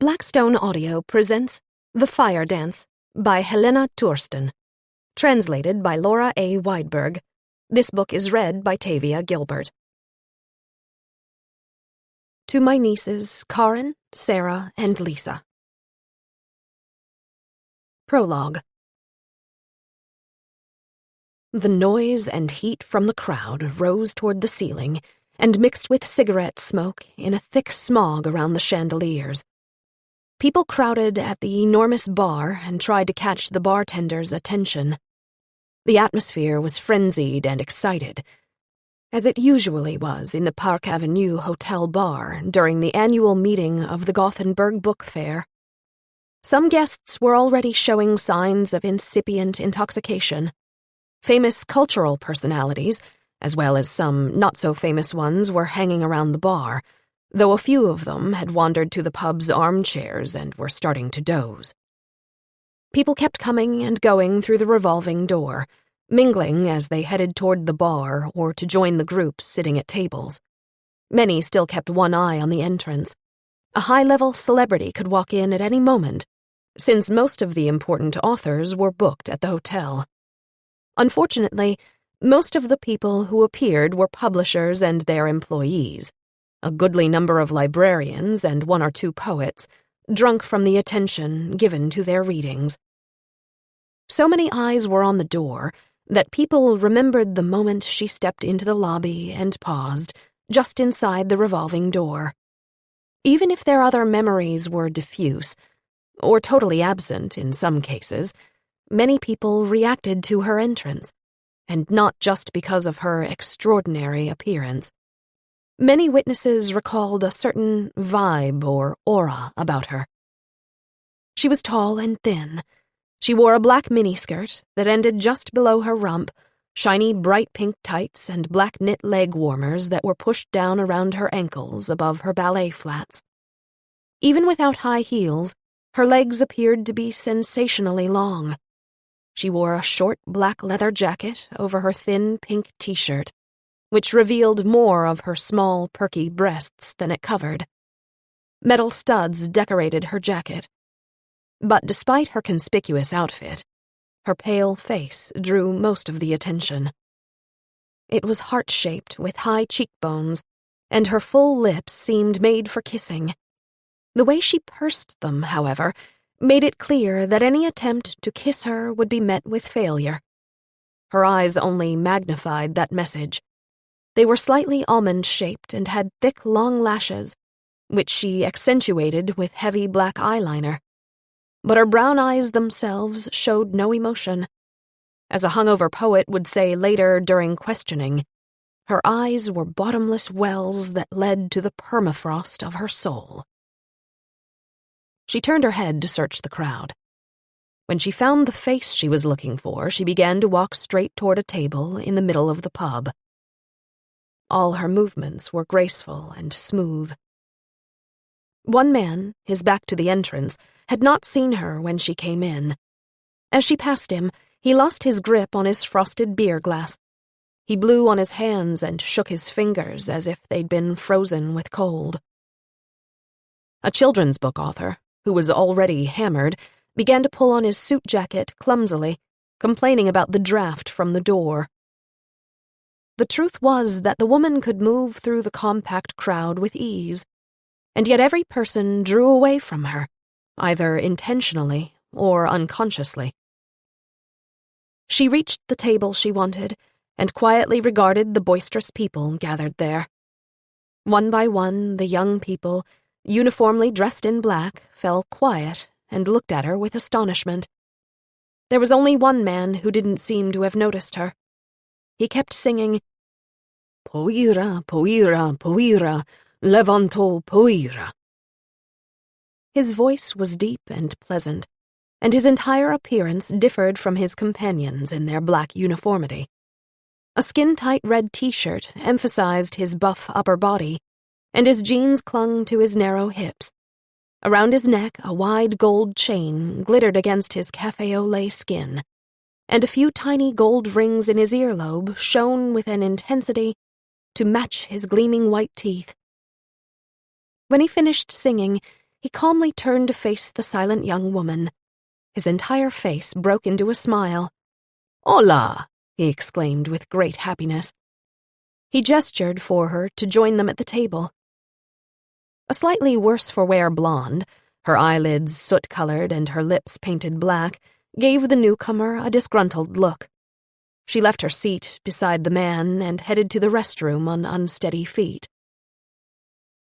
Blackstone Audio presents The Fire Dance by Helene Tursten, translated by Laura A. Weidberg. This book is read by Tavia Gilbert. To my nieces, Karin, Sarah, and Lisa. Prologue. The noise and heat from the crowd rose toward the ceiling and mixed with cigarette smoke in a thick smog around the chandeliers. People crowded at the enormous bar and tried to catch the bartender's attention. The atmosphere was frenzied and excited, as it usually was in the Park Avenue Hotel bar during the annual meeting of the Gothenburg Book Fair. Some guests were already showing signs of incipient intoxication. Famous cultural personalities, as well as some not-so-famous ones, were hanging around the bar, though a few of them had wandered to the pub's armchairs and were starting to doze. People kept coming and going through the revolving door, mingling as they headed toward the bar or to join the groups sitting at tables. Many still kept one eye on the entrance. A high-level celebrity could walk in at any moment, since most of the important authors were booked at the hotel. Unfortunately, most of the people who appeared were publishers and their employees, a goodly number of librarians and one or two poets, drunk from the attention given to their readings. So many eyes were on the door that people remembered the moment she stepped into the lobby and paused, just inside the revolving door. Even if their other memories were diffuse, or totally absent in some cases, many people reacted to her entrance, and not just because of her extraordinary appearance. Many witnesses recalled a certain vibe or aura about her. She was tall and thin. She wore a black miniskirt that ended just below her rump, shiny bright pink tights, and black knit leg warmers that were pushed down around her ankles above her ballet flats. Even without high heels, her legs appeared to be sensationally long. She wore a short black leather jacket over her thin pink t-shirt, which revealed more of her small, perky breasts than it covered. Metal studs decorated her jacket. But despite her conspicuous outfit, her pale face drew most of the attention. It was heart-shaped with high cheekbones, and her full lips seemed made for kissing. The way she pursed them, however, made it clear that any attempt to kiss her would be met with failure. Her eyes only magnified that message. They were slightly almond-shaped and had thick, long lashes, which she accentuated with heavy black eyeliner. But her brown eyes themselves showed no emotion. As a hungover poet would say later during questioning, her eyes were bottomless wells that led to the permafrost of her soul. She turned her head to search the crowd. When she found the face she was looking for, she began to walk straight toward a table in the middle of the pub. All her movements were graceful and smooth. One man, his back to the entrance, had not seen her when she came in. As she passed him, he lost his grip on his frosted beer glass. He blew on his hands and shook his fingers as if they'd been frozen with cold. A children's book author, who was already hammered, began to pull on his suit jacket clumsily, complaining about the draft from the door. The truth was that the woman could move through the compact crowd with ease, and yet every person drew away from her, either intentionally or unconsciously. She reached the table she wanted and quietly regarded the boisterous people gathered there. One by one, the young people, uniformly dressed in black, fell quiet and looked at her with astonishment. There was only one man who didn't seem to have noticed her. He kept singing, "Poira, poira, poira, levanto poira." His voice was deep and pleasant, and his entire appearance differed from his companions in their black uniformity. A skin-tight red t-shirt emphasized his buff upper body, and his jeans clung to his narrow hips. Around his neck, a wide gold chain glittered against his café au lait skin, and a few tiny gold rings in his earlobe shone with an intensity to match his gleaming white teeth. When he finished singing, he calmly turned to face the silent young woman. His entire face broke into a smile. "Hola!" he exclaimed with great happiness. He gestured for her to join them at the table. A slightly worse-for-wear blonde, her eyelids soot-colored and her lips painted black, gave the newcomer a disgruntled look. She left her seat beside the man and headed to the restroom on unsteady feet.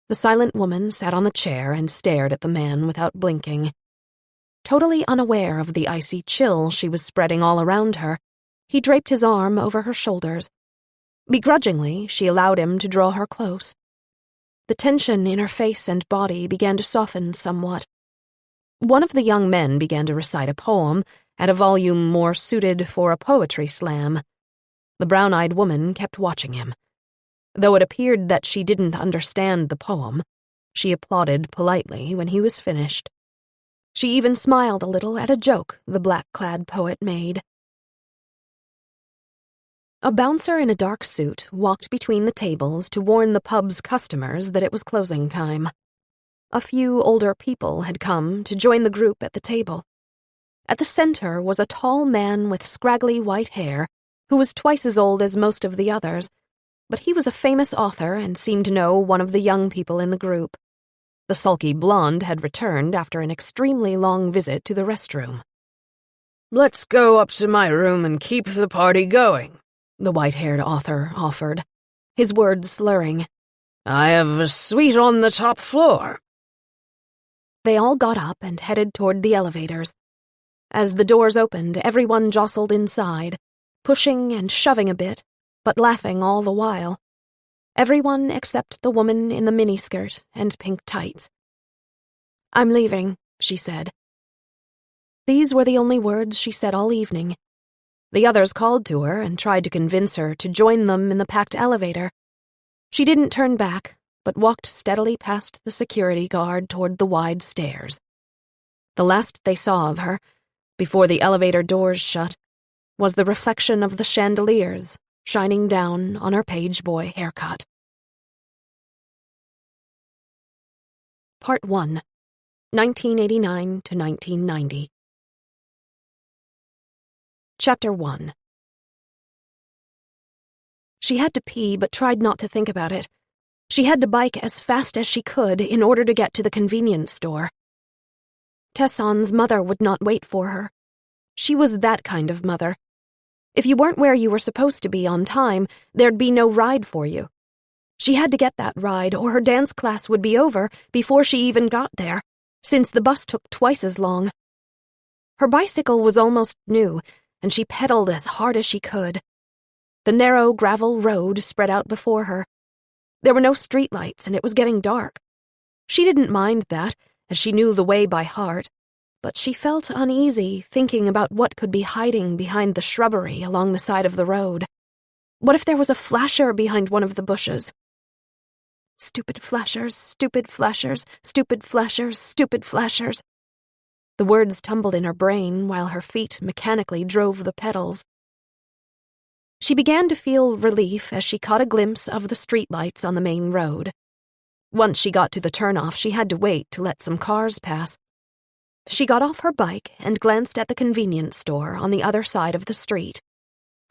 The silent woman sat on the chair and stared at the man without blinking. Totally unaware of the icy chill she was spreading all around her, he draped his arm over her shoulders. Begrudgingly, she allowed him to draw her close. The tension in her face and body began to soften somewhat. One of the young men began to recite a poem at a volume more suited for a poetry slam. The brown-eyed woman kept watching him. Though it appeared that she didn't understand the poem, she applauded politely when he was finished. She even smiled a little at a joke the black-clad poet made. A bouncer in a dark suit walked between the tables to warn the pub's customers that it was closing time. A few older people had come to join the group at the table. At the center was a tall man with scraggly white hair, who was twice as old as most of the others, but he was a famous author and seemed to know one of the young people in the group. The sulky blonde had returned after an extremely long visit to the restroom. "Let's go up to my room and keep the party going," the white-haired author offered, his words slurring. "I have a suite on the top floor." They all got up and headed toward the elevators. As the doors opened, everyone jostled inside, pushing and shoving a bit, but laughing all the while. Everyone except the woman in the miniskirt and pink tights. "I'm leaving," she said. These were the only words she said all evening. The others called to her and tried to convince her to join them in the packed elevator. She didn't turn back, but walked steadily past the security guard toward the wide stairs. The last they saw of her, before the elevator doors shut, was the reflection of the chandeliers shining down on her page boy haircut. Part 1, 1989 to 1990. Chapter 1. She had to pee but tried not to think about it. She had to bike as fast as she could in order to get to the convenience store. Tesson's mother would not wait for her. She was that kind of mother. If you weren't where you were supposed to be on time, there'd be no ride for you. She had to get that ride, or her dance class would be over before she even got there, since the bus took twice as long. Her bicycle was almost new, and she pedaled as hard as she could. The narrow gravel road spread out before her. There were no streetlights, and it was getting dark. She didn't mind that, as she knew the way by heart, but she felt uneasy thinking about what could be hiding behind the shrubbery along the side of the road. What if there was a flasher behind one of the bushes? Stupid flashers, stupid flashers, stupid flashers, stupid flashers. The words tumbled in her brain while her feet mechanically drove the pedals. She began to feel relief as she caught a glimpse of the streetlights on the main road. Once she got to the turnoff, she had to wait to let some cars pass. She got off her bike and glanced at the convenience store on the other side of the street.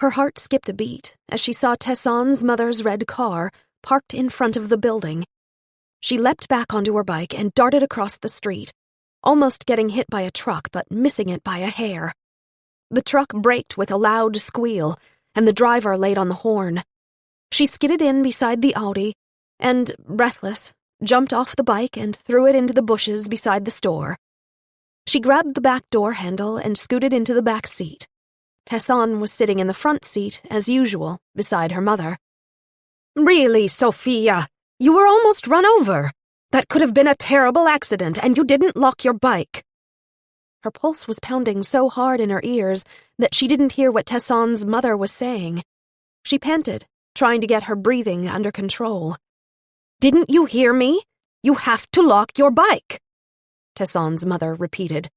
Her heart skipped a beat as she saw Tesson's mother's red car parked in front of the building. She leapt back onto her bike and darted across the street, almost getting hit by a truck but missing it by a hair. The truck braked with a loud squeal, and the driver laid on the horn. She skidded in beside the Audi and, breathless, jumped off the bike and threw it into the bushes beside the store. She grabbed the back door handle and scooted into the back seat. Tesson was sitting in the front seat, as usual, beside her mother. "Really, Sophia, you were almost run over. That could have been a terrible accident, and you didn't lock your bike." Her pulse was pounding so hard in her ears that she didn't hear what Tesson's mother was saying. She panted, trying to get her breathing under control. "Didn't you hear me? You have to lock your bike," Tesson's mother repeated.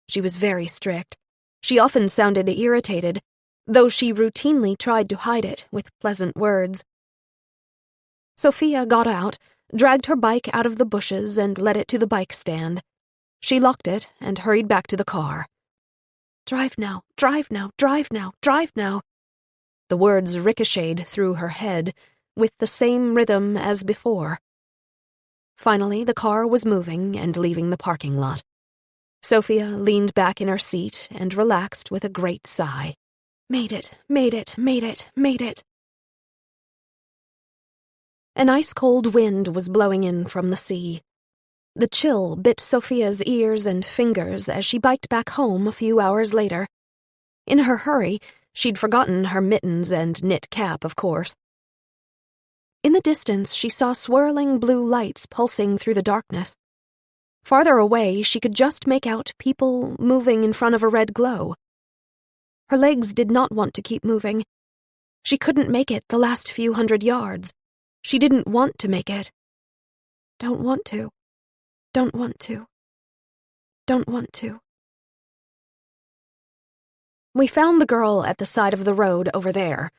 She was very strict. She often sounded irritated, though she routinely tried to hide it with pleasant words. Sophia got out, dragged her bike out of the bushes and led it to the bike stand. She locked it and hurried back to the car. "Drive now, drive now, drive now, drive now." The words ricocheted through her head with the same rhythm as before. Finally, the car was moving and leaving the parking lot. Sophia leaned back in her seat and relaxed with a great sigh. Made it, made it, made it, made it. An ice-cold wind was blowing in from the sea. The chill bit Sophia's ears and fingers as she biked back home a few hours later. In her hurry, she'd forgotten her mittens and knit cap, of course. In the distance, she saw swirling blue lights pulsing through the darkness. Farther away, she could just make out people moving in front of a red glow. Her legs did not want to keep moving. She couldn't make it the last few hundred yards. She didn't want to make it. Don't want to. Don't want to. Don't want to. We found the girl at the side of the road over there.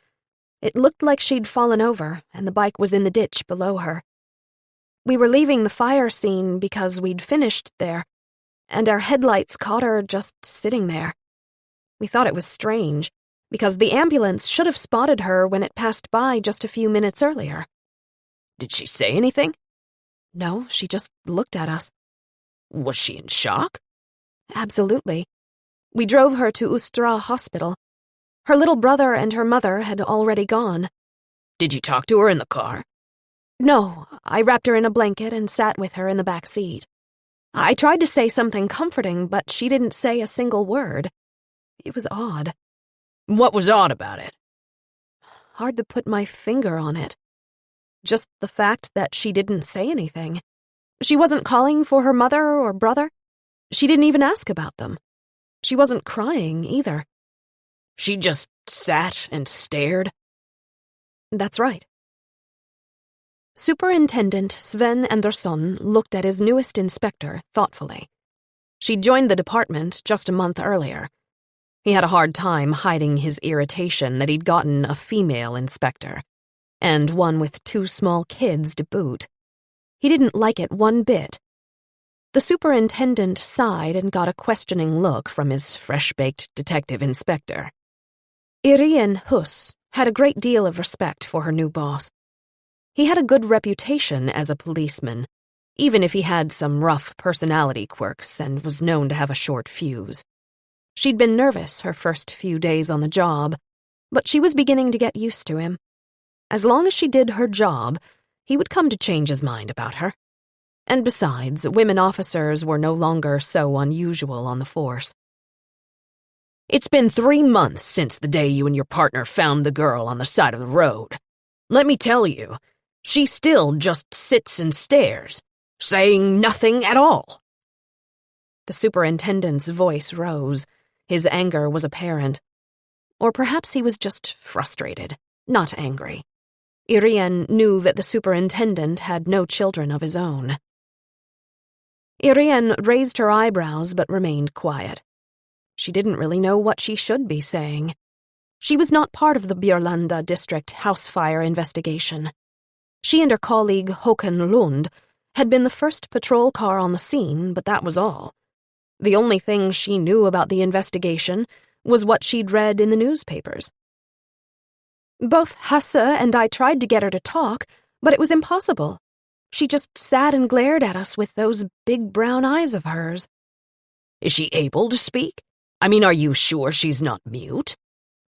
It looked like she'd fallen over, and the bike was in the ditch below her. We were leaving the fire scene because we'd finished there, and our headlights caught her just sitting there. We thought it was strange, because the ambulance should have spotted her when it passed by just a few minutes earlier. Did she say anything? No, she just looked at us. Was she in shock? Absolutely. We drove her to Ustra Hospital. Her little brother and her mother had already gone. Did you talk to her in the car? No, I wrapped her in a blanket and sat with her in the back seat. I tried to say something comforting, but she didn't say a single word. It was odd. What was odd about it? Hard to put my finger on it. Just the fact that she didn't say anything. She wasn't calling for her mother or brother. She didn't even ask about them. She wasn't crying either. She just sat and stared? That's right. Superintendent Sven Andersson looked at his newest inspector thoughtfully. She'd joined the department just a month earlier. He had a hard time hiding his irritation that he'd gotten a female inspector, and one with 2 small kids to boot. He didn't like it one bit. The superintendent sighed and got a questioning look from his fresh-baked detective inspector. Irene Huss had a great deal of respect for her new boss. He had a good reputation as a policeman, even if he had some rough personality quirks and was known to have a short fuse. She'd been nervous her first few days on the job, but she was beginning to get used to him. As long as she did her job, he would come to change his mind about her. And besides, women officers were no longer so unusual on the force. It's been 3 months since the day you and your partner found the girl on the side of the road. Let me tell you, she still just sits and stares, saying nothing at all. The superintendent's voice rose. His anger was apparent. Or perhaps he was just frustrated, not angry. Irene knew that the superintendent had no children of his own. Irene raised her eyebrows but remained quiet. She didn't really know what she should be saying. She was not part of the Björlanda district house fire investigation. She and her colleague Håkan Lund had been the first patrol car on the scene, but that was all. The only thing she knew about the investigation was what she'd read in the newspapers. Both Hasse and I tried to get her to talk, but it was impossible. She just sat and glared at us with those big brown eyes of hers. Is she able to speak? I mean, are you sure she's not mute?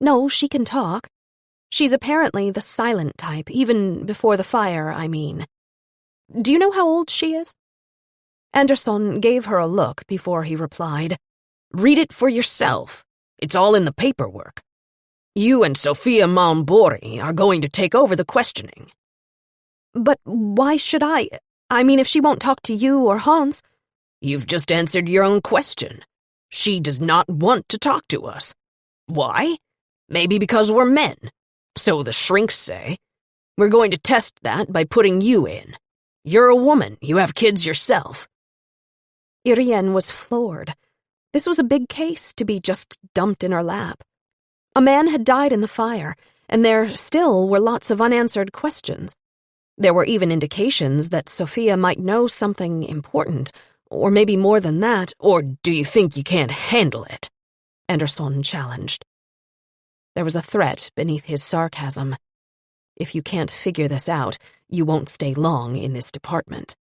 No, she can talk. She's apparently the silent type, even before the fire, I mean. Do you know how old she is? Andersson gave her a look before he replied. Read it for yourself. It's all in the paperwork. You and Sofia Malmborg are going to take over the questioning. But why should I? I mean, if she won't talk to you or Hans. You've just answered your own question. She does not want to talk to us. Why? Maybe because we're men. So the shrinks say. We're going to test that by putting you in. You're a woman. You have kids yourself. Irene was floored. This was a big case to be just dumped in her lap. A man had died in the fire, and there still were lots of unanswered questions. There were even indications that Sophia might know something important, or maybe more than that. Or do you think you can't handle it? Andersson challenged. There was a threat beneath his sarcasm. If you can't figure this out, you won't stay long in this department.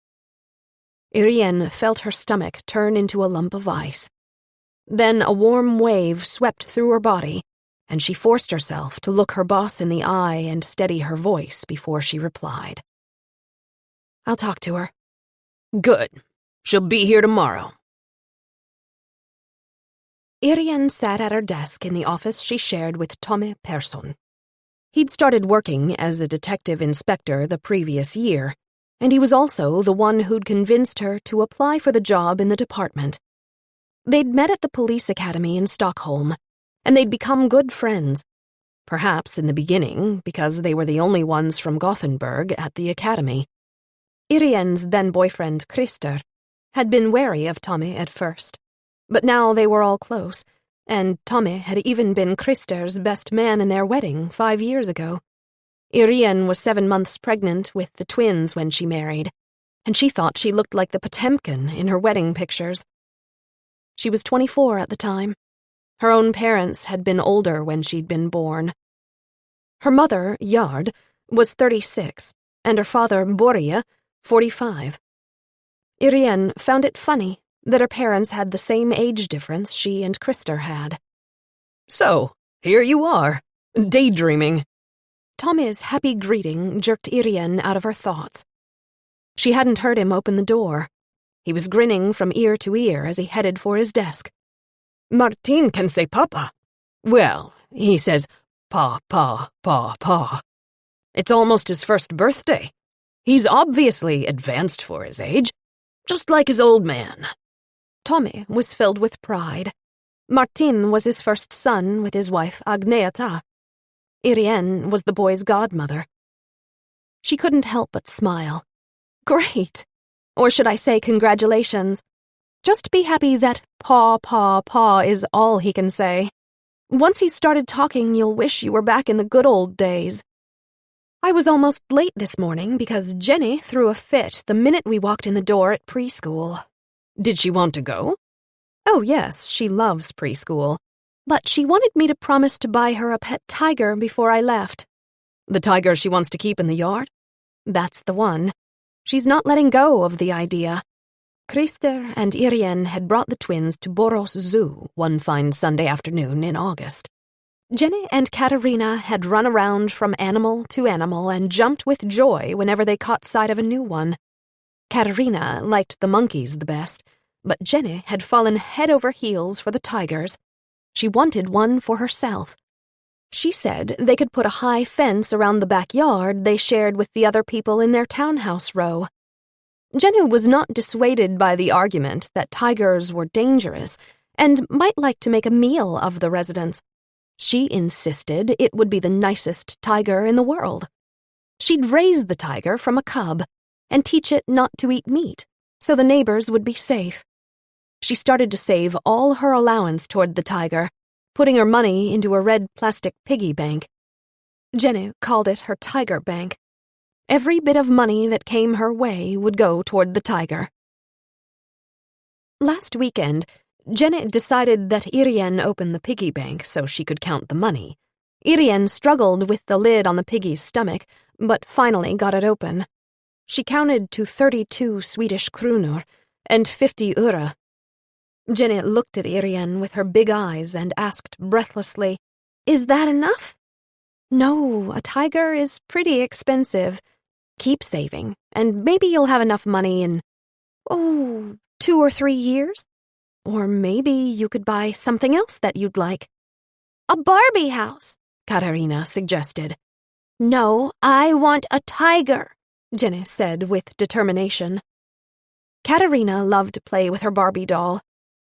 Irene felt her stomach turn into a lump of ice. Then a warm wave swept through her body, and she forced herself to look her boss in the eye and steady her voice before she replied. I'll talk to her. Good. She'll be here tomorrow. Irene sat at her desk in the office she shared with Tommy Persson. He'd started working as a detective inspector the previous year, and he was also the one who'd convinced her to apply for the job in the department. They'd met at the police academy in Stockholm, and they'd become good friends, perhaps in the beginning because they were the only ones from Gothenburg at the academy. Irene's then-boyfriend, Christer, had been wary of Tommy at first, but now they were all close, and Tommy had even been Christer's best man in their wedding 5 years ago. Irene was 7 months pregnant with the twins when she married, and she thought she looked like the Potemkin in her wedding pictures. She was 24 at the time. Her own parents had been older when she'd been born. Her mother, Jard, was 36, and her father, Borje, 45. Irene found it funny that her parents had the same age difference she and Christer had. So, here you are, daydreaming. Tommy's happy greeting jerked Irene out of her thoughts. She hadn't heard him open the door. He was grinning from ear to ear as he headed for his desk. Martin can say papa. Well, he says pa, pa, pa, pa. It's almost his first birthday. He's obviously advanced for his age, just like his old man. Tommy was filled with pride. Martin was his first son with his wife Agneta. Irene was the boy's godmother. She couldn't help but smile. Great! Or should I say congratulations? Just be happy that paw, paw, paw is all he can say. Once he started talking, you'll wish you were back in the good old days. I was almost late this morning because Jenny threw a fit the minute we walked in the door at preschool. Did she want to go? Oh, yes, she loves preschool. But she wanted me to promise to buy her a pet tiger before I left. The tiger she wants to keep in the yard? That's the one. She's not letting go of the idea. Christer and Irene had brought the twins to Borås Zoo one fine Sunday afternoon in August. Jenny and Katarina had run around from animal to animal and jumped with joy whenever they caught sight of a new one. Katarina liked the monkeys the best, but Jenny had fallen head over heels for the tigers. She wanted one for herself. She said they could put a high fence around the backyard they shared with the other people in their townhouse row. Jenny was not dissuaded by the argument that tigers were dangerous and might like to make a meal of the residents. She insisted it would be the nicest tiger in the world. She'd raise the tiger from a cub and teach it not to eat meat, so the neighbors would be safe. She started to save all her allowance toward the tiger, putting her money into a red plastic piggy bank. Jenny called it her tiger bank. Every bit of money that came her way would go toward the tiger. Last weekend, Jenny decided that Irene open the piggy bank so she could count the money. Irene struggled with the lid on the piggy's stomach, but finally got it open. She counted to 32 Swedish kronor and 50 öre. Jenny looked at Irene with her big eyes and asked breathlessly, "Is that enough?" "No, a tiger is pretty expensive. Keep saving, and maybe you'll have enough money in, 2 or 3 years. Or maybe you could buy something else that you'd like." "A Barbie house," Katarina suggested. "No, I want a tiger," Jenny said with determination. Katarina loved to play with her Barbie doll.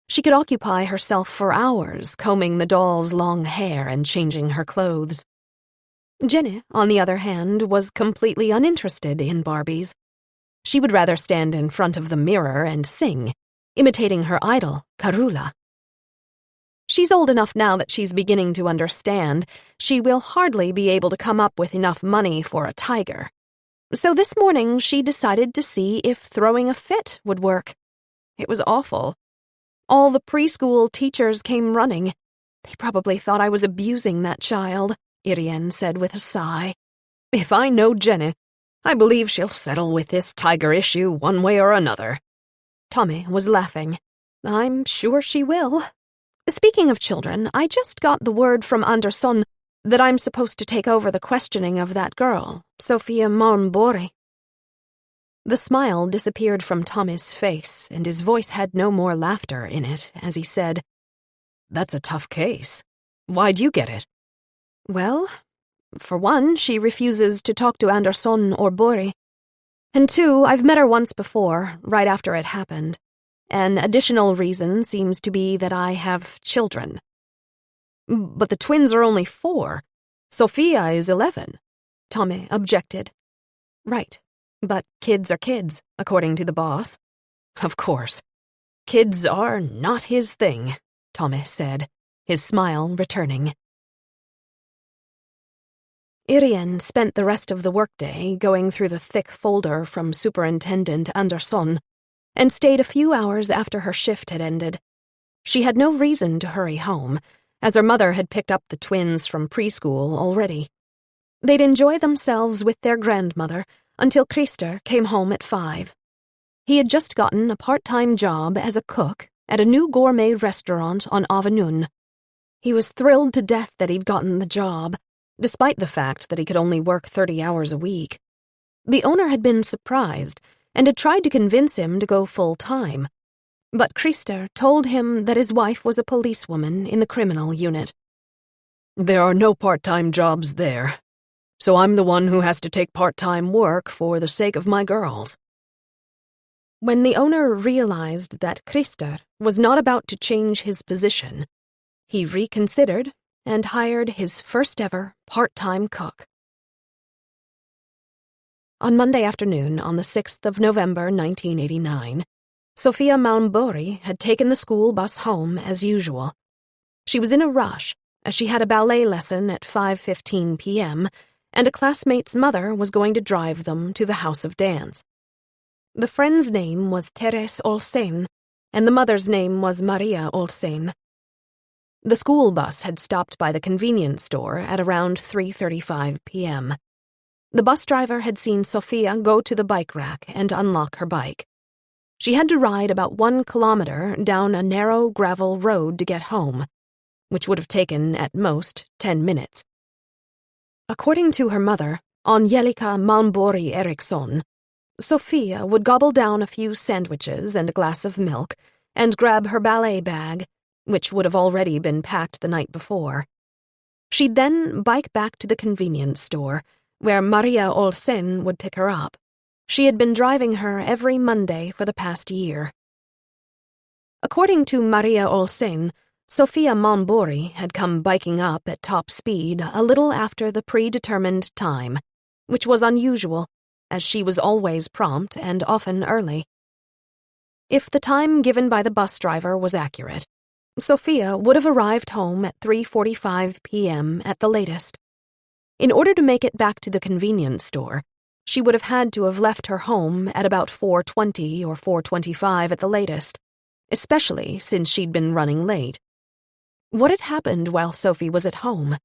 She could occupy herself for hours combing the doll's long hair and changing her clothes. Jenny, on the other hand, was completely uninterested in Barbies. She would rather stand in front of the mirror and sing, imitating her idol, Karula. She's old enough now that she's beginning to understand she will hardly be able to come up with enough money for a tiger. So this morning she decided to see if throwing a fit would work. It was awful. All the preschool teachers came running. They probably thought I was abusing that child, Irene said with a sigh. If I know Jenny, I believe she'll settle with this tiger issue one way or another. Tommy was laughing. I'm sure she will. Speaking of children, I just got the word from Andersson that I'm supposed to take over the questioning of that girl, Sofia Malmborg. The smile disappeared from Tommy's face, and his voice had no more laughter in it as he said, That's a tough case. Why'd you get it? Well, for one, she refuses to talk to Andersson or Borg. And two, I've met her once before, right after it happened. An additional reason seems to be that I have children. But the twins are only 4. Sofia is 11. Tommy objected. Right, but kids are kids, according to the boss. Of course. Kids are not his thing, Tommy said, his smile returning. Irene spent the rest of the workday going through the thick folder from Superintendent Andersson and stayed a few hours after her shift had ended. She had no reason to hurry home, as her mother had picked up the twins from preschool already. They'd enjoy themselves with their grandmother until Christer came home at 5. He had just gotten a part-time job as a cook at a new gourmet restaurant on Avenyn. He was thrilled to death that he'd gotten the job, despite the fact that he could only work 30 hours a week. The owner had been surprised and had tried to convince him to go full-time, but Christer told him that his wife was a policewoman in the criminal unit. There are no part-time jobs there, so I'm the one who has to take part-time work for the sake of my girls. When the owner realized that Christer was not about to change his position, he reconsidered and hired his first-ever part-time cook. On Monday afternoon, on the 6th of November, 1989, Sofia Malmborg had taken the school bus home as usual. She was in a rush, as she had a ballet lesson at 5:15 p.m., and a classmate's mother was going to drive them to the house of dance. The friend's name was Therese Olsen, and the mother's name was Maria Olsen. The school bus had stopped by the convenience store at around 3:35 p.m. The bus driver had seen Sofia go to the bike rack and unlock her bike. She had to ride about 1 kilometer down a narrow gravel road to get home, which would have taken, at most, 10 minutes. According to her mother, Angelica Malmborg Eriksson, Sofia would gobble down a few sandwiches and a glass of milk and grab her ballet bag, which would have already been packed the night before. She'd then bike back to the convenience store, where Maria Olsen would pick her up. She had been driving her every Monday for the past year. According to Maria Olsen, Sofia Malmborg had come biking up at top speed a little after the predetermined time, which was unusual, as she was always prompt and often early. If the time given by the bus driver was accurate, Sofia would have arrived home at 3:45 p.m. at the latest. In order to make it back to the convenience store, she would have had to have left her home at about 4:20 or 4:25 at the latest, especially since she'd been running late. What had happened while Sophie was at home?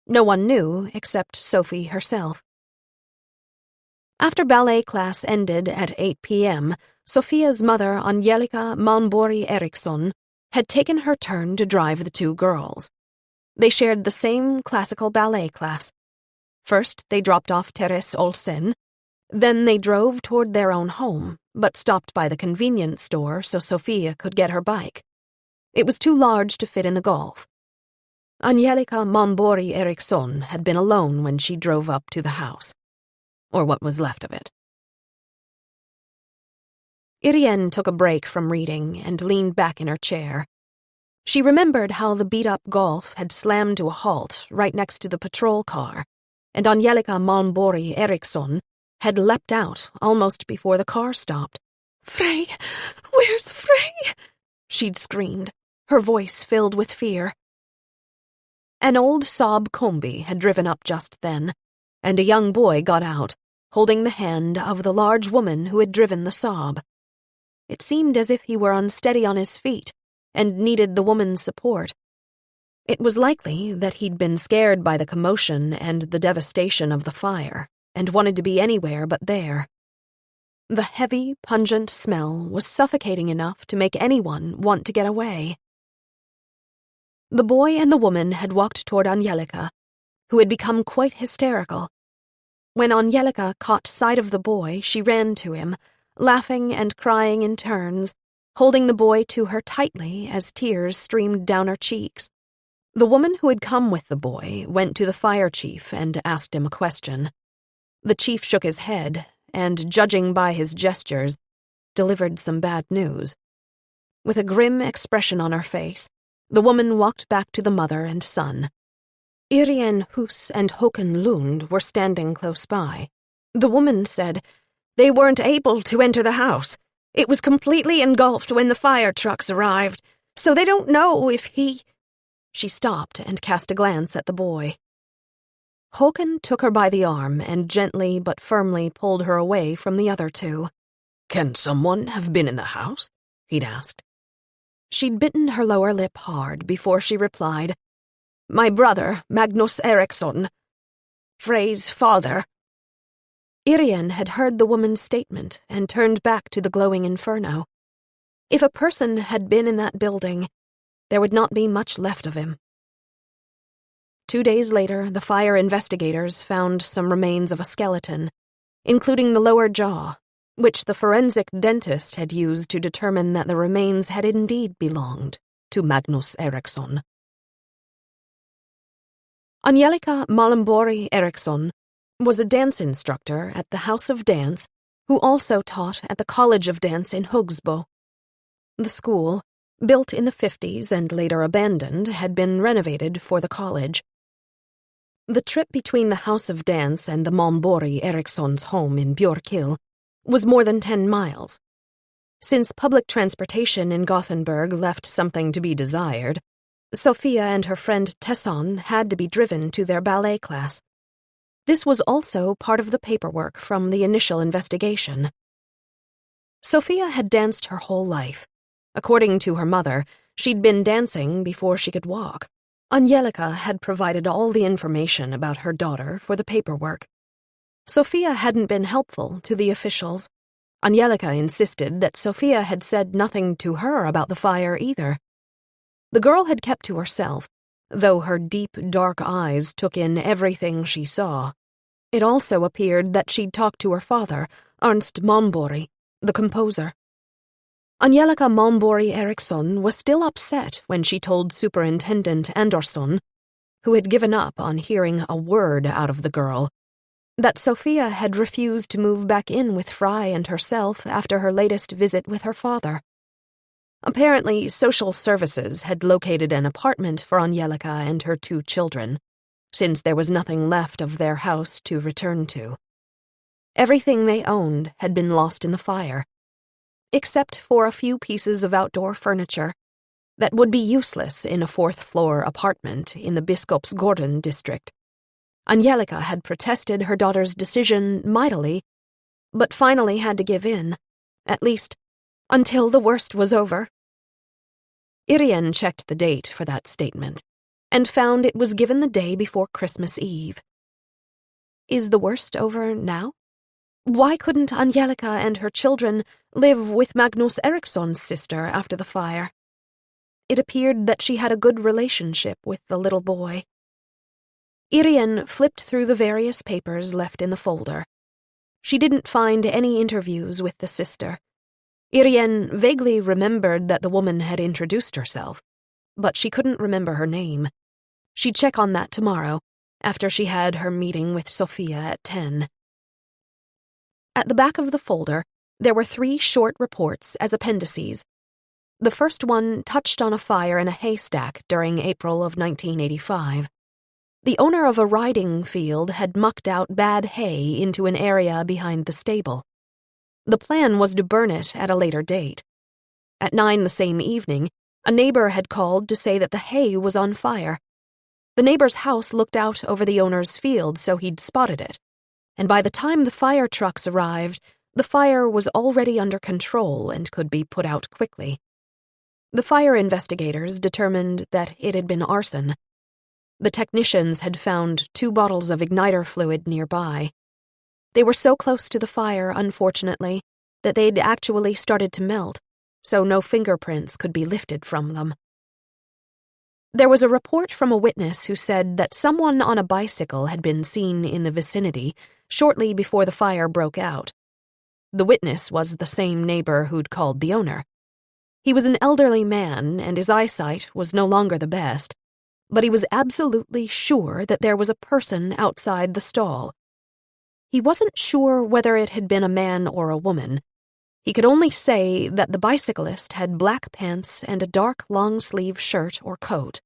No one knew except Sophie herself. After ballet class ended at 8 p.m., Sophia's mother, Angelica Malmborg Eriksson, had taken her turn to drive the 2 girls. They shared the same classical ballet class. First, they dropped off Therese Olsen. Then they drove toward their own home, but stopped by the convenience store so Sophia could get her bike. It was too large to fit in the Golf. Angelica Malmborg Eriksson had been alone when she drove up to the house, or what was left of it. Irene took a break from reading and leaned back in her chair. She remembered how the beat-up Golf had slammed to a halt right next to the patrol car, and Angelica Malmborg Eriksson had leapt out almost before the car stopped. "Frey! Where's Frey?" she'd screamed, her voice filled with fear. An old Saab Combi had driven up just then, and a young boy got out, holding the hand of the large woman who had driven the Saab. It seemed as if he were unsteady on his feet and needed the woman's support. It was likely that he'd been scared by the commotion and the devastation of the fire and wanted to be anywhere but there. The heavy, pungent smell was suffocating enough to make anyone want to get away. The boy and the woman had walked toward Angelica, who had become quite hysterical. When Angelica caught sight of the boy, she ran to him, laughing and crying in turns, holding the boy to her tightly as tears streamed down her cheeks. The woman who had come with the boy went to the fire chief and asked him a question. The chief shook his head and, judging by his gestures, delivered some bad news. With a grim expression on her face, the woman walked back to the mother and son. Irene Huss and Håkan Lund were standing close by. The woman said, "They weren't able to enter the house. It was completely engulfed when the fire trucks arrived, so they don't know if he—" She stopped and cast a glance at the boy. Håkan took her by the arm and gently but firmly pulled her away from the other two. "Can someone have been in the house?" he'd asked. She'd bitten her lower lip hard before she replied, "My brother, Magnus Eriksson. Frey's father." Irene had heard the woman's statement and turned back to the glowing inferno. If a person had been in that building, there would not be much left of him. 2 days later, the fire investigators found some remains of a skeleton, including the lower jaw, which the forensic dentist had used to determine that the remains had indeed belonged to Magnus Eriksson. Angelica Malmbori Eriksson was a dance instructor at the House of Dance who also taught at the College of Dance in Hugsbo. The school, built in the 50s and later abandoned, had been renovated for the college. The trip between the House of Dance and the Malmbori Eriksson's home in Björkhill was more than 10 miles. Since public transportation in Gothenburg left something to be desired, Sophia and her friend Tesson had to be driven to their ballet class. This was also part of the paperwork from the initial investigation. Sophia had danced her whole life. According to her mother, she'd been dancing before she could walk. Angelica had provided all the information about her daughter for the paperwork. Sophia hadn't been helpful to the officials. Angelica insisted that Sophia had said nothing to her about the fire either. The girl had kept to herself, though her deep, dark eyes took in everything she saw. It also appeared that she'd talked to her father, Ernst Malmbori, the composer. Angelica Malmbori Eriksson was still upset when she told Superintendent Andersson, who had given up on hearing a word out of the girl, that Sophia had refused to move back in with Frey and herself after her latest visit with her father. Apparently, social services had located an apartment for Angelica and her 2 children, since there was nothing left of their house to return to. Everything they owned had been lost in the fire, except for a few pieces of outdoor furniture that would be useless in a 4th-floor apartment in the Biskopsgården district. Angelica had protested her daughter's decision mightily, but finally had to give in, at least until the worst was over. Irene checked the date for that statement and found it was given the day before Christmas Eve. Is the worst over now? Why couldn't Angelica and her children live with Magnus Eriksson's sister after the fire? It appeared that she had a good relationship with the little boy. Irene flipped through the various papers left in the folder. She didn't find any interviews with the sister. Irene vaguely remembered that the woman had introduced herself, but she couldn't remember her name. She'd check on that tomorrow, after she had her meeting with Sophia at 10. At the back of the folder, there were 3 short reports as appendices. The first one touched on a fire in a haystack during April of 1985. The owner of a riding field had mucked out bad hay into an area behind the stable. The plan was to burn it at a later date. At 9 the same evening, a neighbor had called to say that the hay was on fire. The neighbor's house looked out over the owner's field, so he'd spotted it. and by the time the fire trucks arrived, the fire was already under control and could be put out quickly. The fire investigators determined that it had been arson. The technicians had found 2 bottles of igniter fluid nearby. They were so close to the fire, unfortunately, that they'd actually started to melt, so no fingerprints could be lifted from them. There was a report from a witness who said that someone on a bicycle had been seen in the vicinity shortly before the fire broke out. The witness was the same neighbor who'd called the owner. He was an elderly man, and his eyesight was no longer the best, but he was absolutely sure that there was a person outside the stall. He wasn't sure whether it had been a man or a woman. He could only say that the bicyclist had black pants and a dark long-sleeve shirt or coat.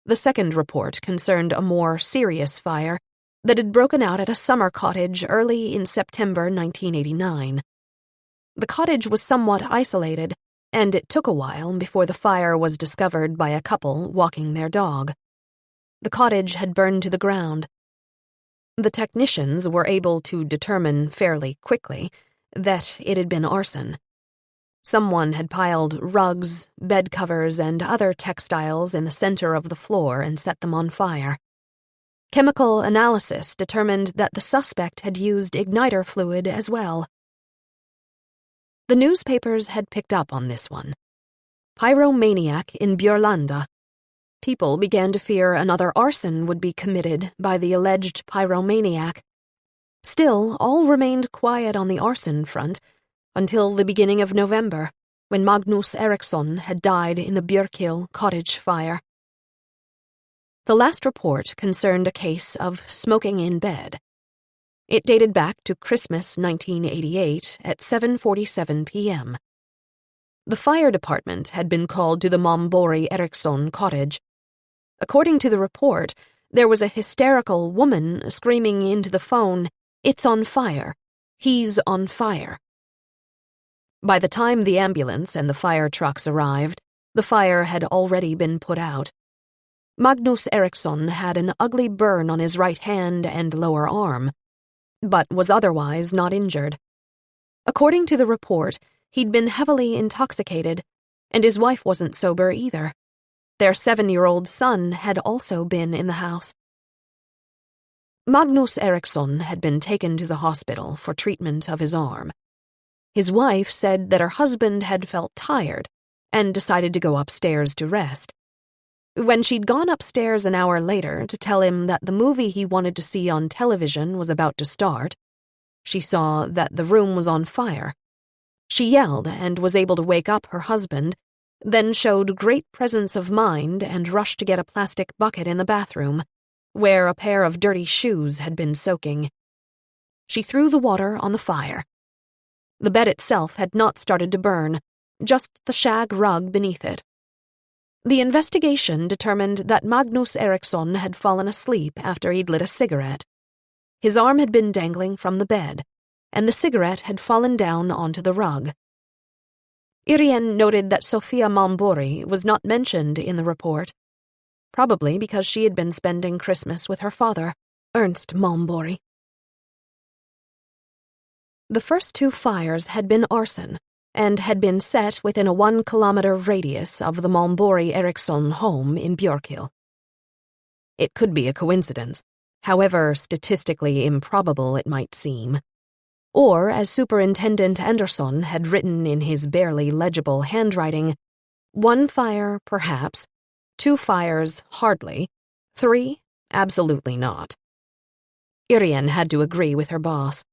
The second report concerned a more serious fire that had broken out at a summer cottage early in September 1989. The cottage was somewhat isolated, and it took a while before the fire was discovered by a couple walking their dog. The cottage had burned to the ground. The technicians were able to determine fairly quickly that it had been arson. Someone had piled rugs, bed covers, and other textiles in the center of the floor and set them on fire. Chemical analysis determined that the suspect had used igniter fluid as well. The newspapers had picked up on this one. Pyromaniac in Björlanda. People began to fear another arson would be committed by the alleged pyromaniac. Still, all remained quiet on the arson front until the beginning of November, when Magnus Eriksson had died in the Björkhill cottage fire. The last report concerned a case of smoking in bed. It dated back to Christmas 1988 at 7:47 p.m. The fire department had been called to the Mombori Eriksson cottage. According to the report, there was a hysterical woman screaming into the phone, "It's on fire. He's on fire." By the time the ambulance and the fire trucks arrived, the fire had already been put out. Magnus Eriksson had an ugly burn on his right hand and lower arm, but was otherwise not injured. According to the report, he'd been heavily intoxicated, and his wife wasn't sober either. Their 7-year-old son had also been in the house. Magnus Eriksson had been taken to the hospital for treatment of his arm. His wife said that her husband had felt tired and decided to go upstairs to rest. When she'd gone upstairs an hour later to tell him that the movie he wanted to see on television was about to start, she saw that the room was on fire. She yelled and was able to wake up her husband, then showed great presence of mind and rushed to get a plastic bucket in the bathroom, where a pair of dirty shoes had been soaking. She threw the water on the fire. The bed itself had not started to burn, just the shag rug beneath it. The investigation determined that Magnus Eriksson had fallen asleep after he'd lit a cigarette. His arm had been dangling from the bed, and the cigarette had fallen down onto the rug. Irene noted that Sofia Mombori was not mentioned in the report, probably because she had been spending Christmas with her father, Ernst Mombori. The first 2 fires had been arson, and had been set within a 1-kilometer radius of the Mombori Eriksson home in Björkhill. It could be a coincidence, however statistically improbable it might seem. Or, as Superintendent Andersson had written in his barely legible handwriting, 1 fire, perhaps, 2 fires, hardly, 3, absolutely not. Irene had to agree with her boss.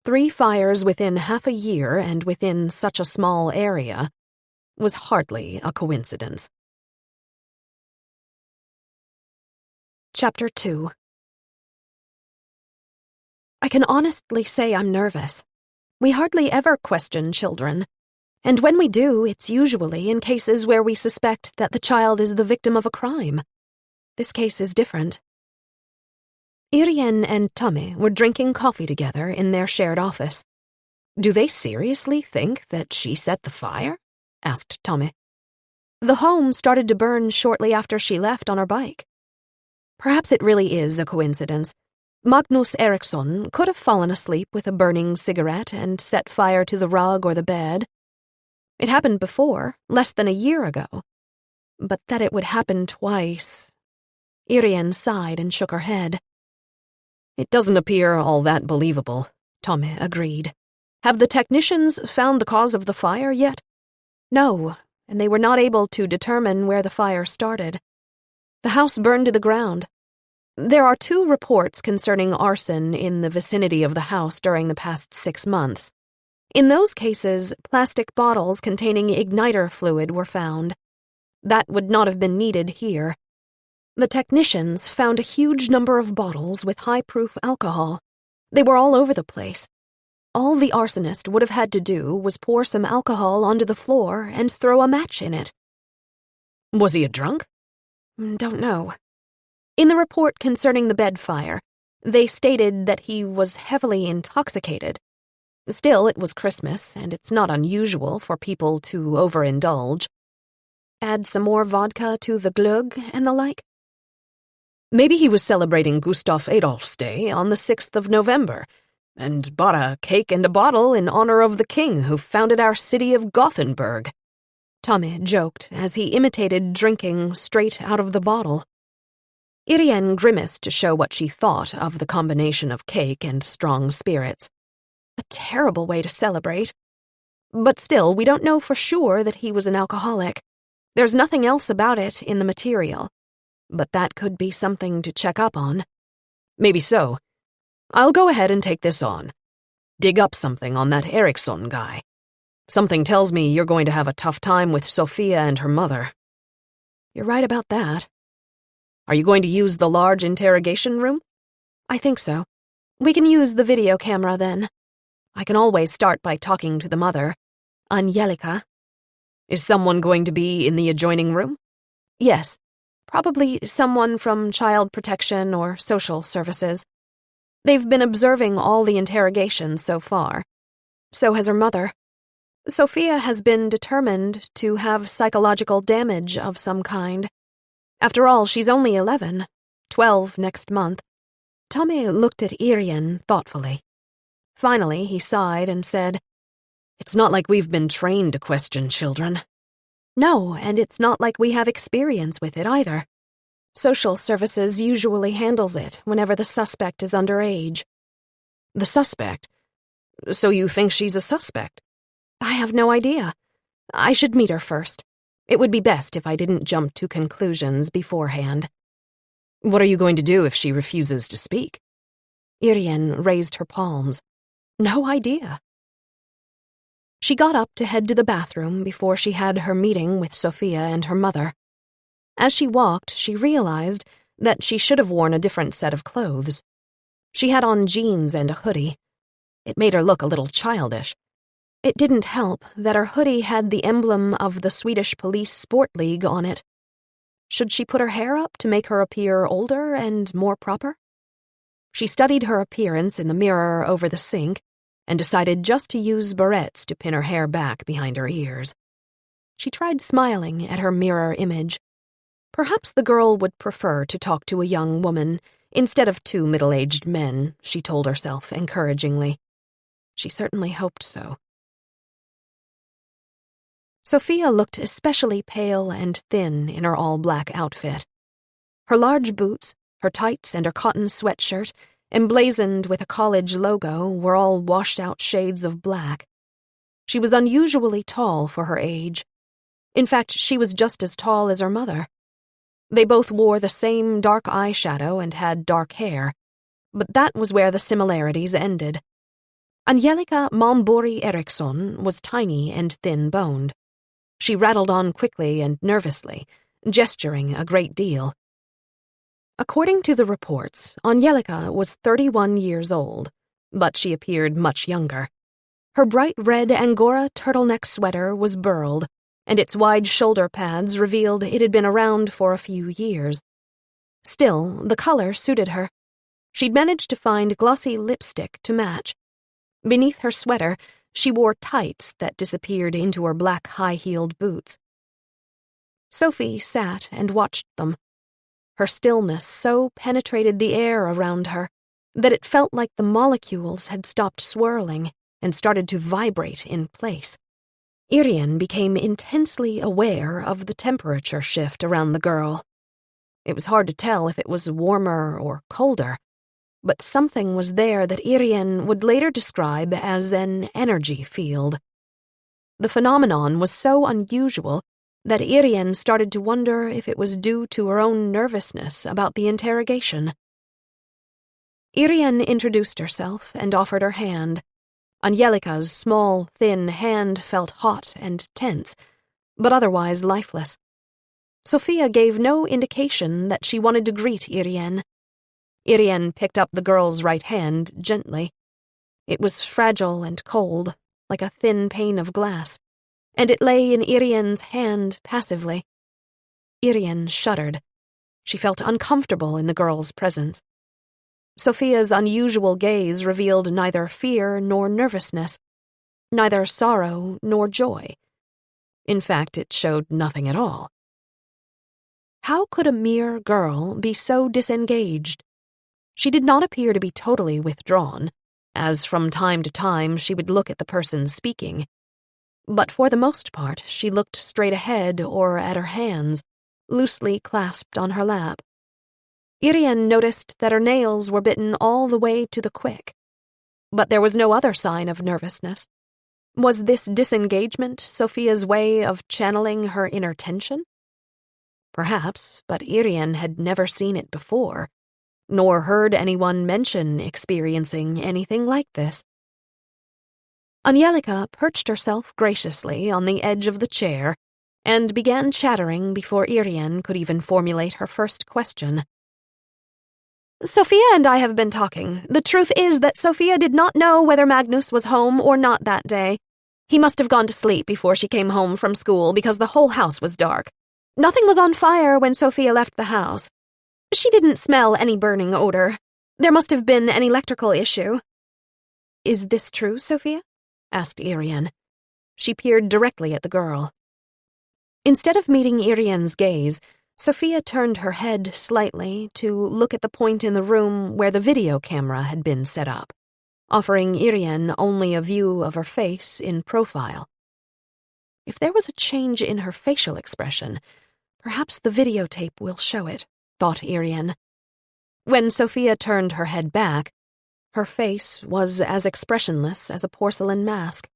3 fires within half a year and within such a small area was hardly a coincidence. Chapter 2. I can honestly say I'm nervous. We hardly ever question children, and when we do, it's usually in cases where we suspect that the child is the victim of a crime. This case is different. Irene and Tommy were drinking coffee together in their shared office. "Do they seriously think that she set the fire?" asked Tommy. "The home started to burn shortly after she left on her bike. Perhaps it really is a coincidence, Magnus Eriksson could have fallen asleep with a burning cigarette and set fire to the rug or the bed. It happened before, less than a year ago. But that it would happen twice. Irene sighed and shook her head. It doesn't appear all that believable, Tommy agreed. Have the technicians found the cause of the fire yet? No, and they were not able to determine where the fire started. The house burned to the ground. There are 2 reports concerning arson in the vicinity of the house during the past 6 months. In those cases, plastic bottles containing igniter fluid were found. That would not have been needed here. The technicians found a huge number of bottles with high-proof alcohol. They were all over the place. All the arsonist would have had to do was pour some alcohol onto the floor and throw a match in it. Was he a drunk? Don't know. In the report concerning the bed fire, they stated that he was heavily intoxicated. Still, it was Christmas, and it's not unusual for people to overindulge. Add some more vodka to the glögg and the like? Maybe he was celebrating Gustav Adolf's Day on the 6th of November, and bought a cake and a bottle in honor of the king who founded our city of Gothenburg. Tommy joked as he imitated drinking straight out of the bottle. Irene grimaced to show what she thought of the combination of cake and strong spirits. A terrible way to celebrate. But still, we don't know for sure that he was an alcoholic. There's nothing else about it in the material. But that could be something to check up on. Maybe so. I'll go ahead and take this on. Dig up something on that Eriksson guy. Something tells me you're going to have a tough time with Sophia and her mother. You're right about that. Are you going to use the large interrogation room? I think so. We can use the video camera then. I can always start by talking to the mother, Angelica. Is someone going to be in the adjoining room? Yes. Probably someone from child protection or social services. They've been observing all the interrogations so far. So has her mother. Sophia has been determined to have psychological damage of some kind. After all, she's only 11, 12 next month. Tommy looked at Irene thoughtfully. Finally, he sighed and said, It's not like we've been trained to question children. No, and it's not like we have experience with it either. Social services usually handles it whenever the suspect is underage. The suspect? So you think she's a suspect? I have no idea. I should meet her first. It would be best if I didn't jump to conclusions beforehand. What are you going to do if she refuses to speak? Irene raised her palms. No idea. She got up to head to the bathroom before she had her meeting with Sophia and her mother. As she walked, she realized that she should have worn a different set of clothes. She had on jeans and a hoodie. It made her look a little childish. It didn't help that her hoodie had the emblem of the Swedish Police Sport League on it. Should she put her hair up to make her appear older and more proper? She studied her appearance in the mirror over the sink and decided just to use barrettes to pin her hair back behind her ears. She tried smiling at her mirror image. Perhaps the girl would prefer to talk to a young woman instead of 2 middle-aged men, she told herself encouragingly. She certainly hoped so. Sophia looked especially pale and thin in her all-black outfit. Her large boots, her tights, and her cotton sweatshirt, emblazoned with a college logo, were all washed-out shades of black. She was unusually tall for her age. In fact, she was just as tall as her mother. They both wore the same dark eyeshadow and had dark hair, but that was where the similarities ended. Angelica Malmborg Eriksson was tiny and thin-boned. She rattled on quickly and nervously, gesturing a great deal. According to the reports, Angelica was 31 years old, but she appeared much younger. Her bright red Angora turtleneck sweater was burled, and its wide shoulder pads revealed it had been around for a few years. Still, the color suited her. She'd managed to find glossy lipstick to match. Beneath her sweater, she wore tights that disappeared into her black high-heeled boots. Sophie sat and watched them. Her stillness so penetrated the air around her that it felt like the molecules had stopped swirling and started to vibrate in place. Irene became intensely aware of the temperature shift around the girl. It was hard to tell if it was warmer or colder, but something was there that Irene would later describe as an energy field. The phenomenon was so unusual that Irene started to wonder if it was due to her own nervousness about the interrogation. Irene introduced herself and offered her hand. Angelica's small, thin hand felt hot and tense, but otherwise lifeless. Sophia gave no indication that she wanted to greet Irene. Irene picked up the girl's right hand gently. It was fragile and cold, like a thin pane of glass, and it lay in Irene's hand passively. Irene shuddered. She felt uncomfortable in the girl's presence. Sophia's unusual gaze revealed neither fear nor nervousness, neither sorrow nor joy. In fact, it showed nothing at all. How could a mere girl be so disengaged? She did not appear to be totally withdrawn, as from time to time she would look at the person speaking. But for the most part, she looked straight ahead or at her hands, loosely clasped on her lap. Irene noticed that her nails were bitten all the way to the quick. But there was no other sign of nervousness. Was this disengagement Sophia's way of channeling her inner tension? Perhaps, but Irene had never seen it before, nor heard anyone mention experiencing anything like this. Angelica perched herself graciously on the edge of the chair and began chattering before Irene could even formulate her first question. Sophia and I have been talking. The truth is that Sophia did not know whether Magnus was home or not that day. He must have gone to sleep before she came home from school because the whole house was dark. Nothing was on fire when Sophia left the house. She didn't smell any burning odor. There must have been an electrical issue. Is this true, Sophia? Asked Irene. She peered directly at the girl. Instead of meeting Irene's gaze, Sophia turned her head slightly to look at the point in the room where the video camera had been set up, offering Irene only a view of her face in profile. If there was a change in her facial expression, perhaps the videotape will show it, thought Irene. When Sophia turned her head back, her face was as expressionless as a porcelain mask.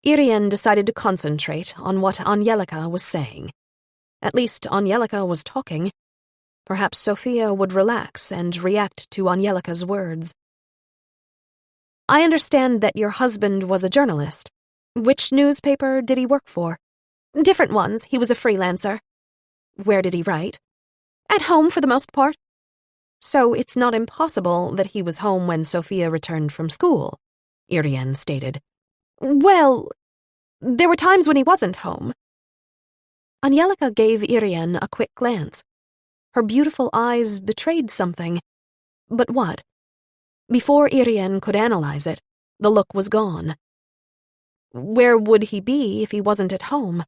Irene decided to concentrate on what Angelica was saying. At least Angelica was talking. Perhaps Sophia would relax and react to Angelica's words. I understand that your husband was a journalist. Which newspaper did he work for? Different ones. He was a freelancer. Where did he write? At home for the most part. So it's not impossible that he was home when Sophia returned from school, Irene stated. Well, there were times when he wasn't home. Angelica gave Irene a quick glance. Her beautiful eyes betrayed something. But what? Before Irene could analyze it, the look was gone. Where would he be if he wasn't at home?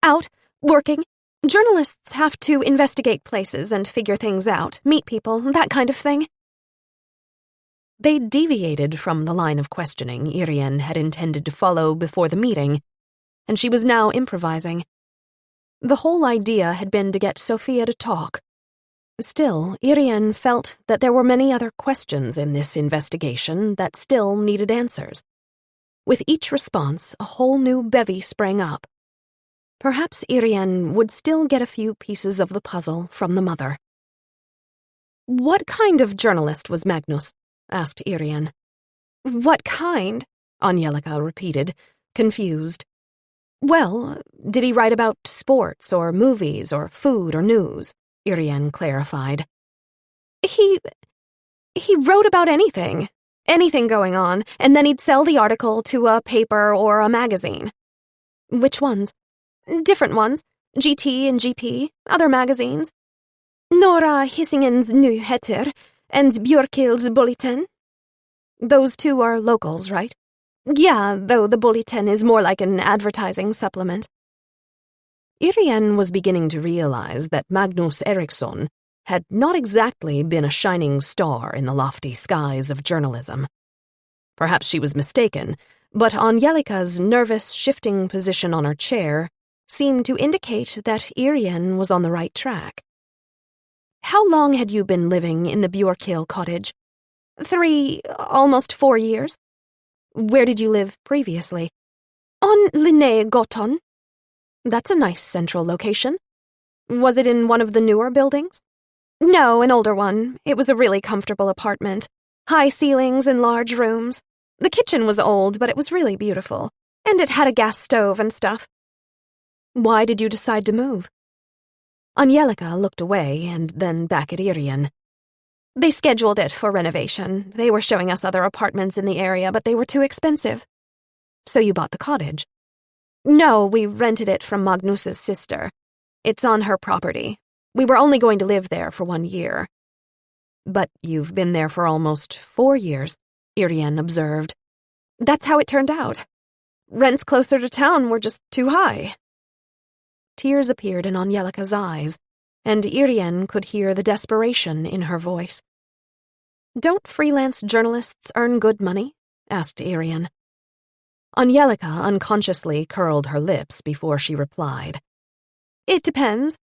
Out, working. Journalists have to investigate places and figure things out, meet people, that kind of thing. They deviated from the line of questioning Irene had intended to follow before the meeting, and she was now improvising. The whole idea had been to get Sophia to talk. Still, Irene felt that there were many other questions in this investigation that still needed answers. With each response, a whole new bevy sprang up. Perhaps Irene would still get a few pieces of the puzzle from the mother. What kind of journalist was Magnus? Asked Irene. What kind? Angelica repeated, confused. Well, did he write about sports or movies or food or news? Irene clarified. He wrote about anything going on, and then he'd sell the article to a paper or a magazine. Which ones? Different ones. GT and GP, other magazines. Norra Hissingens Nyheter and Björkild's Bulletin. Those two are locals, right? Yeah, though the Bulletin is more like an advertising supplement. Irene was beginning to realize that Magnus Eriksson, had not exactly been a shining star in the lofty skies of journalism. Perhaps she was mistaken, but Angelica's nervous, shifting position on her chair seemed to indicate that Irene was on the right track. "How long had you been living in the Björkhill cottage?" 3, almost 4 years. "Where did you live previously?" "On Linnégatan." "That's a nice central location. Was it in one of the newer buildings?" "No, an older one. It was a really comfortable apartment. High ceilings and large rooms. The kitchen was old, but it was really beautiful. And it had a gas stove and stuff." "Why did you decide to move?" Angelica looked away and then back at Irene. "They scheduled it for renovation. They were showing us other apartments in the area, but they were too expensive." "So you bought the cottage?" "No, we rented it from Magnus's sister. It's on her property. We were only going to live there for 1 year." "But you've been there for almost 4 years," Irene observed. "That's how it turned out. Rents closer to town were just too high." Tears appeared in Angelica's eyes, and Irene could hear the desperation in her voice. "Don't freelance journalists earn good money?" asked Irene. Angelica unconsciously curled her lips before she replied. "It depends.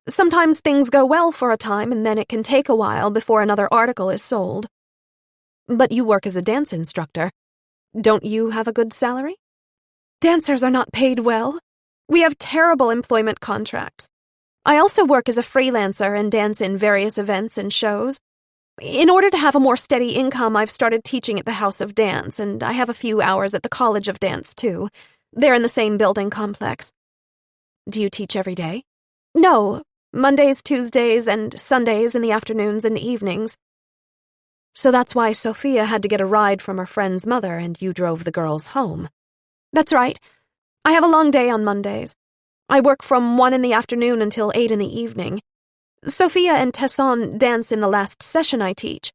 Sometimes things go well for a time, and then it can take a while before another article is sold." "But you work as a dance instructor. Don't you have a good salary?" "Dancers are not paid well. We have terrible employment contracts. I also work as a freelancer and dance in various events and shows. In order to have a more steady income, I've started teaching at the House of Dance, and I have a few hours at the College of Dance, too. They're in the same building complex." "Do you teach every day?" "No, Mondays, Tuesdays, and Sundays in the afternoons and evenings." "So that's why Sophia had to get a ride from her friend's mother and you drove the girls home." "That's right. I have a long day on Mondays. I work from 1 in the afternoon until 8 in the evening. Sophia and Tesson dance in the last session I teach.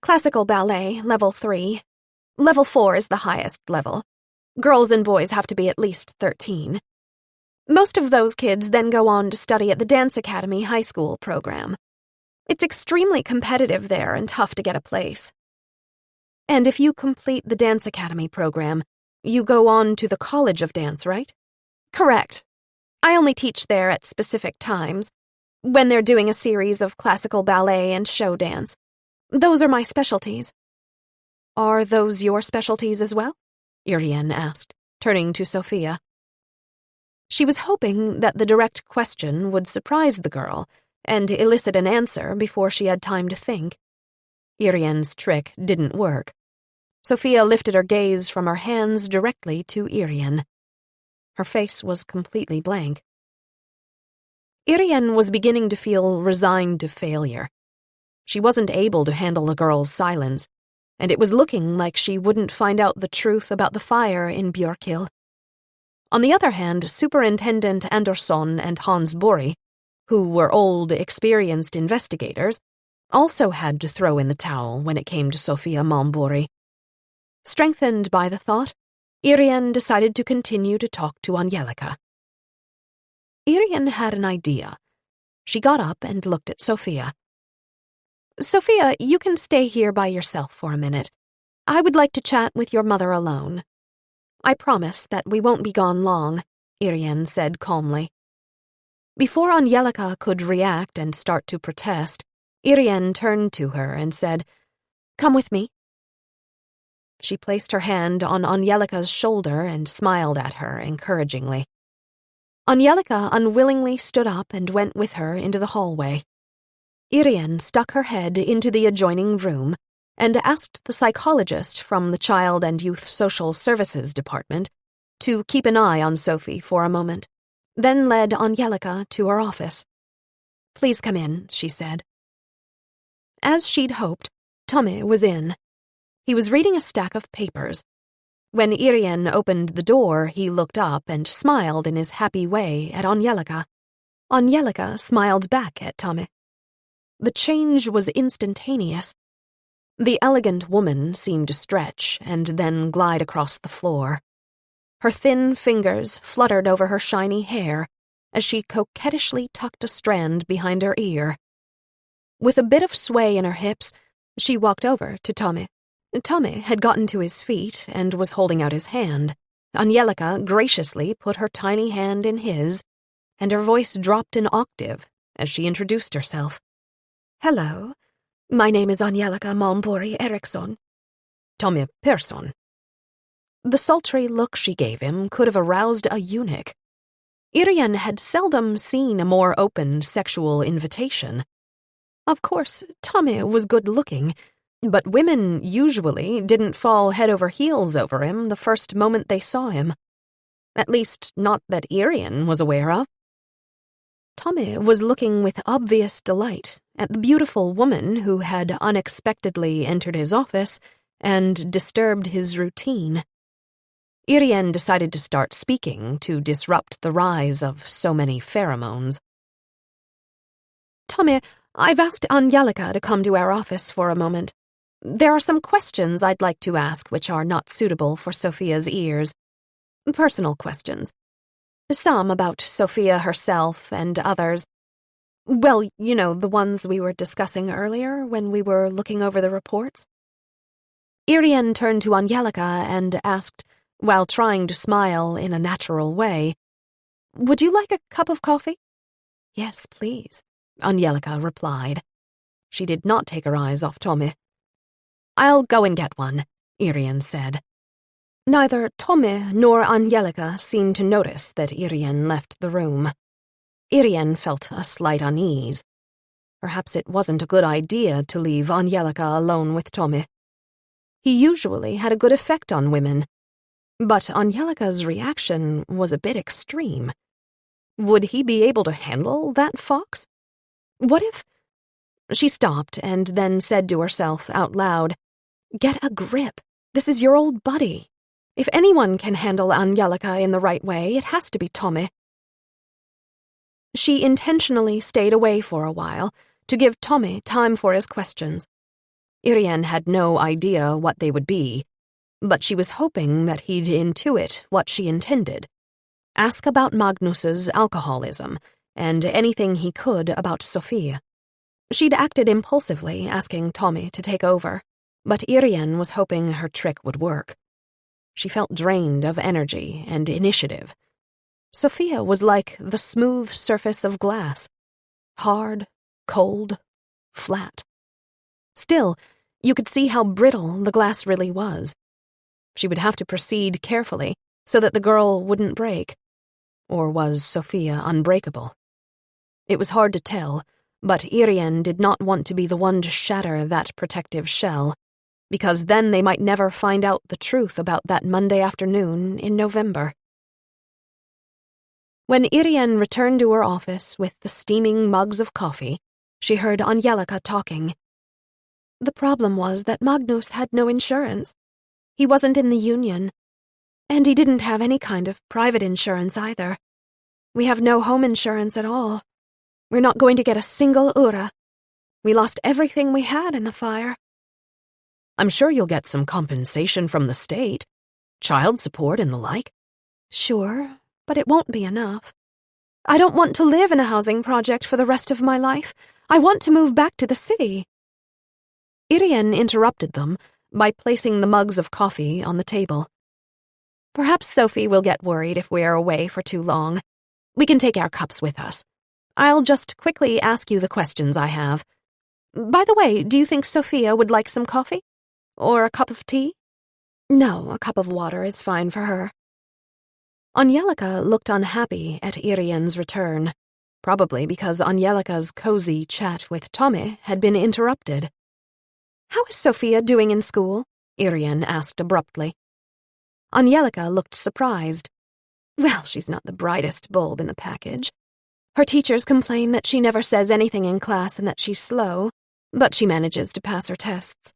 Classical ballet, level 3. Level 4 is the highest level. Girls and boys have to be at least 13. Most of those kids then go on to study at the Dance Academy high school program. It's extremely competitive there and tough to get a place. And if you complete the Dance Academy program, you go on to the College of Dance, right?" "Correct. I only teach there at specific times, when they're doing a series of classical ballet and show dance. Those are my specialties." "Are those your specialties as well?" Irene asked, turning to Sophia. She was hoping that the direct question would surprise the girl and elicit an answer before she had time to think. Irene's trick didn't work. Sophia lifted her gaze from her hands directly to Irene. Her face was completely blank. Irene was beginning to feel resigned to failure. She wasn't able to handle the girl's silence, and it was looking like she wouldn't find out the truth about the fire in Björkhill. On the other hand, Superintendent Andersson and Hans Borg, who were old, experienced investigators, also had to throw in the towel when it came to Sophia Malmborg. Strengthened by the thought, Irene decided to continue to talk to Angelica. Irene had an idea. She got up and looked at Sophia. "Sophia, you can stay here by yourself for a minute. I would like to chat with your mother alone." "I promise that we won't be gone long," Irene said calmly. Before Angelica could react and start to protest, Irene turned to her and said, "Come with me." She placed her hand on Angelica's shoulder and smiled at her encouragingly. Angelica unwillingly stood up and went with her into the hallway. Irene stuck her head into the adjoining room and asked the psychologist from the Child and Youth Social Services Department to keep an eye on Sophie for a moment, then led Angelica to her office. "Please come in," she said. As she'd hoped, Tommy was in. He was reading a stack of papers. When Irene opened the door, he looked up and smiled in his happy way at Angelica. Angelica smiled back at Tommy. The change was instantaneous. The elegant woman seemed to stretch and then glide across the floor. Her thin fingers fluttered over her shiny hair as she coquettishly tucked a strand behind her ear. With a bit of sway in her hips, she walked over to Tommy. Tommy had gotten to his feet and was holding out his hand. Angelica graciously put her tiny hand in his, and her voice dropped an octave as she introduced herself. "Hello, my name is Angelica Malmborg Eriksson." Tommy Persson. The sultry look she gave him could have aroused a eunuch. Irene had seldom seen a more open sexual invitation. Of course, Tommy was good-looking, but women usually didn't fall head over heels over him the first moment they saw him. At least, not that Irene was aware of. Tommy was looking with obvious delight at the beautiful woman who had unexpectedly entered his office and disturbed his routine. Irene decided to start speaking to disrupt the rise of so many pheromones. "Tommy, I've asked Angelica to come to our office for a moment. There are some questions I'd like to ask which are not suitable for Sophia's ears. Personal questions. Some about Sophia herself and others. Well, you know, the ones we were discussing earlier when we were looking over the reports." Irene turned to Angelica and asked, while trying to smile in a natural way, "Would you like a cup of coffee?" "Yes, please," Angelica replied. She did not take her eyes off Tommy. "I'll go and get one," Irene said. Neither Tommy nor Angelica seemed to notice that Irene left the room. Irene felt a slight unease. Perhaps it wasn't a good idea to leave Angelica alone with Tommy. He usually had a good effect on women, but Angelica's reaction was a bit extreme. Would he be able to handle that fox? What if... She stopped and then said to herself out loud, "Get a grip. This is your old buddy. If anyone can handle Angelica in the right way, it has to be Tommy." She intentionally stayed away for a while to give Tommy time for his questions. Irene had no idea what they would be, but she was hoping that he'd intuit what she intended. Ask about Magnus's alcoholism and anything he could about Sophia. She'd acted impulsively, asking Tommy to take over, but Irene was hoping her trick would work. She felt drained of energy and initiative. Sophia was like the smooth surface of glass. Hard, cold, flat. Still, you could see how brittle the glass really was. She would have to proceed carefully so that the girl wouldn't break. Or was Sophia unbreakable? It was hard to tell, but Irene did not want to be the one to shatter that protective shell, because then they might never find out the truth about that Monday afternoon in November. When Irene returned to her office with the steaming mugs of coffee, she heard Angelica talking. The problem was that Magnus had no insurance. He wasn't in the union, and he didn't have any kind of private insurance either. We have no home insurance at all. We're not going to get a single öre. We lost everything we had in the fire. "I'm sure you'll get some compensation from the state. Child support and the like." "Sure, but it won't be enough. I don't want to live in a housing project for the rest of my life. I want to move back to the city." Irene interrupted them by placing the mugs of coffee on the table. "Perhaps Sophie will get worried if we are away for too long. We can take our cups with us. I'll just quickly ask you the questions I have. By the way, do you think Sophia would like some coffee? Or a cup of tea?" "No, a cup of water is fine for her." Angelica looked unhappy at Irene's return, probably because Angelica's cozy chat with Tommy had been interrupted. "How is Sophia doing in school?" Irene asked abruptly. Angelica looked surprised. "Well, she's not the brightest bulb in the package. Her teachers complain that she never says anything in class and that she's slow, but she manages to pass her tests."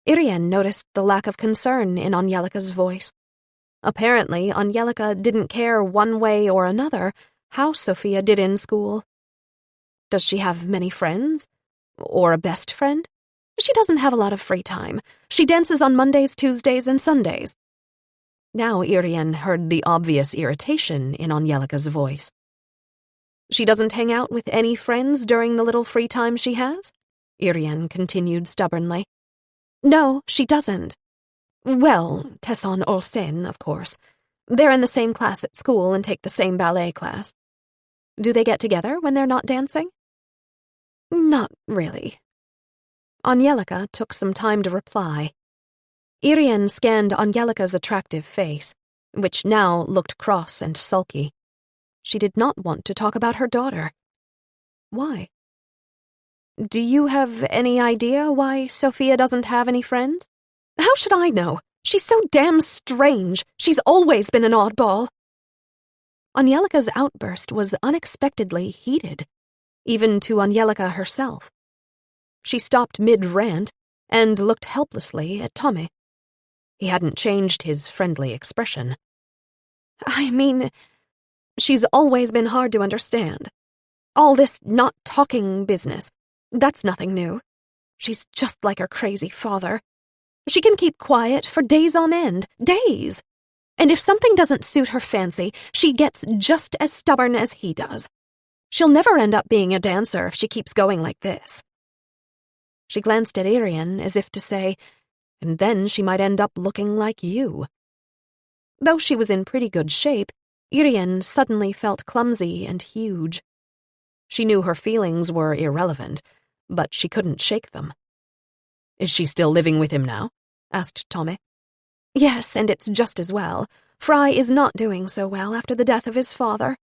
Irene noticed the lack of concern in Angelica's voice. Apparently, Angelica didn't care one way or another how Sophia did in school. Does she have many friends? Or a best friend? She doesn't have a lot of free time. She dances on Mondays, Tuesdays, and Sundays. Now Irene heard the obvious irritation in Angelica's voice. She doesn't hang out with any friends during the little free time she has? Irene continued stubbornly. No, she doesn't. Well, Tesson Olsen, of course. They're in the same class at school and take the same ballet class. Do they get together when they're not dancing? Not really. Angelica took some time to reply. Irene scanned Angelica's attractive face, which now looked cross and sulky. She did not want to talk about her daughter. Why? Do you have any idea why Sophia doesn't have any friends? How should I know? She's so damn strange. She's always been an oddball. Angelica's outburst was unexpectedly heated, even to Angelica herself. She stopped mid-rant and looked helplessly at Tommy. He hadn't changed his friendly expression. I mean, she's always been hard to understand. All this not talking business, that's nothing new. She's just like her crazy father. She can keep quiet for days on end, days. And if something doesn't suit her fancy, she gets just as stubborn as he does. She'll never end up being a dancer if she keeps going like this. She glanced at Irene as if to say, and then she might end up looking like you. Though she was in pretty good shape, Irene suddenly felt clumsy and huge. She knew her feelings were irrelevant, but she couldn't shake them. Is she still living with him now? Asked Tommy. Yes, and it's just as well. Fry is not doing so well after the death of his father.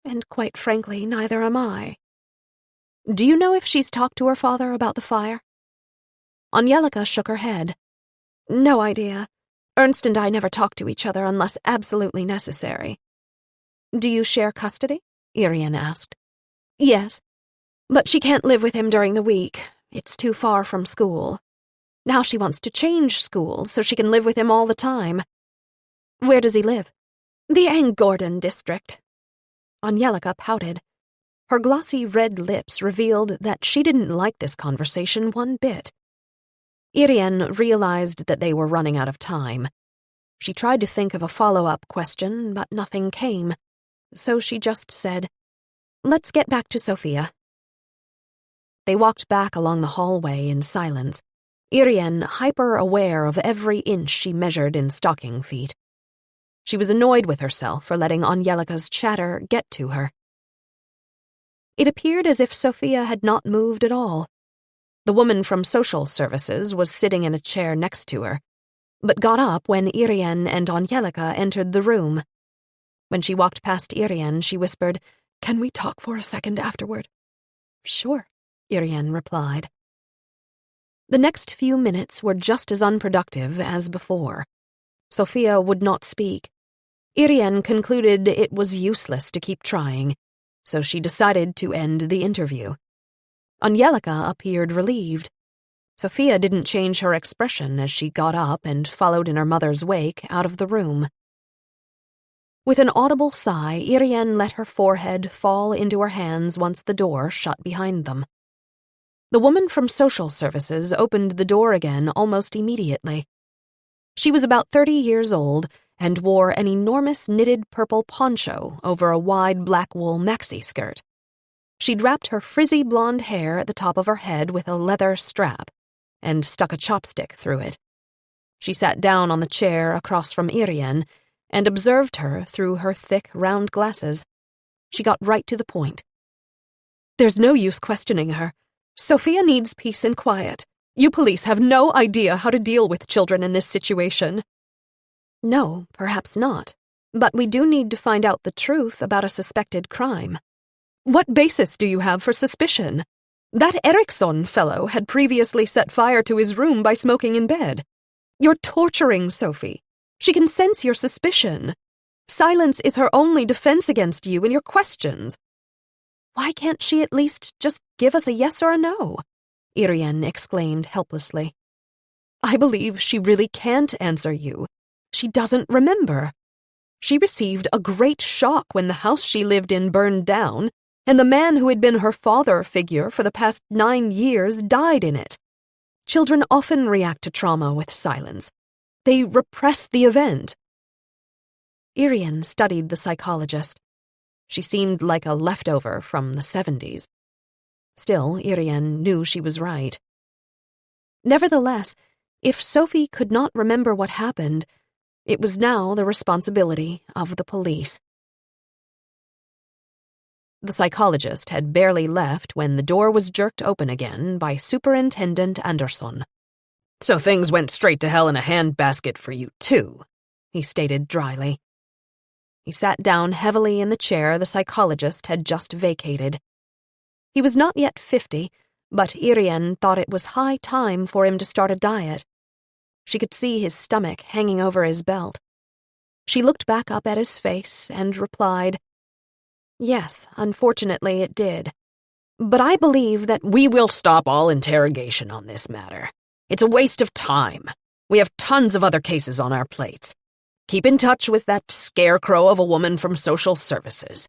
And quite frankly, neither am I. Do you know if she's talked to her father about the fire? Angelica shook her head. No idea. Ernst and I never talk to each other unless absolutely necessary. Do you share custody? Irene asked. Yes, but she can't live with him during the week. It's too far from school. Now she wants to change schools so she can live with him all the time. Where does he live? The Angordon district. Angelica pouted. Her glossy red lips revealed that she didn't like this conversation one bit. Irene realized that they were running out of time. She tried to think of a follow-up question, but nothing came, so she just said, Let's get back to Sophia. They walked back along the hallway in silence, Irene hyper-aware of every inch she measured in stocking feet. She was annoyed with herself for letting Angelica's chatter get to her. It appeared as if Sophia had not moved at all. The woman from social services was sitting in a chair next to her, but got up when Irene and Angelica entered the room. When she walked past Irene, she whispered, Can we talk for a second afterward? Sure, Irene replied. The next few minutes were just as unproductive as before. Sophia would not speak. Irene concluded it was useless to keep trying, so she decided to end the interview. Angelica appeared relieved. Sophia didn't change her expression as she got up and followed in her mother's wake out of the room. With an audible sigh, Irene let her forehead fall into her hands once the door shut behind them. The woman from social services opened the door again almost immediately. She was about 30 years old and wore an enormous knitted purple poncho over a wide black wool maxi skirt. She'd wrapped her frizzy blonde hair at the top of her head with a leather strap and stuck a chopstick through it. She sat down on the chair across from Irene and observed her through her thick, round glasses. She got right to the point. There's no use questioning her. Sophia needs peace and quiet. You police have no idea how to deal with children in this situation. No, perhaps not. But we do need to find out the truth about a suspected crime. What basis do you have for suspicion? That Eriksson fellow had previously set fire to his room by smoking in bed. You're torturing Sophie. She can sense your suspicion. Silence is her only defense against you and your questions. Why can't she at least just give us a yes or a no? Irene exclaimed helplessly. I believe she really can't answer you. She doesn't remember. She received a great shock when the house she lived in burned down, and the man who had been her father figure for the past 9 years died in it. Children often react to trauma with silence. They repress the event. Irene studied the psychologist. She seemed like a leftover from the 70s. Still, Irene knew she was right. Nevertheless, if Sophie could not remember what happened, it was now the responsibility of the police. The psychologist had barely left when the door was jerked open again by Superintendent Andersson. "So things went straight to hell in a handbasket for you, too," he stated dryly. He sat down heavily in the chair the psychologist had just vacated. He was not yet 50, but Irene thought it was high time for him to start a diet. She could see his stomach hanging over his belt. She looked back up at his face and replied, "Yes, unfortunately it did. But I believe that We will stop all interrogation on this matter. It's a waste of time. We have tons of other cases on our plates. Keep in touch with that scarecrow of a woman from social services.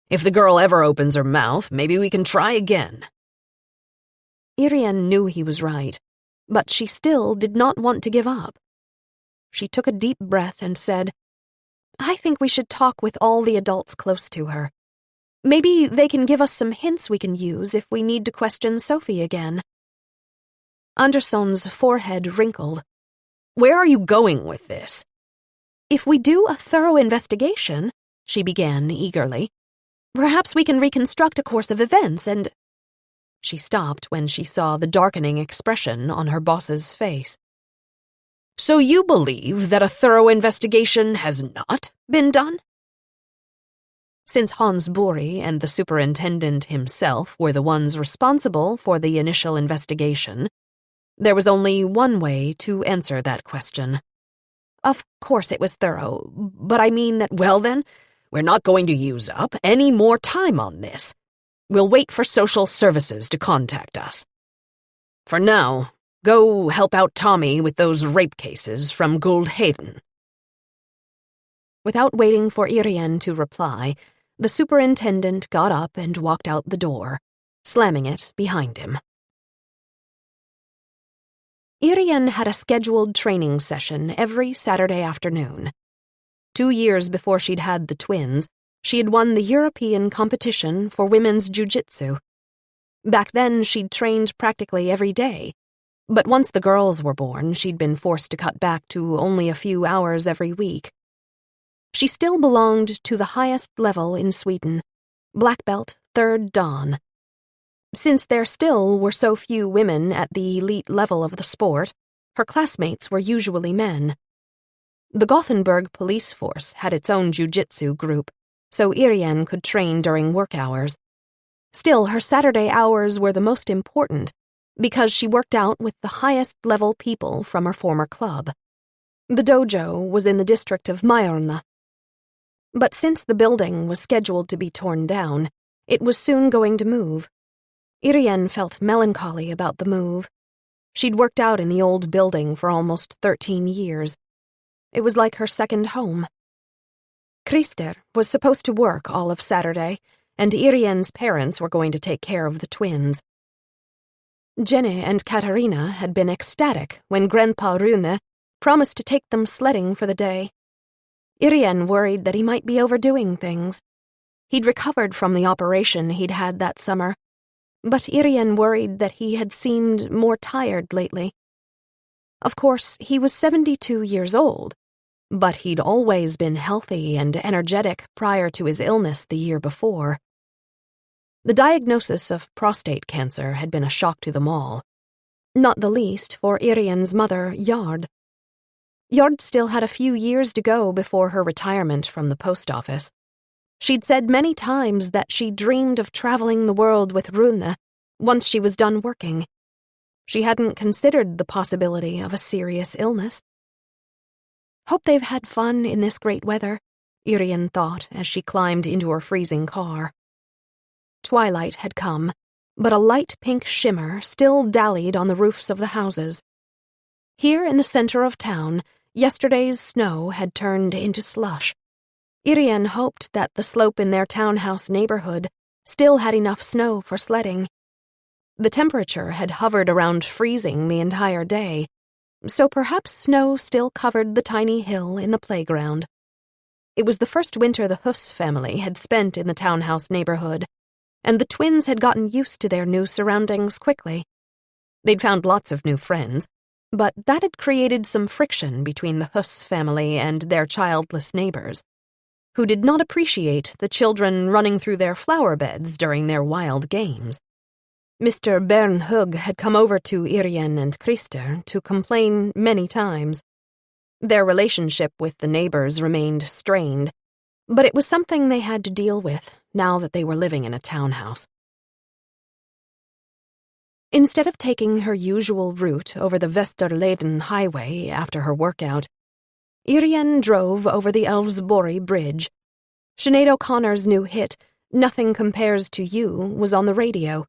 If the girl ever opens her mouth, maybe we can try again." Irene knew he was right, but she still did not want to give up. She took a deep breath and said, "I think we should talk with all the adults close to her. Maybe they can give us some hints we can use if we need to question Sophie again." Andersson's forehead wrinkled. "Where are you going with this?" "If we do a thorough investigation," she began eagerly, "perhaps we can reconstruct a course of events and—" She stopped when she saw the darkening expression on her boss's face. "So you believe that a thorough investigation has not been done?" Since Hans Buri and the superintendent himself were the ones responsible for the initial investigation, there was only one way to answer that question. Of course it was thorough, but I mean that— "Well then, we're not going to use up any more time on this. We'll wait for social services to contact us. For now, go help out Tommy with those rape cases from Guldheden." Without waiting for Irene to reply, the superintendent got up and walked out the door, slamming it behind him. Irene had a scheduled training session every Saturday afternoon. 2 years before she'd had the twins, she had won the European competition for women's jiu-jitsu. Back then, she'd trained practically every day, but once the girls were born, she'd been forced to cut back to only a few hours every week. She still belonged to the highest level in Sweden, Black Belt 3rd Dan. Since there still were so few women at the elite level of the sport, her classmates were usually men. The Gothenburg police force had its own jiu-jitsu group, so Irene could train during work hours. Still, her Saturday hours were the most important because she worked out with the highest-level people from her former club. The dojo was in the district of Mjölnä. But since the building was scheduled to be torn down, it was soon going to move. Irene felt melancholy about the move. She'd worked out in the old building for almost 13 years. It was like her second home. Christer was supposed to work all of Saturday, and Irene's parents were going to take care of the twins. Jenny and Katarina had been ecstatic when Grandpa Rune promised to take them sledding for the day. Irene worried that he might be overdoing things. He'd recovered from the operation he'd had that summer, but Irene worried that he had seemed more tired lately. Of course, he was 72 years old, but he'd always been healthy and energetic prior to his illness the year before. The diagnosis of prostate cancer had been a shock to them all, not the least for Irene's mother, Jard. Jard still had a few years to go before her retirement from the post office. She'd said many times that she dreamed of traveling the world with Rune once she was done working. She hadn't considered the possibility of a serious illness. Hope they've had fun in this great weather, Irene thought as she climbed into her freezing car. Twilight had come, but a light pink shimmer still dallied on the roofs of the houses. Here in the center of town, yesterday's snow had turned into slush. Irene hoped that the slope in their townhouse neighborhood still had enough snow for sledding. The temperature had hovered around freezing the entire day, so perhaps snow still covered the tiny hill in the playground. It was the first winter the Huss family had spent in the townhouse neighborhood, and the twins had gotten used to their new surroundings quickly. They'd found lots of new friends, but that had created some friction between the Huss family and their childless neighbors, who did not appreciate the children running through their flower beds during their wild games. Mr. Bernhug had come over to Irene and Christer to complain many times. Their relationship with the neighbors remained strained, but it was something they had to deal with now that they were living in a townhouse. Instead of taking her usual route over the Vesterleden highway after her workout, Irene drove over the Elvsborg Bridge. Sinead O'Connor's new hit, Nothing Compares to You, was on the radio.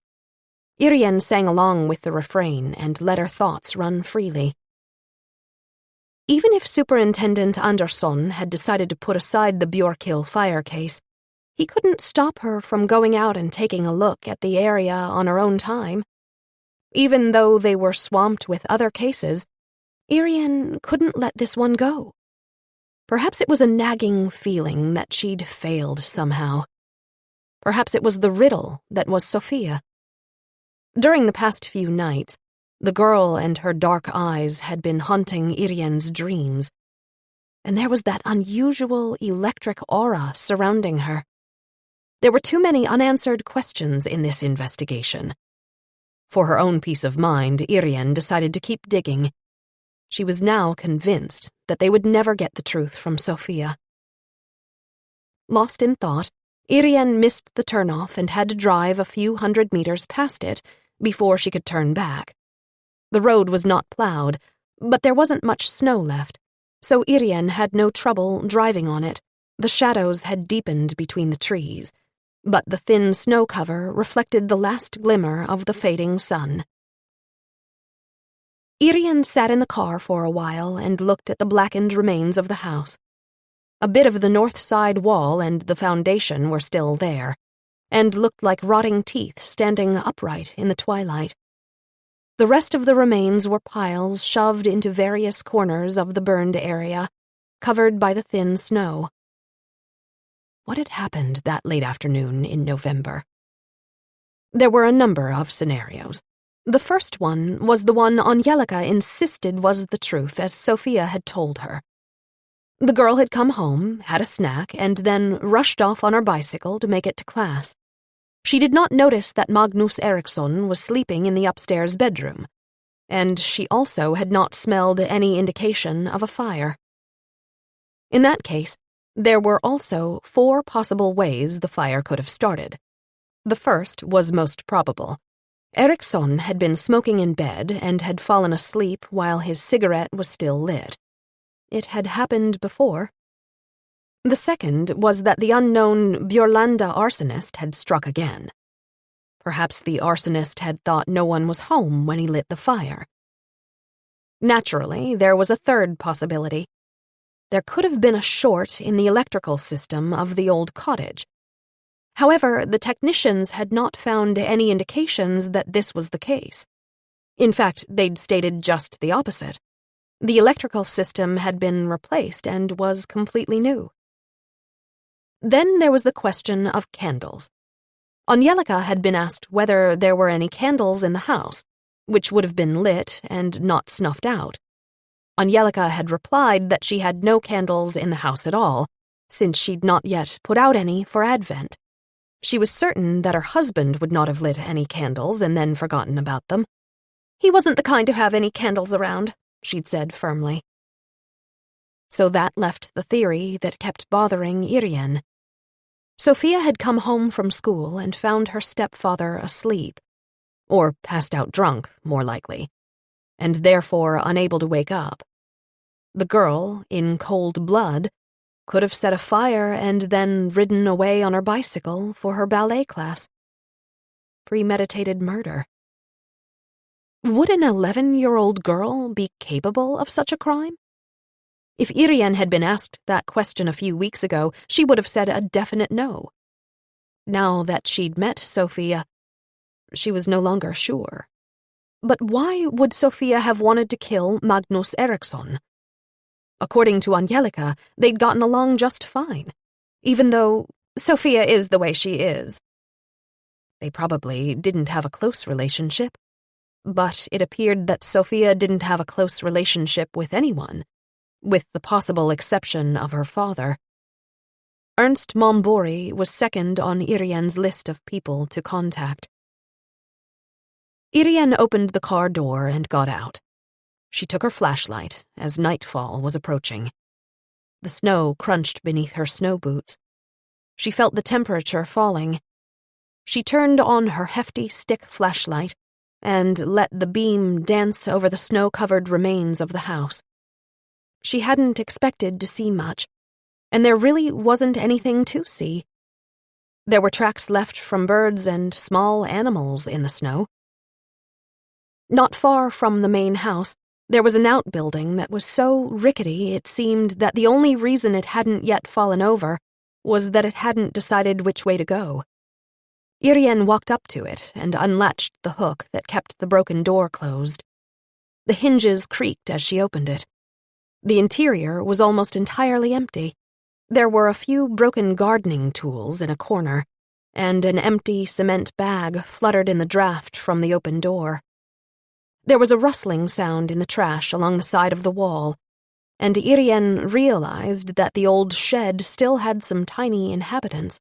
Irene sang along with the refrain and let her thoughts run freely. Even if Superintendent Andersson had decided to put aside the Bjorkhill fire case, he couldn't stop her from going out and taking a look at the area on her own time. Even though they were swamped with other cases, Irene couldn't let this one go. Perhaps it was a nagging feeling that she'd failed somehow. Perhaps it was the riddle that was Sophia. During the past few nights, the girl and her dark eyes had been haunting Irene's dreams, and there was that unusual electric aura surrounding her. There were too many unanswered questions in this investigation. For her own peace of mind, Irene decided to keep digging. She was now convinced that they would never get the truth from Sophia. Lost in thought, Irene missed the turnoff and had to drive a few 100 meters past it before she could turn back. The road was not plowed, but there wasn't much snow left, so Irene had no trouble driving on it. The shadows had deepened between the trees, but the thin snow cover reflected the last glimmer of the fading sun. Irene sat in the car for a while and looked at the blackened remains of the house. A bit of the north side wall and the foundation were still there, and looked like rotting teeth standing upright in the twilight. The rest of the remains were piles shoved into various corners of the burned area, covered by the thin snow. What had happened that late afternoon in November? There were a number of scenarios. The first one was the one Angelica insisted was the truth, as Sophia had told her. The girl had come home, had a snack, and then rushed off on her bicycle to make it to class. She did not notice that Magnus Eriksson was sleeping in the upstairs bedroom, and she also had not smelled any indication of a fire. In that case, there were also 4 possible ways the fire could have started. The first was most probable. Eriksson had been smoking in bed and had fallen asleep while his cigarette was still lit. It had happened before. The second was that the unknown Björlanda arsonist had struck again. Perhaps the arsonist had thought no one was home when he lit the fire. Naturally, there was a third possibility. There could have been a short in the electrical system of the old cottage. However, the technicians had not found any indications that this was the case. In fact, they'd stated just the opposite. The electrical system had been replaced and was completely new. Then there was the question of candles. Angelica had been asked whether there were any candles in the house, which would have been lit and not snuffed out. Angelica had replied that she had no candles in the house at all, since she'd not yet put out any for Advent. She was certain that her husband would not have lit any candles and then forgotten about them. He wasn't the kind to have any candles around, she'd said firmly. So that left the theory that kept bothering Irene. Sophia had come home from school and found her stepfather asleep, or passed out drunk, more likely, and therefore unable to wake up. The girl, in cold blood, could have set a fire and then ridden away on her bicycle for her ballet class. Premeditated murder. Would an 11-year-old girl be capable of such a crime? If Irene had been asked that question a few weeks ago, she would have said a definite no. Now that she'd met Sophia, she was no longer sure. But why would Sophia have wanted to kill Magnus Eriksson? According to Angelica, they'd gotten along just fine, even though Sophia is the way she is. They probably didn't have a close relationship, but it appeared that Sophia didn't have a close relationship with anyone, with the possible exception of her father. Ernst Mombori was second on Irien's list of people to contact. Irien opened the car door and got out. She took her flashlight as nightfall was approaching. The snow crunched beneath her snow boots. She felt the temperature falling. She turned on her hefty stick flashlight and let the beam dance over the snow-covered remains of the house. She hadn't expected to see much, and there really wasn't anything to see. There were tracks left from birds and small animals in the snow. Not far from the main house, there was an outbuilding that was so rickety it seemed that the only reason it hadn't yet fallen over was that it hadn't decided which way to go. Irien walked up to it and unlatched the hook that kept the broken door closed. The hinges creaked as she opened it. The interior was almost entirely empty. There were a few broken gardening tools in a corner, and an empty cement bag fluttered in the draft from the open door. There was a rustling sound in the trash along the side of the wall, and Irien realized that the old shed still had some tiny inhabitants.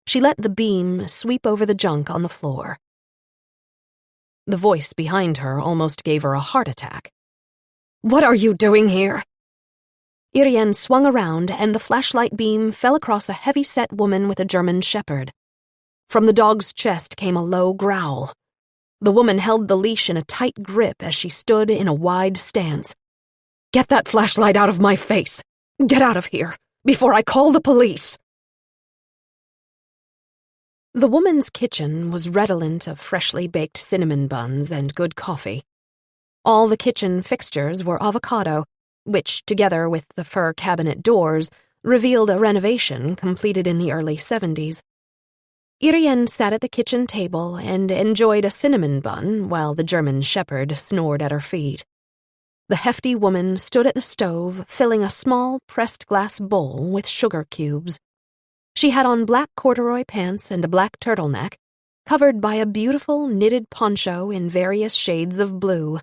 She let the beam sweep over the junk on the floor. The voice behind her almost gave her a heart attack. "What are you doing here?" Irien swung around, and the flashlight beam fell across a heavy-set woman with a German shepherd. From the dog's chest came a low growl. The woman held the leash in a tight grip as she stood in a wide stance. "Get that flashlight out of my face! Get out of here, before I call the police!" The woman's kitchen was redolent of freshly baked cinnamon buns and good coffee. All the kitchen fixtures were avocado, which, together with the fir cabinet doors, revealed a renovation completed in the early 70s. Irien sat at the kitchen table and enjoyed a cinnamon bun while the German shepherd snored at her feet. The hefty woman stood at the stove, filling a small pressed glass bowl with sugar cubes. She had on black corduroy pants and a black turtleneck, covered by a beautiful knitted poncho in various shades of blue.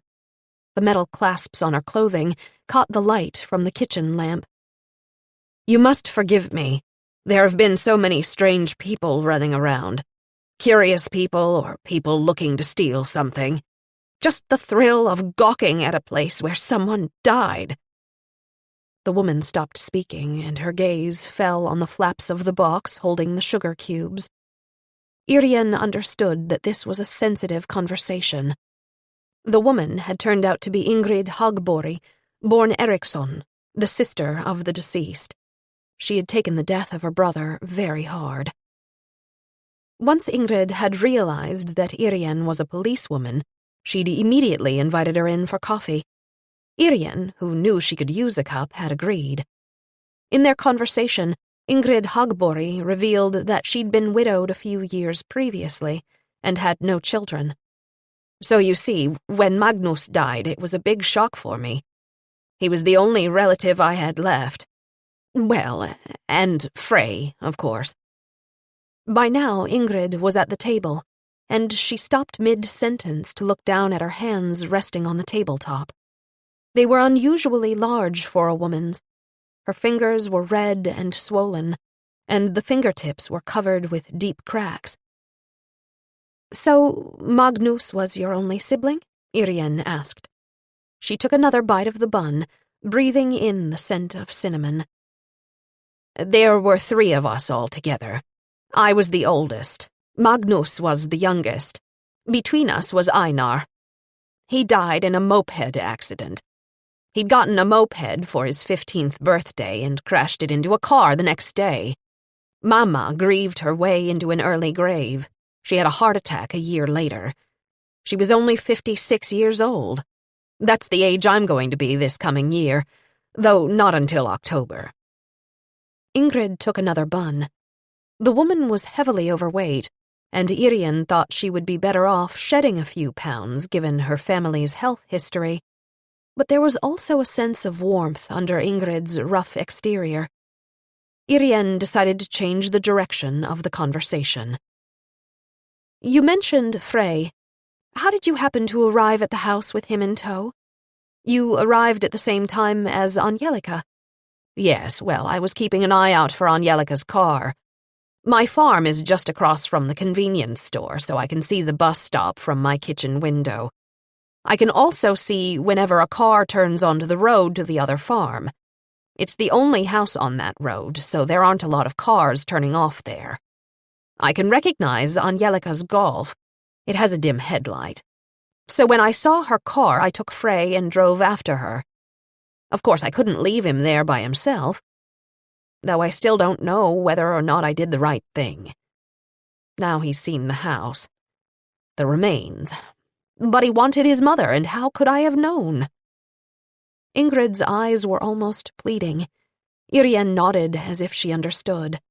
The metal clasps on her clothing caught the light from the kitchen lamp. "You must forgive me. There have been so many strange people running around. Curious people or people looking to steal something. Just the thrill of gawking at a place where someone died." The woman stopped speaking, and her gaze fell on the flaps of the box holding the sugar cubes. Irien understood that this was a sensitive conversation. The woman had turned out to be Ingrid Hagbori, born Eriksson, the sister of the deceased. She had taken the death of her brother very hard. Once Ingrid had realized that Irien was a policewoman, she'd immediately invited her in for coffee. Irien, who knew she could use a cup, had agreed. In their conversation, Ingrid Hagbori revealed that she'd been widowed a few years previously and had no children. "So you see, when Magnus died, it was a big shock for me. He was the only relative I had left. Well, and Frey, of course." By now, Ingrid was at the table, and she stopped mid-sentence to look down at her hands resting on the tabletop. They were unusually large for a woman's. Her fingers were red and swollen, and the fingertips were covered with deep cracks. "So, Magnus was your only sibling?" Irien asked. She took another bite of the bun, breathing in the scent of cinnamon. "There were 3 of us altogether. I was the oldest. Magnus was the youngest. Between us was Einar. He died in a moped accident. He'd gotten a moped for his 15th birthday and crashed it into a car the next day. Mama grieved her way into an early grave. She had a heart attack a year later. She was only 56 years old. That's the age I'm going to be this coming year, though not until October." Ingrid took another bun. The woman was heavily overweight, and Irien thought she would be better off shedding a few pounds given her family's health history. But there was also a sense of warmth under Ingrid's rough exterior. Irene decided to change the direction of the conversation. "You mentioned Frey. How did you happen to arrive at the house with him in tow? You arrived at the same time as Angelica." "Yes, well, I was keeping an eye out for Angelica's car. My farm is just across from the convenience store, so I can see the bus stop from my kitchen window. I can also see whenever a car turns onto the road to the other farm. It's the only house on that road, so there aren't a lot of cars turning off there. I can recognize Angelica's Golf. It has a dim headlight. So when I saw her car, I took Frey and drove after her. Of course, I couldn't leave him there by himself, though I still don't know whether or not I did the right thing. Now he's seen the house. The remains. But he wanted his mother, and how could I have known?" Ingrid's eyes were almost pleading. Irene nodded as if she understood.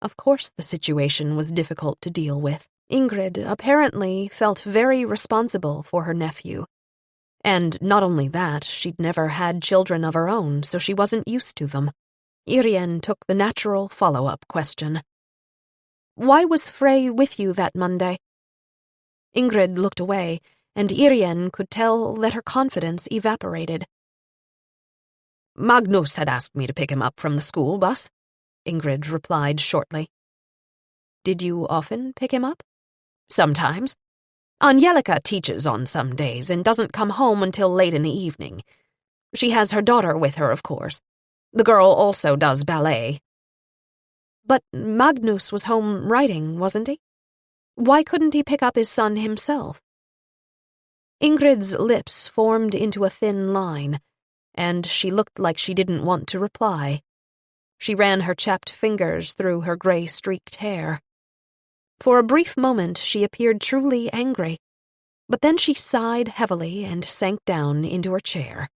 Of course the situation was difficult to deal with. Ingrid apparently felt very responsible for her nephew. And not only that, she'd never had children of her own, so she wasn't used to them. Irene took the natural follow-up question. "Why was Frey with you that Monday?" Ingrid looked away, and Irene could tell that her confidence evaporated. "Magnus had asked me to pick him up from the school bus," Ingrid replied shortly. "Did you often pick him up?" "Sometimes. Angelica teaches on some days and doesn't come home until late in the evening. She has her daughter with her, of course. The girl also does ballet." "But Magnus was home writing, wasn't he? Why couldn't he pick up his son himself?" Ingrid's lips formed into a thin line, and she looked like she didn't want to reply. She ran her chapped fingers through her gray-streaked hair. For a brief moment she appeared truly angry, but then she sighed heavily and sank down into her chair.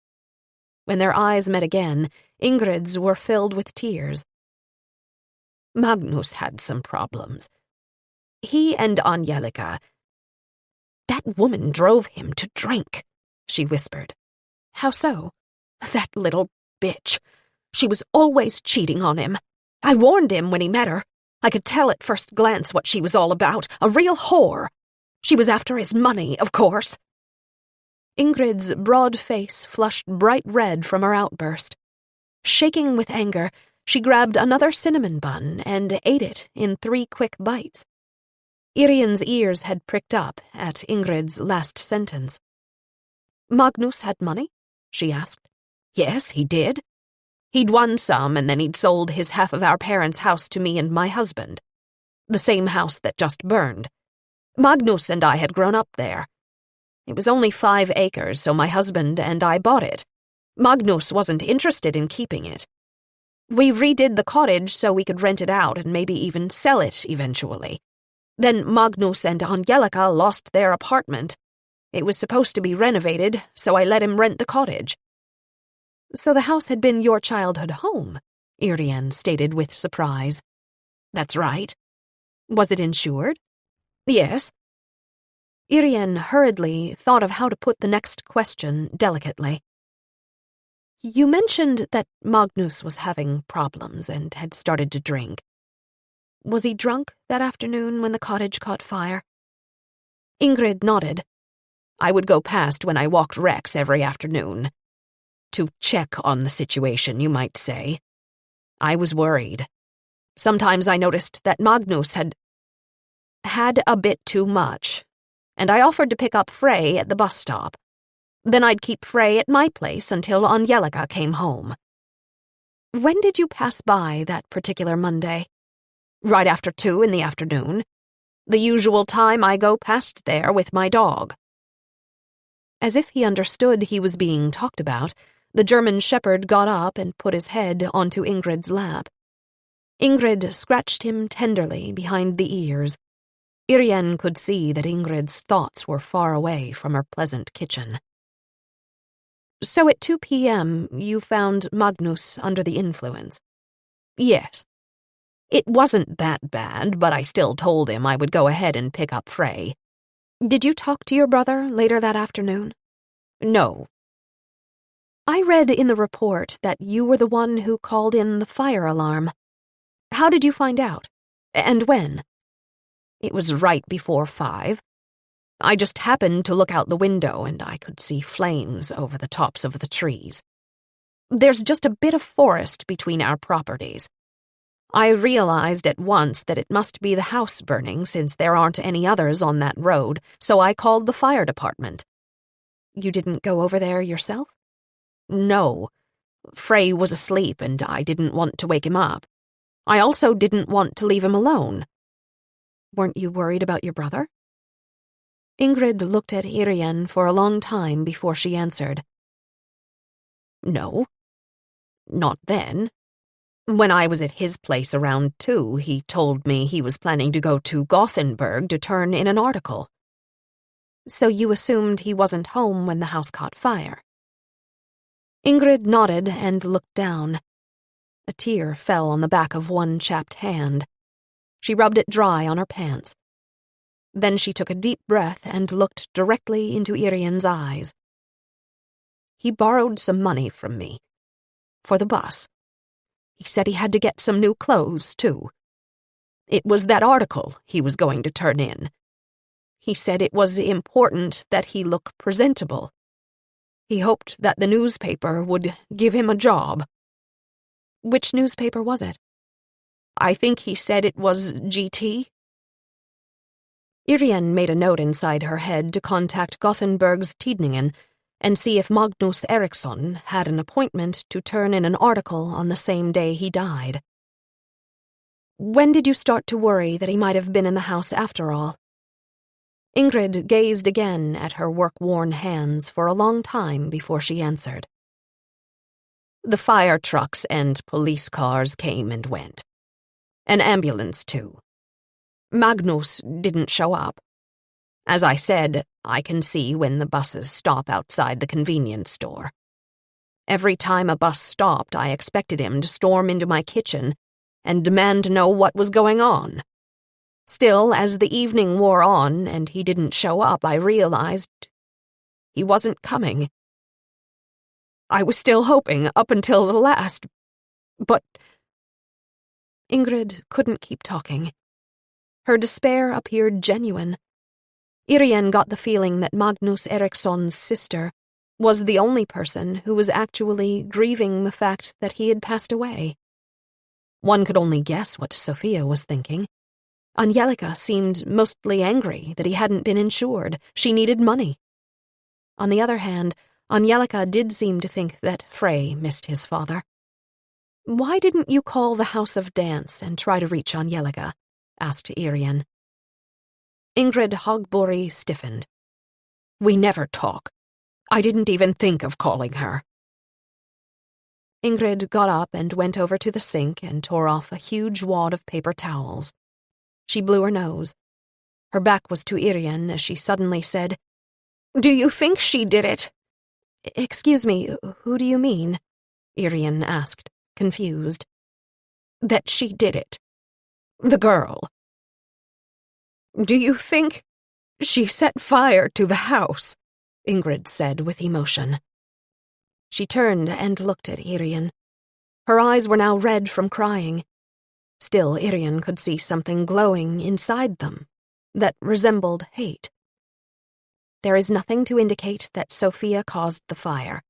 When their eyes met again, Ingrid's were filled with tears. "Magnus had some problems. He and Angelica. That woman drove him to drink," she whispered. "How so?" "That little bitch. She was always cheating on him. I warned him when he met her. I could tell at first glance what she was all about, a real whore. She was after his money, of course." Ingrid's broad face flushed bright red from her outburst. Shaking with anger, she grabbed another cinnamon bun and ate it in 3 quick bites. Irene's ears had pricked up at Ingrid's last sentence. "Magnus had money?" she asked. "Yes, he did. He'd won some, and then he'd sold his half of our parents' house to me and my husband. The same house that just burned. Magnus and I had grown up there. It was only 5 acres, so my husband and I bought it. Magnus wasn't interested in keeping it. We redid the cottage so we could rent it out and maybe even sell it eventually. Then Magnus and Angelica lost their apartment. It was supposed to be renovated, so I let him rent the cottage." "So the house had been your childhood home," Irene stated with surprise. "That's right." "Was it insured?" "Yes." Irene hurriedly thought of how to put the next question delicately. "You mentioned that Magnus was having problems and had started to drink. Was he drunk that afternoon when the cottage caught fire?" Ingrid nodded. "I would go past when I walked Rex every afternoon. To check on the situation, you might say. I was worried. Sometimes I noticed that Magnus had a bit too much, and I offered to pick up Frey at the bus stop. Then I'd keep Frey at my place until Angelica came home." "When did you pass by that particular Monday?" "Right after 2 in the afternoon. The usual time I go past there with my dog." As if he understood he was being talked about, the German shepherd got up and put his head onto Ingrid's lap. Ingrid scratched him tenderly behind the ears. Irene could see that Ingrid's thoughts were far away from her pleasant kitchen. "So at 2 p.m. you found Magnus under the influence?" "Yes. It wasn't that bad, but I still told him I would go ahead and pick up Frey." "Did you talk to your brother later that afternoon?" "No." I read in the report that you were the one who called in the fire alarm. How did you find out? And when? It was right before 5. I just happened to look out the window and I could see flames over the tops of the trees. There's just a bit of forest between our properties. I realized at once that it must be the house burning since there aren't any others on that road, so I called the fire department. You didn't go over there yourself? No. Frey was asleep and I didn't want to wake him up. I also didn't want to leave him alone. Weren't you worried about your brother? Ingrid looked at Irene for a long time before she answered. No. Not then. When I was at his place around 2, he told me he was planning to go to Gothenburg to turn in an article. So you assumed he wasn't home when the house caught fire? Ingrid nodded and looked down. A tear fell on the back of one chapped hand. She rubbed it dry on her pants. Then she took a deep breath and looked directly into Irene's eyes. He borrowed some money from me. For the bus. He said he had to get some new clothes, too. It was that article he was going to turn in. He said it was important that he look presentable. He hoped that the newspaper would give him a job. Which newspaper was it? I think he said it was GT. Irene made a note inside her head to contact Gothenburg's Tidningen and see if Magnus Eriksson had an appointment to turn in an article on the same day he died. When did you start to worry that he might have been in the house after all? Ingrid gazed again at her work-worn hands for a long time before she answered. The fire trucks and police cars came and went. An ambulance, too. Magnus didn't show up. As I said, I can see when the buses stop outside the convenience store. Every time a bus stopped, I expected him to storm into my kitchen and demand to know what was going on. Still, as the evening wore on and he didn't show up, I realized he wasn't coming. I was still hoping up until the last, but... Ingrid couldn't keep talking. Her despair appeared genuine. Irene got the feeling that Magnus Eriksson's sister was the only person who was actually grieving the fact that he had passed away. One could only guess what Sophia was thinking. Angelica seemed mostly angry that he hadn't been insured. She needed money. On the other hand, Angelica did seem to think that Frey missed his father. Why didn't you call the House of Dance and try to reach Angelica? Asked Irene. Ingrid Hogbury stiffened. We never talk. I didn't even think of calling her. Ingrid got up and went over to the sink and tore off a huge wad of paper towels. She blew her nose. Her back was to Irene as she suddenly said, Do you think she did it? Excuse me, who do you mean? Irene asked, confused. That she did it. The girl. Do you think she set fire to the house? Ingrid said with emotion. She turned and looked at Irene. Her eyes were now red from crying. Still, Irene could see something glowing inside them that resembled hate. There is nothing to indicate that Sophia caused the fire,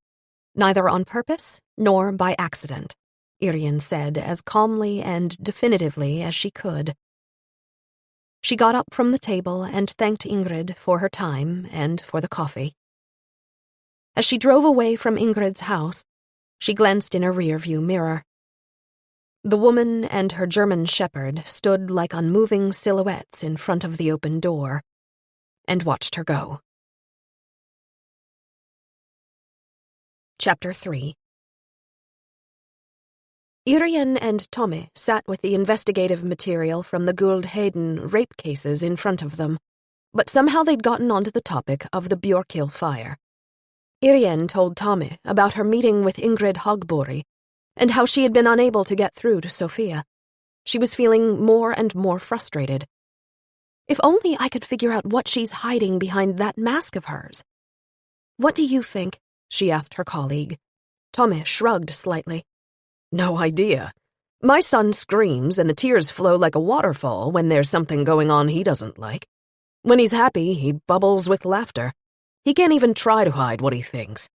neither on purpose nor by accident, Irene said as calmly and definitively as she could. She got up from the table and thanked Ingrid for her time and for the coffee. As she drove away from Ingrid's house, she glanced in a rear-view mirror. The woman and her German shepherd stood like unmoving silhouettes in front of the open door and watched her go. Chapter 3. Irene and Tommy sat with the investigative material from the Guldheden rape cases in front of them, but somehow they'd gotten onto the topic of the Björkhill fire. Irene told Tommy about her meeting with Ingrid Hogbury and how she had been unable to get through to Sophia. She was feeling more and more frustrated. If only I could figure out what she's hiding behind that mask of hers. What do you think? She asked her colleague. Tommy shrugged slightly. No idea. My son screams and the tears flow like a waterfall when there's something going on he doesn't like. When he's happy, he bubbles with laughter. He can't even try to hide what he thinks.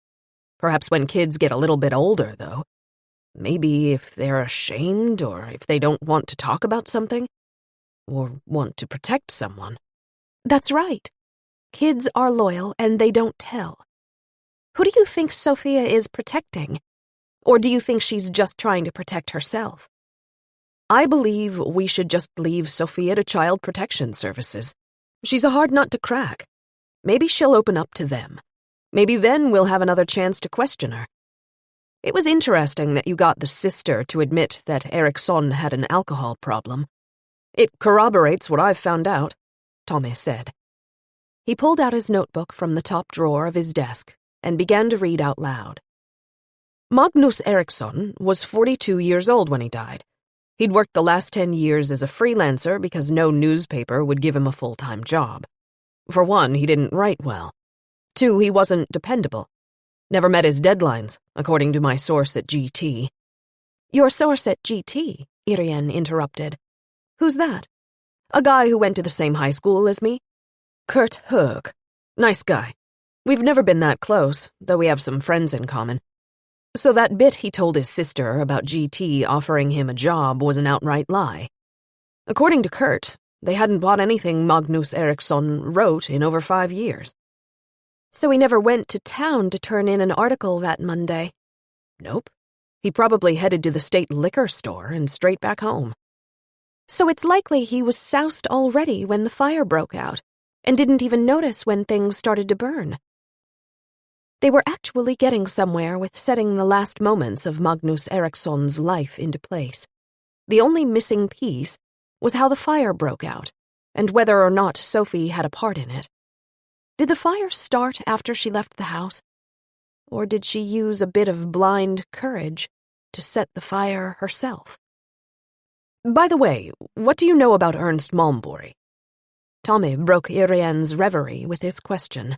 Perhaps when kids get a little bit older, though. Maybe if they're ashamed or if they don't want to talk about something. Or want to protect someone. That's right. Kids are loyal and they don't tell. Who do you think Sophia is protecting? Or do you think she's just trying to protect herself? I believe we should just leave Sophia to Child Protection Services. She's a hard nut to crack. Maybe she'll open up to them. Maybe then we'll have another chance to question her. It was interesting that you got the sister to admit that Eriksson had an alcohol problem. It corroborates what I've found out, Tommy said. He pulled out his notebook from the top drawer of his desk and began to read out loud. Magnus Eriksson was 42 years old when he died. He'd worked the last 10 years as a freelancer because no newspaper would give him a full-time job. For one, he didn't write well. Two, he wasn't dependable. Never met his deadlines, according to my source at GT. Your source at GT? Irene interrupted. Who's that? A guy who went to the same high school as me. Kurt Hög. Nice guy. We've never been that close, though we have some friends in common. So that bit he told his sister about GT offering him a job was an outright lie. According to Kurt, they hadn't bought anything Magnus Eriksson wrote in over 5 years. So he never went to town to turn in an article that Monday? Nope. He probably headed to the state liquor store and straight back home. So it's likely he was soused already when the fire broke out, and didn't even notice when things started to burn. They were actually getting somewhere with setting the last moments of Magnus Eriksson's life into place. The only missing piece was how the fire broke out, and whether or not Sophie had a part in it. Did the fire start after she left the house? Or did she use a bit of blind courage to set the fire herself? By the way, what do you know about Ernst Malmborg? Tommy broke Irene's reverie with his question.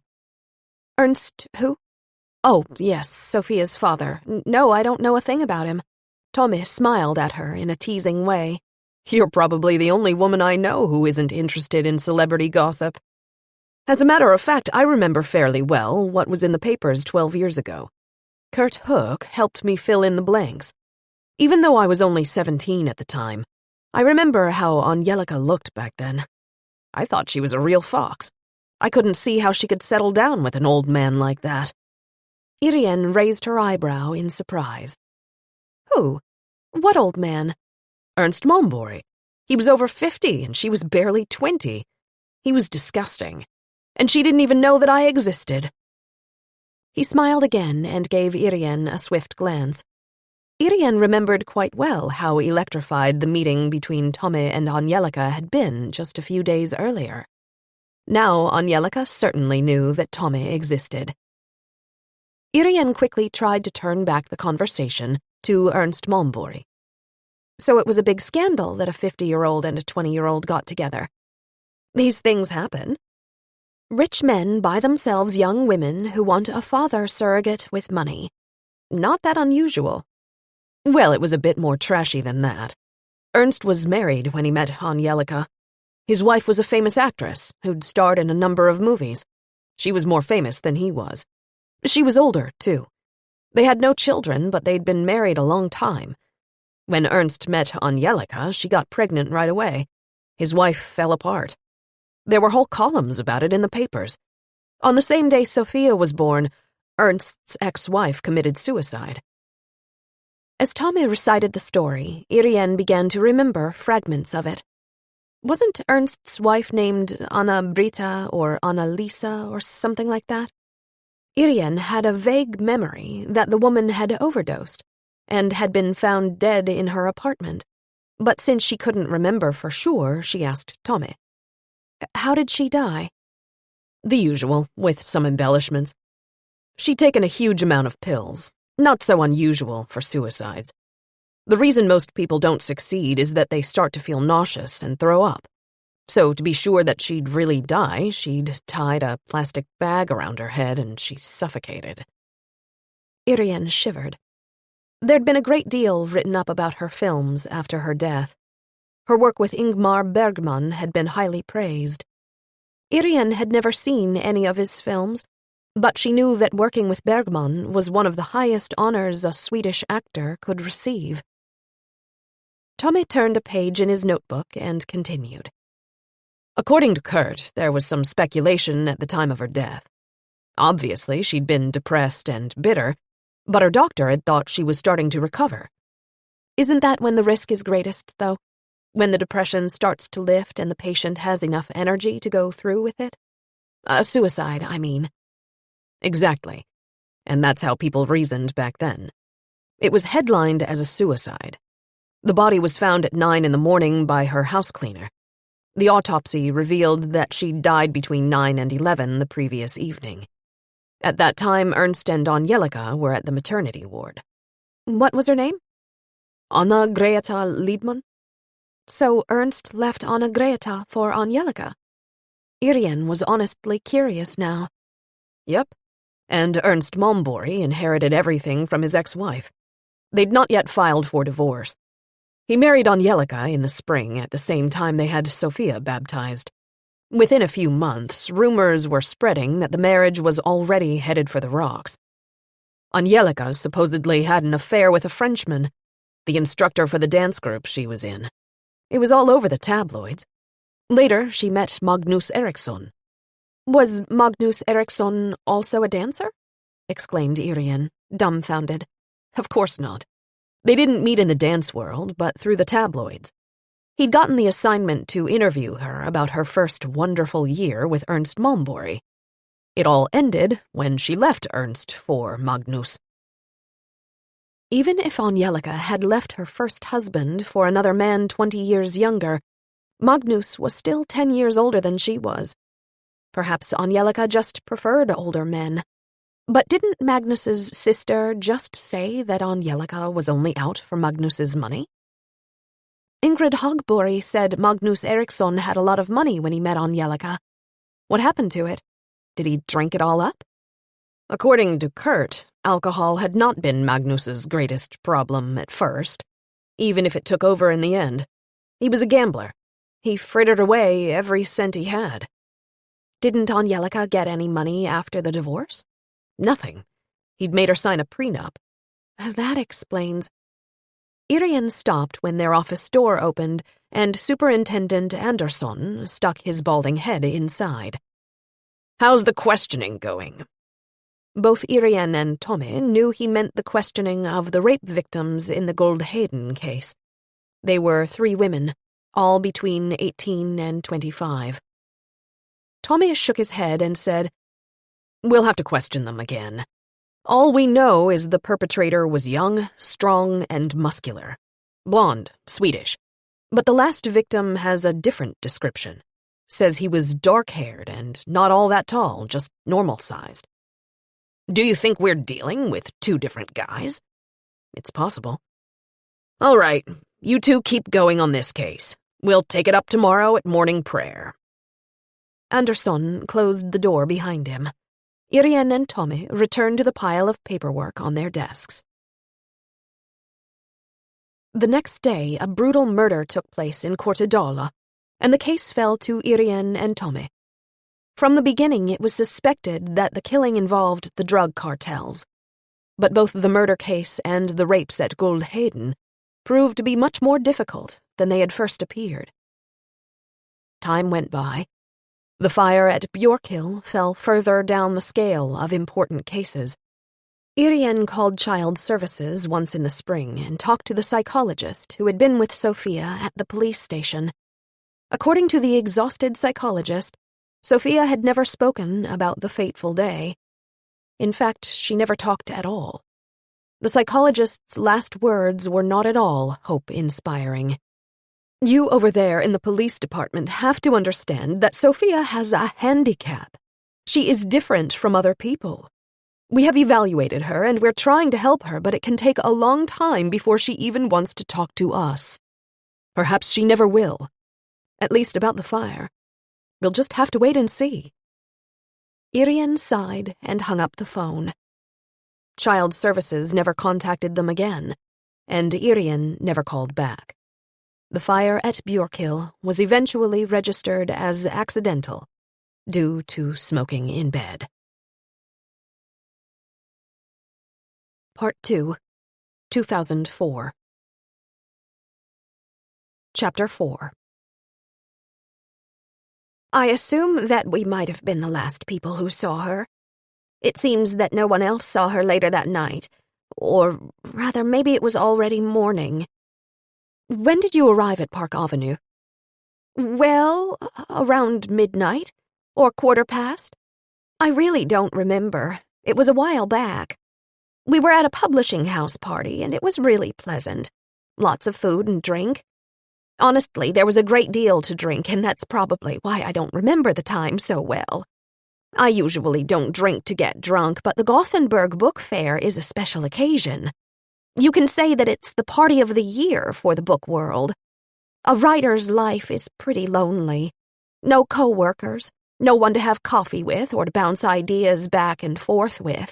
Ernst who? Oh, yes, Sophia's father. No, I don't know a thing about him. Tommy smiled at her in a teasing way. You're probably the only woman I know who isn't interested in celebrity gossip. As a matter of fact, I remember fairly well what was in the papers 12 years ago. Kurt Hög helped me fill in the blanks. Even though I was only 17 at the time, I remember how Angelica looked back then. I thought she was a real fox. I couldn't see how she could settle down with an old man like that. Irene raised her eyebrow in surprise. Who? What old man? Ernst Malmborg. He was over 50 and she was barely 20. He was disgusting. And she didn't even know that I existed. He smiled again and gave Irene a swift glance. Irene remembered quite well how electrified the meeting between Tommy and Angelica had been just a few days earlier. Now Angelica certainly knew that Tommy existed. Irene quickly tried to turn back the conversation to Ernst Malmborg. So it was a big scandal that a 50-year-old and a 20-year-old got together. These things happen. Rich men buy themselves young women who want a father surrogate with money. Not that unusual. Well, it was a bit more trashy than that. Ernst was married when he met Angelica. His wife was a famous actress who'd starred in a number of movies. She was more famous than he was. She was older, too. They had no children, but they'd been married a long time. When Ernst met Angelica, she got pregnant right away. His wife fell apart. There were whole columns about it in the papers. On the same day Sophia was born, Ernst's ex-wife committed suicide. As Tommy recited the story, Irene began to remember fragments of it. Wasn't Ernst's wife named Anna-Britta or Anna-Lisa or something like that? Irene had a vague memory that the woman had overdosed and had been found dead in her apartment. But since she couldn't remember for sure, she asked Tommy. How did she die? The usual, with some embellishments. She'd taken a huge amount of pills, not so unusual for suicides. The reason most people don't succeed is that they start to feel nauseous and throw up. So to be sure that she'd really die, she'd tied a plastic bag around her head and she suffocated. Irene shivered. There'd been a great deal written up about her films after her death. Her work with Ingmar Bergman had been highly praised. Irene had never seen any of his films, but she knew that working with Bergman was one of the highest honors a Swedish actor could receive. Tommy turned a page in his notebook and continued. According to Kurt, there was some speculation at the time of her death. Obviously, she'd been depressed and bitter, but her doctor had thought she was starting to recover. Isn't that when the risk is greatest, though? When the depression starts to lift and the patient has enough energy to go through with it? A suicide, I mean. Exactly. And that's how people reasoned back then. It was headlined as a suicide. The body was found at 9 a.m. by her house cleaner. The autopsy revealed that she'd died between 9 and 11 the previous evening. At that time, Ernst and Angelica were at the maternity ward. What was her name? Anna Greta Lidman. So Ernst left Anna Greta for Angelica. Irene was honestly curious now. Yep. And Ernst Malmborg inherited everything from his ex-wife. They'd not yet filed for divorce. He married Angelica in the spring at the same time they had Sophia baptized. Within a few months, rumors were spreading that the marriage was already headed for the rocks. Angelica supposedly had an affair with a Frenchman, the instructor for the dance group she was in. It was all over the tabloids. Later, she met Magnus Eriksson. Was Magnus Eriksson also a dancer? Exclaimed Irene, dumbfounded. Of course not. They didn't meet in the dance world, but through the tabloids. He'd gotten the assignment to interview her about her first wonderful year with Ernst Malmborg. It all ended when she left Ernst for Magnus. Even if Angelica had left her first husband for another man 20 years younger, Magnus was still 10 years older than she was. Perhaps Angelica just preferred older men. But didn't Magnus's sister just say that Angelica was only out for Magnus's money? Ingrid Hogbury said Magnus Eriksson had a lot of money when he met Angelica. What happened to it? Did he drink it all up? According to Kurt, alcohol had not been Magnus's greatest problem at first, even if it took over in the end. He was a gambler. He frittered away every cent he had. Didn't Angelica get any money after the divorce? Nothing. He'd made her sign a prenup. That explains. Irene stopped when their office door opened, and Superintendent Andersson stuck his balding head inside. How's the questioning going? Both Irene and Tommy knew he meant the questioning of the rape victims in the Guldheden case. They were 3 women, all between 18 and 25. Tommy shook his head and said, "We'll have to question them again. All we know is the perpetrator was young, strong, and muscular. Blonde, Swedish. But the last victim has a different description. Says he was dark-haired and not all that tall, just normal-sized." "Do you think we're dealing with 2 different guys?" "It's possible." "All right, you 2 keep going on this case. We'll take it up tomorrow at morning prayer." Andersson closed the door behind him. Irene and Tommy returned to the pile of paperwork on their desks. The next day, a brutal murder took place in Kortedala, and the case fell to Irene and Tommy. From the beginning, it was suspected that the killing involved the drug cartels. But both the murder case and the rapes at Guldheden proved to be much more difficult than they had first appeared. Time went by. The fire at Bjorkhill fell further down the scale of important cases. Irene called Child Services once in the spring and talked to the psychologist who had been with Sophia at the police station. According to the exhausted psychologist, Sophia had never spoken about the fateful day. In fact, she never talked at all. The psychologist's last words were not at all hope-inspiring. "You over there in the police department have to understand that Sophia has a handicap. She is different from other people. We have evaluated her and we're trying to help her, but it can take a long time before she even wants to talk to us. Perhaps she never will. At least about the fire. We'll just have to wait and see." Irene sighed and hung up the phone. Child Services never contacted them again, and Irene never called back. The fire at Björkhill was eventually registered as accidental, due to smoking in bed. Part 2, 2004. Chapter 4. I assume that we might have been the last people who saw her. It seems that no one else saw her later that night, or rather maybe it was already morning. When did you arrive at Park Avenue? Well, around midnight, or 1:15. I really don't remember. It was a while back. We were at a publishing house party, and it was really pleasant. Lots of food and drink. Honestly, there was a great deal to drink, and that's probably why I don't remember the time so well. I usually don't drink to get drunk, but the Gothenburg book fair is a special occasion. You can say that it's the party of the year for the book world. A writer's life is pretty lonely. No co-workers, no one to have coffee with or to bounce ideas back and forth with.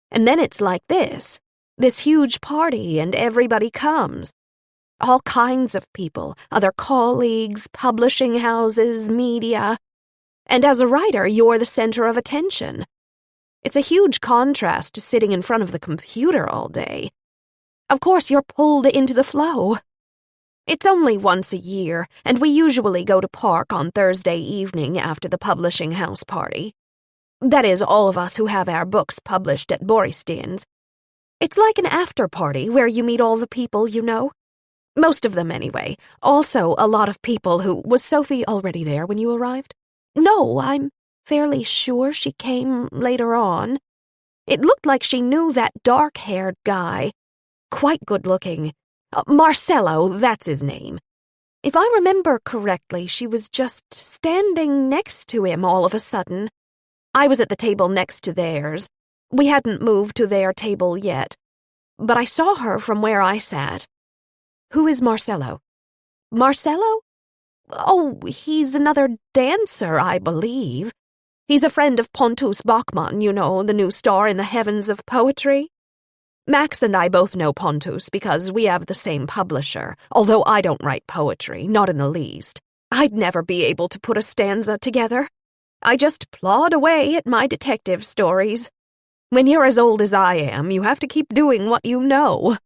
And then it's like this huge party, and everybody comes. All kinds of people, other colleagues, publishing houses, media. And as a writer, you're the center of attention. It's a huge contrast to sitting in front of the computer all day. Of course, you're pulled into the flow. It's only once a year, and we usually go to Park on Thursday evening after the publishing house party. That is, all of us who have our books published at Borgstein's. It's like an after-party where you meet all the people you know. Most of them, anyway. Also, a lot of people who... Was Sophie already there when you arrived? No, I'm fairly sure she came later on. It looked like she knew that dark-haired guy. Quite good-looking. Marcello, that's his name. If I remember correctly, she was just standing next to him all of a sudden. I was at the table next to theirs. We hadn't moved to their table yet. But I saw her from where I sat. Who is Marcello? Marcello? Oh, he's another dancer, I believe. He's a friend of Pontus Bachmann, you know, the new star in the heavens of poetry. Max and I both know Pontus because we have the same publisher, although I don't write poetry, not in the least. I'd never be able to put a stanza together. I just plod away at my detective stories. When you're as old as I am, you have to keep doing what you know.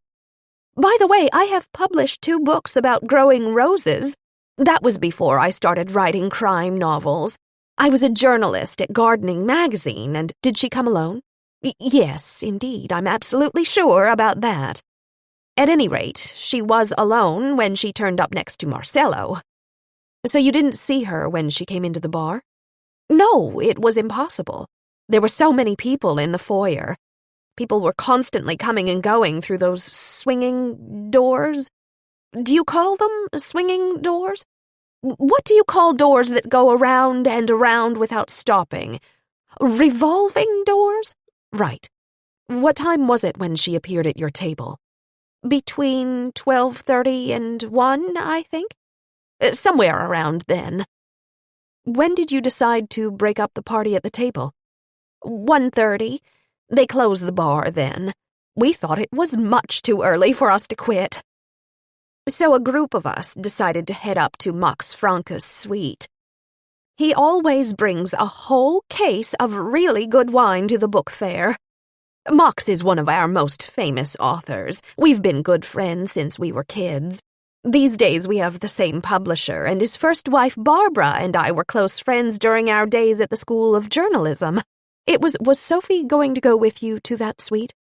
By the way, I have published 2 books about growing roses. That was before I started writing crime novels. I was a journalist at Gardening Magazine, and did she come alone? Yes, indeed, I'm absolutely sure about that. At any rate, she was alone when she turned up next to Marcello. So you didn't see her when she came into the bar? No, it was impossible. There were so many people in the foyer. People were constantly coming and going through those swinging doors. Do you call them swinging doors? What do you call doors that go around and around without stopping? Revolving doors? Right. What time was it when she appeared at your table? Between 12:30 and 1, I think. Somewhere around then. When did you decide to break up the party at the table? 1:30. They closed the bar then. We thought it was much too early for us to quit. So a group of us decided to head up to Max Franke's suite. He always brings a whole case of really good wine to the book fair. Max is one of our most famous authors. We've been good friends since we were kids. These days we have the same publisher, and his first wife Barbara and I were close friends during our days at the School of Journalism. Was Sophie going to go with you to that suite?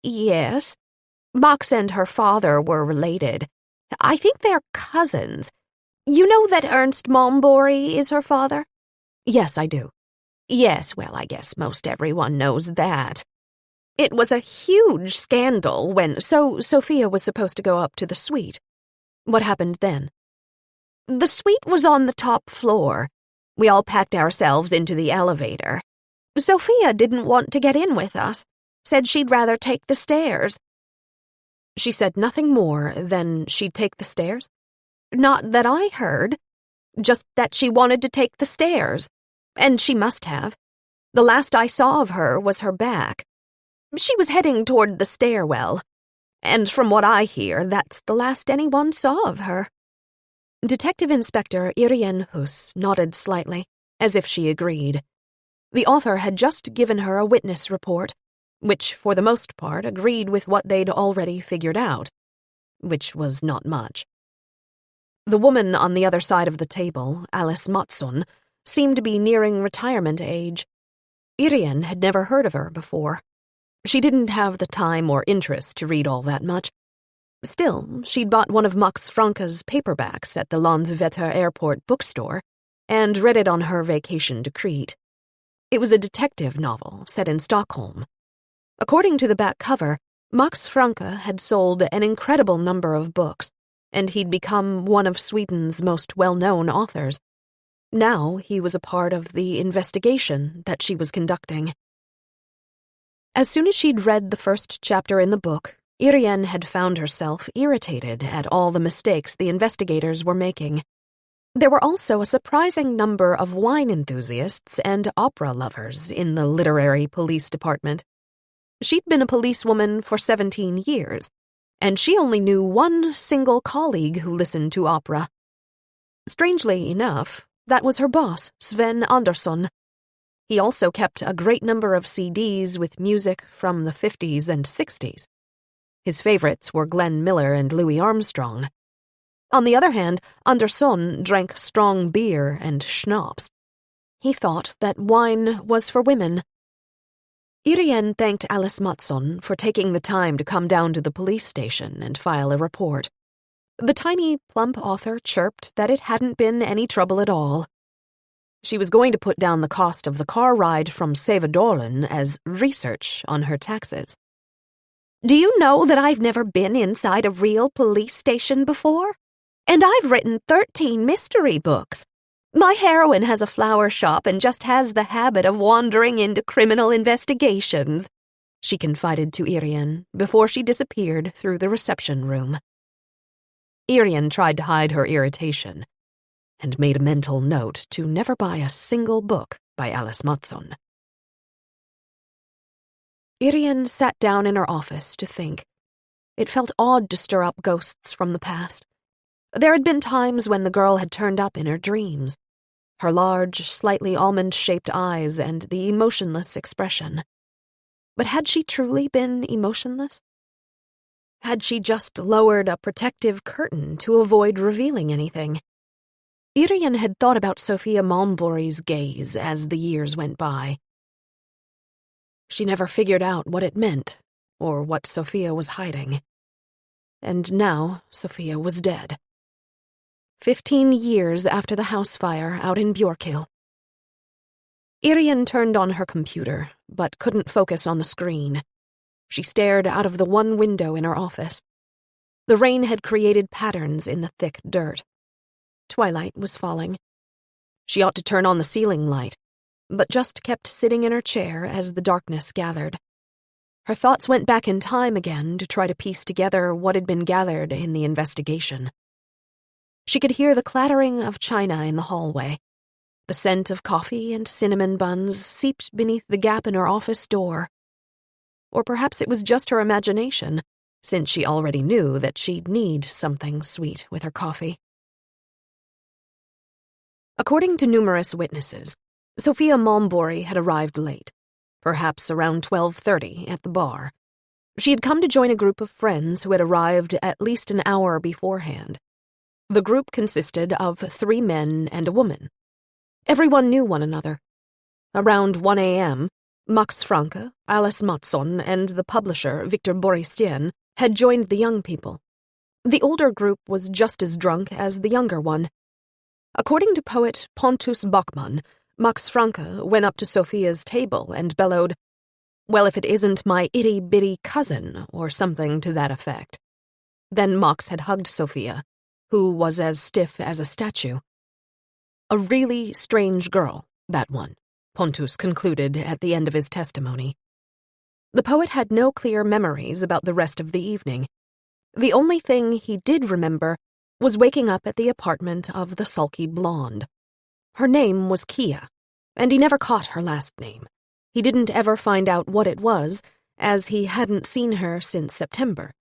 Yes. Max and her father were related. I think they're cousins. You know that Ernst Malmborg is her father? Yes, I do. Yes, well, I guess most everyone knows that. It was a huge scandal so Sophia was supposed to go up to the suite. What happened then? The suite was on the top floor. We all packed ourselves into the elevator. Sophia didn't want to get in with us, said she'd rather take the stairs. She said nothing more than she'd take the stairs? Not that I heard, just that she wanted to take the stairs, and she must have. The last I saw of her was her back. She was heading toward the stairwell, and from what I hear, that's the last anyone saw of her." Detective Inspector Irene Huss nodded slightly, as if she agreed. The author had just given her a witness report, which for the most part agreed with what they'd already figured out, which was not much. The woman on the other side of the table, Alice Mattsson, seemed to be nearing retirement age. Irene had never heard of her before. She didn't have the time or interest to read all that much. Still, she'd bought one of Max Franke's paperbacks at the Landvetter Airport bookstore and read it on her vacation to Crete. It was a detective novel set in Stockholm. According to the back cover, Max Franke had sold an incredible number of books, and he'd become one of Sweden's most well-known authors. Now he was a part of the investigation that she was conducting. As soon as she'd read the first chapter in the book, Irene had found herself irritated at all the mistakes the investigators were making. There were also a surprising number of wine enthusiasts and opera lovers in the literary police department. She'd been a policewoman for 17 years, and she only knew one single colleague who listened to opera. Strangely enough, that was her boss, Sven Andersson. He also kept a great number of CDs with music from the 50s and 60s. His favorites were Glenn Miller and Louis Armstrong. On the other hand, Andersson drank strong beer and schnapps. He thought that wine was for women. Irene thanked Alice Mattsson for taking the time to come down to the police station and file a report. The tiny, plump author chirped that it hadn't been any trouble at all. She was going to put down the cost of the car ride from Sävedalen as research on her taxes. "Do you know that I've never been inside a real police station before? And I've written 13 mystery books. My heroine has a flower shop and just has the habit of wandering into criminal investigations," she confided to Irene before she disappeared through the reception room. Irene tried to hide her irritation and made a mental note to never buy a single book by Alice Mattsson. Irene sat down in her office to think. It felt odd to stir up ghosts from the past. There had been times when the girl had turned up in her dreams, her large, slightly almond-shaped eyes and the emotionless expression. But had she truly been emotionless? Had she just lowered a protective curtain to avoid revealing anything? Irene had thought about Sophia Malmborg's gaze as the years went by. She never figured out what it meant, or what Sophia was hiding. And now Sophia was dead. 15 years after the house fire out in Björkhill. Irene turned on her computer, but couldn't focus on the screen. She stared out of the one window in her office. The rain had created patterns in the thick dirt. Twilight was falling. She ought to turn on the ceiling light, but just kept sitting in her chair as the darkness gathered. Her thoughts went back in time again to try to piece together what had been gathered in the investigation. She could hear the clattering of china in the hallway. The scent of coffee and cinnamon buns seeped beneath the gap in her office door. Or perhaps it was just her imagination, since she already knew that she'd need something sweet with her coffee. According to numerous witnesses, Sophia Malmborg had arrived late, perhaps around 12:30 at the bar. She had come to join a group of friends who had arrived at least an hour beforehand. The group consisted of 3 men and a woman. Everyone knew one another. Around 1 a.m., Max Franke, Alice Mattsson, and the publisher, Victor Boristien, had joined the young people. The older group was just as drunk as the younger one. According to poet Pontus Bachmann, Max Franke went up to Sophia's table and bellowed, "Well, if it isn't my itty-bitty cousin," or something to that effect. Then Max had hugged Sophia, who was as stiff as a statue. A really strange girl, that one, Pontus concluded at the end of his testimony. The poet had no clear memories about the rest of the evening. The only thing he did remember was waking up at the apartment of the sulky blonde. Her name was Kia, and he never caught her last name. He didn't ever find out what it was, as he hadn't seen her since September.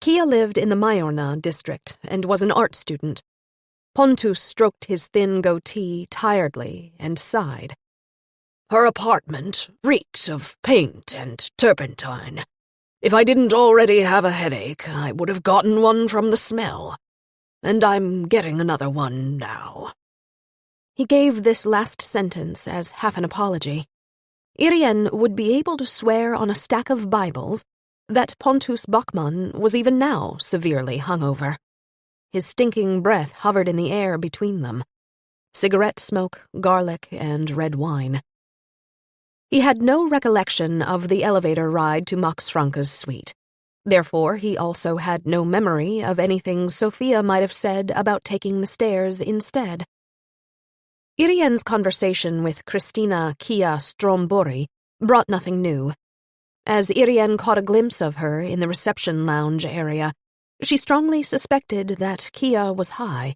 Kia lived in the Majorna district and was an art student. Pontus stroked his thin goatee tiredly and sighed. Her apartment reeks of paint and turpentine. If I didn't already have a headache, I would have gotten one from the smell. And I'm getting another one now. He gave this last sentence as half an apology. Irene would be able to swear on a stack of Bibles that Pontus Bachmann was even now severely hungover. His stinking breath hovered in the air between them. Cigarette smoke, garlic, and red wine. He had no recollection of the elevator ride to Max Franke's suite. Therefore, he also had no memory of anything Sophia might have said about taking the stairs instead. Irene's conversation with Christina Kia Strombori brought nothing new. As Irene caught a glimpse of her in the reception lounge area, she strongly suspected that Kia was high.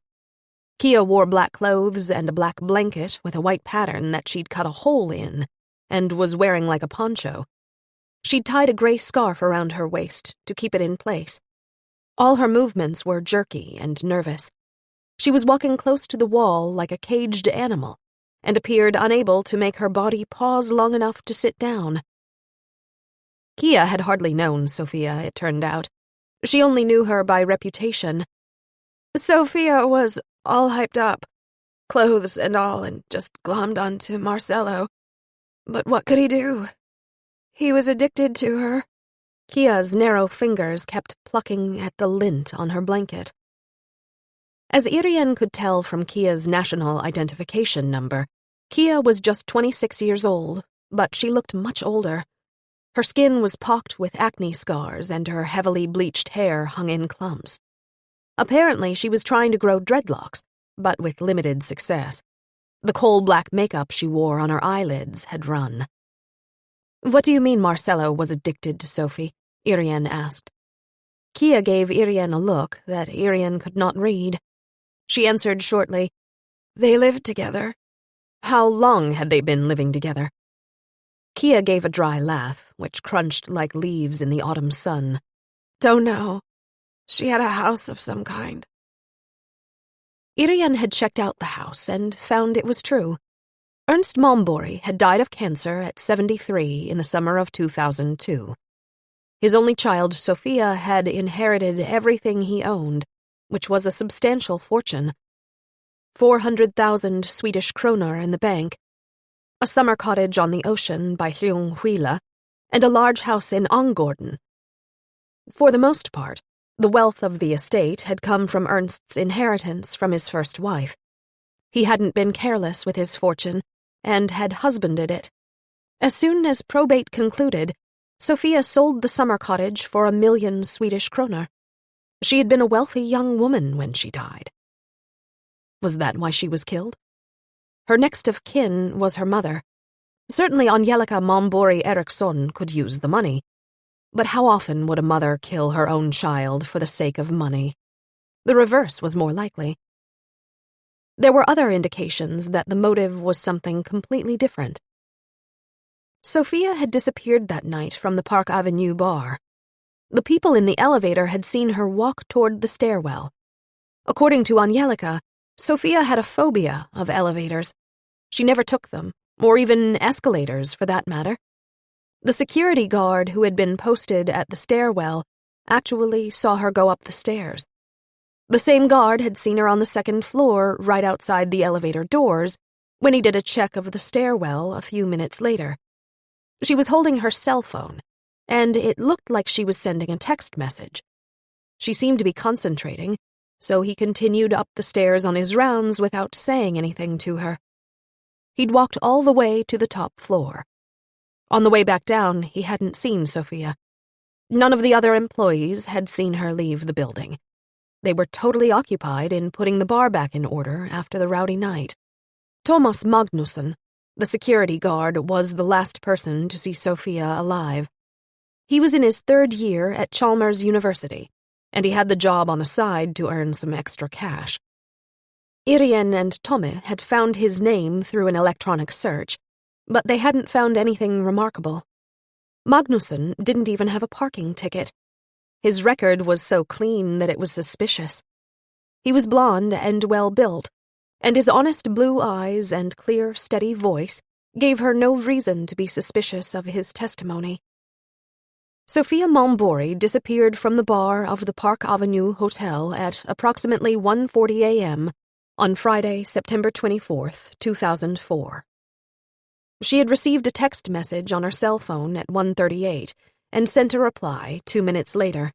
Kia wore black clothes and a black blanket with a white pattern that she'd cut a hole in, and was wearing like a poncho. She'd tied a gray scarf around her waist to keep it in place. All her movements were jerky and nervous. She was walking close to the wall like a caged animal, and appeared unable to make her body pause long enough to sit down. Kia had hardly known Sophia, it turned out. She only knew her by reputation. Sophia was all hyped up, clothes and all, and just glommed onto Marcello. But what could he do? He was addicted to her. Kia's narrow fingers kept plucking at the lint on her blanket. As Irene could tell from Kia's national identification number, Kia was just 26 years old, but she looked much older. Her skin was pocked with acne scars and her heavily bleached hair hung in clumps. Apparently, she was trying to grow dreadlocks, but with limited success. The coal-black makeup she wore on her eyelids had run. "What do you mean Marcello was addicted to Sophie?" Irene asked. Kia gave Irene a look that Irene could not read. She answered shortly, "They lived together." How long had they been living together? Kia gave a dry laugh, which crunched like leaves in the autumn sun. "Don't know. She had a house of some kind." Irene had checked out the house and found it was true. Ernst Malmborg had died of cancer at 73 in the summer of 2002. His only child, Sophia, had inherited everything he owned, which was a substantial fortune. 400,000 Swedish kroner in the bank, a summer cottage on the ocean by Ljungskile, and a large house in Ångården. For the most part, the wealth of the estate had come from Ernst's inheritance from his first wife. He hadn't been careless with his fortune, and had husbanded it. As soon as probate concluded, Sophia sold the summer cottage for 1 million Swedish kroner. She had been a wealthy young woman when she died. Was that why she was killed? Her next of kin was her mother. Certainly Angelica Malmborg Eriksson could use the money. But how often would a mother kill her own child for the sake of money? The reverse was more likely. There were other indications that the motive was something completely different. Sophia had disappeared that night from the Park Avenue bar. The people in the elevator had seen her walk toward the stairwell. According to Angelica, Sophia had a phobia of elevators. She never took them, or even escalators for that matter. The security guard who had been posted at the stairwell actually saw her go up the stairs. The same guard had seen her on the second floor right outside the elevator doors when he did a check of the stairwell a few minutes later. She was holding her cell phone, and it looked like she was sending a text message. She seemed to be concentrating, so he continued up the stairs on his rounds without saying anything to her. He'd walked all the way to the top floor. On the way back down, he hadn't seen Sophia. None of the other employees had seen her leave the building. They were totally occupied in putting the bar back in order after the rowdy night. Thomas Magnusson, the security guard, was the last person to see Sophia alive. He was in his 3rd year at Chalmers University, and he had the job on the side to earn some extra cash. Irene and Tommy had found his name through an electronic search, but they hadn't found anything remarkable. Magnusson didn't even have a parking ticket. His record was so clean that it was suspicious. He was blond and well-built, and his honest blue eyes and clear, steady voice gave her no reason to be suspicious of his testimony. Sophia Malmborg disappeared from the bar of the Park Avenue Hotel at approximately 1:40 a.m. on Friday, September 24th, 2004. She had received a text message on her cell phone at 1:38 and sent a reply 2 minutes later.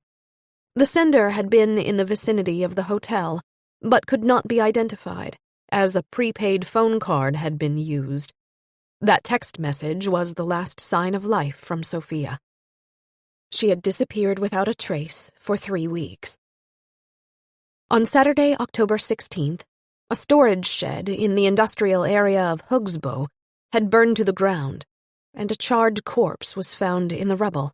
The sender had been in the vicinity of the hotel, but could not be identified, as a prepaid phone card had been used. That text message was the last sign of life from Sophia. She had disappeared without a trace for 3 weeks. On Saturday, October 16th, a storage shed in the industrial area of Hugsbo had burned to the ground, and a charred corpse was found in the rubble.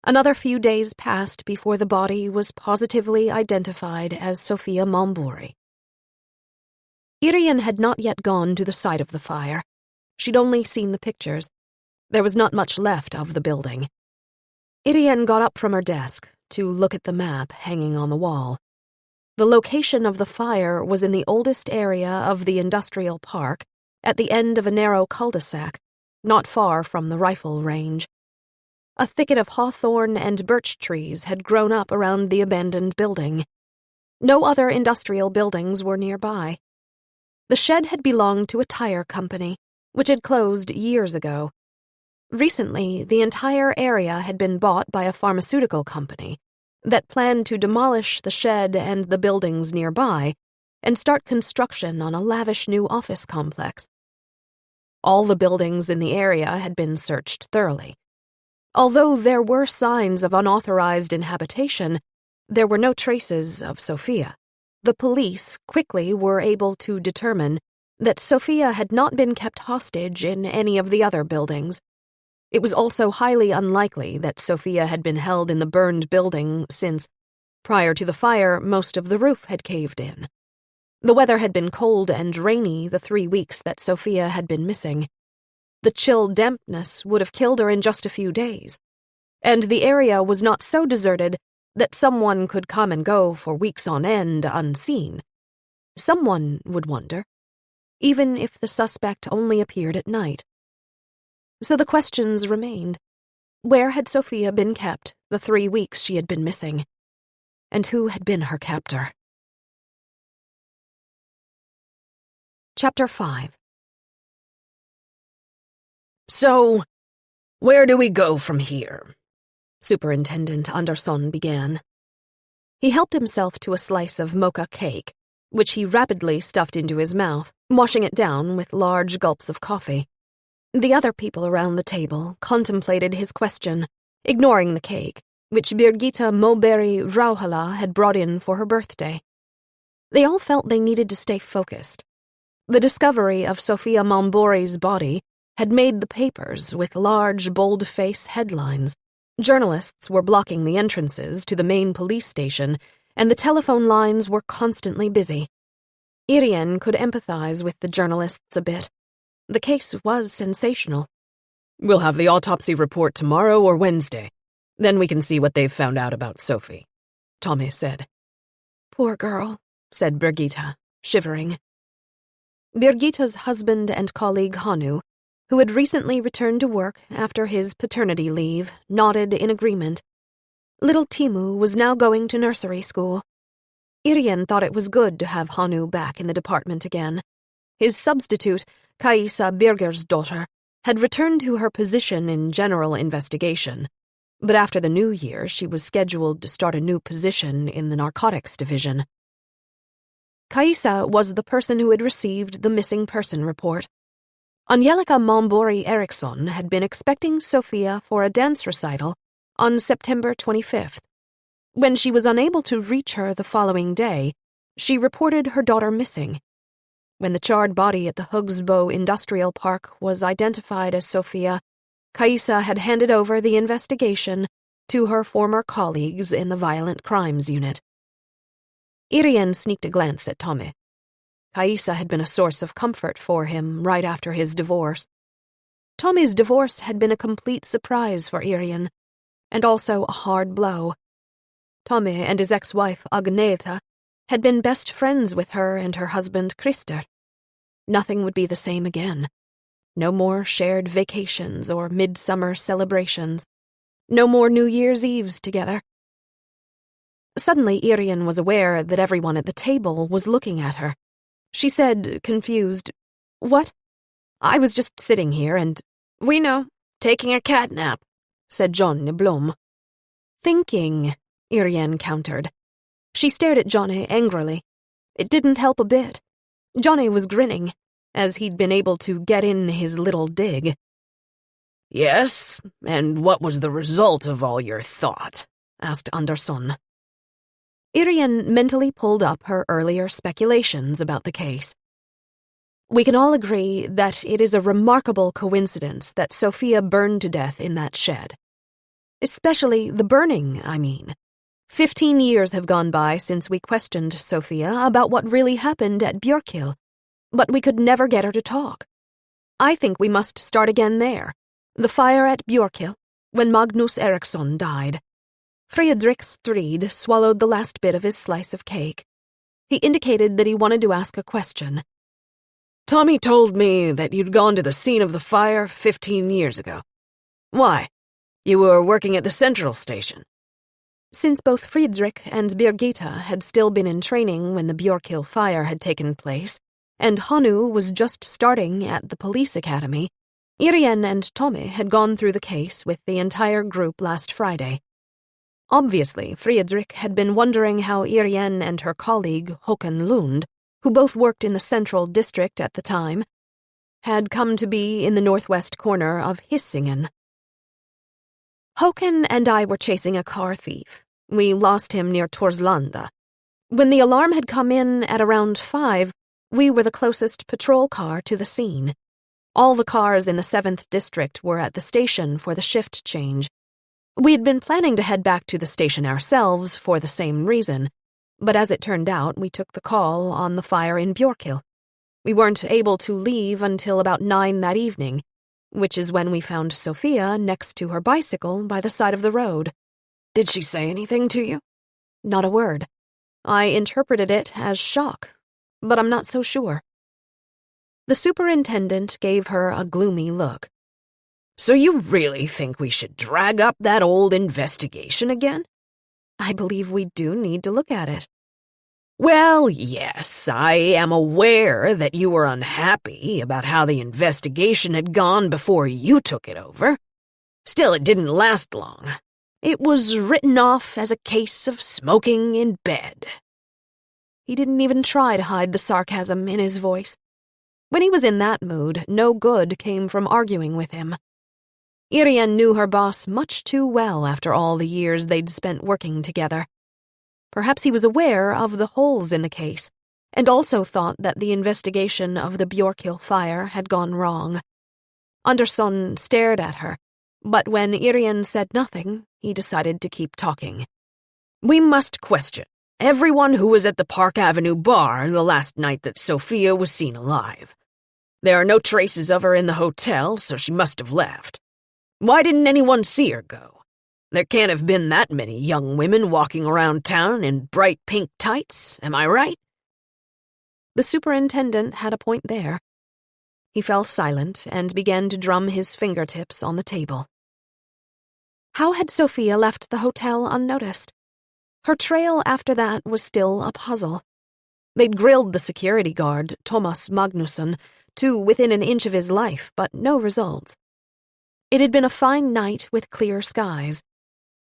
Another few days passed before the body was positively identified as Sophia Malmborg. Irene had not yet gone to the site of the fire. She'd only seen the pictures. There was not much left of the building. Irene got up from her desk to look at the map hanging on the wall. The location of the fire was in the oldest area of the industrial park, at the end of a narrow cul-de-sac, not far from the rifle range. A thicket of hawthorn and birch trees had grown up around the abandoned building. No other industrial buildings were nearby. The shed had belonged to a tire company, which had closed years ago. Recently, the entire area had been bought by a pharmaceutical company that planned to demolish the shed and the buildings nearby and start construction on a lavish new office complex. All the buildings in the area had been searched thoroughly. Although there were signs of unauthorized inhabitation, there were no traces of Sophia. The police quickly were able to determine that Sophia had not been kept hostage in any of the other buildings. It was also highly unlikely that Sophia had been held in the burned building since, prior to the fire, most of the roof had caved in. The weather had been cold and rainy the 3 weeks that Sophia had been missing. The chill dampness would have killed her in just a few days, and the area was not so deserted that someone could come and go for weeks on end unseen. Someone would wonder, even if the suspect only appeared at night. So the questions remained. Where had Sophia been kept the 3 weeks she had been missing? And who had been her captor? Chapter 5. So, where do we go from here? Superintendent Andersson began. He helped himself to a slice of mocha cake, which he rapidly stuffed into his mouth, washing it down with large gulps of coffee. The other people around the table contemplated his question, ignoring the cake, which Birgitta Moberg Rauhala had brought in for her birthday. They all felt they needed to stay focused. The discovery of Sophia Malmborg's body had made the papers with large, bold-face headlines. Journalists were blocking the entrances to the main police station, and the telephone lines were constantly busy. Irene could empathize with the journalists a bit. The case was sensational. We'll have the autopsy report tomorrow or Wednesday. Then we can see what they've found out about Sophie, Tommy said. Poor girl, said Birgitta, shivering. Birgitta's husband and colleague Hanu, who had recently returned to work after his paternity leave, nodded in agreement. Little Timu was now going to nursery school. Irene thought it was good to have Hanu back in the department again. His substitute, Kaisa Birgersdotter, had returned to her position in general investigation, but after the new year she was scheduled to start a new position in the narcotics division. Kaisa was the person who had received the missing person report. Angelica Malmborg Eriksson had been expecting Sophia for a dance recital on September 25th. When she was unable to reach her the following day, she reported her daughter missing. When the charred body at the Hugsbo Industrial Park was identified as Sophia, Kaisa had handed over the investigation to her former colleagues in the Violent Crimes Unit. Irene sneaked a glance at Tommy. Kaisa had been a source of comfort for him right after his divorce. Tommy's divorce had been a complete surprise for Irene, and also a hard blow. Tommy and his ex-wife, Agneta, had been best friends with her and her husband, Christer. Nothing would be the same again. No more shared vacations or midsummer celebrations. No more New Year's Eves together. Suddenly, Irene was aware that everyone at the table was looking at her. She said, confused, "What?" "I was just sitting here and—" "We know, taking a cat nap," said Johnny Blom. "Thinking," Irene countered. She stared at Johnny angrily. It didn't help a bit. Johnny was grinning, as he'd been able to get in his little dig. "Yes, and what was the result of all your thought?" asked Andersson. Irene mentally pulled up her earlier speculations about the case. "We can all agree that it is a remarkable coincidence that Sophia burned to death in that shed. Especially the burning, I mean. 15 years have gone by since we questioned Sophia about what really happened at Björkhill, but we could never get her to talk. I think we must start again there. The fire at Björkhill, when Magnus Eriksson died." Fredrik Strid swallowed the last bit of his slice of cake. He indicated that he wanted to ask a question. "Tommy told me that you'd gone to the scene of the fire 15 years ago. Why? You were working at the central station." Since both Fredrik and Birgitta had still been in training when the Björkhill fire had taken place, and Hanu was just starting at the police academy, Irene and Tommy had gone through the case with the entire group last Friday. Obviously, Fredrik had been wondering how Irene and her colleague, Håkan Lund, who both worked in the central district at the time, had come to be in the northwest corner of Hisingen. "Håkan and I were chasing a car thief. We lost him near Torslanda. When the alarm had come in at around 5, we were the closest patrol car to the scene. All the cars in the 7th district were at the station for the shift change. We had been planning to head back to the station ourselves for the same reason, but as it turned out, we took the call on the fire in Björkhill. We weren't able to leave until about 9 that evening, which is when we found Sophia next to her bicycle by the side of the road." "Did she say anything to you?" "Not a word. I interpreted it as shock, but I'm not so sure." The superintendent gave her a gloomy look. "So you really think we should drag up that old investigation again?" "I believe we do need to look at it." "Well, yes, I am aware that you were unhappy about how the investigation had gone before you took it over. Still, it didn't last long. It was written off as a case of smoking in bed." He didn't even try to hide the sarcasm in his voice. When he was in that mood, no good came from arguing with him. Irene knew her boss much too well after all the years they'd spent working together. Perhaps he was aware of the holes in the case, and also thought that the investigation of the Björkhill fire had gone wrong. Andersson stared at her, but when Irene said nothing, he decided to keep talking. "We must question everyone who was at the Park Avenue bar the last night that Sophia was seen alive. There are no traces of her in the hotel, so she must have left. Why didn't anyone see her go? There can't have been that many young women walking around town in bright pink tights, am I right?" The superintendent had a point there. He fell silent and began to drum his fingertips on the table. How had Sophia left the hotel unnoticed? Her trail after that was still a puzzle. They'd grilled the security guard, Thomas Magnusson, to within an inch of his life, but no results. It had been a fine night with clear skies.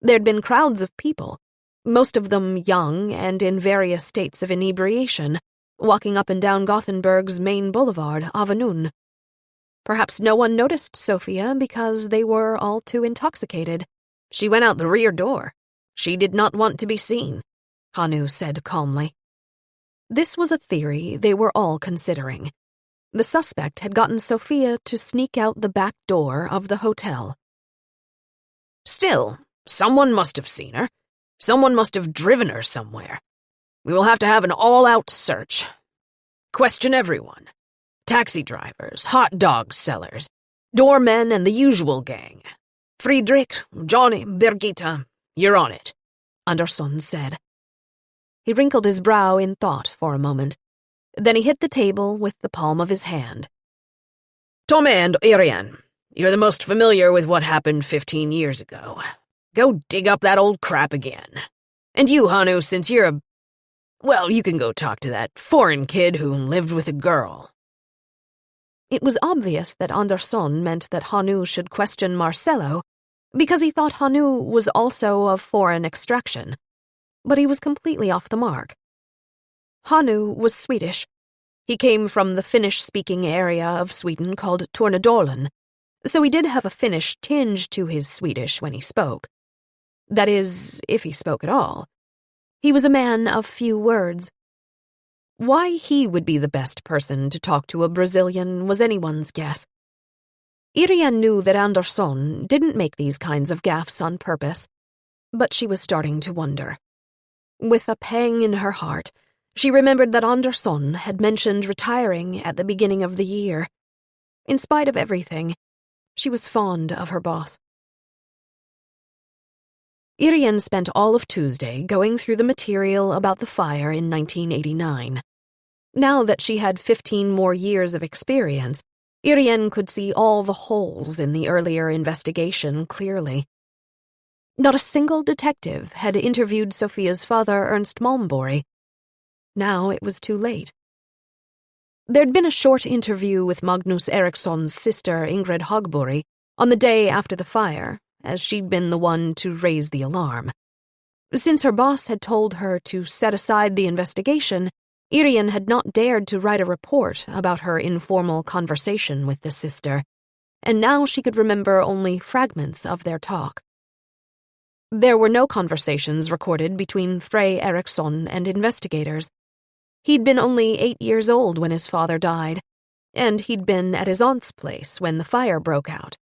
There'd been crowds of people, most of them young and in various states of inebriation, walking up and down Gothenburg's main boulevard, Avenyn. Perhaps no one noticed Sophia because they were all too intoxicated. "She went out the rear door. She did not want to be seen," Hanu said calmly. This was a theory they were all considering. The suspect had gotten Sophia to sneak out the back door of the hotel. "Still, someone must have seen her. Someone must have driven her somewhere. We will have to have an all-out search. Question everyone. Taxi drivers, hot dog sellers, Doormen and the usual gang. Friedrich, Johnny, Birgitta, you're on it, Andersson said. He wrinkled his brow in thought for a moment. Then he hit the table with the palm of his hand. Tommy and Irene, you're the most familiar with what happened 15 years ago. Go dig up that old crap again. And you, Hanu, since you're a... Well, you can go talk to that foreign kid who lived with a girl. It was obvious that Andersson meant that Hanu should question Marcello, because he thought Hanu was also of foreign extraction. But he was completely off the mark. Hanu was Swedish. He came from the Finnish-speaking area of Sweden called Tornedalen, so he did have a Finnish tinge to his Swedish when he spoke. That is, if he spoke at all. He was a man of few words. Why he would be the best person to talk to a Brazilian was anyone's guess. Irene knew that Andersson didn't make these kinds of gaffes on purpose, but she was starting to wonder. With a pang in her heart, she remembered that Andersson had mentioned retiring at the beginning of the year. In spite of everything, she was fond of her boss. Irene spent all of Tuesday going through the material about the fire in 1989. Now that she had 15 more years of experience, Irene could see all the holes in the earlier investigation clearly. Not a single detective had interviewed Sophia's father, Ernst Malmborg. Now it was too late. There'd been a short interview with Magnus Eriksson's sister, Ingrid Hagborg, on the day after the fire, as she'd been the one to raise the alarm. Since her boss had told her to set aside the investigation, Irene had not dared to write a report about her informal conversation with the sister, and now she could remember only fragments of their talk. There were no conversations recorded between Frey Eriksson and investigators. He'd been only 8 years old when his father died, and he'd been at his aunt's place when the fire broke out.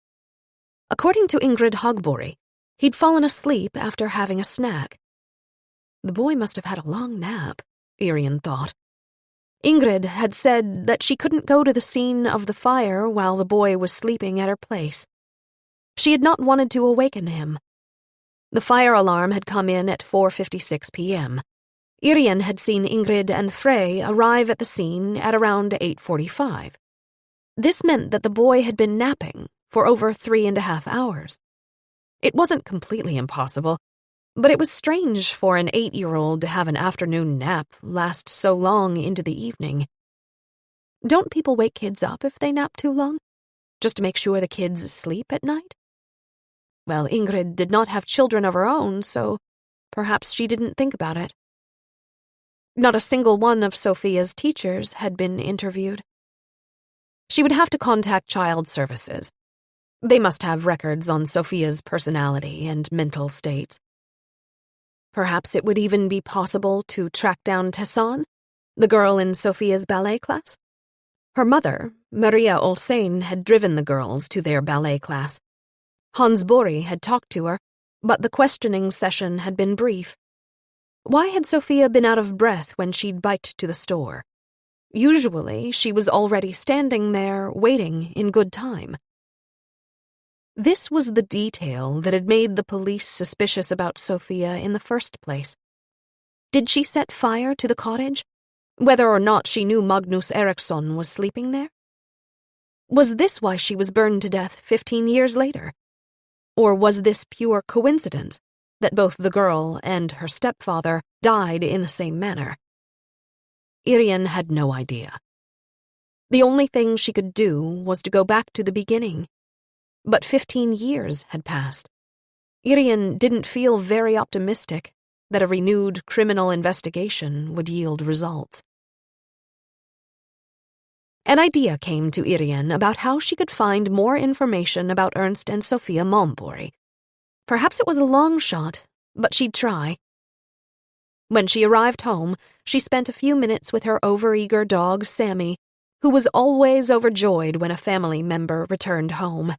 According to Ingrid Hagborg, he'd fallen asleep after having a snack. The boy must have had a long nap, Irene thought. Ingrid had said that she couldn't go to the scene of the fire while the boy was sleeping at her place. She had not wanted to awaken him. The fire alarm had come in at 4:56 p.m. Irene had seen Ingrid and Frey arrive at the scene at around 8:45. This meant that the boy had been napping for over 3.5 hours. It wasn't completely impossible, but it was strange for an 8-year-old to have an afternoon nap last so long into the evening. Don't people wake kids up if they nap too long? Just to make sure the kids sleep at night? Well, Ingrid did not have children of her own, so perhaps she didn't think about it. Not a single one of Sophia's teachers had been interviewed. She would have to contact Child Services. They must have records on Sophia's personality and mental states. Perhaps it would even be possible to track down Tessan, the girl in Sophia's ballet class. Her mother, Maria Olsen, had driven the girls to their ballet class. Hans Bori had talked to her, but the questioning session had been brief. Why had Sophia been out of breath when she'd biked to the store? Usually, she was already standing there, waiting in good time. This was the detail that had made the police suspicious about Sophia in the first place. Did she set fire to the cottage, whether or not she knew Magnus Eriksson was sleeping there? Was this why she was burned to death 15 years later? Or was this pure coincidence, that both the girl and her stepfather died in the same manner? Irene had no idea. The only thing she could do was to go back to the beginning. But 15 years had passed. Irene didn't feel very optimistic that a renewed criminal investigation would yield results. An idea came to Irene about how she could find more information about Ernst and Sophia Malmborg. Perhaps it was a long shot, but she'd try. When she arrived home, she spent a few minutes with her overeager dog, Sammy, who was always overjoyed when a family member returned home.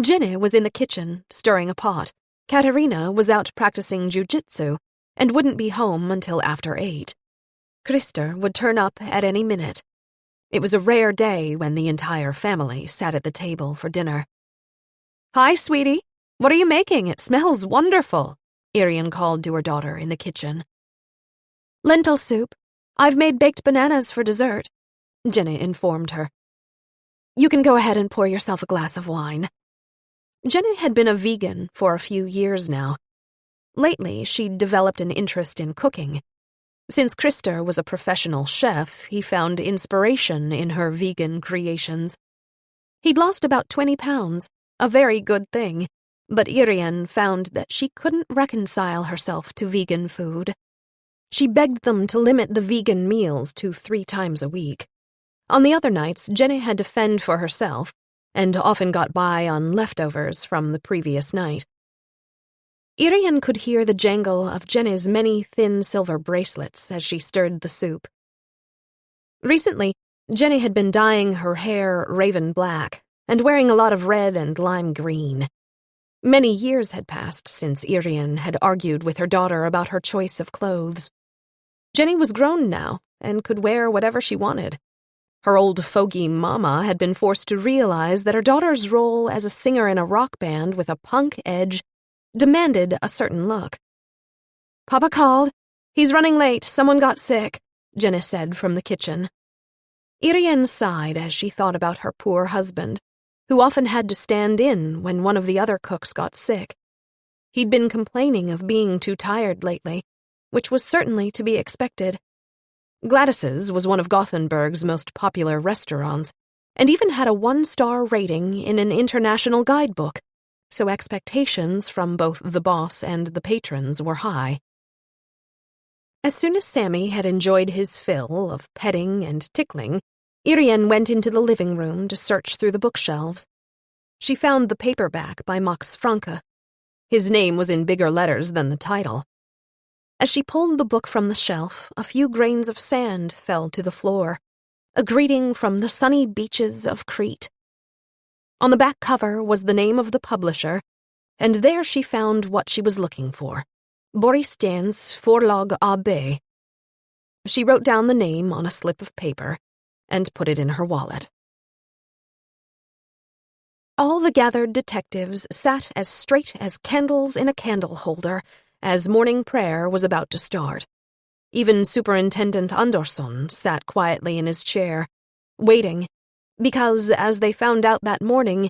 Jenny was in the kitchen, stirring a pot. Katerina was out practicing jiu-jitsu and wouldn't be home until after 8. Christer would turn up at any minute. It was a rare day when the entire family sat at the table for dinner. "Hi, sweetie. What are you making? It smells wonderful," Irene called to her daughter in the kitchen. "Lentil soup. I've made baked bananas for dessert," Jenny informed her. "You can go ahead and pour yourself a glass of wine." Jenny had been a vegan for a few years now. Lately, she'd developed an interest in cooking. Since Krister was a professional chef, he found inspiration in her vegan creations. He'd lost about 20 pounds, a very good thing, but Irene found that she couldn't reconcile herself to vegan food. She begged them to limit the vegan meals to 3 times a week. On the other nights, Jenny had to fend for herself, and often got by on leftovers from the previous night. Irene could hear the jangle of Jenny's many thin silver bracelets as she stirred the soup. Recently, Jenny had been dyeing her hair raven black and wearing a lot of red and lime green. Many years had passed since Irene had argued with her daughter about her choice of clothes. Jenny was grown now and could wear whatever she wanted. Her old fogey mama had been forced to realize that her daughter's role as a singer in a rock band with a punk edge demanded a certain look. "Papa called. He's running late. Someone got sick," Jenny said from the kitchen. Irene sighed as she thought about her poor husband, who often had to stand in when one of the other cooks got sick. He'd been complaining of being too tired lately, which was certainly to be expected. Gladys's was one of Gothenburg's most popular restaurants, and even had a 1-star rating in an international guidebook, so expectations from both the boss and the patrons were high. As soon as Sammy had enjoyed his fill of petting and tickling, Irene went into the living room to search through the bookshelves. She found the paperback by Max Franke. His name was in bigger letters than the title. As she pulled the book from the shelf, a few grains of sand fell to the floor, a greeting from the sunny beaches of Crete. On the back cover was the name of the publisher, and there she found what she was looking for, Boristens Forlag AB. She wrote down the name on a slip of paper and put it in her wallet. All the gathered detectives sat as straight as candles in a candle holder as morning prayer was about to start. Even Superintendent Andersson sat quietly in his chair, waiting, because, as they found out that morning,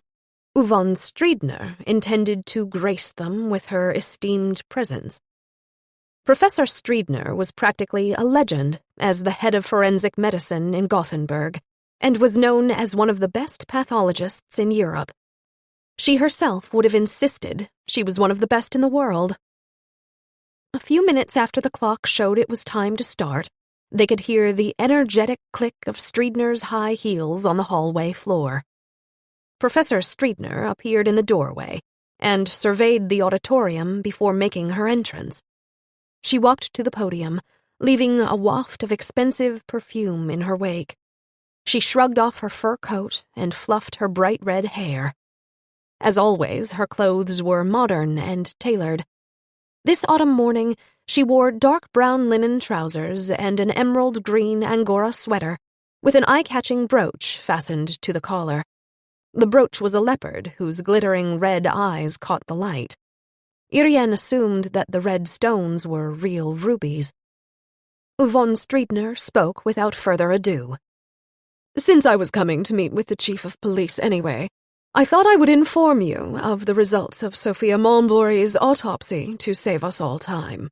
Yvonne Stridner intended to grace them with her esteemed presence. Professor Stridner was practically a legend as the head of forensic medicine in Gothenburg, and was known as one of the best pathologists in Europe. She herself would have insisted she was one of the best in the world. A few minutes after the clock showed it was time to start, they could hear the energetic click of Stridner's high heels on the hallway floor. Professor Stridner appeared in the doorway and surveyed the auditorium before making her entrance. She walked to the podium, leaving a waft of expensive perfume in her wake. She shrugged off her fur coat and fluffed her bright red hair. As always, her clothes were modern and tailored. This autumn morning, she wore dark brown linen trousers and an emerald green Angora sweater, with an eye-catching brooch fastened to the collar. The brooch was a leopard whose glittering red eyes caught the light. Irene assumed that the red stones were real rubies. Yvonne Stridner spoke without further ado. "Since I was coming to meet with the chief of police anyway, I thought I would inform you of the results of Sophia Malmborg's autopsy to save us all time."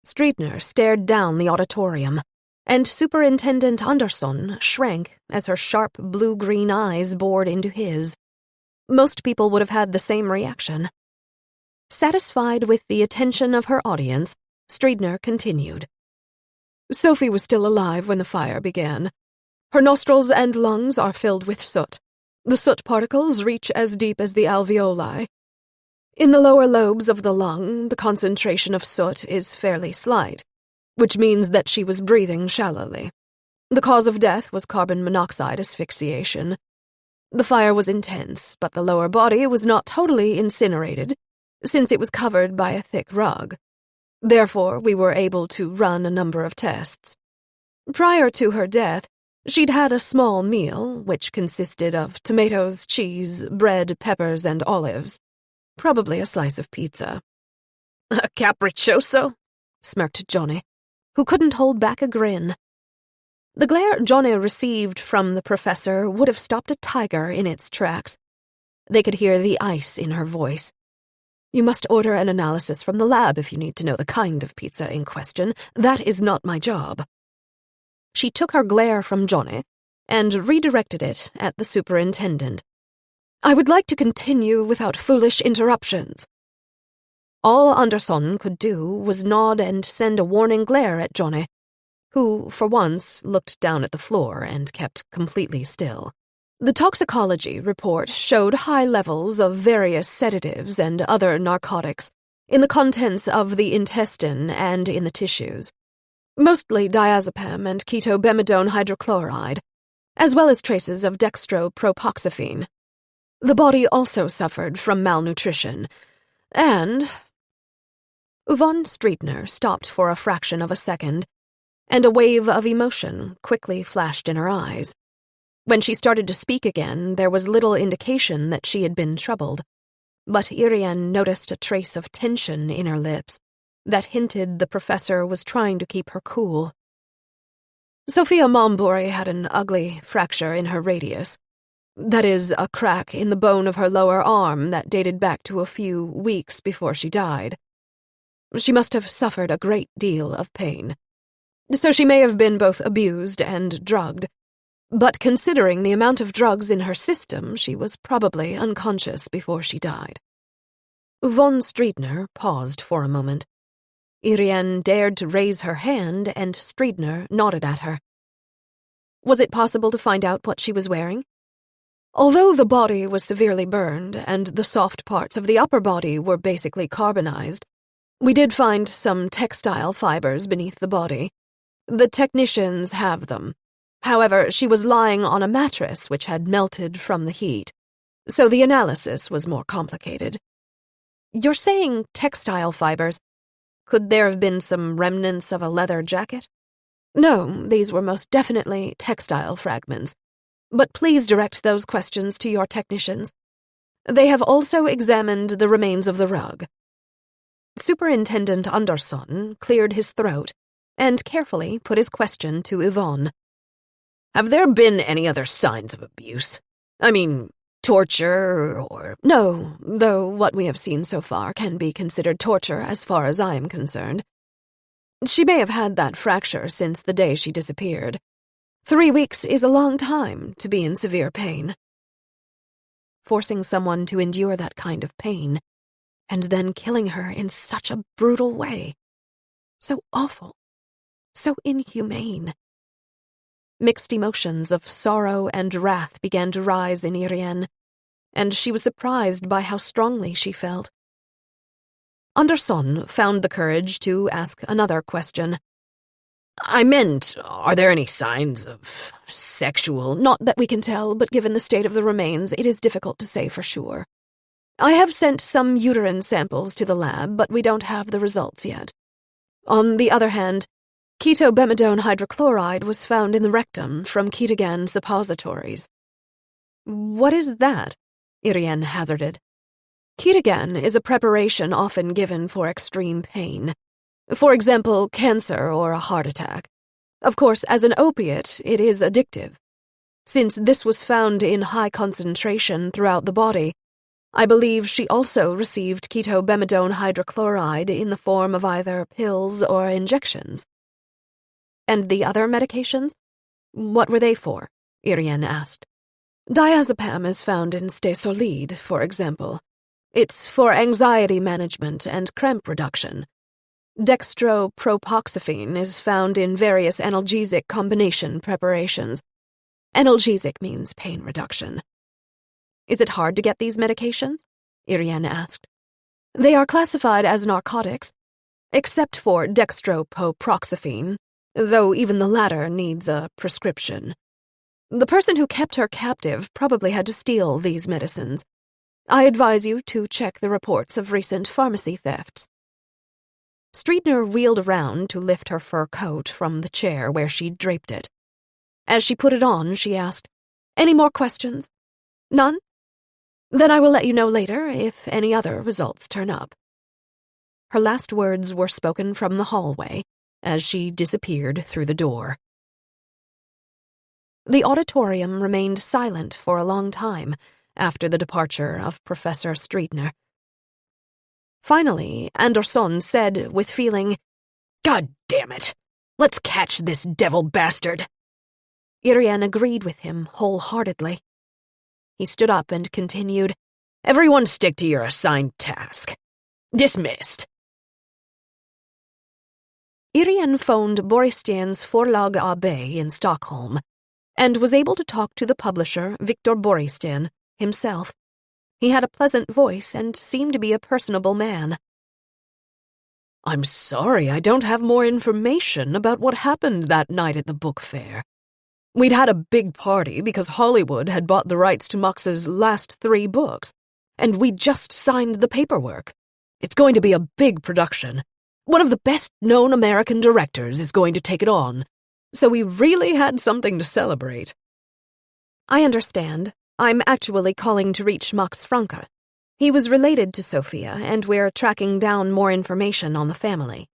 Stridner stared down the auditorium, and Superintendent Andersson shrank as her sharp blue-green eyes bored into his. Most people would have had the same reaction. Satisfied with the attention of her audience, Stridner continued. "Sophie was still alive when the fire began. Her nostrils and lungs are filled with soot. The soot particles reach as deep as the alveoli. In the lower lobes of the lung, the concentration of soot is fairly slight, which means that she was breathing shallowly. The cause of death was carbon monoxide asphyxiation. The fire was intense, but the lower body was not totally incinerated, since it was covered by a thick rug. Therefore, we were able to run a number of tests. Prior to her death, She'd had a small meal, which consisted of tomatoes, cheese, bread, peppers, and olives. Probably a slice of pizza. A capriccioso? Smirked Johnny, who couldn't hold back a grin. The glare Johnny received from the professor would have stopped a tiger in its tracks. They could hear the ice in her voice. You must order an analysis from the lab if you need to know the kind of pizza in question. That is not my job. She took her glare from Johnny and redirected it at the superintendent. I would like to continue without foolish interruptions. All Andersson could do was nod and send a warning glare at Johnny, who, for once, looked down at the floor and kept completely still. The toxicology report showed high levels of various sedatives and other narcotics in the contents of the intestine and in the tissues, mostly diazepam and ketobemidone hydrochloride, as well as traces of dextropropoxyphene. The body also suffered from malnutrition, and... Yvonne Streetner stopped for a fraction of a second, and a wave of emotion quickly flashed in her eyes. When she started to speak again, there was little indication that she had been troubled, but Irene noticed a trace of tension in her lips that hinted the professor was trying to keep her cool. Sophia Malmborg had an ugly fracture in her radius. That is, a crack in the bone of her lower arm that dated back to a few weeks before she died. She must have suffered a great deal of pain. So she may have been both abused and drugged, but considering the amount of drugs in her system, she was probably unconscious before she died. Von Streetner paused for a moment. Irene dared to raise her hand, and Streetner nodded at her. Was it possible to find out what she was wearing? Although the body was severely burned, and the soft parts of the upper body were basically carbonized, we did find some textile fibers beneath the body. The technicians have them. However, she was lying on a mattress which had melted from the heat, so the analysis was more complicated. You're saying textile fibers. Could there have been some remnants of a leather jacket? No, these were most definitely textile fragments. But please direct those questions to your technicians. They have also examined the remains of the rug. Superintendent Andersson cleared his throat and carefully put his question to Yvonne. Have there been any other signs of abuse? I mean, torture or... No, though what we have seen so far can be considered torture as far as I am concerned. She may have had that fracture since the day she disappeared. 3 weeks is a long time to be in severe pain. Forcing someone to endure that kind of pain, and then killing her in such a brutal way. So awful. So inhumane. Mixed emotions of sorrow and wrath began to rise in Irene, and she was surprised by how strongly she felt. Andersson found the courage to ask another question. I meant, are there any signs of sexual... Not that we can tell, but given the state of the remains, it is difficult to say for sure. I have sent some uterine samples to the lab, but we don't have the results yet. On the other hand, ketobemidone hydrochloride was found in the rectum from ketogan suppositories. What is that? Irene hazarded. Ketogan is a preparation often given for extreme pain. For example, cancer or a heart attack. Of course, as an opiate, it is addictive. Since this was found in high concentration throughout the body, I believe she also received ketobemidone hydrochloride in the form of either pills or injections. And the other medications? What were they for? Irene asked. Diazepam is found in stay solide, for example. It's for anxiety management and cramp reduction. Dextropropoxyphene is found in various analgesic combination preparations. Analgesic means pain reduction. Is it hard to get these medications? Irene asked. They are classified as narcotics, except for dextropropoxyphene, though even the latter needs a prescription. The person who kept her captive probably had to steal these medicines. I advise you to check the reports of recent pharmacy thefts. Streetner wheeled around to lift her fur coat from the chair where she'd draped it, As she put it on, she asked, "Any more questions? None? Then I will let you know later if any other results turn up." Her last words were spoken from the hallway as she disappeared through the door. The auditorium remained silent for a long time after the departure of Professor Streetner. Finally, Andersson said with feeling, "God damn it! Let's catch this devil bastard!" Irene agreed with him wholeheartedly. He stood up and continued, "Everyone stick to your assigned task. Dismissed." Irene phoned Borgstens Forlag AB in Stockholm and was able to talk to the publisher, Victor Borgsten, himself. He had a pleasant voice and seemed to be a personable man. "I'm sorry I don't have more information about what happened that night at the book fair. We'd had a big party because Hollywood had bought the rights to Max's last 3 books, and we just signed the paperwork. It's going to be a big production. One of the best-known American directors is going to take it on, so we really had something to celebrate." "I understand. I'm actually calling to reach Max Franke. He was related to Sophia, and we're tracking down more information on the family."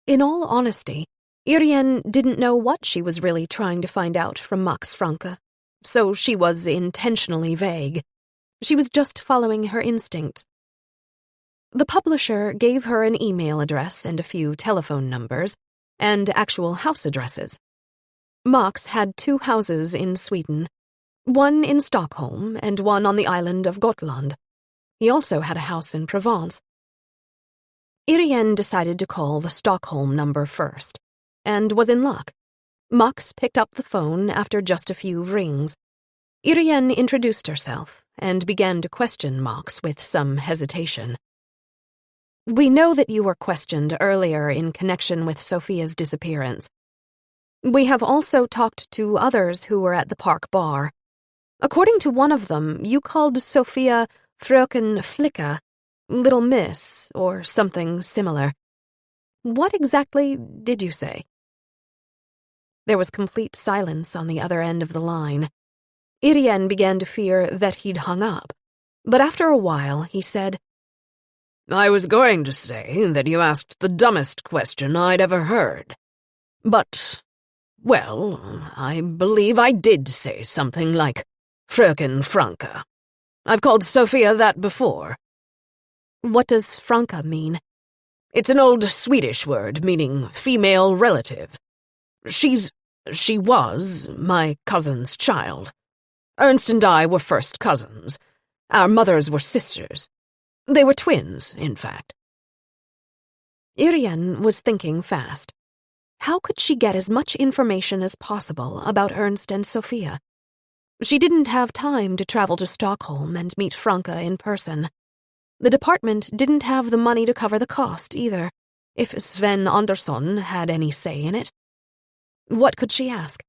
In all honesty, Irene didn't know what she was really trying to find out from Max Franke, so she was intentionally vague. She was just following her instincts. The publisher gave her an email address and a few telephone numbers, and actual house addresses. Max had 2 houses in Sweden, one in Stockholm and one on the island of Gotland. He also had a house in Provence. Irene decided to call the Stockholm number first, and was in luck. Max picked up the phone after just a few rings. Irene introduced herself and began to question Max with some hesitation. "We know that you were questioned earlier in connection with Sophia's disappearance. We have also talked to others who were at the park bar. According to one of them, you called Sophia Fröken Flicka, Little Miss, or something similar. What exactly did you say?" There was complete silence on the other end of the line. Irene began to fear that he'd hung up, but after a while he said, "I was going to say that you asked the dumbest question I'd ever heard. But, well, I believe I did say something like Fröken Franke. I've called Sophia that before." "What does Franke mean?" "It's an old Swedish word meaning female relative. She was my cousin's child. Ernst and I were first cousins. Our mothers were sisters. They were twins, in fact." Irene was thinking fast. How could she get as much information as possible about Ernst and Sophia? She didn't have time to travel to Stockholm and meet Franke in person. The department didn't have the money to cover the cost, either, if Sven Andersson had any say in it. What could she ask?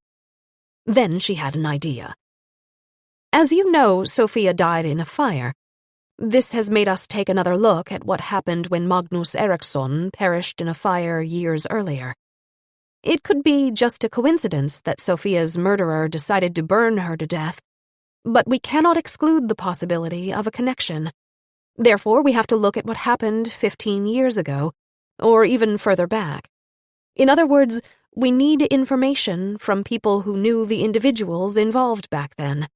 Then she had an idea. "As you know, Sophia died in a fire. This has made us take another look at what happened when Magnus Eriksson perished in a fire years earlier. It could be just a coincidence that Sophia's murderer decided to burn her to death, but we cannot exclude the possibility of a connection. Therefore, we have to look at what happened 15 years ago, or even further back. In other words, we need information from people who knew the individuals involved back then."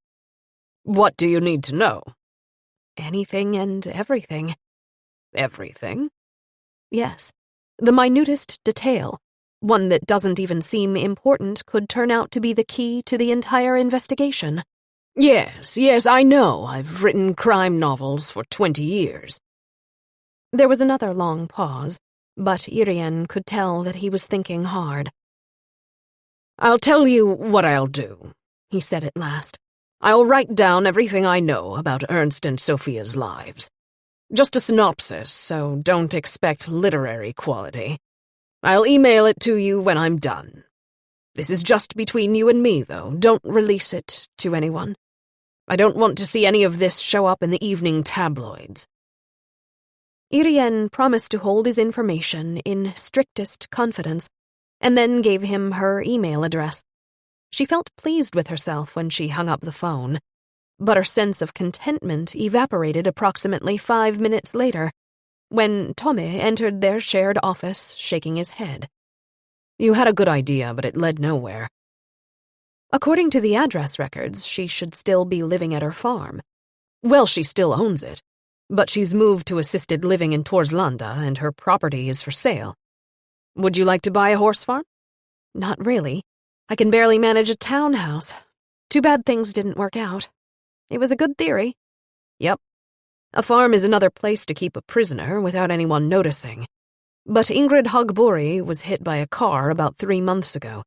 "What do you need to know?" "Anything and everything." "Everything?" "Yes. The minutest detail. One that doesn't even seem important could turn out to be the key to the entire investigation." Yes, I know. I've written crime novels for 20 years. There was another long pause, but Irene could tell that he was thinking hard. "I'll tell you what I'll do," he said at last. "I'll write down everything I know about Ernst and Sophia's lives. Just a synopsis, so don't expect literary quality. I'll email it to you when I'm done. This is just between you and me, though. Don't release it to anyone. I don't want to see any of this show up in the evening tabloids." Irene promised to hold his information in strictest confidence, and then gave him her email address. She felt pleased with herself when she hung up the phone, but her sense of contentment evaporated approximately 5 minutes later, when Tommy entered their shared office, shaking his head. You had a good idea, but it led nowhere. According to the address records, she should still be living at her farm. Well, she still owns it, but she's moved to assisted living in Torslanda, and her property is for sale. Would you like to buy a horse farm? Not really. I can barely manage a townhouse. Too bad things didn't work out. It was a good theory. Yep. A farm is another place to keep a prisoner without anyone noticing. But Ingrid Hagbori was hit by a car about 3 months ago.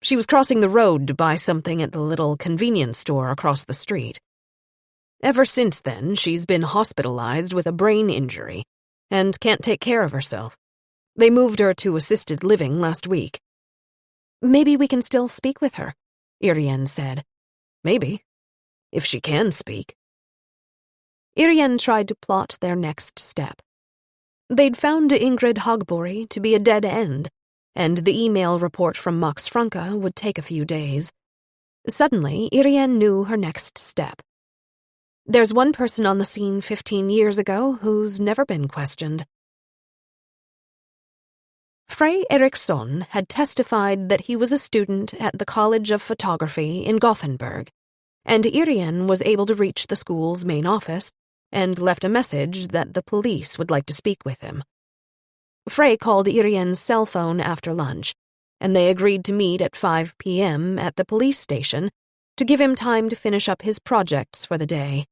She was crossing the road to buy something at the little convenience store across the street. Ever since then, she's been hospitalized with a brain injury and can't take care of herself. They moved her to assisted living last week. Maybe we can still speak with her, Irene said. Maybe, if she can speak. Irene tried to plot their next step. They'd found Ingrid Hagbori to be a dead end, and the email report from Max Franke would take a few days. Suddenly, Irene knew her next step. There's one person on the scene 15 years ago who's never been questioned. Frey Eriksson had testified that he was a student at the College of Photography in Gothenburg, and Irene was able to reach the school's main office and left a message that the police would like to speak with him. Frey called Irene's cell phone after lunch, and they agreed to meet at 5 p.m. at the police station to give him time to finish up his projects for the day.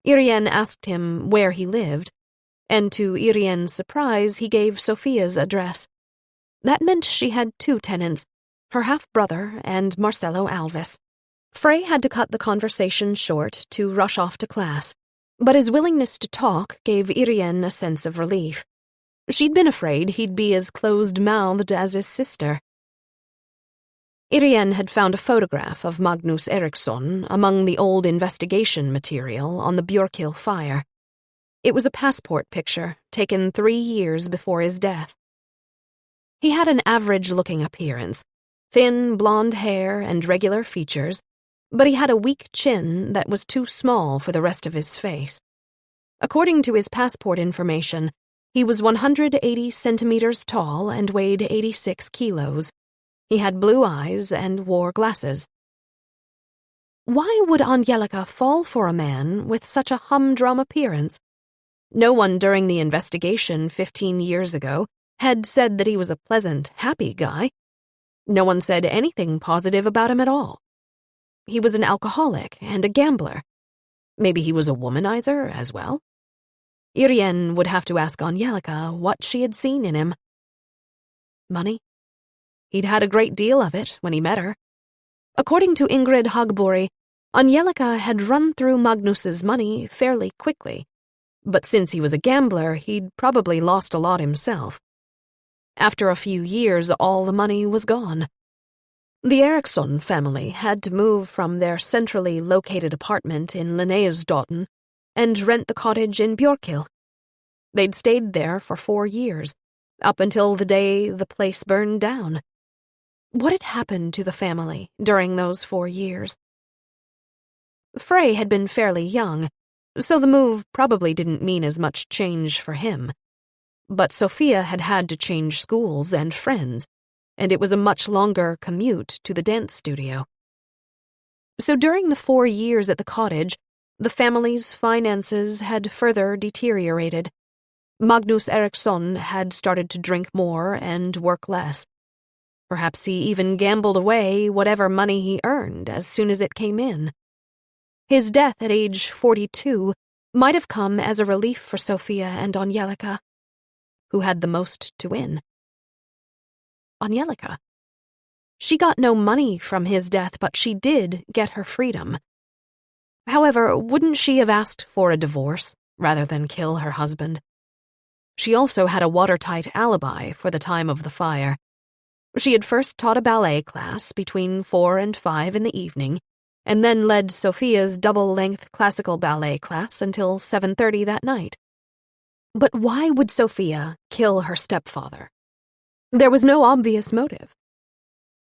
Irene asked him where he lived, and to Irene's surprise, he gave Sophia's address. That meant she had 2 tenants, her half-brother and Marcelo Alves. Frey had to cut the conversation short to rush off to class, but his willingness to talk gave Irene a sense of relief. She'd been afraid he'd be as closed-mouthed as his sister. Irene had found a photograph of Magnus Eriksson among the old investigation material on the Björkhill fire. It was a passport picture taken 3 years before his death. He had an average-looking appearance, thin blonde hair and regular features, but he had a weak chin that was too small for the rest of his face. According to his passport information, he was 180 centimeters tall and weighed 86 kilos. He had blue eyes and wore glasses. Why would Angelica fall for a man with such a humdrum appearance? No one during the investigation 15 years ago had said that he was a pleasant, happy guy. No one said anything positive about him at all. He was an alcoholic and a gambler. Maybe he was a womanizer as well? Irene would have to ask Angelica what she had seen in him. Money? He'd had a great deal of it when he met her. According to Ingrid Hagbori, Angelica had run through Magnus's money fairly quickly, but since he was a gambler, he'd probably lost a lot himself. After a few years, all the money was gone. The Eriksson family had to move from their centrally located apartment in Linnaeusdotten and rent the cottage in Björkhill. They'd stayed there for 4 years, up until the day the place burned down. What had happened to the family during those 4 years? Frey had been fairly young, so the move probably didn't mean as much change for him. But Sophia had had to change schools and friends, and it was a much longer commute to the dance studio. So during the 4 years at the cottage, the family's finances had further deteriorated. Magnus Eriksson had started to drink more and work less. Perhaps he even gambled away whatever money he earned as soon as it came in. His death at age 42 might have come as a relief for Sophia and Angelica. Who had the most to win? Angelica. She got no money from his death, but she did get her freedom. However, wouldn't she have asked for a divorce rather than kill her husband? She also had a watertight alibi for the time of the fire. She had first taught a ballet class between 4 and 5 in the evening, and then led Sophia's double-length classical ballet class until 7:30 that night. But why would Sophia kill her stepfather? There was no obvious motive.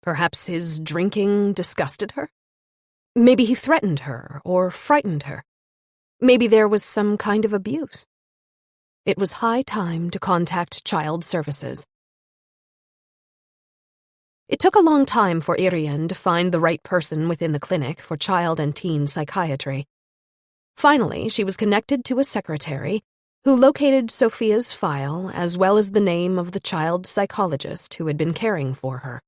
Perhaps his drinking disgusted her? Maybe he threatened her or frightened her. Maybe there was some kind of abuse. It was high time to contact Child Services. It took a long time for Irene to find the right person within the clinic for child and teen psychiatry. Finally, she was connected to a secretary who located Sophia's file as well as the name of the child psychologist who had been caring for her.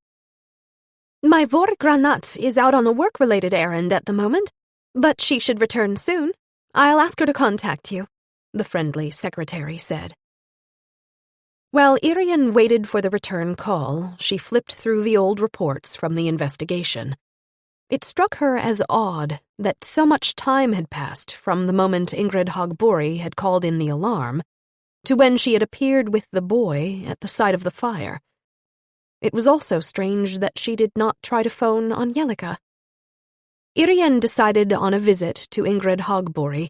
My Vorgranat is out on a work-related errand at the moment, but she should return soon. I'll ask her to contact you, the friendly secretary said. While Irene waited for the return call, she flipped through the old reports from the investigation. It struck her as odd that so much time had passed from the moment Ingrid Hagbori had called in the alarm to when she had appeared with the boy at the site of the fire. It was also strange that she did not try to phone Angelica. Irene decided on a visit to Ingrid Hagbori,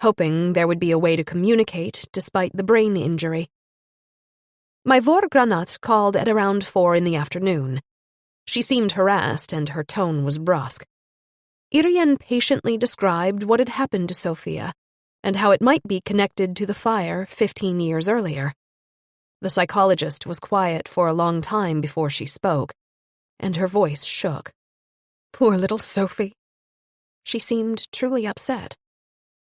hoping there would be a way to communicate despite the brain injury. My Vorgranat called at around 4 in the afternoon. She seemed harassed and her tone was brusque. Irene patiently described what had happened to Sophia and how it might be connected to the fire 15 years earlier. The psychologist was quiet for a long time before she spoke, and her voice shook. Poor little Sophie. She seemed truly upset.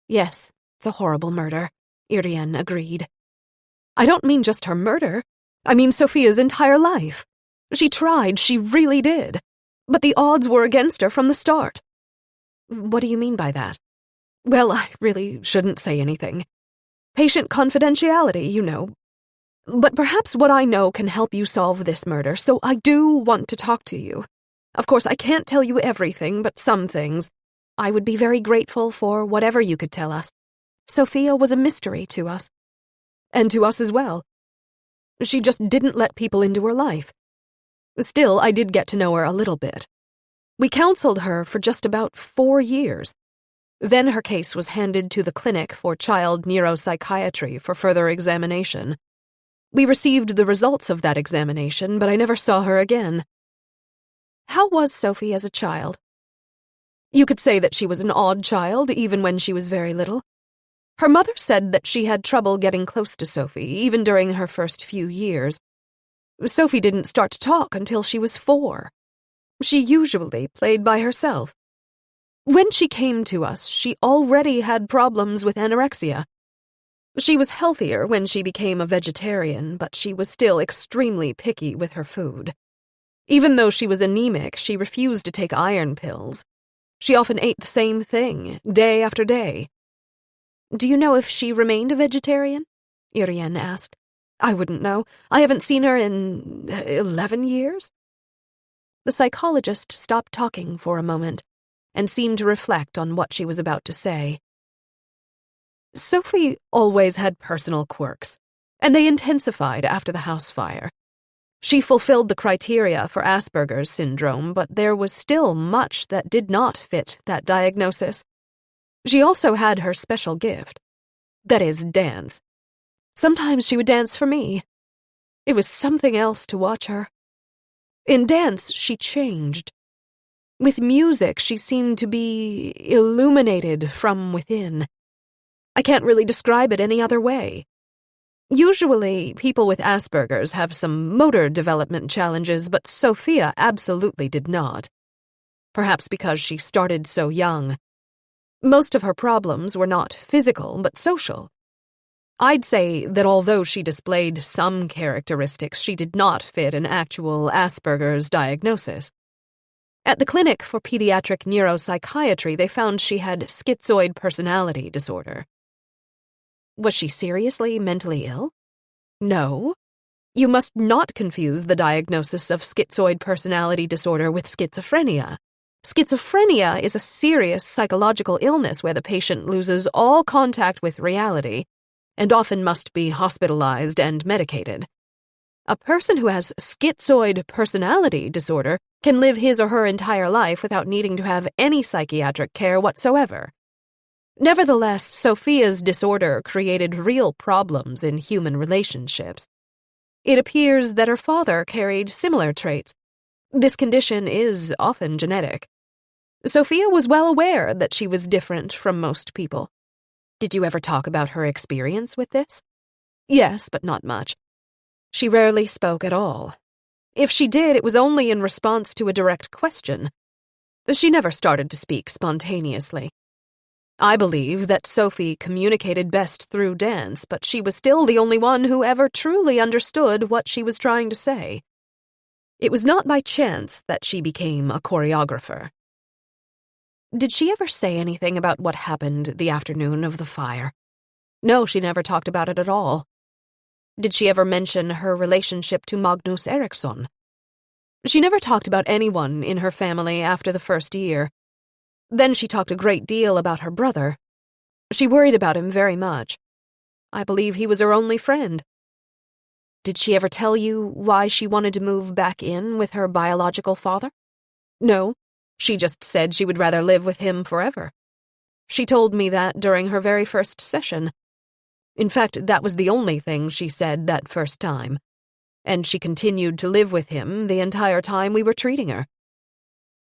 Yes, it's a horrible murder, Irene agreed. I don't mean just her murder. I mean Sophia's entire life. She tried, she really did. But the odds were against her from the start. What do you mean by that? Well, I really shouldn't say anything. Patient confidentiality, you know. But perhaps what I know can help you solve this murder, so I do want to talk to you. Of course, I can't tell you everything, but some things. I would be very grateful for whatever you could tell us. Sophia was a mystery to us. And to us as well. She just didn't let people into her life. Still, I did get to know her a little bit. We counseled her for just about 4 years. Then her case was handed to the clinic for child neuropsychiatry for further examination. We received the results of that examination, but I never saw her again. How was Sophie as a child? You could say that she was an odd child, even when she was very little. Her mother said that she had trouble getting close to Sophie, even during her first few years. Sophie didn't start to talk until she was 4. She usually played by herself. When she came to us, she already had problems with anorexia. She was healthier when she became a vegetarian, but she was still extremely picky with her food. Even though she was anemic, she refused to take iron pills. She often ate the same thing, day after day. Do you know if she remained a vegetarian? Irene asked. I wouldn't know. I haven't seen her in 11 years. The psychologist stopped talking for a moment and seemed to reflect on what she was about to say. Sophie always had personal quirks, and they intensified after the house fire. She fulfilled the criteria for Asperger's syndrome, but there was still much that did not fit that diagnosis. She also had her special gift. That is, dance. Sometimes she would dance for me. It was something else to watch her. In dance, she changed. With music, she seemed to be illuminated from within. I can't really describe it any other way. Usually, people with Asperger's have some motor development challenges, but Sophia absolutely did not. Perhaps because she started so young. Most of her problems were not physical, but social. I'd say that although she displayed some characteristics, she did not fit an actual Asperger's diagnosis. At the Clinic for Pediatric Neuropsychiatry, they found she had schizoid personality disorder. Was she seriously mentally ill? No. You must not confuse the diagnosis of schizoid personality disorder with schizophrenia. Schizophrenia is a serious psychological illness where the patient loses all contact with reality and often must be hospitalized and medicated. A person who has schizoid personality disorder can live his or her entire life without needing to have any psychiatric care whatsoever. Nevertheless, Sophia's disorder created real problems in human relationships. It appears that her father carried similar traits, This condition is often genetic. Sophia was well aware that she was different from most people. Did you ever talk about her experience with this? Yes, but not much. She rarely spoke at all. If she did, it was only in response to a direct question. She never started to speak spontaneously. I believe that Sophie communicated best through dance, but she was still the only one who ever truly understood what she was trying to say. It was not by chance that she became a choreographer. Did she ever say anything about what happened the afternoon of the fire? No, she never talked about it at all. Did she ever mention her relationship to Magnus Eriksson? She never talked about anyone in her family after the first year. Then she talked a great deal about her brother. She worried about him very much. I believe he was her only friend. Did she ever tell you why she wanted to move back in with her biological father? No, she just said she would rather live with him forever. She told me that during her very first session. In fact, that was the only thing she said that first time. And she continued to live with him the entire time we were treating her.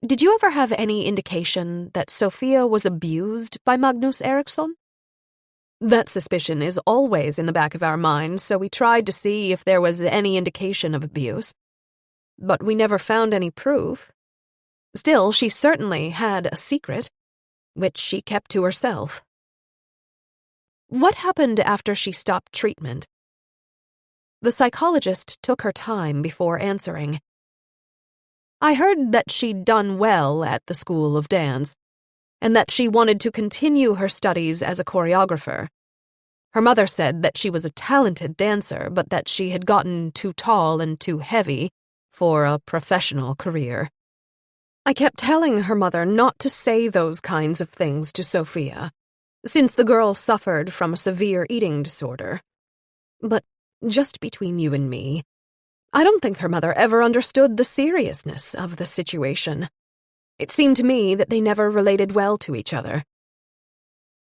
Did you ever have any indication that Sophia was abused by Magnus Eriksson? That suspicion is always in the back of our minds, so we tried to see if there was any indication of abuse. But we never found any proof. Still, she certainly had a secret, which she kept to herself. What happened after she stopped treatment? The psychologist took her time before answering. I heard that she'd done well at the school of dance, and that she wanted to continue her studies as a choreographer. Her mother said that she was a talented dancer, but that she had gotten too tall and too heavy for a professional career. I kept telling her mother not to say those kinds of things to Sophia, since the girl suffered from a severe eating disorder. But just between you and me, I don't think her mother ever understood the seriousness of the situation. It seemed to me that they never related well to each other.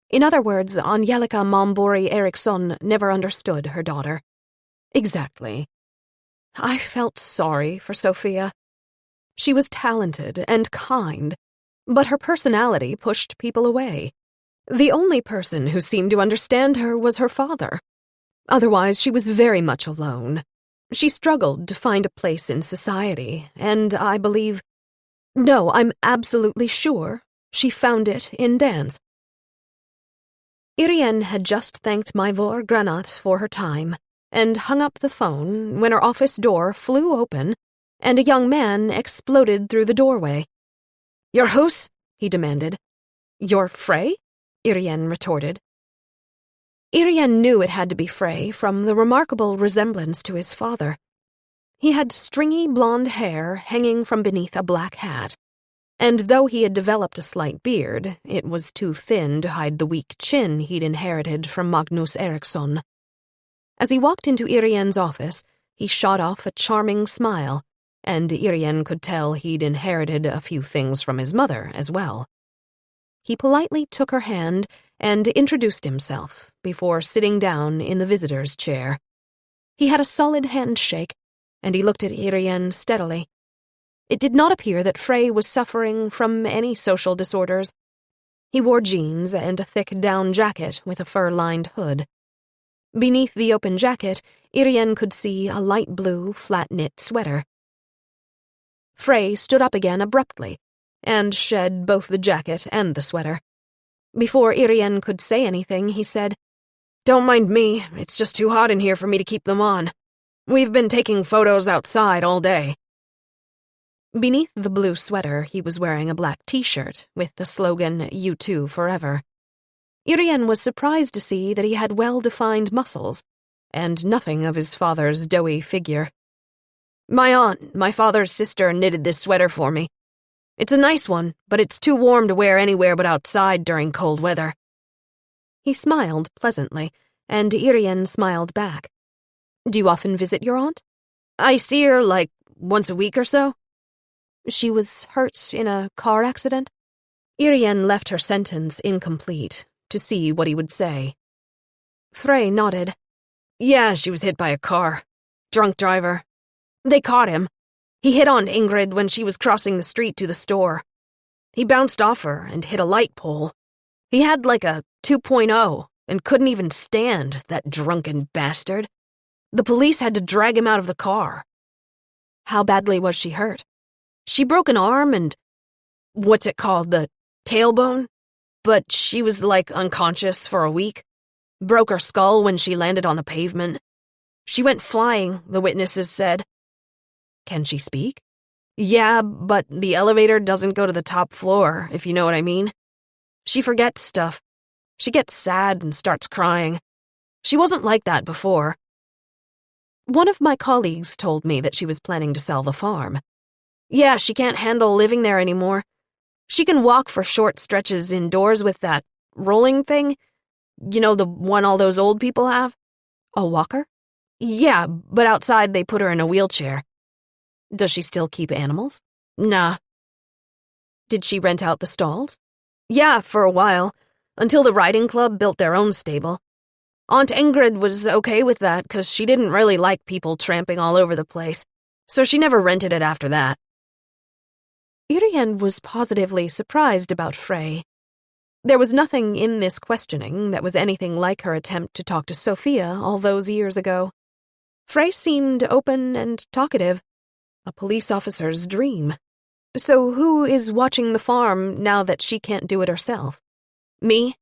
In other words, Angelica Mombori Eriksson never understood her daughter. Exactly. I felt sorry for Sophia. She was talented and kind, but her personality pushed people away. The only person who seemed to understand her was her father. Otherwise, she was very much alone. She struggled to find a place in society, and I believe— No, I'm absolutely sure she found it in dance. Irene had just thanked Maivor Granat for her time and hung up the phone when her office door flew open and a young man exploded through the doorway. "Your Huss?" he demanded. "Your Frey?" Irene retorted. Irene knew it had to be Frey from the remarkable resemblance to his father. He had stringy blonde hair hanging from beneath a black hat, and though he had developed a slight beard, it was too thin to hide the weak chin he'd inherited from Magnus Eriksson. As he walked into Irene's office, he shot off a charming smile, and Irene could tell he'd inherited a few things from his mother as well. He politely took her hand and introduced himself before sitting down in the visitor's chair. He had a solid handshake, and he looked at Irene steadily. It did not appear that Frey was suffering from any social disorders. He wore jeans and a thick down jacket with a fur-lined hood. Beneath the open jacket, Irene could see a light blue, flat-knit sweater. Frey stood up again abruptly and shed both the jacket and the sweater. Before Irene could say anything, he said, "Don't mind me, it's just too hot in here for me to keep them on. We've been taking photos outside all day." Beneath the blue sweater, he was wearing a black t-shirt with the slogan, "You Too Forever." Irene was surprised to see that he had well-defined muscles, and nothing of his father's doughy figure. "My aunt, my father's sister, knitted this sweater for me. It's a nice one, but it's too warm to wear anywhere but outside during cold weather." He smiled pleasantly, and Irene smiled back. "Do you often visit your aunt?" "I see her, like, once a week or so." "She was hurt in a car accident?" Irene left her sentence incomplete to see what he would say. Frey nodded. "Yeah, she was hit by a car. Drunk driver. They caught him. He hit on Ingrid when she was crossing the street to the store. He bounced off her and hit a light pole. He had like a 2.0 and couldn't even stand, that drunken bastard. The police had to drag him out of the car. How badly was she hurt? She broke an arm and, what's it called, the tailbone? But she was like unconscious for a week. Broke her skull when she landed on the pavement. She went flying, the witnesses said. Can she speak? Yeah, but the elevator doesn't go to the top floor, if you know what I mean. She forgets stuff. She gets sad and starts crying. She wasn't like that before. One of my colleagues told me that she was planning to sell the farm. Yeah, she can't handle living there anymore. She can walk for short stretches indoors with that rolling thing. You know, the one all those old people have? A walker? Yeah, but outside they put her in a wheelchair. Does she still keep animals? Nah. Did she rent out the stalls? Yeah, for a while, until the riding club built their own stable. Aunt Ingrid was okay with that because she didn't really like people tramping all over the place, so she never rented it after that. Irene was positively surprised about Frey. There was nothing in this questioning that was anything like her attempt to talk to Sophia all those years ago. Frey seemed open and talkative, a police officer's dream. So who is watching the farm now that she can't do it herself? Me?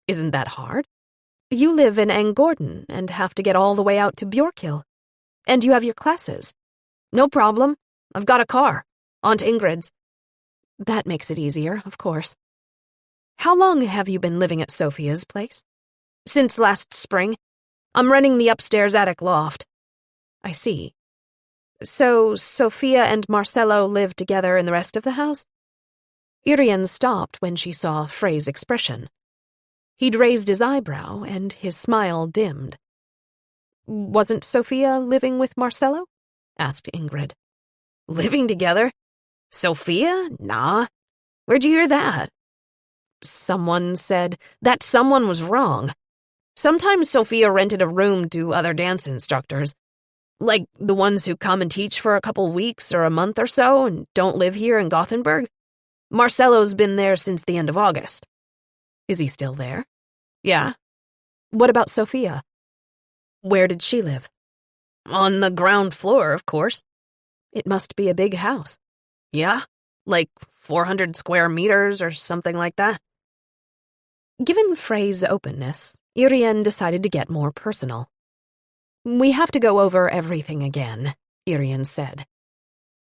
Isn't that hard? You live in Angordon and have to get all the way out to Bjorkhill. And you have your classes. No problem. I've got a car. Aunt Ingrid's. That makes it easier, of course. How long have you been living at Sophia's place? Since last spring. I'm renting the upstairs attic loft. I see. So Sophia and Marcello live together in the rest of the house? Irene stopped when she saw Frey's expression. He'd raised his eyebrow, and his smile dimmed. Wasn't Sophia living with Marcello? Asked Ingrid. Living together? Sophia? Nah. Where'd you hear that? Someone said that someone was wrong. Sometimes Sophia rented a room to other dance instructors. Like the ones who come and teach for a couple weeks or a month or so and don't live here in Gothenburg. Marcello's been there since the end of August. Is he still there? Yeah. What about Sophia? Where did she live? On the ground floor, of course. It must be a big house. Yeah, like 400 square meters or something like that. Given Frey's openness, Irene decided to get more personal. We have to go over everything again, Irene said.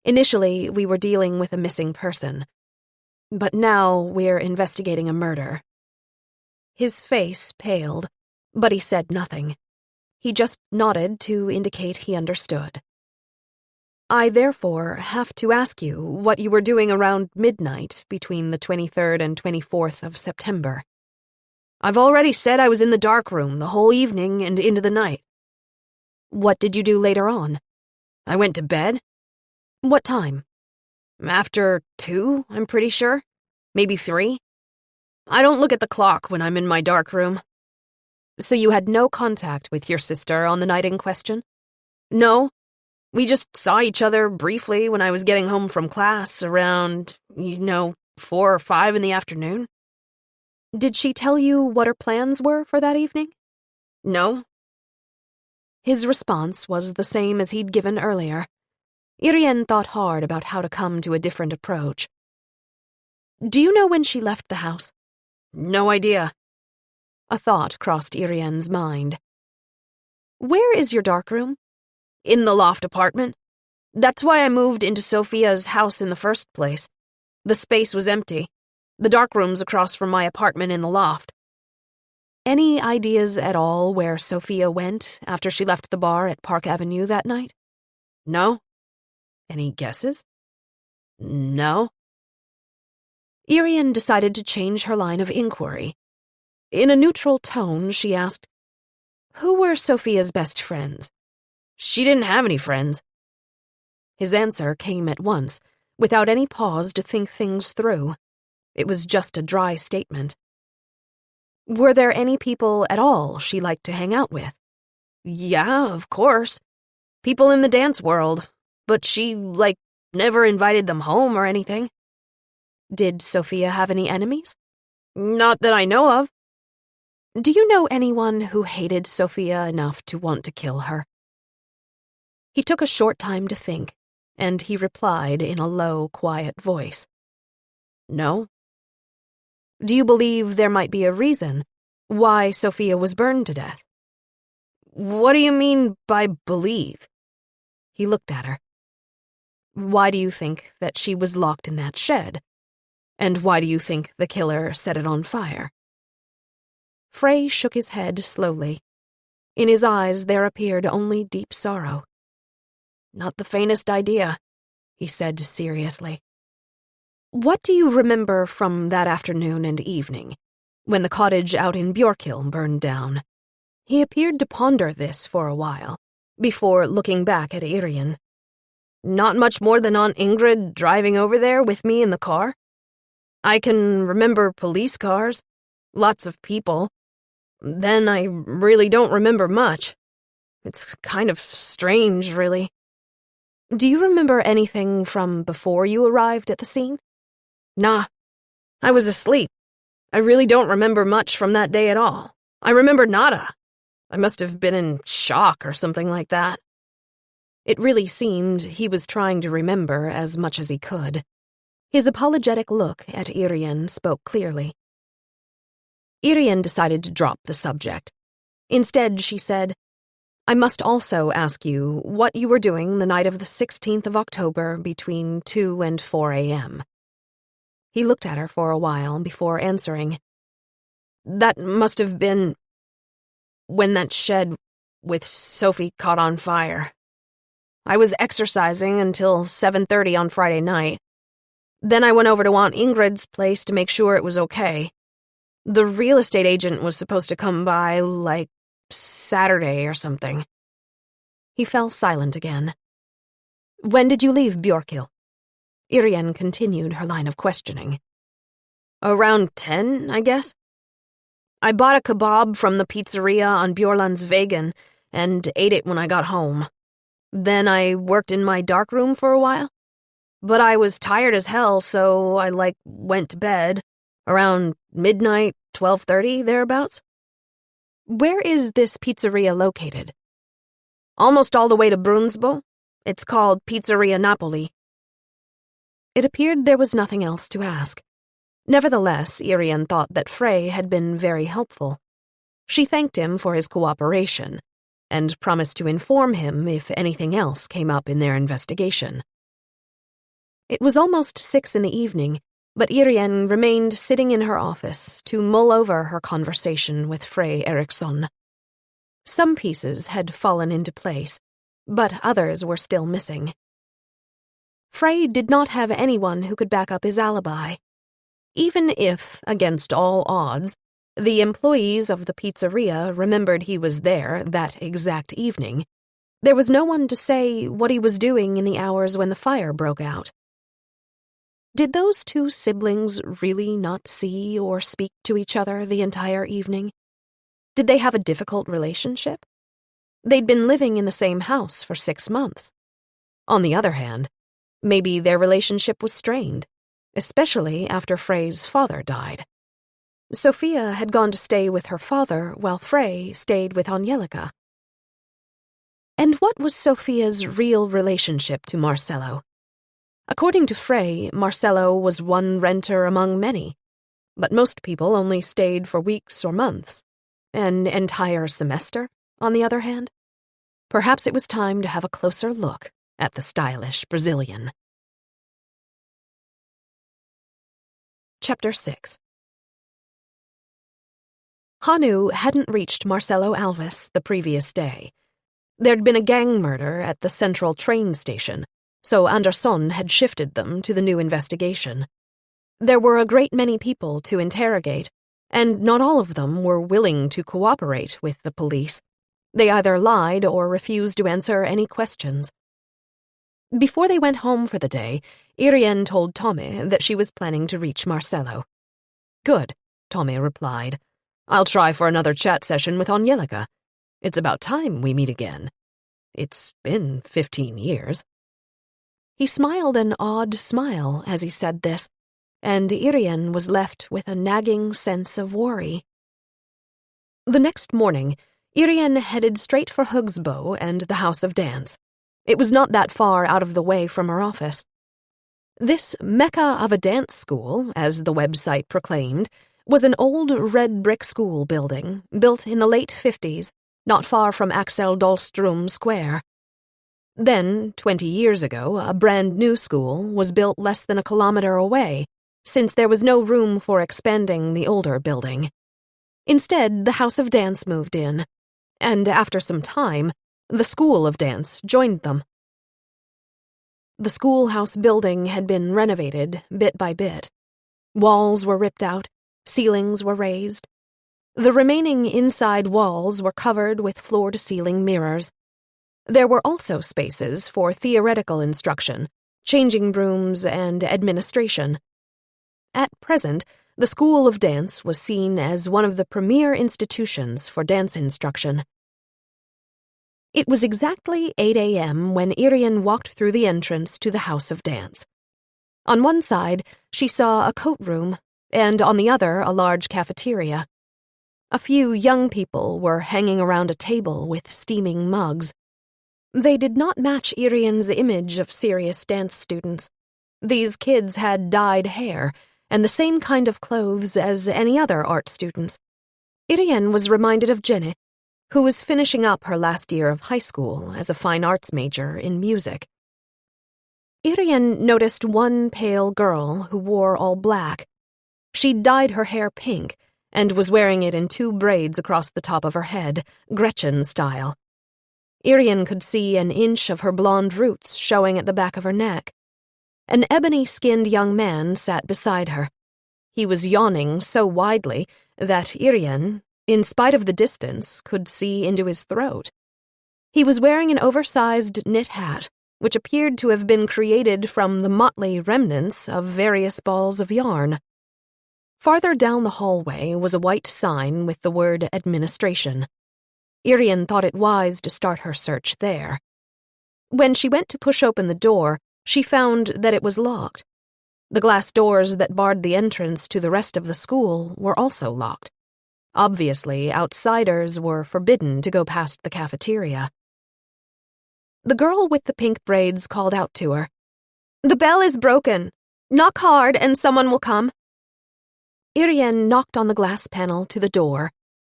Initially, we were dealing with a missing person, but now we're investigating a murder. His face paled, but he said nothing. He just nodded to indicate he understood. I therefore have to ask you what you were doing around midnight between the 23rd and 24th of September. I've already said I was in the dark room the whole evening and into the night. What did you do later on? I went to bed. What time? After 2, I'm pretty sure. Maybe 3. I don't look at the clock when I'm in my dark room. So you had no contact with your sister on the night in question? No. We just saw each other briefly when I was getting home from class around, 4 or 5 in the afternoon. Did she tell you what her plans were for that evening? No. His response was the same as he'd given earlier. Irene thought hard about how to come to a different approach. Do you know when she left the house? No idea. A thought crossed Irene's mind. Where is your darkroom? In the loft apartment. That's why I moved into Sophia's house in the first place. The space was empty. The darkroom's across from my apartment in the loft. Any ideas at all where Sophia went after she left the bar at Park Avenue that night? No. Any guesses? No. Irene decided to change her line of inquiry. In a neutral tone, she asked, Who were Sophia's best friends? She didn't have any friends. His answer came at once, without any pause to think things through. It was just a dry statement. Were there any people at all she liked to hang out with? Yeah, of course. People in the dance world. but she, never invited them home or anything. Did Sophia have any enemies? Not that I know of. Do you know anyone who hated Sophia enough to want to kill her? He took a short time to think, and he replied in a low, quiet voice. No. Do you believe there might be a reason why Sophia was burned to death? What do you mean by believe? He looked at her. Why do you think that she was locked in that shed? And why do you think the killer set it on fire? Frey shook his head slowly. In his eyes there appeared only deep sorrow. Not the faintest idea, he said seriously. What do you remember from that afternoon and evening, when the cottage out in Bjorkhill burned down? He appeared to ponder this for a while, before looking back at Irene. Not much more than Aunt Ingrid driving over there with me in the car. I can remember police cars, lots of people. Then I really don't remember much. It's kind of strange, really. Do you remember anything from before you arrived at the scene? Nah, I was asleep. I really don't remember much from that day at all. I remember nada. I must have been in shock or something like that. It really seemed he was trying to remember as much as he could. His apologetic look at Irene spoke clearly. Irene decided to drop the subject. Instead, she said, I must also ask you what you were doing the night of the 16th of October between 2 and 4 a.m. He looked at her for a while before answering. That must have been when that shed with Sophie caught on fire. I was exercising until 7:30 on Friday night. Then I went over to Aunt Ingrid's place to make sure it was okay. The real estate agent was supposed to come by, Saturday or something. He fell silent again. When did you leave Bjorkhill? Irene continued her line of questioning. Around 10, I guess. I bought a kebab from the pizzeria on Bjorlandsvägen and ate it when I got home. Then I worked in my darkroom for a while. But I was tired as hell, so I, went to bed. Around midnight, 12:30, thereabouts. Where is this pizzeria located? Almost all the way to Brunsbo. It's called Pizzeria Napoli. It appeared there was nothing else to ask. Nevertheless, Irene thought that Frey had been very helpful. She thanked him for his cooperation, and promised to inform him if anything else came up in their investigation. It was almost 6 in the evening, but Irene remained sitting in her office to mull over her conversation with Frey Eriksson. Some pieces had fallen into place, but others were still missing. Frey did not have anyone who could back up his alibi. Even if, against all odds, the employees of the pizzeria remembered he was there that exact evening, there was no one to say what he was doing in the hours when the fire broke out. Did those two siblings really not see or speak to each other the entire evening? Did they have a difficult relationship? They'd been living in the same house for 6 months. On the other hand, maybe their relationship was strained, especially after Frey's father died. Sophia had gone to stay with her father while Frey stayed with Angelica. And what was Sophia's real relationship to Marcello? According to Frey, Marcello was one renter among many, but most people only stayed for weeks or months. An entire semester, on the other hand? Perhaps it was time to have a closer look at the stylish Brazilian. Chapter 6. Hanu hadn't reached Marcelo Alves the previous day. There'd been a gang murder at the central train station, so Andersson had shifted them to the new investigation. There were a great many people to interrogate, and not all of them were willing to cooperate with the police. They either lied or refused to answer any questions. Before they went home for the day, Irene told Tommy that she was planning to reach Marcello. Good, Tommy replied. I'll try for another chat session with Angelica. It's about time we meet again. It's been 15 years. He smiled an odd smile as he said this, and Irene was left with a nagging sense of worry. The next morning, Irene headed straight for Hugsbo and the House of Dance. It was not that far out of the way from her office. This mecca of a dance school, as the website proclaimed, was an old red brick school building built in the late 50s, not far from Axel Dahlström Square. Then, 20 years ago, a brand new school was built less than a kilometer away, since there was no room for expanding the older building. Instead, the House of Dance moved in, and after some time, the School of Dance joined them. The schoolhouse building had been renovated bit by bit. Walls were ripped out, ceilings were raised. The remaining inside walls were covered with floor-to-ceiling mirrors. There were also spaces for theoretical instruction, changing rooms, and administration. At present, the School of Dance was seen as one of the premier institutions for dance instruction. It was exactly 8 a.m. when Irene walked through the entrance to the House of Dance. On one side, she saw a coat room, and on the other, a large cafeteria. A few young people were hanging around a table with steaming mugs. They did not match Irene's image of serious dance students. These kids had dyed hair and the same kind of clothes as any other art students. Irene was reminded of Jenny, who was finishing up her last year of high school as a fine arts major in music. Irene noticed one pale girl who wore all black. She'd dyed her hair pink and was wearing it in 2 braids across the top of her head, Gretchen style. Irene could see an inch of her blonde roots showing at the back of her neck. An ebony-skinned young man sat beside her. He was yawning so widely that Irene, in spite of the distance, could see into his throat. He was wearing an oversized knit hat, which appeared to have been created from the motley remnants of various balls of yarn. Farther down the hallway was a white sign with the word administration. Irene thought it wise to start her search there. When she went to push open the door, she found that it was locked. The glass doors that barred the entrance to the rest of the school were also locked. Obviously, outsiders were forbidden to go past the cafeteria. The girl with the pink braids called out to her, "The bell is broken. Knock hard and someone will come." Irene knocked on the glass panel to the door,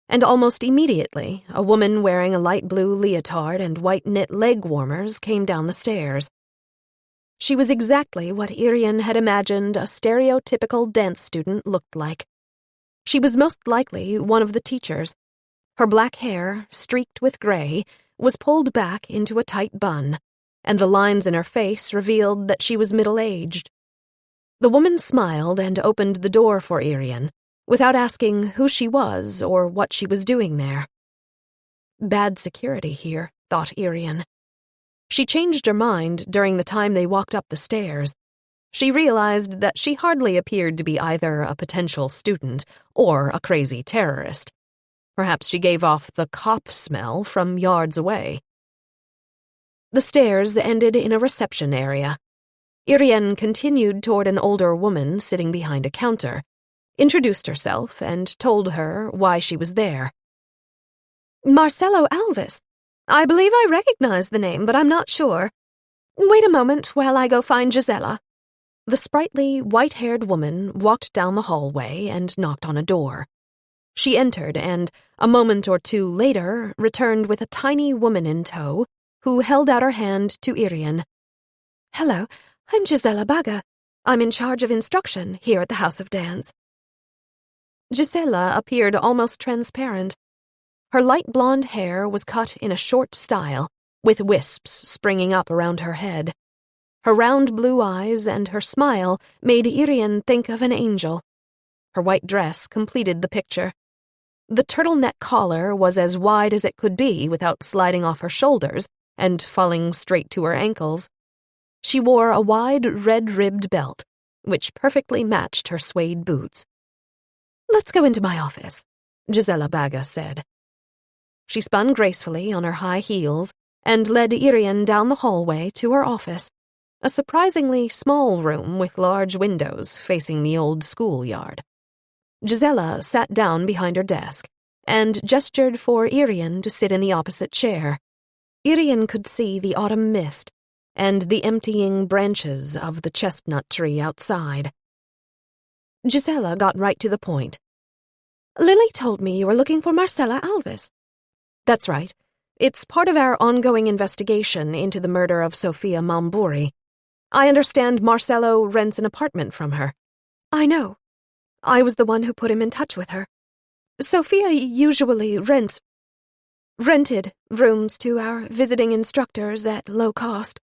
and almost immediately a woman wearing a light blue leotard and white knit leg warmers came down the stairs. She was exactly what Irene had imagined a stereotypical dance student looked like. She was most likely one of the teachers. Her black hair, streaked with gray, was pulled back into a tight bun, and the lines in her face revealed that she was middle-aged. The woman smiled and opened the door for Irene, without asking who she was or what she was doing there. Bad security here, thought Irene. She changed her mind during the time they walked up the stairs. She realized that she hardly appeared to be either a potential student or a crazy terrorist. Perhaps she gave off the cop smell from yards away. The stairs ended in a reception area. Irene continued toward an older woman sitting behind a counter, introduced herself, and told her why she was there. "Marcelo Alves. I believe I recognize the name, but I'm not sure. Wait a moment while I go find Gisela." The sprightly, white-haired woman walked down the hallway and knocked on a door. She entered and, a moment or two later, returned with a tiny woman in tow who held out her hand to Irene. "Hello, I'm Gisela Baga. I'm in charge of instruction here at the House of Dance." Gisela appeared almost transparent. Her light blonde hair was cut in a short style, with wisps springing up around her head. Her round blue eyes and her smile made Irene think of an angel. Her white dress completed the picture. The turtleneck collar was as wide as it could be without sliding off her shoulders and falling straight to her ankles. She wore a wide red-ribbed belt, which perfectly matched her suede boots. "Let's go into my office," Gisela Baga said. She spun gracefully on her high heels and led Irene down the hallway to her office. a surprisingly small room with large windows facing the old schoolyard. Gisela sat down behind her desk and gestured for Irene to sit in the opposite chair. Irene could see the autumn mist and the emptying branches of the chestnut tree outside. Gisela got right to the point. "Lily told me you were looking for Marcella Alves." "That's right. It's part of our ongoing investigation into the murder of Sofia Malmburi. I understand Marcello rents an apartment from her." "I know. I was the one who put him in touch with her. Sofia usually rented rooms to our visiting instructors at low cost.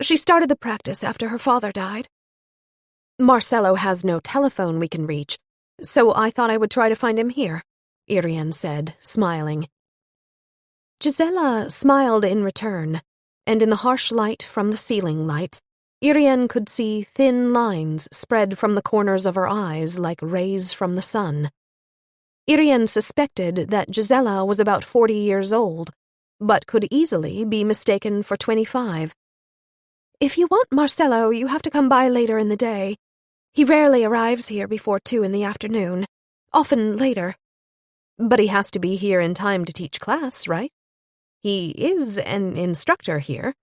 She started the practice after her father died. Marcello has no telephone we can reach, so I thought I would try to find him here," Irene said, smiling. Gisela smiled in return, and in the harsh light from the ceiling lights, Irene could see thin lines spread from the corners of her eyes like rays from the sun. Irene suspected that Gisela was about 40 years old, but could easily be mistaken for 25. "If you want Marcello, you have to come by later in the day. He rarely arrives here before 2 in the afternoon, often later." "But he has to be here in time to teach class, right?" "He is an instructor here,"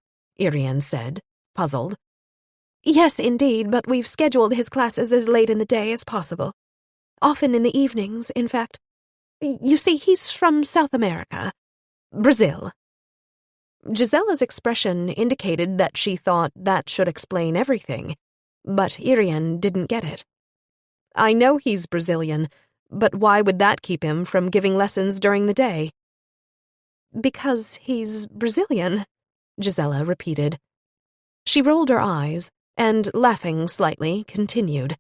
Irene said, puzzled. "Yes, indeed, but we've scheduled his classes as late in the day as possible. Often in the evenings, in fact. You see, he's from South America. Brazil." Gisela's expression indicated that she thought that should explain everything, but Irene didn't get it. "I know he's Brazilian, but why would that keep him from giving lessons during the day?" "Because he's Brazilian," Gisela repeated. She rolled her eyes and, laughing slightly, continued.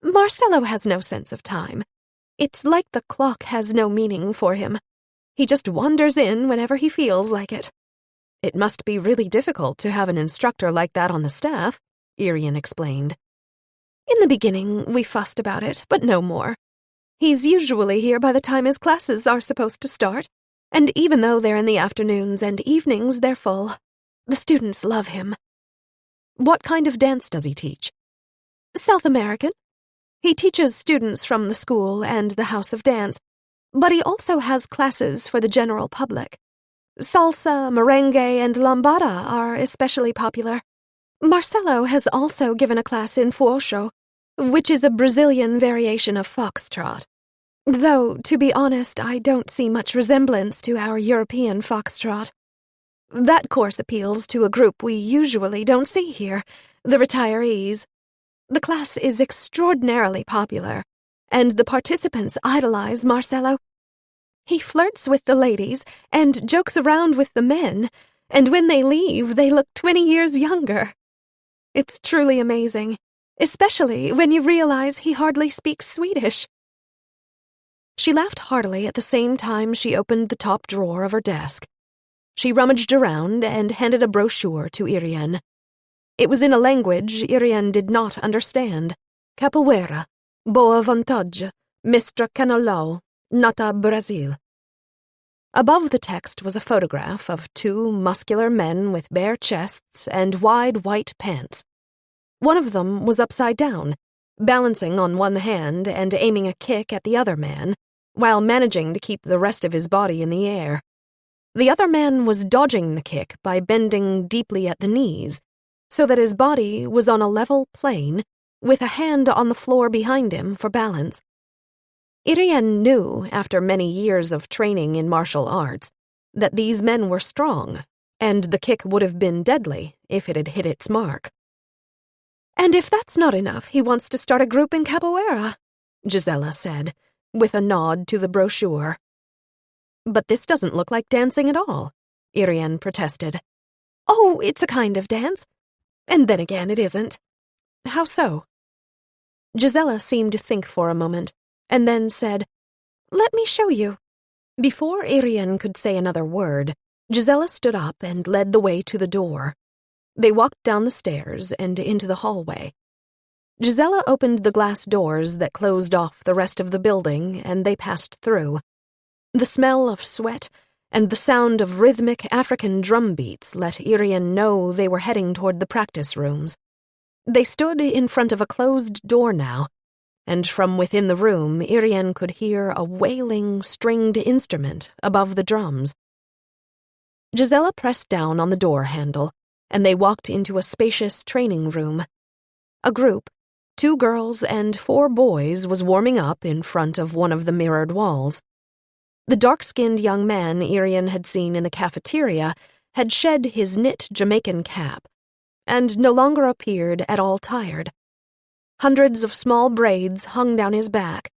"Marcello has no sense of time. It's like the clock has no meaning for him. He just wanders in whenever he feels like it." "It must be really difficult to have an instructor like that on the staff," Irene explained. "In the beginning, we fussed about it, but no more. He's usually here by the time his classes are supposed to start, and even though they're in the afternoons and evenings, they're full. The students love him." "What kind of dance does he teach?" "South American. He teaches students from the school and the house of dance, but he also has classes for the general public. Salsa, merengue, and lambada are especially popular. Marcello has also given a class in fuosho, which is a Brazilian variation of foxtrot. Though, to be honest, I don't see much resemblance to our European foxtrot. That course appeals to a group we usually don't see here, the retirees. The class is extraordinarily popular, and the participants idolize Marcello. He flirts with the ladies and jokes around with the men, and when they leave, they look 20 years younger. It's truly amazing, especially when you realize he hardly speaks Swedish." She laughed heartily at the same time she opened the top drawer of her desk. She rummaged around and handed a brochure to Irene. It was in a language Irene did not understand. Capoeira, Boa Vontade, Mestre Canolao, Nata Brazil. Above the text was a photograph of 2 muscular men with bare chests and wide white pants. One of them was upside down, balancing on one hand and aiming a kick at the other man, while managing to keep the rest of his body in the air. The other man was dodging the kick by bending deeply at the knees, so that his body was on a level plane, with a hand on the floor behind him for balance. Irene knew, after many years of training in martial arts, that these men were strong, and the kick would have been deadly if it had hit its mark. "And if that's not enough, he wants to start a group in capoeira," Gisela said, with a nod to the brochure. "But this doesn't look like dancing at all," Irene protested. "Oh, it's a kind of dance. And then again, it isn't." "How so?" Gisela seemed to think for a moment, and then said, "Let me show you." Before Irene could say another word, Gisela stood up and led the way to the door. They walked down the stairs and into the hallway. Gisela opened the glass doors that closed off the rest of the building, and they passed through. The smell of sweat and the sound of rhythmic African drum beats let Irene know they were heading toward the practice rooms. They stood in front of a closed door now, and from within the room Irene could hear a wailing, stringed instrument above the drums. Gisela pressed down on the door handle, and they walked into a spacious training room. A group, 2 girls and 4 boys, was warming up in front of one of the mirrored walls. The dark-skinned young man Irene had seen in the cafeteria had shed his knit Jamaican cap, and no longer appeared at all tired. Hundreds of small braids hung down his back.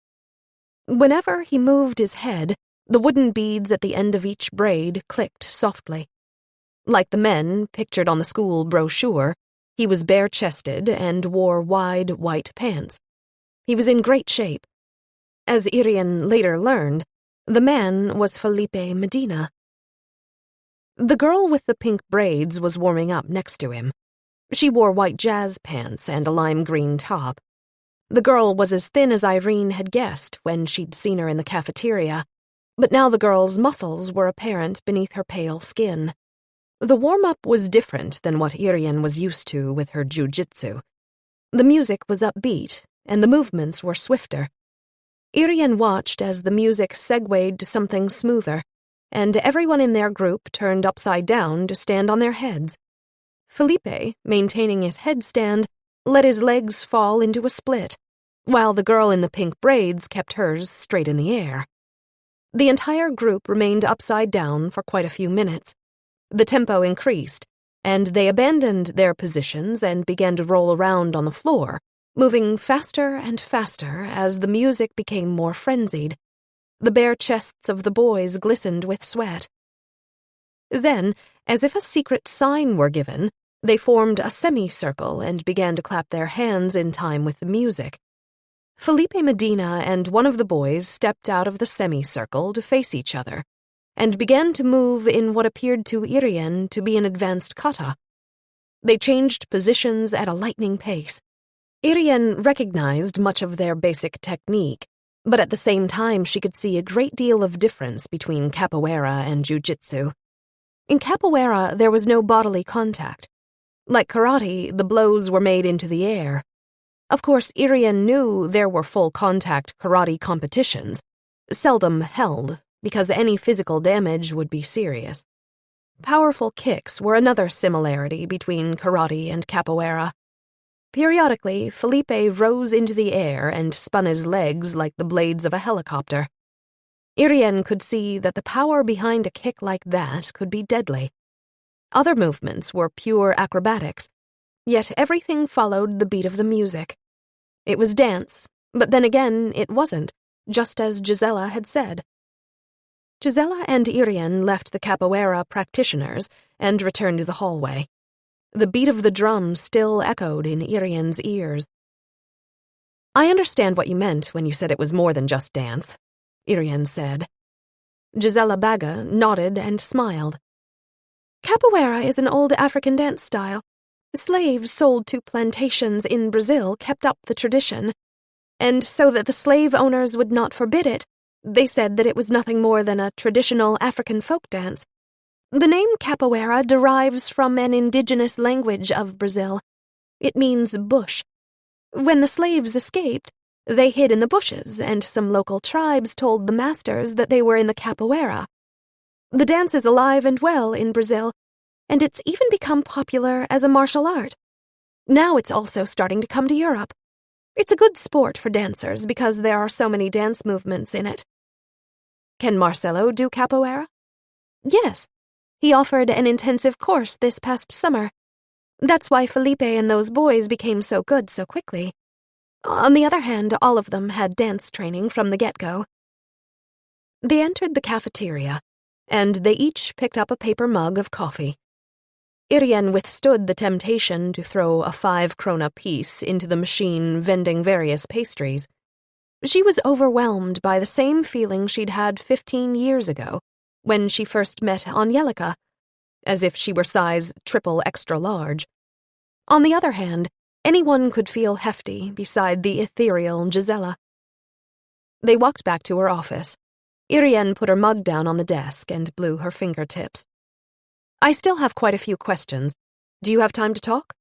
Whenever he moved his head, the wooden beads at the end of each braid clicked softly. Like the men pictured on the school brochure, he was bare-chested and wore wide white pants. He was in great shape. As Irene later learned, the man was Felipe Medina. The girl with the pink braids was warming up next to him. She wore white jazz pants and a lime green top. The girl was as thin as Irene had guessed when she'd seen her in the cafeteria, but now the girl's muscles were apparent beneath her pale skin. The warm-up was different than what Irene was used to with her jiu-jitsu. The music was upbeat, and the movements were swifter. Irene watched as the music segued to something smoother, and everyone in their group turned upside down to stand on their heads. Felipe, maintaining his headstand, let his legs fall into a split, while the girl in the pink braids kept hers straight in the air. The entire group remained upside down for quite a few minutes. The tempo increased, and they abandoned their positions and began to roll around on the floor, moving faster and faster as the music became more frenzied. The bare chests of the boys glistened with sweat. Then, as if a secret sign were given, they formed a semicircle and began to clap their hands in time with the music. Felipe Medina and one of the boys stepped out of the semicircle to face each other, and began to move in what appeared to Irene to be an advanced kata. They changed positions at a lightning pace. Irene recognized much of their basic technique, but at the same time she could see a great deal of difference between capoeira and jiu-jitsu. In capoeira, there was no bodily contact. Like karate, the blows were made into the air. Of course, Irene knew there were full-contact karate competitions, seldom held, because any physical damage would be serious. Powerful kicks were another similarity between karate and capoeira. Periodically, Felipe rose into the air and spun his legs like the blades of a helicopter. Irene could see that the power behind a kick like that could be deadly. Other movements were pure acrobatics, yet everything followed the beat of the music. It was dance, but then again it wasn't, just as Gisela had said. Gisela and Irene left the capoeira practitioners and returned to the hallway. The beat of the drum still echoed in Irene's ears. "I understand what you meant when you said it was more than just dance," Irene said. Gisela Baga nodded and smiled. "Capoeira is an old African dance style. Slaves sold to plantations in Brazil kept up the tradition, and so that the slave owners would not forbid it, they said that it was nothing more than a traditional African folk dance. The name capoeira derives from an indigenous language of Brazil. It means bush. When the slaves escaped, they hid in the bushes, and some local tribes told the masters that they were in the capoeira. The dance is alive and well in Brazil, and it's even become popular as a martial art. Now it's also starting to come to Europe. It's a good sport for dancers because there are so many dance movements in it." "Can Marcelo do capoeira?" "Yes. He offered an intensive course this past summer. That's why Felipe and those boys became so good so quickly. On the other hand, all of them had dance training from the get-go." They entered the cafeteria, and they each picked up a paper mug of coffee. Irene withstood the temptation to throw a 5-krona piece into the machine vending various pastries. She was overwhelmed by the same feeling she'd had 15 years ago, when she first met Angelica, as if she were size triple extra large. On the other hand, anyone could feel hefty beside the ethereal Gisela. They walked back to her office. Irene put her mug down on the desk and blew her fingertips. I still have quite a few questions. Do you have time to talk?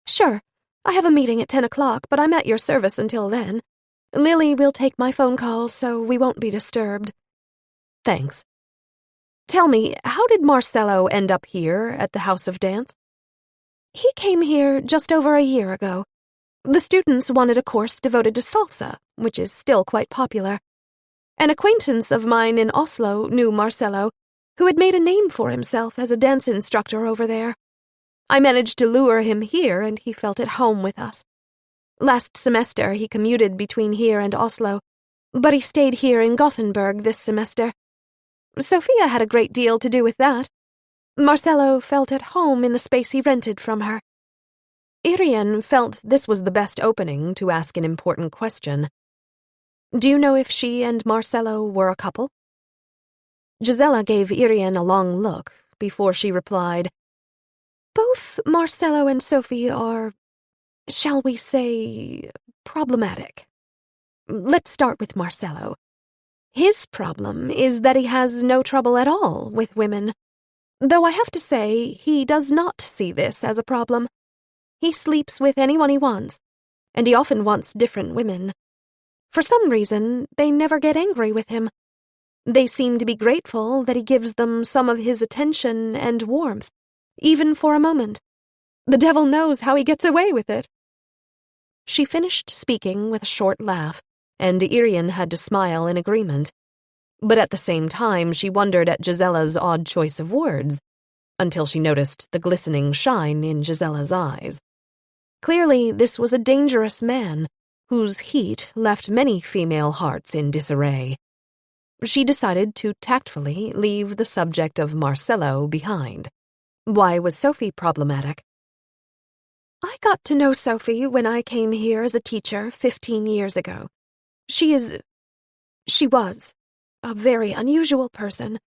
Sure. I have a meeting at 10 o'clock, but I'm at your service until then. Lily will take my phone calls, so we won't be disturbed. Thanks. Tell me, how did Marcello end up here at the House of Dance? He came here just over a year ago. The students wanted a course devoted to salsa, which is still quite popular. An acquaintance of mine in Oslo knew Marcello, who had made a name for himself as a dance instructor over there. I managed to lure him here, and he felt at home with us. Last semester, he commuted between here and Oslo, but he stayed here in Gothenburg this semester. Sophia had a great deal to do with that. Marcello felt at home in the space he rented from her. Irene felt this was the best opening to ask an important question. Do you know if she and Marcello were a couple? Gisela gave Irene a long look before she replied, Both Marcello and Sophie are, shall we say, problematic. Let's start with Marcello. His problem is that he has no trouble at all with women. Though I have to say, he does not see this as a problem. He sleeps with anyone he wants, and he often wants different women. For some reason, they never get angry with him. They seem to be grateful that he gives them some of his attention and warmth, even for a moment. The devil knows how he gets away with it. She finished speaking with a short laugh, and Irene had to smile in agreement. But at the same time, she wondered at Gisela's odd choice of words, until she noticed the glistening shine in Gisela's eyes. Clearly, this was a dangerous man, whose heat left many female hearts in disarray. She decided to tactfully leave the subject of Marcello behind. Why was Sophie problematic? I got to know Sophie when I came here as a teacher 15 years ago. She was a very unusual person.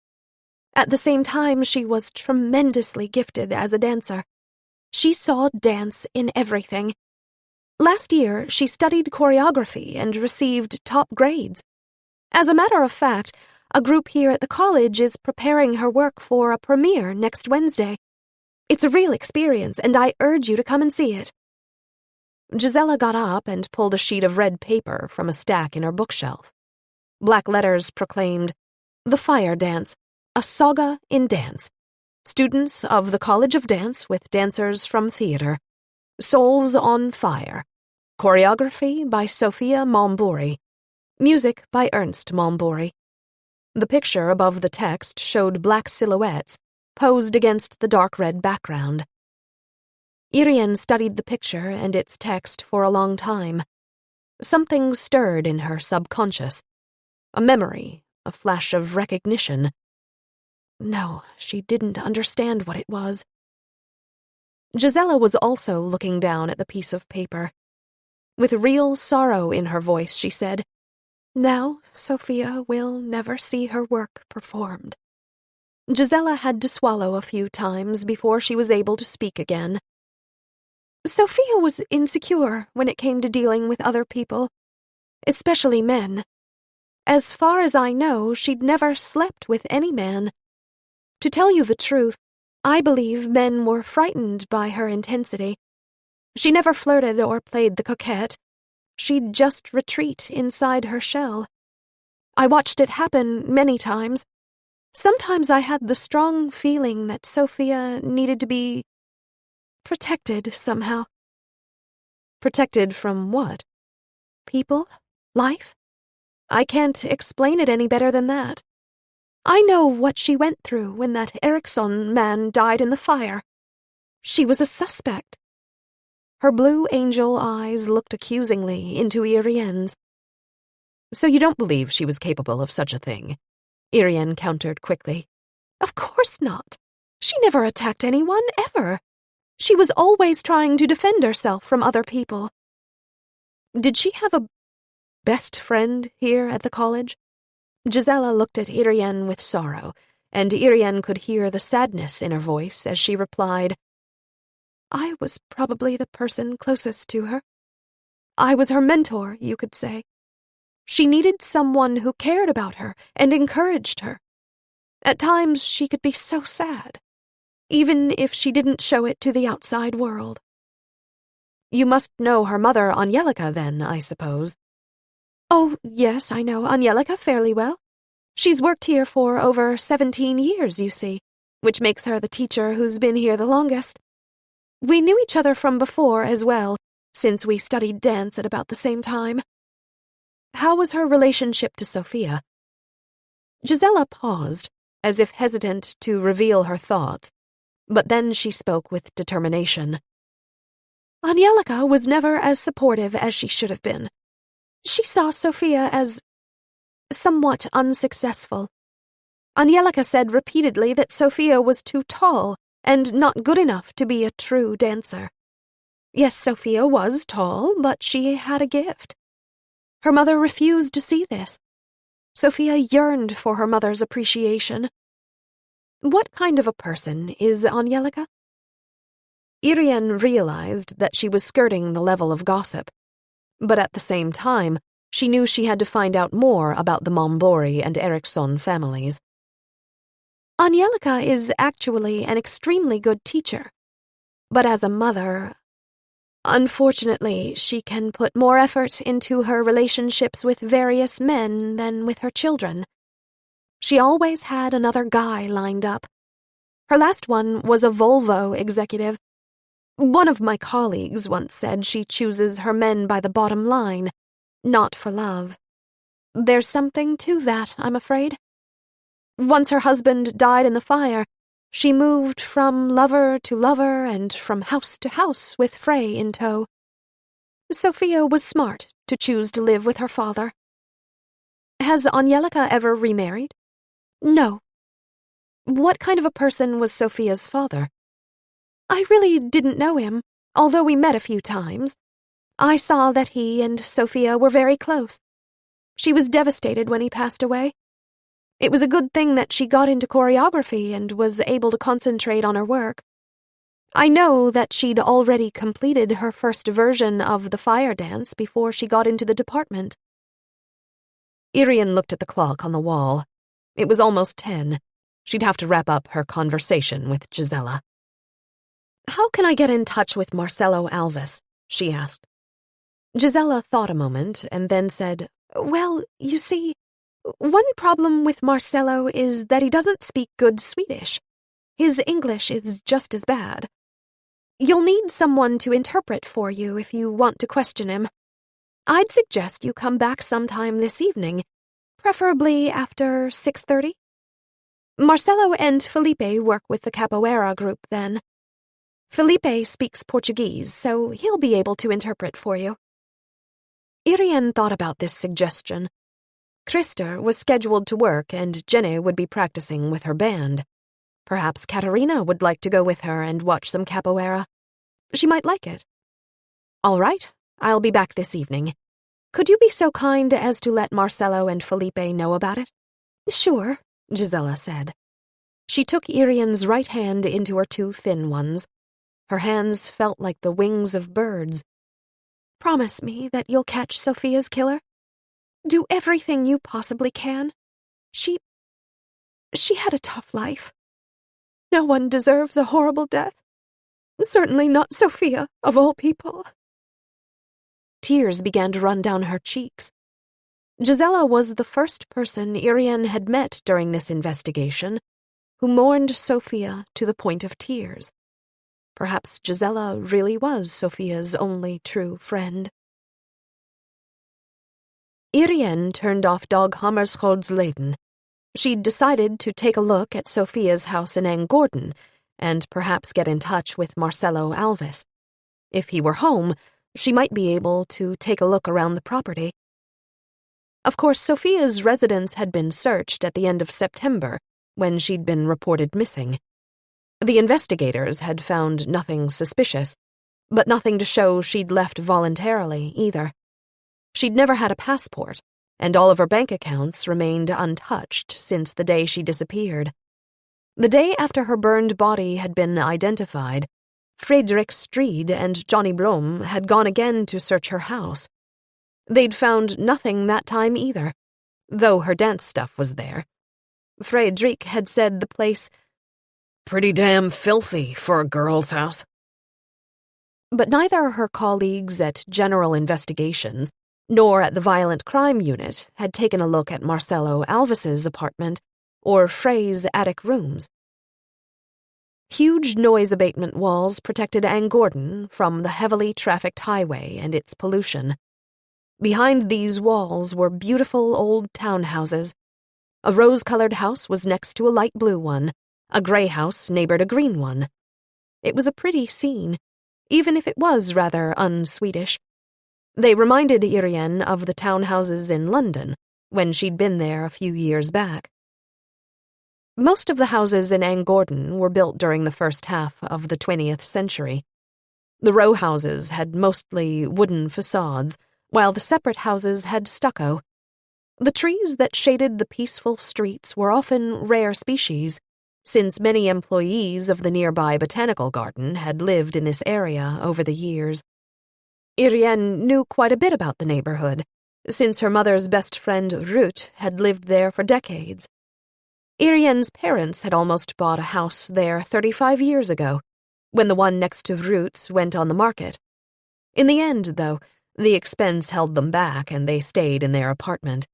At the same time, she was tremendously gifted as a dancer. She saw dance in everything. Last year, she studied choreography and received top grades. As a matter of fact, a group here at the college is preparing her work for a premiere next Wednesday. It's a real experience, and I urge you to come and see it. Gisela got up and pulled a sheet of red paper from a stack in her bookshelf. Black letters proclaimed, The Fire Dance, a saga in dance. Students of the College of Dance with dancers from theater. Souls on Fire. Choreography by Sophia Malmbori. Music by Ernst Malmbori. The picture above the text showed black silhouettes posed against the dark red background. Irene studied the picture and its text for a long time. Something stirred in her subconscious. A memory, a flash of recognition. No, she didn't understand what it was. Gisela was also looking down at the piece of paper. With real sorrow in her voice, she said, Now Sophia will never see her work performed. Gisela had to swallow a few times before she was able to speak again. Sophia was insecure when it came to dealing with other people, especially men. As far as I know, she'd never slept with any man. To tell you the truth, I believe men were frightened by her intensity. She never flirted or played the coquette. She'd just retreat inside her shell. I watched it happen many times. Sometimes I had the strong feeling that Sophia needed to be protected somehow. Protected from what? People? Life? I can't explain it any better than that. I know what she went through when that Eriksson man died in the fire. She was a suspect. Her blue angel eyes looked accusingly into Irene's. So you don't believe she was capable of such a thing? Irene countered quickly. Of course not. She never attacked anyone, ever. She was always trying to defend herself from other people. Did she have a best friend here at the college? Gisela looked at Irene with sorrow, and Irene could hear the sadness in her voice as she replied, I was probably the person closest to her. I was her mentor, you could say. She needed someone who cared about her and encouraged her. At times, she could be so sad, even if she didn't show it to the outside world. You must know her mother, Angelica, then, I suppose. Oh, yes, I know Angelica fairly well. She's worked here for over 17 years, you see, which makes her the teacher who's been here the longest. We knew each other from before as well, since we studied dance at about the same time. How was her relationship to Sophia? Gisela paused, as if hesitant to reveal her thoughts, but then she spoke with determination. Angelica was never as supportive as she should have been. She saw Sophia as somewhat unsuccessful. Angelica said repeatedly that Sophia was too tall and not good enough to be a true dancer. Yes, Sophia was tall, but she had a gift. Her mother refused to see this. Sophia yearned for her mother's appreciation. What kind of a person is Angelica? Irene realized that she was skirting the level of gossip, but at the same time, she knew she had to find out more about the Mombori and Eriksson families. Angelica is actually an extremely good teacher, but as a mother, unfortunately, she can put more effort into her relationships with various men than with her children. She always had another guy lined up. Her last one was a Volvo executive. One of my colleagues once said she chooses her men by the bottom line, not for love. There's something to that, I'm afraid. Once her husband died in the fire, she moved from lover to lover and from house to house with Frey in tow. Sophia was smart to choose to live with her father. Has Angelica ever remarried? No. What kind of a person was Sophia's father? I really didn't know him, although we met a few times. I saw that he and Sophia were very close. She was devastated when he passed away. It was a good thing that she got into choreography and was able to concentrate on her work. I know that she'd already completed her first version of the fire dance before she got into the department. Irene looked at the clock on the wall. It was almost 10. She'd have to wrap up her conversation with Gisela. How can I get in touch with Marcelo Alves? She asked. Gisela thought a moment and then said, Well, you see, one problem with Marcelo is that he doesn't speak good Swedish. His English is just as bad. You'll need someone to interpret for you if you want to question him. I'd suggest you come back sometime this evening, preferably after 6:30. Marcelo and Felipe work with the Capoeira group then. Felipe speaks Portuguese, so he'll be able to interpret for you. Irene thought about this suggestion. Christer was scheduled to work and Jenny would be practicing with her band. Perhaps Katarina would like to go with her and watch some capoeira. She might like it. All right, I'll be back this evening. Could you be so kind as to let Marcelo and Felipe know about it? Sure, Gisela said. She took Irene's right hand into her two thin ones. Her hands felt like the wings of birds. Promise me that you'll catch Sophia's killer? Do everything you possibly can. She had a tough life. No one deserves a horrible death. Certainly not Sophia, of all people. Tears began to run down her cheeks. Gisela was the first person Irene had met during this investigation who mourned Sophia to the point of tears. Perhaps Gisela really was Sophia's only true friend. Irene turned off Dag Hammarskjöldsleden. She'd decided to take a look at Sophia's house in Änggården and perhaps get in touch with Marcelo Alves. If he were home, she might be able to take a look around the property. Of course, Sophia's residence had been searched at the end of September, when she'd been reported missing. The investigators had found nothing suspicious, but nothing to show she'd left voluntarily either. She'd never had a passport, and all of her bank accounts remained untouched since the day she disappeared. The day after her burned body had been identified, Fredrik Strid and Johnny Blom had gone again to search her house. They'd found nothing that time either, though her dance stuff was there. Fredrik had said the place, "Pretty damn filthy for a girl's house." But neither her colleagues at General Investigations nor at the Violent Crime Unit had taken a look at Marcelo Alves's apartment or Frey's attic rooms. Huge noise abatement walls protected Angordon from the heavily trafficked highway and its pollution. Behind these walls were beautiful old townhouses. A rose-colored house was next to a light blue one. A gray house neighbored a green one. It was a pretty scene, even if it was rather un-Swedish. They reminded Irene of the townhouses in London, when she'd been there a few years back. Most of the houses in Angordon were built during the first half of the 20th century. The row houses had mostly wooden facades, while the separate houses had stucco. The trees that shaded the peaceful streets were often rare species, since many employees of the nearby botanical garden had lived in this area over the years. Irene knew quite a bit about the neighborhood, since her mother's best friend Ruth had lived there for decades. Irene's parents had almost bought a house there 35 years ago, when the one next to Ruth's went on the market. In the end, though, the expense held them back and they stayed in their apartment.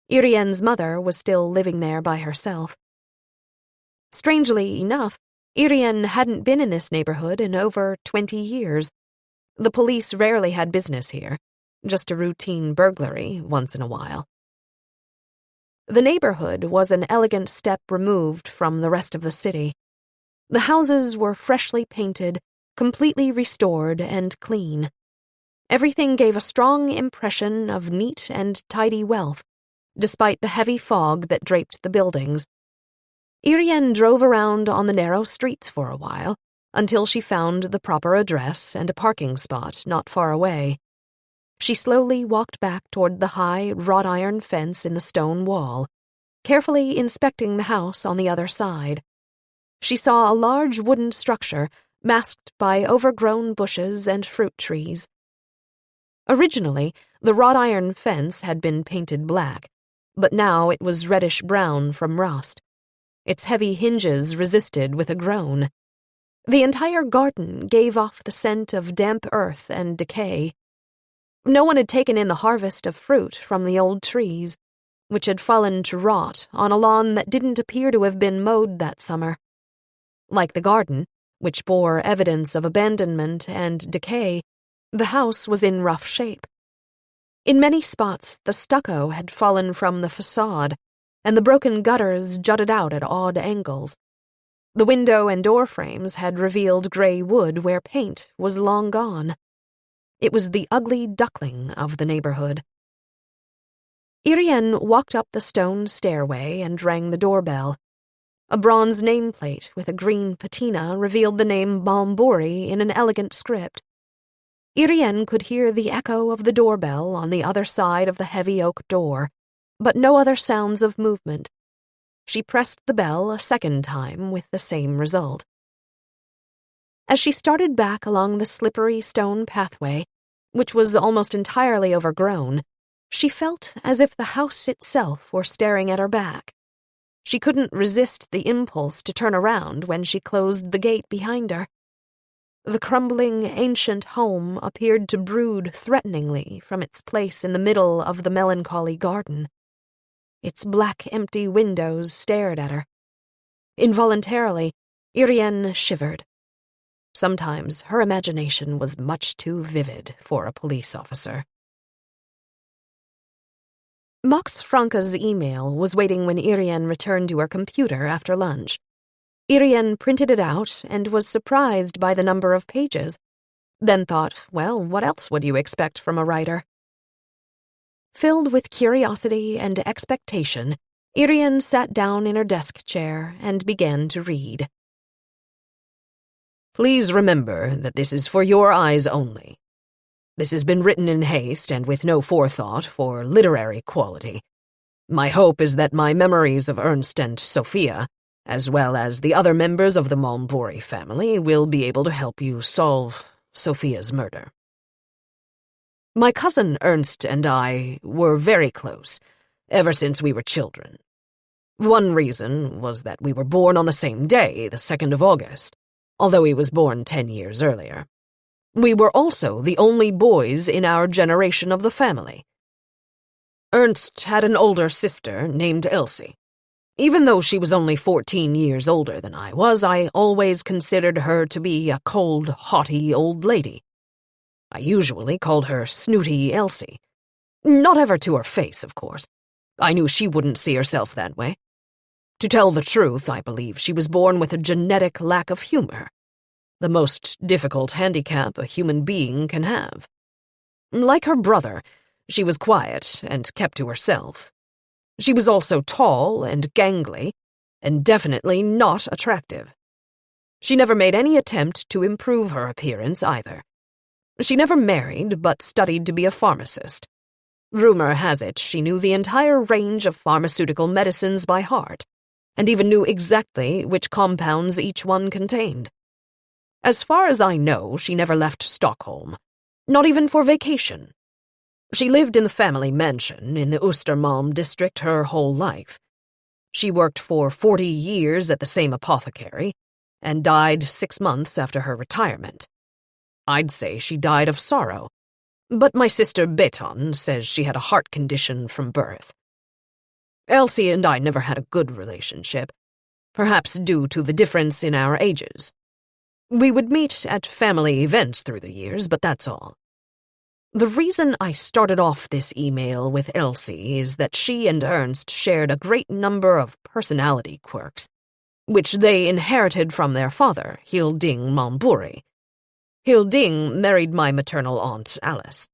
Irene's mother was still living there by herself. Strangely enough, Irene hadn't been in this neighborhood in over 20 years. The police rarely had business here, just a routine burglary once in a while. The neighborhood was an elegant step removed from the rest of the city. The houses were freshly painted, completely restored and clean. Everything gave a strong impression of neat and tidy wealth, despite the heavy fog that draped the buildings. Irene drove around on the narrow streets for a while, until she found the proper address and a parking spot not far away. She slowly walked back toward the high, wrought-iron fence in the stone wall, carefully inspecting the house on the other side. She saw a large wooden structure masked by overgrown bushes and fruit trees. Originally, the wrought-iron fence had been painted black, but now it was reddish-brown from rust. Its heavy hinges resisted with a groan. The entire garden gave off the scent of damp earth and decay. No one had taken in the harvest of fruit from the old trees, which had fallen to rot on a lawn that didn't appear to have been mowed that summer. Like the garden, which bore evidence of abandonment and decay, the house was in rough shape. In many spots, the stucco had fallen from the facade, and the broken gutters jutted out at odd angles. The window and door frames had revealed gray wood where paint was long gone. It was the ugly duckling of the neighborhood. Irene walked up the stone stairway and rang the doorbell. A bronze nameplate with a green patina revealed the name Malmborg in an elegant script. Irene could hear the echo of the doorbell on the other side of the heavy oak door, but no other sounds of movement. She pressed the bell a second time with the same result. As she started back along the slippery stone pathway, which was almost entirely overgrown, she felt as if the house itself were staring at her back. She couldn't resist the impulse to turn around when she closed the gate behind her. The crumbling, ancient home appeared to brood threateningly from its place in the middle of the melancholy garden. Its black, empty windows stared at her. Involuntarily, Irene shivered. Sometimes her imagination was much too vivid for a police officer. Max Franke's email was waiting when Irene returned to her computer after lunch. Irene printed it out and was surprised by the number of pages, then thought, well, what else would you expect from a writer? Filled with curiosity and expectation, Irene sat down in her desk chair and began to read. Please remember that this is for your eyes only. This has been written in haste and with no forethought for literary quality. My hope is that my memories of Ernst and Sophia, as well as the other members of the Malmborg family, will be able to help you solve Sophia's murder. My cousin Ernst and I were very close, ever since we were children. One reason was that we were born on the same day, the 2nd of August, although he was born 10 years earlier. We were also the only boys in our generation of the family. Ernst had an older sister named Elsie. Even though she was only 14 years older than I was, I always considered her to be a cold, haughty old lady. I usually called her Snooty Elsie. Not ever to her face, of course. I knew she wouldn't see herself that way. To tell the truth, I believe she was born with a genetic lack of humor, the most difficult handicap a human being can have. Like her brother, she was quiet and kept to herself. She was also tall and gangly, and definitely not attractive. She never made any attempt to improve her appearance either. She never married, but studied to be a pharmacist. Rumor has it she knew the entire range of pharmaceutical medicines by heart, and even knew exactly which compounds each one contained. As far as I know, she never left Stockholm, not even for vacation. She lived in the family mansion in the Östermalm district her whole life. She worked for 40 years at the same apothecary, and died 6 months after her retirement. I'd say she died of sorrow, but my sister Beton says she had a heart condition from birth. Elsie and I never had a good relationship, perhaps due to the difference in our ages. We would meet at family events through the years, but that's all. The reason I started off this email with Elsie is that she and Ernst shared a great number of personality quirks, which they inherited from their father, Hilding Malmborg. Hilding married my maternal aunt Alice.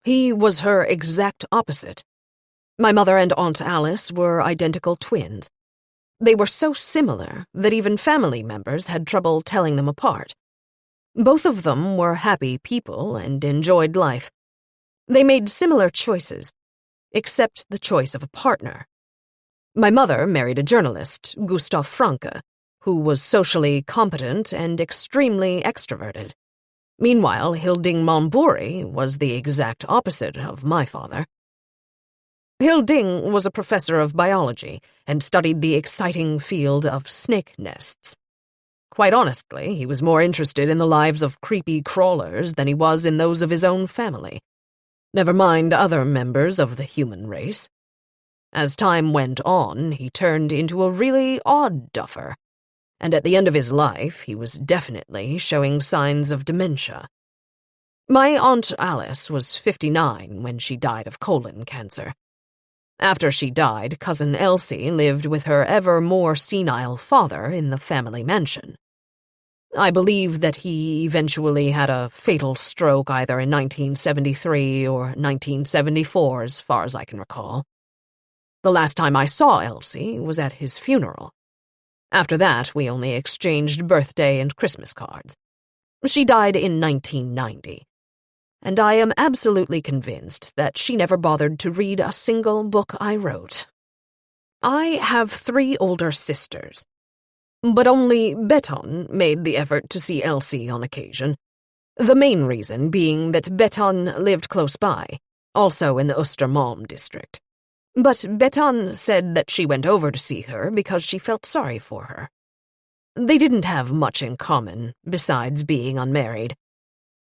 He was her exact opposite. My mother and Aunt Alice were identical twins. They were so similar that even family members had trouble telling them apart. Both of them were happy people and enjoyed life. They made similar choices, except the choice of a partner. My mother married a journalist, Gustav Franke, who was socially competent and extremely extroverted. Meanwhile, Hilding Malmborg was the exact opposite of my father. Hilding was a professor of biology and studied the exciting field of snake nests. Quite honestly, he was more interested in the lives of creepy crawlers than he was in those of his own family. Never mind other members of the human race. As time went on, he turned into a really odd duffer, and at the end of his life, he was definitely showing signs of dementia. My Aunt Alice was 59 when she died of colon cancer. After she died, Cousin Elsie lived with her ever more senile father in the family mansion. I believe that he eventually had a fatal stroke either in 1973 or 1974, as far as I can recall. The last time I saw Elsie was at his funeral. After that, we only exchanged birthday and Christmas cards. She died in 1990, and I am absolutely convinced that she never bothered to read a single book I wrote. I have 3 older sisters, but only Beton made the effort to see Elsie on occasion, the main reason being that Beton lived close by, also in the Östermalm district. But Beton said that she went over to see her because she felt sorry for her. They didn't have much in common, besides being unmarried.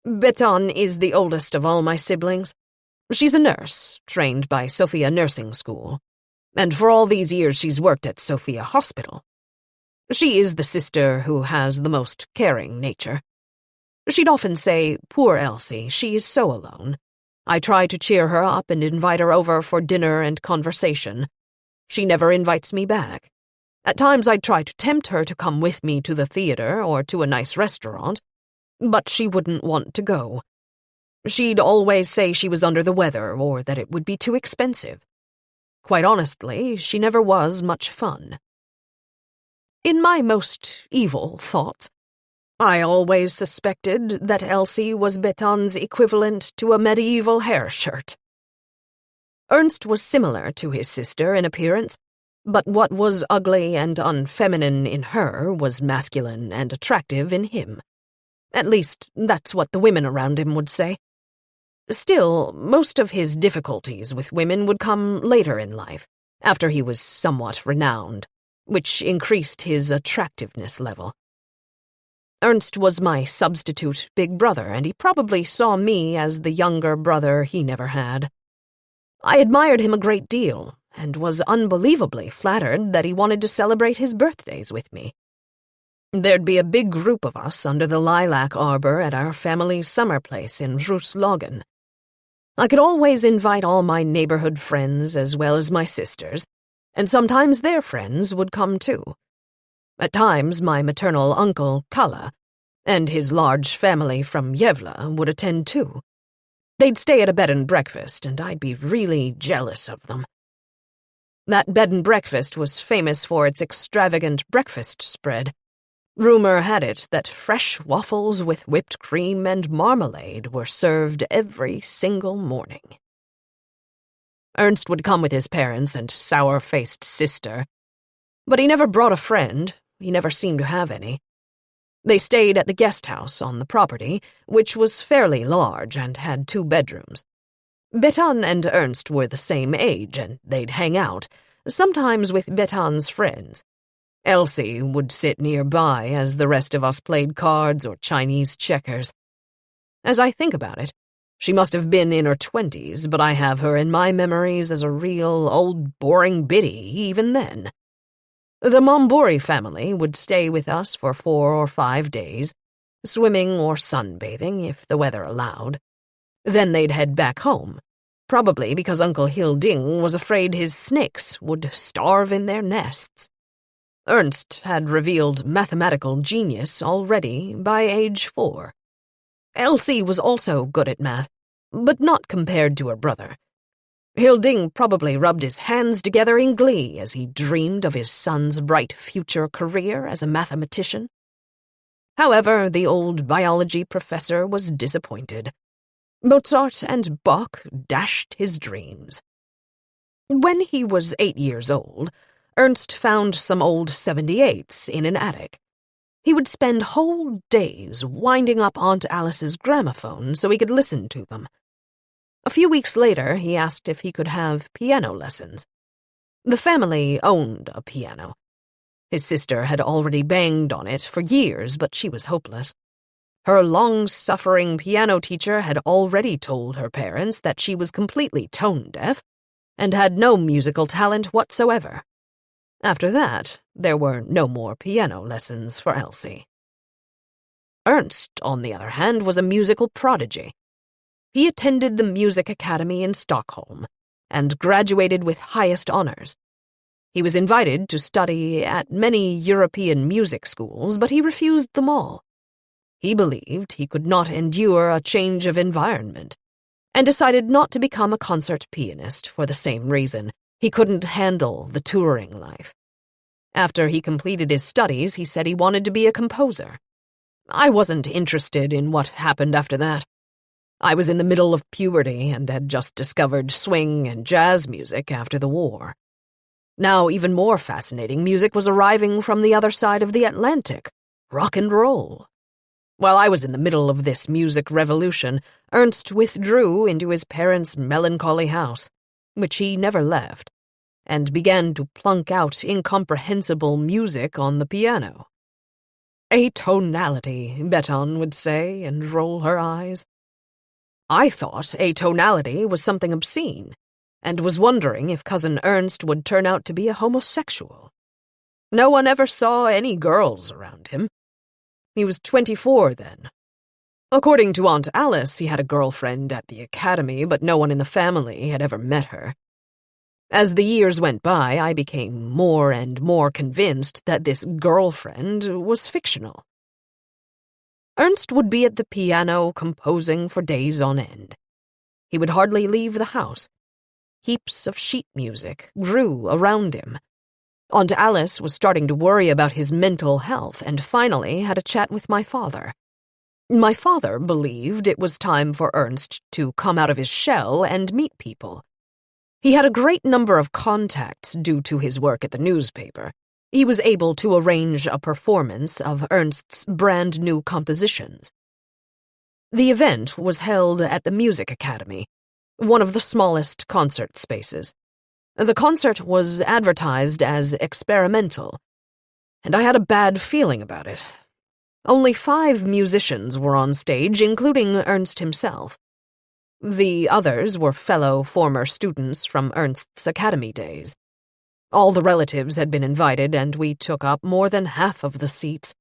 Beton is the oldest of all my siblings. She's a nurse, trained by Sofia Nursing School, and for all these years she's worked at Sofia Hospital. She is the sister who has the most caring nature. She'd often say, "Poor Elsie, she is so alone. I try to cheer her up and invite her over for dinner and conversation. She never invites me back. At times I'd try to tempt her to come with me to the theater or to a nice restaurant, but she wouldn't want to go. She'd always say she was under the weather or that it would be too expensive. Quite honestly, she never was much fun." In my most evil thoughts, I always suspected that Elsie was Beton's equivalent to a medieval hair shirt. Ernst was similar to his sister in appearance, but what was ugly and unfeminine in her was masculine and attractive in him. At least, that's what the women around him would say. Still, most of his difficulties with women would come later in life, after he was somewhat renowned, which increased his attractiveness level. Ernst was my substitute big brother, and he probably saw me as the younger brother he never had. I admired him a great deal, and was unbelievably flattered that he wanted to celebrate his birthdays with me. There'd be a big group of us under the lilac arbor at our family's summer place in Roslagen. I could always invite all my neighborhood friends as well as my sisters, and sometimes their friends would come too. At times, my maternal uncle, Kalle, and his large family from Gävle would attend too. They'd stay at a bed and breakfast, and I'd be really jealous of them. That bed and breakfast was famous for its extravagant breakfast spread. Rumor had it that fresh waffles with whipped cream and marmalade were served every single morning. Ernst would come with his parents and sour-faced sister, but he never brought a friend. He never seemed to have any. They stayed at the guest house on the property, which was fairly large and had 2 bedrooms. Bettan and Ernst were the same age, and they'd hang out, sometimes with Bettan's friends. Elsie would sit nearby as the rest of us played cards or Chinese checkers. As I think about it, she must have been in her 20s, but I have her in my memories as a real old boring biddy even then. The Mombori family would stay with us for 4 or 5 days, swimming or sunbathing if the weather allowed. Then they'd head back home, probably because Uncle Hilding was afraid his snakes would starve in their nests. Ernst had revealed mathematical genius already by age 4. Elsie was also good at math, but not compared to her brother. Hilding probably rubbed his hands together in glee as he dreamed of his son's bright future career as a mathematician. However, the old biology professor was disappointed. Mozart and Bach dashed his dreams. When he was 8 years old, Ernst found some old 78s in an attic. He would spend whole days winding up Aunt Alice's gramophone so he could listen to them. A few weeks later, he asked if he could have piano lessons. The family owned a piano. His sister had already banged on it for years, but she was hopeless. Her long-suffering piano teacher had already told her parents that she was completely tone-deaf and had no musical talent whatsoever. After that, there were no more piano lessons for Elsie. Ernst, on the other hand, was a musical prodigy. He attended the Music Academy in Stockholm and graduated with highest honors. He was invited to study at many European music schools, but he refused them all. He believed he could not endure a change of environment, and decided not to become a concert pianist for the same reason. He couldn't handle the touring life. After he completed his studies, he said he wanted to be a composer. I wasn't interested in what happened after that. I was in the middle of puberty and had just discovered swing and jazz music after the war. Now, even more fascinating music was arriving from the other side of the Atlantic, rock and roll. While I was in the middle of this music revolution, Ernst withdrew into his parents' melancholy house, which he never left, and began to plunk out incomprehensible music on the piano. Atonality, Bettan would say, and roll her eyes. I thought atonality was something obscene, and was wondering if Cousin Ernst would turn out to be a homosexual. No one ever saw any girls around him. He was 24 then. According to Aunt Alice, he had a girlfriend at the academy, but no one in the family had ever met her. As the years went by, I became more and more convinced that this girlfriend was fictional. Ernst would be at the piano composing for days on end. He would hardly leave the house. Heaps of sheet music grew around him. Aunt Alice was starting to worry about his mental health and finally had a chat with my father. My father believed it was time for Ernst to come out of his shell and meet people. He had a great number of contacts due to his work at the newspaper. He was able to arrange a performance of Ernst's brand-new compositions. The event was held at the Music Academy, one of the smallest concert spaces. The concert was advertised as experimental, and I had a bad feeling about it. Only 5 musicians were on stage, including Ernst himself. The others were fellow former students from Ernst's academy days. All the relatives had been invited, and we took up more than half of the seats.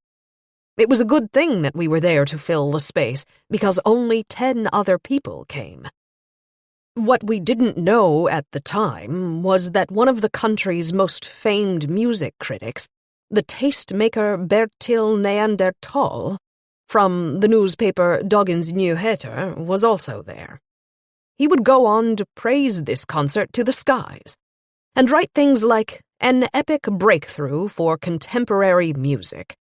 It was a good thing that we were there to fill the space, because only 10 other people came. What we didn't know at the time was that one of the country's most famed music critics, the tastemaker Bertil Neanderthal, from the newspaper Dagens Nyheter, was also there. He would go on to praise this concert to the skies, and write things like an epic breakthrough for contemporary music,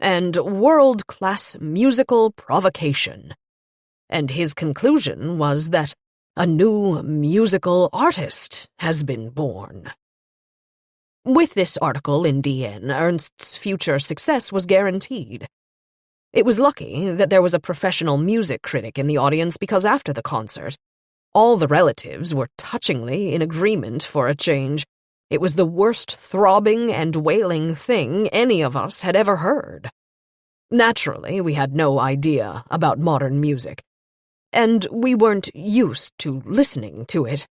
and world-class musical provocation. And his conclusion was that a new musical artist has been born. With this article in DN, Ernst's future success was guaranteed. It was lucky that there was a professional music critic in the audience, because after the concert, all the relatives were touchingly in agreement for a change. It was the worst throbbing and wailing thing any of us had ever heard. Naturally, we had no idea about modern music, and we weren't used to listening to it,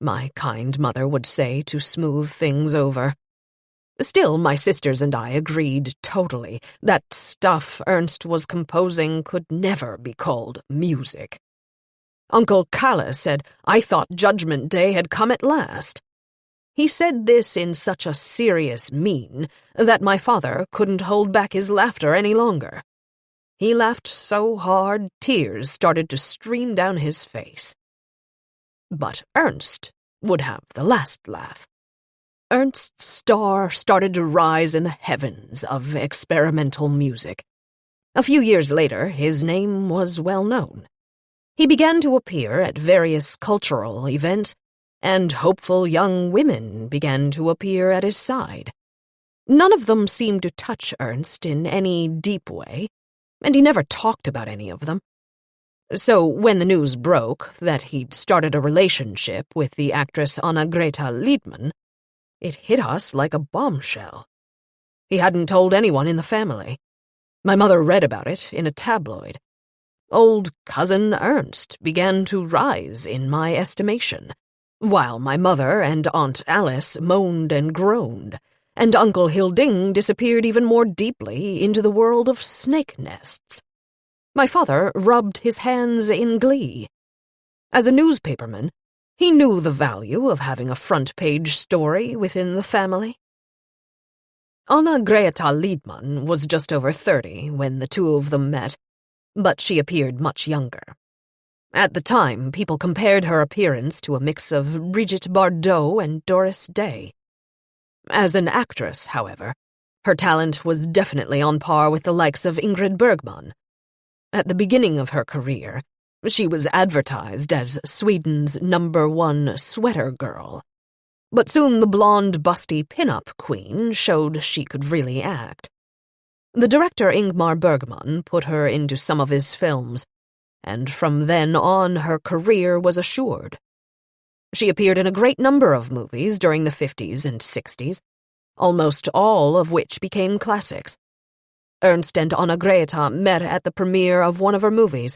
my kind mother would say to smooth things over. Still, my sisters and I agreed totally that stuff Ernst was composing could never be called music. Uncle Kalle said I thought Judgment Day had come at last. He said this in such a serious mien that my father couldn't hold back his laughter any longer. He laughed so hard tears started to stream down his face. But Ernst would have the last laugh. Ernst's star started to rise in the heavens of experimental music. A few years later, his name was well known. He began to appear at various cultural events, and hopeful young women began to appear at his side. None of them seemed to touch Ernst in any deep way, and he never talked about any of them. So when the news broke that he'd started a relationship with the actress Anna-Greta Lidman, it hit us like a bombshell. He hadn't told anyone in the family. My mother read about it in a tabloid. Old cousin Ernst began to rise in my estimation, while my mother and Aunt Alice moaned and groaned, and Uncle Hilding disappeared even more deeply into the world of snake nests. My father rubbed his hands in glee. As a newspaperman, he knew the value of having a front-page story within the family. Anna-Greta Lidman was just over 30 when the two of them met, but she appeared much younger. At the time, people compared her appearance to a mix of Brigitte Bardot and Doris Day. As an actress, however, her talent was definitely on par with the likes of Ingrid Bergman. At the beginning of her career, she was advertised as Sweden's #1 sweater girl. But soon the blonde, busty pin-up queen showed she could really act. The director Ingmar Bergman put her into some of his films, and from then on her career was assured. She appeared in a great number of movies during the 50s and 60s, almost all of which became classics. Ernst and Anna-Greta met at the premiere of one of her movies.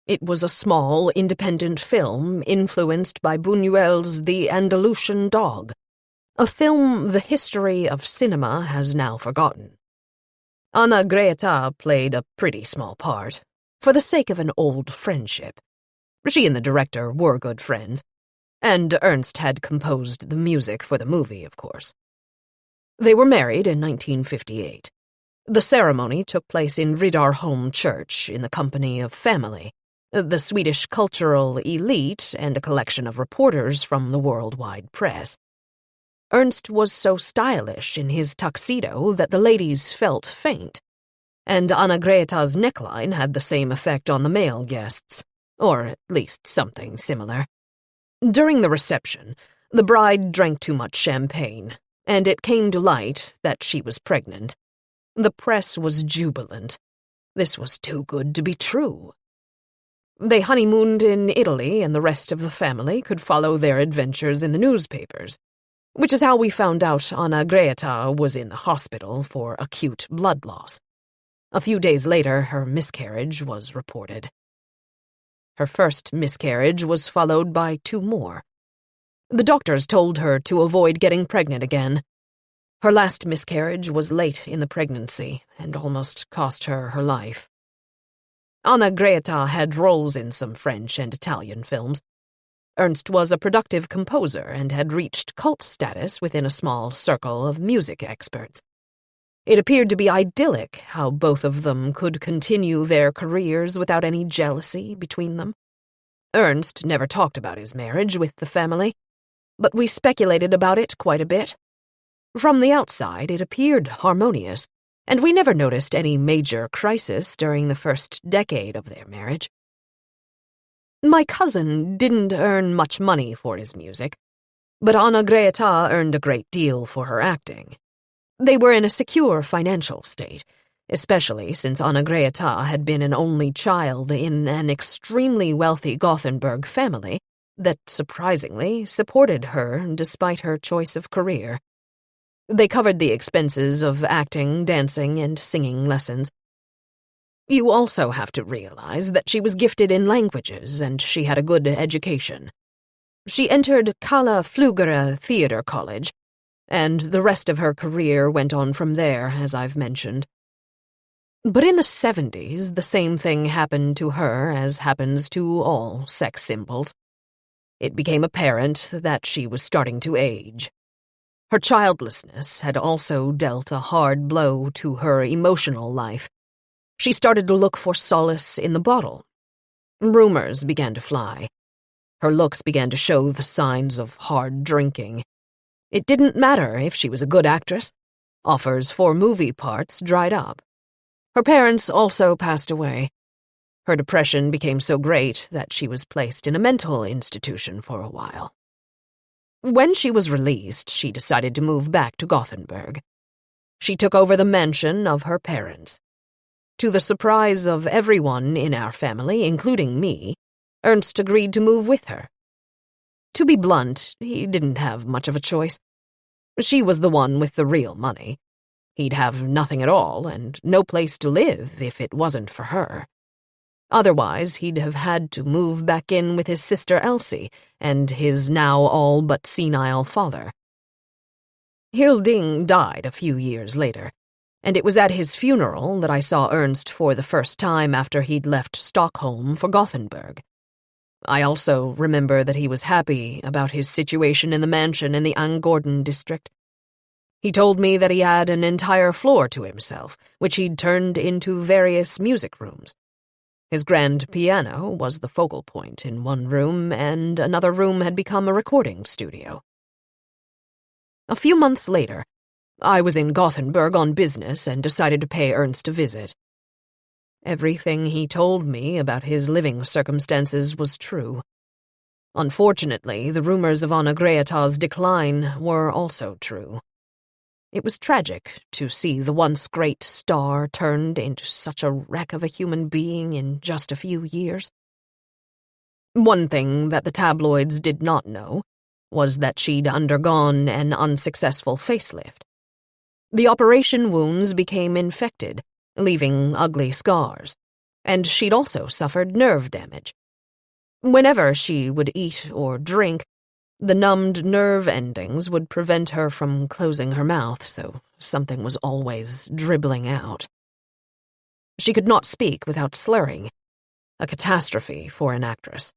It was a small, independent film influenced by Buñuel's The Andalusian Dog, a film the history of cinema has now forgotten. Anna-Greta played a pretty small part, for the sake of an old friendship. She and the director were good friends, and Ernst had composed the music for the movie, of course. They were married in 1958. The ceremony took place in Riddarholm Church in the company of family, the Swedish cultural elite, and a collection of reporters from the worldwide press. Ernst was so stylish in his tuxedo that the ladies felt faint, and Anna-Greta's neckline had the same effect on the male guests, or at least something similar. During the reception, the bride drank too much champagne, and it came to light that she was pregnant. The press was jubilant. This was too good to be true. They honeymooned in Italy, and the rest of the family could follow their adventures in the newspapers, which is how we found out Anna Greta was in the hospital for acute blood loss. A few days later, her miscarriage was reported. Her first miscarriage was followed by 2 more. The doctors told her to avoid getting pregnant again. Her last miscarriage was late in the pregnancy and almost cost her her life. Anna Greta had roles in some French and Italian films. Ernst was a productive composer and had reached cult status within a small circle of music experts. It appeared to be idyllic how both of them could continue their careers without any jealousy between them. Ernst never talked about his marriage with the family, but we speculated about it quite a bit. From the outside, it appeared harmonious, and we never noticed any major crisis during the first decade of their marriage. My cousin didn't earn much money for his music, but Anna Greta earned a great deal for her acting. They were in a secure financial state, especially since Anna Greta had been an only child in an extremely wealthy Gothenburg family that surprisingly supported her despite her choice of career. They covered the expenses of acting, dancing, and singing lessons. You also have to realize that she was gifted in languages and she had a good education. She entered Kalla Flugare Theatre College, and the rest of her career went on from there, as I've mentioned. But in the 70s, the same thing happened to her as happens to all sex symbols. It became apparent that she was starting to age. Her childlessness had also dealt a hard blow to her emotional life. She started to look for solace in the bottle. Rumors began to fly. Her looks began to show the signs of hard drinking. It didn't matter if she was a good actress. Offers for movie parts dried up. Her parents also passed away. Her depression became so great that she was placed in a mental institution for a while. When she was released, she decided to move back to Gothenburg. She took over the mansion of her parents. To the surprise of everyone in our family, including me, Ernst agreed to move with her. To be blunt, he didn't have much of a choice. She was the one with the real money. He'd have nothing at all and no place to live if it wasn't for her. Otherwise, he'd have had to move back in with his sister Elsie and his now all but senile father. Hilding died a few years later, and it was at his funeral that I saw Ernst for the first time after he'd left Stockholm for Gothenburg. I also remember that he was happy about his situation in the mansion in the Angorden district. He told me that he had an entire floor to himself, which he'd turned into various music rooms. His grand piano was the focal point in one room, and another room had become a recording studio. A few months later, I was in Gothenburg on business and decided to pay Ernst a visit. Everything he told me about his living circumstances was true. Unfortunately, the rumors of Anna Greta's decline were also true. It was tragic to see the once great star turned into such a wreck of a human being in just a few years. One thing that the tabloids did not know was that she'd undergone an unsuccessful facelift. The operation wounds became infected, leaving ugly scars, and she'd also suffered nerve damage. Whenever she would eat or drink, the numbed nerve endings would prevent her from closing her mouth, so something was always dribbling out. She could not speak without slurring, a catastrophe for an actress.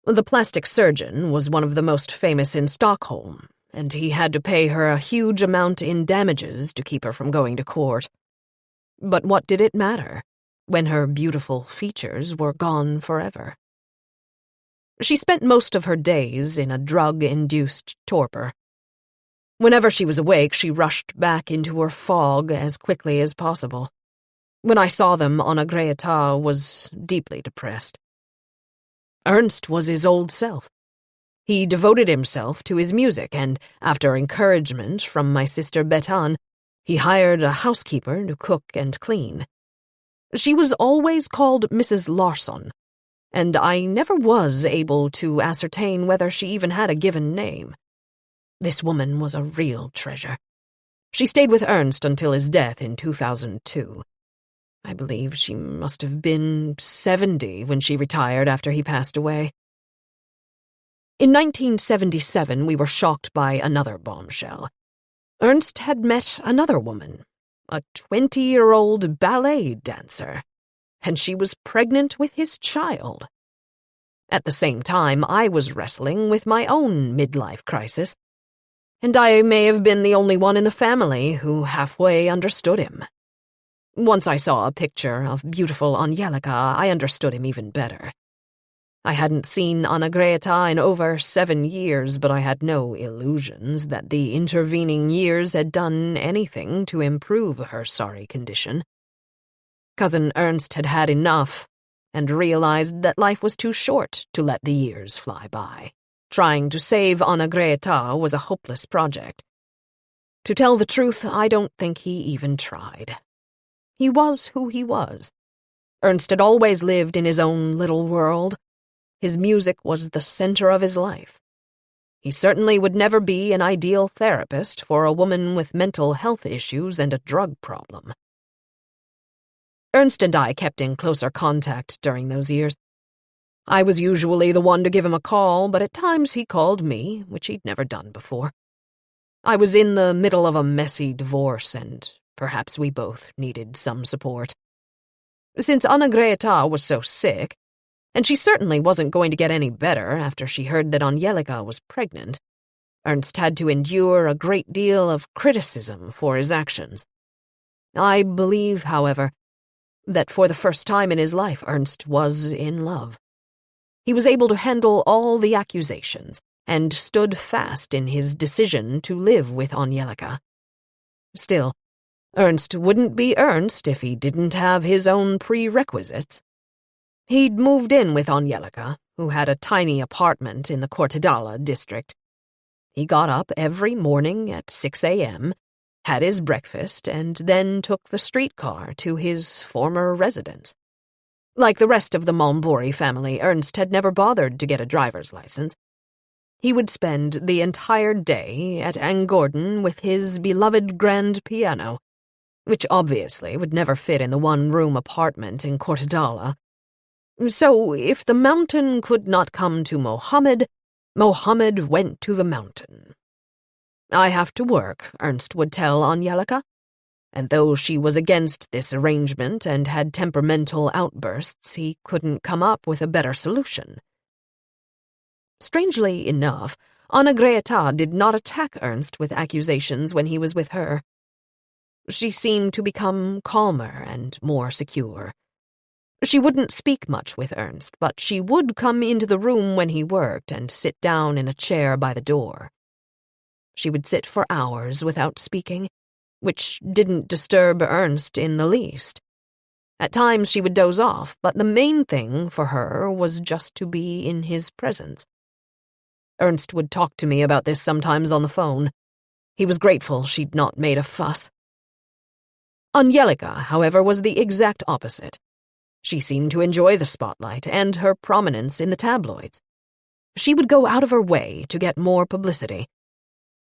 The plastic surgeon was one of the most famous in Stockholm, and he had to pay her a huge amount in damages to keep her from going to court. But what did it matter, when her beautiful features were gone forever? She spent most of her days in a drug-induced torpor. Whenever she was awake, she rushed back into her fog as quickly as possible. When I saw them, Anna Greta was deeply depressed. Ernst was his old self. He devoted himself to his music, and, after encouragement from my sister Bettan, he hired a housekeeper to cook and clean. She was always called Mrs. Larsson, and I never was able to ascertain whether she even had a given name. This woman was a real treasure. She stayed with Ernst until his death in 2002. I believe she must have been 70 when she retired after he passed away. In 1977, we were shocked by another bombshell. Ernst had met another woman, a 20-year-old ballet dancer, and she was pregnant with his child. At the same time, I was wrestling with my own midlife crisis, and I may have been the only one in the family who halfway understood him. Once I saw a picture of beautiful Angelica, I understood him even better. I hadn't seen Anna-Greta in over 7 years, but I had no illusions that the intervening years had done anything to improve her sorry condition. Cousin Ernst had had enough, and realized that life was too short to let the years fly by. Trying to save Anna-Greta was a hopeless project. To tell the truth, I don't think he even tried. He was who he was. Ernst had always lived in his own little world. His music was the center of his life. He certainly would never be an ideal therapist for a woman with mental health issues and a drug problem. Ernst and I kept in closer contact during those years. I was usually the one to give him a call, but at times he called me, which he'd never done before. I was in the middle of a messy divorce, and perhaps we both needed some support. Since Anna-Greta was so sick, and she certainly wasn't going to get any better after she heard that Angelica was pregnant, Ernst had to endure a great deal of criticism for his actions. I believe, however, that for the first time in his life Ernst was in love. He was able to handle all the accusations and stood fast in his decision to live with Angelica. Still, Ernst wouldn't be Ernst if he didn't have his own prerequisites. He'd moved in with Angelica, who had a tiny apartment in the Cortedala district. He got up every morning at 6 a.m., had his breakfast, and then took the streetcar to his former residence. Like the rest of the Malmbori family, Ernst had never bothered to get a driver's license. He would spend the entire day at Angorden with his beloved grand piano, which obviously would never fit in the one-room apartment in Cortedala. So, if the mountain could not come to Mohammed, Mohammed went to the mountain. I have to work, Ernst would tell Angelica, and though she was against this arrangement and had temperamental outbursts, he couldn't come up with a better solution. Strangely enough, Anna-Greta did not attack Ernst with accusations when he was with her. She seemed to become calmer and more secure. She wouldn't speak much with Ernst, but she would come into the room when he worked and sit down in a chair by the door. She would sit for hours without speaking, which didn't disturb Ernst in the least. At times she would doze off, but the main thing for her was just to be in his presence. Ernst would talk to me about this sometimes on the phone. He was grateful she'd not made a fuss. Angelica, however, was the exact opposite. She seemed to enjoy the spotlight and her prominence in the tabloids. She would go out of her way to get more publicity.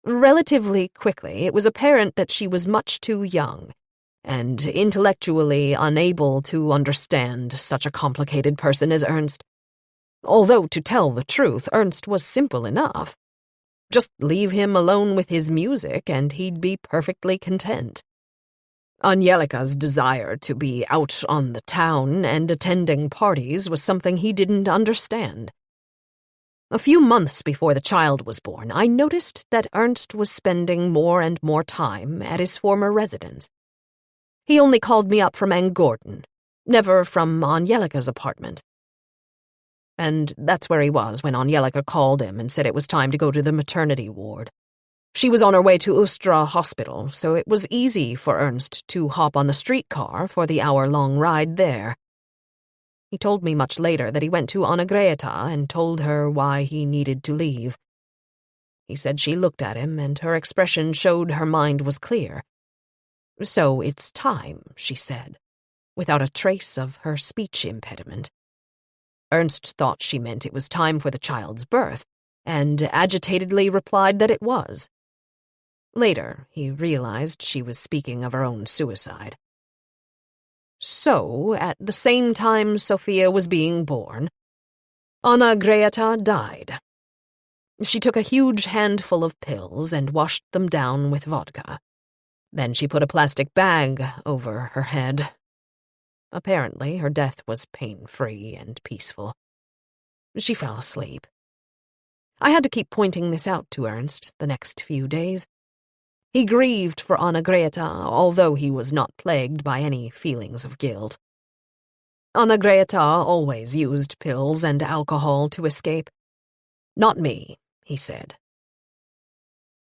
Relatively quickly, it was apparent that she was much too young and intellectually unable to understand such a complicated person as Ernst. Although, to tell the truth, Ernst was simple enough. Just leave him alone with his music and he'd be perfectly content. Angelica's desire to be out on the town and attending parties was something he didn't understand. A few months before the child was born, I noticed that Ernst was spending more and more time at his former residence. He only called me up from Angorden, never from Angelica's apartment. And that's where he was when Angelica called him and said it was time to go to the maternity ward. She was on her way to Ustra Hospital, so it was easy for Ernst to hop on the streetcar for the hour-long ride there. He told me much later that he went to Anna-Greta and told her why he needed to leave. He said she looked at him, and her expression showed her mind was clear. "So it's time," she said, without a trace of her speech impediment. Ernst thought she meant it was time for the child's birth, and agitatedly replied that it was. Later, he realized she was speaking of her own suicide. So, at the same time Sophia was being born, Anna-Greta died. She took a huge handful of pills and washed them down with vodka. Then she put a plastic bag over her head. Apparently, her death was pain-free and peaceful. She fell asleep. I had to keep pointing this out to Ernst the next few days. He grieved for Anna-Greta, although he was not plagued by any feelings of guilt. Anna-Greta always used pills and alcohol to escape. Not me, he said.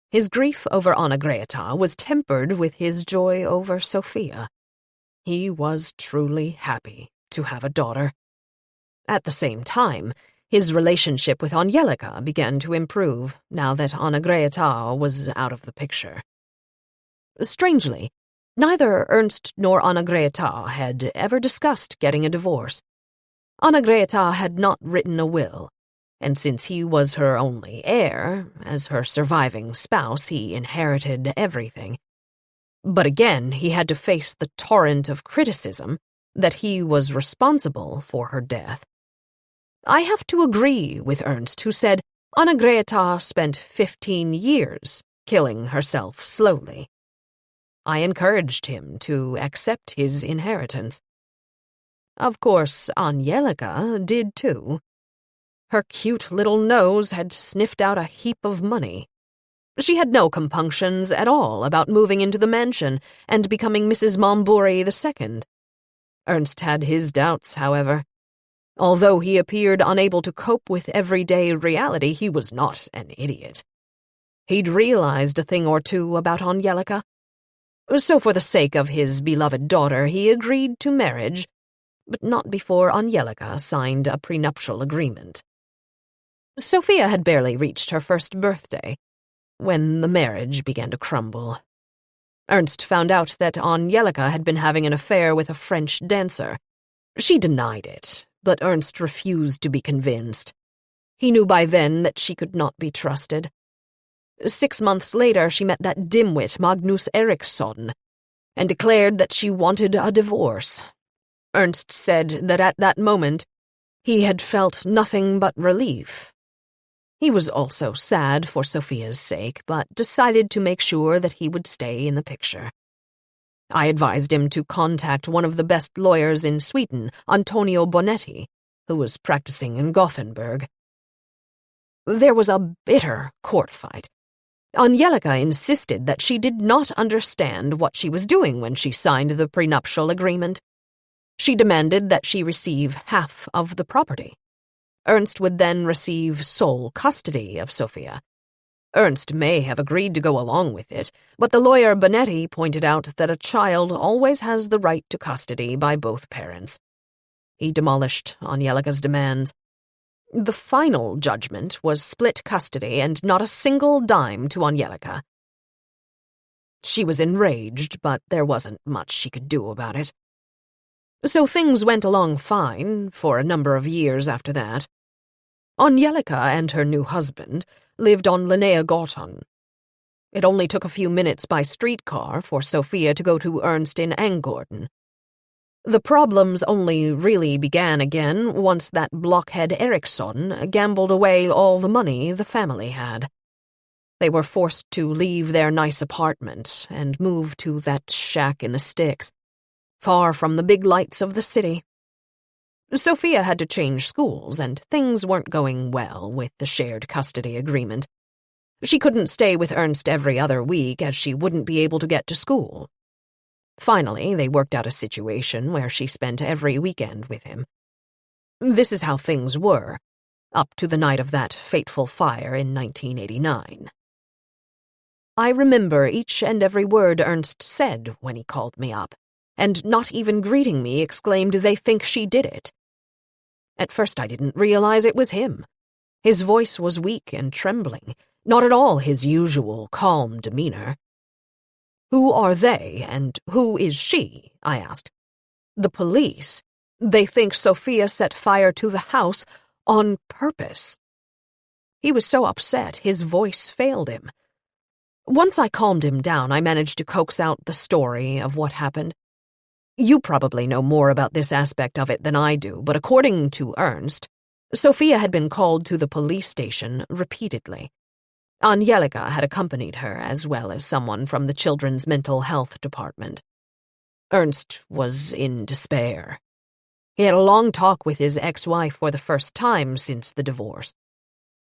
His grief over Anna-Greta was tempered with his joy over Sophia. He was truly happy to have a daughter. At the same time, his relationship with Angelica began to improve now that Anna-Greta was out of the picture. Strangely, neither Ernst nor Anna-Greta had ever discussed getting a divorce. Anna-Greta had not written a will, and since he was her only heir, as her surviving spouse, he inherited everything. But again, he had to face the torrent of criticism that he was responsible for her death. I have to agree with Ernst, who said Anna-Greta spent 15 years killing herself slowly. I encouraged him to accept his inheritance. Of course, Angelica did too. Her cute little nose had sniffed out a heap of money. She had no compunctions at all about moving into the mansion and becoming Mrs. Momburi II. Ernst had his doubts, however. Although he appeared unable to cope with everyday reality, he was not an idiot. He'd realized a thing or two about Angelica. So for the sake of his beloved daughter, he agreed to marriage, but not before Angelica signed a prenuptial agreement. Sophia had barely reached her first birthday when the marriage began to crumble. Ernst found out that Angelica had been having an affair with a French dancer. She denied it, but Ernst refused to be convinced. He knew by then that she could not be trusted. 6 months later, she met that dimwit Magnus Eriksson and declared that she wanted a divorce. Ernst said that at that moment, he had felt nothing but relief. He was also sad for Sophia's sake, but decided to make sure that he would stay in the picture. I advised him to contact one of the best lawyers in Sweden, Antonio Bonetti, who was practicing in Gothenburg. There was a bitter court fight. Angelica insisted that she did not understand what she was doing when she signed the prenuptial agreement. She demanded that she receive half of the property. Ernst would then receive sole custody of Sophia. Ernst may have agreed to go along with it, but the lawyer Bonetti pointed out that a child always has the right to custody by both parents. He demolished Angelica's demands. The final judgment was split custody and not a single dime to Angelica. She was enraged, but there wasn't much she could do about it. So things went along fine for a number of years after that. Angelica and her new husband lived on Linnégatan. It only took a few minutes by streetcar for Sophia to go to Ernst in Angorden. The problems only really began again once that blockhead Eriksson gambled away all the money the family had. They were forced to leave their nice apartment and move to that shack in the sticks, far from the big lights of the city. Sophia had to change schools, and things weren't going well with the shared custody agreement. She couldn't stay with Ernst every other week, as she wouldn't be able to get to school. Finally, they worked out a situation where she spent every weekend with him. This is how things were, up to the night of that fateful fire in 1989. I remember each and every word Ernst said when he called me up, and not even greeting me exclaimed, "They think she did it." At first I didn't realize it was him. His voice was weak and trembling, not at all his usual calm demeanor. "Who are they, and who is she?" I asked. "The police. They think Sophia set fire to the house on purpose." He was so upset his voice failed him. Once I calmed him down, I managed to coax out the story of what happened. You probably know more about this aspect of it than I do, but according to Ernst, Sophia had been called to the police station repeatedly. Angelica had accompanied her, as well as someone from the children's mental health department. Ernst was in despair. He had a long talk with his ex-wife for the first time since the divorce.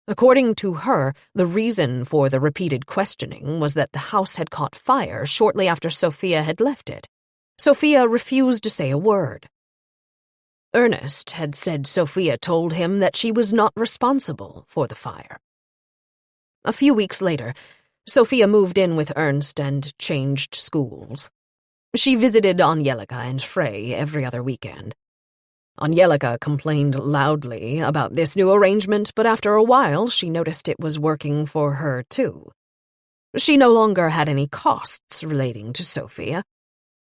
According to her, the reason for the repeated questioning was that the house had caught fire shortly after Sophia had left it. Sophia refused to say a word. Ernest had said Sophia told him that she was not responsible for the fire. A few weeks later, Sophia moved in with Ernst and changed schools. She visited Angelica and Frey every other weekend. Angelica complained loudly about this new arrangement, but after a while she noticed it was working for her too. She no longer had any costs relating to Sophia.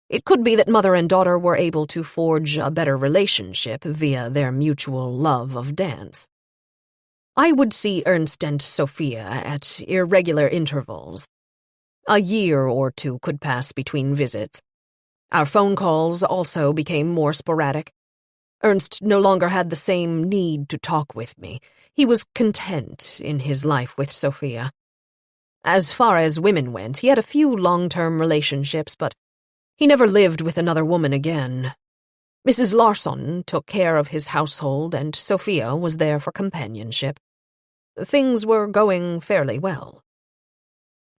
It could be that mother and daughter were able to forge a better relationship via their mutual love of dance. I would see Ernst and Sophia at irregular intervals. A year or two could pass between visits. Our phone calls also became more sporadic. Ernst no longer had the same need to talk with me. He was content in his life with Sophia. As far as women went, he had a few long-term relationships, but he never lived with another woman again. Mrs. Larsson took care of his household, and Sophia was there for companionship. Things were going fairly well.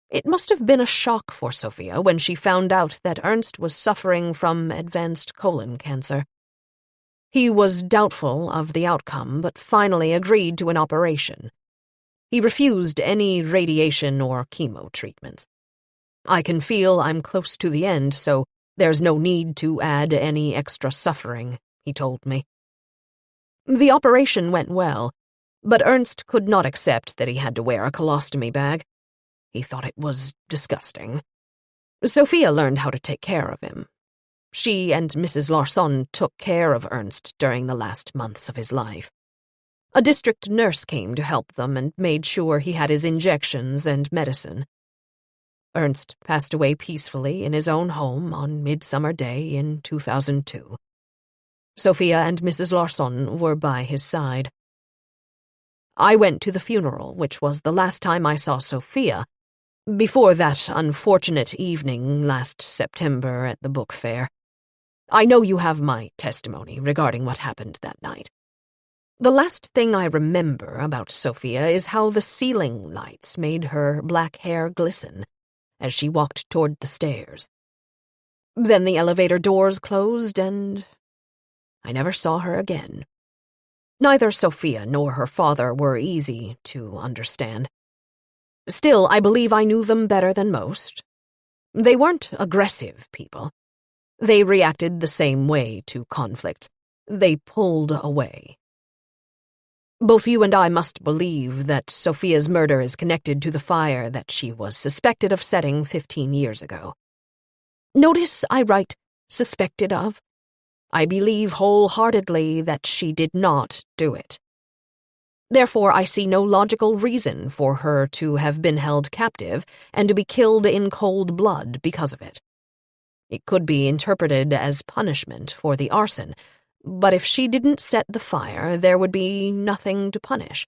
It must have been a shock for Sophia when she found out that Ernst was suffering from advanced colon cancer. He was doubtful of the outcome, but finally agreed to an operation. He refused any radiation or chemo treatments. "I can feel I'm close to the end, so there's no need to add any extra suffering," he told me. The operation went well, but Ernst could not accept that he had to wear a colostomy bag. He thought it was disgusting. Sophia learned how to take care of him. She and Mrs. Larsson took care of Ernst during the last months of his life. A district nurse came to help them and made sure he had his injections and medicine. Ernst passed away peacefully in his own home on Midsummer Day in 2002. Sophia and Mrs. Larsson were by his side. I went to the funeral, which was the last time I saw Sophia, before that unfortunate evening last September at the book fair. I know you have my testimony regarding what happened that night. The last thing I remember about Sophia is how the ceiling lights made her black hair glisten as she walked toward the stairs. Then the elevator doors closed and I never saw her again. Neither Sophia nor her father were easy to understand. Still, I believe I knew them better than most. They weren't aggressive people. They reacted the same way to conflicts. They pulled away. Both you and I must believe that Sophia's murder is connected to the fire that she was suspected of setting 15 years ago. Notice I write suspected of. I believe wholeheartedly that she did not do it. Therefore, I see no logical reason for her to have been held captive and to be killed in cold blood because of it. It could be interpreted as punishment for the arson, but if she didn't set the fire, there would be nothing to punish.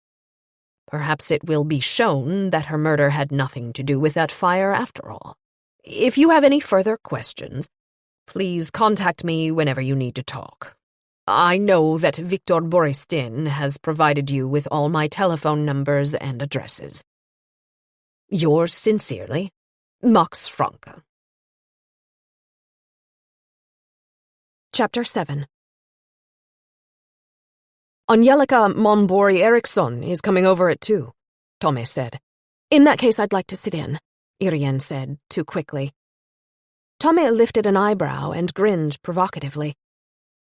Perhaps it will be shown that her murder had nothing to do with that fire after all. If you have any further questions, please contact me whenever you need to talk. I know that Viktor Boristin has provided you with all my telephone numbers and addresses. Yours sincerely, Max Franke. Chapter 7. Angelica Monbori Eriksson is coming over at 2, Tommy said. In that case, I'd like to sit in, Irene said, too quickly. Tommy lifted an eyebrow and grinned provocatively.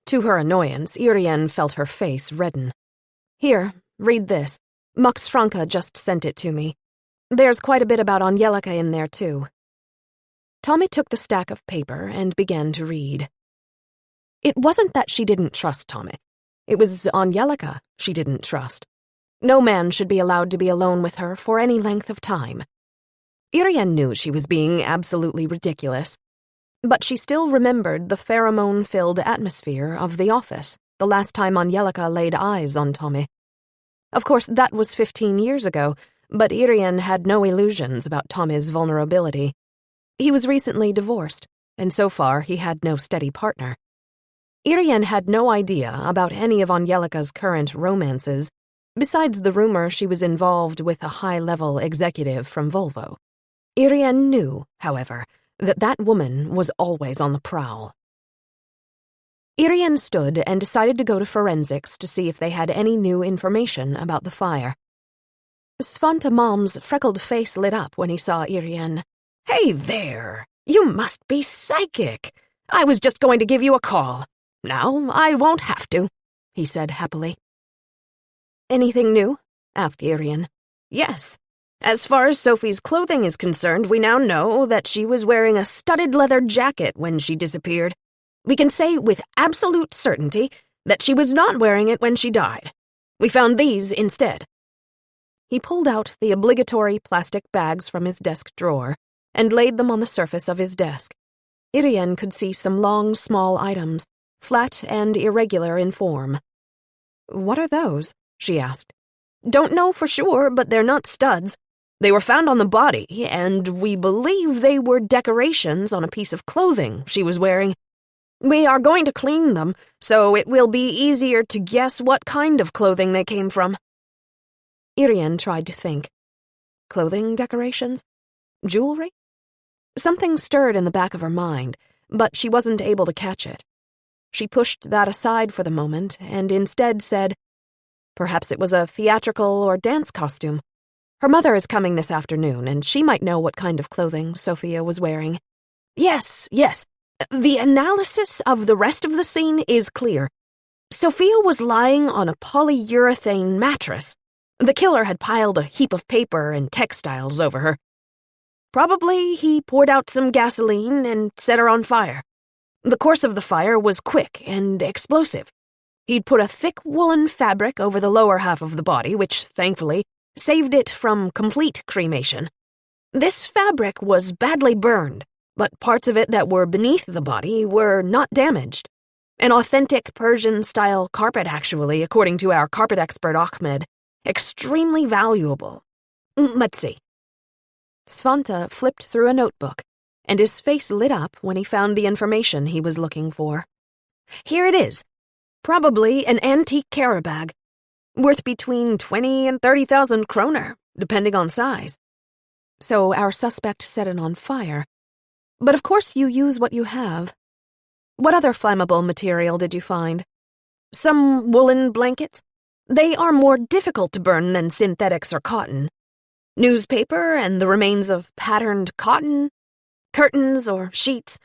To her annoyance, Irene felt her face redden. Here, read this. Max Franke just sent it to me. There's quite a bit about Angelica in there, too. Tommy took the stack of paper and began to read. It wasn't that she didn't trust Tommy. It was Angelica she didn't trust. No man should be allowed to be alone with her for any length of time. Irene knew she was being absolutely ridiculous, but she still remembered the pheromone-filled atmosphere of the office the last time Angelica laid eyes on Tommy. Of course, that was 15 years ago, but Irene had no illusions about Tommy's vulnerability. He was recently divorced, and so far he had no steady partner. Irene had no idea about any of Angelica's current romances, besides the rumor she was involved with a high-level executive from Volvo. Irene knew, however, that that woman was always on the prowl. Irene stood and decided to go to forensics to see if they had any new information about the fire. Svante Malm's freckled face lit up when he saw Irene. "Hey there! You must be psychic! I was just going to give you a call. Now I won't have to," he said happily. "Anything new?" asked Irene. "Yes. As far as Sophie's clothing is concerned, we now know that she was wearing a studded leather jacket when she disappeared. We can say with absolute certainty that she was not wearing it when she died. We found these instead." He pulled out the obligatory plastic bags from his desk drawer and laid them on the surface of his desk. Irene could see some long, small items, flat and irregular in form. "What are those?" she asked. "Don't know for sure, but they're not studs. They were found on the body, and we believe they were decorations on a piece of clothing she was wearing. We are going to clean them, so it will be easier to guess what kind of clothing they came from." Irene tried to think. Clothing decorations? Jewelry? Something stirred in the back of her mind, but she wasn't able to catch it. She pushed that aside for the moment and instead said, "Perhaps it was a theatrical or dance costume. Her mother is coming this afternoon, and she might know what kind of clothing Sophia was wearing." Yes. The analysis of the rest of the scene is clear. Sophia was lying on a polyurethane mattress. The killer had piled a heap of paper and textiles over her. Probably he poured out some gasoline and set her on fire. The course of the fire was quick and explosive. He'd put a thick woolen fabric over the lower half of the body, which, thankfully, saved it from complete cremation. This fabric was badly burned, but parts of it that were beneath the body were not damaged. An authentic Persian-style carpet, actually, according to our carpet expert Ahmed. Extremely valuable. Let's see. Svante flipped through a notebook, and his face lit up when he found the information he was looking for. Here it is. Probably an antique carabag. Worth between 20 and 30,000 kroner, depending on size. So our suspect set it on fire. But of course you use what you have. What other flammable material did you find? Some woolen blankets. They are more difficult to burn than synthetics or cotton. Newspaper and the remains of patterned cotton. Curtains or sheets.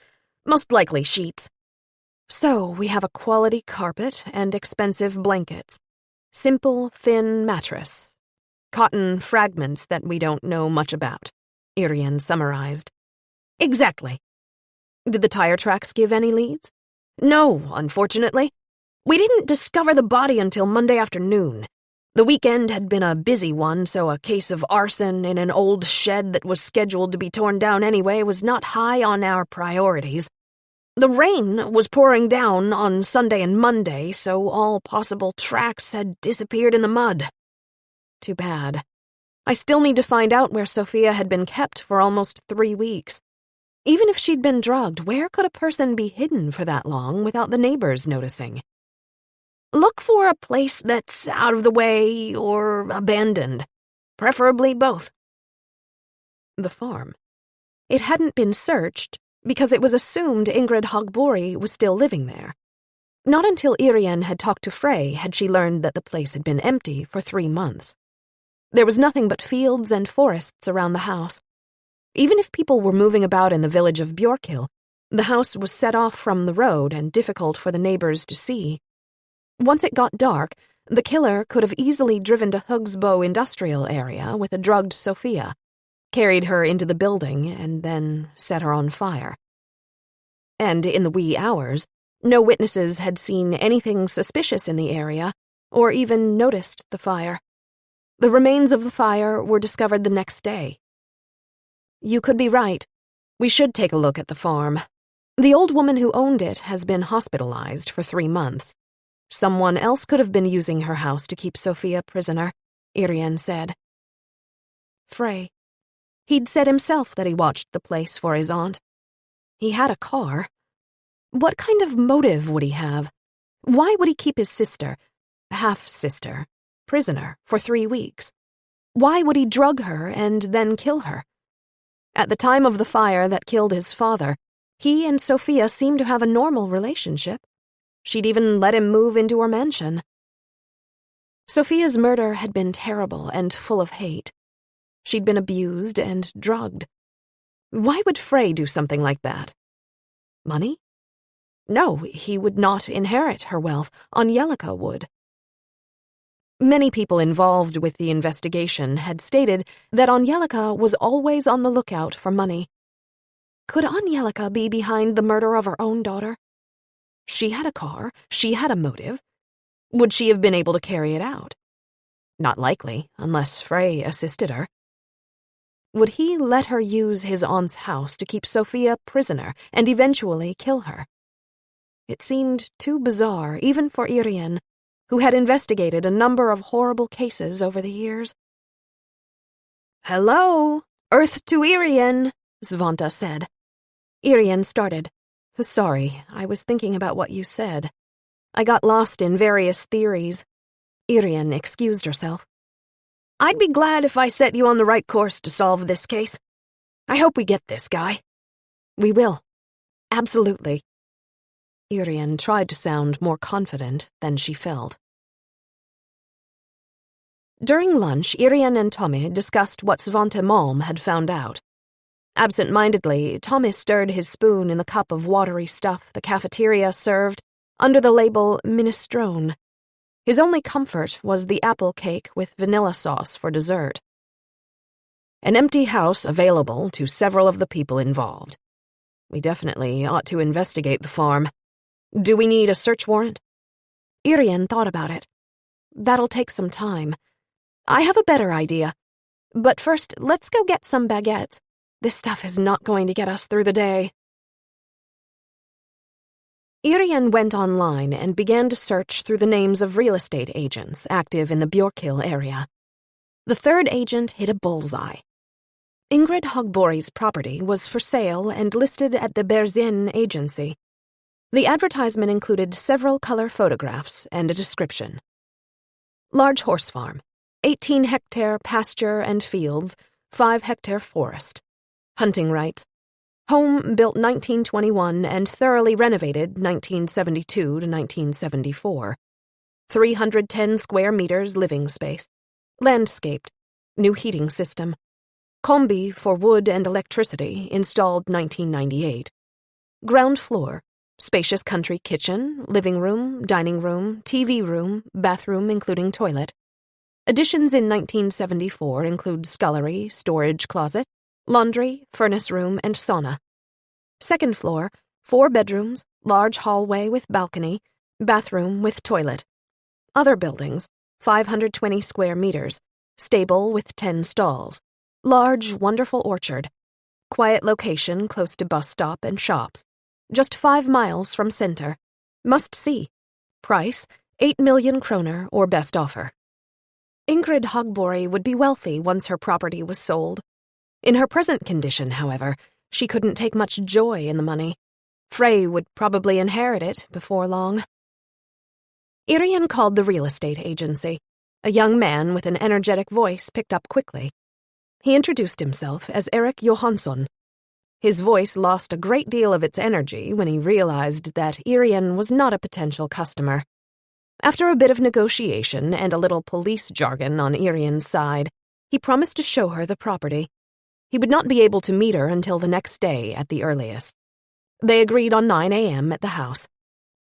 Most likely sheets. So we have a quality carpet and expensive blankets. Simple, thin mattress. Cotton fragments that we don't know much about, Irene summarized. Exactly. Did the tire tracks give any leads? No, unfortunately. We didn't discover the body until Monday afternoon. The weekend had been a busy one, so a case of arson in an old shed that was scheduled to be torn down anyway was not high on our priorities. The rain was pouring down on Sunday and Monday, so all possible tracks had disappeared in the mud. Too bad. I still need to find out where Sophia had been kept for almost 3 weeks. Even if she'd been drugged, where could a person be hidden for that long without the neighbors noticing? Look for a place that's out of the way or abandoned. Preferably both. The farm. It hadn't been searched because it was assumed Ingrid Hagbori was still living there. Not until Irene had talked to Frey had she learned that the place had been empty for 3 months. There was nothing but fields and forests around the house. Even if people were moving about in the village of Bjorkhill, the house was set off from the road and difficult for the neighbors to see. Once it got dark, the killer could have easily driven to Hugsbo industrial area with a drugged Sophia, carried her into the building, and then set her on fire. And in the wee hours, No witnesses had seen anything suspicious in the area, or even noticed the fire. The remains of the fire were discovered the next day. You could be right. We should take a look at the farm. The old woman who owned it has been hospitalized for 3 months. Someone else could have been using her house to keep Sophia prisoner, Irene said. Frey. He'd said himself that he watched the place for his aunt. He had a car. What kind of motive would he have? Why would he keep his sister, half-sister, prisoner for 3 weeks? Why would he drug her and then kill her? At the time of the fire that killed his father, he and Sophia seemed to have a normal relationship. She'd even let him move into her mansion. Sophia's murder had been terrible and full of hate. She'd been abused and drugged. Why would Frey do something like that? Money? No, he would not inherit her wealth. Angelica would. Many people involved with the investigation had stated that Angelica was always on the lookout for money. Could Angelica be behind the murder of her own daughter? She had a car, she had a motive. Would she have been able to carry it out? Not likely, unless Frey assisted her. Would he let her use his aunt's house to keep Sophia prisoner and eventually kill her? It seemed too bizarre, even for Irene, who had investigated a number of horrible cases over the years. "Hello, Earth to Irene," Svante said. Irene started. "Sorry, I was thinking about what you said. I got lost in various theories." Irene excused herself. "I'd be glad if I set you on the right course to solve this case. I hope we get this guy." "We will. Absolutely." Irene tried to sound more confident than she felt. During lunch, Irene and Tommy discussed what Svante Malm had found out. Absent-mindedly, Tommy stirred his spoon in the cup of watery stuff the cafeteria served under the label minestrone. His only comfort was the apple cake with vanilla sauce for dessert. An empty house available to several of the people involved. We definitely ought to investigate the farm. Do we need a search warrant? Irene thought about it. That'll take some time. I have a better idea. But first, let's go get some baguettes. This stuff is not going to get us through the day. Irene went online and began to search through the names of real estate agents active in the Bjorkhill area. The third agent hit a bullseye. Ingrid Hogborg's property was for sale and listed at the Berzin agency. The advertisement included several color photographs and a description. Large horse farm, 18-hectare pasture and fields, 5-hectare forest. Hunting rights. Home built 1921 and thoroughly renovated 1972 to 1974. 310 square meters living space. Landscaped. New heating system. Combi for wood and electricity installed 1998. Ground floor. Spacious country kitchen, living room, dining room, TV room, bathroom including toilet. Additions in 1974 include scullery, storage closet, laundry, furnace room, and sauna. Second floor, 4 bedrooms, large hallway with balcony, bathroom with toilet. Other buildings, 520 square meters, stable with 10 stalls. Large, wonderful orchard. Quiet location close to bus stop and shops. Just 5 miles from center. Must see. Price, 8 million kroner or best offer. Ingrid Hogborg would be wealthy once her property was sold. In her present condition, however, she couldn't take much joy in the money. Frey would probably inherit it before long. Irene called the real estate agency. A young man with an energetic voice picked up quickly. He introduced himself as Erik Johansson. His voice lost a great deal of its energy when he realized that Irene was not a potential customer. After a bit of negotiation and a little police jargon on Irene's side, he promised to show her the property. He would not be able to meet her until the next day at the earliest. They agreed on 9 a.m. at the house.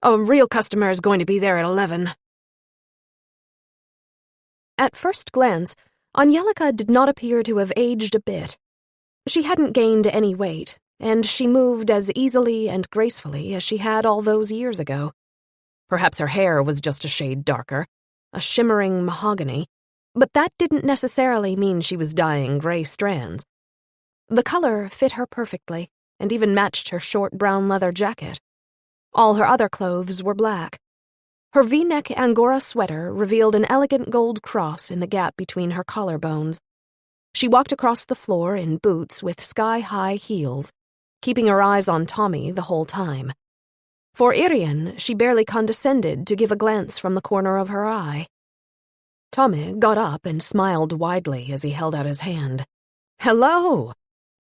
A real customer is going to be there at 11. At first glance, Angelica did not appear to have aged a bit. She hadn't gained any weight, and she moved as easily and gracefully as she had all those years ago. Perhaps her hair was just a shade darker, a shimmering mahogany, but that didn't necessarily mean she was dyeing gray strands. The color fit her perfectly, and even matched her short brown leather jacket. All her other clothes were black. Her V-neck Angora sweater revealed an elegant gold cross in the gap between her collarbones. She walked across the floor in boots with sky-high heels, keeping her eyes on Tommy the whole time. For Irene, she barely condescended to give a glance from the corner of her eye. Tommy got up and smiled widely as he held out his hand. "Hello!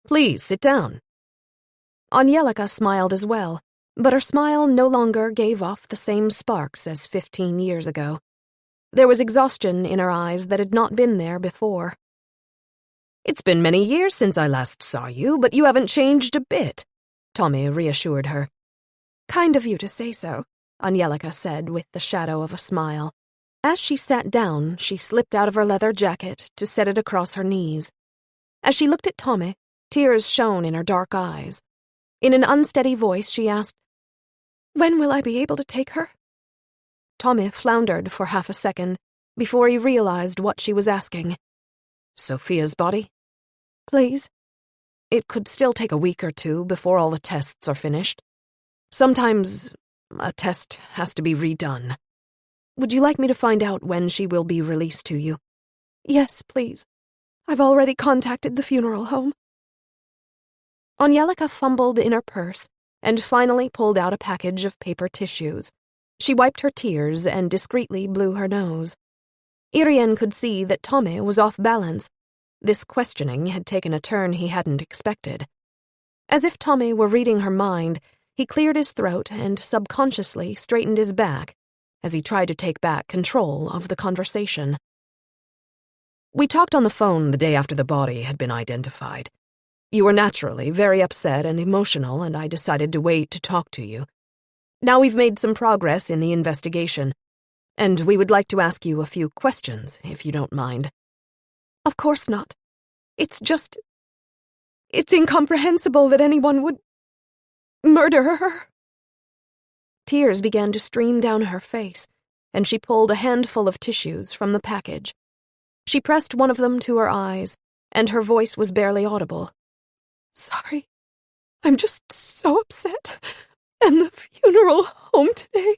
Please, sit down." Angelica smiled as well, but her smile no longer gave off the same sparks as 15 years ago. There was exhaustion in her eyes that had not been there before. "It's been many years since I last saw you, but you haven't changed a bit," Tommy reassured her. "Kind of you to say so," Angelica said with the shadow of a smile. As she sat down, she slipped out of her leather jacket to set it across her knees. As she looked at Tommy, tears shone in her dark eyes. In an unsteady voice, she asked, "When will I be able to take her?" Tommy floundered for half a second before he realized what she was asking. "Sophia's body?" "Please." "It could still take a week or two before all the tests are finished. Sometimes a test has to be redone. Would you like me to find out when she will be released to you?" "Yes, please. I've already contacted the funeral home." Angelica fumbled in her purse and finally pulled out a package of paper tissues. She wiped her tears and discreetly blew her nose. Irene could see that Tommy was off balance. This questioning had taken a turn he hadn't expected. As if Tommy were reading her mind, he cleared his throat and subconsciously straightened his back as he tried to take back control of the conversation. "We talked on the phone the day after the body had been identified. You were naturally very upset and emotional, and I decided to wait to talk to you. Now we've made some progress in the investigation, and we would like to ask you a few questions, if you don't mind." "Of course not. It's incomprehensible that anyone would murder her." Tears began to stream down her face, and she pulled a handful of tissues from the package. She pressed one of them to her eyes, and her voice was barely audible. "Sorry. I'm just so upset. And the funeral home today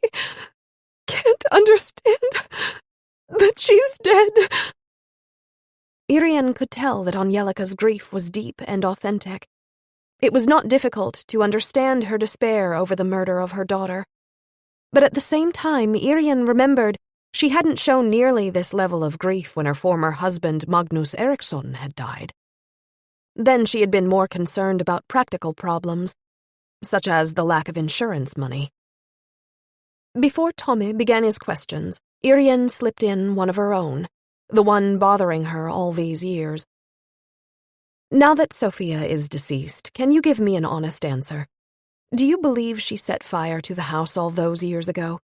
can't understand that she's dead." Irene could tell that Angelica's grief was deep and authentic. It was not difficult to understand her despair over the murder of her daughter. But at the same time, Irene remembered she hadn't shown nearly this level of grief when her former husband Magnus Eriksson had died. Then she had been more concerned about practical problems, such as the lack of insurance money. Before Tommy began his questions, Irene slipped in one of her own, the one bothering her all these years. "Now that Sophia is deceased, can you give me an honest answer? Do you believe she set fire to the house all those years ago?"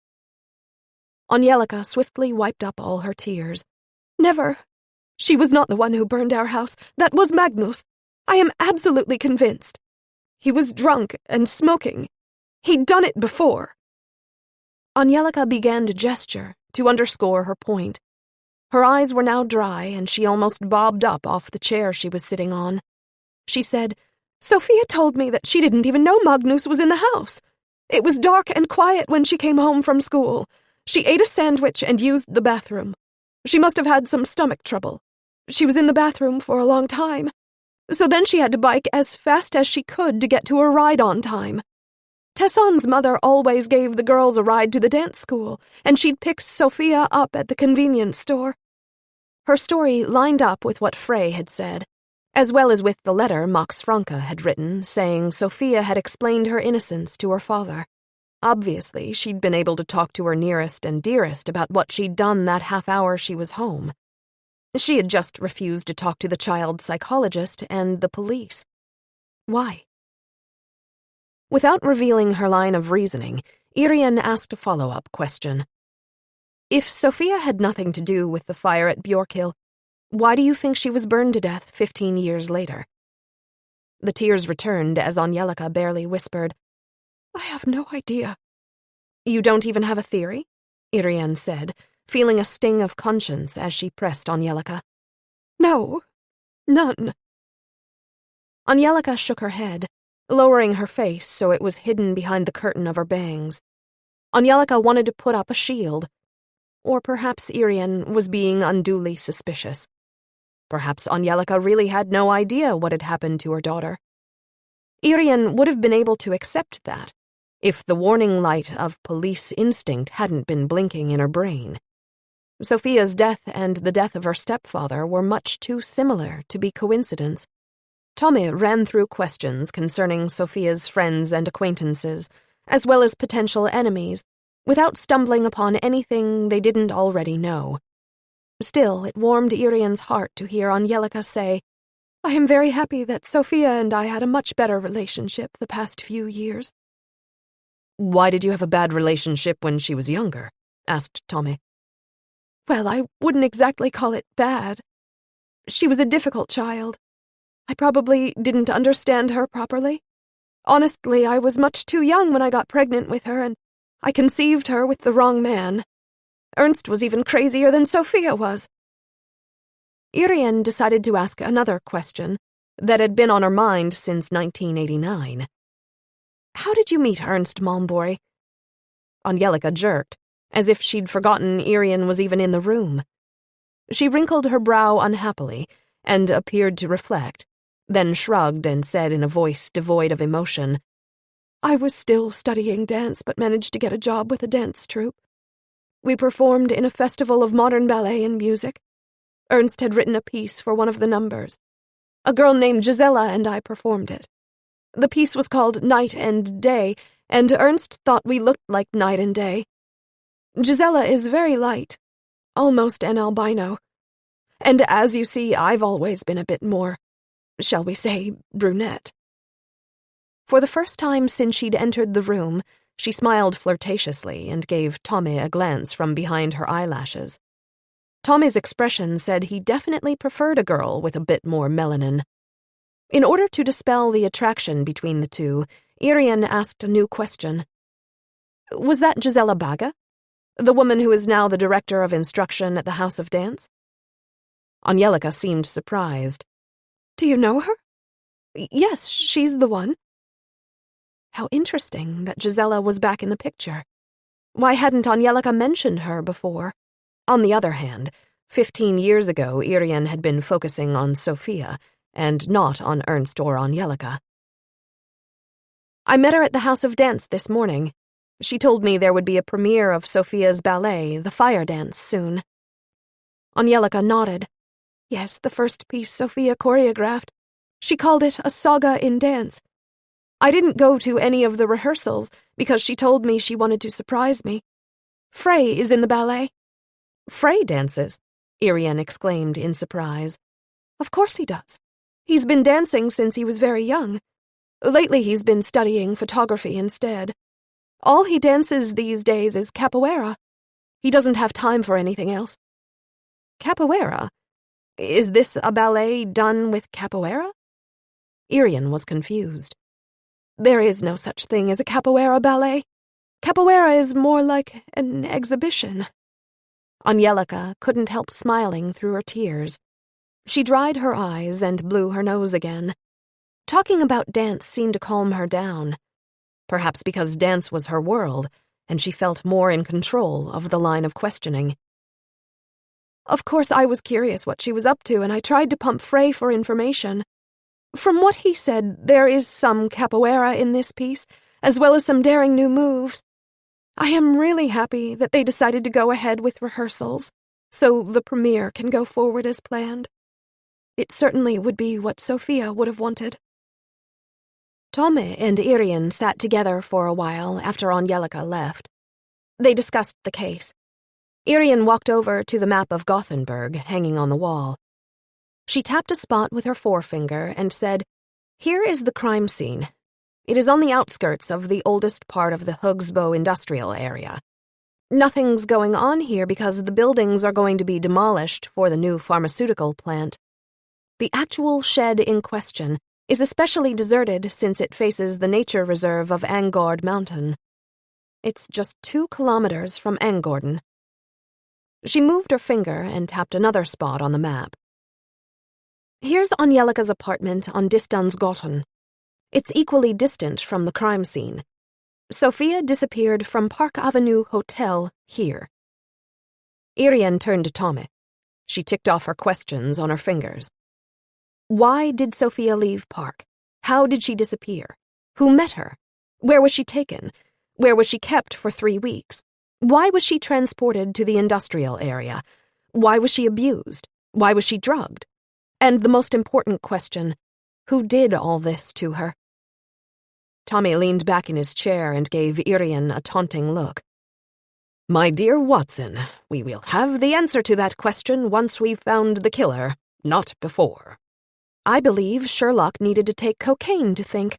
Angelica swiftly wiped up all her tears. "Never. She was not the one who burned our house. That was Magnus. I am absolutely convinced. He was drunk and smoking. He'd done it before." Angelica began to gesture to underscore her point. Her eyes were now dry, and she almost bobbed up off the chair she was sitting on. She said, "Sophia told me that she didn't even know Magnus was in the house. It was dark and quiet when she came home from school. She ate a sandwich and used the bathroom. She must have had some stomach trouble. She was in the bathroom for a long time. So then she had to bike as fast as she could to get to her ride on time. Tesson's mother always gave the girls a ride to the dance school, and she'd pick Sophia up at the convenience store." Her story lined up with what Frey had said, as well as with the letter Max Franke had written saying Sophia had explained her innocence to her father. Obviously, she'd been able to talk to her nearest and dearest about what she'd done that half hour she was home. She had just refused to talk to the child psychologist and the police. Why? Without revealing her line of reasoning, Irene asked a follow-up question. "If Sophia had nothing to do with the fire at Bjorkhill, why do you think she was burned to death 15 years later?" The tears returned as Angelica barely whispered, "I have no idea." "You don't even have a theory?" Irene said, feeling a sting of conscience as she pressed Angelica. "No, none." Angelica shook her head, lowering her face so it was hidden behind the curtain of her bangs. Angelica wanted to put up a shield. Or perhaps Irene was being unduly suspicious. Perhaps Angelica really had no idea what had happened to her daughter. Irene would have been able to accept that if the warning light of police instinct hadn't been blinking in her brain. Sophia's death and the death of her stepfather were much too similar to be coincidence. Tommy ran through questions concerning Sophia's friends and acquaintances, as well as potential enemies, without stumbling upon anything they didn't already know. Still, it warmed Irene's heart to hear Angelica say, "I am very happy that Sophia and I had a much better relationship the past few years." "Why did you have a bad relationship when she was younger?" asked Tommy. "Well, I wouldn't exactly call it bad. She was a difficult child. I probably didn't understand her properly. Honestly, I was much too young when I got pregnant with her, and I conceived her with the wrong man. Ernst was even crazier than Sophia was." Irene decided to ask another question that had been on her mind since 1989. "How did you meet Ernst Malmborg?" Angelica jerked, as if she'd forgotten Irene was even in the room. She wrinkled her brow unhappily and appeared to reflect, then shrugged and said in a voice devoid of emotion, "I was still studying dance but managed to get a job with a dance troupe. We performed in a festival of modern ballet and music. Ernst had written a piece for one of the numbers. A girl named Gisela and I performed it. The piece was called Night and Day, and Ernst thought we looked like night and day. Gisela is very light, almost an albino. And as you see, I've always been a bit more, shall we say, brunette." For the first time since she'd entered the room, she smiled flirtatiously and gave Tommy a glance from behind her eyelashes. Tommy's expression said he definitely preferred a girl with a bit more melanin. In order to dispel the attraction between the two, Irene asked a new question. "Was that Gisela Baga? The woman who is now the director of instruction at the House of Dance?" Angelica seemed surprised. "Do you know her?" "Yes, she's the one." How interesting that Gisela was back in the picture. Why hadn't Angelica mentioned her before? On the other hand, 15 years ago Irene had been focusing on Sophia, and not on Ernst or Angelica. "I met her at the House of Dance this morning. She told me there would be a premiere of Sophia's ballet, The Fire Dance, soon." Angelica nodded. "Yes, the first piece Sophia choreographed. She called it a saga in dance. I didn't go to any of the rehearsals because she told me she wanted to surprise me. Frey is in the ballet." "Frey dances?" Irene exclaimed in surprise. "Of course he does. He's been dancing since he was very young. Lately he's been studying photography instead. All he dances these days is capoeira. He doesn't have time for anything else." "Capoeira? Is this a ballet done with capoeira?" Irene was confused. "There is no such thing as a capoeira ballet. Capoeira is more like an exhibition." Angelica couldn't help smiling through her tears. She dried her eyes and blew her nose again. Talking about dance seemed to calm her down. Perhaps because dance was her world, and she felt more in control of the line of questioning. "Of course I was curious what she was up to, and I tried to pump Frey for information. From what he said, there is some capoeira in this piece, as well as some daring new moves. I am really happy that they decided to go ahead with rehearsals, so the premiere can go forward as planned. It certainly would be what Sophia would have wanted." Tommy and Irene sat together for a while after Angelica left. They discussed the case. Irene walked over to the map of Gothenburg hanging on the wall. She tapped a spot with her forefinger and said, "Here is the crime scene. It is on the outskirts of the oldest part of the Hugsbo industrial area. Nothing's going on here because the buildings are going to be demolished for the new pharmaceutical plant. The actual shed in question is especially deserted since it faces the nature reserve of Angord Mountain. It's just 2 kilometers from Angorden. She moved her finger and tapped another spot on the map. Here's Angelika's apartment on Distansgatan. It's equally distant from the crime scene. Sophia disappeared from Park Avenue Hotel here. Irene turned to Tommy. She ticked off her questions on her fingers. Why did Sophia leave Park? How did she disappear? Who met her? Where was she taken? Where was she kept for 3 weeks? Why was she transported to the industrial area? Why was she abused? Why was she drugged? And the most important question, who did all this to her? Tommy leaned back in his chair and gave Irene a taunting look. My dear Watson, we will have the answer to that question once we've found the killer, not before. I believe Sherlock needed to take cocaine to think.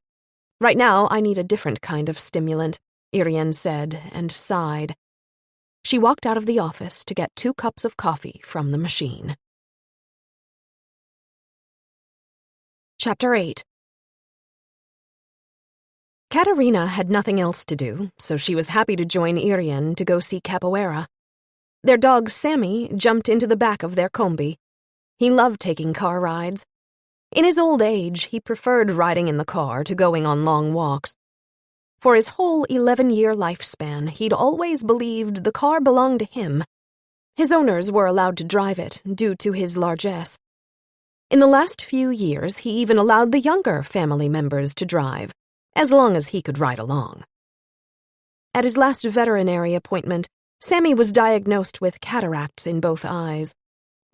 Right now, I need a different kind of stimulant, Irene said and sighed. She walked out of the office to get 2 cups of coffee from the machine. Chapter 8. Katerina had nothing else to do, so she was happy to join Irene to go see capoeira. Their dog Sammy jumped into the back of their combi. He loved taking car rides. In his old age, he preferred riding in the car to going on long walks. For his whole 11-year lifespan, he'd always believed the car belonged to him. His owners were allowed to drive it due to his largesse. In the last few years, he even allowed the younger family members to drive, as long as he could ride along. At his last veterinary appointment, Sammy was diagnosed with cataracts in both eyes.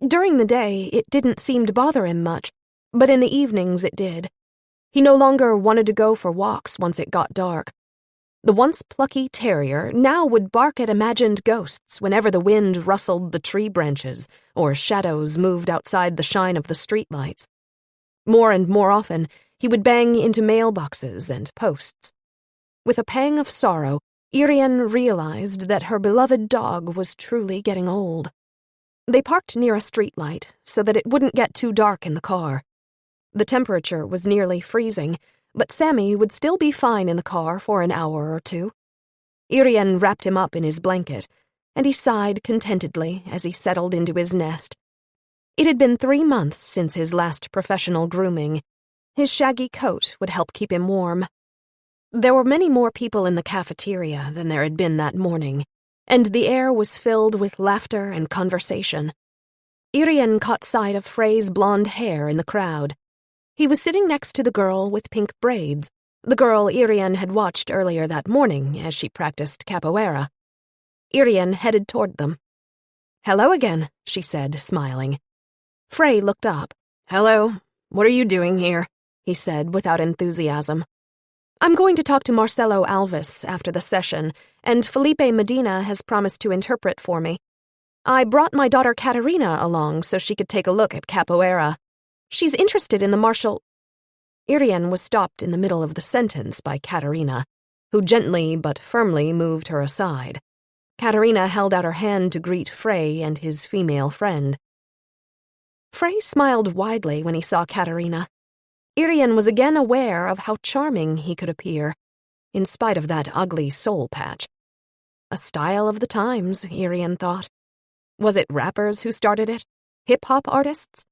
During the day, it didn't seem to bother him much, but in the evenings it did. He no longer wanted to go for walks once it got dark. The once plucky terrier now would bark at imagined ghosts whenever the wind rustled the tree branches or shadows moved outside the shine of the streetlights. More and more often, he would bang into mailboxes and posts. With a pang of sorrow, Irene realized that her beloved dog was truly getting old. They parked near a streetlight so that it wouldn't get too dark in the car. The temperature was nearly freezing, but Sammy would still be fine in the car for an hour or 2. Irene wrapped him up in his blanket, and he sighed contentedly as he settled into his nest. It had been 3 months since his last professional grooming. His shaggy coat would help keep him warm. There were many more people in the cafeteria than there had been that morning, and the air was filled with laughter and conversation. Irene caught sight of Frey's blonde hair in the crowd. He was sitting next to the girl with pink braids, the girl Irene had watched earlier that morning as she practiced capoeira. Irene headed toward them. "Hello again," she said, smiling. Frey looked up. "Hello. What are you doing here?" he said without enthusiasm. "I'm going to talk to Marcelo Alves after the session, and Felipe Medina has promised to interpret for me. I brought my daughter Katerina along so she could take a look at capoeira. She's interested in the martial—" Irene was stopped in the middle of the sentence by Katerina, who gently but firmly moved her aside. Katerina held out her hand to greet Frey and his female friend. Frey smiled widely when he saw Katerina. Irene was again aware of how charming he could appear, in spite of that ugly soul patch. A style of the times, Irene thought. Was it rappers who started it? Hip-hop artists?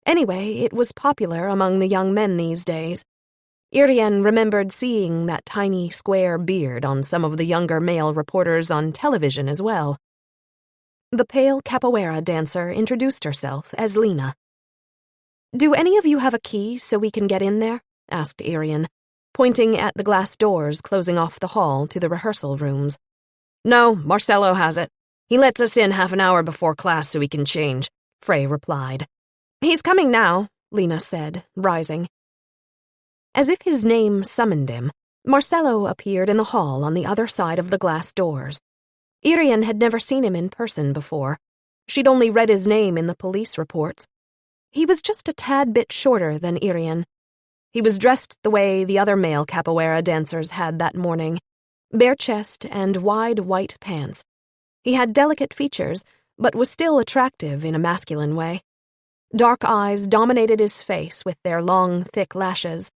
Anyway, it was popular among the young men these days. Irene remembered seeing that tiny square beard on some of the younger male reporters on television as well. The pale capoeira dancer introduced herself as Lena. "Do any of you have a key so we can get in there?" asked Irene, pointing at the glass doors closing off the hall to the rehearsal rooms. "No, Marcelo has it. He lets us in half an hour before class so we can change," Frey replied. "He's coming now," Lena said, rising. As if his name summoned him, Marcelo appeared in the hall on the other side of the glass doors. Irene had never seen him in person before. She'd only read his name in the police reports. He was just a tad bit shorter than Irene. He was dressed the way the other male capoeira dancers had that morning, bare chest and wide white pants. He had delicate features, but was still attractive in a masculine way. Dark eyes dominated his face with their long, thick lashes.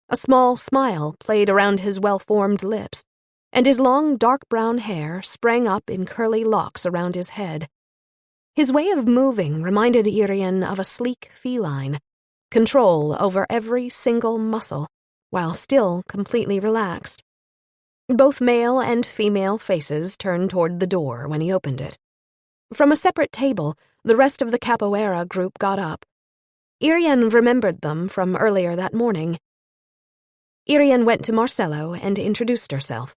A small smile played around his well-formed lips, and his long, dark brown hair sprang up in curly locks around his head. His way of moving reminded Irene of a sleek feline, control over every single muscle, while still completely relaxed. Both male and female faces turned toward the door when he opened it. From a separate table, the rest of the capoeira group got up. Irene remembered them from earlier that morning. Irene went to Marcello and introduced herself.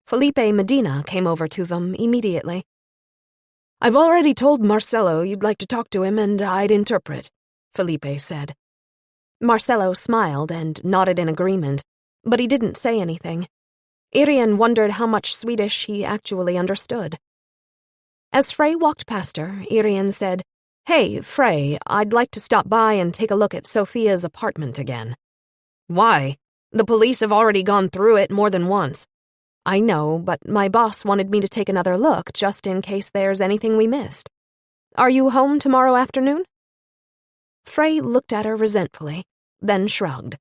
Felipe Medina came over to them immediately. "I've already told Marcello you'd like to talk to him and I'd interpret," Felipe said. Marcello smiled and nodded in agreement, but he didn't say anything. Irene wondered how much Swedish he actually understood. As Frey walked past her, Irene said, "Hey, Frey, I'd like to stop by and take a look at Sophia's apartment again." "Why? The police have already gone through it more than once." "I know, but my boss wanted me to take another look just in case there's anything we missed. Are you home tomorrow afternoon?" Frey looked at her resentfully, then shrugged.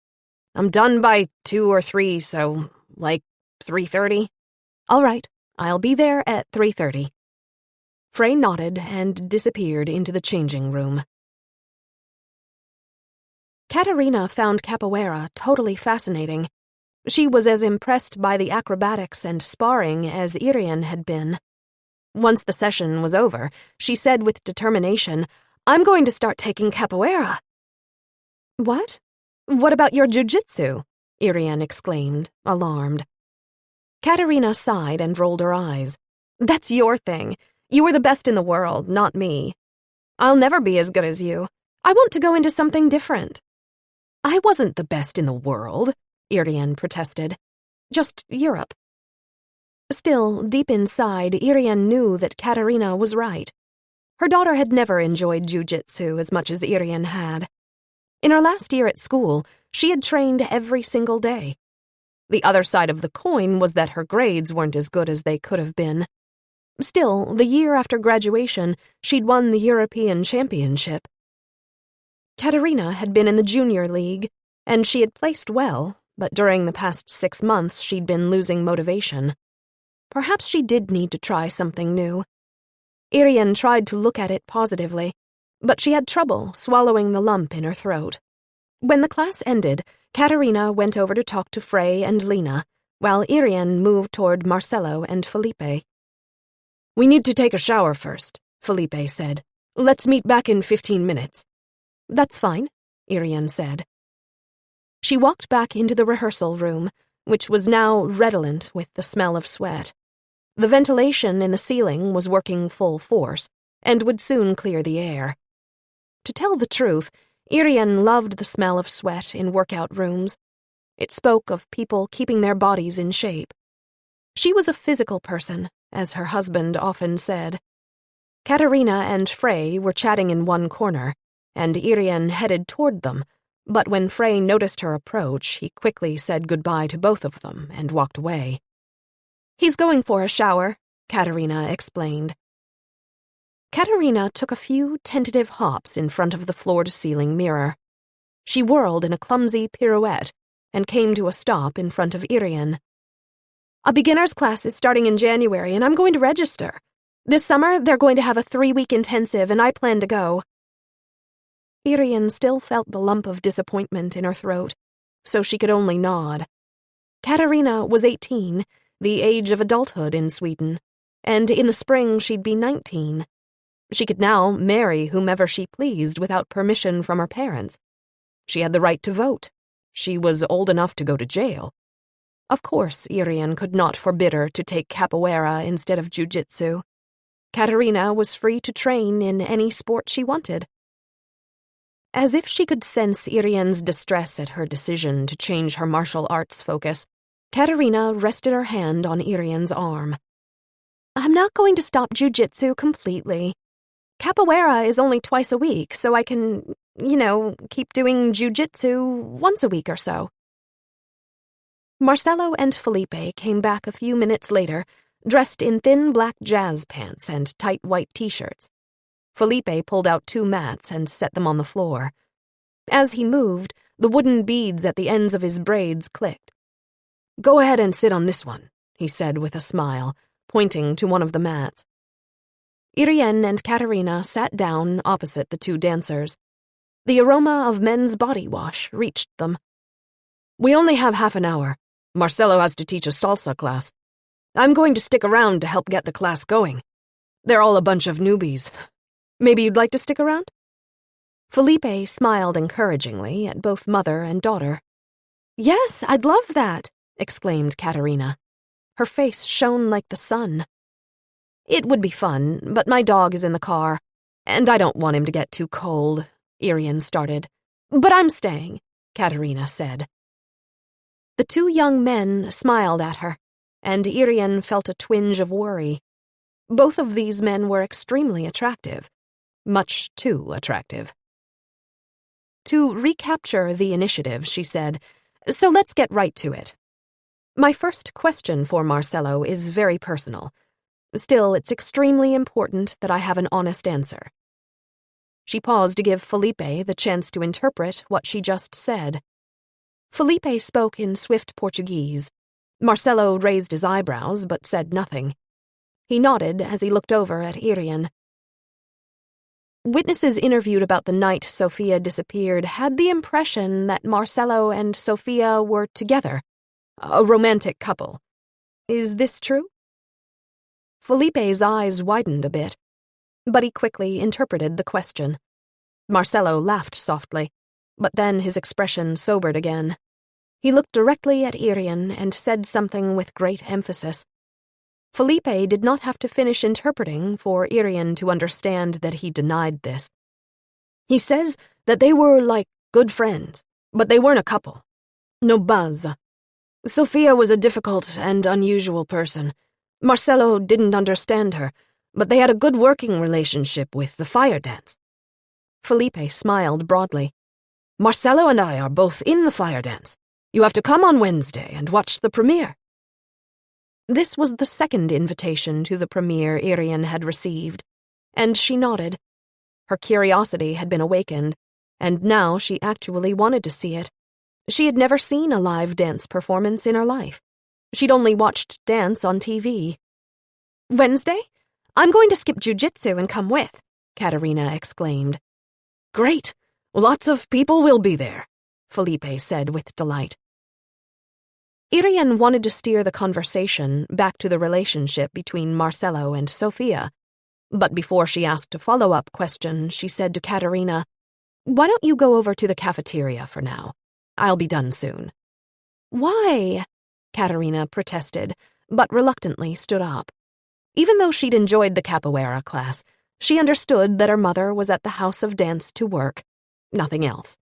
"I'm done by 2 or 3, so, 3:30? "All right, I'll be there at 3:30. Frey nodded and disappeared into the changing room. Katerina found capoeira totally fascinating. She was as impressed by the acrobatics and sparring as Irene had been. Once the session was over, she said with determination, "I'm going to start taking capoeira." "What? What about your jiu-jitsu?" Irene exclaimed, alarmed. Katerina sighed and rolled her eyes. "That's your thing. You are the best in the world, not me. I'll never be as good as you. I want to go into something different." "I wasn't the best in the world," Irene protested. "Just Europe." Still, deep inside, Irene knew that Katerina was right. Her daughter had never enjoyed jiu-jitsu as much as Irene had. In her last year at school, she had trained every single day. The other side of the coin was that her grades weren't as good as they could have been. Still, the year after graduation, she'd won the European Championship. Katerina had been in the junior league, and she had placed well, but during the past 6 months she'd been losing motivation. Perhaps she did need to try something new. Irene tried to look at it positively, but she had trouble swallowing the lump in her throat. When the class ended, Katerina went over to talk to Frey and Lena, while Irene moved toward Marcello and Felipe. "We need to take a shower first," Felipe said. "Let's meet back in 15 minutes. "That's fine," Irene said. She walked back into the rehearsal room, which was now redolent with the smell of sweat. The ventilation in the ceiling was working full force, and would soon clear the air. To tell the truth, Irene loved the smell of sweat in workout rooms. It spoke of people keeping their bodies in shape. She was a physical person, as her husband often said. Katerina and Frey were chatting in one corner, and Irene headed toward them, but when Frey noticed her approach, he quickly said goodbye to both of them and walked away. "He's going for a shower," Katerina explained. Katerina took a few tentative hops in front of the floor-to-ceiling mirror. She whirled in a clumsy pirouette and came to a stop in front of Irene. "A beginner's class is starting in January, and I'm going to register. This summer, they're going to have a 3-week intensive, and I plan to go." Irene still felt the lump of disappointment in her throat, so she could only nod. Katerina was 18, the age of adulthood in Sweden, and in the spring she'd be 19. She could now marry whomever she pleased without permission from her parents. She had the right to vote. She was old enough to go to jail. Of course, Irene could not forbid her to take capoeira instead of jiu-jitsu. Katerina was free to train in any sport she wanted. As if she could sense Irene's distress at her decision to change her martial arts focus, Katerina rested her hand on Irene's arm. "I'm not going to stop jiu-jitsu completely. Capoeira is only twice a week, so I can, keep doing jiu-jitsu once a week or so." Marcello and Felipe came back a few minutes later, dressed in thin black jazz pants and tight white t-shirts. Felipe pulled out 2 mats and set them on the floor. As he moved, the wooden beads at the ends of his braids clicked. "Go ahead and sit on this one," he said with a smile, pointing to one of the mats. Irene and Katerina sat down opposite the 2 dancers. The aroma of men's body wash reached them. "We only have half an hour. Marcelo has to teach a salsa class. I'm going to stick around to help get the class going. They're all a bunch of newbies. Maybe you'd like to stick around?" Felipe smiled encouragingly at both mother and daughter. "Yes, I'd love that," exclaimed Katerina. Her face shone like the sun. "It would be fun, but my dog is in the car, and I don't want him to get too cold," Irene started. "But I'm staying," Katerina said. The 2 young men smiled at her, and Irene felt a twinge of worry. Both of these men were extremely attractive. Much too attractive. To recapture the initiative, she said, "So let's get right to it. My first question for Marcelo is very personal. Still, it's extremely important that I have an honest answer." She paused to give Felipe the chance to interpret what she just said. Felipe spoke in swift Portuguese. Marcelo raised his eyebrows but said nothing. He nodded as he looked over at Irene. Witnesses interviewed about the night Sophia disappeared had the impression that Marcelo and Sophia were together, a romantic couple. Is this true? Felipe's eyes widened a bit, but he quickly interpreted the question. Marcelo laughed softly, but then his expression sobered again. He looked directly at Irene and said something with great emphasis. Felipe did not have to finish interpreting for Irene to understand that he denied this. "He says that they were like good friends, but they weren't a couple. No buzz. Sophia was a difficult and unusual person. Marcelo didn't understand her, but they had a good working relationship with the fire dance." Felipe smiled broadly. "Marcelo and I are both in the fire dance. You have to come on Wednesday and watch the premiere." This was the second invitation to the premiere Irene had received, and she nodded. Her curiosity had been awakened, and now she actually wanted to see it. She had never seen a live dance performance in her life. She'd only watched dance on TV. "Wednesday? I'm going to skip jujitsu and come with," Katerina exclaimed. "Great! Lots of people will be there," Felipe said with delight. Irene wanted to steer the conversation back to the relationship between Marcelo and Sophia, but before she asked a follow-up question, she said to Katerina, "Why don't you go over to the cafeteria for now? I'll be done soon." "Why?" Katerina protested, but reluctantly stood up. Even though she'd enjoyed the capoeira class, she understood that her mother was at the house of dance to work, nothing else.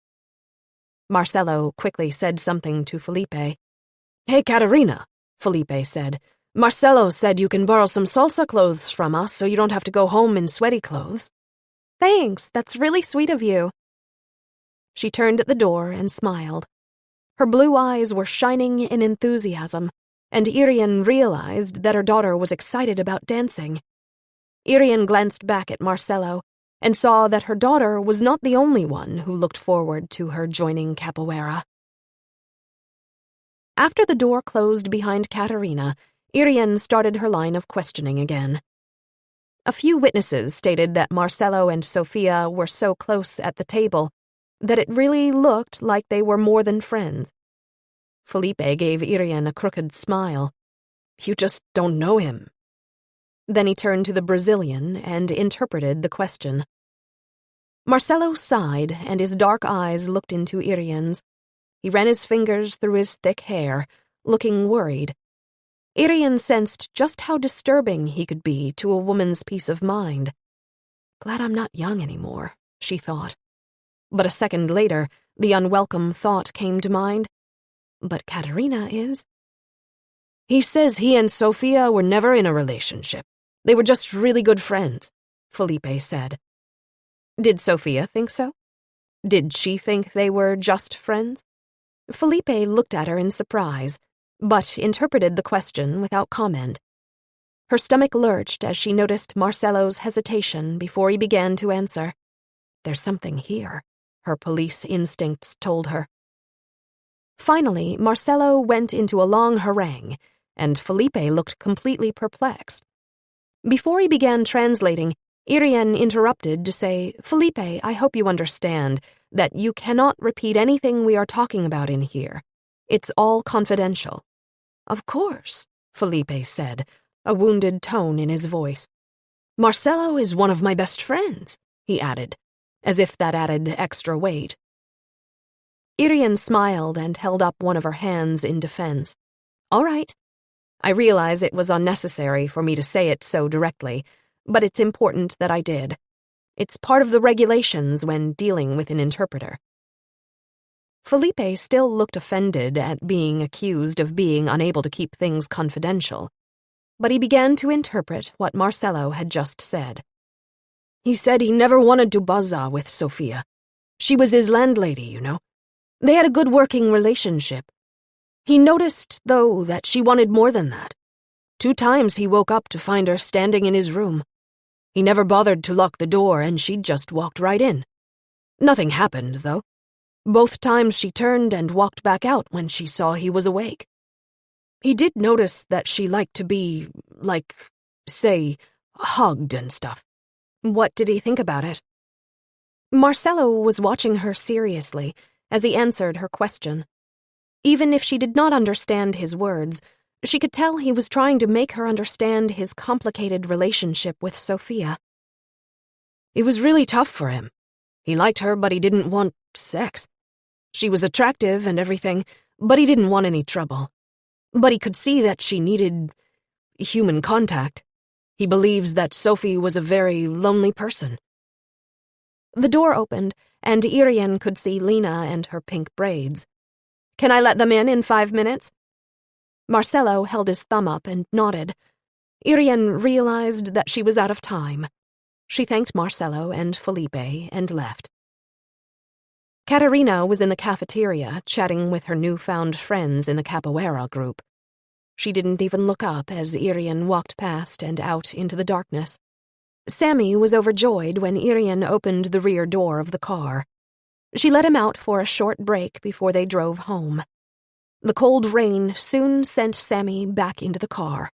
Marcelo quickly said something to Felipe. "Hey, Katerina," Felipe said. "Marcelo said you can borrow some salsa clothes from us so you don't have to go home in sweaty clothes." "Thanks, that's really sweet of you." She turned at the door and smiled. Her blue eyes were shining in enthusiasm, and Irene realized that her daughter was excited about dancing. Irene glanced back at Marcelo and saw that her daughter was not the only one who looked forward to her joining capoeira. After the door closed behind Katerina, Irene started her line of questioning again. A few witnesses stated that Marcelo and Sophia were so close at the table that it really looked like they were more than friends. Felipe gave Irene a crooked smile. "You just don't know him." Then he turned to the Brazilian and interpreted the question. Marcelo sighed, and his dark eyes looked into Irene's. He ran his fingers through his thick hair, looking worried. Irene sensed just how disturbing he could be to a woman's peace of mind. "Glad I'm not young anymore," she thought. But a second later, the unwelcome thought came to mind. But Katerina is. "He says he and Sophia were never in a relationship. They were just really good friends," Felipe said. Did Sophia think so? Did she think they were just friends? Felipe looked at her in surprise, but interpreted the question without comment. Her stomach lurched as she noticed Marcello's hesitation before he began to answer. There's something here, her police instincts told her. Finally, Marcello went into a long harangue, and Felipe looked completely perplexed. Before he began translating, Irene interrupted to say, Felipe, I hope you understand that you cannot repeat anything we are talking about in here. It's all confidential. Of course, Felipe said, a wounded tone in his voice. Marcello is one of my best friends, he added, as if that added extra weight. Irene smiled and held up one of her hands in defense. All right. I realize it was unnecessary for me to say it so directly, but it's important that I did. It's part of the regulations when dealing with an interpreter. Felipe still looked offended at being accused of being unable to keep things confidential, but he began to interpret what Marcello had just said. He said he never wanted to bazaar with Sofia. She was his landlady, you know. They had a good working relationship. He noticed, though, that she wanted more than that. 2 times he woke up to find her standing in his room. He never bothered to lock the door, and she'd just walked right in. Nothing happened, though. Both times she turned and walked back out when she saw he was awake. He did notice that she liked to be, say, hugged and stuff. What did he think about it? Marcello was watching her seriously as he answered her question. Even if she did not understand his words, she could tell he was trying to make her understand his complicated relationship with Sofia. It was really tough for him. He liked her, but he didn't want sex. She was attractive and everything, but he didn't want any trouble. But he could see that she needed human contact. He believes that Sophie was a very lonely person. The door opened, and Irene could see Lena and her pink braids. Can I let them in 5 minutes? Marcello held his thumb up and nodded. Irene realized that she was out of time. She thanked Marcello and Felipe and left. Caterina was in the cafeteria chatting with her newfound friends in the capoeira group. She didn't even look up as Irene walked past and out into the darkness. Sammy was overjoyed when Irene opened the rear door of the car. She let him out for a short break before they drove home. The cold rain soon sent Sammy back into the car.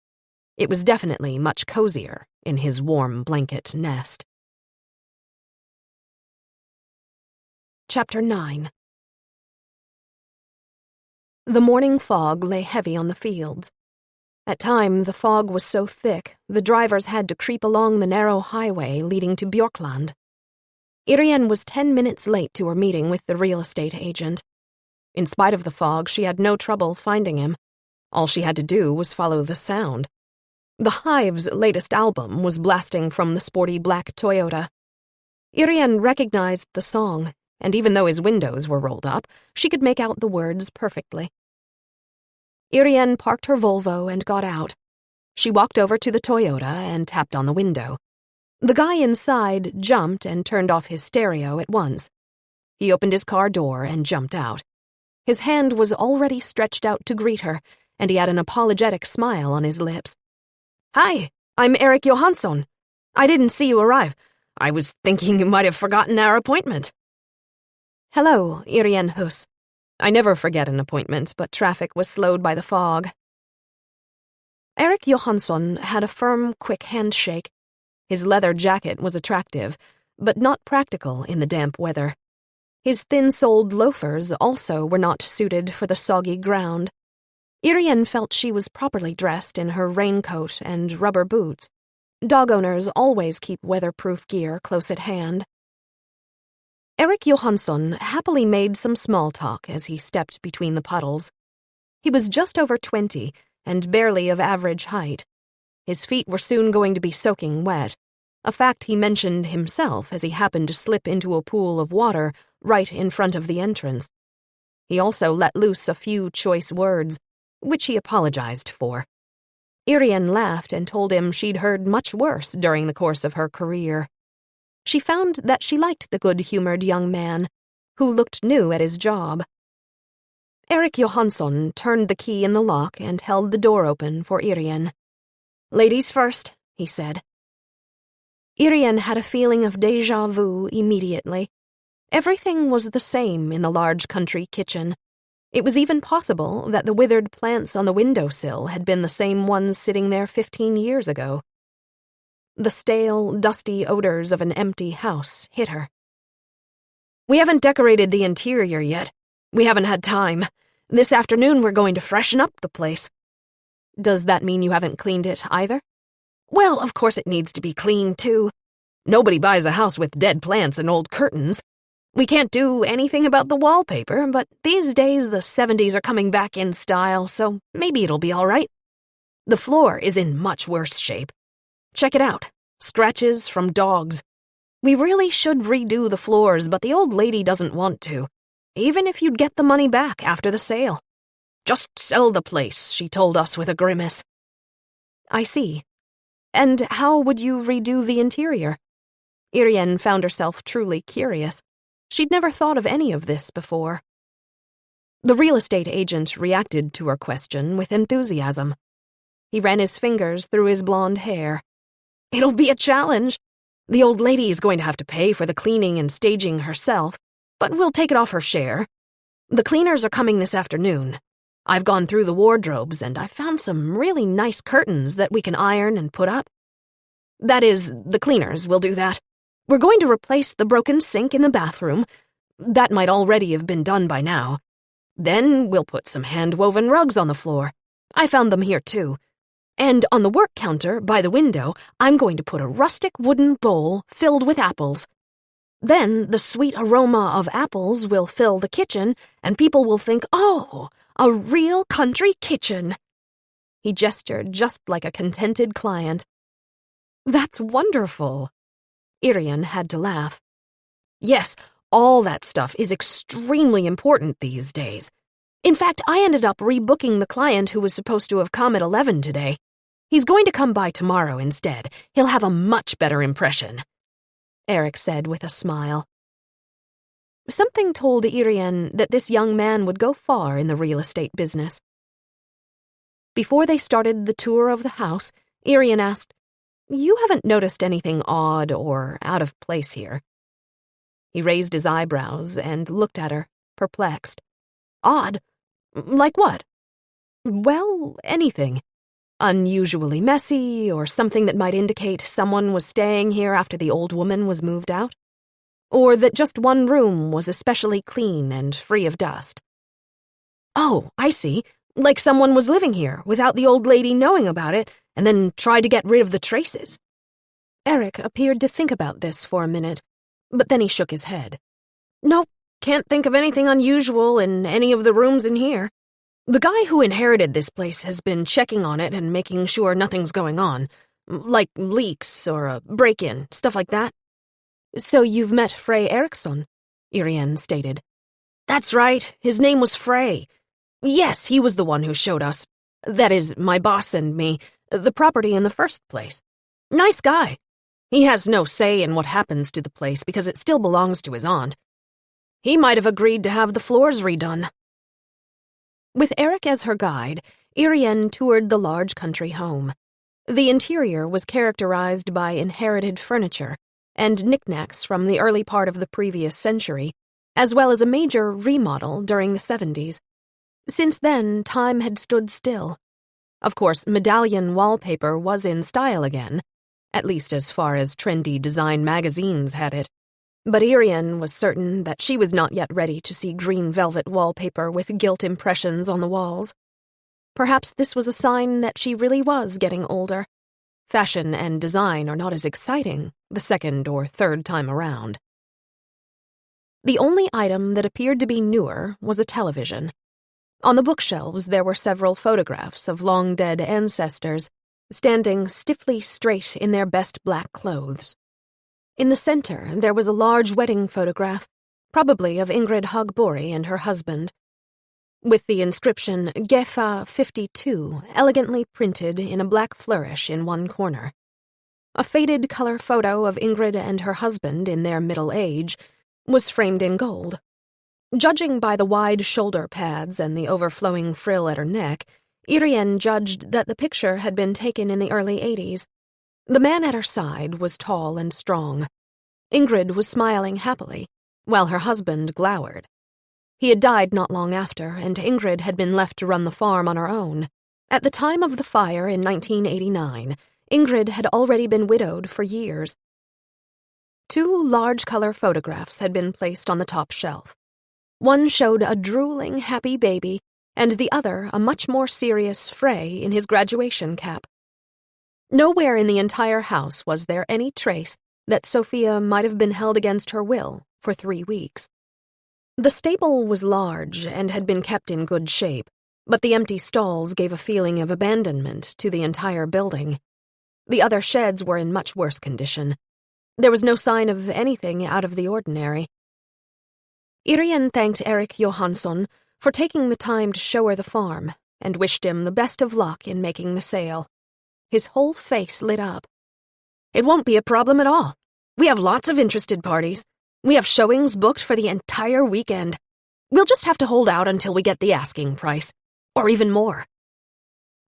It was definitely much cozier in his warm blanket nest. Chapter 9. The morning fog lay heavy on the fields. At times, the fog was so thick, the drivers had to creep along the narrow highway leading to Björkland. Irene was 10 minutes late to her meeting with the real estate agent. In spite of the fog, she had no trouble finding him. All she had to do was follow the sound. The Hive's latest album was blasting from the sporty black Toyota. Irene recognized the song, and even though his windows were rolled up, she could make out the words perfectly. Irene parked her Volvo and got out. She walked over to the Toyota and tapped on the window. The guy inside jumped and turned off his stereo at once. He opened his car door and jumped out. His hand was already stretched out to greet her, and he had an apologetic smile on his lips. Hi, I'm Erik Johansson. I didn't see you arrive. I was thinking you might have forgotten our appointment. Hello, Irene Huss. I never forget an appointment, but traffic was slowed by the fog. Erik Johansson had a firm, quick handshake. His leather jacket was attractive, but not practical in the damp weather. His thin-soled loafers also were not suited for the soggy ground. Irene felt she was properly dressed in her raincoat and rubber boots. Dog owners always keep weatherproof gear close at hand. Erik Johansson happily made some small talk as he stepped between the puddles. He was just over 20 and barely of average height. His feet were soon going to be soaking wet, a fact he mentioned himself as he happened to slip into a pool of water right in front of the entrance. He also let loose a few choice words, which he apologized for. Irene laughed and told him she'd heard much worse during the course of her career. She found that she liked the good-humored young man, who looked new at his job. Erik Johansson turned the key in the lock and held the door open for Irene. "Ladies first," he said. Irene had a feeling of déjà vu immediately. Everything was the same in the large country kitchen. It was even possible that the withered plants on the windowsill had been the same ones sitting there 15 years ago. The stale, dusty odors of an empty house hit her. "We haven't decorated the interior yet. We haven't had time. This afternoon we're going to freshen up the place." "Does that mean you haven't cleaned it either?" "Well, of course it needs to be cleaned, too. Nobody buys a house with dead plants and old curtains. We can't do anything about the wallpaper, but these days the 70s are coming back in style, so maybe it'll be all right. The floor is in much worse shape. Check it out. Scratches from dogs. We really should redo the floors, but the old lady doesn't want to, even if you'd get the money back after the sale. Just sell the place, she told us with a grimace." "I see. And how would you redo the interior?" Irene found herself truly curious. She'd never thought of any of this before. The real estate agent reacted to her question with enthusiasm. He ran his fingers through his blonde hair. "It'll be a challenge. The old lady is going to have to pay for the cleaning and staging herself, but we'll take it off her share. The cleaners are coming this afternoon. I've gone through the wardrobes and I've found some really nice curtains that we can iron and put up. That is, the cleaners will do that. We're going to replace the broken sink in the bathroom. That might already have been done by now. Then we'll put some hand-woven rugs on the floor. I found them here, too. And on the work counter, by the window, I'm going to put a rustic wooden bowl filled with apples. Then the sweet aroma of apples will fill the kitchen, and people will think, oh, a real country kitchen." He gestured just like a contented client. "That's wonderful." Irene had to laugh. "Yes, all that stuff is extremely important these days. In fact, I ended up rebooking the client who was supposed to have come at 11 today. He's going to come by tomorrow instead. He'll have a much better impression," Eric said with a smile. Something told Irene that this young man would go far in the real estate business. Before they started the tour of the house, Irene asked, "You haven't noticed anything odd or out of place here?" He raised his eyebrows and looked at her, perplexed. "Odd? Like what?" "Well, anything. Unusually messy, or something that might indicate someone was staying here after the old woman was moved out? Or that just one room was especially clean and free of dust?" "Oh, I see. Like someone was living here without the old lady knowing about it, and then tried to get rid of the traces." Eric appeared to think about this for a minute, but then he shook his head. "Nope, can't think of anything unusual in any of the rooms in here. The guy who inherited this place has been checking on it and making sure nothing's going on, like leaks or a break-in, stuff like that." "So you've met Frey Eriksson," Irene stated. "That's right, his name was Frey. Yes, he was the one who showed us, that is, my boss and me, the property in the first place. Nice guy. He has no say in what happens to the place because it still belongs to his aunt. He might have agreed to have the floors redone." With Eric as her guide, Irene toured the large country home. The interior was characterized by inherited furniture and knickknacks from the early part of the previous century, as well as a major remodel during the 70s. Since then, time had stood still. Of course, medallion wallpaper was in style again, at least as far as trendy design magazines had it. But Irene was certain that she was not yet ready to see green velvet wallpaper with gilt impressions on the walls. Perhaps this was a sign that she really was getting older. Fashion and design are not as exciting the second or third time around. The only item that appeared to be newer was a television. On the bookshelves there were several photographs of long-dead ancestors, standing stiffly straight in their best black clothes. In the center there was a large wedding photograph, probably of Ingrid Hagbori and her husband, with the inscription Gefa 52 elegantly printed in a black flourish in one corner. A faded color photo of Ingrid and her husband in their middle age was framed in gold. Judging by the wide shoulder pads and the overflowing frill at her neck, Irene judged that the picture had been taken in the early 80s. The man at her side was tall and strong. Ingrid was smiling happily, while her husband glowered. He had died not long after, and Ingrid had been left to run the farm on her own. At the time of the fire in 1989, Ingrid had already been widowed for years. 2 large-color photographs had been placed on the top shelf. One showed a drooling, happy baby, and the other a much more serious Frey in his graduation cap. Nowhere in the entire house was there any trace that Sophia might have been held against her will for 3 weeks. The stable was large and had been kept in good shape, but the empty stalls gave a feeling of abandonment to the entire building. The other sheds were in much worse condition. There was no sign of anything out of the ordinary. Irene thanked Erik Johansson for taking the time to show her the farm and wished him the best of luck in making the sale. His whole face lit up. "It won't be a problem at all. We have lots of interested parties. We have showings booked for the entire weekend. We'll just have to hold out until we get the asking price, or even more."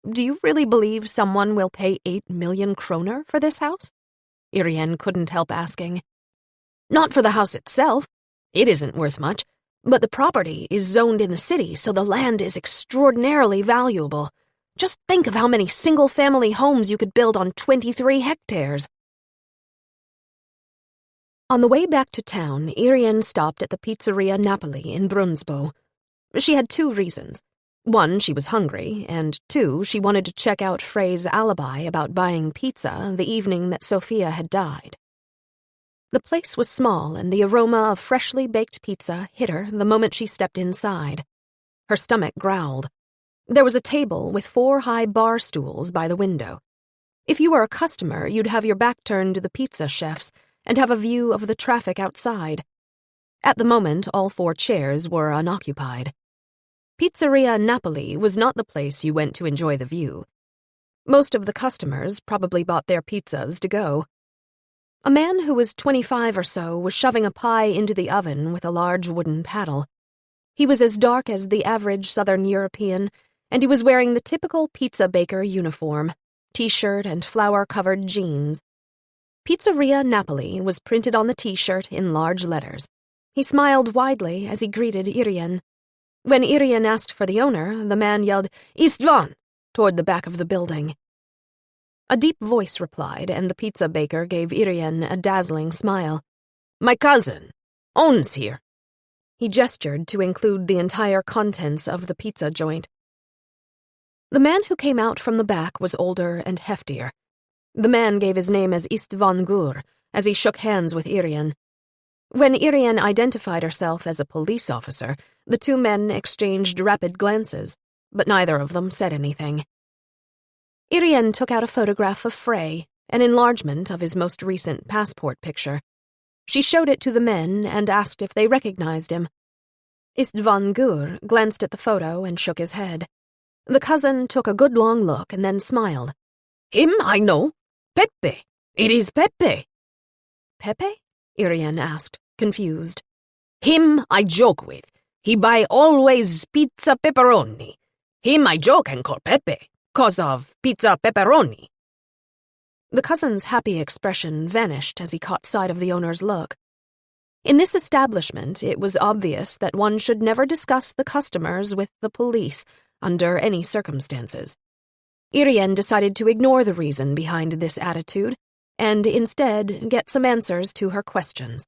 "Do you really believe someone will pay 8 million kroner for this house?" Irene couldn't help asking. "Not for the house itself. It isn't worth much, but the property is zoned in the city, so the land is extraordinarily valuable. Just think of how many single-family homes you could build on 23 hectares. On the way back to town, Irene stopped at the Pizzeria Napoli in Brunnsbo. She had 2 reasons. 1, she was hungry, and 2, she wanted to check out Frey's alibi about buying pizza the evening that Sophia had died. The place was small, and the aroma of freshly baked pizza hit her the moment she stepped inside. Her stomach growled. There was a table with 4 high bar stools by the window. If you were a customer, you'd have your back turned to the pizza chefs and have a view of the traffic outside. At the moment, all 4 chairs were unoccupied. Pizzeria Napoli was not the place you went to enjoy the view. Most of the customers probably bought their pizzas to go. A man who was 25 or so was shoving a pie into the oven with a large wooden paddle. He was as dark as the average Southern European, and he was wearing the typical pizza baker uniform, t-shirt and flour-covered jeans. Pizzeria Napoli was printed on the t-shirt in large letters. He smiled widely as he greeted Irene. When Irene asked for the owner, the man yelled, "Istvan!" toward the back of the building. A deep voice replied, and the pizza baker gave Irene a dazzling smile. "My cousin owns here." He gestured to include the entire contents of the pizza joint. The man who came out from the back was older and heftier. The man gave his name as Istvan Gur as he shook hands with Irene. When Irene identified herself as a police officer, the 2 men exchanged rapid glances, but neither of them said anything. Irene took out a photograph of Frey, an enlargement of his most recent passport picture. She showed it to the men and asked if they recognized him. Istvan Gur glanced at the photo and shook his head. The cousin took a good long look and then smiled. "Him I know. Pepe. It is Pepe." "Pepe?" Irene asked, confused. "Him I joke with. He buy always pizza pepperoni. Him I joke and call Pepe, 'cause of pizza pepperoni." The cousin's happy expression vanished as he caught sight of the owner's look. In this establishment, it was obvious that one should never discuss the customers with the police under any circumstances. Irene decided to ignore the reason behind this attitude and instead get some answers to her questions.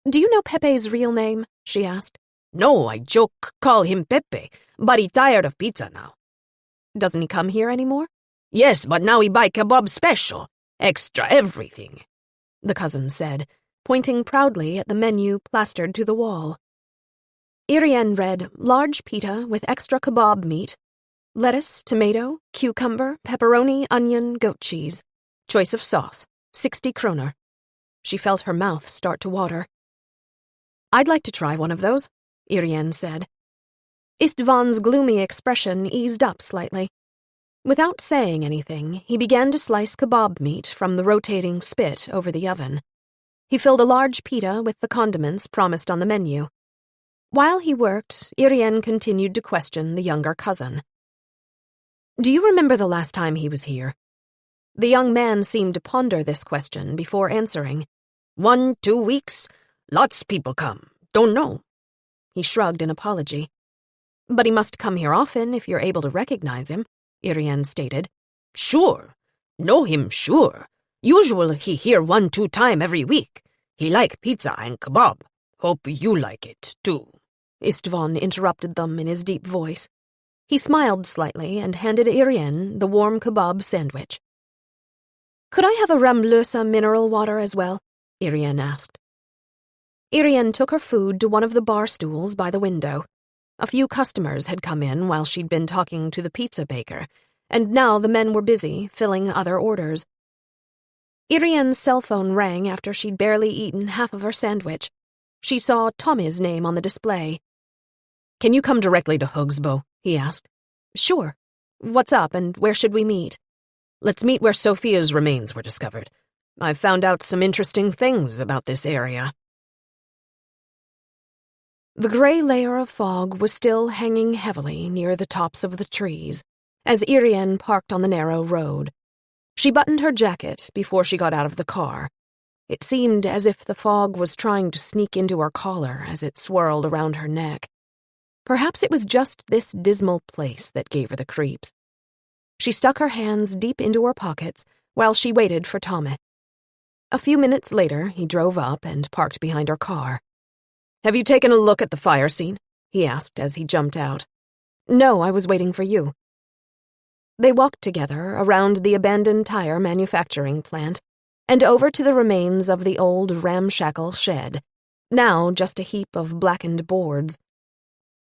"Do you know Pepe's real name?" she asked. "No, I joke call him Pepe, but he tired of pizza now." "Doesn't he come here anymore?" "Yes, but now he buy kebab special, extra everything," the cousin said, pointing proudly at the menu plastered to the wall. Irene read large pita with extra kebab meat, lettuce, tomato, cucumber, pepperoni, onion, goat cheese. Choice of sauce, 60 kroner. She felt her mouth start to water. "I'd like to try one of those," Irene said. Istvan's gloomy expression eased up slightly. Without saying anything, he began to slice kebab meat from the rotating spit over the oven. He filled a large pita with the condiments promised on the menu. While he worked, Irene continued to question the younger cousin. Do you remember the last time he was here? The young man seemed to ponder this question before answering. 1, 2 weeks. Lots people come. Don't know. He shrugged in apology. But he must come here often if you're able to recognize him, Irene stated. Sure. Know him, sure. Usual he here 1, 2 time every week. He like pizza and kebab. Hope you like it, too. István interrupted them in his deep voice. He smiled slightly and handed Irene the warm kebab sandwich. Could I have a Ramlösa mineral water as well? Irene asked. Irene took her food to one of the bar stools by the window. A few customers had come in while she'd been talking to the pizza baker, and now the men were busy filling other orders. Irene's cell phone rang after she'd barely eaten half of her sandwich. She saw Tommy's name on the display. Can you come directly to Hugsbo? He asked. Sure. What's up, and where should we meet? Let's meet where Sophia's remains were discovered. I've found out some interesting things about this area. The gray layer of fog was still hanging heavily near the tops of the trees as Irene parked on the narrow road. She buttoned her jacket before she got out of the car. It seemed as if the fog was trying to sneak into her collar as it swirled around her neck. Perhaps it was just this dismal place that gave her the creeps. She stuck her hands deep into her pockets while she waited for Tommy. A few minutes later, he drove up and parked behind her car. Have you taken a look at the fire scene? He asked as he jumped out. No, I was waiting for you. They walked together around the abandoned tire manufacturing plant and over to the remains of the old ramshackle shed, now just a heap of blackened boards.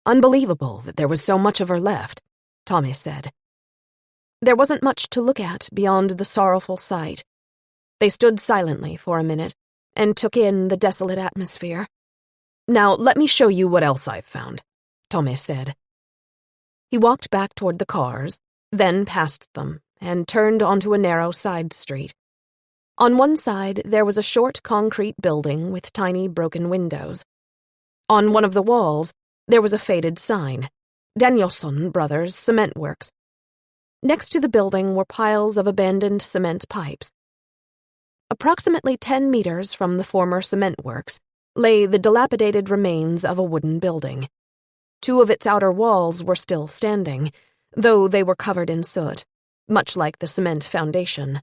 Unbelievable that there was so much of her left, Tommy said. There wasn't much to look at beyond the sorrowful sight. They stood silently for a minute and took in the desolate atmosphere. Now let me show you what else I've found, Tommy said. He walked back toward the cars, then past them, and turned onto a narrow side street. On one side, there was a short concrete building with tiny broken windows. On one of the walls, there was a faded sign, Danielsson Brothers Cement Works. Next to the building were piles of abandoned cement pipes. Approximately 10 meters from the former cement works lay the dilapidated remains of a wooden building. 2 of its outer walls were still standing, though they were covered in soot, much like the cement foundation.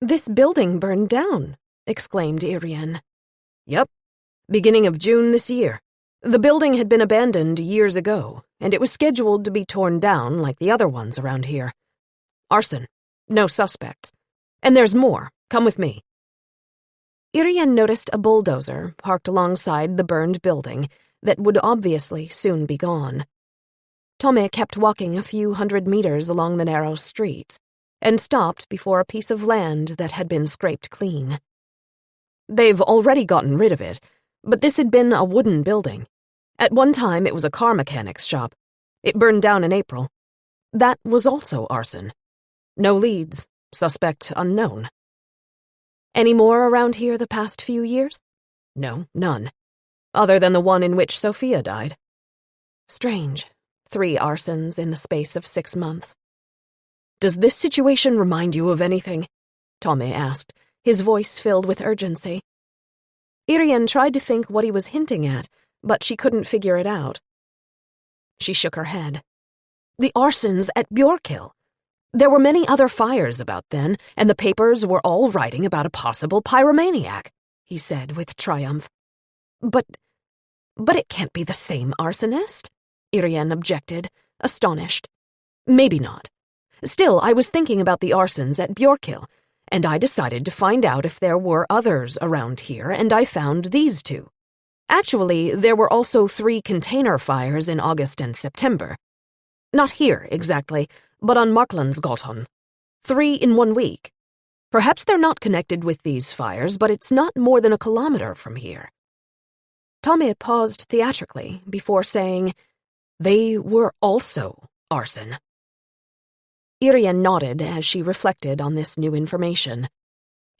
This building burned down, exclaimed Irene. Yep, beginning of June this year. The building had been abandoned years ago, and it was scheduled to be torn down like the other ones around here. Arson. No suspects. And there's more. Come with me. Irene noticed a bulldozer parked alongside the burned building that would obviously soon be gone. Tommy kept walking a few hundred meters along the narrow streets and stopped before a piece of land that had been scraped clean. They've already gotten rid of it, but this had been a wooden building. At one time, it was a car mechanic's shop. It burned down in April. That was also arson. No leads. Suspect unknown. Any more around here the past few years? No, none. Other than the one in which Sophia died. Strange. 3 arsons in the space of 6 months. Does this situation remind you of anything? Tommy asked, his voice filled with urgency. Irene tried to think what he was hinting at, but she couldn't figure it out. She shook her head. The arsons at Björkhill. There were many other fires about then, and the papers were all writing about a possible pyromaniac, he said with triumph. But it can't be the same arsonist, Irene objected, astonished. Maybe not. Still, I was thinking about the arsons at Björkhill, and I decided to find out if there were others around here, and I found these 2. Actually, there were also 3 container fires in August and September. Not here, exactly, but on Marklandsgatan. 3 in 1 week. Perhaps they're not connected with these fires, but it's not more than a kilometer from here. Tommy paused theatrically before saying, They were also arson. Irene nodded as she reflected on this new information.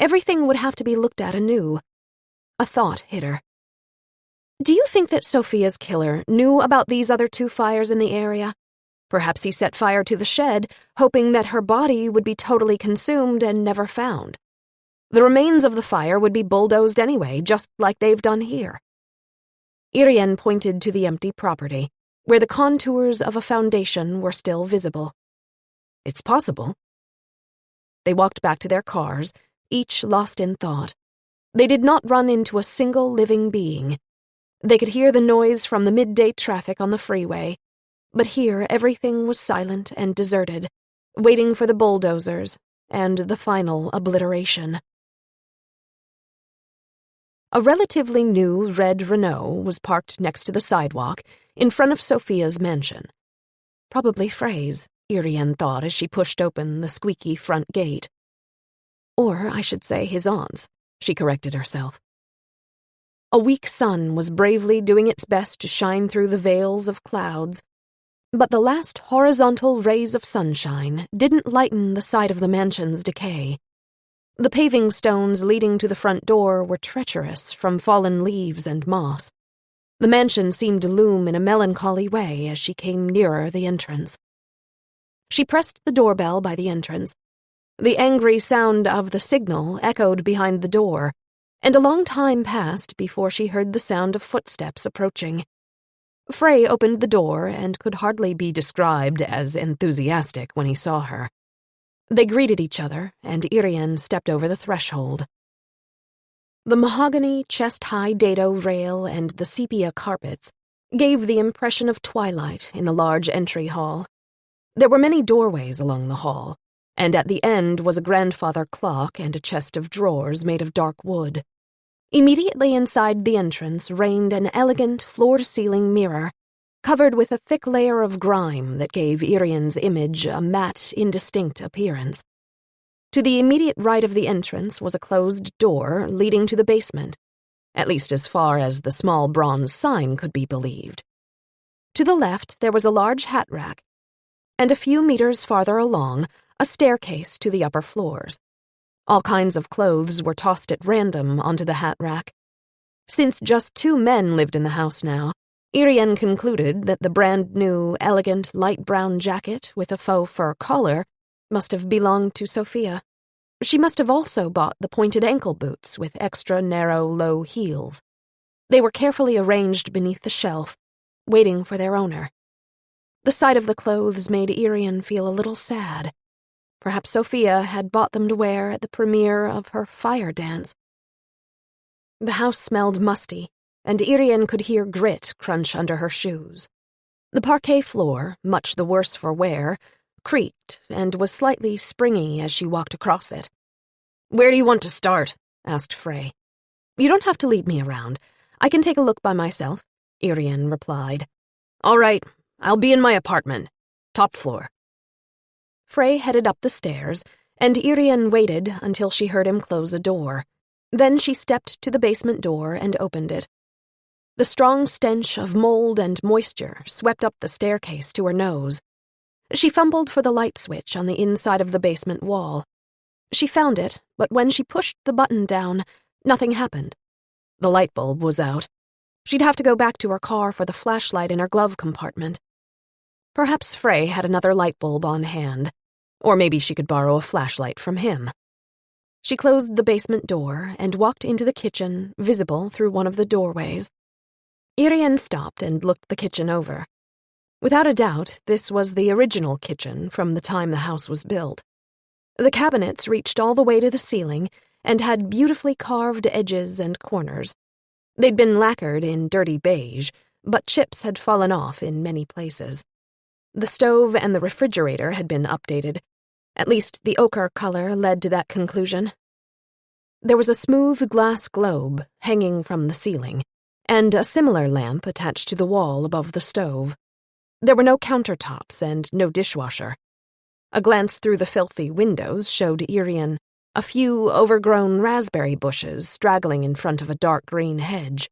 Everything would have to be looked at anew. A thought hit her. Do you think that Sophia's killer knew about these other 2 fires in the area? Perhaps he set fire to the shed, hoping that her body would be totally consumed and never found. The remains of the fire would be bulldozed anyway, just like they've done here. Irene pointed to the empty property, where the contours of a foundation were still visible. It's possible. They walked back to their cars, each lost in thought. They did not run into a single living being. They could hear the noise from the midday traffic on the freeway, but here everything was silent and deserted, waiting for the bulldozers and the final obliteration. A relatively new red Renault was parked next to the sidewalk in front of Sophia's mansion. Probably Frey's, Irene thought as she pushed open the squeaky front gate. Or, I should say, his aunt's, she corrected herself. A weak sun was bravely doing its best to shine through the veils of clouds, but the last horizontal rays of sunshine didn't lighten the side of the mansion's decay. The paving stones leading to the front door were treacherous from fallen leaves and moss. The mansion seemed to loom in a melancholy way as she came nearer the entrance. She pressed the doorbell by the entrance. The angry sound of the signal echoed behind the door, and a long time passed before she heard the sound of footsteps approaching. Frey opened the door and could hardly be described as enthusiastic when he saw her. They greeted each other, and Irene stepped over the threshold. The mahogany, chest-high dado rail and the sepia carpets gave the impression of twilight in the large entry hall. There were many doorways along the hall, and at the end was a grandfather clock and a chest of drawers made of dark wood. Immediately inside the entrance reigned an elegant floor-to-ceiling mirror, covered with a thick layer of grime that gave Irene's image a matte, indistinct appearance. To the immediate right of the entrance was a closed door leading to the basement, at least as far as the small bronze sign could be believed. To the left there was a large hat rack, and a few meters farther along, a staircase to the upper floors. All kinds of clothes were tossed at random onto the hat rack. Since just 2 men lived in the house now, Irene concluded that the brand-new, elegant, light brown jacket with a faux fur collar must have belonged to Sophia. She must have also bought the pointed ankle boots with extra narrow, low heels. They were carefully arranged beneath the shelf, waiting for their owner. The sight of the clothes made Irene feel a little sad. Perhaps Sophia had bought them to wear at the premiere of her fire dance. The house smelled musty, and Irene could hear grit crunch under her shoes. The parquet floor, much the worse for wear, creaked and was slightly springy as she walked across it. "Where do you want to start?" asked Frey. "You don't have to lead me around. I can take a look by myself," Irene replied. "All right, I'll be in my apartment. Top floor." Frey headed up the stairs, and Irene waited until she heard him close a door. Then she stepped to the basement door and opened it. The strong stench of mold and moisture swept up the staircase to her nose. She fumbled for the light switch on the inside of the basement wall. She found it, but when she pushed the button down, nothing happened. The light bulb was out. She'd have to go back to her car for the flashlight in her glove compartment. Perhaps Frey had another light bulb on hand, or maybe she could borrow a flashlight from him. She closed the basement door and walked into the kitchen, visible through one of the doorways. Irene stopped and looked the kitchen over. Without a doubt, this was the original kitchen from the time the house was built. The cabinets reached all the way to the ceiling and had beautifully carved edges and corners. They'd been lacquered in dirty beige, but chips had fallen off in many places. The stove and the refrigerator had been updated. At least the ochre color led to that conclusion. There was a smooth glass globe hanging from the ceiling, and a similar lamp attached to the wall above the stove. There were no countertops and no dishwasher. A glance through the filthy windows showed Irene a few overgrown raspberry bushes straggling in front of a dark green hedge.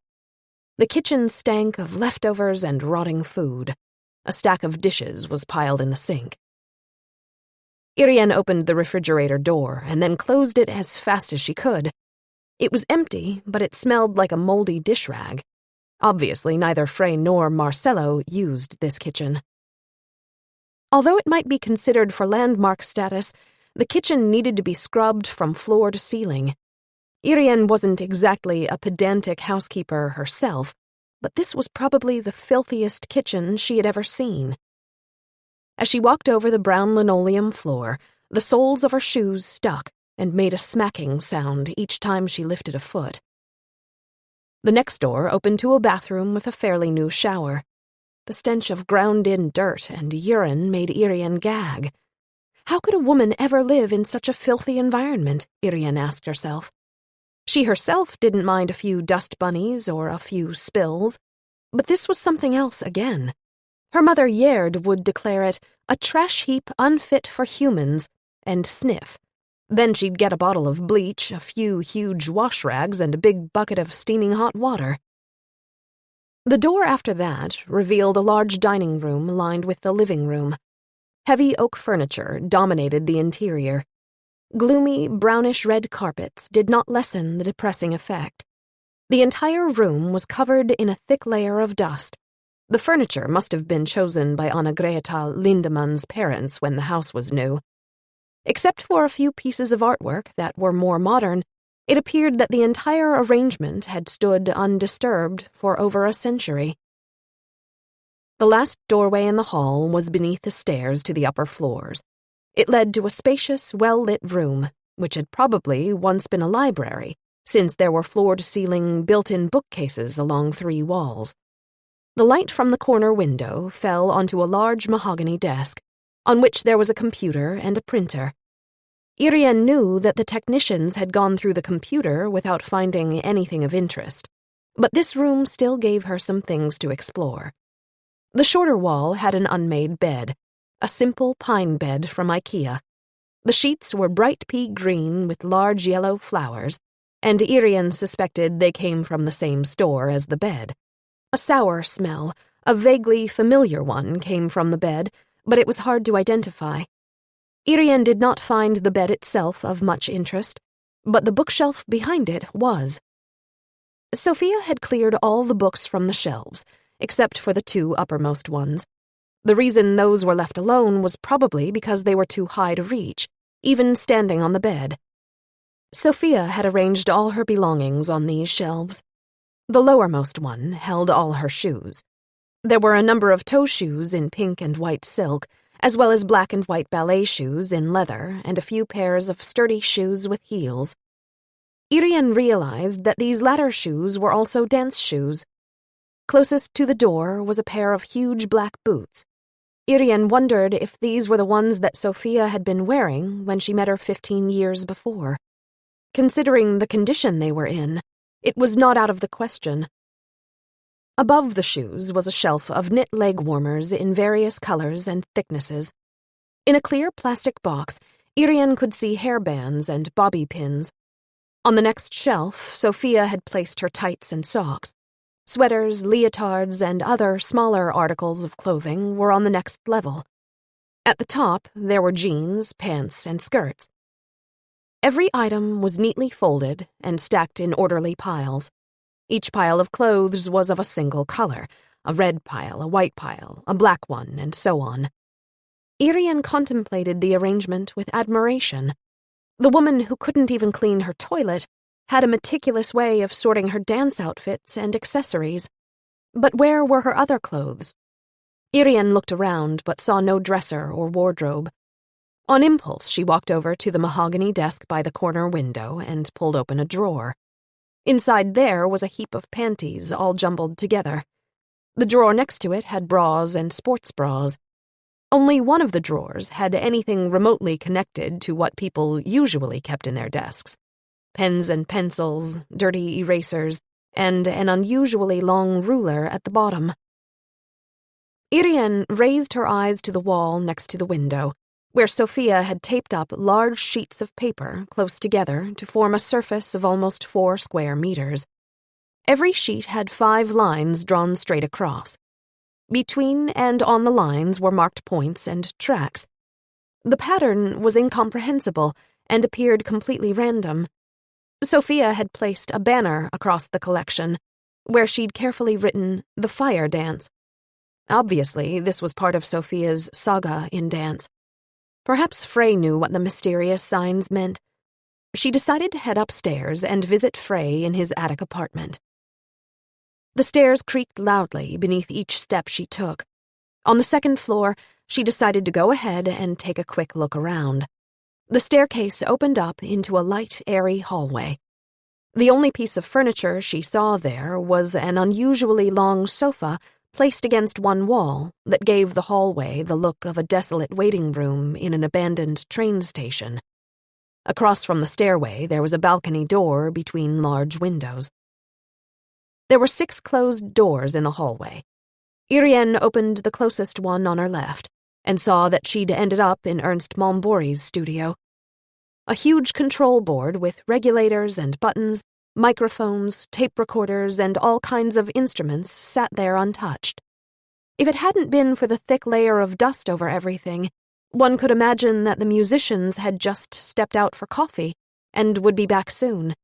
The kitchen stank of leftovers and rotting food. A stack of dishes was piled in the sink. Irene opened the refrigerator door and then closed it as fast as she could. It was empty, but it smelled like a moldy dish rag. Obviously, neither Frey nor Marcello used this kitchen. Although it might be considered for landmark status, the kitchen needed to be scrubbed from floor to ceiling. Irene wasn't exactly a pedantic housekeeper herself, but this was probably the filthiest kitchen she had ever seen. As she walked over the brown linoleum floor, the soles of her shoes stuck and made a smacking sound each time she lifted a foot. The next door opened to a bathroom with a fairly new shower. The stench of ground-in dirt and urine made Irene gag. How could a woman ever live in such a filthy environment, Irene asked herself. She herself didn't mind a few dust bunnies or a few spills, but this was something else again. Her mother Gerd would declare it a trash heap unfit for humans, and sniff. Then she'd get a bottle of bleach, a few huge wash rags, and a big bucket of steaming hot water. The door after that revealed a large dining room lined with the living room. Heavy oak furniture dominated the interior. Gloomy, brownish-red carpets did not lessen the depressing effect. The entire room was covered in a thick layer of dust. The furniture must have been chosen by Anna-Greta Lindemann's parents when the house was new. Except for a few pieces of artwork that were more modern, it appeared that the entire arrangement had stood undisturbed for over a century. The last doorway in the hall was beneath the stairs to the upper floors. It led to a spacious, well-lit room, which had probably once been a library, since there were floor-to-ceiling built-in bookcases along 3 walls. The light from the corner window fell onto a large mahogany desk, on which there was a computer and a printer. Irene knew that the technicians had gone through the computer without finding anything of interest, but this room still gave her some things to explore. The shorter wall had an unmade bed, a simple pine bed from IKEA. The sheets were bright pea green with large yellow flowers, and Irene suspected they came from the same store as the bed. A sour smell, a vaguely familiar one, came from the bed, but it was hard to identify. Irene did not find the bed itself of much interest, but the bookshelf behind it was. Sophia had cleared all the books from the shelves, except for the 2 uppermost ones. The reason those were left alone was probably because they were too high to reach, even standing on the bed. Sophia had arranged all her belongings on these shelves. The lowermost one held all her shoes. There were a number of toe shoes in pink and white silk, as well as black and white ballet shoes in leather and a few pairs of sturdy shoes with heels. Irene realized that these latter shoes were also dance shoes. Closest to the door was a pair of huge black boots. Irene wondered if these were the ones that Sophia had been wearing when she met her 15 years before. Considering the condition they were in, it was not out of the question. Above the shoes was a shelf of knit leg warmers in various colors and thicknesses. In a clear plastic box, Irene could see hairbands and bobby pins. On the next shelf, Sophia had placed her tights and socks. Sweaters, leotards, and other smaller articles of clothing were on the next level. At the top, there were jeans, pants, and skirts. Every item was neatly folded and stacked in orderly piles. Each pile of clothes was of a single color, a red pile, a white pile, a black one, and so on. Irene contemplated the arrangement with admiration. The woman who couldn't even clean her toilet had a meticulous way of sorting her dance outfits and accessories. But where were her other clothes? Irene looked around but saw no dresser or wardrobe. On impulse, she walked over to the mahogany desk by the corner window and pulled open a drawer. Inside there was a heap of panties all jumbled together. The drawer next to it had bras and sports bras. Only one of the drawers had anything remotely connected to what people usually kept in their desks: pens and pencils, dirty erasers, and an unusually long ruler at the bottom. Irene raised her eyes to the wall next to the window, where Sophia had taped up large sheets of paper close together to form a surface of almost 4 square meters. Every sheet had 5 lines drawn straight across. Between and on the lines were marked points and tracks. The pattern was incomprehensible and appeared completely random. Sophia had placed a banner across the collection, where she'd carefully written "The Fire Dance." Obviously, this was part of Sophia's saga in dance. Perhaps Frey knew what the mysterious signs meant. She decided to head upstairs and visit Frey in his attic apartment. The stairs creaked loudly beneath each step she took. On the second floor, she decided to go ahead and take a quick look around. The staircase opened up into a light, airy hallway. The only piece of furniture she saw there was an unusually long sofa placed against one wall that gave the hallway the look of a desolate waiting room in an abandoned train station. Across from the stairway, there was a balcony door between large windows. There were 6 closed doors in the hallway. Irene opened the closest one on her left and saw that she'd ended up in Ernst Malmborg's studio. A huge control board with regulators and buttons, microphones, tape recorders, and all kinds of instruments sat there untouched. If it hadn't been for the thick layer of dust over everything, one could imagine that the musicians had just stepped out for coffee and would be back soon.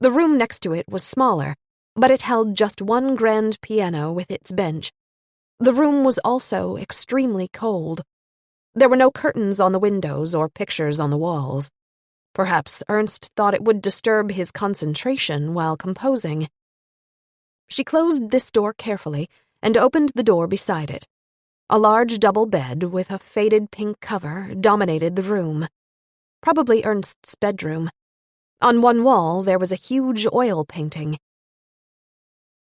The room next to it was smaller, but it held just one grand piano with its bench. The room was also extremely cold. There were no curtains on the windows or pictures on the walls. Perhaps Ernst thought it would disturb his concentration while composing. She closed this door carefully and opened the door beside it. A large double bed with a faded pink cover dominated the room. Probably Ernst's bedroom. On one wall there was a huge oil painting.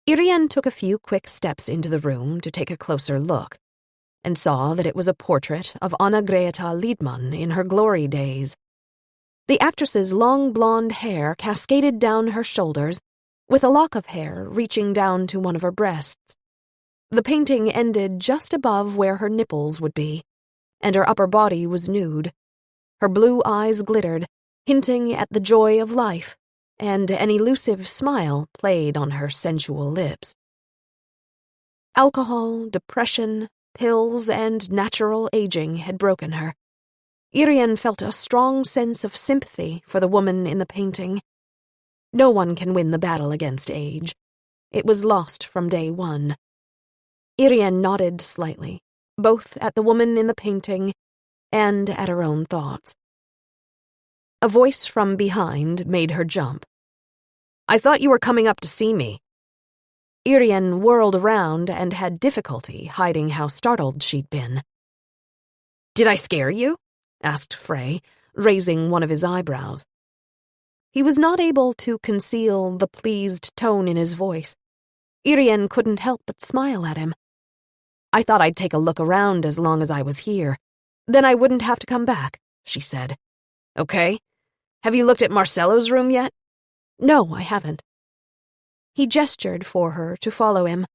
Irene took a few quick steps into the room to take a closer look, and saw that it was a portrait of Anna-Greta Lidman in her glory days. The actress's long blonde hair cascaded down her shoulders, with a lock of hair reaching down to one of her breasts. The painting ended just above where her nipples would be, and her upper body was nude. Her blue eyes glittered, hinting at the joy of life, and an elusive smile played on her sensual lips. Alcohol, depression, pills, and natural aging had broken her. Irene felt a strong sense of sympathy for the woman in the painting. No one can win the battle against age. It was lost from day one. Irene nodded slightly, both at the woman in the painting and at her own thoughts. A voice from behind made her jump. "I thought you were coming up to see me." Irene whirled around and had difficulty hiding how startled she'd been. "Did I scare you?" asked Frey, raising one of his eyebrows. He was not able to conceal the pleased tone in his voice. Irene couldn't help but smile at him. "I thought I'd take a look around as long as I was here. Then I wouldn't have to come back," she said. "Okay. Have you looked at Marcello's room yet?" "No, I haven't." He gestured for her to follow him.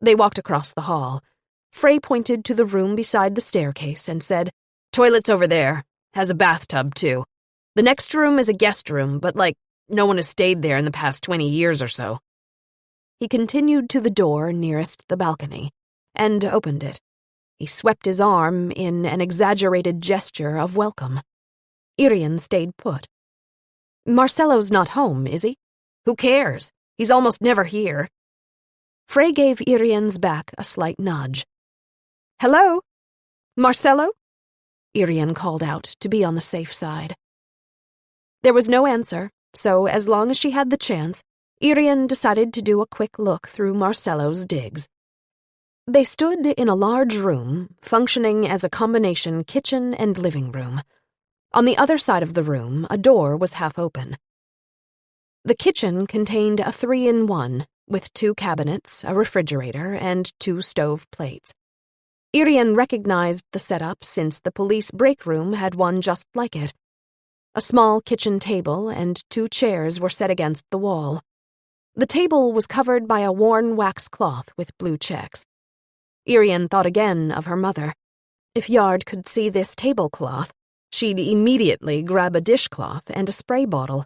They walked across the hall. Frey pointed to the room beside the staircase and said, "Toilet's over there. Has a bathtub, too. The next room is a guest room, but, no one has stayed there in the past 20 years or so." He continued to the door nearest the balcony and opened it. He swept his arm in an exaggerated gesture of welcome. Irene stayed put. "Marcello's not home, is he?" "Who cares? He's almost never here." Frey gave Irene's back a slight nudge. "Hello? Marcello?" Irene called out to be on the safe side. There was no answer, so as long as she had the chance, Irene decided to do a quick look through Marcello's digs. They stood in a large room, functioning as a combination kitchen and living room. On the other side of the room, a door was half open. The kitchen contained a 3-in-1, with 2 cabinets, a refrigerator, and 2 stove plates. Irene recognized the setup since the police break room had one just like it. A small kitchen table and 2 chairs were set against the wall. The table was covered by a worn wax cloth with blue checks. Irene thought again of her mother. If Yard could see this tablecloth, she'd immediately grab a dishcloth and a spray bottle.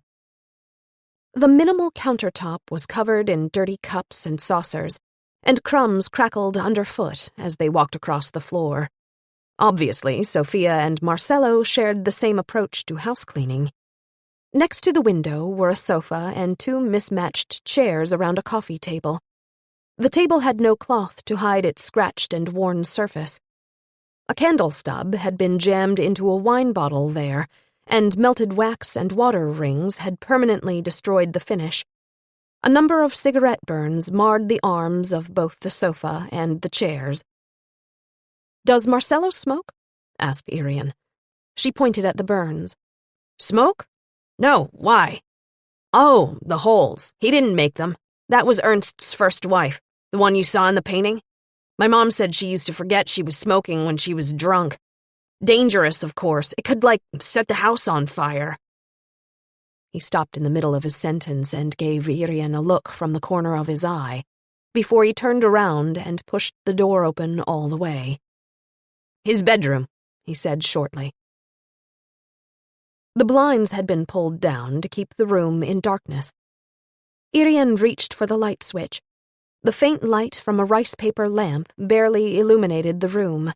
The minimal countertop was covered in dirty cups and saucers, and crumbs crackled underfoot as they walked across the floor. Obviously, Sophia and Marcello shared the same approach to housecleaning. Next to the window were a sofa and 2 mismatched chairs around a coffee table. The table had no cloth to hide its scratched and worn surface. A candle stub had been jammed into a wine bottle there, and melted wax and water rings had permanently destroyed the finish. A number of cigarette burns marred the arms of both the sofa and the chairs. "Does Marcello smoke?" asked Irene. She pointed at the burns. "Smoke? No, why?" "Oh, the holes. He didn't make them. That was Ernst's first wife, the one you saw in the painting. My mom said she used to forget she was smoking when she was drunk. Dangerous, of course. It could, set the house on fire." He stopped in the middle of his sentence and gave Irene a look from the corner of his eye, before he turned around and pushed the door open all the way. "His bedroom," he said shortly. The blinds had been pulled down to keep the room in darkness. Irene reached for the light switch. The faint light from a rice paper lamp barely illuminated the room.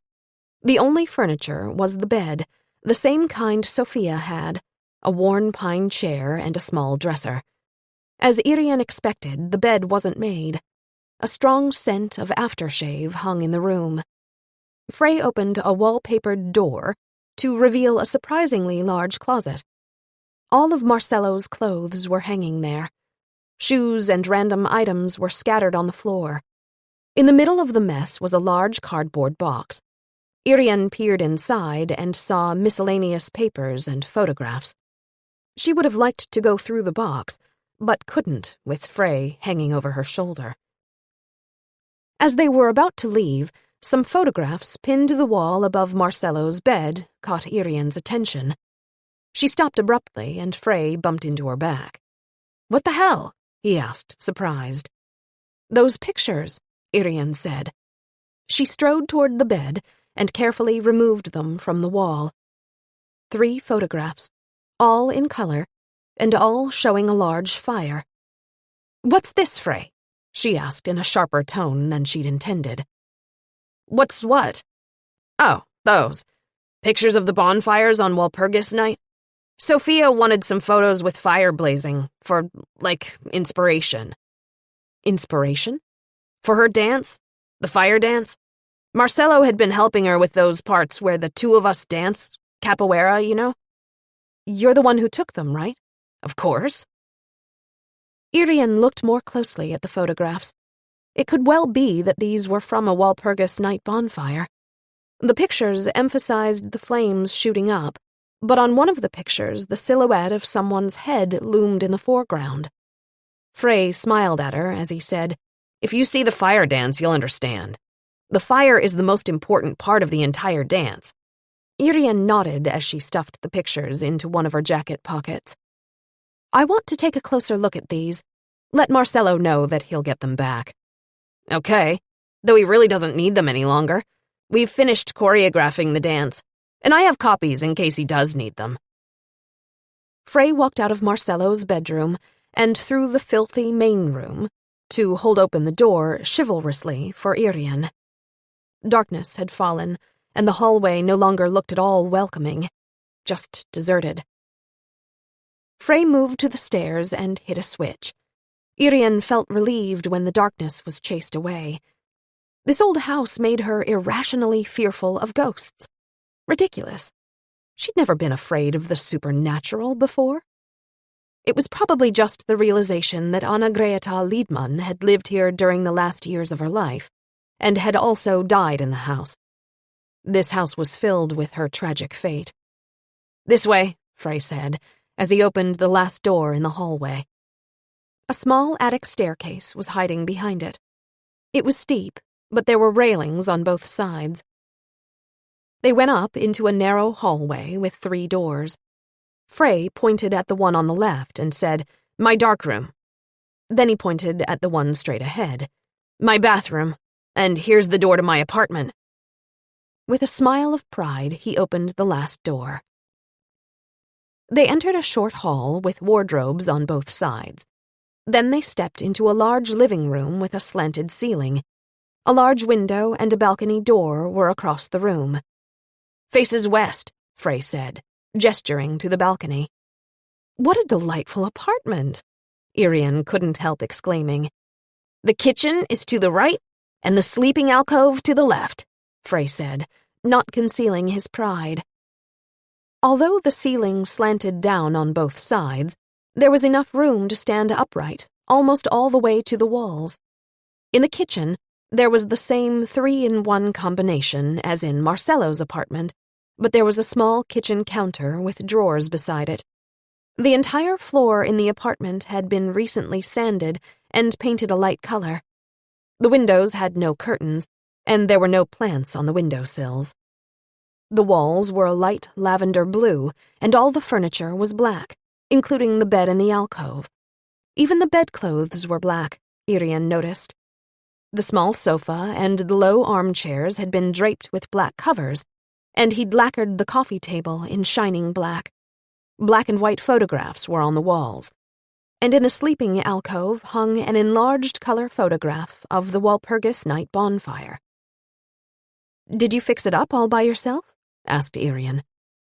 The only furniture was the bed, the same kind Sophia had, a worn pine chair and a small dresser. As Irene expected, the bed wasn't made. A strong scent of aftershave hung in the room. Frey opened a wallpapered door to reveal a surprisingly large closet. All of Marcello's clothes were hanging there. Shoes and random items were scattered on the floor. In the middle of the mess was a large cardboard box. Irene peered inside and saw miscellaneous papers and photographs. She would have liked to go through the box, but couldn't with Frey hanging over her shoulder. As they were about to leave, some photographs pinned to the wall above Marcello's bed caught Irene's attention. She stopped abruptly, and Frey bumped into her back. "What the hell?" he asked, surprised. "Those pictures," Irene said. She strode toward the bed and carefully removed them from the wall. 3 photographs, all in color, and all showing a large fire. "What's this, Frey?" she asked in a sharper tone than she'd intended. "What's what?" "Oh, those. Pictures of the bonfires on Walpurgis night. Sophia wanted some photos with fire blazing for, inspiration." "Inspiration?" "For her dance. The fire dance. Marcello had been helping her with those parts where the two of us dance. Capoeira, you know." "You're the one who took them, right?" "Of course." Irene looked more closely at the photographs. It could well be that these were from a Walpurgis night bonfire. The pictures emphasized the flames shooting up, but on one of the pictures the silhouette of someone's head loomed in the foreground. Frey smiled at her as he said, "If you see the fire dance, you'll understand. The fire is the most important part of the entire dance." Irene nodded as she stuffed the pictures into one of her jacket pockets. "I want to take a closer look at these. Let Marcello know that he'll get them back." "Okay, though he really doesn't need them any longer. We've finished choreographing the dance, and I have copies in case he does need them." Frey walked out of Marcello's bedroom and through the filthy main room to hold open the door chivalrously for Irene. Darkness had fallen, and the hallway no longer looked at all welcoming, just deserted. Frey moved to the stairs and hit a switch. Irene felt relieved when the darkness was chased away. This old house made her irrationally fearful of ghosts. Ridiculous. She'd never been afraid of the supernatural before. It was probably just the realization that Anna-Greta Lidman had lived here during the last years of her life, and had also died in the house. This house was filled with her tragic fate. "This way," Frey said, as he opened the last door in the hallway. A small attic staircase was hiding behind it. It was steep, but there were railings on both sides. They went up into a narrow hallway with 3 doors. Frey pointed at the one on the left and said, "My darkroom." Then he pointed at the one straight ahead. "My bathroom, and here's the door to my apartment." With a smile of pride, he opened the last door. They entered a short hall with wardrobes on both sides. Then they stepped into a large living room with a slanted ceiling. A large window and a balcony door were across the room. "Faces west," Frey said, gesturing to the balcony. "What a delightful apartment!" Irene couldn't help exclaiming. The kitchen is to the right, and the sleeping alcove to the left, Frey said, not concealing his pride. Although the ceiling slanted down on both sides, there was enough room to stand upright, almost all the way to the walls. In the kitchen, there was the same 3-in-1 combination as in Marcello's apartment, but there was a small kitchen counter with drawers beside it. The entire floor in the apartment had been recently sanded and painted a light color. The windows had no curtains, and there were no plants on the windowsills. The walls were a light lavender blue, and all the furniture was black, including the bed and the alcove. Even the bedclothes were black, Irene noticed. The small sofa and the low armchairs had been draped with black covers, and he'd lacquered the coffee table in shining black. Black and white photographs were on the walls, and in the sleeping alcove hung an enlarged color photograph of the Walpurgis night bonfire. "Did you fix it up all by yourself?" asked Irene.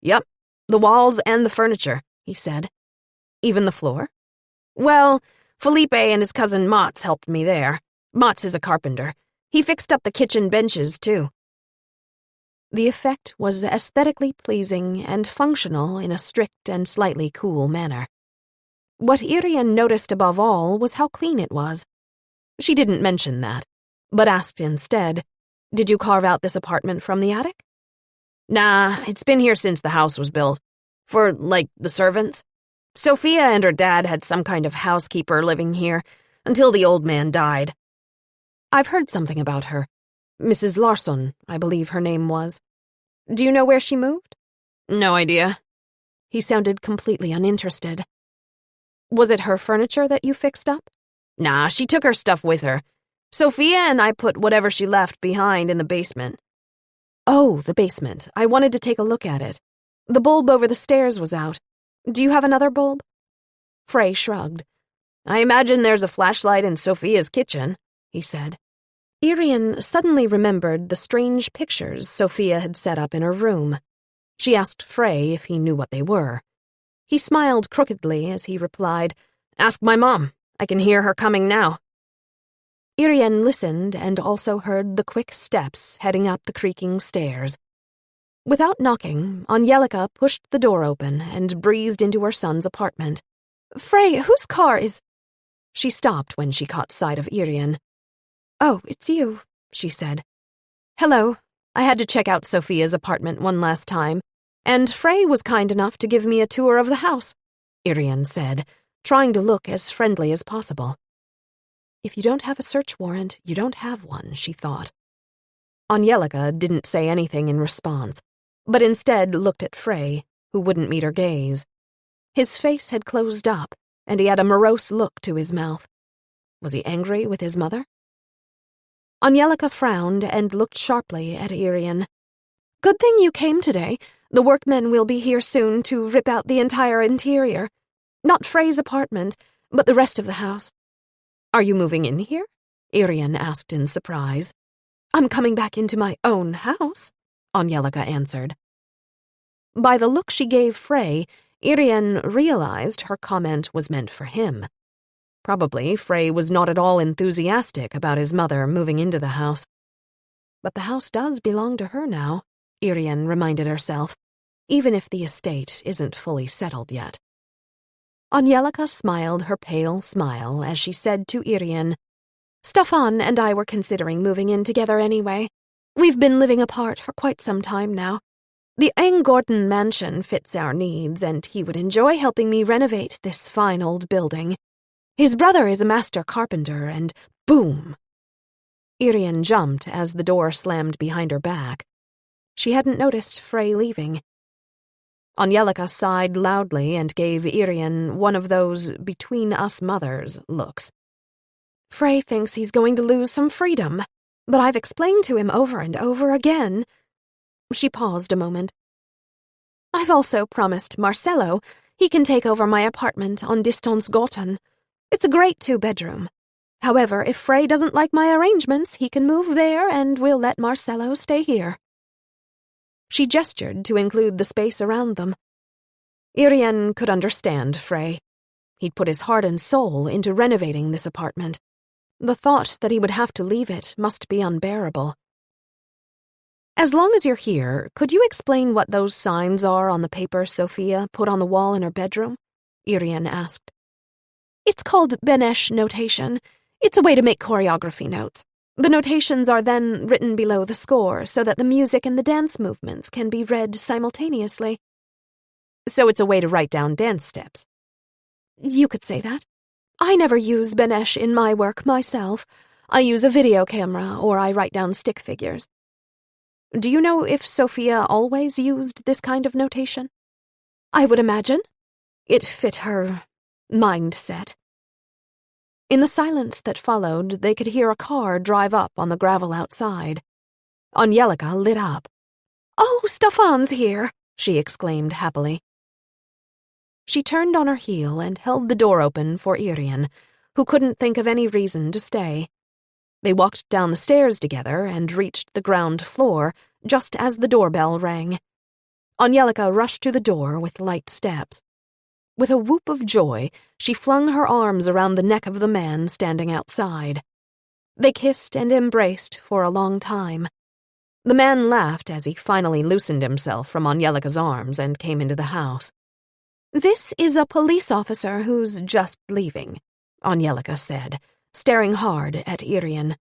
"Yep, the walls and the furniture," he said. "Even the floor?" "Well, Felipe and his cousin Mats helped me there. Mats is a carpenter. He fixed up the kitchen benches, too." The effect was aesthetically pleasing and functional in a strict and slightly cool manner. What Irene noticed above all was how clean it was. She didn't mention that, but asked instead, "Did you carve out this apartment from the attic?" "Nah, it's been here since the house was built. For, the servants. Sophia and her dad had some kind of housekeeper living here, until the old man died." "I've heard something about her. Mrs. Larsson, I believe her name was. Do you know where she moved?" "No idea." He sounded completely uninterested. "Was it her furniture that you fixed up?" "Nah, she took her stuff with her. Sophia and I put whatever she left behind in the basement." "Oh, the basement. I wanted to take a look at it. The bulb over the stairs was out. Do you have another bulb?" Frey shrugged. "I imagine there's a flashlight in Sophia's kitchen," he said. Irene suddenly remembered the strange pictures Sophia had set up in her room. She asked Frey if he knew what they were. He smiled crookedly as he replied, "Ask my mom. I can hear her coming now." Irene listened and also heard the quick steps heading up the creaking stairs. Without knocking, Angelica pushed the door open and breezed into her son's apartment. "Frey, whose car is—" She stopped when she caught sight of Irene. "Oh, it's you," she said. "Hello. I had to check out Sophia's apartment one last time, and Frey was kind enough to give me a tour of the house," Irene said, trying to look as friendly as possible. If you don't have a search warrant, you don't have one, she thought. Angelica didn't say anything in response, but instead looked at Frey, who wouldn't meet her gaze. His face had closed up, and he had a morose look to his mouth. Was he angry with his mother? Angelica frowned and looked sharply at Irene. "Good thing you came today. The workmen will be here soon to rip out the entire interior. Not Frey's apartment, but the rest of the house." "Are you moving in here?" Irene asked in surprise. "I'm coming back into my own house," Angelica answered. By the look she gave Frey, Irene realized her comment was meant for him. Probably Frey was not at all enthusiastic about his mother moving into the house. But the house does belong to her now, Irene reminded herself, even if the estate isn't fully settled yet. Angelica smiled her pale smile as she said to Irene, "Stefan and I were considering moving in together anyway. We've been living apart for quite some time now. The Engorten mansion fits our needs, and he would enjoy helping me renovate this fine old building. His brother is a master carpenter, and boom!" Irene jumped as the door slammed behind her back. She hadn't noticed Frey leaving. Angelica sighed loudly and gave Irene one of those between-us mothers looks. "Frey thinks he's going to lose some freedom, but I've explained to him over and over again." She paused a moment. "I've also promised Marcello he can take over my apartment on Distansgatan. It's a great 2-bedroom. However, if Frey doesn't like my arrangements, he can move there and we'll let Marcello stay here." She gestured to include the space around them. Irene could understand Frey. He'd put his heart and soul into renovating this apartment. The thought that he would have to leave it must be unbearable. "As long as you're here, could you explain what those signs are on the paper Sophia put on the wall in her bedroom?" Irene asked. "It's called Benesh notation. It's a way to make choreography notes. The notations are then written below the score so that the music and the dance movements can be read simultaneously." "So it's a way to write down dance steps?" "You could say that. I never use Benesh in my work myself. I use a video camera or I write down stick figures." "Do you know if Sophia always used this kind of notation?" "I would imagine. It fit her mindset." In the silence that followed, they could hear a car drive up on the gravel outside. Angelica lit up. "Oh, Stefan's here!" she exclaimed happily. She turned on her heel and held the door open for Irene, who couldn't think of any reason to stay. They walked down the stairs together and reached the ground floor just as the doorbell rang. Angelica rushed to the door with light steps. With a whoop of joy, she flung her arms around the neck of the man standing outside. They kissed and embraced for a long time. The man laughed as he finally loosened himself from Angelica's arms and came into the house. "This is a police officer who's just leaving," Angelica said, staring hard at Irene.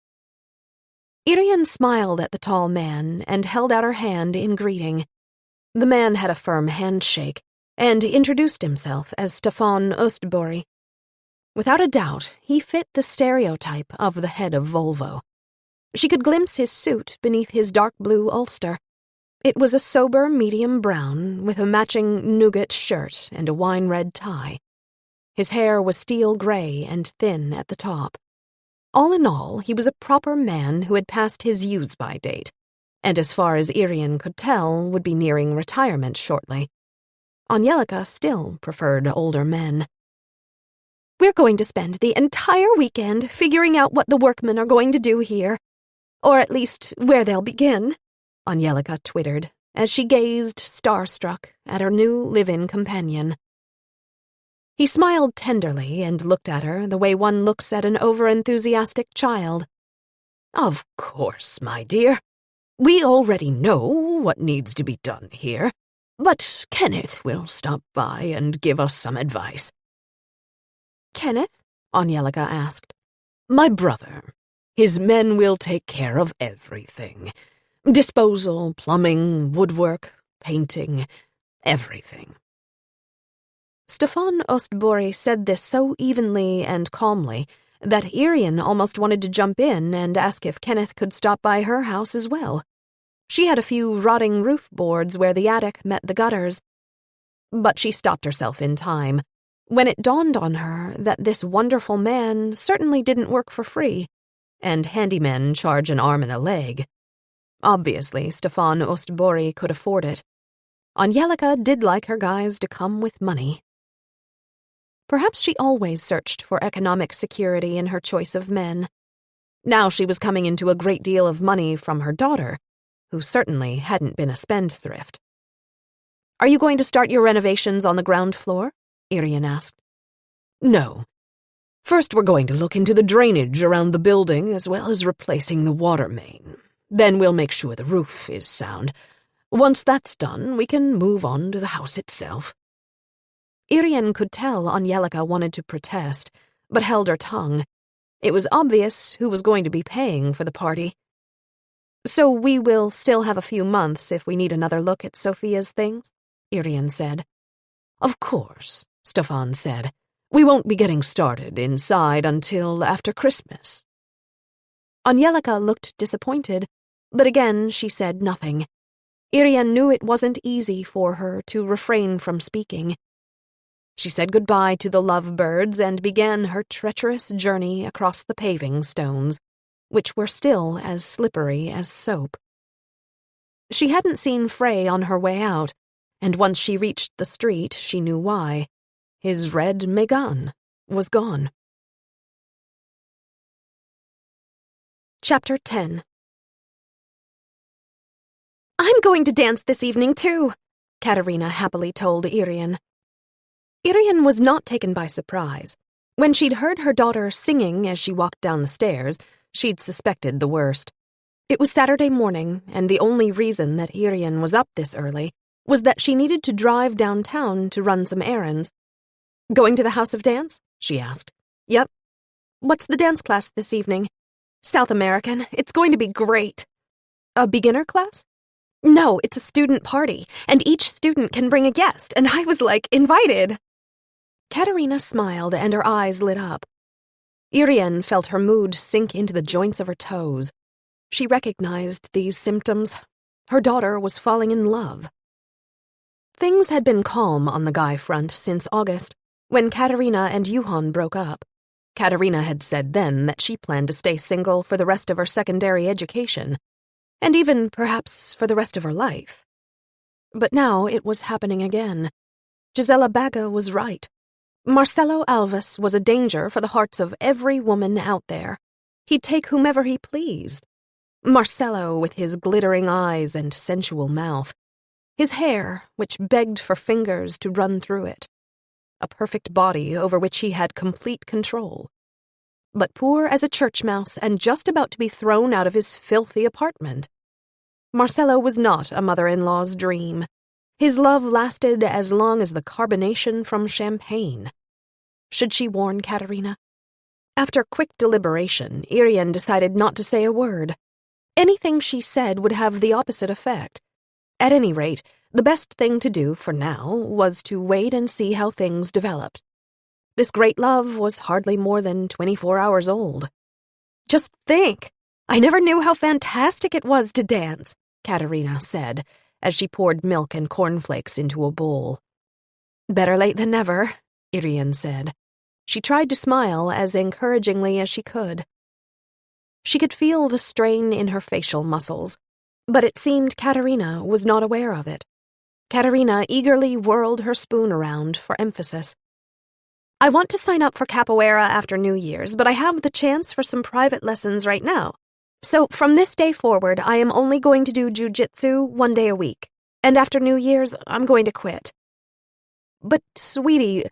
Irene smiled at the tall man and held out her hand in greeting. The man had a firm handshake and introduced himself as Stefan Östborg. Without a doubt, he fit the stereotype of the head of Volvo. She could glimpse his suit beneath his dark blue ulster. It was a sober medium brown with a matching nougat shirt and a wine-red tie. His hair was steel gray and thin at the top. All in all, he was a proper man who had passed his use-by date, and as far as Irene could tell, would be nearing retirement shortly. Angelica still preferred older men. "We're going to spend the entire weekend figuring out what the workmen are going to do here. Or at least where they'll begin," Angelica twittered as she gazed starstruck at her new live-in companion. He smiled tenderly and looked at her the way one looks at an over-enthusiastic child. "Of course, my dear. We already know what needs to be done here. But Kenneth will stop by and give us some advice." "Kenneth?" Angelica asked. "My brother. His men will take care of everything. Disposal, plumbing, woodwork, painting, everything." Stefan Östborg said this so evenly and calmly that Irene almost wanted to jump in and ask if Kenneth could stop by her house as well. She had a few rotting roof boards where the attic met the gutters. But she stopped herself in time, when it dawned on her that this wonderful man certainly didn't work for free, and handymen charge an arm and a leg. Obviously, Stefan Östborg could afford it. Angelica did like her guys to come with money. Perhaps she always searched for economic security in her choice of men. Now she was coming into a great deal of money from her daughter, who certainly hadn't been a spendthrift. "Are you going to start your renovations on the ground floor?" Irene asked. "No. First we're going to look into the drainage around the building as well as replacing the water main. Then we'll make sure the roof is sound. Once that's done, we can move on to the house itself." Irene could tell Angelica wanted to protest, but held her tongue. It was obvious who was going to be paying for the party. "So we will still have a few months if we need another look at Sophia's things?" Irene said. "Of course," Stefan said. "We won't be getting started inside until after Christmas." Angelica looked disappointed, but again she said nothing. Irene knew it wasn't easy for her to refrain from speaking. She said goodbye to the lovebirds and began her treacherous journey across the paving stones, which were still as slippery as soap. She hadn't seen Frey on her way out, and once she reached the street, she knew why. His red Megane was gone. Chapter 10. "I'm going to dance this evening, too," Katerina happily told Irene. Irene was not taken by surprise. When she'd heard her daughter singing as she walked down the stairs, she'd suspected the worst. It was Saturday morning, and the only reason that Irene was up this early was that she needed to drive downtown to run some errands. "Going to the House of Dance?" she asked. "Yep." "What's the dance class this evening?" "South American. It's going to be great." "A beginner class?" "No, it's a student party, and each student can bring a guest, and I was invited." Katerina smiled, and her eyes lit up. Irene felt her mood sink into the joints of her toes. She recognized these symptoms. Her daughter was falling in love. Things had been calm on the guy front since August, when Katerina and Johan broke up. Katerina had said then that she planned to stay single for the rest of her secondary education, and even, perhaps, for the rest of her life. But now it was happening again. Gisela Baga was right. Marcelo Alves was a danger for the hearts of every woman out there. He'd take whomever he pleased. Marcelo with his glittering eyes and sensual mouth. His hair, which begged for fingers to run through it. A perfect body over which he had complete control. But poor as a church mouse and just about to be thrown out of his filthy apartment. Marcelo was not a mother-in-law's dream. His love lasted as long as the carbonation from champagne. Should she warn Katerina? After quick deliberation, Irene decided not to say a word. Anything she said would have the opposite effect. At any rate, the best thing to do for now was to wait and see how things developed. This great love was hardly more than 24 hours old. "Just think! I never knew how fantastic it was to dance," Katerina said, as she poured milk and cornflakes into a bowl. "Better late than never," Irene said. She tried to smile as encouragingly as she could. She could feel the strain in her facial muscles, but it seemed Katerina was not aware of it. Katerina eagerly whirled her spoon around for emphasis. "I want to sign up for capoeira after New Year's, but I have the chance for some private lessons right now. So from this day forward, I am only going to do jiu-jitsu 1 day a week, and after New Year's, I'm going to quit." "But, sweetie,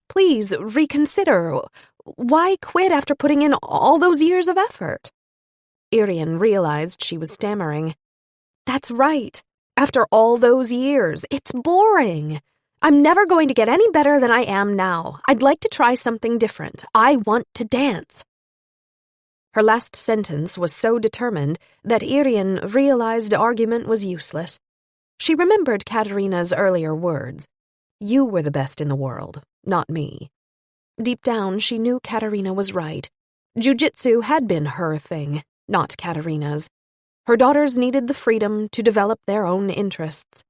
please reconsider. Why quit after putting in all those years of effort?" Irene realized she was stammering. "That's right. After all those years, it's boring. I'm never going to get any better than I am now. I'd like to try something different. I want to dance." Her last sentence was so determined that Irene realized argument was useless. She remembered Katerina's earlier words. "You were the best in the world, not me." Deep down, she knew Katerina was right. Jiu-jitsu had been her thing, not Katerina's. Her daughters needed the freedom to develop their own interests.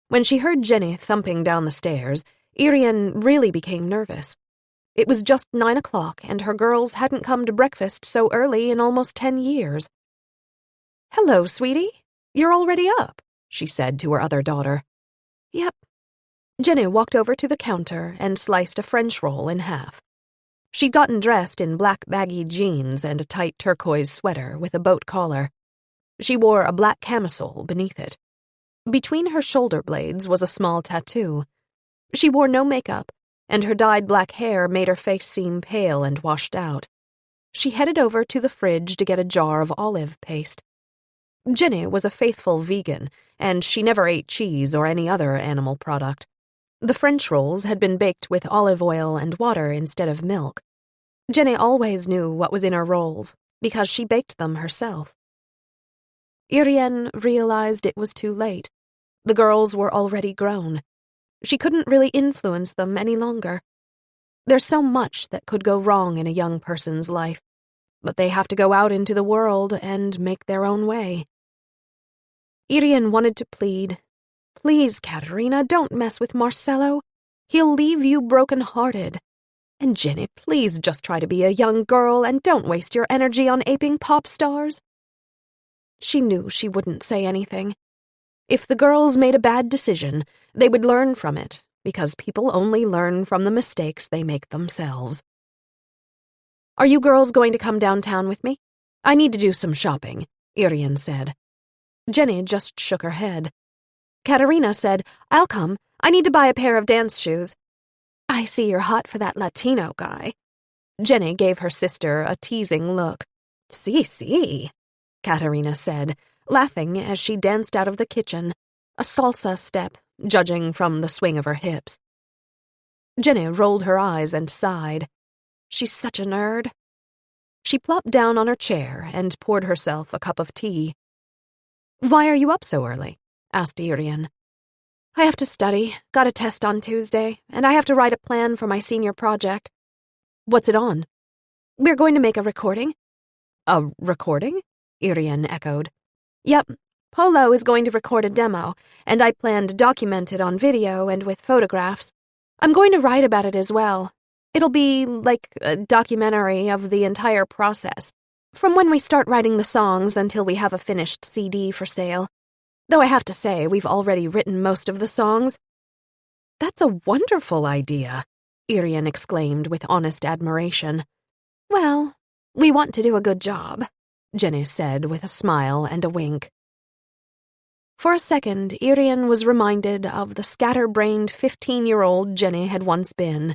When she heard Jenny thumping down the stairs, Irene really became nervous. It was just 9 o'clock, and her girls hadn't come to breakfast so early in almost 10 years. "Hello, sweetie. You're already up," she said to her other daughter. "Yep." Jenny walked over to the counter and sliced a French roll in half. She'd gotten dressed in black baggy jeans and a tight turquoise sweater with a boat collar. She wore a black camisole beneath it. Between her shoulder blades was a small tattoo. She wore no makeup, and her dyed black hair made her face seem pale and washed out. She headed over to the fridge to get a jar of olive paste. Jenny was a faithful vegan, and she never ate cheese or any other animal product. The French rolls had been baked with olive oil and water instead of milk. Jenny always knew what was in her rolls, because she baked them herself. Irene realized it was too late. The girls were already grown. She couldn't really influence them any longer. There's so much that could go wrong in a young person's life, but they have to go out into the world and make their own way. Irene wanted to plead, "Please, Katerina, don't mess with Marcelo. He'll leave you broken-hearted. And Jenny, please just try to be a young girl and don't waste your energy on aping pop stars." She knew she wouldn't say anything. If the girls made a bad decision, they would learn from it, because people only learn from the mistakes they make themselves. "Are you girls going to come downtown with me? I need to do some shopping," Irene said. Jenny just shook her head. Katerina said, "I'll come. I need to buy a pair of dance shoes." I see you're hot for that Latino guy. Jenny gave her sister a teasing look. Si, Katerina said, laughing as she danced out of the kitchen, a salsa step, judging from the swing of her hips. Jenny rolled her eyes and sighed. She's such a nerd. She plopped down on her chair and poured herself a cup of tea. Why are you up so early? Asked Irene. I have to study, got a test on Tuesday, and I have to write a plan for my senior project. What's it on? We're going to make a recording. A recording? Irene echoed. Yep, Polo is going to record a demo, and I plan to document it on video and with photographs. I'm going to write about it as well. It'll be like a documentary of the entire process, from when we start writing the songs until we have a finished CD for sale. Though I have to say, we've already written most of the songs. That's a wonderful idea, Irene exclaimed with honest admiration. Well, we want to do a good job, Jenny said with a smile and a wink. For a second, Irene was reminded of the scatter-brained 15-year-old Jenny had once been.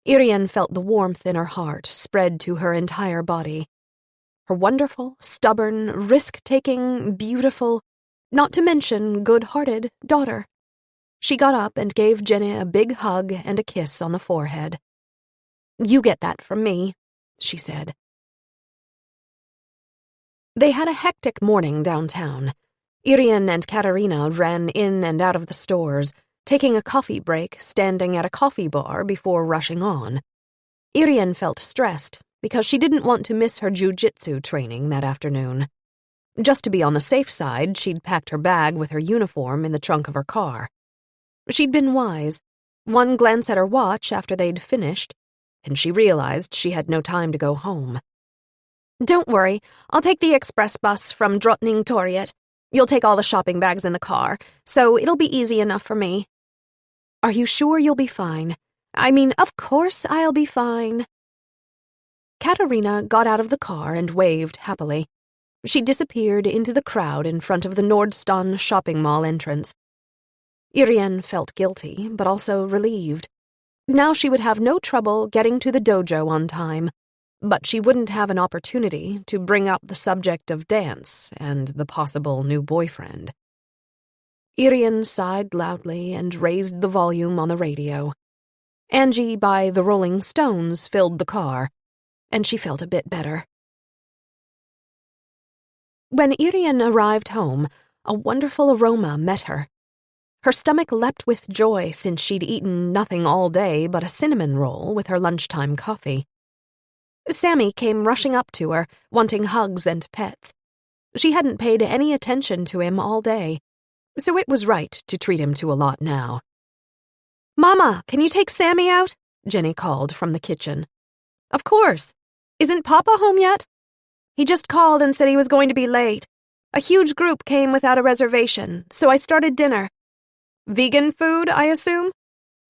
Irene felt the warmth in her heart spread to her entire body. Her wonderful, stubborn, risk-taking, beautiful, not to mention good-hearted daughter. She got up and gave Jenny a big hug and a kiss on the forehead. You get that from me, she said. They had a hectic morning downtown. Irene and Katerina ran in and out of the stores, taking a coffee break, standing at a coffee bar before rushing on. Irene felt stressed because she didn't want to miss her jiu-jitsu training that afternoon. Just to be on the safe side, she'd packed her bag with her uniform in the trunk of her car. She'd been wise. One glance at her watch after they'd finished, and she realized she had no time to go home. Don't worry, I'll take the express bus from Drottningtorget. You'll take all the shopping bags in the car, so it'll be easy enough for me. Are you sure you'll be fine? I mean, of course I'll be fine. Katerina got out of the car and waved happily. She disappeared into the crowd in front of the Nordstan shopping mall entrance. Irene felt guilty, but also relieved. Now she would have no trouble getting to the dojo on time, but she wouldn't have an opportunity to bring up the subject of dance and the possible new boyfriend. Irene sighed loudly and raised the volume on the radio. Angie by the Rolling Stones filled the car, and she felt a bit better. When Irene arrived home, a wonderful aroma met her. Her stomach leapt with joy since she'd eaten nothing all day but a cinnamon roll with her lunchtime coffee. Sammy came rushing up to her, wanting hugs and pets. She hadn't paid any attention to him all day, so it was right to treat him to a lot now. Mama, can you take Sammy out? Jenny called from the kitchen. Of course. Isn't Papa home yet? He just called and said he was going to be late. A huge group came without a reservation, so I started dinner. Vegan food, I assume?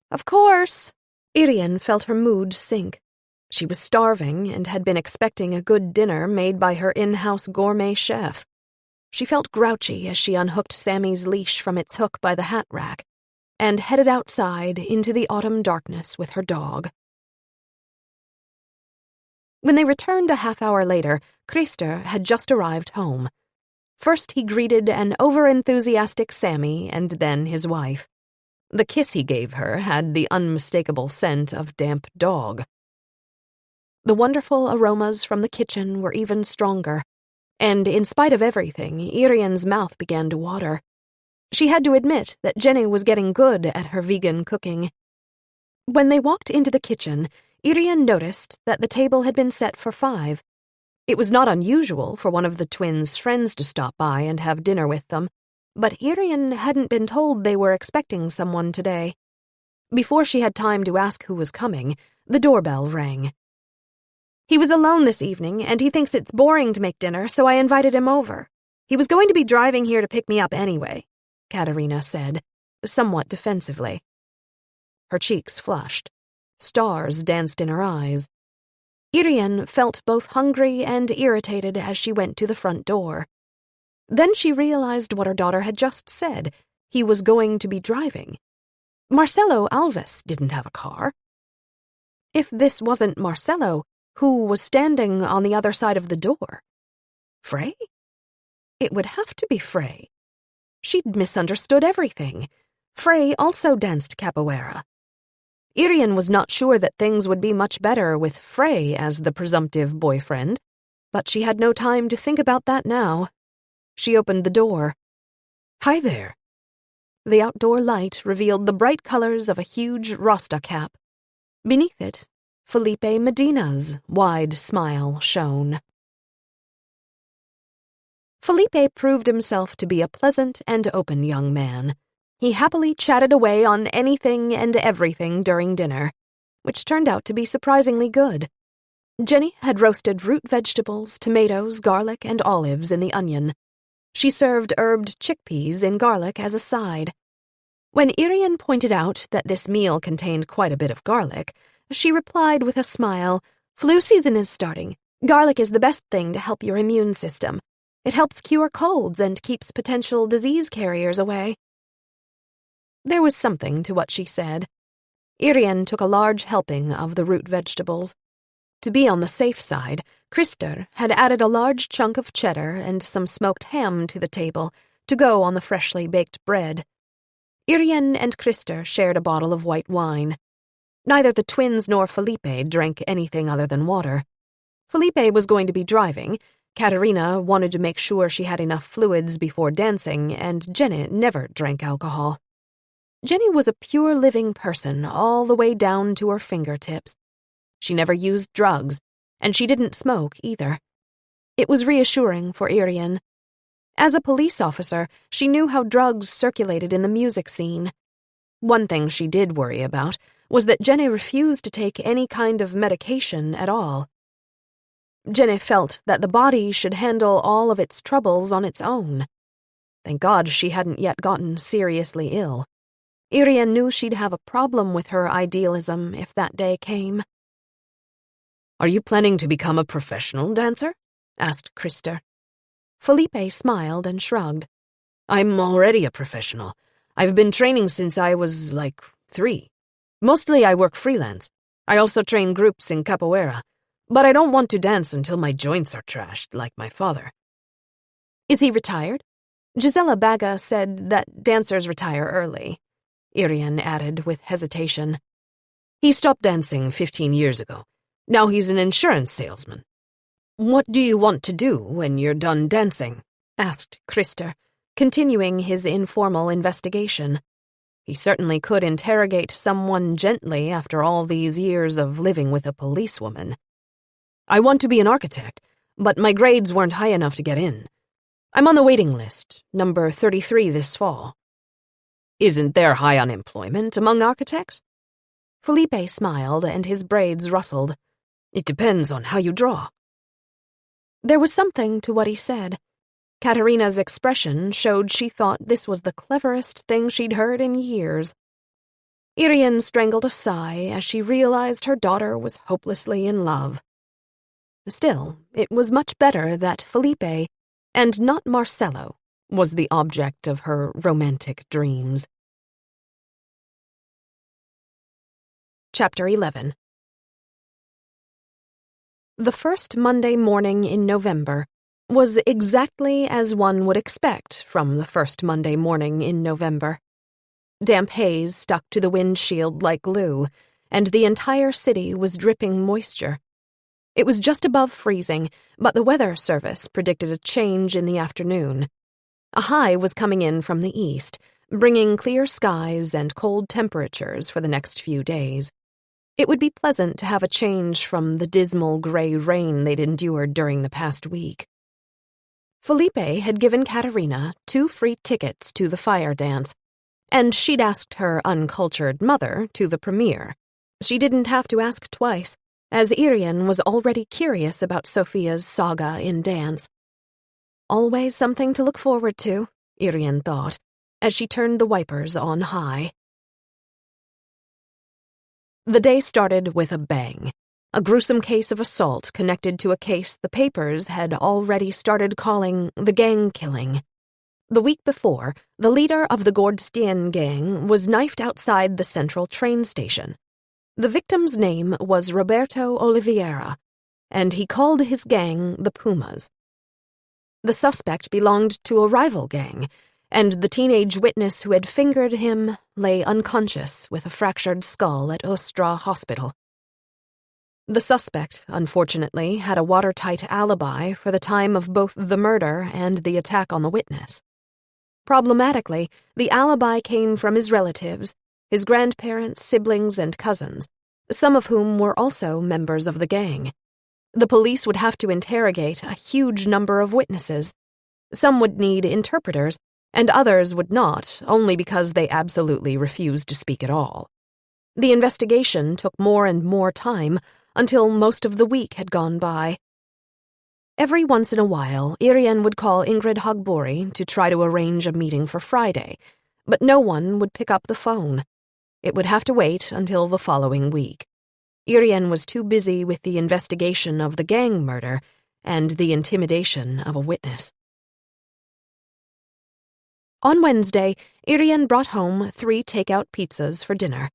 Of course. Irene felt her mood sink. She was starving and had been expecting a good dinner made by her in-house gourmet chef. She felt grouchy as she unhooked Sammy's leash from its hook by the hat rack and headed outside into the autumn darkness with her dog. When they returned a half-hour later, Christer had just arrived home. First he greeted an over-enthusiastic Sammy and then his wife. The kiss he gave her had the unmistakable scent of damp dog. The wonderful aromas from the kitchen were even stronger, and in spite of everything, Irene's mouth began to water. She had to admit that Jenny was getting good at her vegan cooking. When they walked into the kitchen, Irene noticed that the table had been set for 5. It was not unusual for one of the twins' friends to stop by and have dinner with them, but Irene hadn't been told they were expecting someone today. Before she had time to ask who was coming, the doorbell rang. He was alone this evening, and he thinks it's boring to make dinner, so I invited him over. He was going to be driving here to pick me up anyway, Katerina said, somewhat defensively. Her cheeks flushed. Stars danced in her eyes. Irene felt both hungry and irritated as she went to the front door. Then she realized what her daughter had just said. He was going to be driving. Marcelo Alves didn't have a car. If this wasn't Marcello, who was standing on the other side of the door? Frey? It would have to be Frey. She'd misunderstood everything. Frey also danced capoeira. Irene was not sure that things would be much better with Frey as the presumptive boyfriend, but she had no time to think about that now. She opened the door. "Hi there." The outdoor light revealed the bright colors of a huge Rasta cap. Beneath it, Felipe Medina's wide smile shone. Felipe proved himself to be a pleasant and open young man. He happily chatted away on anything and everything during dinner, which turned out to be surprisingly good. Jenny had roasted root vegetables, tomatoes, garlic, and olives in the onion. She served herbed chickpeas in garlic as a side. When Irene pointed out that this meal contained quite a bit of garlic, she replied with a smile, "Flu season is starting. Garlic is the best thing to help your immune system. It helps cure colds and keeps potential disease carriers away." There was something to what she said. Irene took a large helping of the root vegetables. To be on the safe side, Christer had added a large chunk of cheddar and some smoked ham to the table to go on the freshly baked bread. Irene and Christer shared a bottle of white wine. Neither the twins nor Felipe drank anything other than water. Felipe was going to be driving. Katerina wanted to make sure she had enough fluids before dancing, and Jenny never drank alcohol. Jenny was a pure living person all the way down to her fingertips. She never used drugs, and she didn't smoke either. It was reassuring for Irene. As a police officer, she knew how drugs circulated in the music scene. One thing she did worry about was that Jenny refused to take any kind of medication at all. Jenny felt that the body should handle all of its troubles on its own. Thank God she hadn't yet gotten seriously ill. Irene knew she'd have a problem with her idealism if that day came. "Are you planning to become a professional dancer?" asked Christer. Felipe smiled and shrugged. "I'm already a professional. I've been training since I was, 3. Mostly I work freelance. I also train groups in capoeira, but I don't want to dance until my joints are trashed, like my father." "Is he retired? Gisela Baga said that dancers retire early," Irene added with hesitation. "He stopped dancing 15 years ago. Now he's an insurance salesman." "What do you want to do when you're done dancing?" asked Christer, continuing his informal investigation. He certainly could interrogate someone gently after all these years of living with a policewoman. "I want to be an architect, but my grades weren't high enough to get in. I'm on the waiting list, number 33 this fall." "Isn't there high unemployment among architects?" Felipe smiled and his braids rustled. "It depends on how you draw." There was something to what he said. Katerina's expression showed she thought this was the cleverest thing she'd heard in years. Irene strangled a sigh as she realized her daughter was hopelessly in love. Still, it was much better that Felipe, and not Marcello, was the object of her romantic dreams. Chapter 11. The first Monday morning in November was exactly as one would expect from the first Monday morning in November. Damp haze stuck to the windshield like glue, and the entire city was dripping moisture. It was just above freezing, but the weather service predicted a change in the afternoon. A high was coming in from the east, bringing clear skies and cold temperatures for the next few days. It would be pleasant to have a change from the dismal gray rain they'd endured during the past week. Felipe had given Katerina 2 free tickets to the fire dance, and she'd asked her uncultured mother to the premiere. She didn't have to ask twice, as Irene was already curious about Sophia's saga in dance. Always something to look forward to, Irene thought, as she turned the wipers on high. The day started with a bang. A gruesome case of assault connected to a case the papers had already started calling the gang killing. The week before, the leader of the Gordstien gang was knifed outside the central train station. The victim's name was Roberto Oliveira, and he called his gang the Pumas. The suspect belonged to a rival gang, and the teenage witness who had fingered him lay unconscious with a fractured skull at Östra Hospital. The suspect, unfortunately, had a watertight alibi for the time of both the murder and the attack on the witness. Problematically, the alibi came from his relatives, his grandparents, siblings, and cousins, some of whom were also members of the gang. The police would have to interrogate a huge number of witnesses. Some would need interpreters, and others would not, only because they absolutely refused to speak at all. The investigation took more and more time, until most of the week had gone by. Every once in a while, Irene would call Ingrid Hagbori to try to arrange a meeting for Friday, but no one would pick up the phone. It would have to wait until the following week. Irene was too busy with the investigation of the gang murder and the intimidation of a witness. On Wednesday, Irene brought home 3 takeout pizzas for dinner.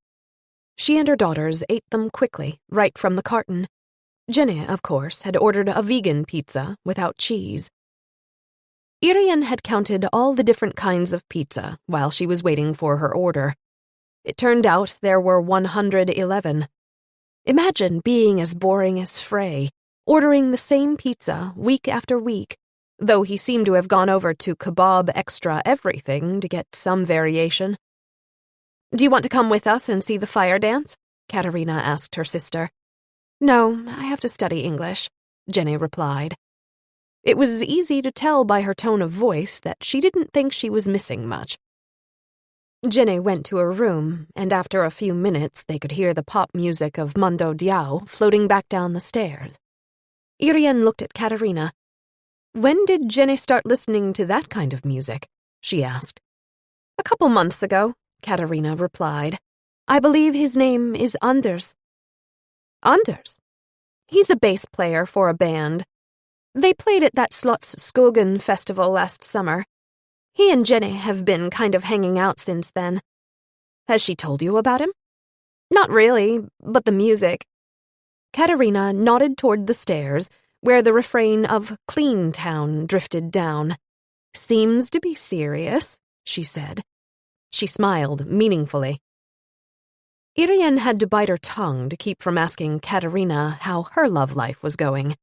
She and her daughters ate them quickly, right from the carton. Jenny, of course, had ordered a vegan pizza without cheese. Irene had counted all the different kinds of pizza while she was waiting for her order. It turned out there were 111. Imagine being as boring as Frey, ordering the same pizza week after week, though he seemed to have gone over to kebab extra everything to get some variation. "Do you want to come with us and see the fire dance?" Katerina asked her sister. "No, I have to study English," Jenny replied. It was easy to tell by her tone of voice that she didn't think she was missing much. Jenny went to her room, and after a few minutes they could hear the pop music of Mando Diao floating back down the stairs. Irene looked at Katerina. "When did Jenny start listening to that kind of music?" she asked. "A couple months ago," Katerina replied. "I believe his name is Anders." "Anders? He's a bass player for a band. They played at that Slottsskogen festival last summer. He and Jenny have been kind of hanging out since then." "Has she told you about him?" "Not really, but the music." Katerina nodded toward the stairs, where the refrain of "Clean Town" drifted down. "Seems to be serious," she said. She smiled meaningfully. Irene had to bite her tongue to keep from asking Katerina how her love life was going.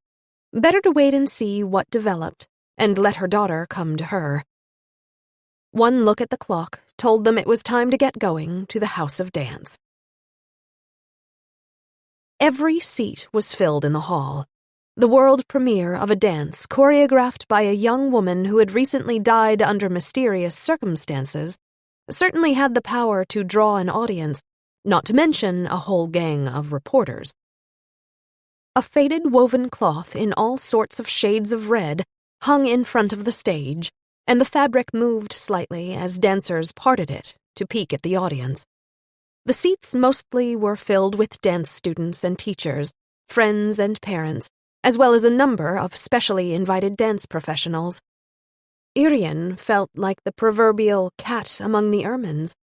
Better to wait and see what developed, and let her daughter come to her. One look at the clock told them it was time to get going to the house of dance. Every seat was filled in the hall. The world premiere of a dance choreographed by a young woman who had recently died under mysterious circumstances certainly had the power to draw an audience, not to mention a whole gang of reporters. A faded woven cloth in all sorts of shades of red hung in front of the stage, and the fabric moved slightly as dancers parted it to peek at the audience. The seats mostly were filled with dance students and teachers, friends and parents, as well as a number of specially invited dance professionals. Irene felt like the proverbial cat among the ermines.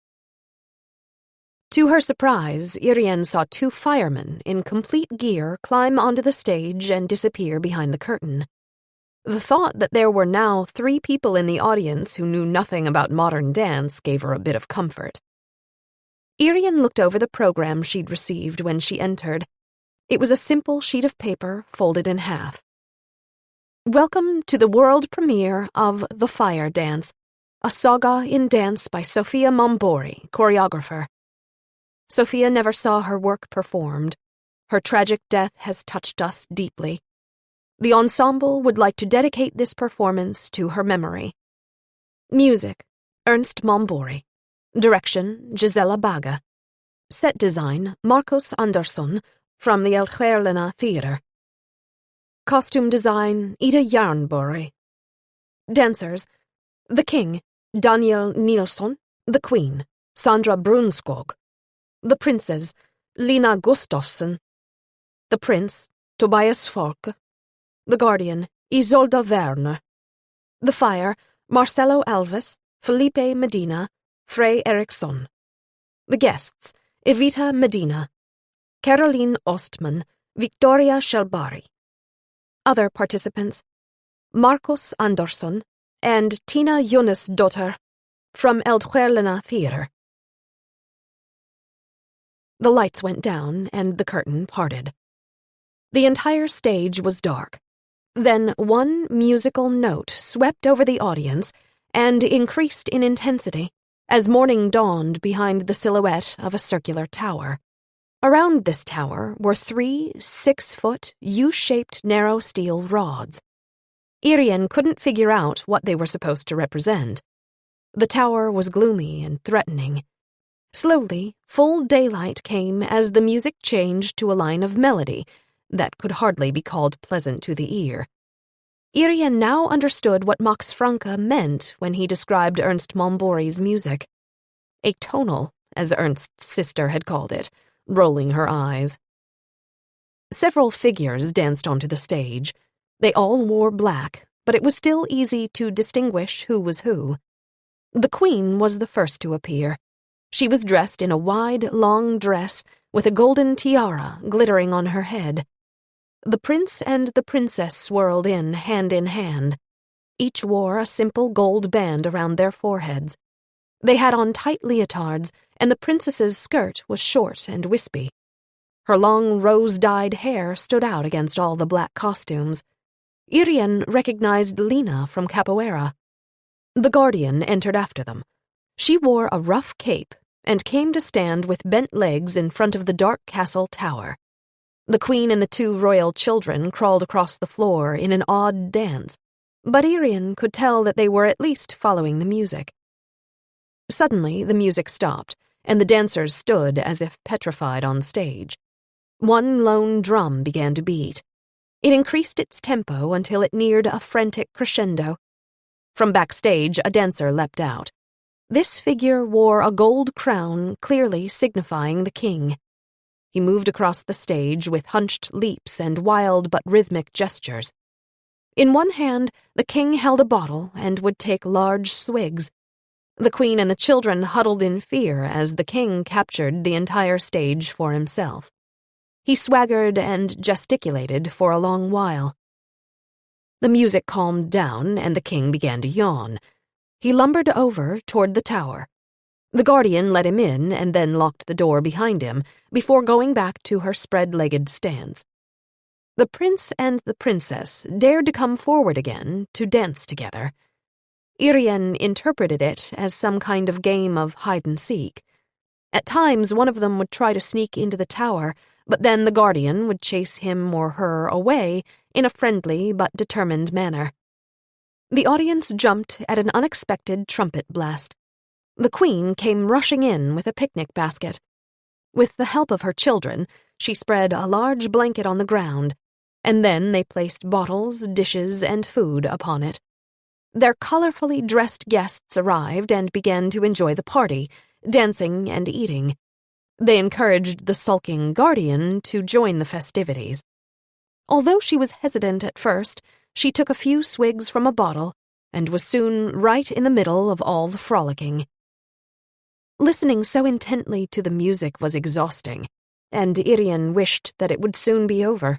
To her surprise, Irene saw 2 firemen in complete gear climb onto the stage and disappear behind the curtain. The thought that there were now 3 people in the audience who knew nothing about modern dance gave her a bit of comfort. Irene looked over the program she'd received when she entered. It was a simple sheet of paper folded in half. "Welcome to the world premiere of The Fire Dance, a saga in dance by Sofia Mombori, choreographer. Sofia never saw her work performed. Her tragic death has touched us deeply. The ensemble would like to dedicate this performance to her memory. Music, Ernst Mombori. Direction, Gisela Baga. Set design, Marcos Andersson from the Elcherlena Theatre. Costume design, Ida Jarnborg. Dancers, the King, Daniel Nilsson. The Queen, Sandra Brunskog. The Princes, Lina Gustafsson. The Prince, Tobias Falk. The Guardian, Isolda Werner. The Fire, Marcelo Alves, Felipe Medina, Frey Eriksson. The Guests, Evita Medina. Caroline Ostman, Victoria Shelbari. Other participants: Marcus Andersson and Tina Jonas-Dotter from Eldskärlena Theatre. The lights went down and the curtain parted. The entire stage was dark. Then one musical note swept over the audience and increased in intensity as morning dawned behind the silhouette of a circular tower. Around this tower were 3 6-foot, U-shaped narrow steel rods. Irene couldn't figure out what they were supposed to represent. The tower was gloomy and threatening. Slowly, full daylight came as the music changed to a line of melody that could hardly be called pleasant to the ear. Irene now understood what Max Franke meant when he described Ernst Mombori's music. Atonal, as Ernst's sister had called it, rolling her eyes. Several figures danced onto the stage. They all wore black, but it was still easy to distinguish who was who. The Queen was the first to appear. She was dressed in a wide, long dress with a golden tiara glittering on her head. The Prince and the Princess swirled in hand. Each wore a simple gold band around their foreheads. They had on tight leotards, and the princess's skirt was short and wispy. Her long rose-dyed hair stood out against all the black costumes. Irene recognized Lena from Capoeira. The Guardian entered after them. She wore a rough cape and came to stand with bent legs in front of the dark castle tower. The Queen and the 2 royal children crawled across the floor in an odd dance, but Irene could tell that they were at least following the music. Suddenly, the music stopped, and the dancers stood as if petrified on stage. One lone drum began to beat. It increased its tempo until it neared a frantic crescendo. From backstage, a dancer leapt out. This figure wore a gold crown clearly signifying the king. He moved across the stage with hunched leaps and wild but rhythmic gestures. In one hand, the king held a bottle and would take large swigs. The Queen and the children huddled in fear as the king captured the entire stage for himself. He swaggered and gesticulated for a long while. The music calmed down and the king began to yawn. He lumbered over toward the tower. The Guardian let him in and then locked the door behind him before going back to her spread-legged stance. The Prince and the Princess dared to come forward again to dance together. Irene interpreted it as some kind of game of hide-and-seek. At times, one of them would try to sneak into the tower, but then the Guardian would chase him or her away in a friendly but determined manner. The audience jumped at an unexpected trumpet blast. The Queen came rushing in with a picnic basket. With the help of her children, she spread a large blanket on the ground, and then they placed bottles, dishes, and food upon it. Their colorfully dressed guests arrived and began to enjoy the party, dancing and eating. They encouraged the sulking Guardian to join the festivities. Although she was hesitant at first, she took a few swigs from a bottle and was soon right in the middle of all the frolicking. Listening so intently to the music was exhausting, and Irene wished that it would soon be over.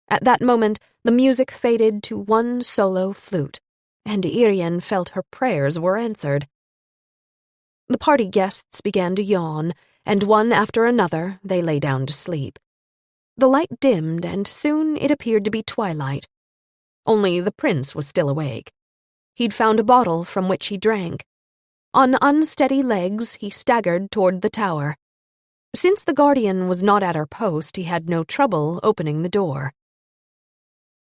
At that moment, the music faded to one solo flute, and Irene felt her prayers were answered. The party guests began to yawn, and one after another they lay down to sleep. The light dimmed, and soon it appeared to be twilight. Only the prince was still awake. He'd found a bottle from which he drank. On unsteady legs, he staggered toward the tower. Since the Guardian was not at her post, he had no trouble opening the door.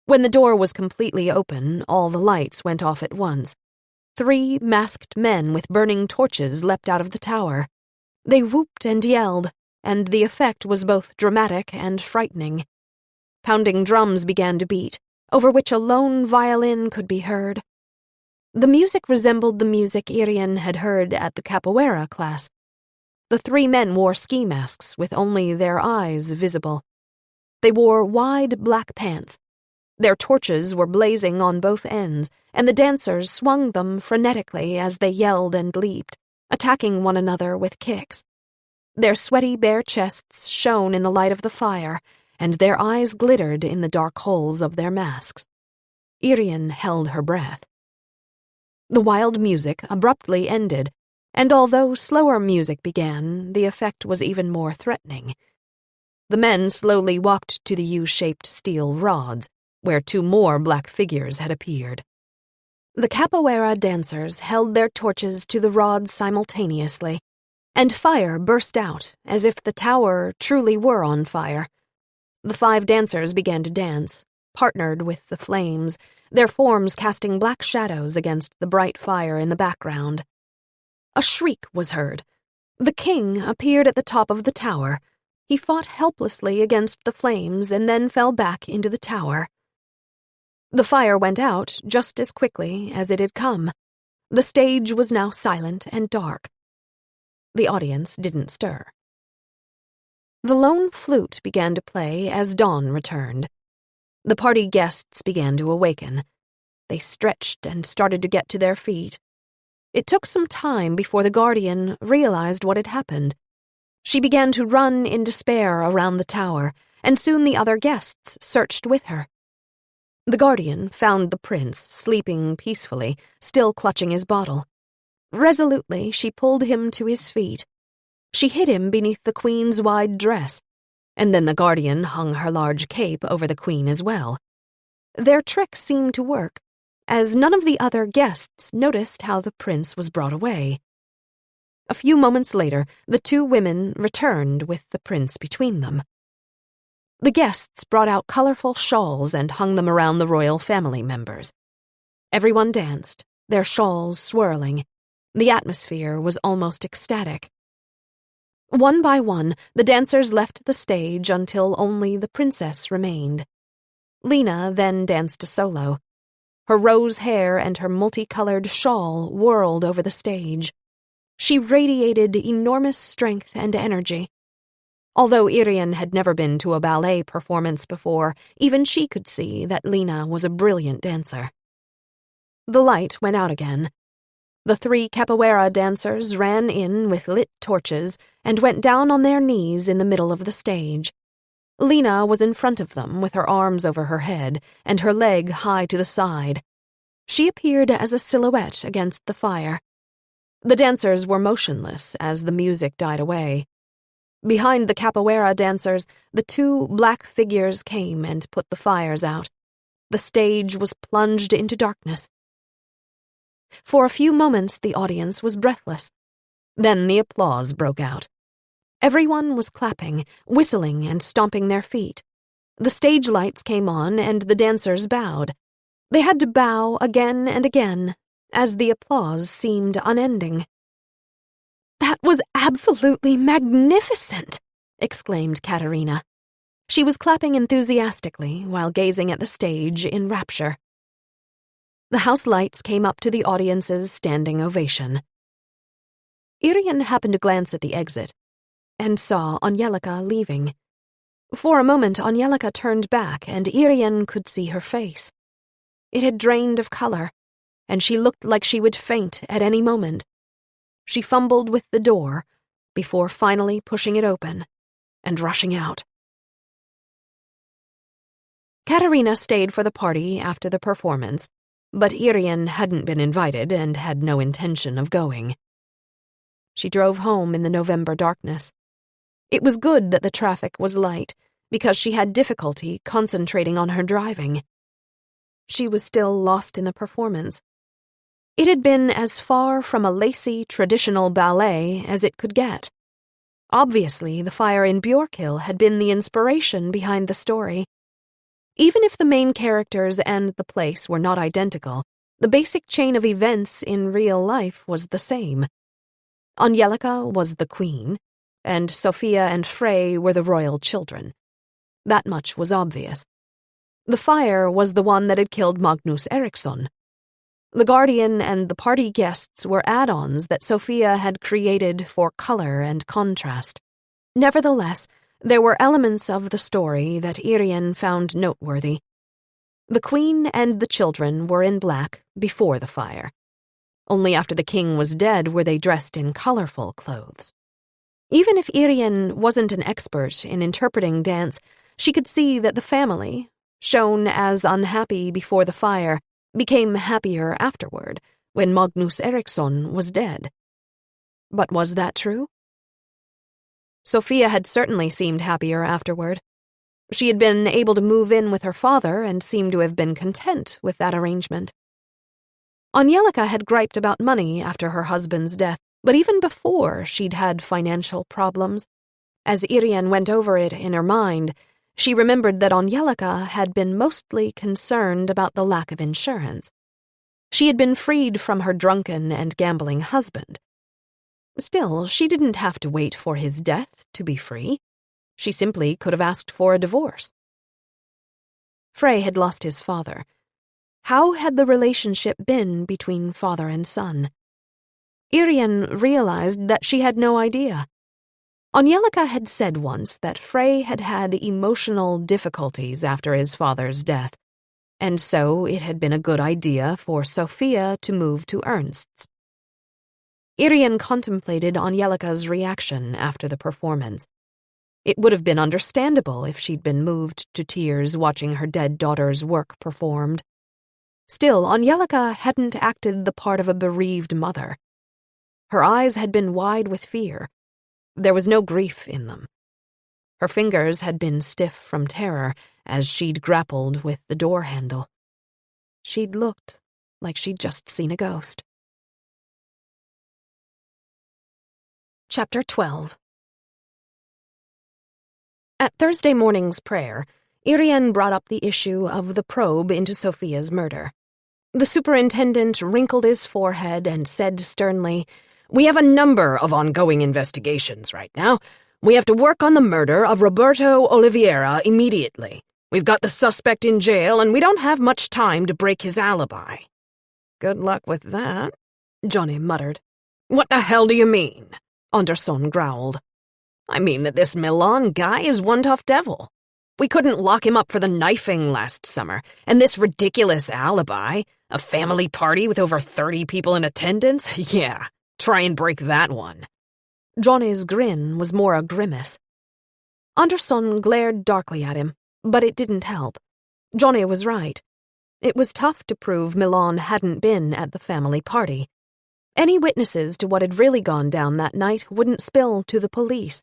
When the door was completely open, all the lights went off at once. 3 masked men with burning torches leapt out of the tower. They whooped and yelled, and the effect was both dramatic and frightening. Pounding drums began to beat, over which a lone violin could be heard. The music resembled the music Irene had heard at the capoeira class. The 3 men wore ski masks with only their eyes visible. They wore wide black pants. Their torches were blazing on both ends, and the dancers swung them frenetically as they yelled and leaped, attacking one another with kicks. Their sweaty bare chests shone in the light of the fire, and their eyes glittered in the dark holes of their masks. Irene held her breath. The wild music abruptly ended, and although slower music began, the effect was even more threatening. The men slowly walked to the U-shaped steel rods, where two more black figures had appeared. The capoeira dancers held their torches to the rods simultaneously, and fire burst out as if the tower truly were on fire. The 5 dancers began to dance, partnered with the flames, their forms casting black shadows against the bright fire in the background. A shriek was heard. The king appeared at the top of the tower. He fought helplessly against the flames and then fell back into the tower. The fire went out just as quickly as it had come. The stage was now silent and dark. The audience didn't stir. The lone flute began to play as dawn returned. The party guests began to awaken. They stretched and started to get to their feet. It took some time before the guardian realized what had happened. She began to run in despair around the tower, and soon the other guests searched with her. The guardian found the prince sleeping peacefully, still clutching his bottle. Resolutely, she pulled him to his feet. She hid him beneath the queen's wide dress, and then the guardian hung her large cape over the queen as well. Their trick seemed to work, as none of the other guests noticed how the prince was brought away. A few moments later, the 2 women returned with the prince between them. The guests brought out colorful shawls and hung them around the royal family members. Everyone danced, their shawls swirling. The atmosphere was almost ecstatic. One by one, the dancers left the stage until only the princess remained. Lena then danced a solo. Her rose hair and her multicolored shawl whirled over the stage. She radiated enormous strength and energy. Although Irene had never been to a ballet performance before, even she could see that Lena was a brilliant dancer. The light went out again. The 3 capoeira dancers ran in with lit torches and went down on their knees in the middle of the stage. Lena was in front of them with her arms over her head and her leg high to the side. She appeared as a silhouette against the fire. The dancers were motionless as the music died away. Behind the capoeira dancers, the 2 black figures came and put the fires out. The stage was plunged into darkness. For a few moments, the audience was breathless. Then the applause broke out. Everyone was clapping, whistling, and stomping their feet. The stage lights came on, and the dancers bowed. They had to bow again and again, as the applause seemed unending. "That was absolutely magnificent!" exclaimed Katerina. She was clapping enthusiastically while gazing at the stage in rapture. The house lights came up to the audience's standing ovation. Irene happened to glance at the exit and saw Angelica leaving. For a moment, Angelica turned back, and Irene could see her face. It had drained of color, and she looked like she would faint at any moment. She fumbled with the door before finally pushing it open and rushing out. Katerina stayed for the party after the performance, but Irene hadn't been invited and had no intention of going. She drove home in the November darkness. It was good that the traffic was light, because she had difficulty concentrating on her driving. She was still lost in the performance. It had been as far from a lacy, traditional ballet as it could get. Obviously, the fire in Björkhill had been the inspiration behind the story. Even if the main characters and the place were not identical, the basic chain of events in real life was the same. Angelica was the queen, and Sophia and Frey were the royal children. That much was obvious. The fire was the one that had killed Magnus Eriksson. The guardian and the party guests were add-ons that Sophia had created for color and contrast. Nevertheless, there were elements of the story that Irene found noteworthy. The queen and the children were in black before the fire. Only after the king was dead were they dressed in colorful clothes. Even if Irene wasn't an expert in interpreting dance, she could see that the family, shown as unhappy before the fire, became happier afterward, when Magnus Eriksson was dead. But was that true? Sophia had certainly seemed happier afterward. She had been able to move in with her father and seemed to have been content with that arrangement. Angelica had griped about money after her husband's death, but even before she'd had financial problems. As Irene went over it in her mind, she remembered that Angelica had been mostly concerned about the lack of insurance. She had been freed from her drunken and gambling husband. Still, she didn't have to wait for his death to be free. She simply could have asked for a divorce. Frey had lost his father. How had the relationship been between father and son? Irene realized that she had no idea. Angelica had said once that Frey had had emotional difficulties after his father's death, and so it had been a good idea for Sophia to move to Ernst's. Irene contemplated Angelica's reaction after the performance. It would have been understandable if she'd been moved to tears watching her dead daughter's work performed. Still, Angelica hadn't acted the part of a bereaved mother. Her eyes had been wide with fear. There was no grief in them. Her fingers had been stiff from terror as she'd grappled with the door handle. She'd looked like she'd just seen a ghost. Chapter 12. At Thursday morning's prayer, Irene brought up the issue of the probe into Sophia's murder. The superintendent wrinkled his forehead and said sternly, "We have a number of ongoing investigations right now. We have to work on the murder of Roberto Oliveira immediately. We've got the suspect in jail, and we don't have much time to break his alibi." "Good luck with that," Johnny muttered. "What the hell do you mean?" Andersson growled. "I mean that this Milan guy is one tough devil. We couldn't lock him up for the knifing last summer, and this ridiculous alibi, a family party with over 30 people in attendance, yeah, try and break that one." Johnny's grin was more a grimace. Andersson glared darkly at him, but it didn't help. Johnny was right. It was tough to prove Milan hadn't been at the family party. Any witnesses to what had really gone down that night wouldn't spill to the police.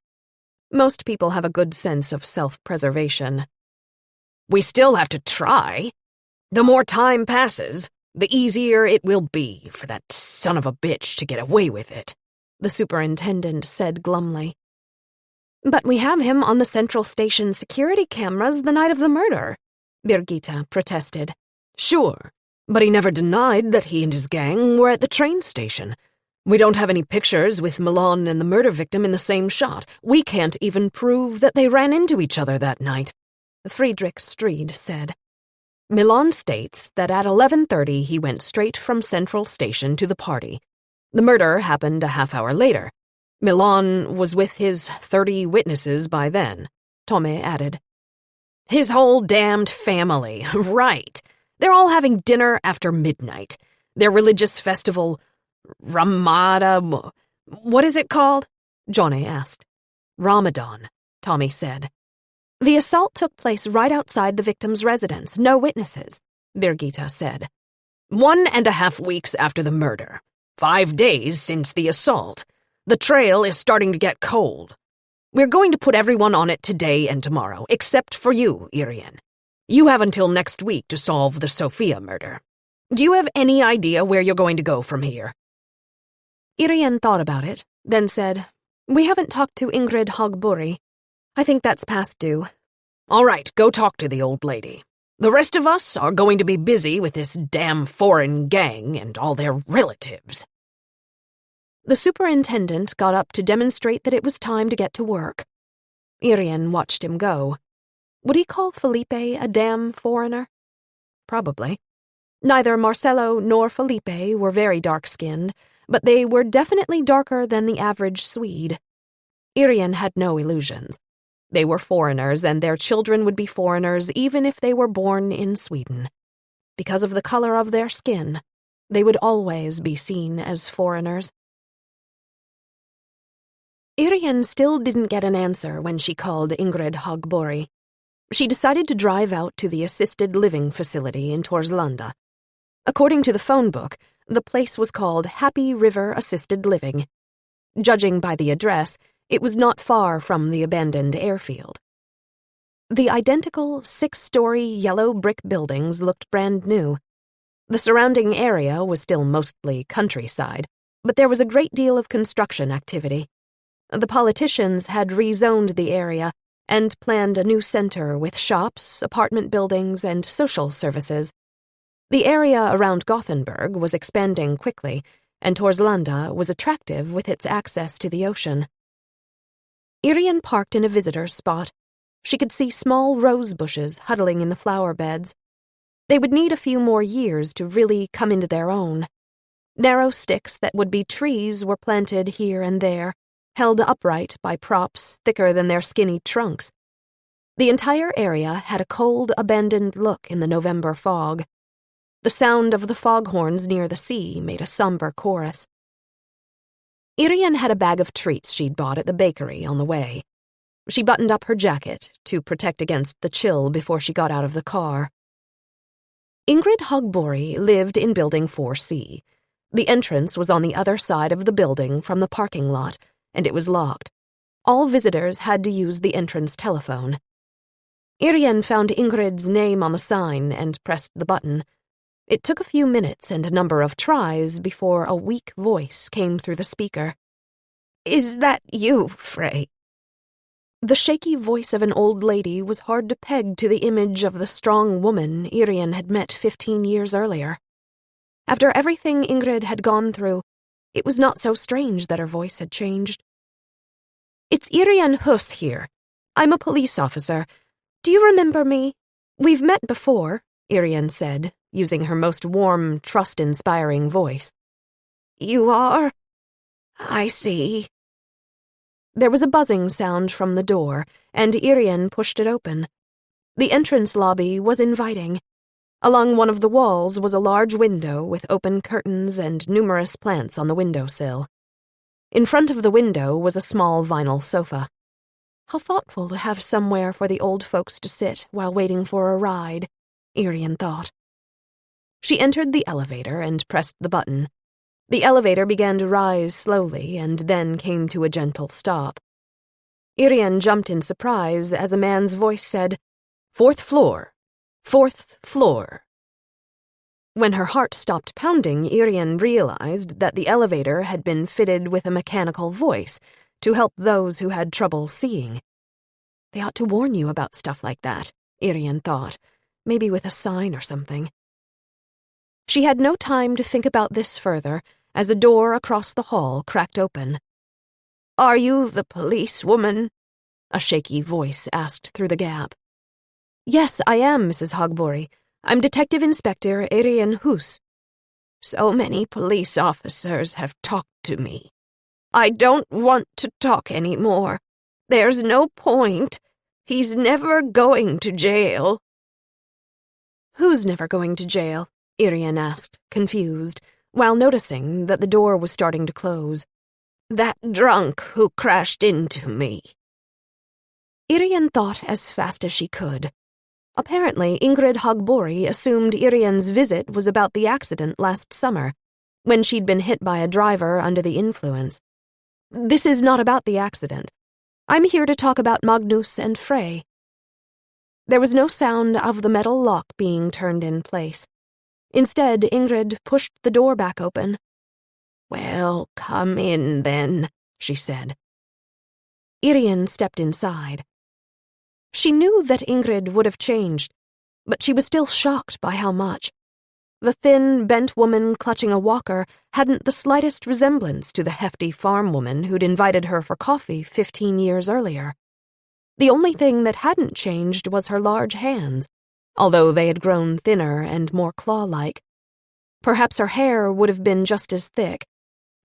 Most people have a good sense of self-preservation. "We still have to try. The more time passes, the easier it will be for that son of a bitch to get away with it," the superintendent said glumly. "But we have him on the Central Station security cameras the night of the murder," Birgitta protested. "Sure, but he never denied that he and his gang were at the train station. We don't have any pictures with Milan and the murder victim in the same shot. We can't even prove that they ran into each other that night," Friedrich Streed said. "Milan states that at 11:30 he went straight from Central Station to the party. The murder happened a half hour later. Milan was with his 30 witnesses by then," Tommy added. "His whole damned family, right. They're all having dinner after midnight. Their religious festival, Ramada, what is it called?" Johnny asked. "Ramadan," Tommy said. "The assault took place right outside the victim's residence, no witnesses," Birgitta said. 1.5 weeks after the murder. 5 days since the assault. The trail is starting to get cold. We're going to put everyone on it today and tomorrow, except for you, Irene. You have until next week to solve the Sophia murder. Do you have any idea where you're going to go from here?" Irene thought about it, then said, "We haven't talked to Ingrid Hagburi. I think that's past due." "All right, go talk to the old lady. The rest of us are going to be busy with this damn foreign gang and all their relatives." The superintendent got up to demonstrate that it was time to get to work. Irene watched him go. Would he call Felipe a damn foreigner? Probably. Neither Marcello nor Felipe were very dark-skinned, but they were definitely darker than the average Swede. Irene had no illusions. They were foreigners, and their children would be foreigners even if they were born in Sweden. Because of the color of their skin, they would always be seen as foreigners. Irene still didn't get an answer when she called Ingrid Hogborg. She decided to drive out to the assisted living facility in Torslanda. According to the phone book, the place was called Happy River Assisted Living. Judging by the address, it was not far from the abandoned airfield. The identical 6-story yellow brick buildings looked brand new. The surrounding area was still mostly countryside, but there was a great deal of construction activity. The politicians had rezoned the area and planned a new center with shops, apartment buildings, and social services. The area around Gothenburg was expanding quickly, and Torslanda was attractive with its access to the ocean. Irene parked in a visitor's spot. She could see small rose bushes huddling in the flower beds. They would need a few more years to really come into their own. Narrow sticks that would be trees were planted here and there, held upright by props thicker than their skinny trunks. The entire area had a cold, abandoned look in the November fog. The sound of the foghorns near the sea made a somber chorus. Irene had a bag of treats she'd bought at the bakery on the way. She buttoned up her jacket to protect against the chill before she got out of the car. Ingrid Hogborg lived in Building 4C. The entrance was on the other side of the building from the parking lot, and it was locked. All visitors had to use the entrance telephone. Irene found Ingrid's name on the sign and pressed the button. It took a few minutes and a number of tries before a weak voice came through the speaker. "Is that you, Frey?" The shaky voice of an old lady was hard to peg to the image of the strong woman Irene had met 15 years earlier. After everything Ingrid had gone through, it was not so strange that her voice had changed. "It's Irene Huss here. I'm a police officer. Do you remember me? We've met before," Irene said, using her most warm, trust-inspiring voice. "You are? I see." There was a buzzing sound from the door, and Irene pushed it open. The entrance lobby was inviting. Along one of the walls was a large window with open curtains and numerous plants on the windowsill. In front of the window was a small vinyl sofa. How thoughtful to have somewhere for the old folks to sit while waiting for a ride, Irene thought. She entered the elevator and pressed the button. The elevator began to rise slowly and then came to a gentle stop. Irene jumped in surprise as a man's voice said, "4th floor. 4th floor." When her heart stopped pounding, Irene realized that the elevator had been fitted with a mechanical voice to help those who had trouble seeing. They ought to warn you about stuff like that, Irene thought, maybe with a sign or something. She had no time to think about this further as a door across the hall cracked open. "Are you the policewoman?" a shaky voice asked through the gap. "Yes, I am, Mrs. Hogborg. I'm Detective Inspector Irene Huss." "So many police officers have talked to me. I don't want to talk anymore. There's no point. He's never going to jail." "Who's never going to jail?" Irene asked, confused, while noticing that the door was starting to close. "That drunk who crashed into me." Irene thought as fast as she could. Apparently, Ingrid Hogborg assumed Irene's visit was about the accident last summer, when she'd been hit by a driver under the influence. "This is not about the accident. I'm here to talk about Magnus and Frey." There was no sound of the metal lock being turned in place. Instead, Ingrid pushed the door back open. "Well, come in, then," she said. Irene stepped inside. She knew that Ingrid would have changed, but she was still shocked by how much. The thin, bent woman clutching a walker hadn't the slightest resemblance to the hefty farm woman who'd invited her for coffee 15 years earlier. The only thing that hadn't changed was her large hands, although they had grown thinner and more claw-like. Perhaps her hair would have been just as thick,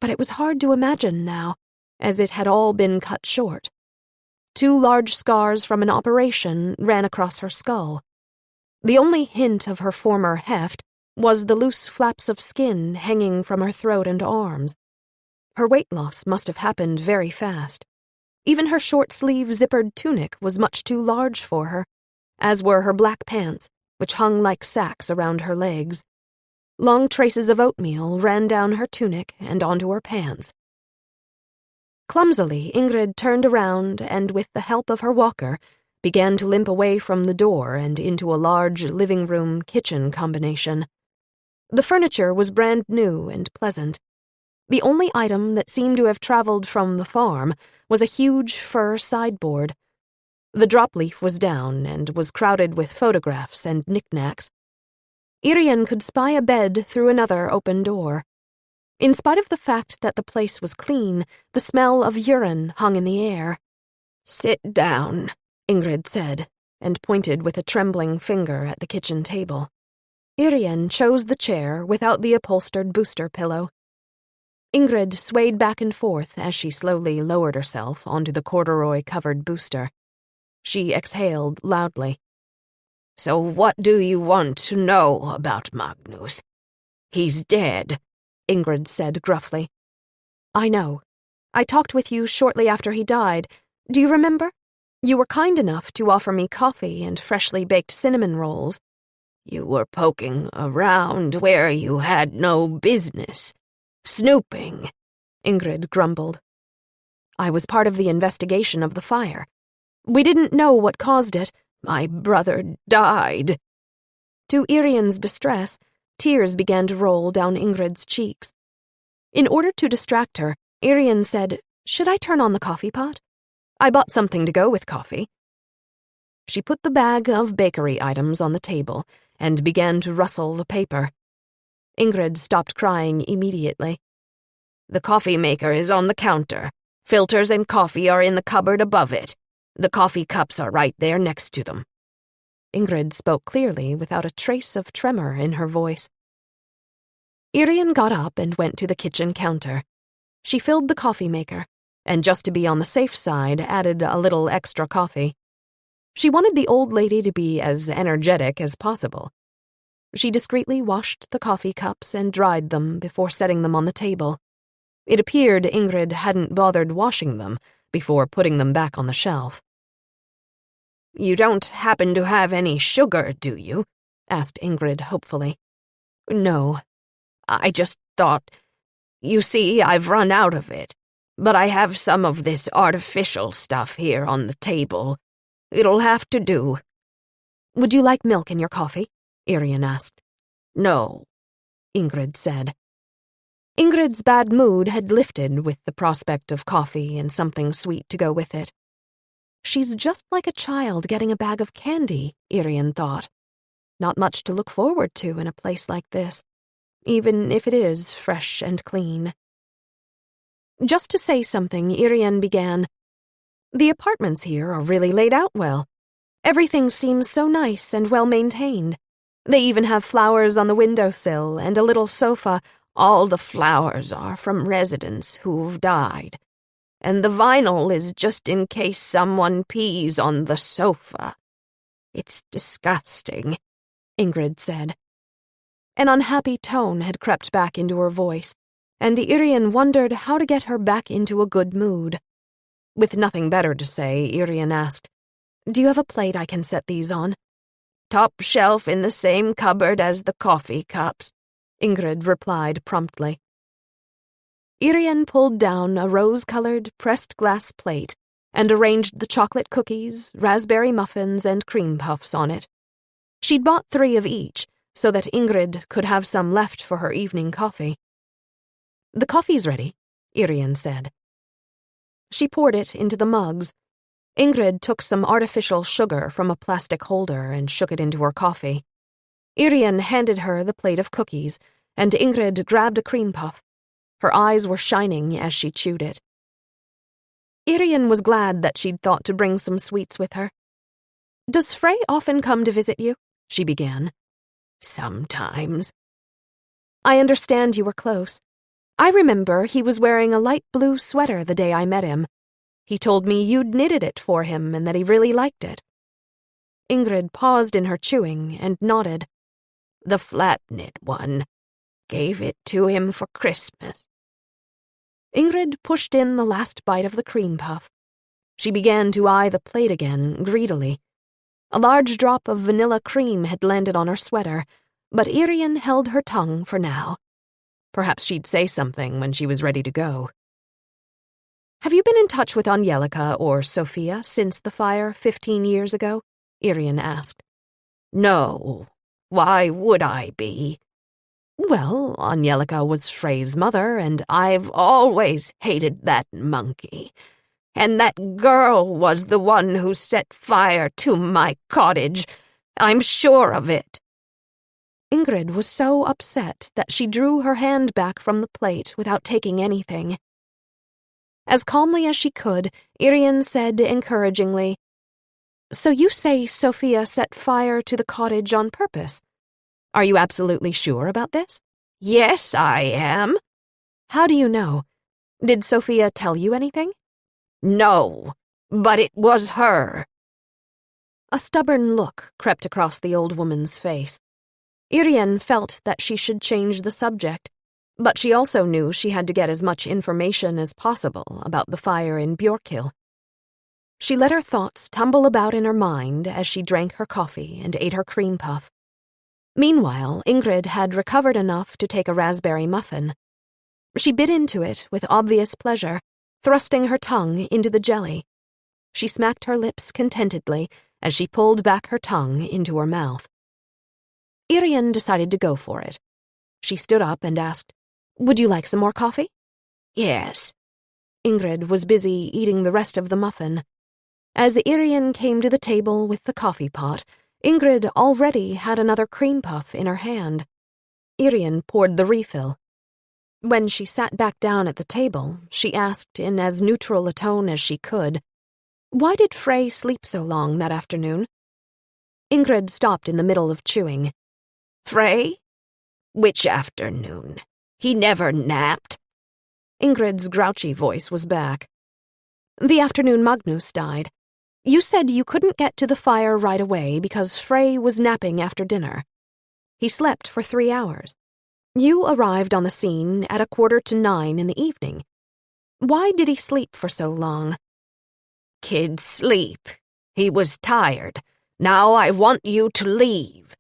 but it was hard to imagine now, as it had all been cut short. 2 large scars from an operation ran across her skull. The only hint of her former heft was the loose flaps of skin hanging from her throat and arms. Her weight loss must have happened very fast. Even her short-sleeve zippered tunic was much too large for her, as were her black pants, which hung like sacks around her legs. Long traces of oatmeal ran down her tunic and onto her pants. Clumsily, Ingrid turned around and, with the help of her walker, began to limp away from the door and into a large living room-kitchen combination. The furniture was brand new and pleasant. The only item that seemed to have traveled from the farm was a huge fur sideboard. The drop leaf was down and was crowded with photographs and knickknacks. Irene could spy a bed through another open door. In spite of the fact that the place was clean, the smell of urine hung in the air. "Sit down," Ingrid said, and pointed with a trembling finger at the kitchen table. Irene chose the chair without the upholstered booster pillow. Ingrid swayed back and forth as she slowly lowered herself onto the corduroy-covered booster. She exhaled loudly. "So what do you want to know about Magnus? He's dead," Ingrid said gruffly. "I know. I talked with you shortly after he died. Do you remember? You were kind enough to offer me coffee and freshly baked cinnamon rolls." "You were poking around where you had no business. Snooping," Ingrid grumbled. "I was part of the investigation of the fire. We didn't know what caused it. My brother died." To Irene's distress, tears began to roll down Ingrid's cheeks. In order to distract her, Irene said, "Should I turn on the coffee pot? I bought something to go with coffee." She put the bag of bakery items on the table and began to rustle the paper. Ingrid stopped crying immediately. "The coffee maker is on the counter. Filters and coffee are in the cupboard above it. The coffee cups are right there next to them." Ingrid spoke clearly without a trace of tremor in her voice. Irene got up and went to the kitchen counter. She filled the coffee maker, and just to be on the safe side, added a little extra coffee. She wanted the old lady to be as energetic as possible. She discreetly washed the coffee cups and dried them before setting them on the table. It appeared Ingrid hadn't bothered washing them before putting them back on the shelf. "You don't happen to have any sugar, do you?" asked Ingrid hopefully. "No. I just thought... You see, I've run out of it, but I have some of this artificial stuff here on the table. It'll have to do." "Would you like milk in your coffee?" Irene asked. "No," Ingrid said. Ingrid's bad mood had lifted with the prospect of coffee and something sweet to go with it. She's just like a child getting a bag of candy, Irene thought. Not much to look forward to in a place like this, even if it is fresh and clean. Just to say something, Irene began, "The apartments here are really laid out well. Everything seems so nice and well-maintained. They even have flowers on the windowsill and a little sofa. All the flowers are from residents who've died. And the vinyl is just in case someone pees on the sofa. It's disgusting," Ingrid said. An unhappy tone had crept back into her voice, and Irene wondered how to get her back into a good mood. With nothing better to say, Irene asked, "Do you have a plate I can set these on?" "Top shelf in the same cupboard as the coffee cups," Ingrid replied promptly. Irene pulled down a rose-colored pressed glass plate and arranged the chocolate cookies, raspberry muffins, and cream puffs on it. She'd bought 3 of each, so that Ingrid could have some left for her evening coffee. "The coffee's ready," Irene said. She poured it into the mugs. Ingrid took some artificial sugar from a plastic holder and shook it into her coffee. Irene handed her the plate of cookies, and Ingrid grabbed a cream puff. Her eyes were shining as she chewed it. Irene was glad that she'd thought to bring some sweets with her. "Does Frey often come to visit you?" she began. "Sometimes." "I understand you were close. I remember he was wearing a light blue sweater the day I met him. He told me you'd knitted it for him and that he really liked it." Ingrid paused in her chewing and nodded. "The flat-knit one. Gave it to him for Christmas." Ingrid pushed in the last bite of the cream puff. She began to eye the plate again, greedily. A large drop of vanilla cream had landed on her sweater, but Irene held her tongue for now. Perhaps she'd say something when she was ready to go. "Have you been in touch with Angelica or Sophia since the fire 15 years ago?" Irene asked. "No. Why would I be?" "Well, Angelica was Frey's mother, and I've always hated that monkey. And that girl was the one who set fire to my cottage. I'm sure of it." Ingrid was so upset that she drew her hand back from the plate without taking anything. As calmly as she could, Irene said encouragingly, "So you say Sophia set fire to the cottage on purpose? Are you absolutely sure about this?" "Yes, I am." "How do you know? Did Sophia tell you anything?" "No, but it was her." A stubborn look crept across the old woman's face. Irene felt that she should change the subject, but she also knew she had to get as much information as possible about the fire in Bjorkhill. She let her thoughts tumble about in her mind as she drank her coffee and ate her cream puff. Meanwhile, Ingrid had recovered enough to take a raspberry muffin. She bit into it with obvious pleasure, thrusting her tongue into the jelly. She smacked her lips contentedly as she pulled back her tongue into her mouth. Irene decided to go for it. She stood up and asked, "Would you like some more coffee?" "Yes." Ingrid was busy eating the rest of the muffin. As Irene came to the table with the coffee pot, Ingrid already had another cream puff in her hand. Irene poured the refill. When she sat back down at the table, she asked in as neutral a tone as she could, "Why did Frey sleep so long that afternoon?" Ingrid stopped in the middle of chewing. "Frey? Which afternoon? He never napped." Ingrid's grouchy voice was back. "The afternoon Magnus died. You said you couldn't get to the fire right away because Frey was napping after dinner. He slept for 3 hours. You arrived on the scene at 8:45 in the evening. Why did he sleep for so long?" "Kid sleep. He was tired. Now I want you to leave."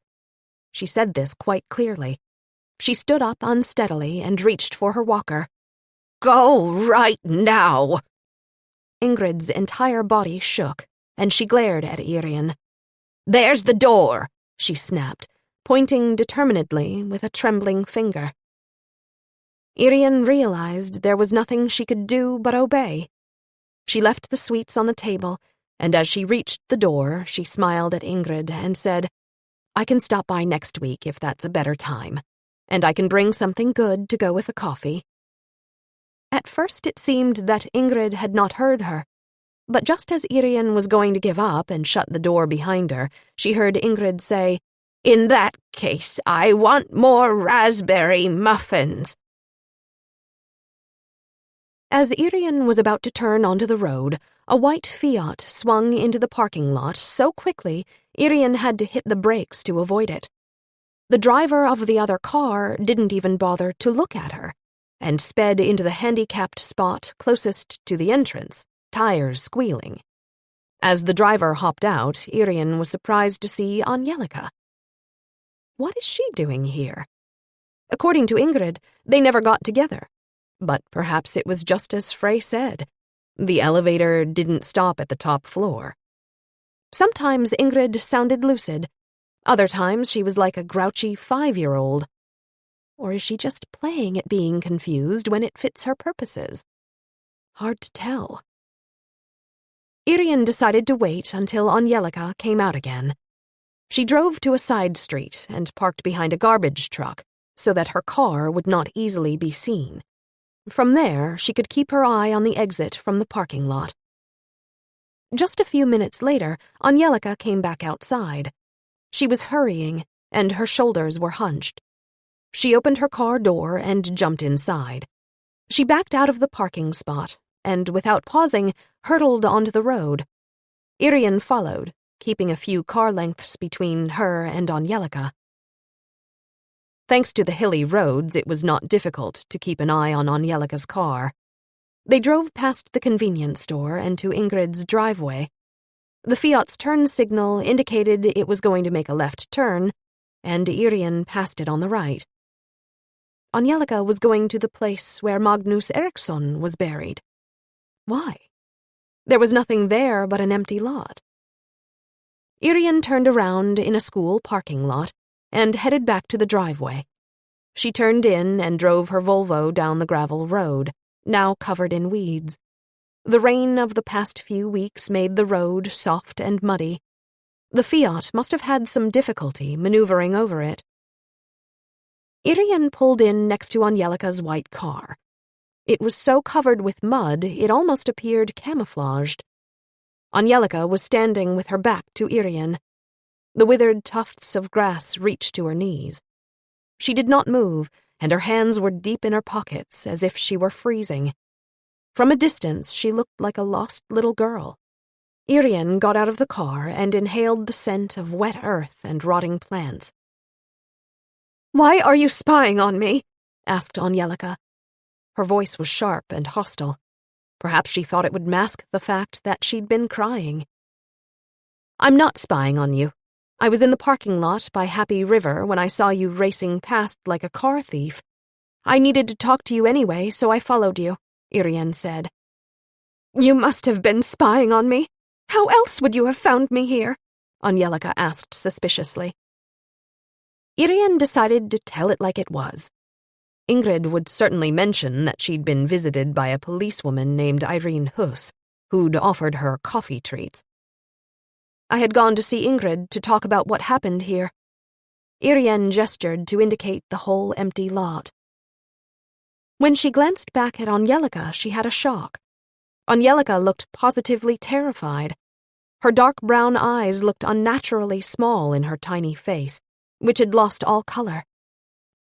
She said this quite clearly. She stood up unsteadily and reached for her walker. "Go right now." Ingrid's entire body shook, and she glared at Irene. "There's the door," she snapped, pointing determinedly with a trembling finger. Irene realized there was nothing she could do but obey. She left the sweets on the table, and as she reached the door, she smiled at Ingrid and said, "I can stop by next week if that's a better time, and I can bring something good to go with the coffee." At first it seemed that Ingrid had not heard her, but just as Irene was going to give up and shut the door behind her, she heard Ingrid say, "In that case, I want more raspberry muffins." As Irene was about to turn onto the road, a white Fiat swung into the parking lot so quickly Irene had to hit the brakes to avoid it. The driver of the other car didn't even bother to look at her, and sped into the handicapped spot closest to the entrance, tires squealing. As the driver hopped out, Irene was surprised to see Angelica. What is she doing here? According to Ingrid, they never got together. But perhaps it was just as Frey said. The elevator didn't stop at the top floor. Sometimes Ingrid sounded lucid. Other times she was like a grouchy 5-year-old. Or is she just playing at being confused when it fits her purposes? Hard to tell. Irene decided to wait until Angelica came out again. She drove to a side street and parked behind a garbage truck so that her car would not easily be seen. From there, she could keep her eye on the exit from the parking lot. Just a few minutes later, Angelica came back outside. She was hurrying, and her shoulders were hunched. She opened her car door and jumped inside. She backed out of the parking spot, and without pausing, hurtled onto the road. Irene followed, keeping a few car lengths between her and Angelica. Thanks to the hilly roads, it was not difficult to keep an eye on Angelica's car. They drove past the convenience store and to Ingrid's driveway. The Fiat's turn signal indicated it was going to make a left turn, and Irene passed it on the right. Angelica was going to the place where Magnus Eriksson was buried. Why? There was nothing there but an empty lot. Irene turned around in a school parking lot and headed back to the driveway. She turned in and drove her Volvo down the gravel road, now covered in weeds. The rain of the past few weeks made the road soft and muddy. The Fiat must have had some difficulty maneuvering over it. Irene pulled in next to Angelica's white car. It was so covered with mud it almost appeared camouflaged. Angelica was standing with her back to Irene. The withered tufts of grass reached to her knees. She did not move, and her hands were deep in her pockets as if she were freezing. From a distance, she looked like a lost little girl. Irene got out of the car and inhaled the scent of wet earth and rotting plants. "Why are you spying on me?" asked Angelica. Her voice was sharp and hostile. Perhaps she thought it would mask the fact that she'd been crying. "I'm not spying on you. I was in the parking lot by Happy River when I saw you racing past like a car thief. I needed to talk to you anyway, so I followed you," Irene said. "You must have been spying on me. How else would you have found me here?" Angelica asked suspiciously. Irene decided to tell it like it was. Ingrid would certainly mention that she'd been visited by a policewoman named Irene Huss, who'd offered her coffee treats. "I had gone to see Ingrid to talk about what happened here." Irene gestured to indicate the whole empty lot. When she glanced back at Angelica, she had a shock. Angelica looked positively terrified. Her dark brown eyes looked unnaturally small in her tiny face, which had lost all color.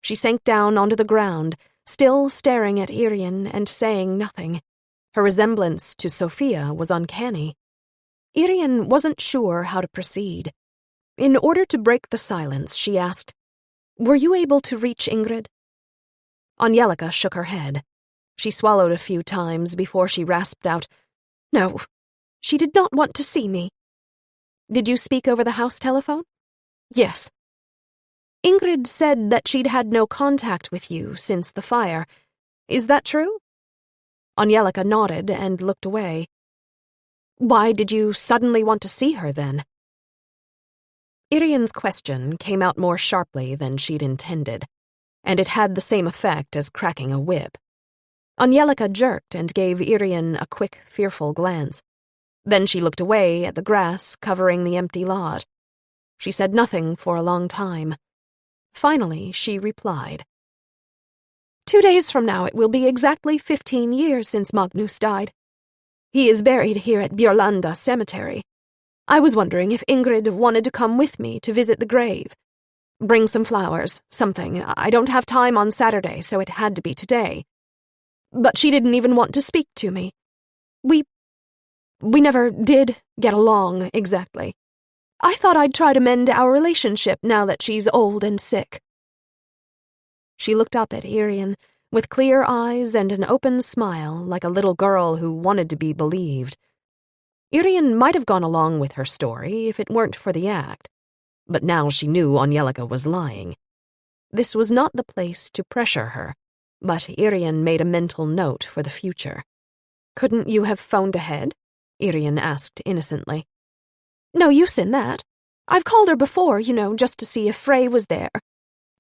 She sank down onto the ground, still staring at Irene and saying nothing. Her resemblance to Sophia was uncanny. Irene wasn't sure how to proceed. In order to break the silence, she asked, "Were you able to reach Ingrid?" Angelica shook her head. She swallowed a few times before she rasped out, "No, she did not want to see me." "Did you speak over the house telephone?" "Yes." "Ingrid said that she'd had no contact with you since the fire. Is that true?" Angelica nodded and looked away. "Why did you suddenly want to see her, then?" Irene's question came out more sharply than she'd intended, and it had the same effect as cracking a whip. Angelica jerked and gave Irene a quick, fearful glance. Then she looked away at the grass covering the empty lot. She said nothing for a long time. Finally, she replied. 2 days from now it will be exactly 15 years since Magnus died. He is buried here at Björlanda Cemetery. I was wondering if Ingrid wanted to come with me to visit the grave. Bring some flowers, something. I don't have time on Saturday, so it had to be today. But she didn't even want to speak to me. We never did get along exactly. I thought I'd try to mend our relationship now that she's old and sick." She looked up at Irene with clear eyes and an open smile like a little girl who wanted to be believed. Irene might have gone along with her story if it weren't for the act, but now she knew Angelica was lying. This was not the place to pressure her, but Irene made a mental note for the future. "Couldn't you have phoned ahead?" Irene asked innocently. "No use in that. I've called her before, just to see if Frey was there.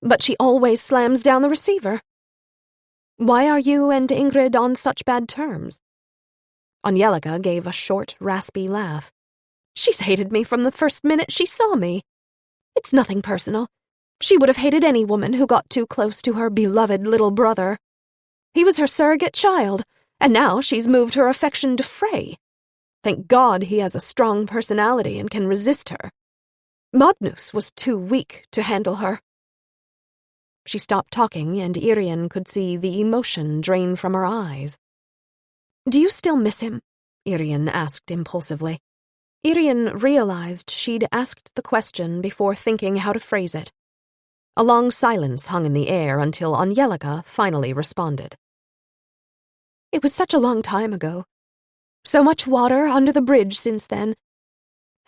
But she always slams down the receiver." "Why are you and Ingrid on such bad terms?" Angelica gave a short, raspy laugh. "She's hated me from the first minute she saw me. It's nothing personal. She would have hated any woman who got too close to her beloved little brother. He was her surrogate child, and now she's moved her affection to Frey. Thank God he has a strong personality and can resist her. Magnus was too weak to handle her." She stopped talking, and Irene could see the emotion drain from her eyes. "Do you still miss him?" Irene asked impulsively. Irene realized she'd asked the question before thinking how to phrase it. A long silence hung in the air until Angelica finally responded. It was such a long time ago. So much water under the bridge since then.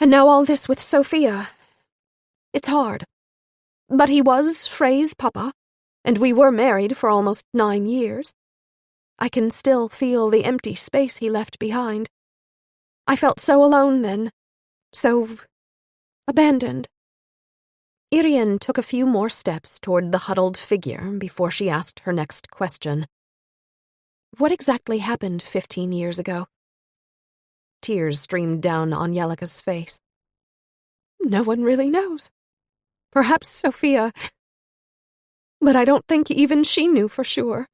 And now all this with Sophia. It's hard. But he was Frey's papa, and we were married for almost 9 years. I can still feel the empty space he left behind. I felt so alone then, so abandoned. Irene took a few more steps toward the huddled figure before she asked her next question. What exactly happened 15 years ago? Tears streamed down Angelica's face. No one really knows. Perhaps Sophia, but I don't think even she knew for sure.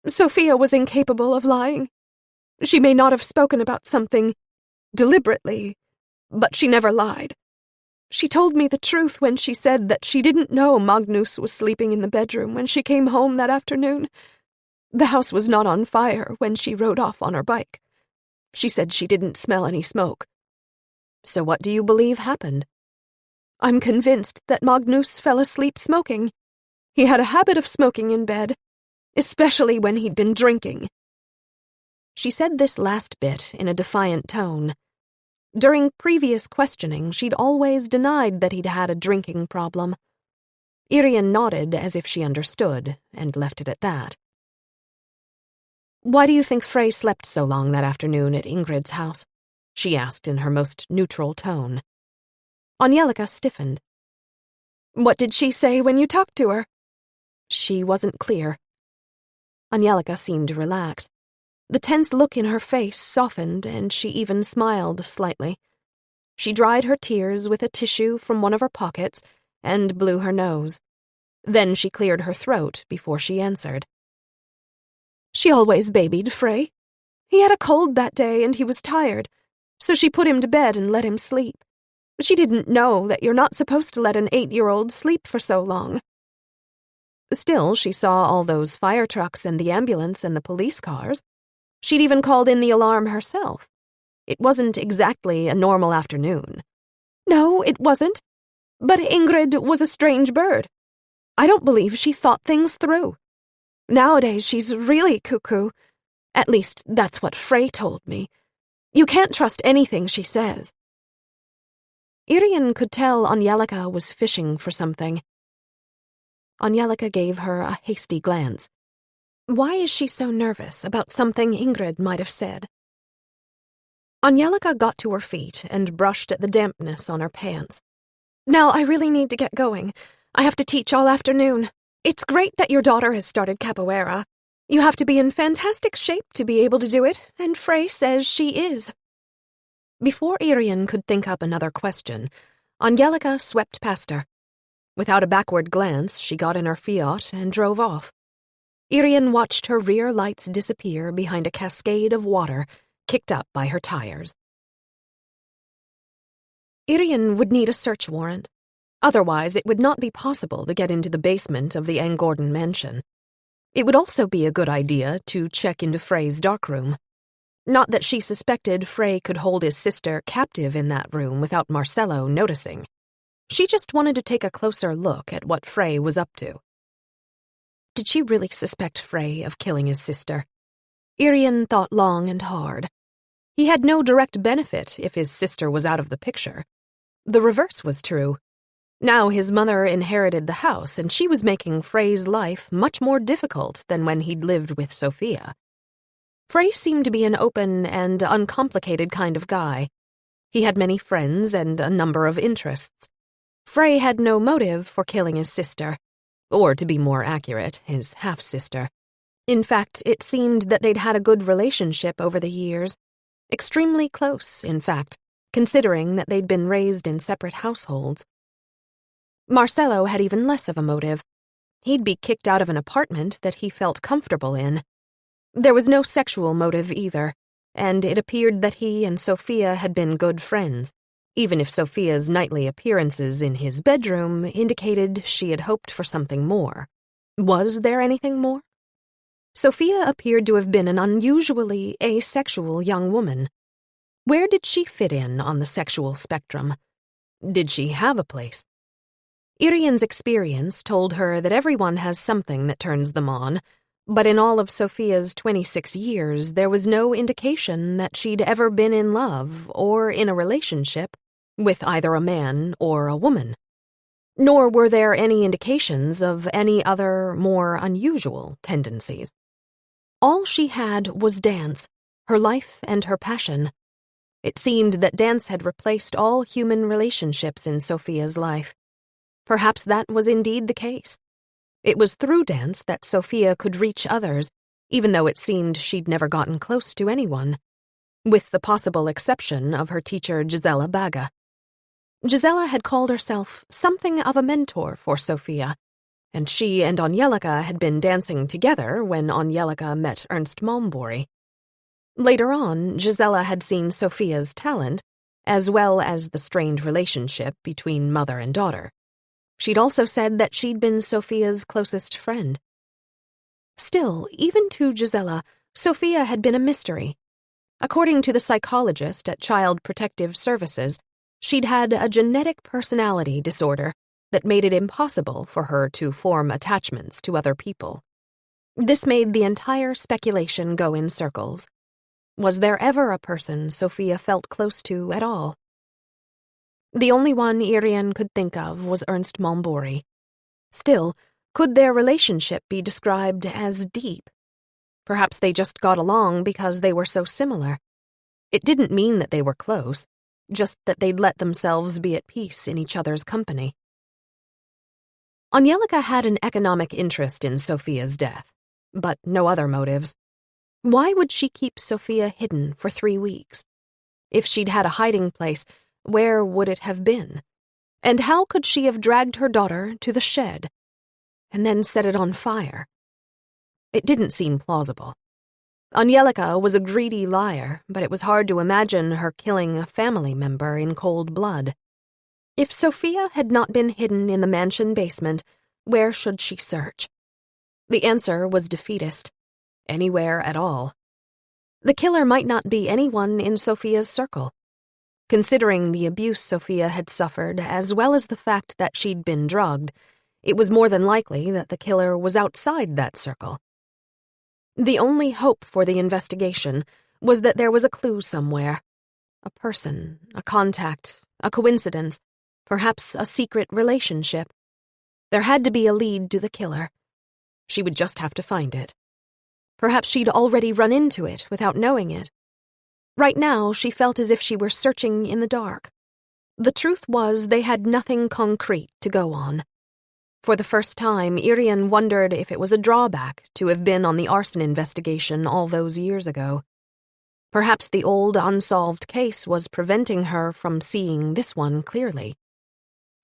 Sophia was incapable of lying. She may not have spoken about something deliberately, but she never lied. She told me the truth when she said that she didn't know Magnus was sleeping in the bedroom when she came home that afternoon. The house was not on fire when she rode off on her bike. She said she didn't smell any smoke. So what do you believe happened? I'm convinced that Magnus fell asleep smoking. He had a habit of smoking in bed, especially when he'd been drinking. She said this last bit in a defiant tone. During previous questioning, she'd always denied that he'd had a drinking problem. Irene nodded as if she understood, and left it at that. Why do you think Frey slept so long that afternoon at Ingrid's house? She asked in her most neutral tone. Angelica stiffened. What did she say when you talked to her? She wasn't clear. Angelica seemed to relax. The tense look in her face softened, and she even smiled slightly. She dried her tears with a tissue from one of her pockets and blew her nose. Then she cleared her throat before she answered. She always babied Frey. He had a cold that day and he was tired, so she put him to bed and let him sleep. She didn't know that you're not supposed to let an 8-year-old sleep for so long. Still, she saw all those fire trucks and the ambulance and the police cars. She'd even called in the alarm herself. It wasn't exactly a normal afternoon. No, it wasn't. But Ingrid was a strange bird. I don't believe she thought things through. Nowadays, she's really cuckoo. At least, that's what Frey told me. You can't trust anything she says. Irene could tell Angelica was fishing for something. Angelica gave her a hasty glance. Why is she so nervous about something Ingrid might have said? Angelica got to her feet and brushed at the dampness on her pants. Now I really need to get going. I have to teach all afternoon. It's great that your daughter has started capoeira. You have to be in fantastic shape to be able to do it, and Frey says she is. Before Irene could think up another question, Angelica swept past her. Without a backward glance, she got in her Fiat and drove off. Irene watched her rear lights disappear behind a cascade of water kicked up by her tires. Irene would need a search warrant. Otherwise, it would not be possible to get into the basement of the Angorden mansion. It would also be a good idea to check into Frey's darkroom. Not that she suspected Frey could hold his sister captive in that room without Marcello noticing. She just wanted to take a closer look at what Frey was up to. Did she really suspect Frey of killing his sister? Irene thought long and hard. He had no direct benefit if his sister was out of the picture. The reverse was true. Now his mother inherited the house, and she was making Frey's life much more difficult than when he'd lived with Sophia. Frey seemed to be an open and uncomplicated kind of guy. He had many friends and a number of interests. Frey had no motive for killing his sister, or to be more accurate, his half-sister. In fact, it seemed that they'd had a good relationship over the years. Extremely close, in fact, considering that they'd been raised in separate households. Marcello had even less of a motive. He'd be kicked out of an apartment that he felt comfortable in. There was no sexual motive either, and it appeared that he and Sophia had been good friends, even if Sophia's nightly appearances in his bedroom indicated she had hoped for something more. Was there anything more? Sophia appeared to have been an unusually asexual young woman. Where did she fit in on the sexual spectrum? Did she have a place? Irene's experience told her that everyone has something that turns them on, But in all of Sophia's 26 years, there was no indication that she'd ever been in love or in a relationship with either a man or a woman. Nor were there any indications of any other, more unusual tendencies. All she had was dance, her life and her passion. It seemed that dance had replaced all human relationships in Sophia's life. Perhaps that was indeed the case. It was through dance that Sophia could reach others, even though it seemed she'd never gotten close to anyone, with the possible exception of her teacher Gisela Baga. Gisela had called herself something of a mentor for Sophia, and she and Angelica had been dancing together when Angelica met Ernst Malmborg. Later on, Gisela had seen Sophia's talent, as well as the strained relationship between mother and daughter. She'd also said that she'd been Sophia's closest friend. Still, even to Gisela, Sophia had been a mystery. According to the psychologist at Child Protective Services, she'd had a genetic personality disorder that made it impossible for her to form attachments to other people. This made the entire speculation go in circles. Was there ever a person Sophia felt close to at all? The only one Irene could think of was Ernst Malmborg. Still, could their relationship be described as deep? Perhaps they just got along because they were so similar. It didn't mean that they were close, just that they'd let themselves be at peace in each other's company. Angelica had an economic interest in Sophia's death, but no other motives. Why would she keep Sophia hidden for 3 weeks? If she'd had a hiding place, where would it have been? And how could she have dragged her daughter to the shed and then set it on fire? It didn't seem plausible. Angelica was a greedy liar, but it was hard to imagine her killing a family member in cold blood. If Sophia had not been hidden in the mansion basement, where should she search? The answer was defeatist. Anywhere at all. The killer might not be anyone in Sophia's circle. Considering the abuse Sophia had suffered, as well as the fact that she'd been drugged, it was more than likely that the killer was outside that circle. The only hope for the investigation was that there was a clue somewhere. A person, a contact, a coincidence, perhaps a secret relationship. There had to be a lead to the killer. She would just have to find it. Perhaps she'd already run into it without knowing it. Right now, she felt as if she were searching in the dark. The truth was they had nothing concrete to go on. For the first time, Irene wondered if it was a drawback to have been on the arson investigation all those years ago. Perhaps the old unsolved case was preventing her from seeing this one clearly.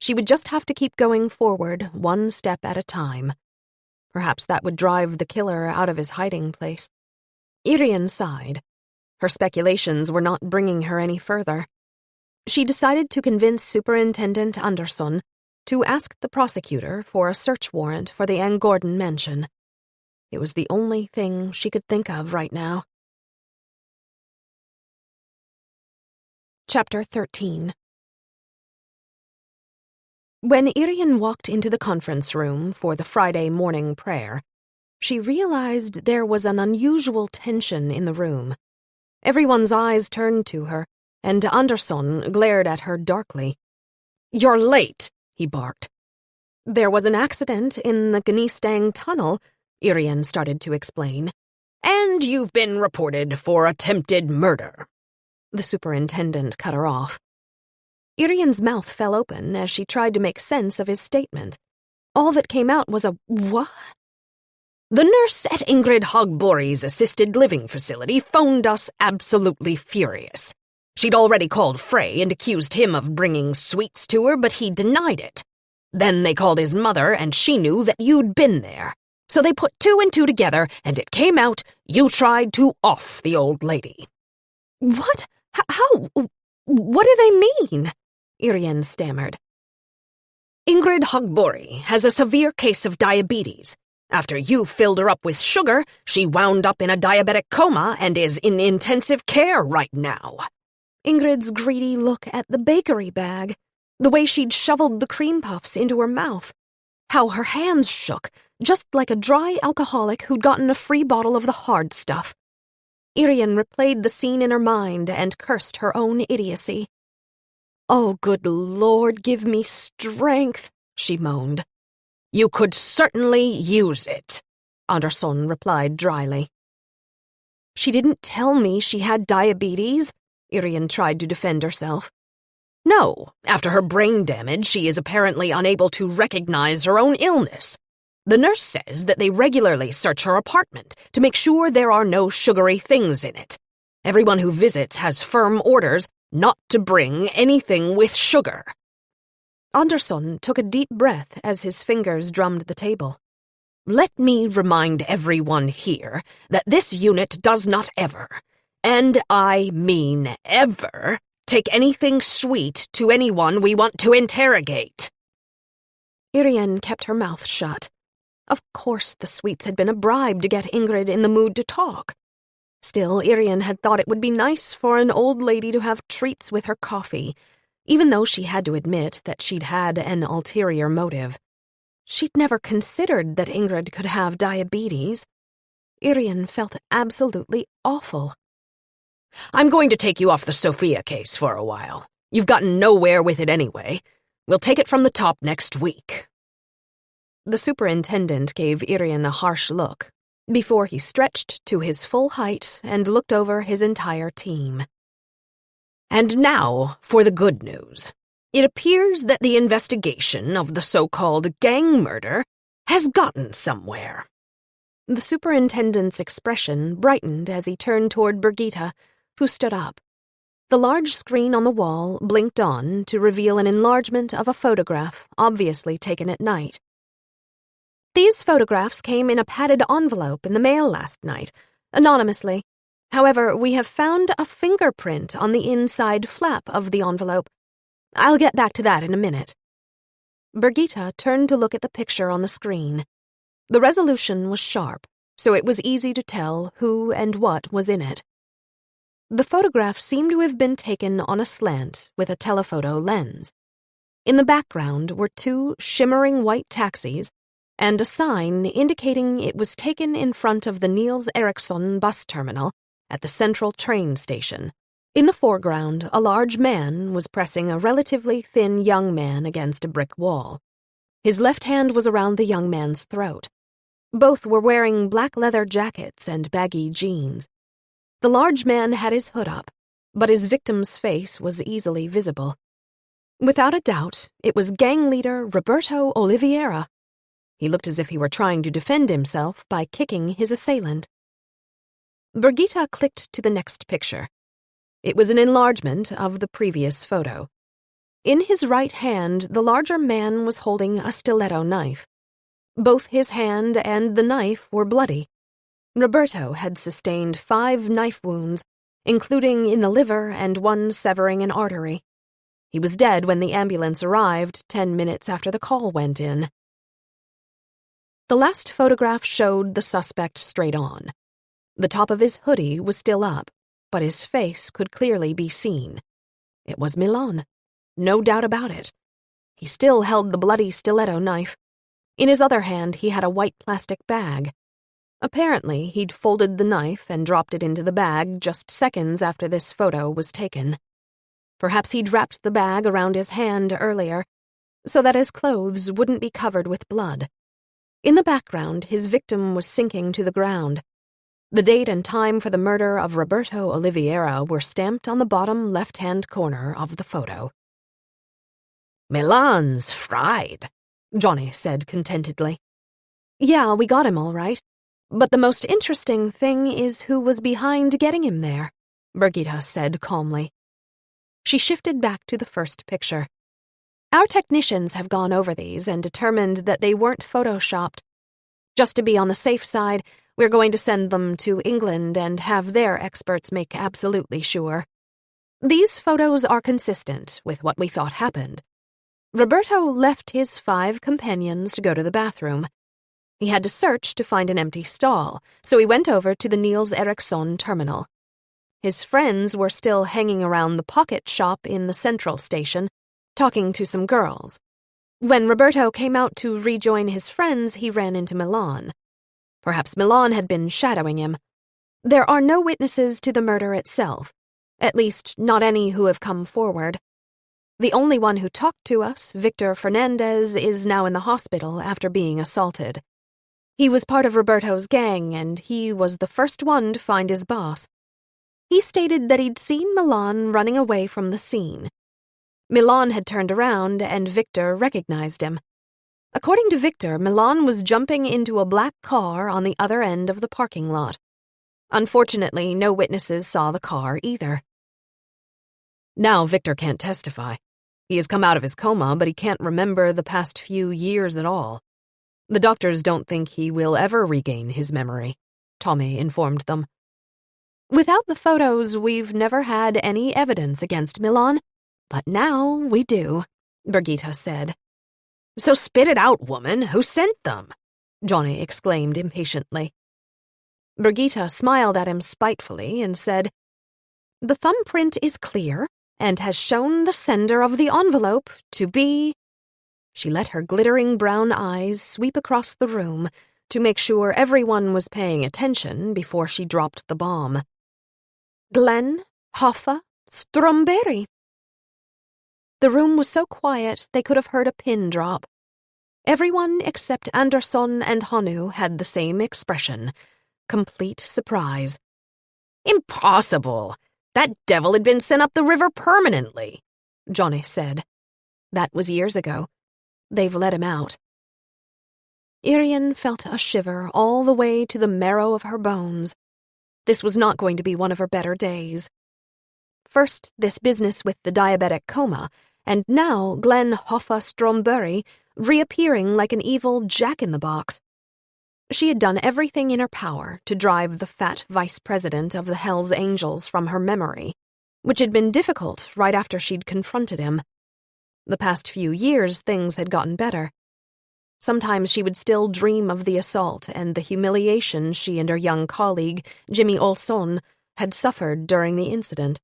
She would just have to keep going forward, one step at a time. Perhaps that would drive the killer out of his hiding place. Irene sighed. Her speculations were not bringing her any further. She decided to convince Superintendent Andersson to ask the prosecutor for a search warrant for the Angorden mansion. It was the only thing she could think of right now. Chapter 13. When Irene walked into the conference room for the Friday morning prayer, she realized there was an unusual tension in the room. Everyone's eyes turned to her, and Andersson glared at her darkly. "You're late," he barked. "There was an accident in the Gnistang tunnel," Irene started to explain. "And you've been reported for attempted murder." The superintendent cut her off. Irene's mouth fell open as she tried to make sense of his statement. All that came out was a what? "The nurse at Ingrid Hogborg's assisted living facility phoned us absolutely furious. She'd already called Frey and accused him of bringing sweets to her, but he denied it. Then they called his mother, and she knew that you'd been there. So they put 2 and 2 together, and it came out you tried to off the old lady." "What? How? What do they mean?" Irene stammered. "Ingrid Hogborg has a severe case of diabetes. After you filled her up with sugar, she wound up in a diabetic coma and is in intensive care right now." Ingrid's greedy look at the bakery bag, the way she'd shoveled the cream puffs into her mouth. How her hands shook, just like a dry alcoholic who'd gotten a free bottle of the hard stuff. Irene replayed the scene in her mind and cursed her own idiocy. "Oh, good Lord, give me strength," she moaned. "You could certainly use it," Andersson replied dryly. "She didn't tell me she had diabetes," Irene tried to defend herself. "No, after her brain damage, she is apparently unable to recognize her own illness. The nurse says that they regularly search her apartment to make sure there are no sugary things in it. Everyone who visits has firm orders not to bring anything with sugar." Andersson took a deep breath as his fingers drummed the table. "Let me remind everyone here that this unit does not ever, and I mean ever, take anything sweet to anyone we want to interrogate." Irene kept her mouth shut. Of course the sweets had been a bribe to get Ingrid in the mood to talk. Still, Irene had thought it would be nice for an old lady to have treats with her coffee, even though she had to admit that she'd had an ulterior motive. She'd never considered that Ingrid could have diabetes. Irene felt absolutely awful. "I'm going to take you off the Sophia case for a while. You've gotten nowhere with it anyway. We'll take it from the top next week." The superintendent gave Irene a harsh look before he stretched to his full height and looked over his entire team. "And now for the good news. It appears that the investigation of the so-called gang murder has gotten somewhere." The superintendent's expression brightened as he turned toward Birgitta, who stood up. The large screen on the wall blinked on to reveal an enlargement of a photograph obviously taken at night. "These photographs came in a padded envelope in the mail last night, anonymously. However, we have found a fingerprint on the inside flap of the envelope. I'll get back to that in a minute." Birgitta turned to look at the picture on the screen. The resolution was sharp, so it was easy to tell who and what was in it. The photograph seemed to have been taken on a slant with a telephoto lens. In the background were two shimmering white taxis and a sign indicating it was taken in front of the Niels Eriksson bus terminal at the central train station. In the foreground, a large man was pressing a relatively thin young man against a brick wall. His left hand was around the young man's throat. Both were wearing black leather jackets and baggy jeans. The large man had his hood up, but his victim's face was easily visible. Without a doubt, it was gang leader Roberto Oliveira. He looked as if he were trying to defend himself by kicking his assailant. Birgitta clicked to the next picture. It was an enlargement of the previous photo. In his right hand, the larger man was holding a stiletto knife. Both his hand and the knife were bloody. Roberto had sustained 5 knife wounds, including in the liver and one severing an artery. He was dead when the ambulance arrived 10 minutes after the call went in. The last photograph showed the suspect straight on. The top of his hoodie was still up, but his face could clearly be seen. It was Milan. No doubt about it. He still held the bloody stiletto knife. In his other hand, he had a white plastic bag. Apparently, he'd folded the knife and dropped it into the bag just seconds after this photo was taken. Perhaps he'd wrapped the bag around his hand earlier, so that his clothes wouldn't be covered with blood. In the background, his victim was sinking to the ground. The date and time for the murder of Roberto Oliveira were stamped on the bottom left-hand corner of the photo. "Milan's fried," Johnny said contentedly. "Yeah, we got him all right. But the most interesting thing is who was behind getting him there," Birgitta said calmly. She shifted back to the first picture. "Our technicians have gone over these and determined that they weren't photoshopped. Just to be on the safe side, we're going to send them to England and have their experts make absolutely sure. These photos are consistent with what we thought happened. Roberto left his 5 companions to go to the bathroom. He had to search to find an empty stall, so he went over to the Niels Eriksson terminal. His friends were still hanging around the pocket shop in the central station, talking to some girls. When Roberto came out to rejoin his friends, he ran into Milan. Perhaps Milan had been shadowing him. There are no witnesses to the murder itself, at least not any who have come forward. The only one who talked to us, Victor Fernandez, is now in the hospital after being assaulted. He was part of Roberto's gang, and he was the first one to find his boss. He stated that he'd seen Milan running away from the scene. Milan had turned around, and Victor recognized him. According to Victor, Milan was jumping into a black car on the other end of the parking lot. Unfortunately, no witnesses saw the car either. Now Victor can't testify. He has come out of his coma, but he can't remember the past few years at all. The doctors don't think he will ever regain his memory, Tommy informed them. Without the photos, we've never had any evidence against Milan, but now we do, Birgitta said. So spit it out, woman. Who sent them? Johnny exclaimed impatiently. Birgitta smiled at him spitefully and said, The thumbprint is clear and has shown the sender of the envelope to be... She let her glittering brown eyes sweep across the room to make sure everyone was paying attention before she dropped the bomb. Glenn Hoffa Stromberg. The room was so quiet they could have heard a pin drop. Everyone except Andersson and Hanu had the same expression, complete surprise. Impossible! That devil had been sent up the river permanently, Johnny said. That was years ago. They've let him out. Irene felt a shiver all the way to the marrow of her bones. This was not going to be one of her better days. First, this business with the diabetic coma, and now Glenn Hoffa Stromberg reappearing like an evil jack-in-the-box. She had done everything in her power to drive the fat vice president of the Hells Angels from her memory, which had been difficult right after she'd confronted him. The past few years, things had gotten better. Sometimes she would still dream of the assault and the humiliation she and her young colleague, Jimmy Olsson, had suffered during the incident.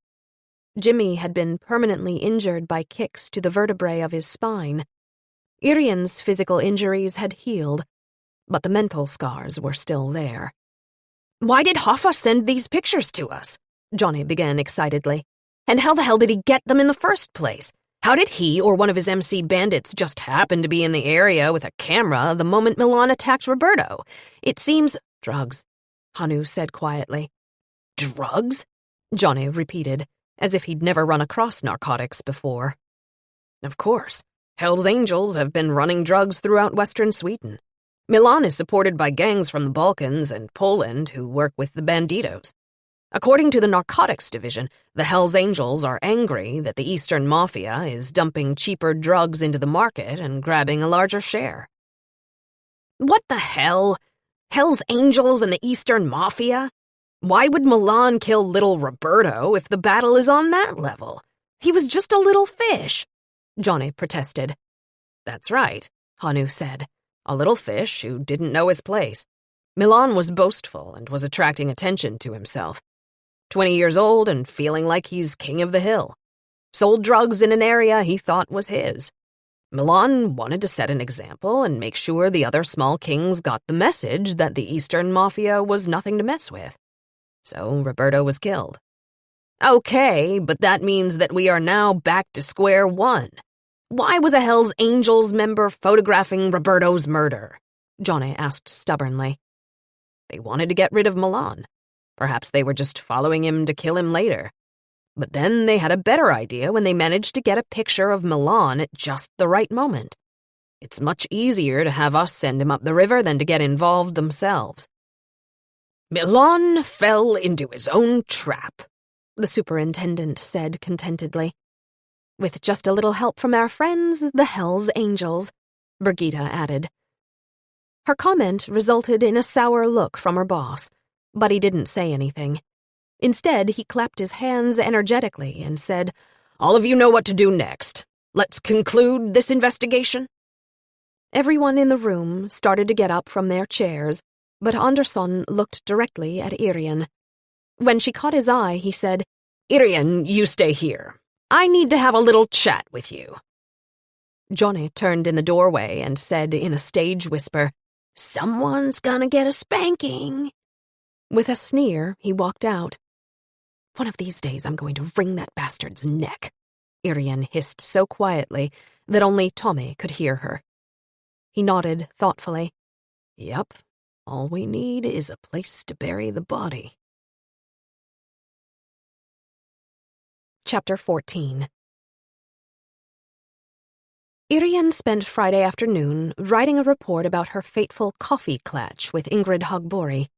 Jimmy had been permanently injured by kicks to the vertebrae of his spine. Irene's physical injuries had healed, but the mental scars were still there. Why did Hoffa send these pictures to us? Johnny began excitedly. And how the hell did he get them in the first place? How did he or one of his MC bandits just happen to be in the area with a camera the moment Milan attacked Roberto? It seems... Drugs, Hanu said quietly. Drugs? Johnny repeated, as if he'd never run across narcotics before. Of course. Hell's Angels have been running drugs throughout western Sweden. Milan is supported by gangs from the Balkans and Poland who work with the banditos. According to the narcotics division, the Hells Angels are angry that the Eastern Mafia is dumping cheaper drugs into the market and grabbing a larger share. What the hell? Hells Angels and the Eastern Mafia? Why would Milan kill little Roberto if the battle is on that level? He was just a little fish, Johnny protested. That's right, Hanu said. A little fish who didn't know his place. Milan was boastful and was attracting attention to himself. 20 years old and feeling like he's king of the hill. Sold drugs in an area he thought was his. Milan wanted to set an example and make sure the other small kings got the message that the Eastern Mafia was nothing to mess with. So Roberto was killed. Okay, but that means that we are now back to square one. Why was a Hells Angels member photographing Roberto's murder? Johnny asked stubbornly. They wanted to get rid of Milan. Perhaps they were just following him to kill him later. But then they had a better idea when they managed to get a picture of Milan at just the right moment. It's much easier to have us send him up the river than to get involved themselves. Milan fell into his own trap, the superintendent said contentedly. With just a little help from our friends, the Hells Angels, Birgitta added. Her comment resulted in a sour look from her boss, but he didn't say anything. Instead, he clapped his hands energetically and said, All of you know what to do next. Let's conclude this investigation. Everyone in the room started to get up from their chairs, but Andersson looked directly at Irene. When she caught his eye, he said, Irene, you stay here. I need to have a little chat with you. Johnny turned in the doorway and said in a stage whisper, "Someone's gonna get a spanking." With a sneer, he walked out. "One of these days I'm going to wring that bastard's neck," Irene hissed so quietly that only Tommy could hear her. He nodded thoughtfully. "Yep, all we need is a place to bury the body." Chapter 14. Irene spent Friday afternoon writing a report about her fateful coffee clatch with Ingrid Hagbori.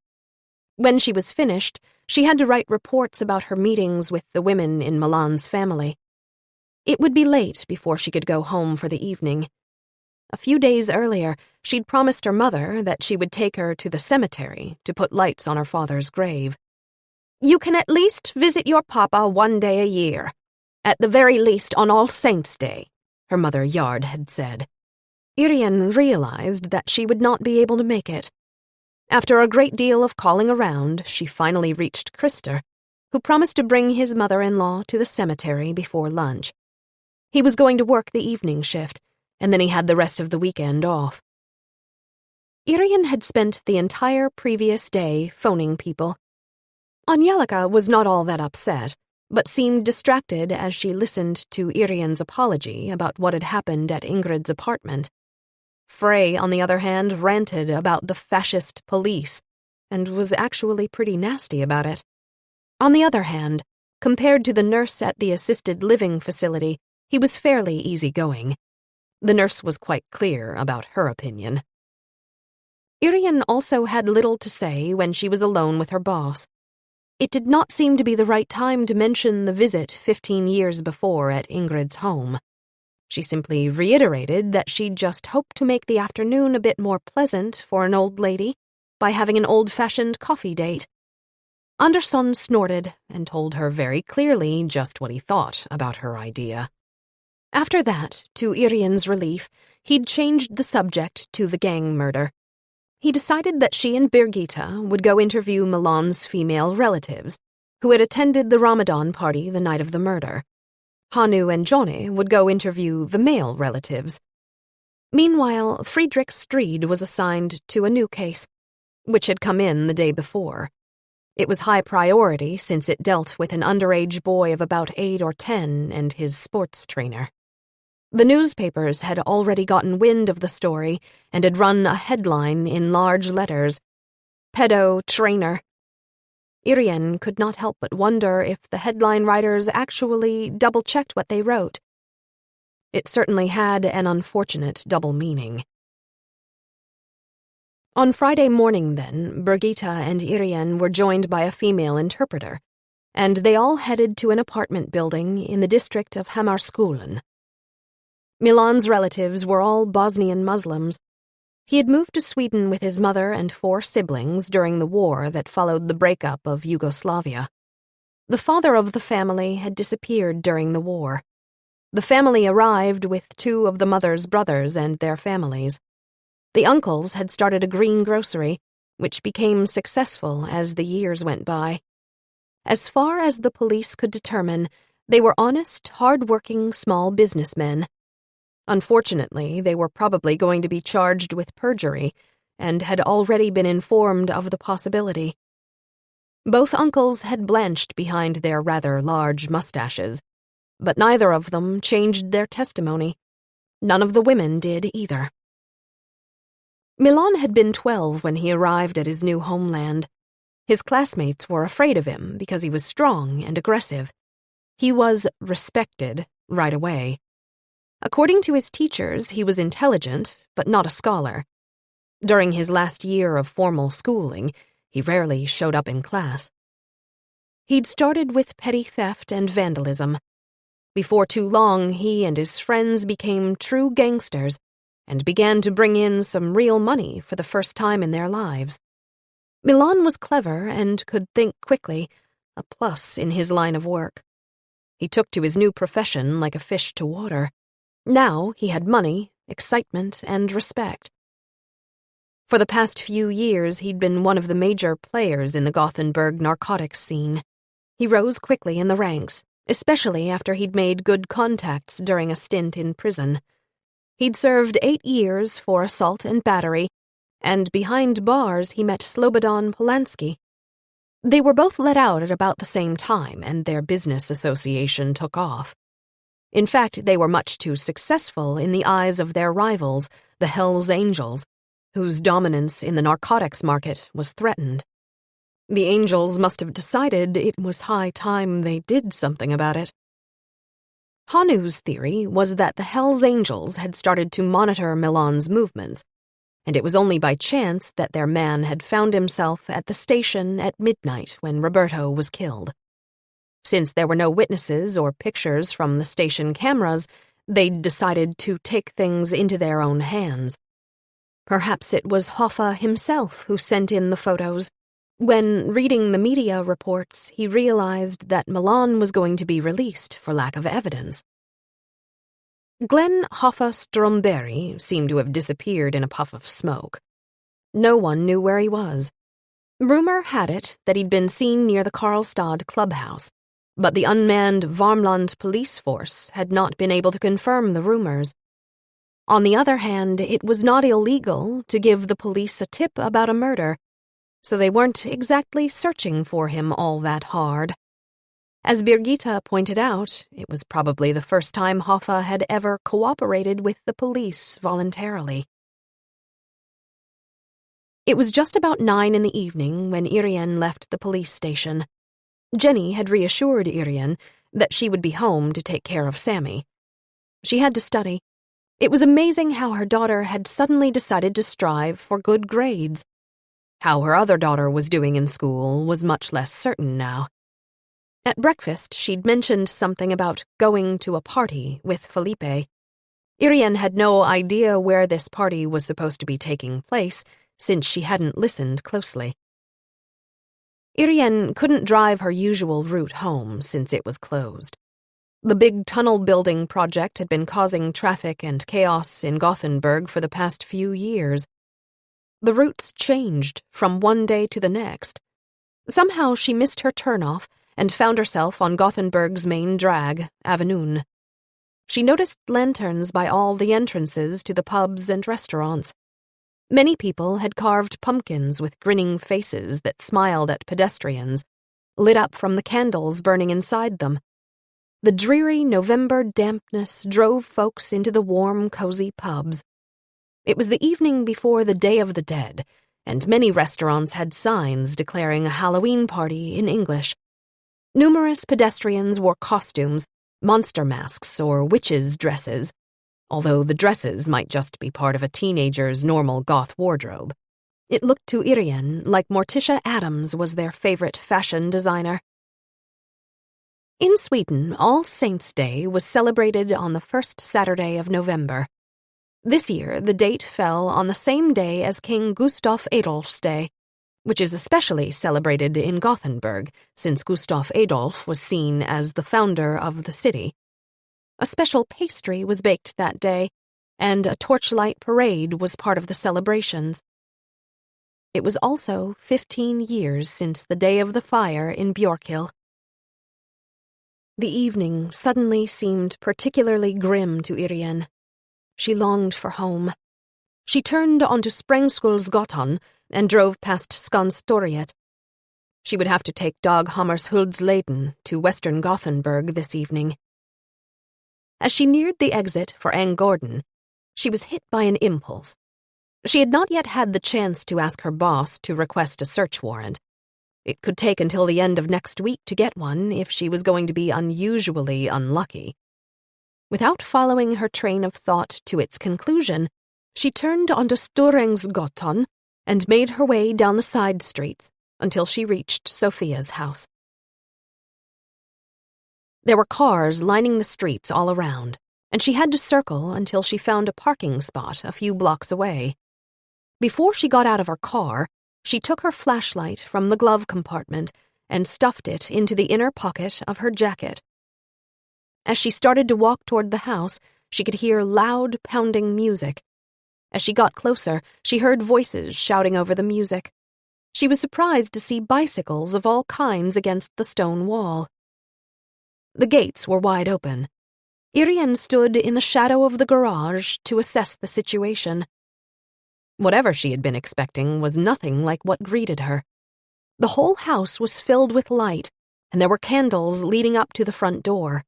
When she was finished, she had to write reports about her meetings with the women in Milan's family. It would be late before she could go home for the evening. A few days earlier, she'd promised her mother that she would take her to the cemetery to put lights on her father's grave. "You can at least visit your papa one day a year. At the very least on All Saints' Day," her mother Yard had said. Irene realized that she would not be able to make it. After a great deal of calling around, she finally reached Krister, who promised to bring his mother-in-law to the cemetery before lunch. He was going to work the evening shift, and then he had the rest of the weekend off. Irene had spent the entire previous day phoning people. Angelica was not all that upset, but seemed distracted as she listened to Irene's apology about what had happened at Ingrid's apartment. Frey, on the other hand, ranted about the fascist police, and was actually pretty nasty about it. On the other hand, compared to the nurse at the assisted living facility, he was fairly easygoing. The nurse was quite clear about her opinion. Irene also had little to say when she was alone with her boss. It did not seem to be the right time to mention the visit 15 years before at Ingrid's home. She simply reiterated that she'd just hoped to make the afternoon a bit more pleasant for an old lady by having an old-fashioned coffee date. Andersson snorted and told her very clearly just what he thought about her idea. After that, to Irene's relief, he'd changed the subject to the gang murder. He decided that she and Birgitta would go interview Milan's female relatives, who had attended the Ramadan party the night of the murder. Hanu and Johnny would go interview the male relatives. Meanwhile, Friedrich Streed was assigned to a new case, which had come in the day before. It was high priority since it dealt with an underage boy of about 8 or 10 and his sports trainer. The newspapers had already gotten wind of the story and had run a headline in large letters, "Pedo Trainer." Irene could not help but wonder if the headline writers actually double-checked what they wrote. It certainly had an unfortunate double meaning. On Friday morning, then, Birgitta and Irene were joined by a female interpreter, and they all headed to an apartment building in the district of Hammarskolan. Milan's relatives were all Bosnian Muslims. He had moved to Sweden with his mother and 4 siblings during the war that followed the breakup of Yugoslavia. The father of the family had disappeared during the war. The family arrived with 2 of the mother's brothers and their families. The uncles had started a green grocery, which became successful as the years went by. As far as the police could determine, they were honest, hard-working small businessmen. Unfortunately, they were probably going to be charged with perjury, and had already been informed of the possibility. Both uncles had blanched behind their rather large mustaches, but neither of them changed their testimony. None of the women did either. Milan had been 12 when he arrived at his new homeland. His classmates were afraid of him because he was strong and aggressive. He was respected right away. According to his teachers, he was intelligent, but not a scholar. During his last year of formal schooling, he rarely showed up in class. He'd started with petty theft and vandalism. Before too long, he and his friends became true gangsters and began to bring in some real money for the first time in their lives. Milan was clever and could think quickly, a plus in his line of work. He took to his new profession like a fish to water. Now he had money, excitement, and respect. For the past few years, he'd been one of the major players in the Gothenburg narcotics scene. He rose quickly in the ranks, especially after he'd made good contacts during a stint in prison. He'd served 8 years for assault and battery, and behind bars he met Slobodan Polanski. They were both let out at about the same time, and their business association took off. In fact, they were much too successful in the eyes of their rivals, the Hells Angels, whose dominance in the narcotics market was threatened. The Angels must have decided it was high time they did something about it. Hanu's theory was that the Hells Angels had started to monitor Milan's movements, and it was only by chance that their man had found himself at the station at midnight when Roberto was killed. Since there were no witnesses or pictures from the station cameras, they'd decided to take things into their own hands. Perhaps it was Hoffa himself who sent in the photos. When reading the media reports, he realized that Milan was going to be released for lack of evidence. Glenn Hoffa Stromberg seemed to have disappeared in a puff of smoke. No one knew where he was. Rumor had it that he'd been seen near the Karlstad clubhouse, but the unmanned Värmland police force had not been able to confirm the rumors. On the other hand, it was not illegal to give the police a tip about a murder, so they weren't exactly searching for him all that hard. As Birgitta pointed out, it was probably the first time Hoffa had ever cooperated with the police voluntarily. It was just about 9 in the evening when Irene left the police station. Jenny had reassured Irene that she would be home to take care of Sammy. She had to study. It was amazing how her daughter had suddenly decided to strive for good grades. How her other daughter was doing in school was much less certain now. At breakfast, she'd mentioned something about going to a party with Felipe. Irene had no idea where this party was supposed to be taking place, since she hadn't listened closely. Irene couldn't drive her usual route home since it was closed. The big tunnel building project had been causing traffic and chaos in Gothenburg for the past few years. The routes changed from one day to the next. Somehow she missed her turnoff and found herself on Gothenburg's main drag, Avenyn. She noticed lanterns by all the entrances to the pubs and restaurants. Many people had carved pumpkins with grinning faces that smiled at pedestrians, lit up from the candles burning inside them. The dreary November dampness drove folks into the warm, cozy pubs. It was the evening before the Day of the Dead, and many restaurants had signs declaring a Halloween party in English. Numerous pedestrians wore costumes, monster masks, or witches' dresses, although the dresses might just be part of a teenager's normal goth wardrobe. It looked to Irene like Morticia Adams was their favorite fashion designer. In Sweden, All Saints' Day was celebrated on the first Saturday of November. This year, the date fell on the same day as King Gustav Adolf's Day, which is especially celebrated in Gothenburg, since Gustav Adolf was seen as the founder of the city. A special pastry was baked that day, and a torchlight parade was part of the celebrations. It was also 15 years since the day of the fire in Björkhill. The evening suddenly seemed particularly grim to Irene. She longed for home. She turned onto Sprängskullsgatan and drove past Skanstorget. She would have to take Dag Hammarshultsleden to western Gothenburg this evening. As she neared the exit for Änggården, she was hit by an impulse. She had not yet had the chance to ask her boss to request a search warrant. It could take until the end of next week to get one if she was going to be unusually unlucky. Without following her train of thought to its conclusion, she turned onto Storängsgatan and made her way down the side streets until she reached Sophia's house. There were cars lining the streets all around, and she had to circle until she found a parking spot a few blocks away. Before she got out of her car, she took her flashlight from the glove compartment and stuffed it into the inner pocket of her jacket. As she started to walk toward the house, she could hear loud, pounding music. As she got closer, she heard voices shouting over the music. She was surprised to see bicycles of all kinds against the stone wall. The gates were wide open. Irene stood in the shadow of the garage to assess the situation. Whatever she had been expecting was nothing like what greeted her. The whole house was filled with light, and there were candles leading up to the front door.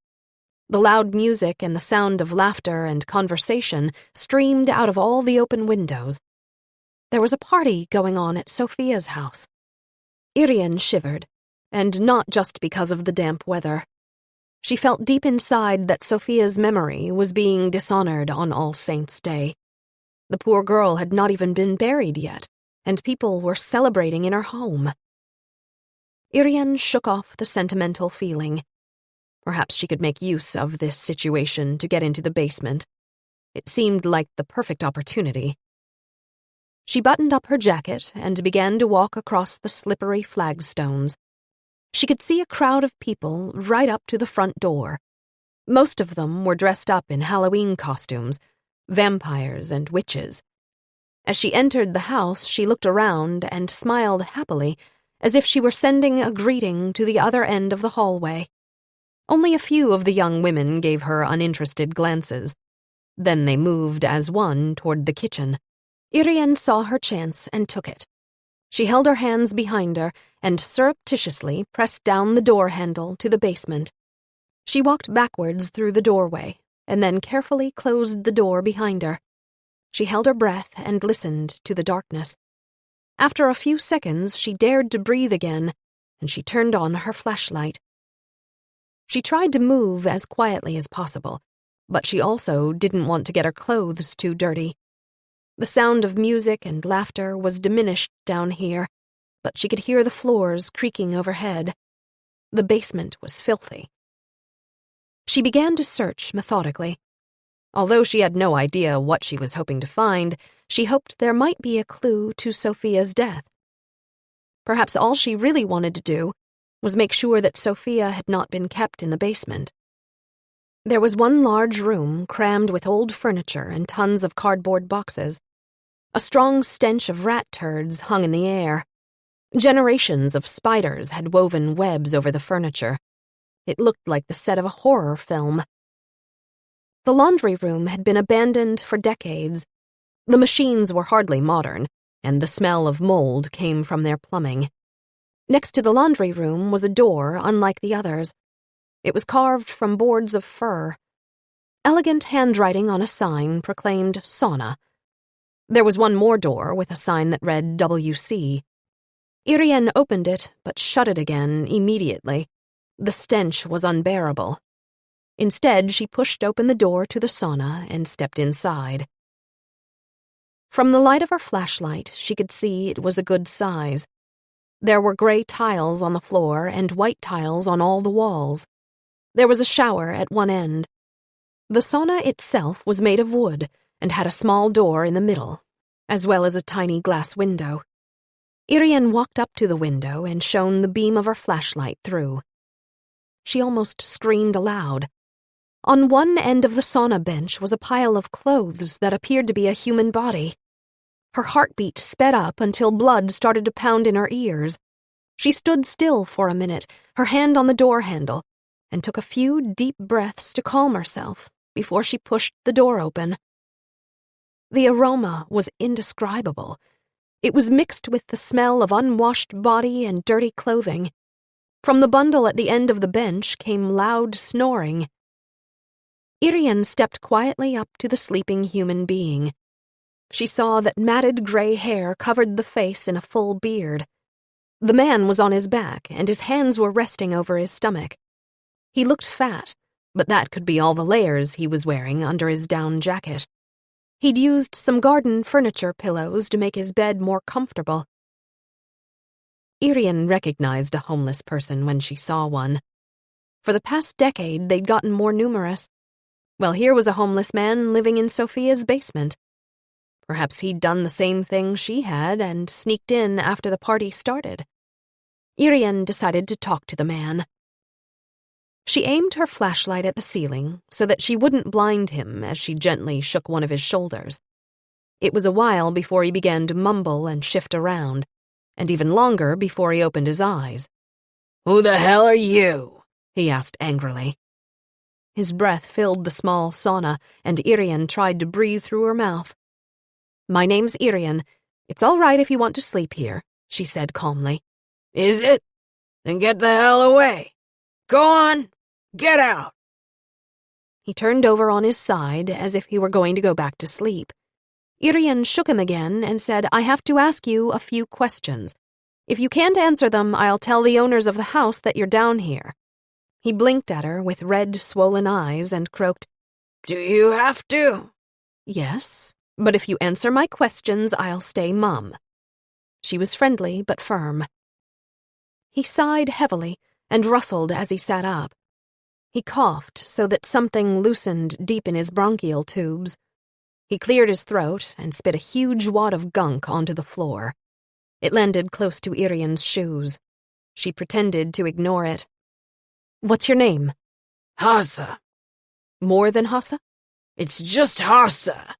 The loud music and the sound of laughter and conversation streamed out of all the open windows. There was a party going on at Sophia's house. Irene shivered, and not just because of the damp weather. She felt deep inside that Sophia's memory was being dishonored on All Saints' Day. The poor girl had not even been buried yet, and people were celebrating in her home. Irene shook off the sentimental feeling. Perhaps she could make use of this situation to get into the basement. It seemed like the perfect opportunity. She buttoned up her jacket and began to walk across the slippery flagstones. She could see a crowd of people right up to the front door. Most of them were dressed up in Halloween costumes, vampires and witches. As she entered the house, she looked around and smiled happily, as if she were sending a greeting to the other end of the hallway. Only a few of the young women gave her uninterested glances. Then they moved as one toward the kitchen. Irene saw her chance and took it. She held her hands behind her and surreptitiously pressed down the door handle to the basement. She walked backwards through the doorway and then carefully closed the door behind her. She held her breath and listened to the darkness. After a few seconds, she dared to breathe again, and she turned on her flashlight. She tried to move as quietly as possible, but she also didn't want to get her clothes too dirty. The sound of music and laughter was diminished down here, but she could hear the floors creaking overhead. The basement was filthy. She began to search methodically. Although she had no idea what she was hoping to find, she hoped there might be a clue to Sophia's death. Perhaps all she really wanted to do was make sure that Sophia had not been kept in the basement. There was one large room crammed with old furniture and tons of cardboard boxes. A strong stench of rat turds hung in the air. Generations of spiders had woven webs over the furniture. It looked like the set of a horror film. The laundry room had been abandoned for decades. The machines were hardly modern, and the smell of mold came from their plumbing. Next to the laundry room was a door unlike the others. It was carved from boards of fir. Elegant handwriting on a sign proclaimed sauna. There was one more door with a sign that read WC. Irene opened it, but shut it again immediately. The stench was unbearable. Instead, she pushed open the door to the sauna and stepped inside. From the light of her flashlight, she could see it was a good size. There were gray tiles on the floor and white tiles on all the walls. There was a shower at one end. The sauna itself was made of wood and had a small door in the middle, as well as a tiny glass window. Irene walked up to the window and shone the beam of her flashlight through. She almost screamed aloud. On one end of the sauna bench was a pile of clothes that appeared to be a human body. Her heartbeat sped up until blood started to pound in her ears. She stood still for a minute, her hand on the door handle, and took a few deep breaths to calm herself before she pushed the door open. The aroma was indescribable. It was mixed with the smell of unwashed body and dirty clothing. From the bundle at the end of the bench came loud snoring. Irene stepped quietly up to the sleeping human being. She saw that matted gray hair covered the face in a full beard. The man was on his back, and his hands were resting over his stomach. He looked fat, but that could be all the layers he was wearing under his down jacket. He'd used some garden furniture pillows to make his bed more comfortable. Irene recognized a homeless person when she saw one. For the past decade, they'd gotten more numerous. Well, here was a homeless man living in Sophia's basement. Perhaps he'd done the same thing she had and sneaked in after the party started. Irene decided to talk to the man. She aimed her flashlight at the ceiling so that she wouldn't blind him as she gently shook one of his shoulders. It was a while before he began to mumble and shift around, and even longer before he opened his eyes. "Who the hell are you?" he asked angrily. His breath filled the small sauna, and Irene tried to breathe through her mouth. "My name's Irene. It's all right if you want to sleep here," she said calmly. Is it? Then get the hell away. Go on, get out. He turned over on his side as if he were going to go back to sleep. Irene shook him again and said, "I have to ask you a few questions. If you can't answer them, I'll tell the owners of the house that you're down here." He blinked at her with red, swollen eyes and croaked, Do you have to? "Yes, but if you answer my questions, I'll stay mum." She was friendly but firm. He sighed heavily and rustled as he sat up. He coughed so that something loosened deep in his bronchial tubes. He cleared his throat and spit a huge wad of gunk onto the floor. It landed close to Irene's shoes. She pretended to ignore it. "What's your name?" Hassa. "More than Hassa?" It's just Hassa.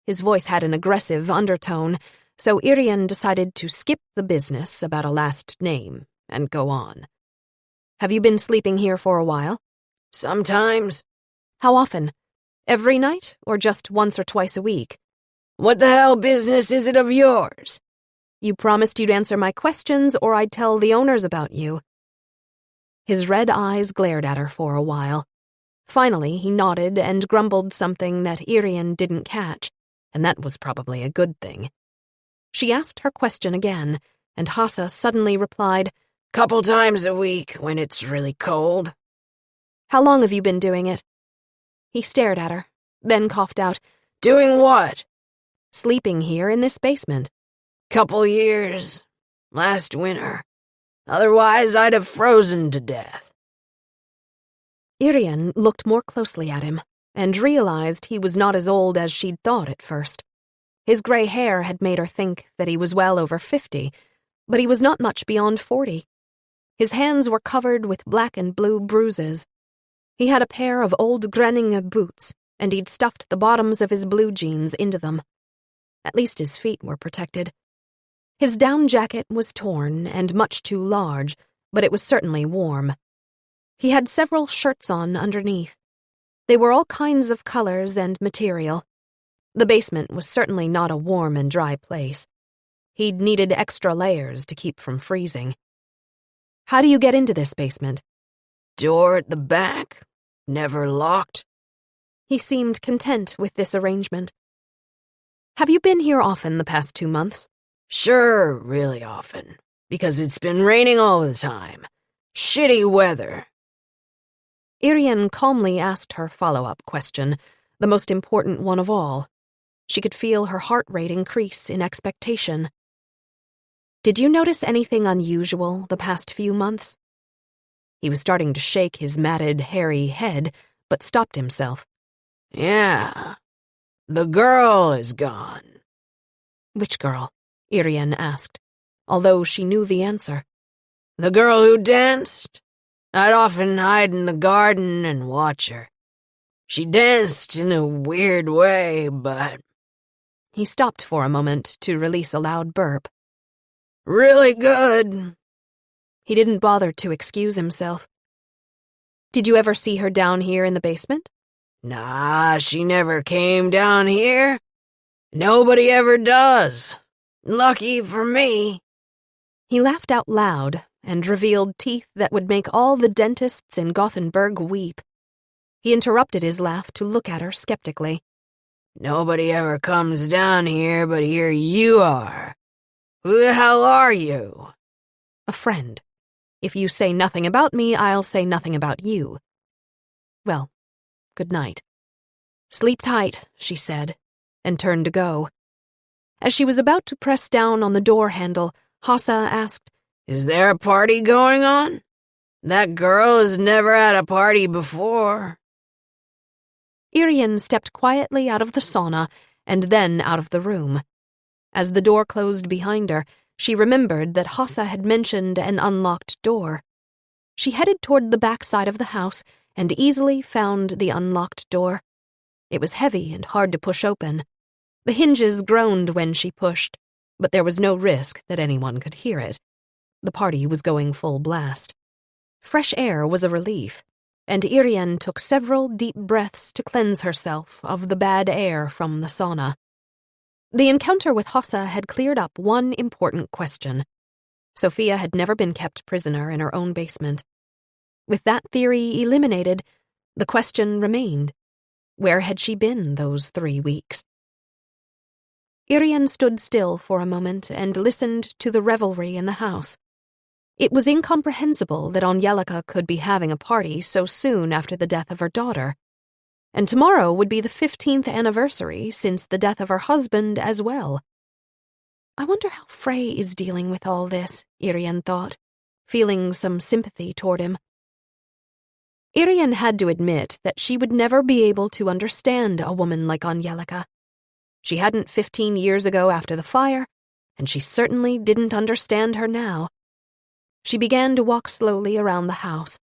His voice had an aggressive undertone, so Irene decided to skip the business about a last name and go on. "Have you been sleeping here for a while?" Sometimes. "How often? Every night, or just once or twice a week?" What the hell business is it of yours? "You promised you'd answer my questions, or I'd tell the owners about you." His red eyes glared at her for a while. Finally, he nodded and grumbled something that Irene didn't catch, and that was probably a good thing. She asked her question again, and Hassa suddenly replied, Couple times a week when it's really cold. "How long have you been doing it?" He stared at her, then coughed out, Doing what? "Sleeping here in this basement." Couple years. Last winter. Otherwise, I'd have frozen to death. Irene looked more closely at him and realized he was not as old as she'd thought at first. His gray hair had made her think that he was well over 50, but he was not much beyond 40. His hands were covered with black and blue bruises. He had a pair of old Grenninge boots, and he'd stuffed the bottoms of his blue jeans into them. At least his feet were protected. His down jacket was torn and much too large, but it was certainly warm. He had several shirts on underneath. They were all kinds of colors and material. The basement was certainly not a warm and dry place. He'd needed extra layers to keep from freezing. "How do you get into this basement?" Door at the back. Never locked. He seemed content with this arrangement. "Have you been here often the past 2 months?" Sure, really often. Because it's been raining all the time. Shitty weather. Irene calmly asked her follow-up question, the most important one of all. She could feel her heart rate increase in expectation. "Did you notice anything unusual the past few months?" He was starting to shake his matted, hairy head, but stopped himself. Yeah. The girl is gone. "Which girl?" Irene asked, although she knew the answer. The girl who danced. I'd often hide in the garden and watch her. She danced in a weird way, but... He stopped for a moment to release a loud burp. Really good. He didn't bother to excuse himself. "Did you ever see her down here in the basement?" Nah, she never came down here. Nobody ever does. Lucky for me. He laughed out loud and revealed teeth that would make all the dentists in Gothenburg weep. He interrupted his laugh to look at her skeptically. Nobody ever comes down here, but here you are. Who the hell are you? "A friend. If you say nothing about me, I'll say nothing about you." "Well, good night." "Sleep tight," she said, and turned to go. As she was about to press down on the door handle, Hassa asked, Is there a party going on? That girl has never had a party before. Irene stepped quietly out of the sauna and then out of the room. As the door closed behind her, she remembered that Hassa had mentioned an unlocked door. She headed toward the back side of the house and easily found the unlocked door. It was heavy and hard to push open. The hinges groaned when she pushed, but there was no risk that anyone could hear it. The party was going full blast. Fresh air was a relief. and Irene took several deep breaths to cleanse herself of the bad air from the sauna. The encounter with Huss had cleared up one important question. Sophia had never been kept prisoner in her own basement. With that theory eliminated, the question remained. Where had she been those 3 weeks? Irene stood still for a moment and listened to the revelry in the house. It was incomprehensible that Angelica could be having a party so soon after the death of her daughter. And tomorrow would be the 15th anniversary since the death of her husband as well. I wonder how Frey is dealing with all this, Irene thought, feeling some sympathy toward him. Irene had to admit that she would never be able to understand a woman like Angelica. She hadn't 15 years ago after the fire, and she certainly didn't understand her now. She began to walk slowly around the house.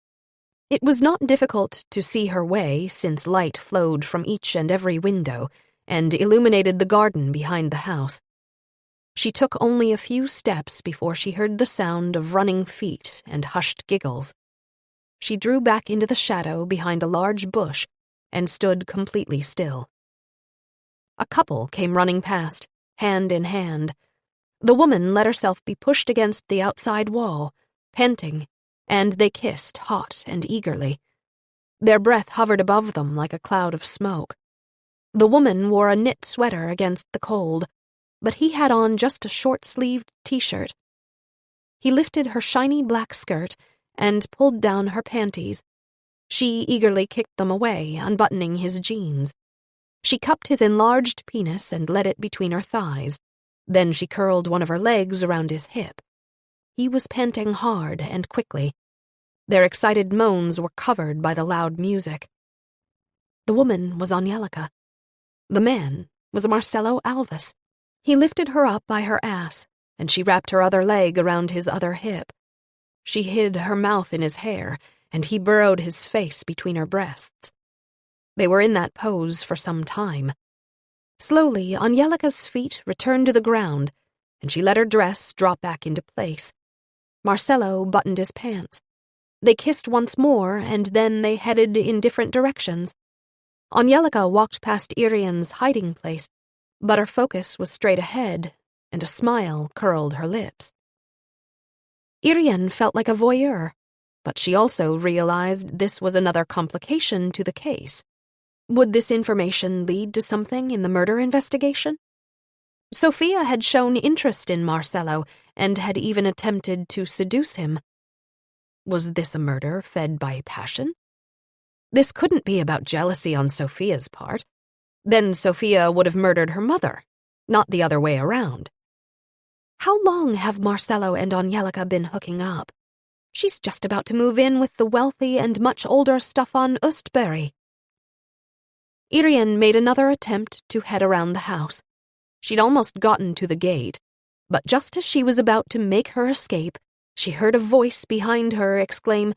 It was not difficult to see her way since light flowed from each and every window and illuminated the garden behind the house. She took only a few steps before she heard the sound of running feet and hushed giggles. She drew back into the shadow behind a large bush and stood completely still. A couple came running past, hand in hand. The woman let herself be pushed against the outside wall, panting, and they kissed hot and eagerly. Their breath hovered above them like a cloud of smoke. The woman wore a knit sweater against the cold, but he had on just a short-sleeved t-shirt. He lifted her shiny black skirt and pulled down her panties. She eagerly kicked them away, unbuttoning his jeans. She cupped his enlarged penis and let it between her thighs. Then she curled one of her legs around his hip. He was panting hard and quickly. Their excited moans were covered by the loud music. The woman was Angelica. The man was Marcelo Alves. He lifted her up by her ass, and she wrapped her other leg around his other hip. She hid her mouth in his hair, and he burrowed his face between her breasts. They were in that pose for some time. Slowly, Angelica's feet returned to the ground, and she let her dress drop back into place. Marcelo buttoned his pants. They kissed once more, and then they headed in different directions. Angelica walked past Irene's hiding place, but her focus was straight ahead, and a smile curled her lips. Irene felt like a voyeur, but she also realized this was another complication to the case. Would this information lead to something in the murder investigation? Sophia had shown interest in Marcelo and had even attempted to seduce him. Was this a murder fed by passion? This couldn't be about jealousy on Sophia's part. Then Sophia would have murdered her mother, not the other way around. How long have Marcelo and Angelica been hooking up? She's just about to move in with the wealthy and much older Staffan Östberg. Irene made another attempt to head around the house. She'd almost gotten to the gate, but just as she was about to make her escape, she heard a voice behind her exclaim,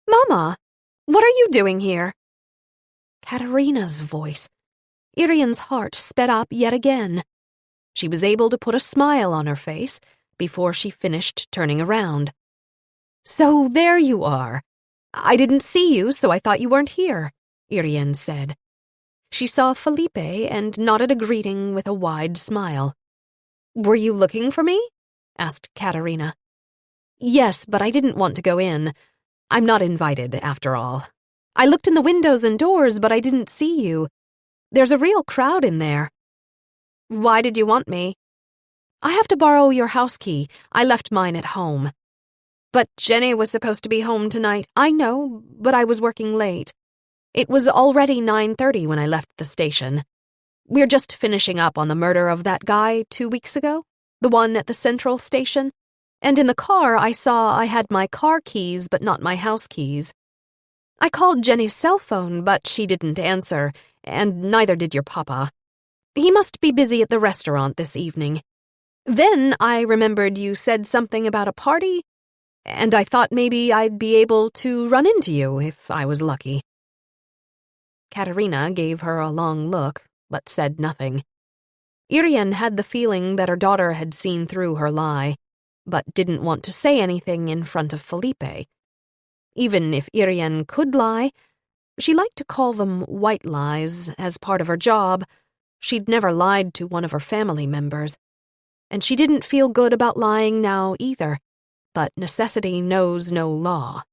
"Mama, what are you doing here?" Katerina's voice. Irene's heart sped up yet again. She was able to put a smile on her face before she finished turning around. "So there you are. I didn't see you, so I thought you weren't here," Irene said. She saw Felipe and nodded a greeting with a wide smile. "Were you looking for me?" asked Katerina. "Yes, but I didn't want to go in. I'm not invited, after all. I looked in the windows and doors, but I didn't see you. There's a real crowd in there." "Why did you want me?" "I have to borrow your house key. I left mine at home." "But Jenny was supposed to be home tonight." "I know, but I was working late. It was already 9:30 when I left the station. We're just finishing up on the murder of that guy 2 weeks ago, the one at the Central Station, and in the car I saw I had my car keys but not my house keys. I called Jenny's cell phone, but she didn't answer, and neither did your papa. He must be busy at the restaurant this evening. Then I remembered you said something about a party, and I thought maybe I'd be able to run into you if I was lucky." Katerina gave her a long look, but said nothing. Irene had the feeling that her daughter had seen through her lie, but didn't want to say anything in front of Felipe. Even if Irene could lie, she liked to call them white lies as part of her job. She'd never lied to one of her family members. And she didn't feel good about lying now either, but necessity knows no law.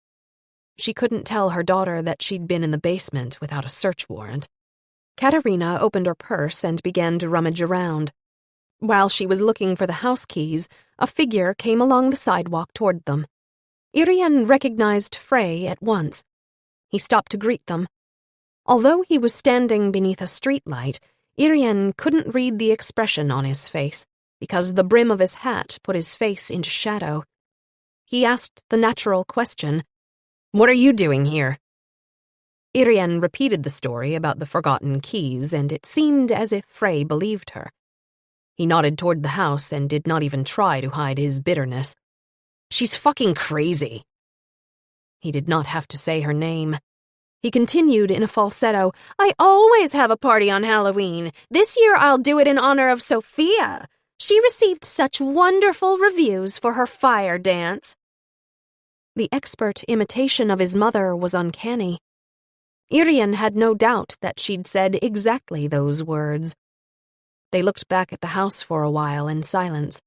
She couldn't tell her daughter that she'd been in the basement without a search warrant. Katerina opened her purse and began to rummage around. While she was looking for the house keys, a figure came along the sidewalk toward them. Irene recognized Frey at once. He stopped to greet them. Although he was standing beneath a streetlight, Irene couldn't read the expression on his face, because the brim of his hat put his face into shadow. He asked the natural question, "What are you doing here?" Irene repeated the story about the forgotten keys, and it seemed as if Frey believed her. He nodded toward the house and did not even try to hide his bitterness. "She's fucking crazy." He did not have to say her name. He continued in a falsetto, "I always have a party on Halloween. This year I'll do it in honor of Sophia. She received such wonderful reviews for her fire dance." The expert imitation of his mother was uncanny. Irene had no doubt that she'd said exactly those words. They looked back at the house for a while in silence.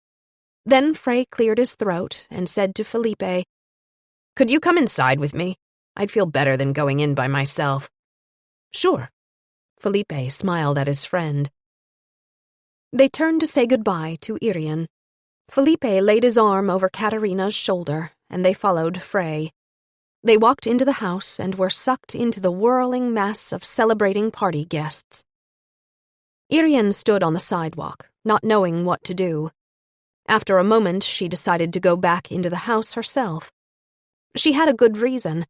Then Frey cleared his throat and said to Felipe, "Could you come inside with me? I'd feel better than going in by myself." "Sure." Felipe smiled at his friend. They turned to say goodbye to Irene. Felipe laid his arm over Katerina's shoulder, and they followed Frey. They walked into the house and were sucked into the whirling mass of celebrating party guests. Irene stood on the sidewalk, not knowing what to do. After a moment, she decided to go back into the house herself. She had a good reason.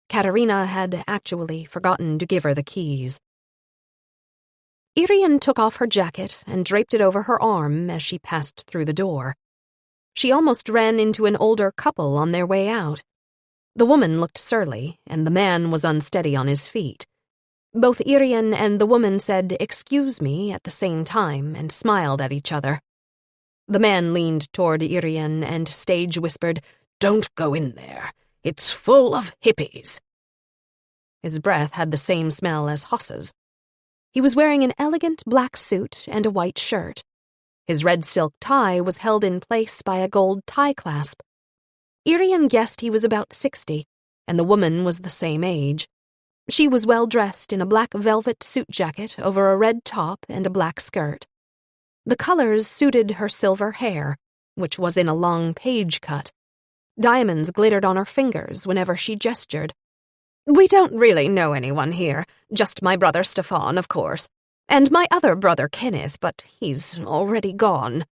Katerina had actually forgotten to give her the keys. Irene took off her jacket and draped it over her arm as she passed through the door. She almost ran into an older couple on their way out. The woman looked surly, and the man was unsteady on his feet. Both Irene and the woman said, "Excuse me," at the same time and smiled at each other. The man leaned toward Irene and stage-whispered, "Don't go in there. It's full of hippies." His breath had the same smell as Huss's. He was wearing an elegant black suit and a white shirt. His red silk tie was held in place by a gold tie clasp. Irene guessed he was about 60, and the woman was the same age. She was well dressed in a black velvet suit jacket over a red top and a black skirt. The colors suited her silver hair, which was in a long page cut. Diamonds glittered on her fingers whenever she gestured. "We don't really know anyone here, just my brother Stefan, of course, and my other brother Kenneth, but he's already gone."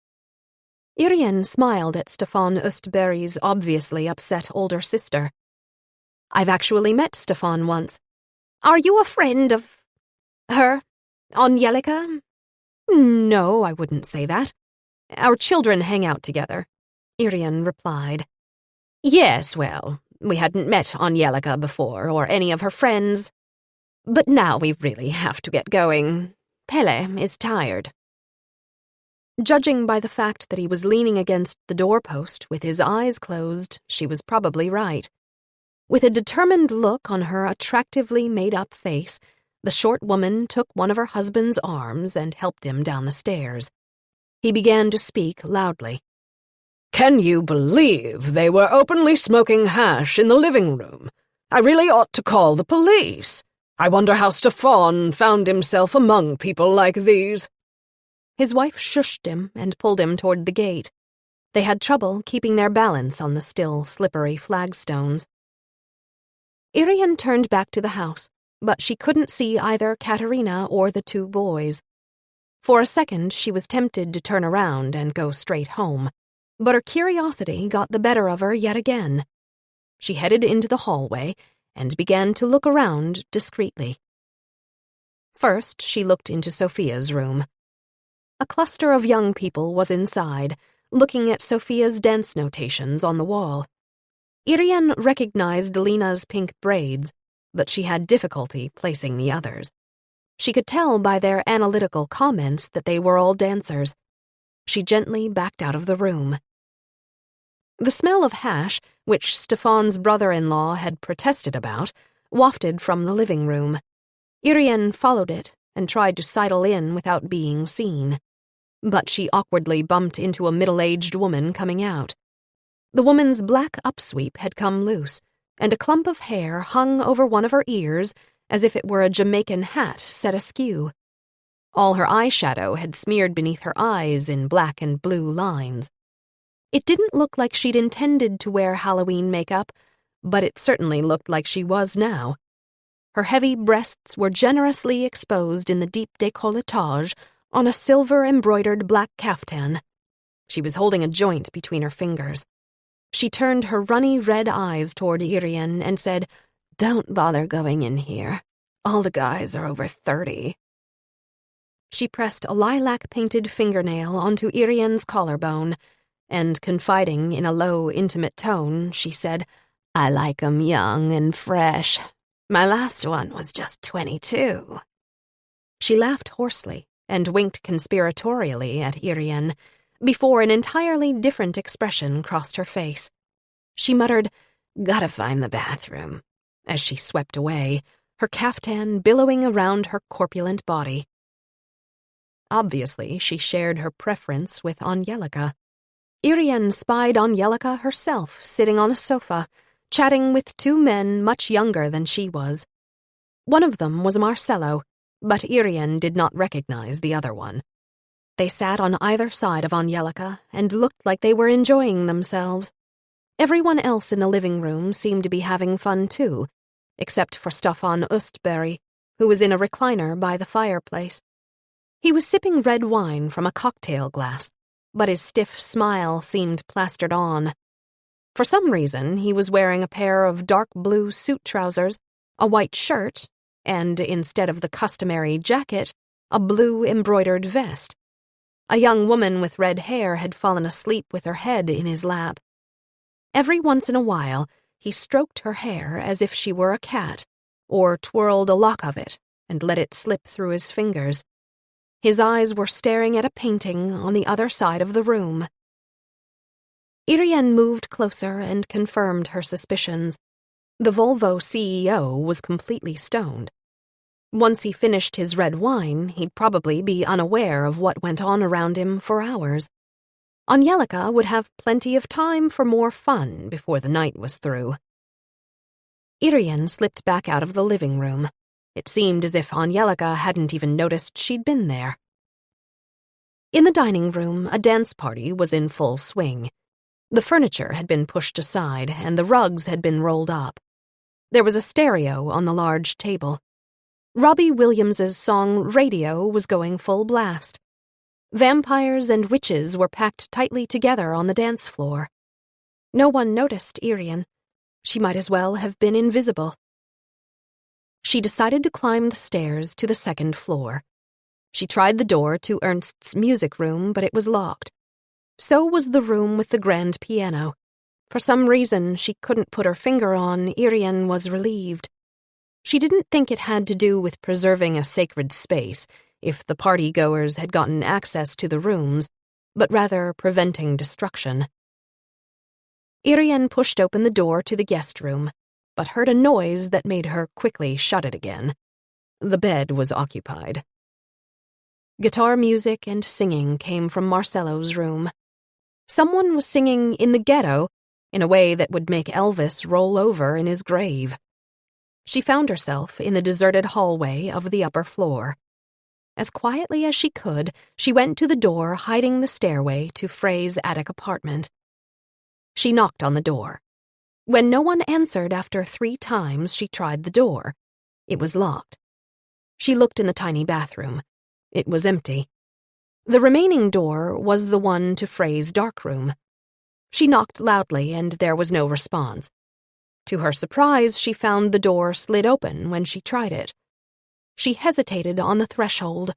Irene smiled at Stefan Östberg's obviously upset older sister. "I've actually met Stefan once." "Are you a friend of her, Angelica?" "No, I wouldn't say that. Our children hang out together," Irene replied. "Yes, well, we hadn't met Angelica before, or any of her friends. But now we really have to get going. Pelle is tired." Judging by the fact that he was leaning against the doorpost with his eyes closed, she was probably right. With a determined look on her attractively made-up face, the short woman took one of her husband's arms and helped him down the stairs. He began to speak loudly. "Can you believe they were openly smoking hash in the living room? I really ought to call the police. I wonder how Stefan found himself among people like these." His wife shushed him and pulled him toward the gate. They had trouble keeping their balance on the still, slippery flagstones. Irene turned back to the house, but she couldn't see either Katerina or the two boys. For a second, she was tempted to turn around and go straight home, but her curiosity got the better of her yet again. She headed into the hallway and began to look around discreetly. First, she looked into Sophia's room. A cluster of young people was inside, looking at Sophia's dance notations on the wall. Irene recognized Lena's pink braids, but she had difficulty placing the others. She could tell by their analytical comments that they were all dancers. She gently backed out of the room. The smell of hash, which Stefan's brother-in-law had protested about, wafted from the living room. Irene followed it and tried to sidle in without being seen. But she awkwardly bumped into a middle-aged woman coming out. The woman's black upsweep had come loose, and a clump of hair hung over one of her ears as if it were a Jamaican hat set askew. All her eyeshadow had smeared beneath her eyes in black and blue lines. It didn't look like she'd intended to wear Halloween makeup, but it certainly looked like she was now. Her heavy breasts were generously exposed in the deep décolletage on a silver-embroidered black caftan. She was holding a joint between her fingers. She turned her runny red eyes toward Irene and said, "Don't bother going in here. All the guys are over 30. She pressed a lilac-painted fingernail onto Irene's collarbone, and confiding in a low, intimate tone, she said, "I like 'em young and fresh. My last one was just 22. She laughed hoarsely and winked conspiratorially at Irene, before an entirely different expression crossed her face. She muttered, "Gotta find the bathroom," as she swept away, her caftan billowing around her corpulent body. Obviously, she shared her preference with Angelica. Irene spied Angelica herself sitting on a sofa, chatting with two men much younger than she was. One of them was Marcello, but Irene did not recognize the other one. They sat on either side of Angelica and looked like they were enjoying themselves. Everyone else in the living room seemed to be having fun too, except for Stefan Östberg, who was in a recliner by the fireplace. He was sipping red wine from a cocktail glass, but his stiff smile seemed plastered on. For some reason, he was wearing a pair of dark blue suit trousers, a white shirt, and, instead of the customary jacket, a blue embroidered vest. A young woman with red hair had fallen asleep with her head in his lap. Every once in a while, he stroked her hair as if she were a cat, or twirled a lock of it and let it slip through his fingers. His eyes were staring at a painting on the other side of the room. Irene moved closer and confirmed her suspicions. The Volvo CEO was completely stoned. Once he finished his red wine, he'd probably be unaware of what went on around him for hours. Angelica would have plenty of time for more fun before the night was through. Irene slipped back out of the living room. It seemed as if Angelica hadn't even noticed she'd been there. In the dining room, a dance party was in full swing. The furniture had been pushed aside, and the rugs had been rolled up. There was a stereo on the large table. Robbie Williams's song Radio was going full blast. Vampires and witches were packed tightly together on the dance floor. No one noticed Irene. She might as well have been invisible. She decided to climb the stairs to the second floor. She tried the door to Ernst's music room, but it was locked. So was the room with the grand piano. For some reason she couldn't put her finger on, Irene was relieved. She didn't think it had to do with preserving a sacred space if the party-goers had gotten access to the rooms, but rather preventing destruction. Irene pushed open the door to the guest room, but heard a noise that made her quickly shut it again. The bed was occupied. Guitar music and singing came from Marcello's room. Someone was singing In the Ghetto in a way that would make Elvis roll over in his grave. She found herself in the deserted hallway of the upper floor. As quietly as she could, she went to the door hiding the stairway to Frey's attic apartment. She knocked on the door. When no one answered after 3 times, she tried the door. It was locked. She looked in the tiny bathroom. It was empty. The remaining door was the one to Frey's darkroom. She knocked loudly, and there was no response. To her surprise, she found the door slid open when she tried it. She hesitated on the threshold,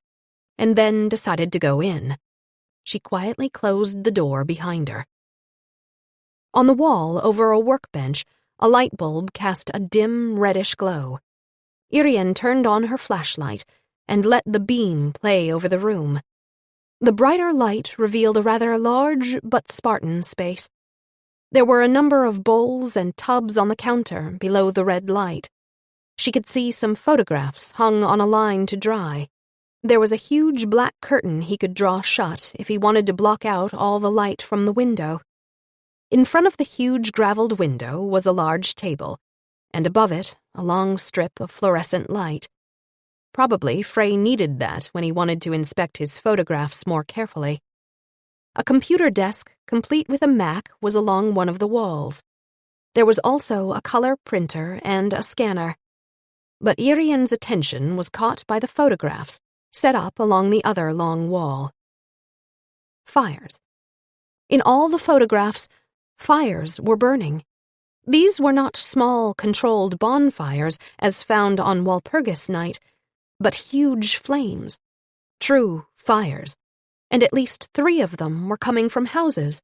and then decided to go in. She quietly closed the door behind her. On the wall over a workbench, a light bulb cast a dim reddish glow. Irene turned on her flashlight and let the beam play over the room. The brighter light revealed a rather large but Spartan space. There were a number of bowls and tubs on the counter below the red light. She could see some photographs hung on a line to dry. There was a huge black curtain he could draw shut if he wanted to block out all the light from the window. In front of the huge gravelled window was a large table, and above it a long strip of fluorescent light. Probably Frey needed that when he wanted to inspect his photographs more carefully. A computer desk, complete with a Mac, was along one of the walls. There was also a color printer and a scanner. But Irene's attention was caught by the photographs set up along the other long wall. Fires. In all the photographs, fires were burning. These were not small, controlled bonfires, as found on Walpurgis night, but huge flames. True fires. And at least 3 of them were coming from houses.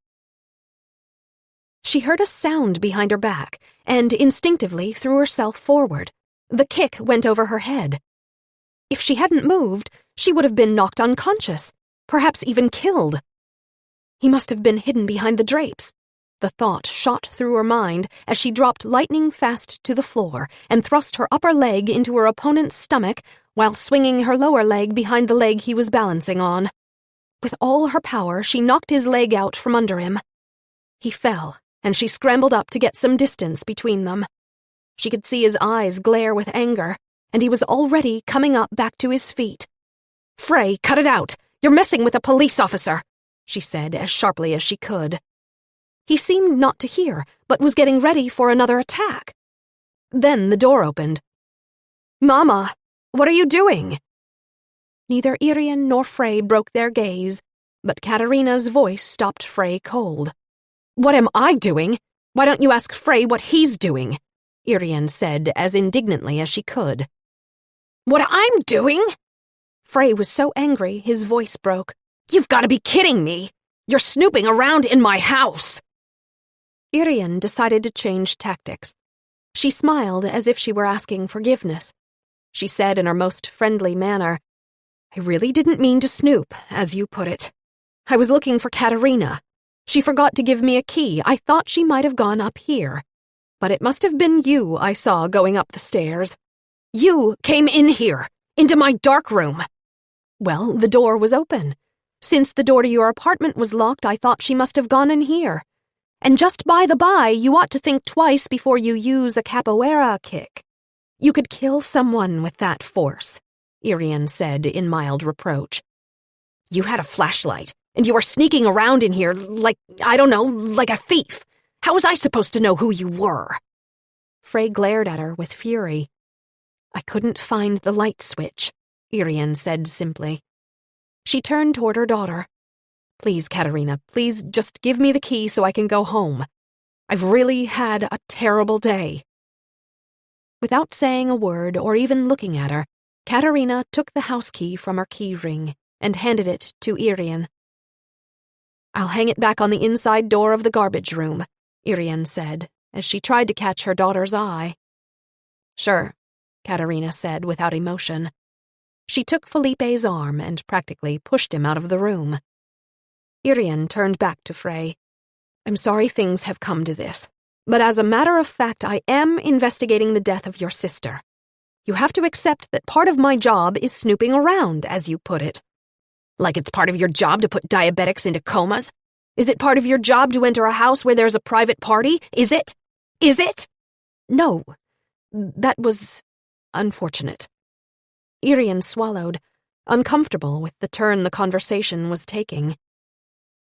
She heard a sound behind her back, and instinctively threw herself forward. The kick went over her head. If she hadn't moved, she would have been knocked unconscious, perhaps even killed. He must have been hidden behind the drapes. The thought shot through her mind as she dropped lightning fast to the floor and thrust her upper leg into her opponent's stomach while swinging her lower leg behind the leg he was balancing on. With all her power, she knocked his leg out from under him. He fell, and she scrambled up to get some distance between them. She could see his eyes glare with anger, and he was already coming up back to his feet. "Frey, cut it out! You're messing with a police officer!" she said as sharply as she could. He seemed not to hear, but was getting ready for another attack. Then the door opened. "Mama, what are you doing?" Neither Irene nor Frey broke their gaze, but Katarina's voice stopped Frey cold. "What am I doing? Why don't you ask Frey what he's doing?" Irene said as indignantly as she could. "What I'm doing?" Frey was so angry his voice broke. "You've got to be kidding me! You're snooping around in my house!" Irene decided to change tactics. She smiled as if she were asking forgiveness. She said in her most friendly manner, "I really didn't mean to snoop, as you put it. I was looking for Katarina. She forgot to give me a key. I thought she might have gone up here. But it must have been you I saw going up the stairs. You came in here, into my dark room." "Well, the door was open. Since the door to your apartment was locked, I thought she must have gone in here. And just by the by, you ought to think twice before you use a capoeira kick. You could kill someone with that force," Irene said in mild reproach. "You had a flashlight, and you were sneaking around in here like a thief. How was I supposed to know who you were?" Frey glared at her with fury. "I couldn't find the light switch," Irene said simply. She turned toward her daughter. "Please, Katarina, please just give me the key so I can go home. I've really had a terrible day." Without saying a word or even looking at her, Katarina took the house key from her key ring and handed it to Irene. "I'll hang it back on the inside door of the garbage room," Irene said, as she tried to catch her daughter's eye. "Sure," Katarina said without emotion. She took Felipe's arm and practically pushed him out of the room. Irene turned back to Frey. "I'm sorry things have come to this, but as a matter of fact, I am investigating the death of your sister. You have to accept that part of my job is snooping around, as you put it." "Like it's part of your job to put diabetics into comas? Is it part of your job to enter a house where there's a private party? Is it? Is it?" "No, that was unfortunate." Irene swallowed, uncomfortable with the turn the conversation was taking.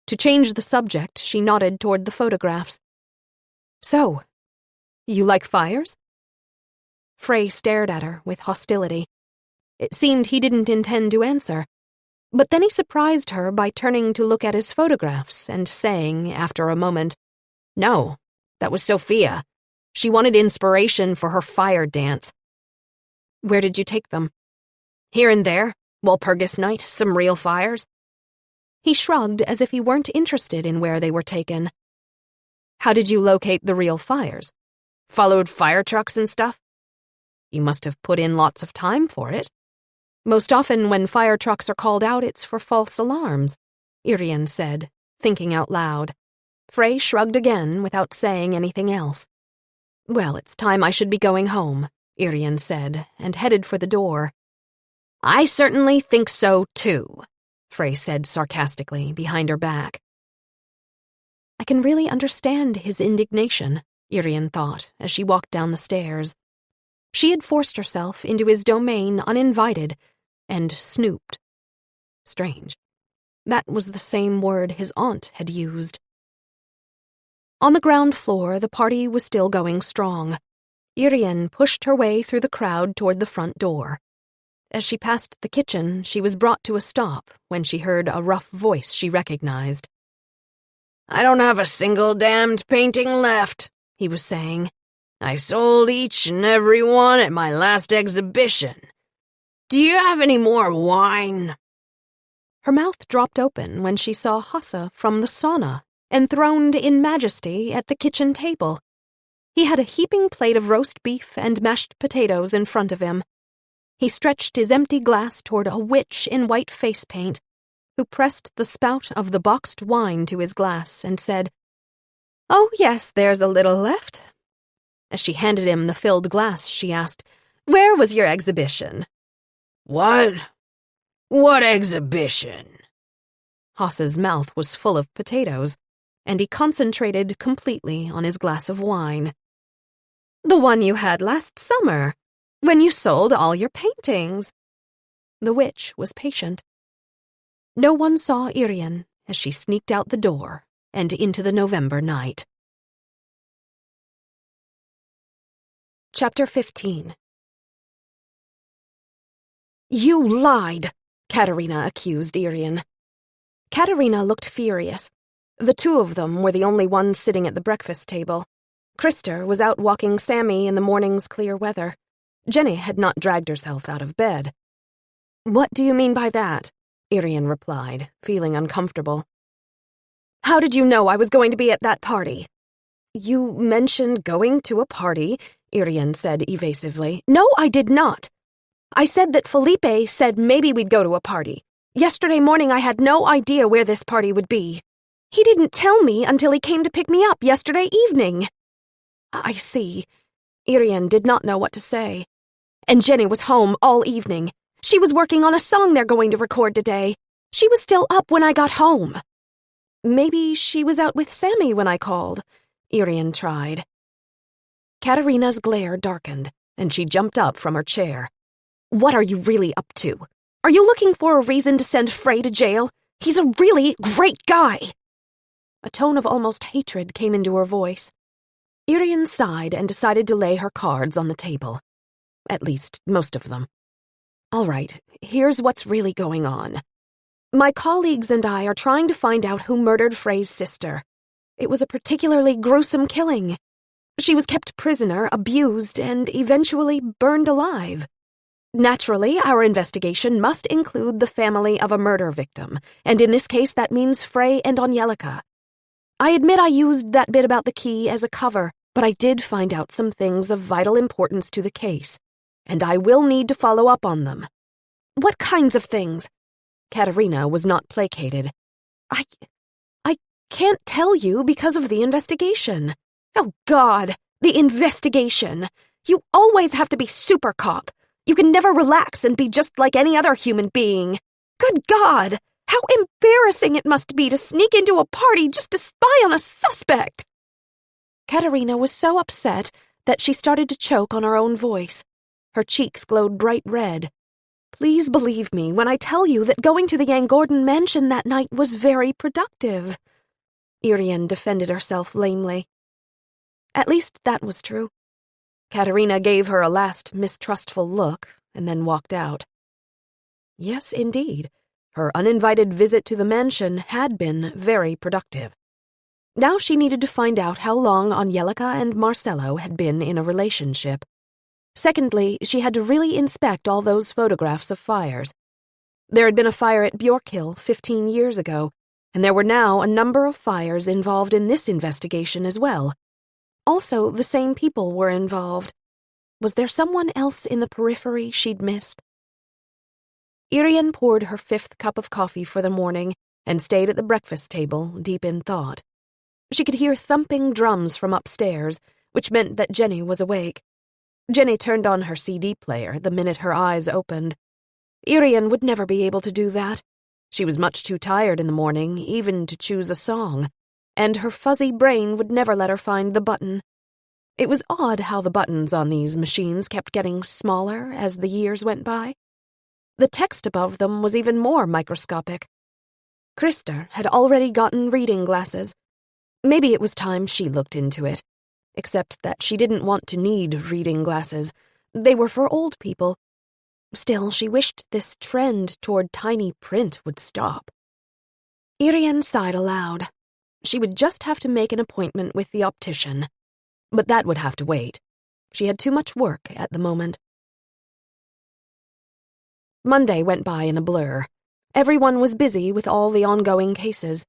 To change the subject, she nodded toward the photographs. "So, you like fires?" Frey stared at her with hostility. It seemed he didn't intend to answer, but then he surprised her by turning to look at his photographs and saying, after a moment, "No, that was Sophia. She wanted inspiration for her fire dance." "Where did you take them?" "Here and there. Walpurgis night, some real fires." He shrugged as if he weren't interested in where they were taken. "How did you locate the real fires? Followed fire trucks and stuff?" "You must have put in lots of time for it." "Most often when fire trucks are called out, it's for false alarms," Irene said, thinking out loud. Frey shrugged again without saying anything else. "Well, it's time I should be going home," Irene said, and headed for the door. "I certainly think so, too," Frey said sarcastically behind her back. I can really understand his indignation, Irene thought as she walked down the stairs. She had forced herself into his domain uninvited and snooped. Strange. That was the same word his aunt had used. On the ground floor, the party was still going strong. Irene pushed her way through the crowd toward the front door. As she passed the kitchen, she was brought to a stop when she heard a rough voice she recognized. "I don't have a single damned painting left," he was saying. "I sold each and every one at my last exhibition. Do you have any more wine?" Her mouth dropped open when she saw Huss from the sauna, enthroned in majesty at the kitchen table. He had a heaping plate of roast beef and mashed potatoes in front of him. He stretched his empty glass toward a witch in white face paint, who pressed the spout of the boxed wine to his glass and said, "Oh, yes, there's a little left." As she handed him the filled glass, she asked, "Where was your exhibition?" What? What exhibition?" Huss's mouth was full of potatoes, and he concentrated completely on his glass of wine. "The one you had last summer, when you sold all your paintings." The witch was patient. No one saw Irene as she sneaked out the door and into the November night. Chapter 15. "You lied," Katerina accused Irene. Katerina looked furious. The two of them were the only ones sitting at the breakfast table. Krister was out walking Sammy in the morning's clear weather. Jenny had not dragged herself out of bed. "What do you mean by that?" Irene replied, feeling uncomfortable. "How did you know I was going to be at that party?" "You mentioned going to a party," Irene said evasively. "No, I did not. I said that Felipe said maybe we'd go to a party. Yesterday morning I had no idea where this party would be. He didn't tell me until he came to pick me up yesterday evening." "I see." Irene did not know what to say. "And Jenny was home all evening. She was working on a song they're going to record today. She was still up when I got home." "Maybe she was out with Sammy when I called," Irene tried. Katerina's glare darkened, and she jumped up from her chair. "What are you really up to? Are you looking for a reason to send Frey to jail? He's a really great guy." A tone of almost hatred came into her voice. Irene sighed and decided to lay her cards on the table. At least, most of them. "All right, here's what's really going on. My colleagues and I are trying to find out who murdered Frey's sister. It was a particularly gruesome killing. She was kept prisoner, abused, and eventually burned alive. Naturally, our investigation must include the family of a murder victim, and in this case that means Frey and Angelica. I admit I used that bit about the key as a cover, but I did find out some things of vital importance to the case, and I will need to follow up on them." "What kinds of things?" Katerina was not placated. I can't tell you because of the investigation." "Oh, God, the investigation. You always have to be super cop. You can never relax and be just like any other human being. Good God, how embarrassing it must be to sneak into a party just to spy on a suspect." Katerina was so upset that she started to choke on her own voice. Her cheeks glowed bright red. "Please believe me when I tell you that going to the Llangorden mansion that night was very productive." Irene defended herself lamely. At least that was true. Katerina gave her a last mistrustful look and then walked out. Yes, indeed, her uninvited visit to the mansion had been very productive. Now she needed to find out how long Angelica and Marcello had been in a relationship. Secondly, she had to really inspect all those photographs of fires. There had been a fire at Bjorkhill 15 years ago, and there were now a number of fires involved in this investigation as well. Also, the same people were involved. Was there someone else in the periphery she'd missed? Irene poured her 5th cup of coffee for the morning and stayed at the breakfast table, deep in thought. She could hear thumping drums from upstairs, which meant that Jenny was awake. Jenny turned on her CD player the minute her eyes opened. Irene would never be able to do that. She was much too tired in the morning even to choose a song, and her fuzzy brain would never let her find the button. It was odd how the buttons on these machines kept getting smaller as the years went by. The text above them was even more microscopic. Krista had already gotten reading glasses. Maybe it was time she looked into it, except that she didn't want to need reading glasses. They were for old people. Still, she wished this trend toward tiny print would stop. Irene sighed aloud. She would just have to make an appointment with the optician. But that would have to wait. She had too much work at the moment. Monday went by in a blur. Everyone was busy with all the ongoing cases.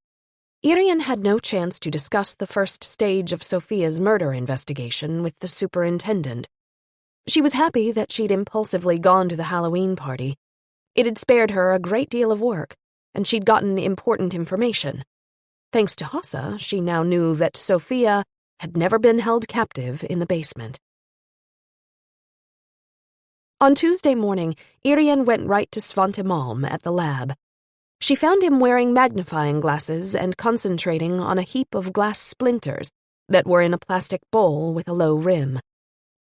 Irene had no chance to discuss the first stage of Sophia's murder investigation with the superintendent. She was happy that she'd impulsively gone to the Halloween party. It had spared her a great deal of work, and she'd gotten important information. Thanks to Huss, she now knew that Sophia had never been held captive in the basement. On Tuesday morning, Irene went right to Svante Malm at the lab. She found him wearing magnifying glasses and concentrating on a heap of glass splinters that were in a plastic bowl with a low rim.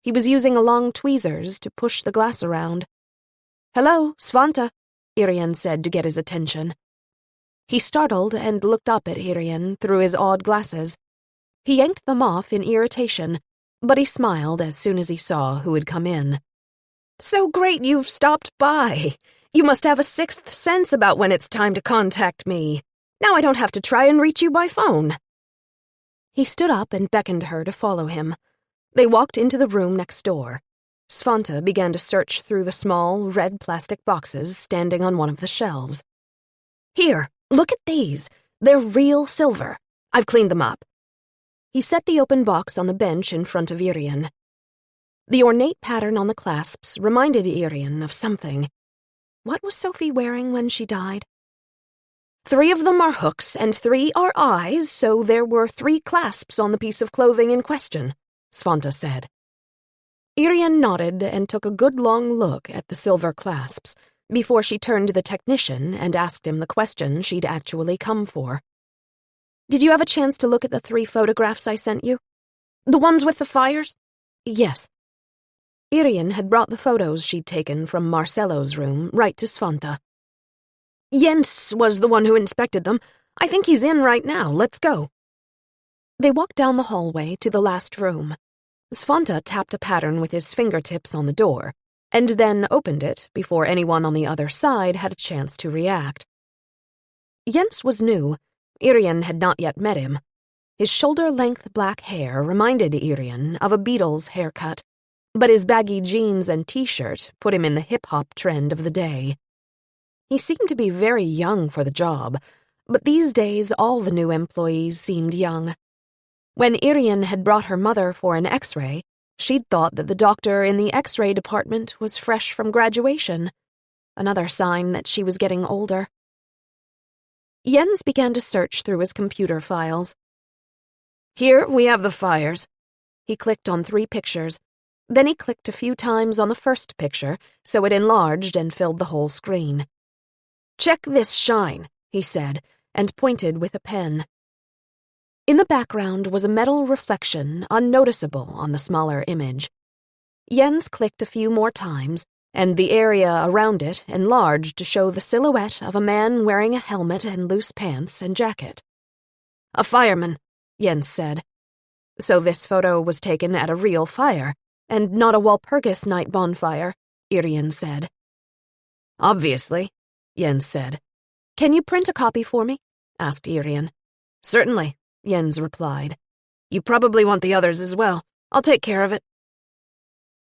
He was using a long tweezers to push the glass around. "Hello, Svante," Irene said to get his attention. He startled and looked up at Irene through his odd glasses. He yanked them off in irritation, but he smiled as soon as he saw who had come in. "So great you've stopped by. You must have a sixth sense about when it's time to contact me. Now I don't have to try and reach you by phone." He stood up and beckoned her to follow him. They walked into the room next door. Svante began to search through the small, red plastic boxes standing on one of the shelves. "Here, look at these. They're real silver. I've cleaned them up." He set the open box on the bench in front of Irene. The ornate pattern on the clasps reminded Irene of something. What was Sophie wearing when she died? 3 of them are hooks and 3 are eyes, so there were 3 clasps on the piece of clothing in question, Svante said. Irene nodded and took a good long look at the silver clasps before she turned to the technician and asked him the question she'd actually come for. "Did you have a chance to look at the 3 photographs I sent you? The ones with the fires?" "Yes." Irene had brought the photos she'd taken from Marcello's room right to Svante. "Jens was the one who inspected them. I think he's in right now. Let's go." They walked down the hallway to the last room. Svante tapped a pattern with his fingertips on the door, and then opened it before anyone on the other side had a chance to react. Jens was new. Irene had not yet met him. His shoulder-length black hair reminded Irene of a Beatles haircut, but his baggy jeans and t-shirt put him in the hip-hop trend of the day. He seemed to be very young for the job, but these days all the new employees seemed young. When Irene had brought her mother for an X-ray, she'd thought that the doctor in the X-ray department was fresh from graduation, another sign that she was getting older. Jens began to search through his computer files. "Here we have the fires." He clicked on 3 pictures. Then he clicked a few times on the first picture, so it enlarged and filled the whole screen. "Check this shine," he said, and pointed with a pen. In the background was a metal reflection unnoticeable on the smaller image. Jens clicked a few more times, and the area around it enlarged to show the silhouette of a man wearing a helmet and loose pants and jacket. "A fireman," Jens said. So this photo was taken at a real fire, and not a Walpurgis night bonfire, Irene said. "Obviously," Jens said. "Can you print a copy for me?" asked Irene. "Certainly," Jens replied. "You probably want the others as well. I'll take care of it."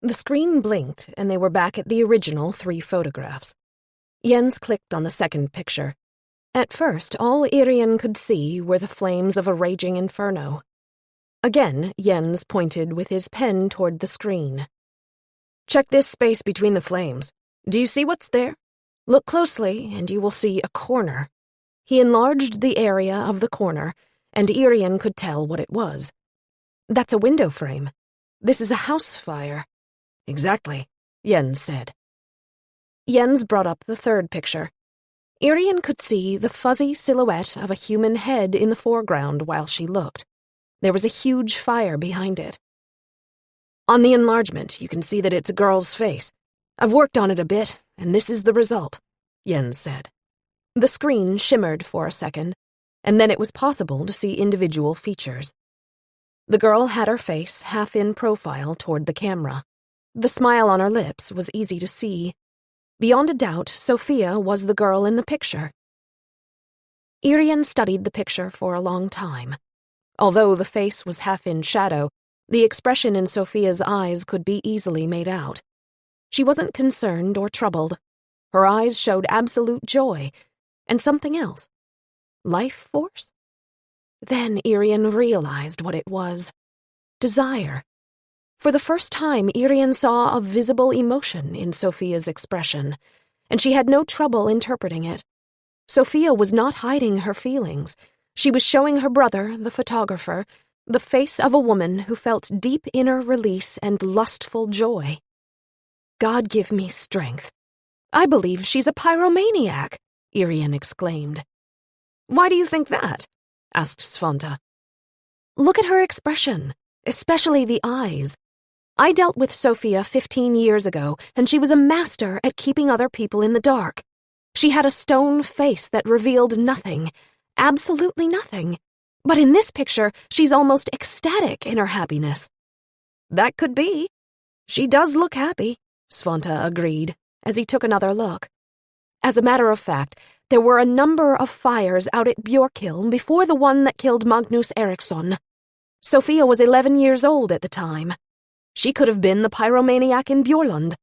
The screen blinked, and they were back at the original 3 photographs. Jens clicked on the second picture. At first, all Irene could see were the flames of a raging inferno. Again, Jens pointed with his pen toward the screen. "Check this space between the flames. Do you see what's there? Look closely, and you will see a corner." He enlarged the area of the corner, and Irene could tell what it was. "That's a window frame. This is a house fire." "Exactly," Jens said. Jens brought up the third picture. Irene could see the fuzzy silhouette of a human head in the foreground while she looked. There was a huge fire behind it. "On the enlargement, you can see that it's a girl's face. I've worked on it a bit, and this is the result," Jens said. The screen shimmered for a second, and then it was possible to see individual features. The girl had her face half in profile toward the camera. The smile on her lips was easy to see. Beyond a doubt, Sophia was the girl in the picture. Irene studied the picture for a long time. Although the face was half in shadow, the expression in Sophia's eyes could be easily made out. She wasn't concerned or troubled. Her eyes showed absolute joy, and something else. Life force? Then Irene realized what it was. Desire. For the first time, Irene saw a visible emotion in Sophia's expression, and she had no trouble interpreting it. Sophia was not hiding her feelings. She was showing her brother, the photographer, the face of a woman who felt deep inner release and lustful joy. "God give me strength. I believe she's a pyromaniac," Irene exclaimed. "Why do you think that?" asked Svante. "Look at her expression, especially the eyes. I dealt with Sophia 15 years ago, and she was a master at keeping other people in the dark. She had a stone face that revealed nothing, absolutely nothing. But in this picture, she's almost ecstatic in her happiness." "That could be. She does look happy," Svante agreed, as he took another look. As a matter of fact, there were a number of fires out at Björkhill before the one that killed Magnus Eriksson. Sophia was 11 years old at the time. She could have been the pyromaniac in Björlund.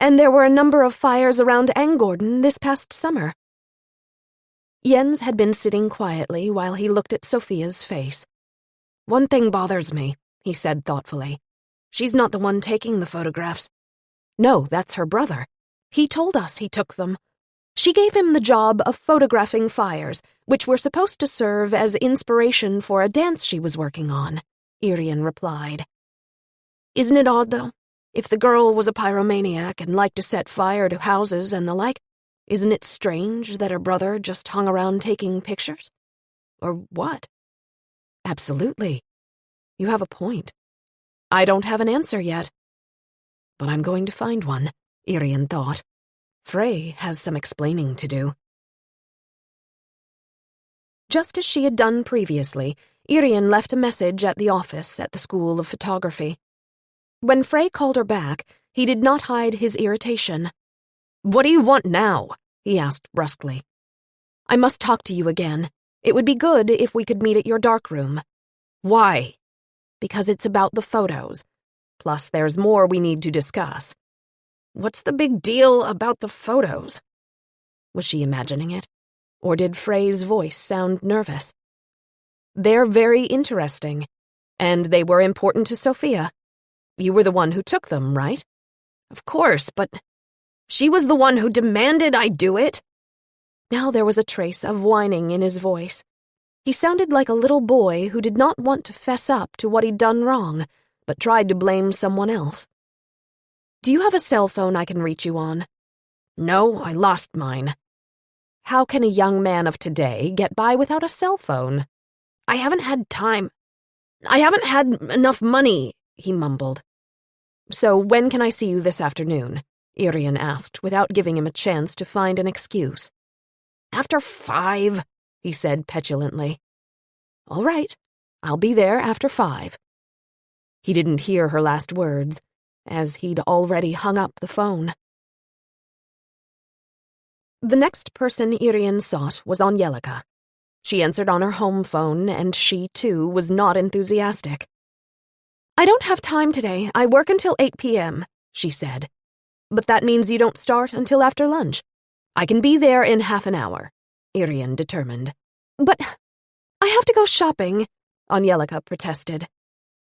And there were a number of fires around Angorden this past summer. Jens had been sitting quietly while he looked at Sophia's face. "One thing bothers me," he said thoughtfully. "She's not the one taking the photographs." "No, that's her brother. He told us he took them. She gave him the job of photographing fires, which were supposed to serve as inspiration for a dance she was working on," Irene replied. "Isn't it odd, though? If the girl was a pyromaniac and liked to set fire to houses and the like, isn't it strange that her brother just hung around taking pictures? Or what?" "Absolutely. You have a point. I don't have an answer yet. But I'm going to find one," Irene thought. Frey has some explaining to do. Just as she had done previously, Irene left a message at the office at the School of Photography. When Frey called her back, he did not hide his irritation. "What do you want now?" he asked brusquely. "I must talk to you again. It would be good if we could meet at your darkroom." "Why?" "Because it's about the photos. Plus, there's more we need to discuss." "What's the big deal about the photos?" Was she imagining it? Or did Frey's voice sound nervous? "They're very interesting. And they were important to Sophia. You were the one who took them, right?" "Of course, but she was the one who demanded I do it." Now there was a trace of whining in his voice. He sounded like a little boy who did not want to fess up to what he'd done wrong, but tried to blame someone else. "Do you have a cell phone I can reach you on?" "No, I lost mine." "How can a young man of today get by without a cell phone?" "I haven't had time. I haven't had enough money," he mumbled. "So when can I see you this afternoon?" Irene asked, without giving him a chance to find an excuse. "After 5, he said petulantly. "All right, I'll be there after 5. He didn't hear her last words, as he'd already hung up the phone. The next person Irene sought was Angelica. She answered on her home phone, and she, too, was not enthusiastic. "I don't have time today. I work until 8 p.m., she said. "But that means you don't start until after lunch. I can be there in half an hour," Irene determined. "But I have to go shopping," Angelica protested.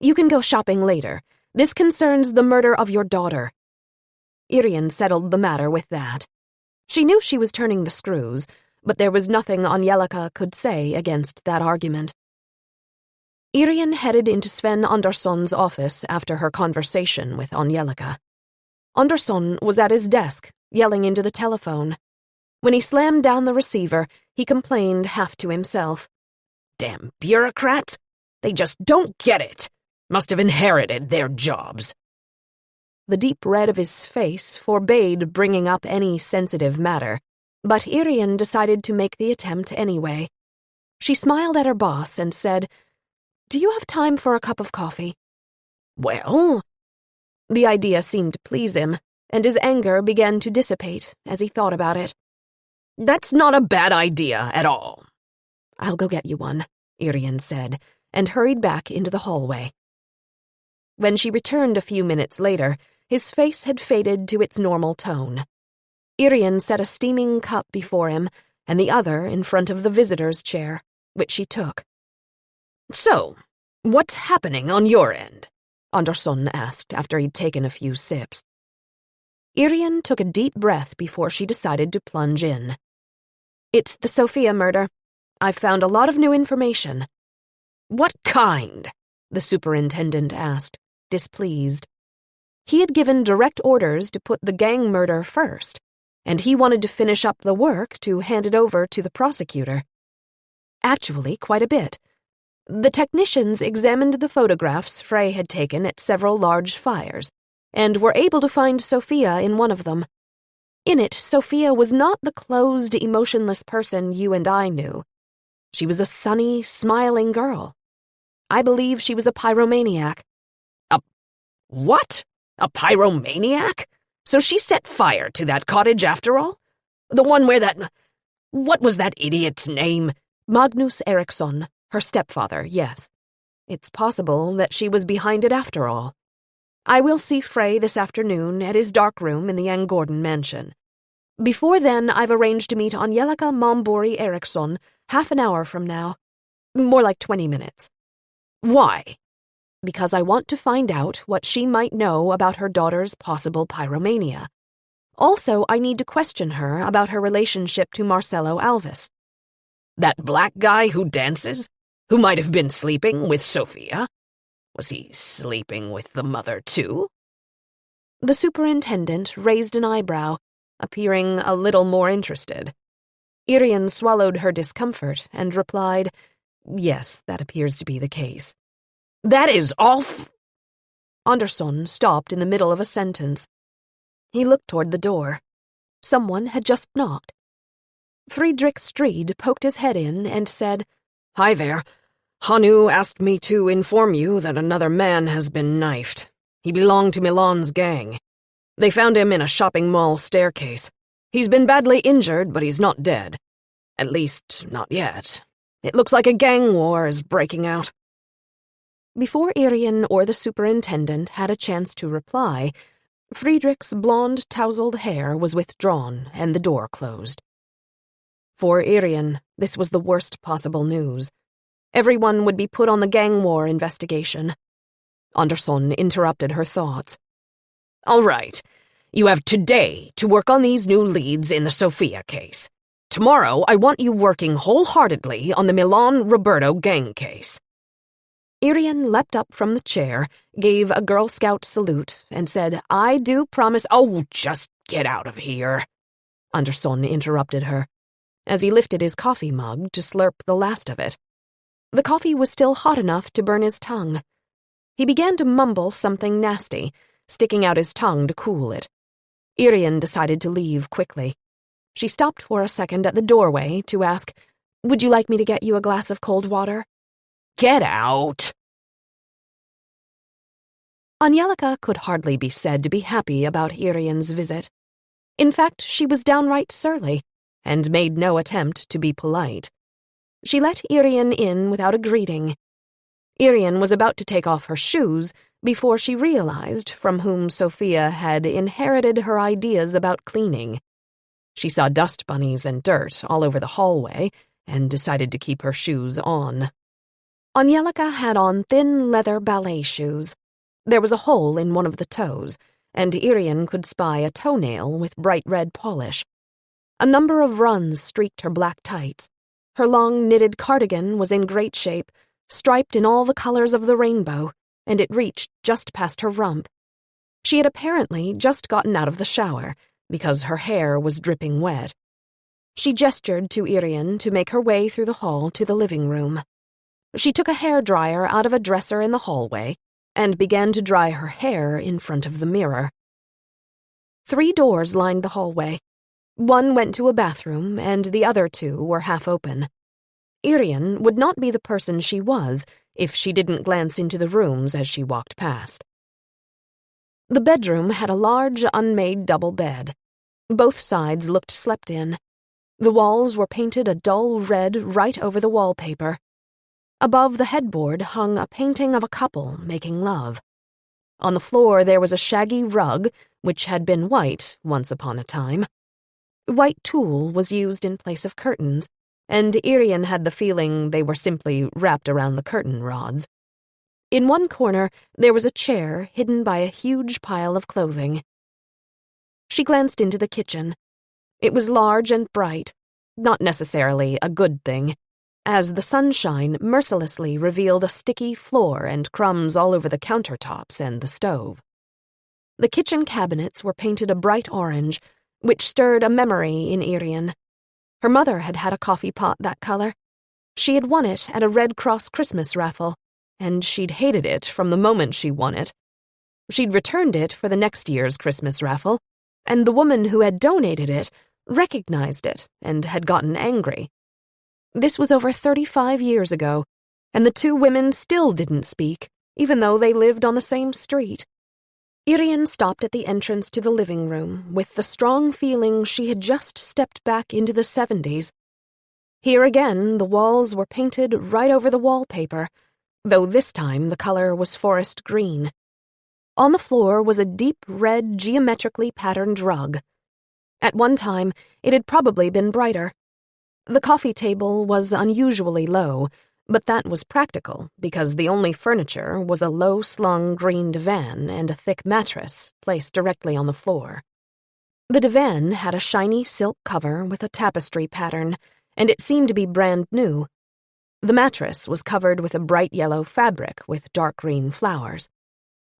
"You can go shopping later. This concerns the murder of your daughter." Irene settled the matter with that. She knew she was turning the screws, but there was nothing Angelica could say against that argument. Irene headed into Sven Andersson's office after her conversation with Angelica. Andersson was at his desk, yelling into the telephone. When he slammed down the receiver, he complained half to himself. Damn bureaucrats! They just don't get it! Must have inherited their jobs. The deep red of his face forbade bringing up any sensitive matter, but Irene decided to make the attempt anyway. She smiled at her boss and said, "Do you have time for a cup of coffee?" Well? The idea seemed to please him, and his anger began to dissipate as he thought about it. That's not a bad idea at all. "I'll go get you one," Irene said, and hurried back into the hallway. When she returned a few minutes later, his face had faded to its normal tone. Irene set a steaming cup before him, and the other in front of the visitor's chair, which she took. "So, what's happening on your end?" Andersson asked after he'd taken a few sips. Irene took a deep breath before she decided to plunge in. "It's the Sophia murder. I've found a lot of new information." "What kind?" the superintendent asked, displeased. He had given direct orders to put the gang murder first, and he wanted to finish up the work to hand it over to the prosecutor. Actually, quite a bit. The technicians examined the photographs Frey had taken at several large fires, and were able to find Sophia in one of them. In it, Sophia was not the closed, emotionless person you and I knew. She was a sunny, smiling girl. I believe she was a pyromaniac. A what? A pyromaniac? So she set fire to that cottage after all? The one where that... What was that idiot's name? Magnus Eriksson, her stepfather, yes. It's possible that she was behind it after all. I will see Frey this afternoon at his dark room in the Angorden mansion. Before then, I've arranged to meet Angelica Mombori Eriksson half an hour from now. More like 20 minutes. Why? Because I want to find out what she might know about her daughter's possible pyromania. Also, I need to question her about her relationship to Marcelo Alves. That black guy who dances? Who might have been sleeping with Sophia? Was he sleeping with the mother, too? The superintendent raised an eyebrow, appearing a little more interested. Irene swallowed her discomfort and replied, "Yes, that appears to be the case." "That is Andersson stopped in the middle of a sentence. He looked toward the door. Someone had just knocked. Friedrich Strede poked his head in and said, "Hi there. Hanu asked me to inform you that another man has been knifed. He belonged to Milan's gang. They found him in a shopping mall staircase. He's been badly injured, but he's not dead. At least, not yet. It looks like a gang war is breaking out." Before Irene or the superintendent had a chance to reply, Friedrich's blonde, tousled hair was withdrawn and the door closed. For Irene, this was the worst possible news. Everyone would be put on the gang war investigation. Andersson interrupted her thoughts. "All right. You have today to work on these new leads in the Sophia case. Tomorrow, I want you working wholeheartedly on the Milan Roberto gang case." Irene leapt up from the chair, gave a Girl Scout salute, and said, "I do promise—" "Oh, just get out of here," Andersson interrupted her, as he lifted his coffee mug to slurp the last of it. The coffee was still hot enough to burn his tongue. He began to mumble something nasty, sticking out his tongue to cool it. Irene decided to leave quickly. She stopped for a second at the doorway to ask, "Would you like me to get you a glass of cold water?" "Get out!" Angelica could hardly be said to be happy about Irene's visit. In fact, she was downright surly, and made no attempt to be polite. She let Irene in without a greeting. Irene was about to take off her shoes before she realized from whom Sophia had inherited her ideas about cleaning. She saw dust bunnies and dirt all over the hallway and decided to keep her shoes on. Angelica had on thin leather ballet shoes. There was a hole in one of the toes, and Irene could spy a toenail with bright red polish. A number of runs streaked her black tights. Her long knitted cardigan was in great shape, striped in all the colors of the rainbow, and it reached just past her rump. She had apparently just gotten out of the shower, because her hair was dripping wet. She gestured to Irene to make her way through the hall to the living room. She took a hairdryer out of a dresser in the hallway and began to dry her hair in front of the mirror. 3 doors lined the hallway. One went to a bathroom, and the other 2 were half open. Irene would not be the person she was if she didn't glance into the rooms as she walked past. The bedroom had a large, unmade double bed. Both sides looked slept in. The walls were painted a dull red right over the wallpaper. Above the headboard hung a painting of a couple making love. On the floor there was a shaggy rug, which had been white once upon a time. White tulle was used in place of curtains, and Irene had the feeling they were simply wrapped around the curtain rods. In one corner there was a chair hidden by a huge pile of clothing. She glanced into the kitchen. It was large and bright, not necessarily a good thing, as the sunshine mercilessly revealed a sticky floor and crumbs all over the countertops and the stove. The kitchen cabinets were painted a bright orange, which stirred a memory in Irene. Her mother had had a coffee pot that color. She had won it at a Red Cross Christmas raffle, and she'd hated it from the moment she won it. She'd returned it for the next year's Christmas raffle, and the woman who had donated it recognized it and had gotten angry. This was over 35 years ago, and the 2 women still didn't speak, even though they lived on the same street. Irene stopped at the entrance to the living room with the strong feeling she had just stepped back into the 70s. Here again, the walls were painted right over the wallpaper, though this time the color was forest green. On the floor was a deep red, geometrically patterned rug. At one time, it had probably been brighter. The coffee table was unusually low, but that was practical because the only furniture was a low-slung green divan and a thick mattress placed directly on the floor. The divan had a shiny silk cover with a tapestry pattern, and it seemed to be brand new. The mattress was covered with a bright yellow fabric with dark green flowers.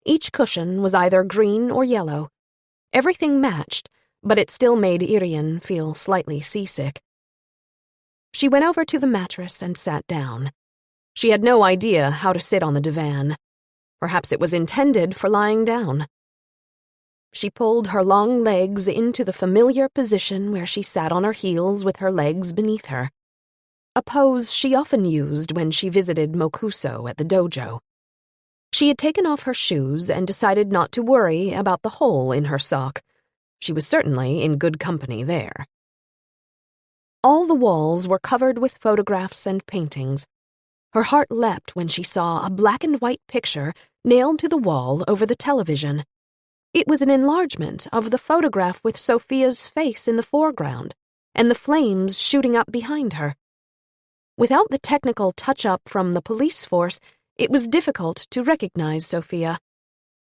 Each cushion was either green or yellow. Everything matched, but it still made Irene feel slightly seasick. She went over to the mattress and sat down. She had no idea how to sit on the divan. Perhaps it was intended for lying down. She pulled her long legs into the familiar position where she sat on her heels with her legs beneath her, a pose she often used when she visited Mokuso at the dojo. She had taken off her shoes and decided not to worry about the hole in her sock. She was certainly in good company there. All the walls were covered with photographs and paintings. Her heart leapt when she saw a black and white picture nailed to the wall over the television. It was an enlargement of the photograph with Sophia's face in the foreground and the flames shooting up behind her. Without the technical touch-up from the police force, it was difficult to recognize Sophia.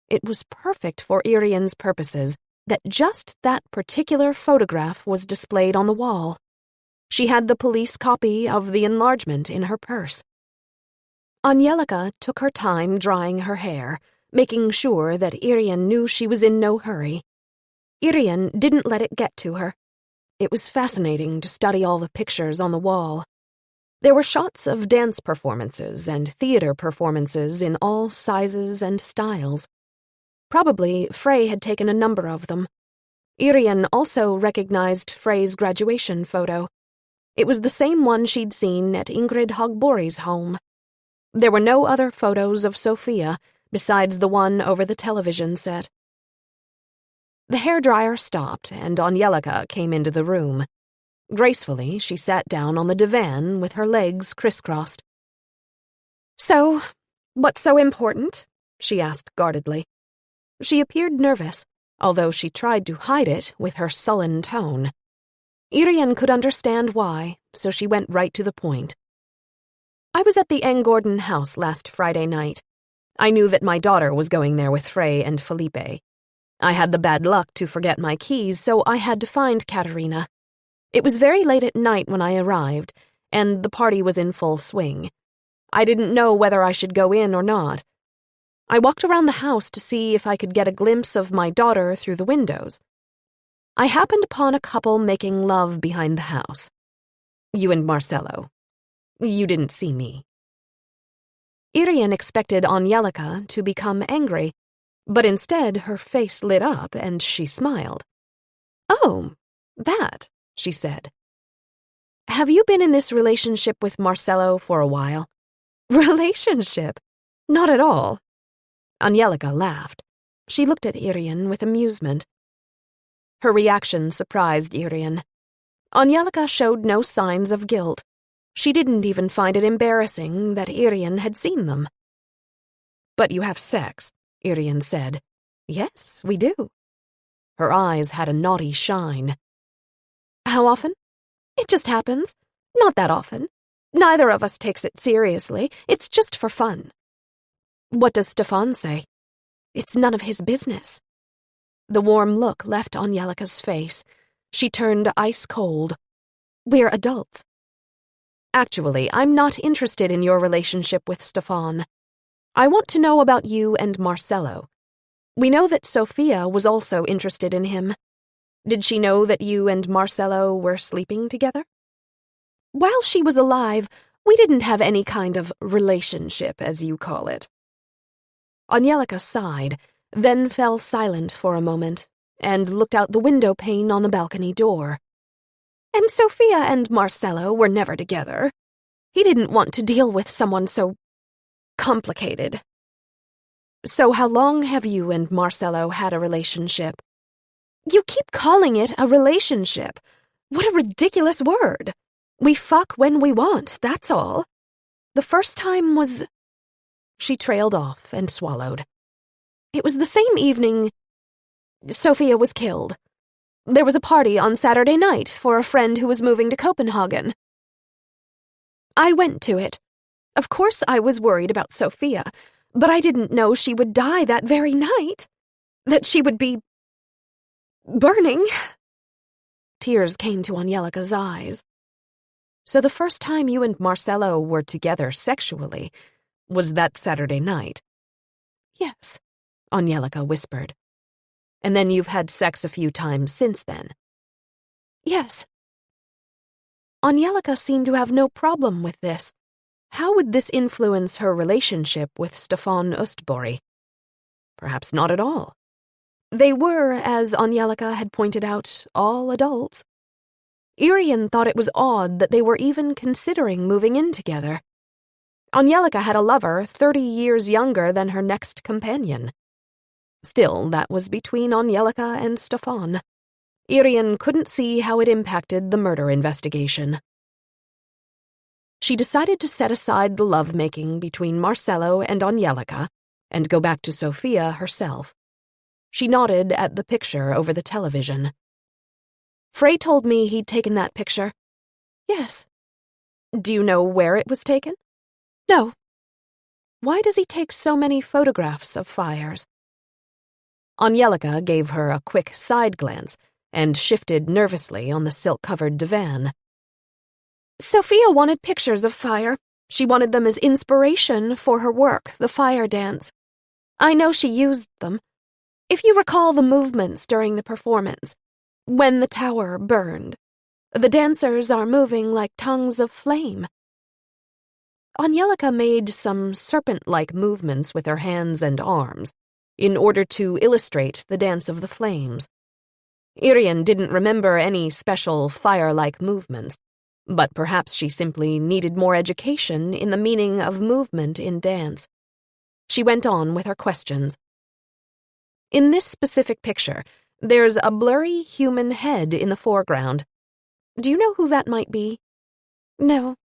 It was perfect for Irene's purposes that just that particular photograph was displayed on the wall. She had the police copy of the enlargement in her purse. Angelica took her time drying her hair, making sure that Irene knew she was in no hurry. Irene didn't let it get to her. It was fascinating to study all the pictures on the wall. There were shots of dance performances and theater performances in all sizes and styles. Probably Frey had taken a number of them. Irene also recognized Frey's graduation photo. It was the same one she'd seen at Ingrid Hogbori's home. There were no other photos of Sophia besides the one over the television set. The hairdryer stopped, and Angelica came into the room. Gracefully, she sat down on the divan with her legs crisscrossed. "So, what's so important?" she asked guardedly. She appeared nervous, although she tried to hide it with her sullen tone. Irene could understand why, so she went right to the point. "I was at the Gordon house last Friday night. I knew that my daughter was going there with Frey and Felipe. I had the bad luck to forget my keys, so I had to find Katerina. It was very late at night when I arrived, and the party was in full swing. I didn't know whether I should go in or not. I walked around the house to see if I could get a glimpse of my daughter through the windows. I happened upon a couple making love behind the house. You and Marcello. You didn't see me." Irene expected Angelica to become angry, but instead her face lit up and she smiled. "Oh, that," she said. "Have you been in this relationship with Marcello for a while?" "Relationship? Not at all." Angelica laughed. She looked at Irene with amusement. Her reaction surprised Irene. Angelica showed no signs of guilt. She didn't even find it embarrassing that Irene had seen them. "But you have sex," Irene said. "Yes, we do." Her eyes had a naughty shine. "How often?" "It just happens. Not that often. Neither of us takes it seriously. It's just for fun." "What does Stefan say?" "It's none of his business." The warm look left Angelica's face. She turned ice cold. "We're adults." "Actually, I'm not interested in your relationship with Stefan. I want to know about you and Marcello. We know that Sophia was also interested in him. Did she know that you and Marcello were sleeping together?" "While she was alive, we didn't have any kind of relationship, as you call it." Angelica sighed, then fell silent for a moment, and looked out the window pane on the balcony door. "And Sophia and Marcello were never together. He didn't want to deal with someone so complicated." "So how long have you and Marcello had a relationship?" "You keep calling it a relationship. What a ridiculous word. We fuck when we want, that's all. The first time was—" She trailed off and swallowed. "It was the same evening Sophia was killed. There was a party on Saturday night for a friend who was moving to Copenhagen. I went to it. Of course I was worried about Sophia, but I didn't know she would die that very night. That she would be burning." Tears came to Angelica's eyes. "So the first time you and Marcello were together sexually was that Saturday night?" "Yes," Angelica whispered. "And then you've had sex a few times since then?" "Yes." Angelica seemed to have no problem with this. How would this influence her relationship with Stefan Östborg? Perhaps not at all. They were, as Angelica had pointed out, all adults. Irene thought it was odd that they were even considering moving in together. Angelica had a lover 30 years younger than her next companion. Still, that was between Angelica and Stefan. Irene couldn't see how it impacted the murder investigation. She decided to set aside the lovemaking between Marcello and Angelica and go back to Sophia herself. She nodded at the picture over the television. "Frey told me he'd taken that picture." "Yes." "Do you know where it was taken?" "No." "Why does he take so many photographs of fires?" Angelica gave her a quick side glance and shifted nervously on the silk-covered divan. "Sophia wanted pictures of fire. She wanted them as inspiration for her work, the fire dance. I know she used them. If you recall the movements during the performance, when the tower burned, the dancers are moving like tongues of flame." Angelica made some serpent-like movements with her hands and arms in order to illustrate the dance of the flames. Irene didn't remember any special fire-like movements, but perhaps she simply needed more education in the meaning of movement in dance. She went on with her questions. "In this specific picture, there's a blurry human head in the foreground. Do you know who that might be?" "No,"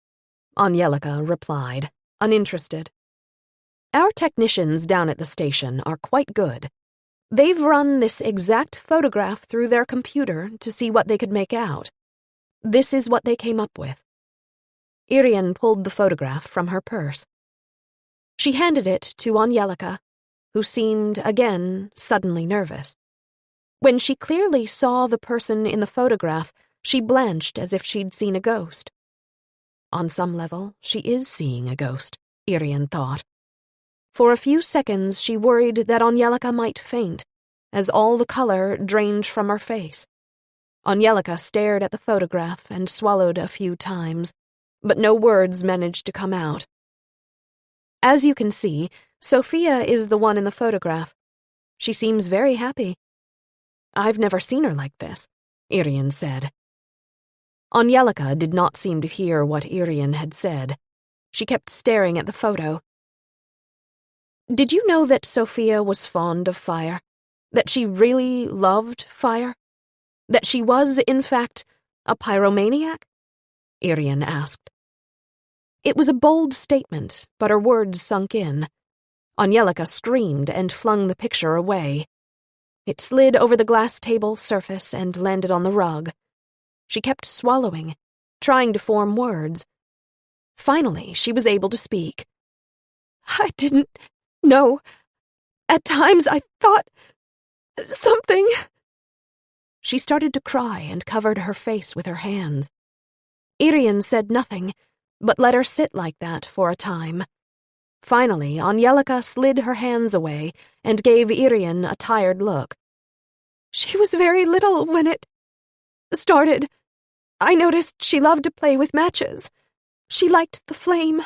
Angelica replied, uninterested. "Our technicians down at the station are quite good. They've run this exact photograph through their computer to see what they could make out. This is what they came up with." Irene pulled the photograph from her purse. She handed it to Angelica, who seemed, again, suddenly nervous. When she clearly saw the person in the photograph, she blanched as if she'd seen a ghost. On some level, she is seeing a ghost, Irene thought. For a few seconds she worried that Angelica might faint, as all the color drained from her face. Angelica stared at the photograph and swallowed a few times, but no words managed to come out. As you can see, Sophia is the one in the photograph. She seems very happy. I've never seen her like this, Irene said. Angelica did not seem to hear what Irene had said. She kept staring at the photo. Did you know that Sophia was fond of fire? That she really loved fire? That she was, in fact, a pyromaniac? Irene asked. It was a bold statement, but her words sunk in. Angelica screamed and flung the picture away. It slid over the glass table surface and landed on the rug. She kept swallowing, trying to form words. Finally, she was able to speak. I didn't know. At times I thought something. She started to cry and covered her face with her hands. Irene said nothing, but let her sit like that for a time. Finally, Angelica slid her hands away and gave Irene a tired look. She was very little when it started. I noticed she loved to play with matches. She liked the flame.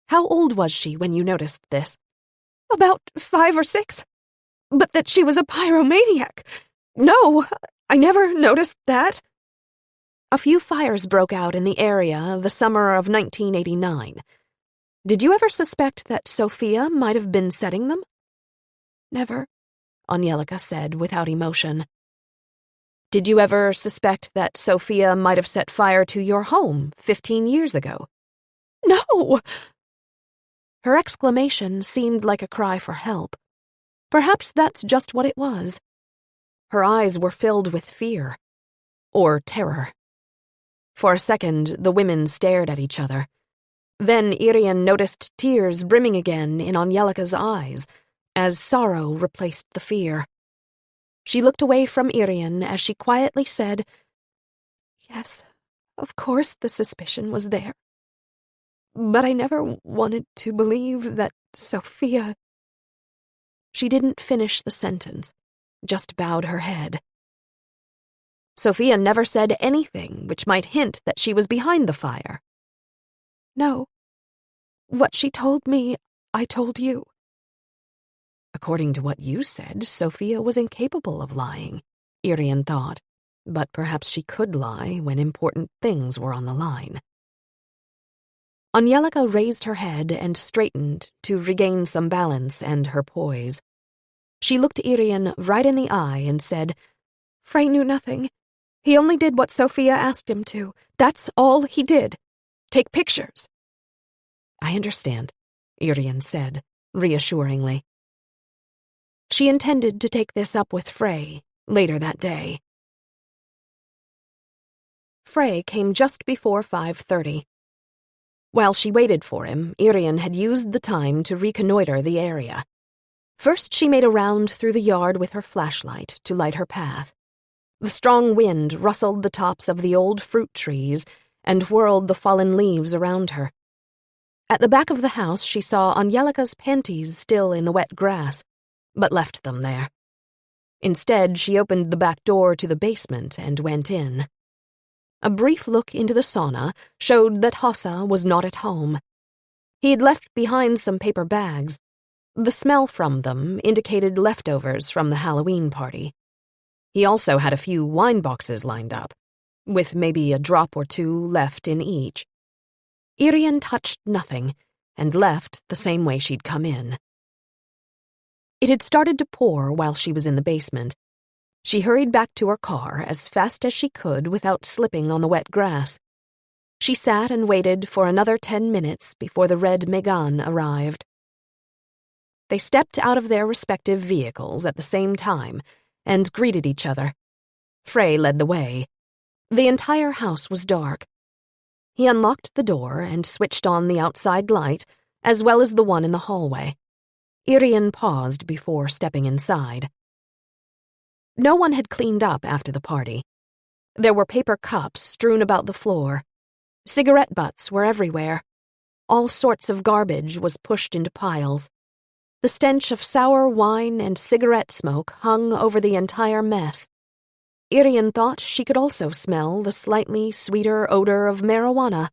How old was she when you noticed this? About 5 or 6. But that she was a pyromaniac. No, I never noticed that. A few fires broke out in the area the summer of 1989. Did you ever suspect that Sophia might have been setting them? Never, Angelica said without emotion. Did you ever suspect that Sophia might have set fire to your home 15 years ago? No! Her exclamation seemed like a cry for help. Perhaps that's just what it was. Her eyes were filled with fear. Or terror. For a second, the women stared at each other. Then Irene noticed tears brimming again in Angelica's eyes, as sorrow replaced the fear. She looked away from Irene as she quietly said, Yes, of course the suspicion was there. But I never wanted to believe that Sophia... She didn't finish the sentence, just bowed her head. Sophia never said anything which might hint that she was behind the fire. No. What she told me, I told you. According to what you said, Sophia was incapable of lying, Irene thought, but perhaps she could lie when important things were on the line. Angelica raised her head and straightened to regain some balance and her poise. She looked Irene right in the eye and said, Frey knew nothing. He only did what Sophia asked him to. That's all he did. Take pictures. I understand, Irene said, reassuringly. She intended to take this up with Frey later that day. Frey came just before 5:30. While she waited for him, Irene had used the time to reconnoiter the area. First, she made a round through the yard with her flashlight to light her path. The strong wind rustled the tops of the old fruit trees and whirled the fallen leaves around her. At the back of the house, she saw Angelica's panties still in the wet grass, but left them there. Instead, she opened the back door to the basement and went in. A brief look into the sauna showed that Huss was not at home. He had left behind some paper bags. The smell from them indicated leftovers from the Halloween party. He also had a few wine boxes lined up, with maybe a drop or two left in each. Irene touched nothing and left the same way she'd come in. It had started to pour while she was in the basement. She hurried back to her car as fast as she could without slipping on the wet grass. She sat and waited for another 10 minutes before the red Megane arrived. They stepped out of their respective vehicles at the same time and greeted each other. Frey led the way. The entire house was dark. He unlocked the door and switched on the outside light, as well as the one in the hallway. Irene paused before stepping inside. No one had cleaned up after the party. There were paper cups strewn about the floor. Cigarette butts were everywhere. All sorts of garbage was pushed into piles. The stench of sour wine and cigarette smoke hung over the entire mess. Irene thought she could also smell the slightly sweeter odor of marijuana,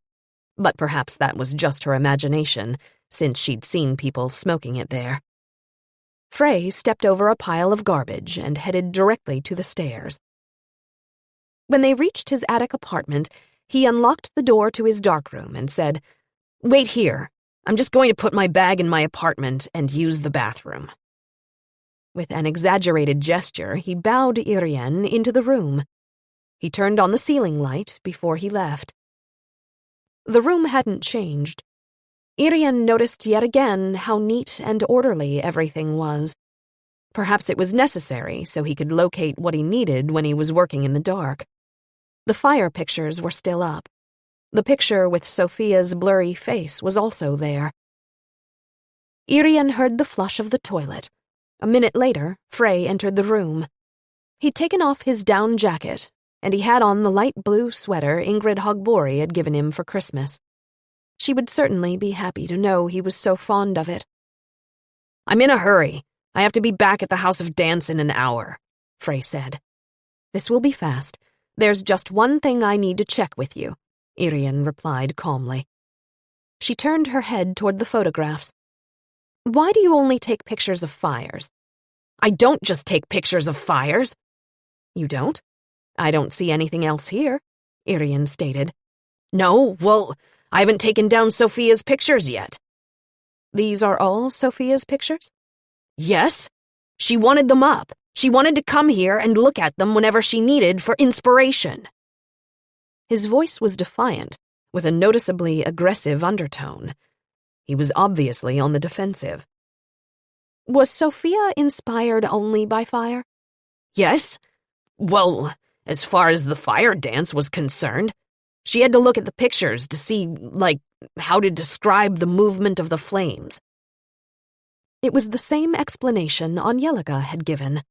but perhaps that was just her imagination, since she'd seen people smoking it there. Frey stepped over a pile of garbage and headed directly to the stairs. When they reached his attic apartment, he unlocked the door to his darkroom and said, "Wait here. I'm just going to put my bag in my apartment and use the bathroom." With an exaggerated gesture, he bowed Irene into the room. He turned on the ceiling light before he left. The room hadn't changed. Irene noticed yet again how neat and orderly everything was. Perhaps it was necessary so he could locate what he needed when he was working in the dark. The fire pictures were still up. The picture with Sophia's blurry face was also there. Irene heard the flush of the toilet. A minute later, Frey entered the room. He'd taken off his down jacket, and he had on the light blue sweater Ingrid Hogbori had given him for Christmas. She would certainly be happy to know he was so fond of it. "I'm in a hurry. I have to be back at the House of Dance in an hour," Frey said. "This will be fast. There's just one thing I need to check with you," Irene replied calmly. She turned her head toward the photographs. "Why do you only take pictures of fires?" "I don't just take pictures of fires." "You don't? I don't see anything else here," Irene stated. "No, well, I haven't taken down Sophia's pictures yet." "These are all Sophia's pictures?" "Yes. She wanted them up. She wanted to come here and look at them whenever she needed for inspiration." His voice was defiant, with a noticeably aggressive undertone. He was obviously on the defensive. "Was Sophia inspired only by fire?" "Yes. Well, as far as the fire dance was concerned. She had to look at the pictures to see, how to describe the movement of the flames." It was the same explanation Angelica had given.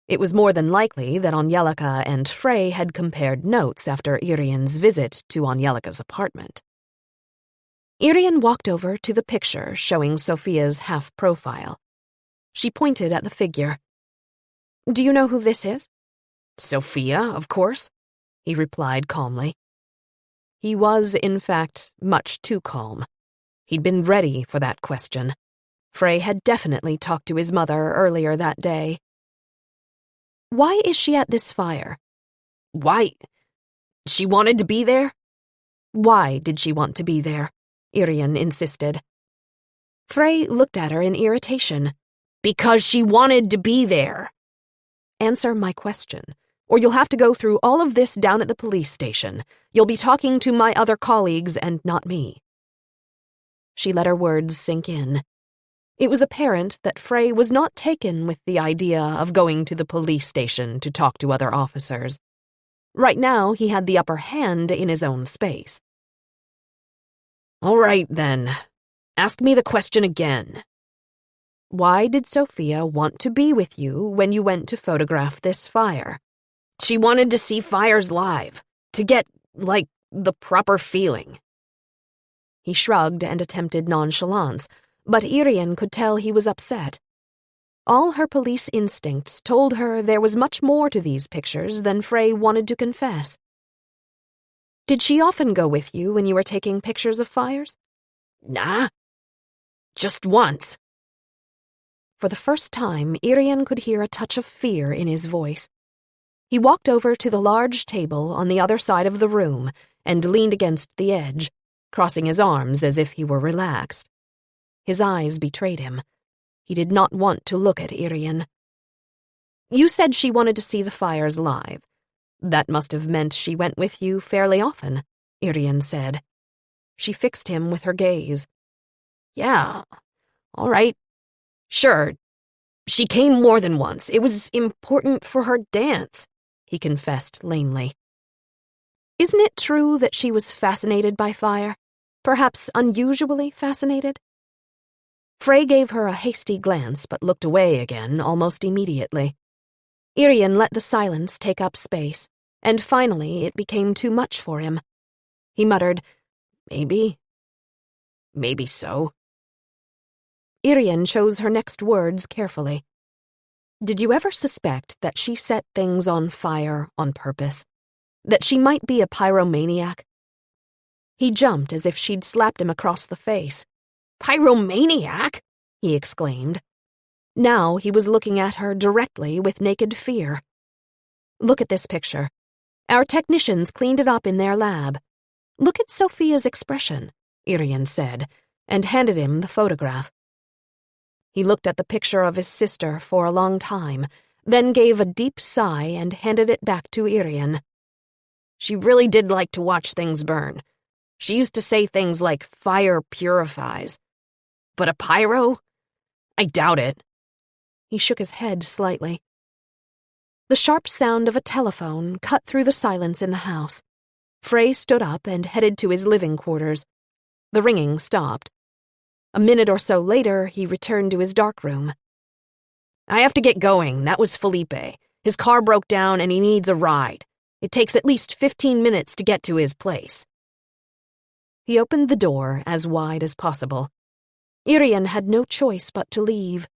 It was more than likely that Angelica and Frey had compared notes after Irene's visit to Angelica's apartment. Irene walked over to the picture showing Sophia's half-profile. She pointed at the figure. "Do you know who this is?" "Sophia, of course," he replied calmly. He was, in fact, much too calm. He'd been ready for that question. Frey had definitely talked to his mother earlier that day. "Why is she at this fire?" "Why? She wanted to be there?" "Why did she want to be there?" Irene insisted. Frey looked at her in irritation. "Because she wanted to be there." "Answer my question, or you'll have to go through all of this down at the police station. You'll be talking to my other colleagues and not me." She let her words sink in. It was apparent that Frey was not taken with the idea of going to the police station to talk to other officers. Right now, he had the upper hand in his own space. "All right, then. Ask me the question again." "Why did Sophia want to be with you when you went to photograph this fire?" "She wanted to see fires live, to get, the proper feeling." He shrugged and attempted nonchalance, but Irene could tell he was upset. All her police instincts told her there was much more to these pictures than Frey wanted to confess. "Did she often go with you when you were taking pictures of fires?" "Nah. Just once." For the first time, Irene could hear a touch of fear in his voice. He walked over to the large table on the other side of the room and leaned against the edge, crossing his arms as if he were relaxed. His eyes betrayed him. He did not want to look at Irene. "You said she wanted to see the fires live. That must have meant she went with you fairly often," Irene said. She fixed him with her gaze. "Yeah, all right. Sure. She came more than once. It was important for her dance," he confessed lamely. "Isn't it true that she was fascinated by fire? Perhaps unusually fascinated?" Frey gave her a hasty glance but looked away again almost immediately. Irene let the silence take up space, and finally it became too much for him. He muttered, "Maybe." maybe so. Irene chose her next words carefully. Did you ever suspect that she set things on fire on purpose? That she might be a pyromaniac? He jumped as if she'd slapped him across the face. Pyromaniac? He exclaimed. Now he was looking at her directly with naked fear. Look at this picture. Our technicians cleaned it up in their lab. Look at Sophia's expression, Irene said, and handed him the photograph. He looked at the picture of his sister for a long time, then gave a deep sigh and handed it back to Irene. She really did like to watch things burn. She used to say things like fire purifies. But a pyro? I doubt it. He shook his head slightly. The sharp sound of a telephone cut through the silence in the house. Frey stood up and headed to his living quarters. The ringing stopped. A minute or so later, he returned to his darkroom. I have to get going. That was Felipe. His car broke down and he needs a ride. It takes at least 15 minutes to get to his place. He opened the door as wide as possible. Irene had no choice but to leave.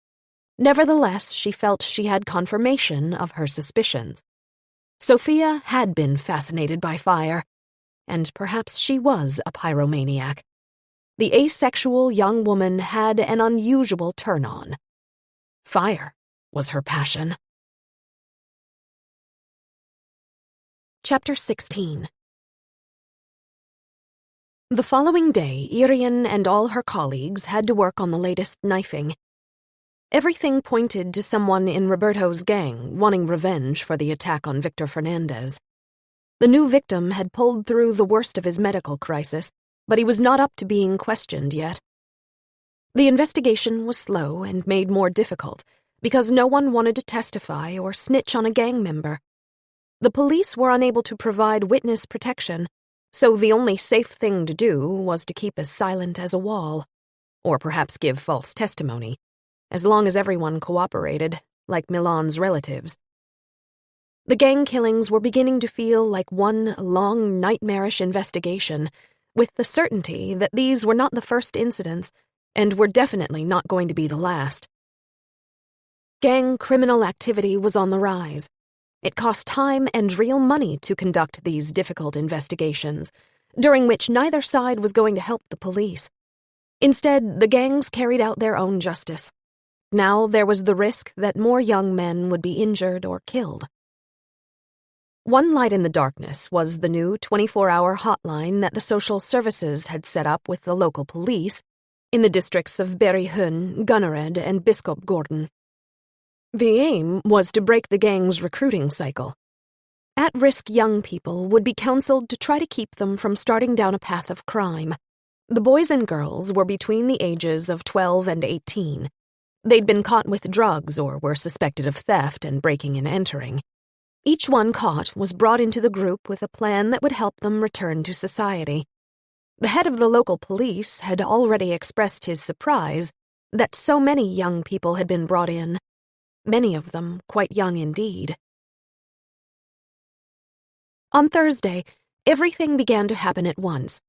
Nevertheless, she felt she had confirmation of her suspicions. Sophia had been fascinated by fire, and perhaps she was a pyromaniac. The asexual young woman had an unusual turn-on. Fire was her passion. Chapter 16. The following day, Irene and all her colleagues had to work on the latest knifing. Everything pointed to someone in Roberto's gang wanting revenge for the attack on Victor Fernandez. The new victim had pulled through the worst of his medical crisis, but he was not up to being questioned yet. The investigation was slow and made more difficult because no one wanted to testify or snitch on a gang member. The police were unable to provide witness protection, so the only safe thing to do was to keep as silent as a wall, or perhaps give false testimony, as long as everyone cooperated, like Milan's relatives. The gang killings were beginning to feel like one long, nightmarish investigation, with the certainty that these were not the first incidents, and were definitely not going to be the last. Gang criminal activity was on the rise. It cost time and real money to conduct these difficult investigations, during which neither side was going to help the police. Instead, the gangs carried out their own justice. Now there was the risk that more young men would be injured or killed. One light in the darkness was the new 24-hour hotline that the social services had set up with the local police in the districts of Berryhun, Gunnered, and Biskopgården. The aim was to break the gang's recruiting cycle. At-risk young people would be counseled to try to keep them from starting down a path of crime. The boys and girls were between the ages of 12 and 18. They'd been caught with drugs or were suspected of theft and breaking and entering. Each one caught was brought into the group with a plan that would help them return to society. The head of the local police had already expressed his surprise that so many young people had been brought in, many of them quite young indeed. On Thursday, everything began to happen at once.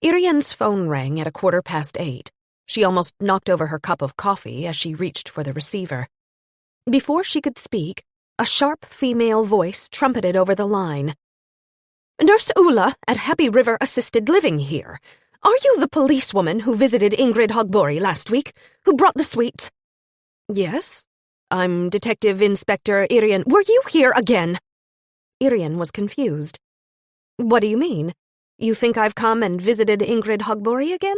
Irene's phone rang at 8:15. She almost knocked over her cup of coffee as she reached for the receiver. Before she could speak, a sharp female voice trumpeted over the line. "Nurse Ulla at Happy River Assisted Living here. Are you the policewoman who visited Ingrid Hogbori last week, who brought the sweets?" "Yes. I'm Detective Inspector Irene." "Were you here again?" Irene was confused. "What do you mean? You think I've come and visited Ingrid Hogbori again?"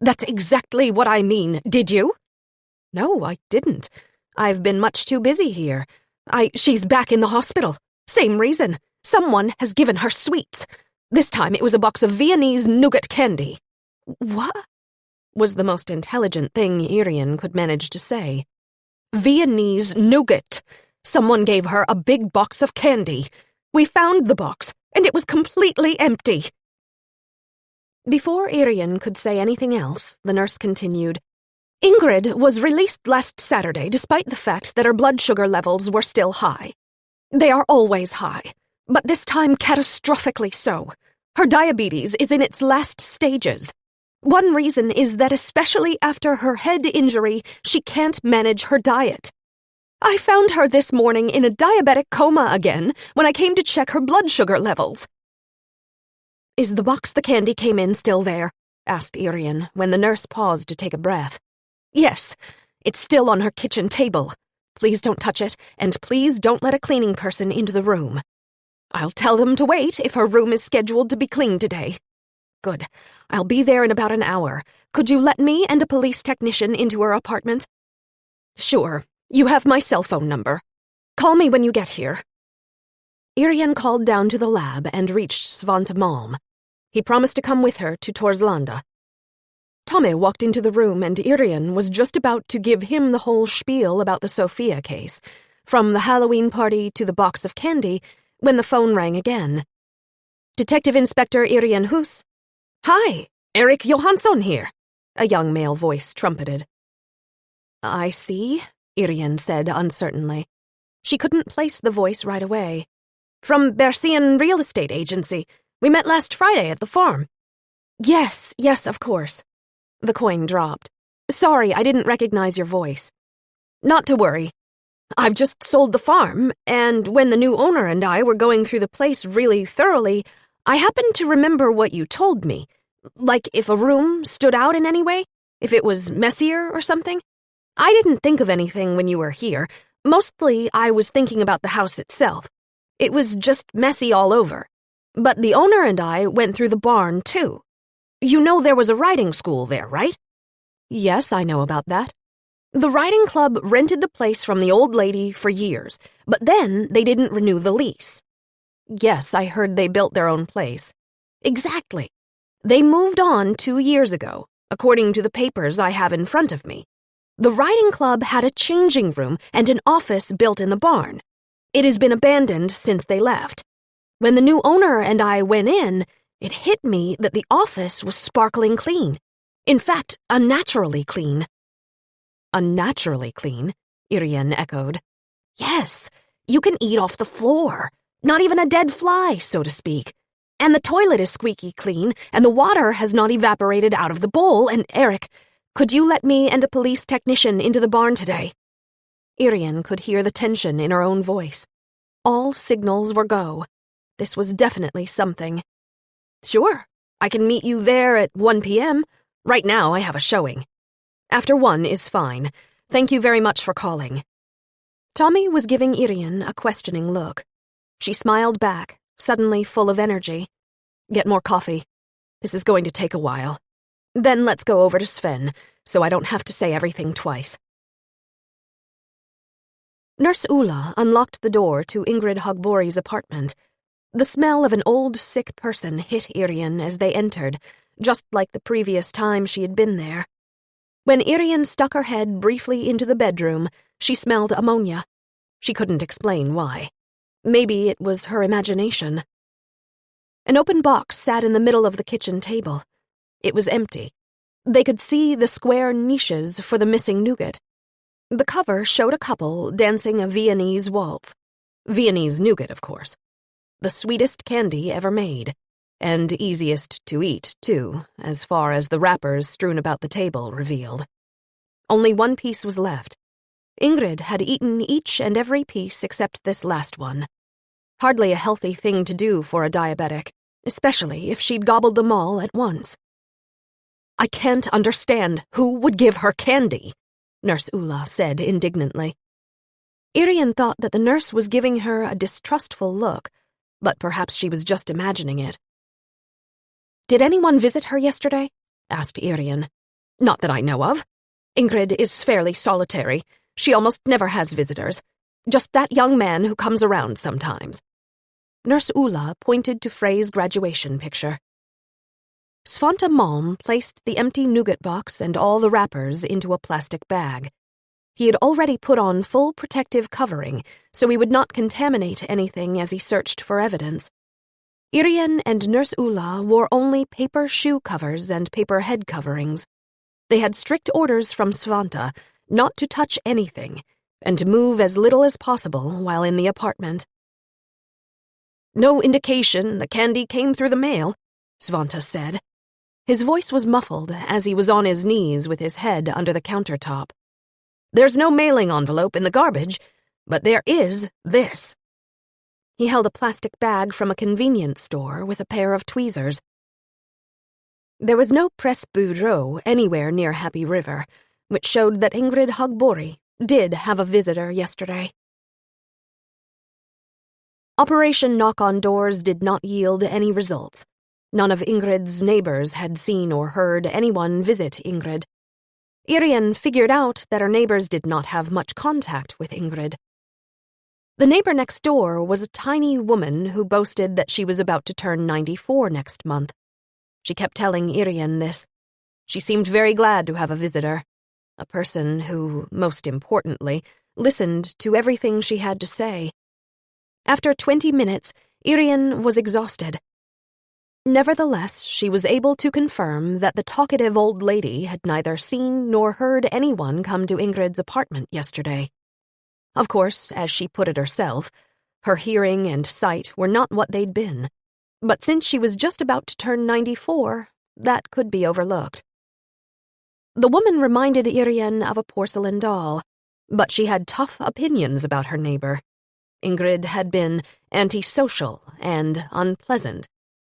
"That's exactly what I mean. Did you?" "No, I didn't. I've been much too busy here. She's back in the hospital. Same reason. Someone has given her sweets. This time it was a box of Viennese nougat candy." "What?" was the most intelligent thing Irene could manage to say. "Viennese nougat. Someone gave her a big box of candy. We found the box, and it was completely empty." Before Irene could say anything else, the nurse continued, "Ingrid was released last Saturday despite the fact that her blood sugar levels were still high. They are always high, but this time catastrophically so. Her diabetes is in its last stages. One reason is that especially after her head injury, she can't manage her diet. I found her this morning in a diabetic coma again when I came to check her blood sugar levels." "Is the box the candy came in still there?" asked Irene when the nurse paused to take a breath. "Yes, it's still on her kitchen table. Please don't touch it, and please don't let a cleaning person into the room. I'll tell them to wait if her room is scheduled to be cleaned today." "Good. I'll be there in about an hour. Could you let me and a police technician into her apartment?" "Sure. You have my cell phone number. Call me when you get here." Irene called down to the lab and reached Svante Malm. He promised to come with her to Torslanda. Tommy walked into the room and Irene was just about to give him the whole spiel about the Sophia case, from the Halloween party to the box of candy, when the phone rang again. "Detective Inspector Irene Huss?" "Hi, Erik Johansson here," a young male voice trumpeted. "I see," Irene said uncertainly. She couldn't place the voice right away. "From Bersian Real Estate Agency. We met last Friday at the farm." Yes, of course." The coin dropped. "Sorry, I didn't recognize your voice." "Not to worry. I've just sold the farm, and when the new owner and I were going through the place really thoroughly, I happened to remember what you told me. Like if a room stood out in any way, if it was messier or something. I didn't think of anything when you were here. Mostly I was thinking about the house itself. It was just messy all over. But the owner and I went through the barn, too. You know there was a riding school there, right?" "Yes, I know about that." "The riding club rented the place from the old lady for years, but then they didn't renew the lease." "Yes, I heard they built their own place." "Exactly. They moved on 2 years ago, according to the papers I have in front of me. The riding club had a changing room and an office built in the barn. It has been abandoned since they left. When the new owner and I went in, it hit me that the office was sparkling clean. In fact, unnaturally clean." "Unnaturally clean?" Irene echoed. "Yes, you can eat off the floor. Not even a dead fly, so to speak. And the toilet is squeaky clean, and the water has not evaporated out of the bowl, and Erik, could you let me and a police technician into the barn today?" Irene could hear the tension in her own voice. All signals were go. This was definitely something. "Sure, I can meet you there at 1 p.m. Right now I have a showing. After 1 is fine. Thank you very much for calling." Tommy was giving Irene a questioning look. She smiled back, suddenly full of energy. "Get more coffee. This is going to take a while. Then let's go over to Sven, so I don't have to say everything twice." Nurse Ulla unlocked the door to Ingrid Hagbori's apartment. The smell of an old, sick person hit Irene as they entered, just like the previous time she had been there. When Irene stuck her head briefly into the bedroom, she smelled ammonia. She couldn't explain why. Maybe it was her imagination. An open box sat in the middle of the kitchen table. It was empty. They could see the square niches for the missing nougat. The cover showed a couple dancing a Viennese waltz. Viennese nougat, of course. The sweetest candy ever made. And easiest to eat, too, as far as the wrappers strewn about the table revealed. Only one piece was left. Ingrid had eaten each and every piece except this last one. Hardly a healthy thing to do for a diabetic, especially if she'd gobbled them all at once. "I can't understand who would give her candy," Nurse Ulla said indignantly. Irene thought that the nurse was giving her a distrustful look, but perhaps she was just imagining it. "Did anyone visit her yesterday?" asked Irene. "Not that I know of. Ingrid is fairly solitary. She almost never has visitors. Just that young man who comes around sometimes." Nurse Ulla pointed to Frey's graduation picture. Svante Malm placed the empty nougat box and all the wrappers into a plastic bag. He had already put on full protective covering, so he would not contaminate anything as he searched for evidence. Irene and Nurse Ulla wore only paper shoe covers and paper head coverings. They had strict orders from Svante not to touch anything, and to move as little as possible while in the apartment. "No indication the candy came through the mail," Svante said. His voice was muffled as he was on his knees with his head under the countertop. "There's no mailing envelope in the garbage, but there is this." He held a plastic bag from a convenience store with a pair of tweezers. There was no press bureau anywhere near Happy River, which showed that Ingrid Hagbori did have a visitor yesterday. Operation Knock on Doors did not yield any results. None of Ingrid's neighbors had seen or heard anyone visit Ingrid. Irene figured out that her neighbors did not have much contact with Ingrid. The neighbor next door was a tiny woman who boasted that she was about to turn 94 next month. She kept telling Irene this. She seemed very glad to have a visitor, a person who, most importantly, listened to everything she had to say. After 20 minutes, Irene was exhausted. Nevertheless, she was able to confirm that the talkative old lady had neither seen nor heard anyone come to Ingrid's apartment yesterday. Of course, as she put it herself, her hearing and sight were not what they'd been. But since she was just about to turn 94, that could be overlooked. The woman reminded Irene of a porcelain doll, but she had tough opinions about her neighbor. Ingrid had been antisocial and unpleasant,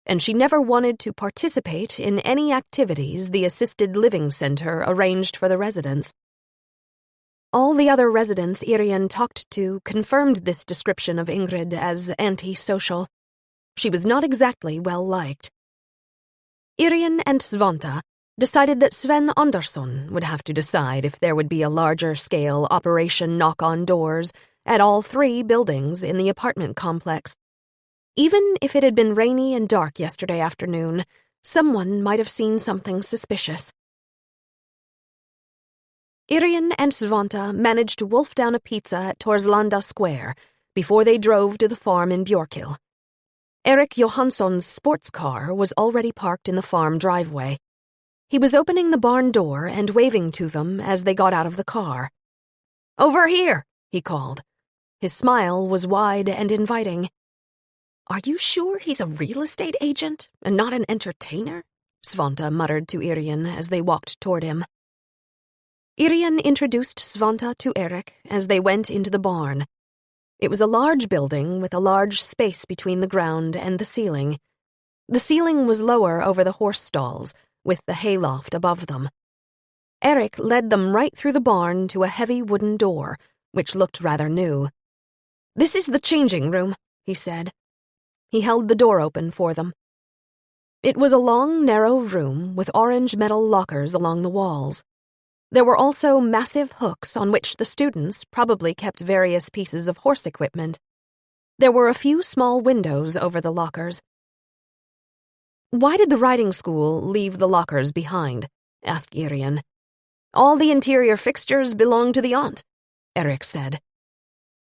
and she never wanted to participate in any activities the assisted living center arranged for the residents. All the other residents Irene talked to confirmed this description of Ingrid as antisocial. She was not exactly well-liked. Irene and Svante decided that Sven Andersson would have to decide if there would be a larger-scale Operation Knock on Doors at all 3 buildings in the apartment complex. Even if it had been rainy and dark yesterday afternoon, someone might have seen something suspicious. Irene and Svante managed to wolf down a pizza at Torslanda Square before they drove to the farm in Björkhill. Erik Johansson's sports car was already parked in the farm driveway. He was opening the barn door and waving to them as they got out of the car. "Over here," he called. His smile was wide and inviting. "Are you sure he's a real estate agent and not an entertainer?" Svante muttered to Irene as they walked toward him. Irene introduced Svante to Erik as they went into the barn. It was a large building with a large space between the ground and the ceiling. The ceiling was lower over the horse stalls, with the hayloft above them. Erik led them right through the barn to a heavy wooden door, which looked rather new. "This is the changing room," he said. He held the door open for them. It was a long, narrow room with orange metal lockers along the walls. There were also massive hooks on which the students probably kept various pieces of horse equipment. There were a few small windows over the lockers. "Why did the riding school leave the lockers behind?" asked Irene. "All the interior fixtures belong to the aunt," Erik said.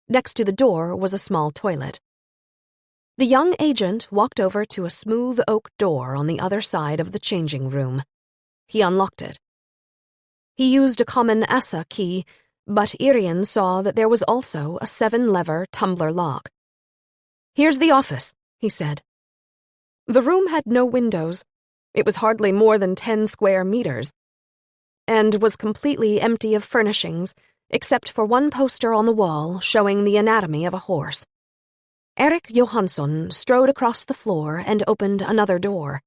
Next to the door was a small toilet. The young agent walked over to a smooth oak door on the other side of the changing room. He unlocked it. He used a common Asa key, but Irene saw that there was also a 7-lever tumbler lock. "Here's the office," he said. The room had no windows. It was hardly more than 10 square meters, and was completely empty of furnishings, except for one poster on the wall showing the anatomy of a horse. Erik Johansson strode across the floor and opened another door.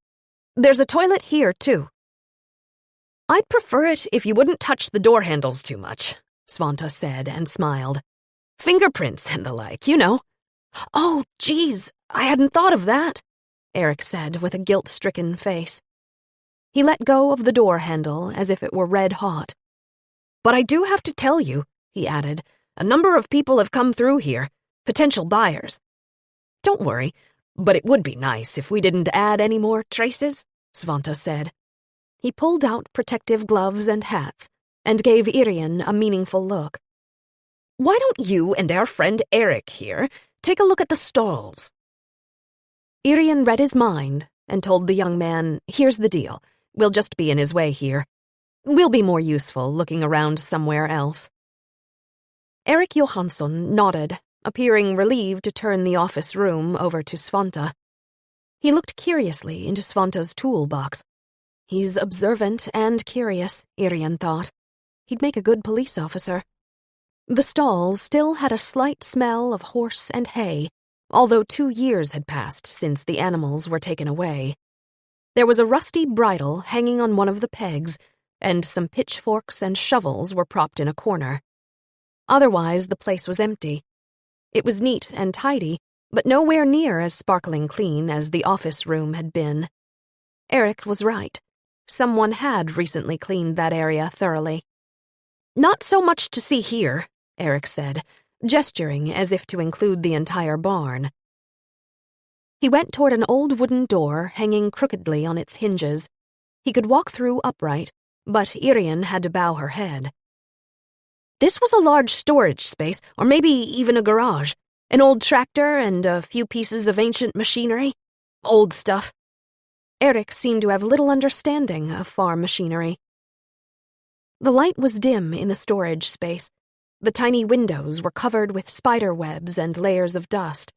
"There's a toilet here, too." "I'd prefer it if you wouldn't touch the door handles too much," Svante said and smiled. "Fingerprints and the like, you know." "Oh, geez, I hadn't thought of that," Erik said with a guilt-stricken face. He let go of the door handle as if it were red hot. "But I do have to tell you," he added, "a number of people have come through here, potential buyers. Don't worry, but it would be nice if we didn't add any more traces," Svante said. He pulled out protective gloves and hats and gave Irene a meaningful look. "Why don't you and our friend Erik here take a look at the stalls?" Irene read his mind and told the young man, "Here's the deal. We'll just be in his way here. We'll be more useful looking around somewhere else." Erik Johansson nodded, appearing relieved to turn the office room over to Svante. He looked curiously into Svante's toolbox. He's observant and curious, Irene thought. He'd make a good police officer. The stalls still had a slight smell of horse and hay, although 2 years had passed since the animals were taken away. There was a rusty bridle hanging on one of the pegs, and some pitchforks and shovels were propped in a corner. Otherwise, the place was empty. It was neat and tidy, but nowhere near as sparkling clean as the office room had been. Eric was right. Someone had recently cleaned that area thoroughly. "Not so much to see here," Eric said, gesturing as if to include the entire barn. He went toward an old wooden door hanging crookedly on its hinges. He could walk through upright, but Irene had to bow her head. "This was a large storage space, or maybe even a garage. An old tractor and a few pieces of ancient machinery. Old stuff." Eric seemed to have little understanding of farm machinery. The light was dim in the storage space. The tiny windows were covered with spider webs and layers of dust.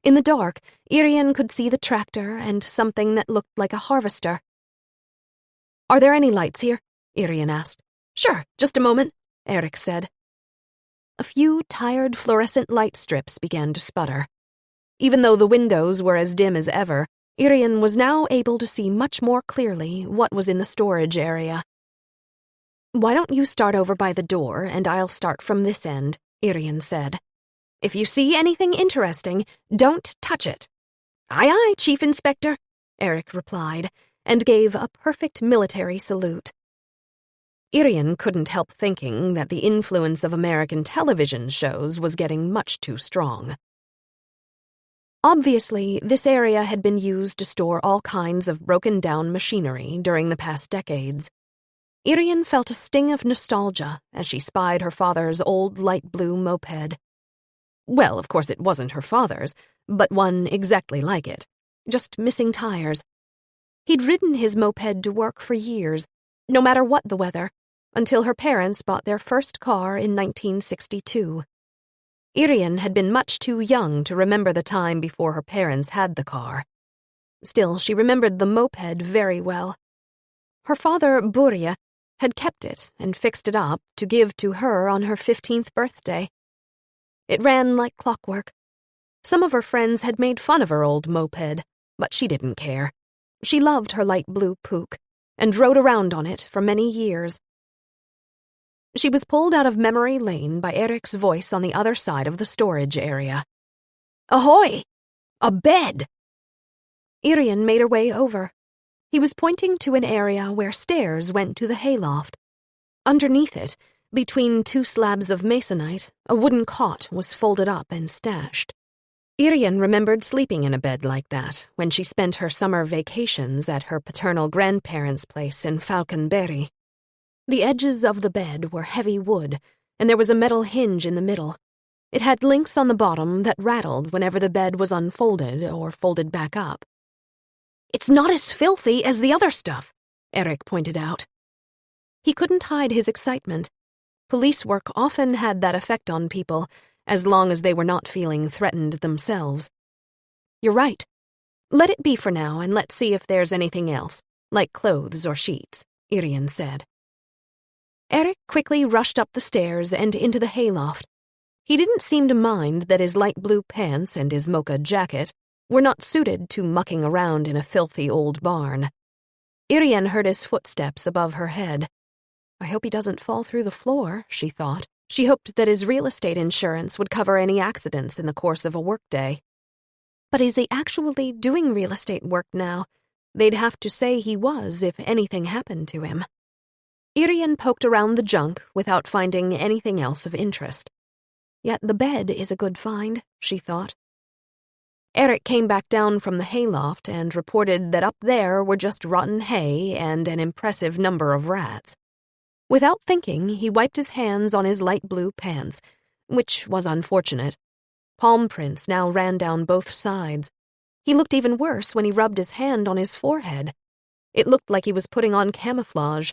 In the dark, Irene could see the tractor and something that looked like a harvester. "Are there any lights here?" Irene asked. "Sure, just a moment," Eric said. A few tired fluorescent light strips began to sputter. Even though the windows were as dim as ever, Irene was now able to see much more clearly what was in the storage area. "Why don't you start over by the door, and I'll start from this end," Irene said. "If you see anything interesting, don't touch it." "Aye, aye, Chief Inspector," Eric replied, and gave a perfect military salute. Irene couldn't help thinking that the influence of American television shows was getting much too strong. Obviously, this area had been used to store all kinds of broken-down machinery during the past decades. Irene felt a sting of nostalgia as she spied her father's old light blue moped. Well, of course it wasn't her father's, but one exactly like it, just missing tires. He'd ridden his moped to work for years, no matter what the weather, until her parents bought their first car in 1962. Irene had been much too young to remember the time before her parents had the car. Still, she remembered the moped very well. Her father, Börje, had kept it and fixed it up to give to her on her 15th birthday. It ran like clockwork. Some of her friends had made fun of her old moped, but she didn't care. She loved her light blue Puch, and rode around on it for many years. She was pulled out of memory lane by Eric's voice on the other side of the storage area. "Ahoy! A bed!" Irene made her way over. He was pointing to an area where stairs went to the hayloft. Underneath it, between 2 slabs of masonite, a wooden cot was folded up and stashed. Irene remembered sleeping in a bed like that when she spent her summer vacations at her paternal grandparents' place in Falkenberg. The edges of the bed were heavy wood, and there was a metal hinge in the middle. It had links on the bottom that rattled whenever the bed was unfolded or folded back up. "It's not as filthy as the other stuff," Eric pointed out. He couldn't hide his excitement. Police work often had that effect on people, as long as they were not feeling threatened themselves. "You're right. Let it be for now, and let's see if there's anything else, like clothes or sheets," Irene said. Eric quickly rushed up the stairs and into the hayloft. He didn't seem to mind that his light blue pants and his mocha jacket were not suited to mucking around in a filthy old barn. Irene heard his footsteps above her head. I hope he doesn't fall through the floor, she thought. She hoped that his real estate insurance would cover any accidents in the course of a workday. But is he actually doing real estate work now? They'd have to say he was if anything happened to him. Irene poked around the junk without finding anything else of interest. Yet the bed is a good find, she thought. Eric came back down from the hayloft and reported that up there were just rotten hay and an impressive number of rats. Without thinking, he wiped his hands on his light blue pants, which was unfortunate. Palm prints now ran down both sides. He looked even worse when he rubbed his hand on his forehead. It looked like he was putting on camouflage.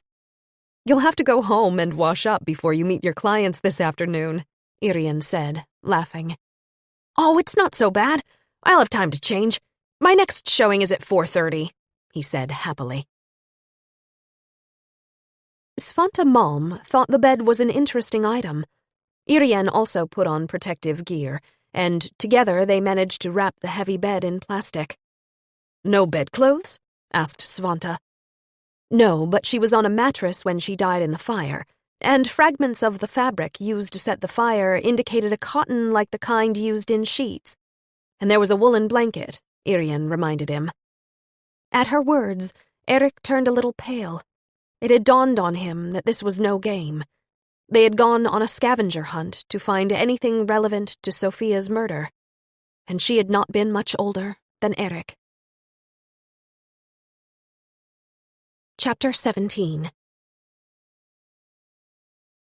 "You'll have to go home and wash up before you meet your clients this afternoon," Irene said, laughing. "Oh, it's not so bad. I'll have time to change. My next showing is at 4:30, he said happily. Svante Malm thought the bed was an interesting item. Irene also put on protective gear, and together they managed to wrap the heavy bed in plastic. "No bedclothes?" asked Svante. No, but she was on a mattress when she died in the fire, and fragments of the fabric used to set the fire indicated a cotton like the kind used in sheets. And there was a woolen blanket, Irene reminded him. At her words, Eric turned a little pale. It had dawned on him that this was no game. They had gone on a scavenger hunt to find anything relevant to Sophia's murder, and she had not been much older than Eric. Chapter 17.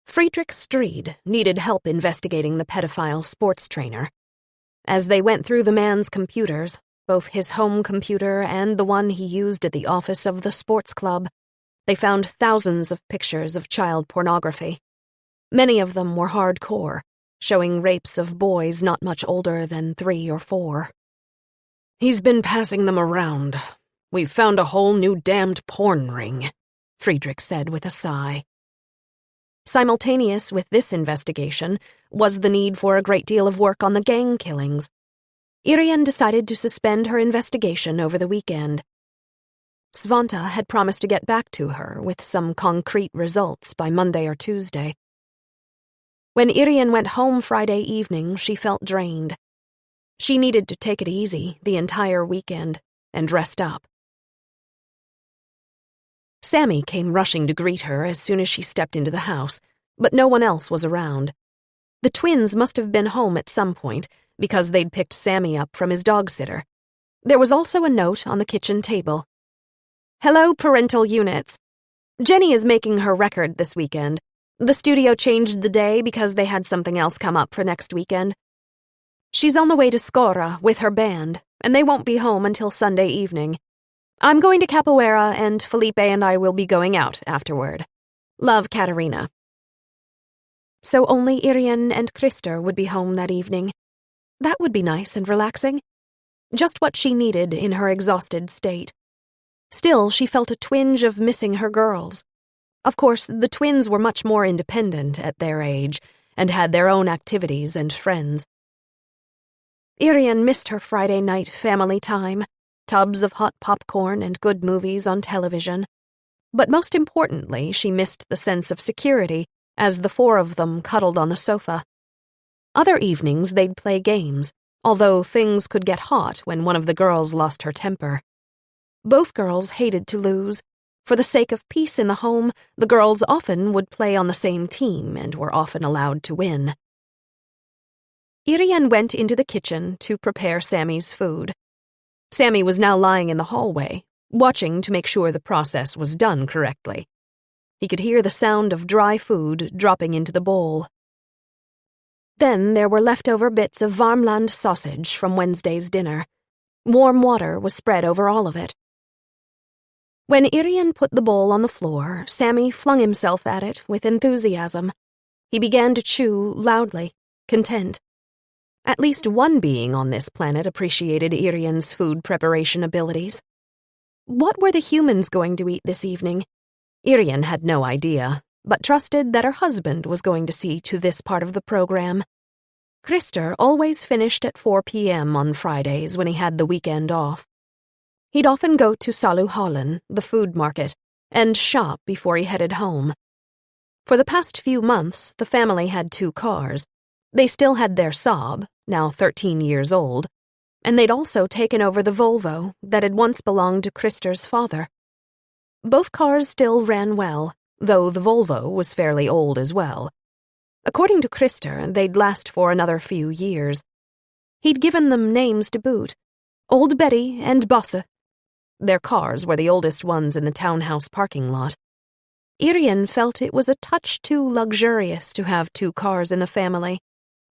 Friedrich Strede needed help investigating the pedophile sports trainer. As they went through the man's computers, both his home computer and the one he used at the office of the sports club, they found thousands of pictures of child pornography. Many of them were hardcore, showing rapes of boys not much older than 3 or 4. "He's been passing them around. We've found a whole new damned porn ring," Friedrich said with a sigh. Simultaneous with this investigation was the need for a great deal of work on the gang killings. Irene decided to suspend her investigation over the weekend. Svante had promised to get back to her with some concrete results by Monday or Tuesday. When Irene went home Friday evening, she felt drained. She needed to take it easy the entire weekend and rest up. Sammy came rushing to greet her as soon as she stepped into the house, but no one else was around. The twins must have been home at some point, because they'd picked Sammy up from his dog sitter. There was also a note on the kitchen table. "Hello, parental units. Jenny is making her record this weekend. The studio changed the day because they had something else come up for next weekend. She's on the way to Skara with her band, and they won't be home until Sunday evening. I'm going to capoeira, and Felipe and I will be going out afterward. Love, Katerina." So only Irene and Christer would be home that evening. That would be nice and relaxing. Just what she needed in her exhausted state. Still, she felt a twinge of missing her girls. Of course, the twins were much more independent at their age, and had their own activities and friends. Irene missed her Friday night family time, tubs of hot popcorn and good movies on television. But most importantly, she missed the sense of security as the 4 of them cuddled on the sofa. Other evenings they'd play games, although things could get hot when one of the girls lost her temper. Both girls hated to lose. For the sake of peace in the home, the girls often would play on the same team and were often allowed to win. Irene went into the kitchen to prepare Sammy's food. Sammy was now lying in the hallway, watching to make sure the process was done correctly. He could hear the sound of dry food dropping into the bowl. Then there were leftover bits of Varmland sausage from Wednesday's dinner. Warm water was spread over all of it. When Irene put the bowl on the floor, Sammy flung himself at it with enthusiasm. He began to chew loudly, content. At least one being on this planet appreciated Irene's food preparation abilities. What were the humans going to eat this evening? Irene had no idea, but trusted that her husband was going to see to this part of the program. Christer always finished at 4 p.m. on Fridays when he had the weekend off. He'd often go to Saluhallen, the food market, and shop before he headed home. For the past few months, the family had 2 cars. They still had their Saab, now 13 years old, and they'd also taken over the Volvo that had once belonged to Christer's father. Both cars still ran well, though the Volvo was fairly old as well. According to Christer, they'd last for another few years. He'd given them names to boot: Old Betty and Bosse. Their cars were the oldest ones in the townhouse parking lot. Irene felt it was a touch too luxurious to have 2 cars in the family,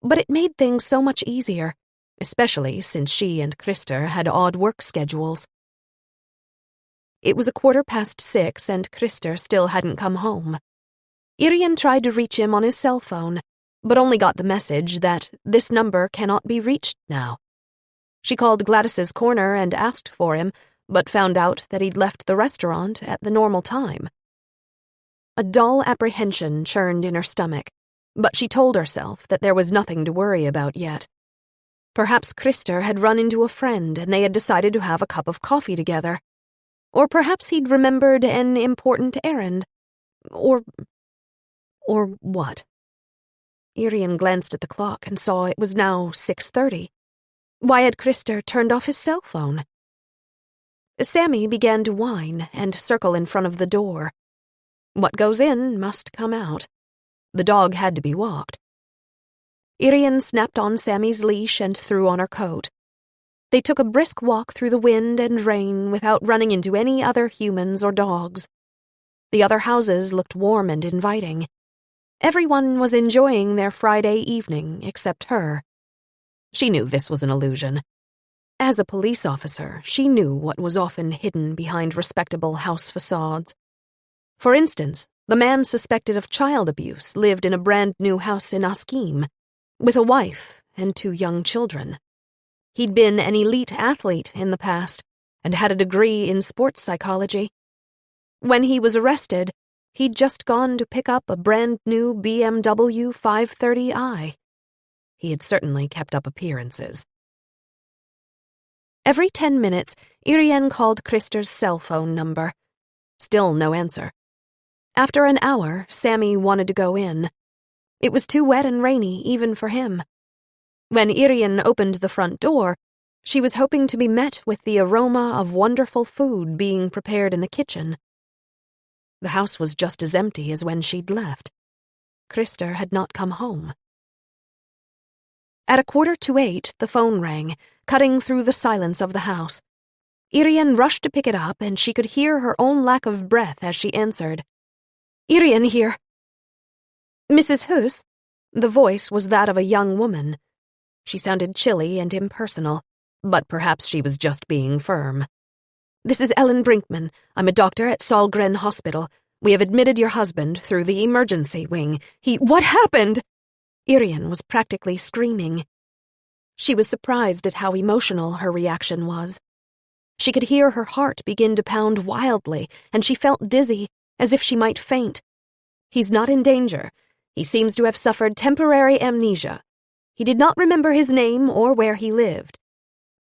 but it made things so much easier, especially since she and Christer had odd work schedules. It was 6:15 and Christer still hadn't come home. Irene tried to reach him on his cell phone, but only got the message that this number cannot be reached now. She called Gladys's corner and asked for him, but found out that he'd left the restaurant at the normal time. A dull apprehension churned in her stomach, but she told herself that there was nothing to worry about yet. Perhaps Christer had run into a friend and they had decided to have a cup of coffee together. Or perhaps he'd remembered an important errand. Or what? Irene glanced at the clock and saw it was now 6:30. Why had Christer turned off his cell phone? Sammy began to whine and circle in front of the door. What goes in must come out. The dog had to be walked. Irene snapped on Sammy's leash and threw on her coat. They took a brisk walk through the wind and rain without running into any other humans or dogs. The other houses looked warm and inviting. Everyone was enjoying their Friday evening except her. She knew this was an illusion. As a police officer, she knew what was often hidden behind respectable house facades. For instance, the man suspected of child abuse lived in a brand-new house in Askim, with a wife and 2 young children. He'd been an elite athlete in the past and had a degree in sports psychology. When he was arrested, he'd just gone to pick up a brand-new BMW 530i. He had certainly kept up appearances. Every 10 minutes, Irene called Christer's cell phone number. Still no answer. After an hour, Sammy wanted to go in. It was too wet and rainy even for him. When Irene opened the front door, she was hoping to be met with the aroma of wonderful food being prepared in the kitchen. The house was just as empty as when she'd left. Christer had not come home. At 7:45, the phone rang, cutting through the silence of the house. Irene rushed to pick it up, and she could hear her own lack of breath as she answered. "Irene here." "Mrs. Huss?" The voice was that of a young woman. She sounded chilly and impersonal, but perhaps she was just being firm. "This is Ellen Brinkman. I'm a doctor at Sahlgren Hospital. We have admitted your husband through the emergency wing. What happened?" Irene was practically screaming. She was surprised at how emotional her reaction was. She could hear her heart begin to pound wildly, and she felt dizzy, as if she might faint. "He's not in danger. He seems to have suffered temporary amnesia. He did not remember his name or where he lived.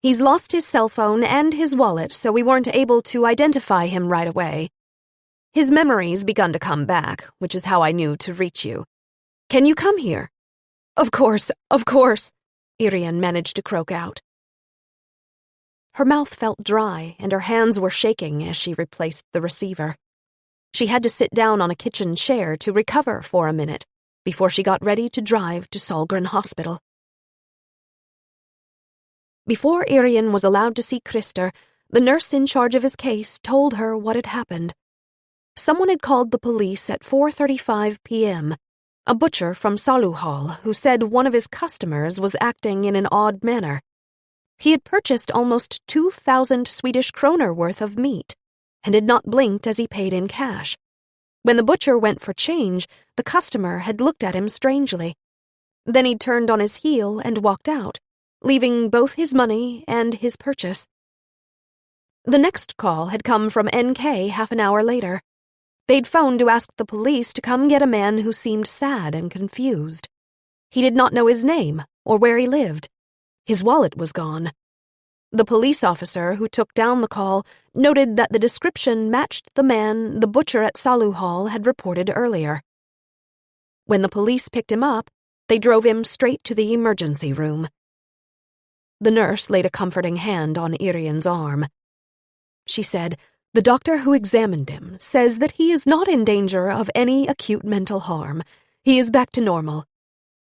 He's lost his cell phone and his wallet, so we weren't able to identify him right away. His memory's begun to come back, which is how I knew to reach you. Can you come here?" Of course, Irene managed to croak out. Her mouth felt dry, and her hands were shaking as she replaced the receiver. She had to sit down on a kitchen chair to recover for a minute before she got ready to drive to Sahlgren Hospital. Before Irene was allowed to see Christer, the nurse in charge of his case told her what had happened. Someone had called the police at 4:35 p.m., a butcher from Saluhall who said one of his customers was acting in an odd manner. He had purchased almost 2,000 Swedish kroner worth of meat and had not blinked as he paid in cash. When the butcher went for change, the customer had looked at him strangely. Then he turned on his heel and walked out, leaving both his money and his purchase. The next call had come from NK half an hour later. They'd phoned to ask the police to come get a man who seemed sad and confused. He did not know his name or where he lived. His wallet was gone. The police officer who took down the call noted that the description matched the man the butcher at Saluhall had reported earlier. When the police picked him up, they drove him straight to the emergency room. The nurse laid a comforting hand on Irene's arm. She said, "The doctor who examined him says that he is not in danger of any acute mental harm. He is back to normal.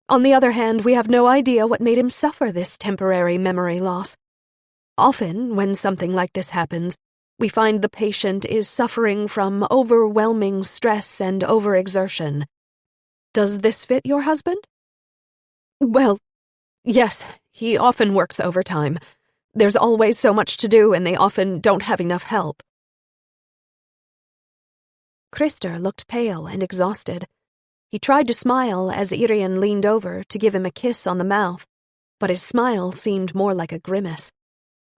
On the other hand, we have no idea what made him suffer this temporary memory loss. Often, when something like this happens, we find the patient is suffering from overwhelming stress and overexertion. Does this fit your husband?" "Well, yes, he often works overtime. There's always so much to do, and they often don't have enough help." Christer looked pale and exhausted. He tried to smile as Irene leaned over to give him a kiss on the mouth, but his smile seemed more like a grimace.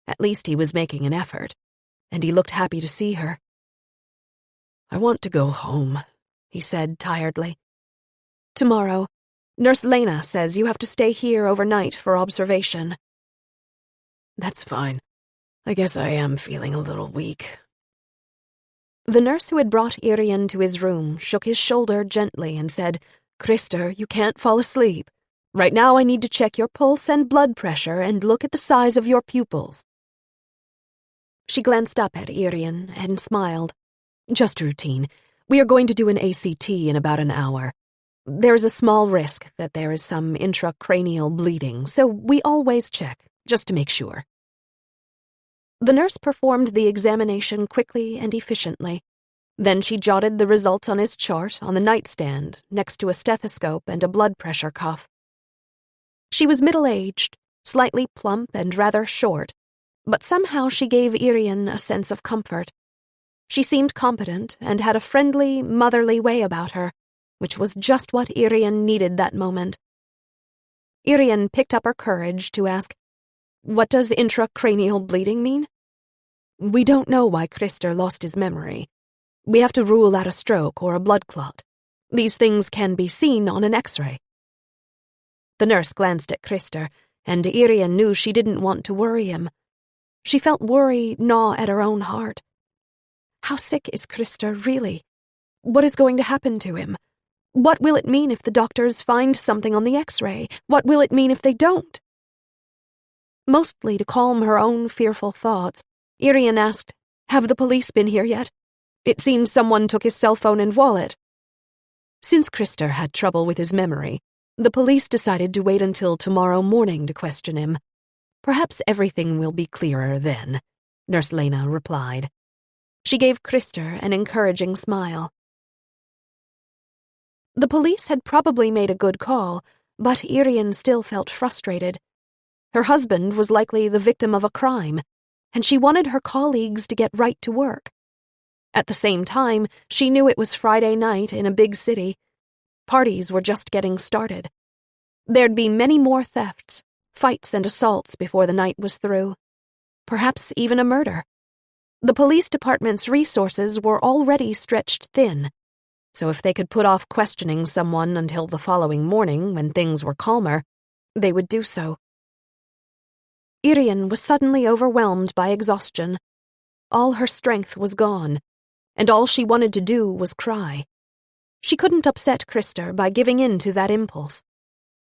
At least he was making an effort, and he looked happy to see her. "I want to go home," he said tiredly. "Tomorrow, Nurse Lena says you have to stay here overnight for observation." "That's fine. I guess I am feeling a little weak." The nurse who had brought Irene to his room shook his shoulder gently and said, "Krister, you can't fall asleep. Right now I need to check your pulse and blood pressure and look at the size of your pupils." She glanced up at Irene and smiled. "Just routine. We are going to do an ACT in about an hour. There is a small risk that there is some intracranial bleeding, so we always check, just to make sure." The nurse performed the examination quickly and efficiently. Then she jotted the results on his chart on the nightstand next to a stethoscope and a blood pressure cuff. She was middle-aged, slightly plump and rather short, but somehow she gave Irene a sense of comfort. She seemed competent and had a friendly, motherly way about her, which was just what Irene needed that moment. Irene picked up her courage to ask, "What does intracranial bleeding mean?" "We don't know why Krister lost his memory. We have to rule out a stroke or a blood clot. These things can be seen on an X-ray." The nurse glanced at Krister, and Irene knew she didn't want to worry him. She felt worry gnaw at her own heart. How sick is Krister really? What is going to happen to him? What will it mean if the doctors find something on the X-ray? What will it mean if they don't? Mostly to calm her own fearful thoughts, Irene asked, "Have the police been here yet? It seems someone took his cell phone and wallet." Since Krister had trouble with his memory, the police decided to wait until tomorrow morning to question him. "Perhaps everything will be clearer then," Nurse Lena replied. She gave Krister an encouraging smile. The police had probably made a good call, but Irene still felt frustrated. Her husband was likely the victim of a crime, and she wanted her colleagues to get right to work. At the same time, she knew it was Friday night in a big city. Parties were just getting started. There'd be many more thefts, fights and assaults before the night was through. Perhaps even a murder. The police department's resources were already stretched thin, so if they could put off questioning someone until the following morning when things were calmer, they would do so. Irene was suddenly overwhelmed by exhaustion. All her strength was gone, and all she wanted to do was cry. She couldn't upset Krister by giving in to that impulse.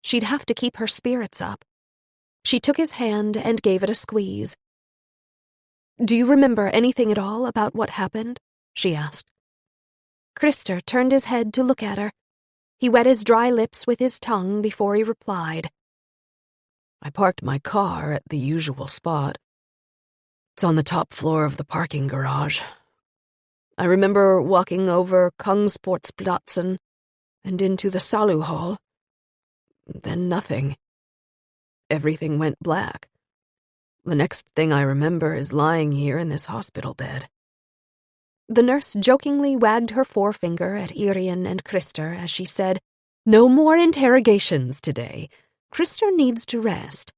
She'd have to keep her spirits up. She took his hand and gave it a squeeze. "Do you remember anything at all about what happened?" she asked. Krister turned his head to look at her. He wet his dry lips with his tongue before he replied. "I parked my car at the usual spot. It's on the top floor of the parking garage. I remember walking over Kungsportsplatsen and into the Salu Hall. Then nothing. Everything went black. The next thing I remember is lying here in this hospital bed." The nurse jokingly wagged her forefinger at Irene and Krister as she said, "No more interrogations today. Krister needs to rest."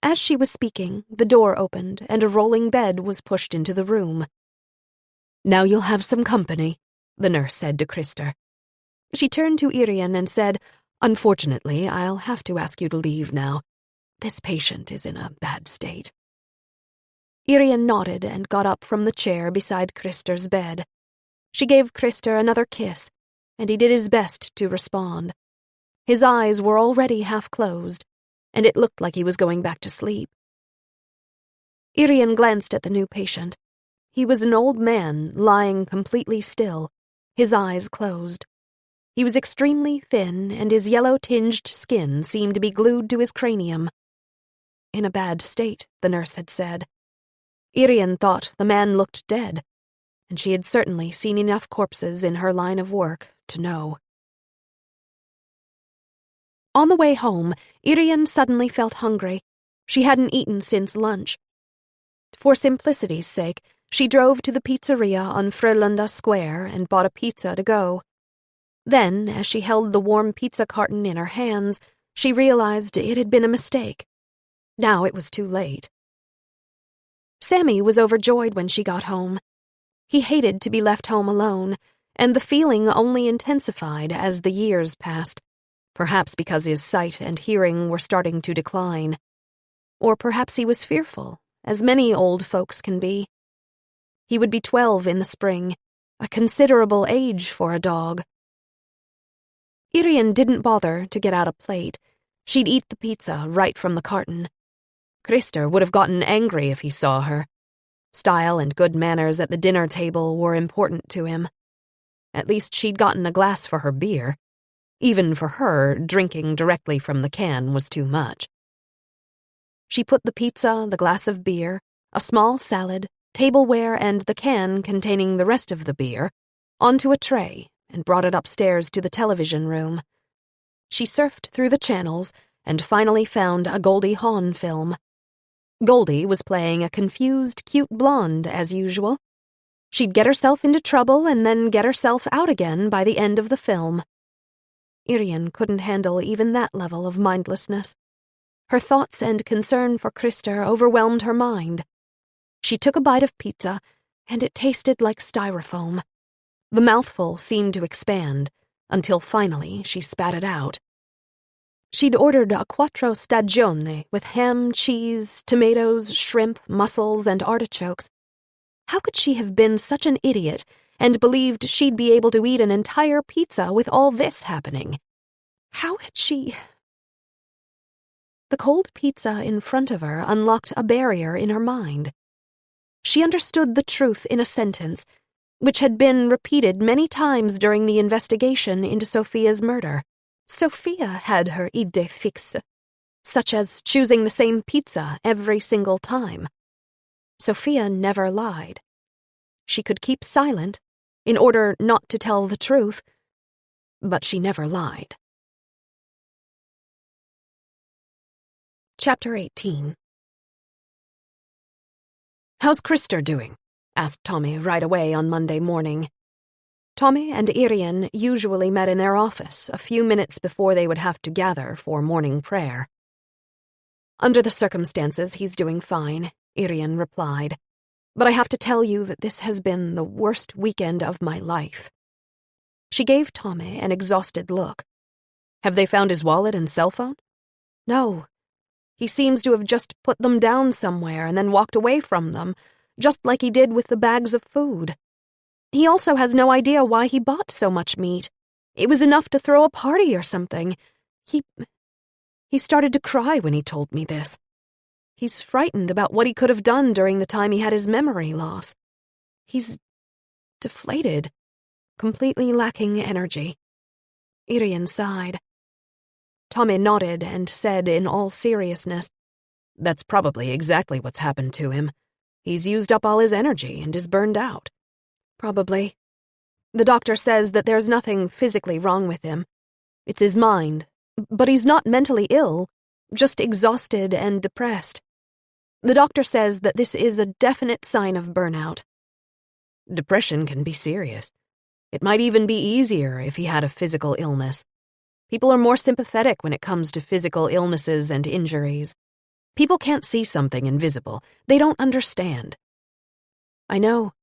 As she was speaking, the door opened and a rolling bed was pushed into the room. "Now you'll have some company," the nurse said to Krister. She turned to Irene and said, "Unfortunately, I'll have to ask you to leave now. This patient is in a bad state." Irene nodded and got up from the chair beside Krister's bed. She gave Krister another kiss, and he did his best to respond. His eyes were already half closed, and it looked like he was going back to sleep. Irene glanced at the new patient. He was an old man, lying completely still, his eyes closed. He was extremely thin, and his yellow-tinged skin seemed to be glued to his cranium. In a bad state, the nurse had said. Irene thought the man looked dead, and she had certainly seen enough corpses in her line of work to know. On the way home, Irene suddenly felt hungry. She hadn't eaten since lunch. For simplicity's sake, she drove to the pizzeria on Frölunda Square and bought a pizza to go. Then, as she held the warm pizza carton in her hands, she realized it had been a mistake. Now it was too late. Sammy was overjoyed when she got home. He hated to be left home alone, and the feeling only intensified as the years passed, perhaps because his sight and hearing were starting to decline. Or perhaps he was fearful, as many old folks can be. He would be 12 in the spring, a considerable age for a dog. Irene didn't bother to get out a plate. She'd eat the pizza right from the carton. Christer would have gotten angry if he saw her. Style and good manners at the dinner table were important to him. At least she'd gotten a glass for her beer. Even for her, drinking directly from the can was too much. She put the pizza, the glass of beer, a small salad, tableware, and the can containing the rest of the beer onto a tray and brought it upstairs to the television room. She surfed through the channels and finally found a Goldie Hawn film. Goldie was playing a confused, cute blonde, as usual. She'd get herself into trouble and then get herself out again by the end of the film. Irene couldn't handle even that level of mindlessness. Her thoughts and concern for Christer overwhelmed her mind. She took a bite of pizza, and it tasted like styrofoam. The mouthful seemed to expand, until finally she spat it out. She'd ordered a quattro stagione with ham, cheese, tomatoes, shrimp, mussels, and artichokes. How could she have been such an idiot and believed she'd be able to eat an entire pizza with all this happening? How had she... The cold pizza in front of her unlocked a barrier in her mind. She understood the truth in a sentence, which had been repeated many times during the investigation into Sophia's murder. Sophia had her idée fixe, such as choosing the same pizza every single time. Sophia never lied. She could keep silent in order not to tell the truth, but she never lied. Chapter 18. "How's Christer doing?" asked Tommy right away on Monday morning. Tommy and Irene usually met in their office a few minutes before they would have to gather for morning prayer. "Under the circumstances, he's doing fine," Irene replied. "But I have to tell you that this has been the worst weekend of my life." She gave Tommy an exhausted look. "Have they found his wallet and cell phone?" "No. He seems to have just put them down somewhere and then walked away from them, just like he did with the bags of food. He also has no idea why he bought so much meat. It was enough to throw a party or something. He started to cry when he told me this. He's frightened about what he could have done during the time he had his memory loss. He's deflated, completely lacking energy." Irene sighed. Tommy nodded and said in all seriousness, "That's probably exactly what's happened to him. He's used up all his energy and is burned out." "Probably. The doctor says that there's nothing physically wrong with him. It's his mind, but he's not mentally ill, just exhausted and depressed. The doctor says that this is a definite sign of burnout." "Depression can be serious. It might even be easier if he had a physical illness. People are more sympathetic when it comes to physical illnesses and injuries. People can't see something invisible. They don't understand." "I know.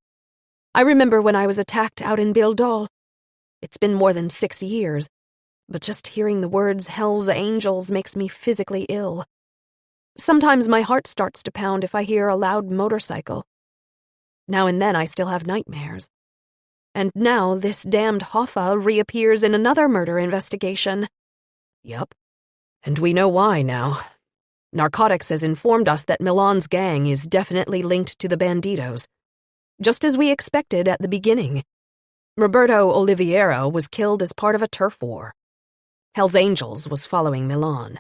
I remember when I was attacked out in Bildal. It's been more than 6 years, but just hearing the words Hell's Angels makes me physically ill. Sometimes my heart starts to pound if I hear a loud motorcycle. Now and then I still have nightmares. And now this damned Hoffa reappears in another murder investigation." "Yup. And we know why now. Narcotics has informed us that Milan's gang is definitely linked to the Banditos. Just as we expected at the beginning. Roberto Oliveira was killed as part of a turf war. Hell's Angels was following Milan.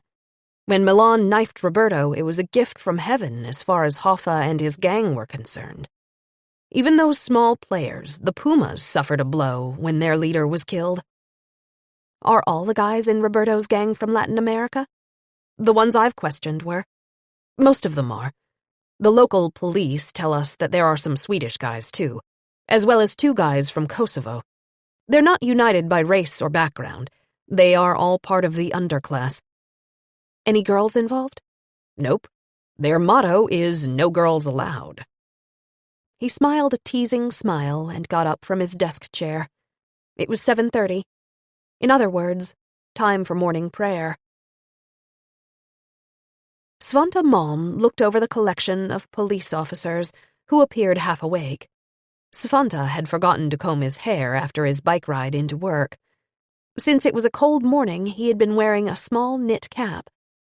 When Milan knifed Roberto, it was a gift from heaven as far as Hoffa and his gang were concerned. Even those small players, the Pumas, suffered a blow when their leader was killed." "Are all the guys in Roberto's gang from Latin America?" "The ones I've questioned were. Most of them are. The local police tell us that there are some Swedish guys, too, as well as 2 guys from Kosovo. They're not united by race or background. They are all part of the underclass." "Any girls involved?" "Nope. Their motto is no girls allowed." He smiled a teasing smile and got up from his desk chair. It was 7:30. In other words, time for morning prayer. Svante Malm looked over the collection of police officers who appeared half awake. Svante had forgotten to comb his hair after his bike ride into work. Since it was a cold morning, he had been wearing a small knit cap,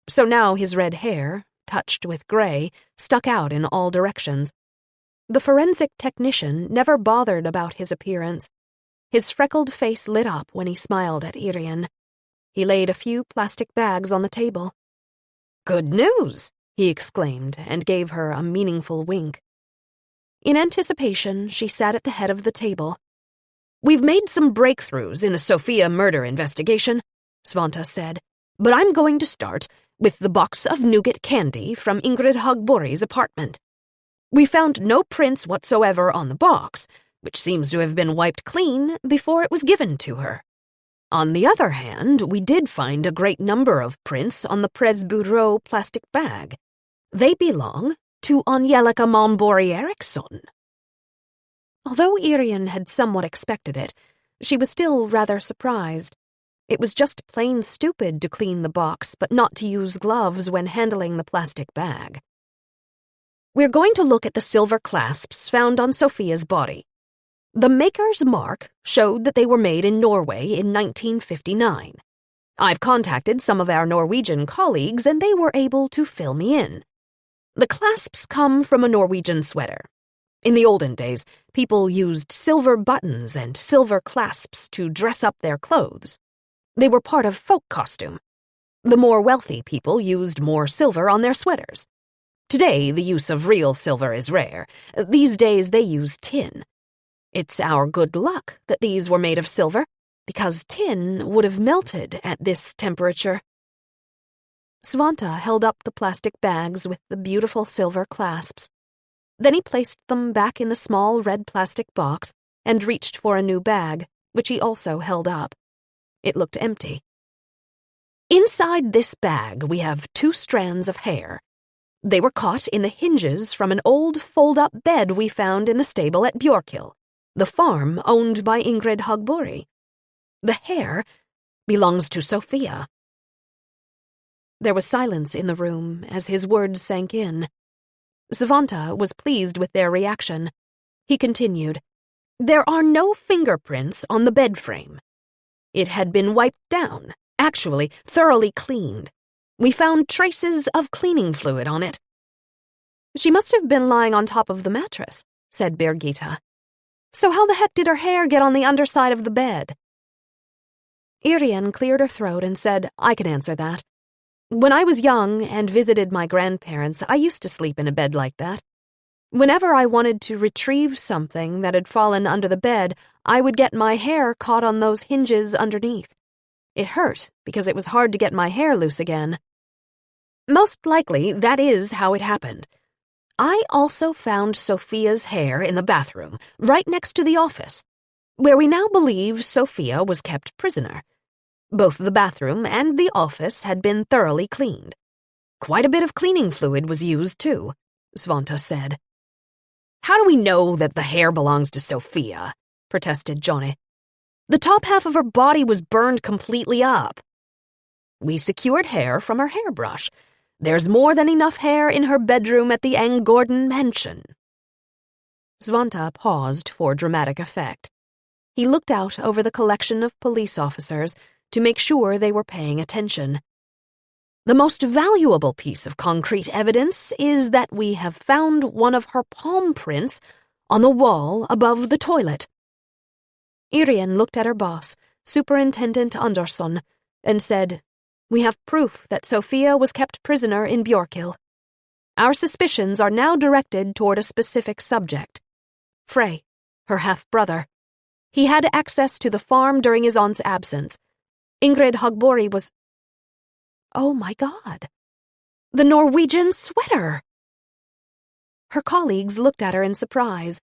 so now his red hair, touched with gray, stuck out in all directions. The forensic technician never bothered about his appearance. His freckled face lit up when he smiled at Irene. He laid a few plastic bags on the table. "Good news," he exclaimed, and gave her a meaningful wink. In anticipation, she sat at the head of the table. "We've made some breakthroughs in the Sofia murder investigation," Svante said, "but I'm going to start with the box of nougat candy from Ingrid Hogborg's apartment. We found no prints whatsoever on the box, which seems to have been wiped clean before it was given to her. On the other hand, we did find a great number of prints on the Pressbureau plastic bag. They belong to Angelica Malmborg Eriksson." Although Irene had somewhat expected it, she was still rather surprised. It was just plain stupid to clean the box, but not to use gloves when handling the plastic bag. "We're going to look at the silver clasps found on Sofia's body. The maker's mark showed that they were made in Norway in 1959. I've contacted some of our Norwegian colleagues, and they were able to fill me in. The clasps come from a Norwegian sweater. In the olden days, people used silver buttons and silver clasps to dress up their clothes. They were part of folk costume. The more wealthy people used more silver on their sweaters. Today, the use of real silver is rare. These days, they use tin. It's our good luck that these were made of silver, because tin would have melted at this temperature." Svante held up the plastic bags with the beautiful silver clasps. Then he placed them back in the small red plastic box and reached for a new bag, which he also held up. It looked empty. "Inside this bag, we have 2 strands of hair. They were caught in the hinges from an old fold-up bed we found in the stable at Björkhill, the farm owned by Ingrid Hogborg. The hair belongs to Sofia." There was silence in the room as his words sank in. Svante was pleased with their reaction. He continued, "There are no fingerprints on the bed frame. It had been wiped down, actually thoroughly cleaned. We found traces of cleaning fluid on it." "She must have been lying on top of the mattress," said Birgitta. "So how the heck did her hair get on the underside of the bed?" Irene cleared her throat and said, "I can answer that. When I was young and visited my grandparents, I used to sleep in a bed like that. Whenever I wanted to retrieve something that had fallen under the bed, I would get my hair caught on those hinges underneath. It hurt because it was hard to get my hair loose again." "Most likely that is how it happened. I also found Sofia's hair in the bathroom, right next to the office, where we now believe Sofia was kept prisoner. Both the bathroom and the office had been thoroughly cleaned. Quite a bit of cleaning fluid was used, too," Svante said. "How do we know that the hair belongs to Sofia?" protested Johnny. "The top half of her body was burned completely up. We secured hair from her hairbrush. There's more than enough hair in her bedroom at the Anggården mansion." Svante paused for dramatic effect. He looked out over the collection of police officers to make sure they were paying attention. "The most valuable piece of concrete evidence is that we have found one of her palm prints on the wall above the toilet." Irene looked at her boss, Superintendent Andersson, and said, "We have proof that Sofia was kept prisoner in Björkhill. Our suspicions are now directed toward a specific subject. Frey, her half-brother. He had access to the farm during his aunt's absence. Ingrid Hogborg was... Oh my God! The Norwegian sweater!" Her colleagues looked at her in surprise.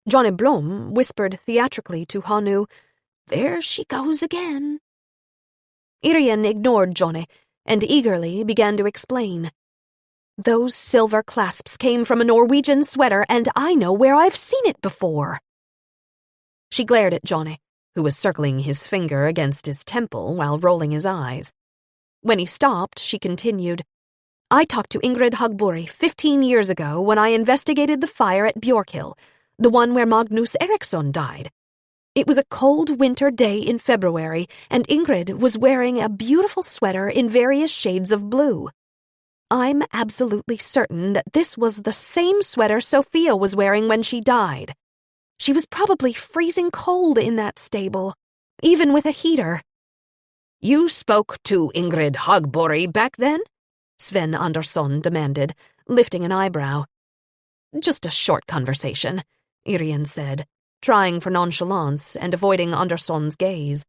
Johnny Blom whispered theatrically to Hanu, "There she goes again." Irene ignored Johnny and eagerly began to explain. "Those silver clasps came from a Norwegian sweater, and I know where I've seen it before." She glared at Johnny, who was circling his finger against his temple while rolling his eyes. When he stopped, she continued, I talked to Ingrid Hugbori 15 years ago when I investigated the fire at Bjorkhill, the one where Magnus Eriksson died. It was a cold winter day in February, and Ingrid was wearing a beautiful sweater in various shades of blue. I'm absolutely certain that this was the same sweater Sophia was wearing when she died. She was probably freezing cold in that stable, even with a heater. You spoke to Ingrid Hugbori back then? Sven Andersson demanded, lifting an eyebrow. Just a short conversation, Irene said, trying for nonchalance and avoiding Andersson's gaze.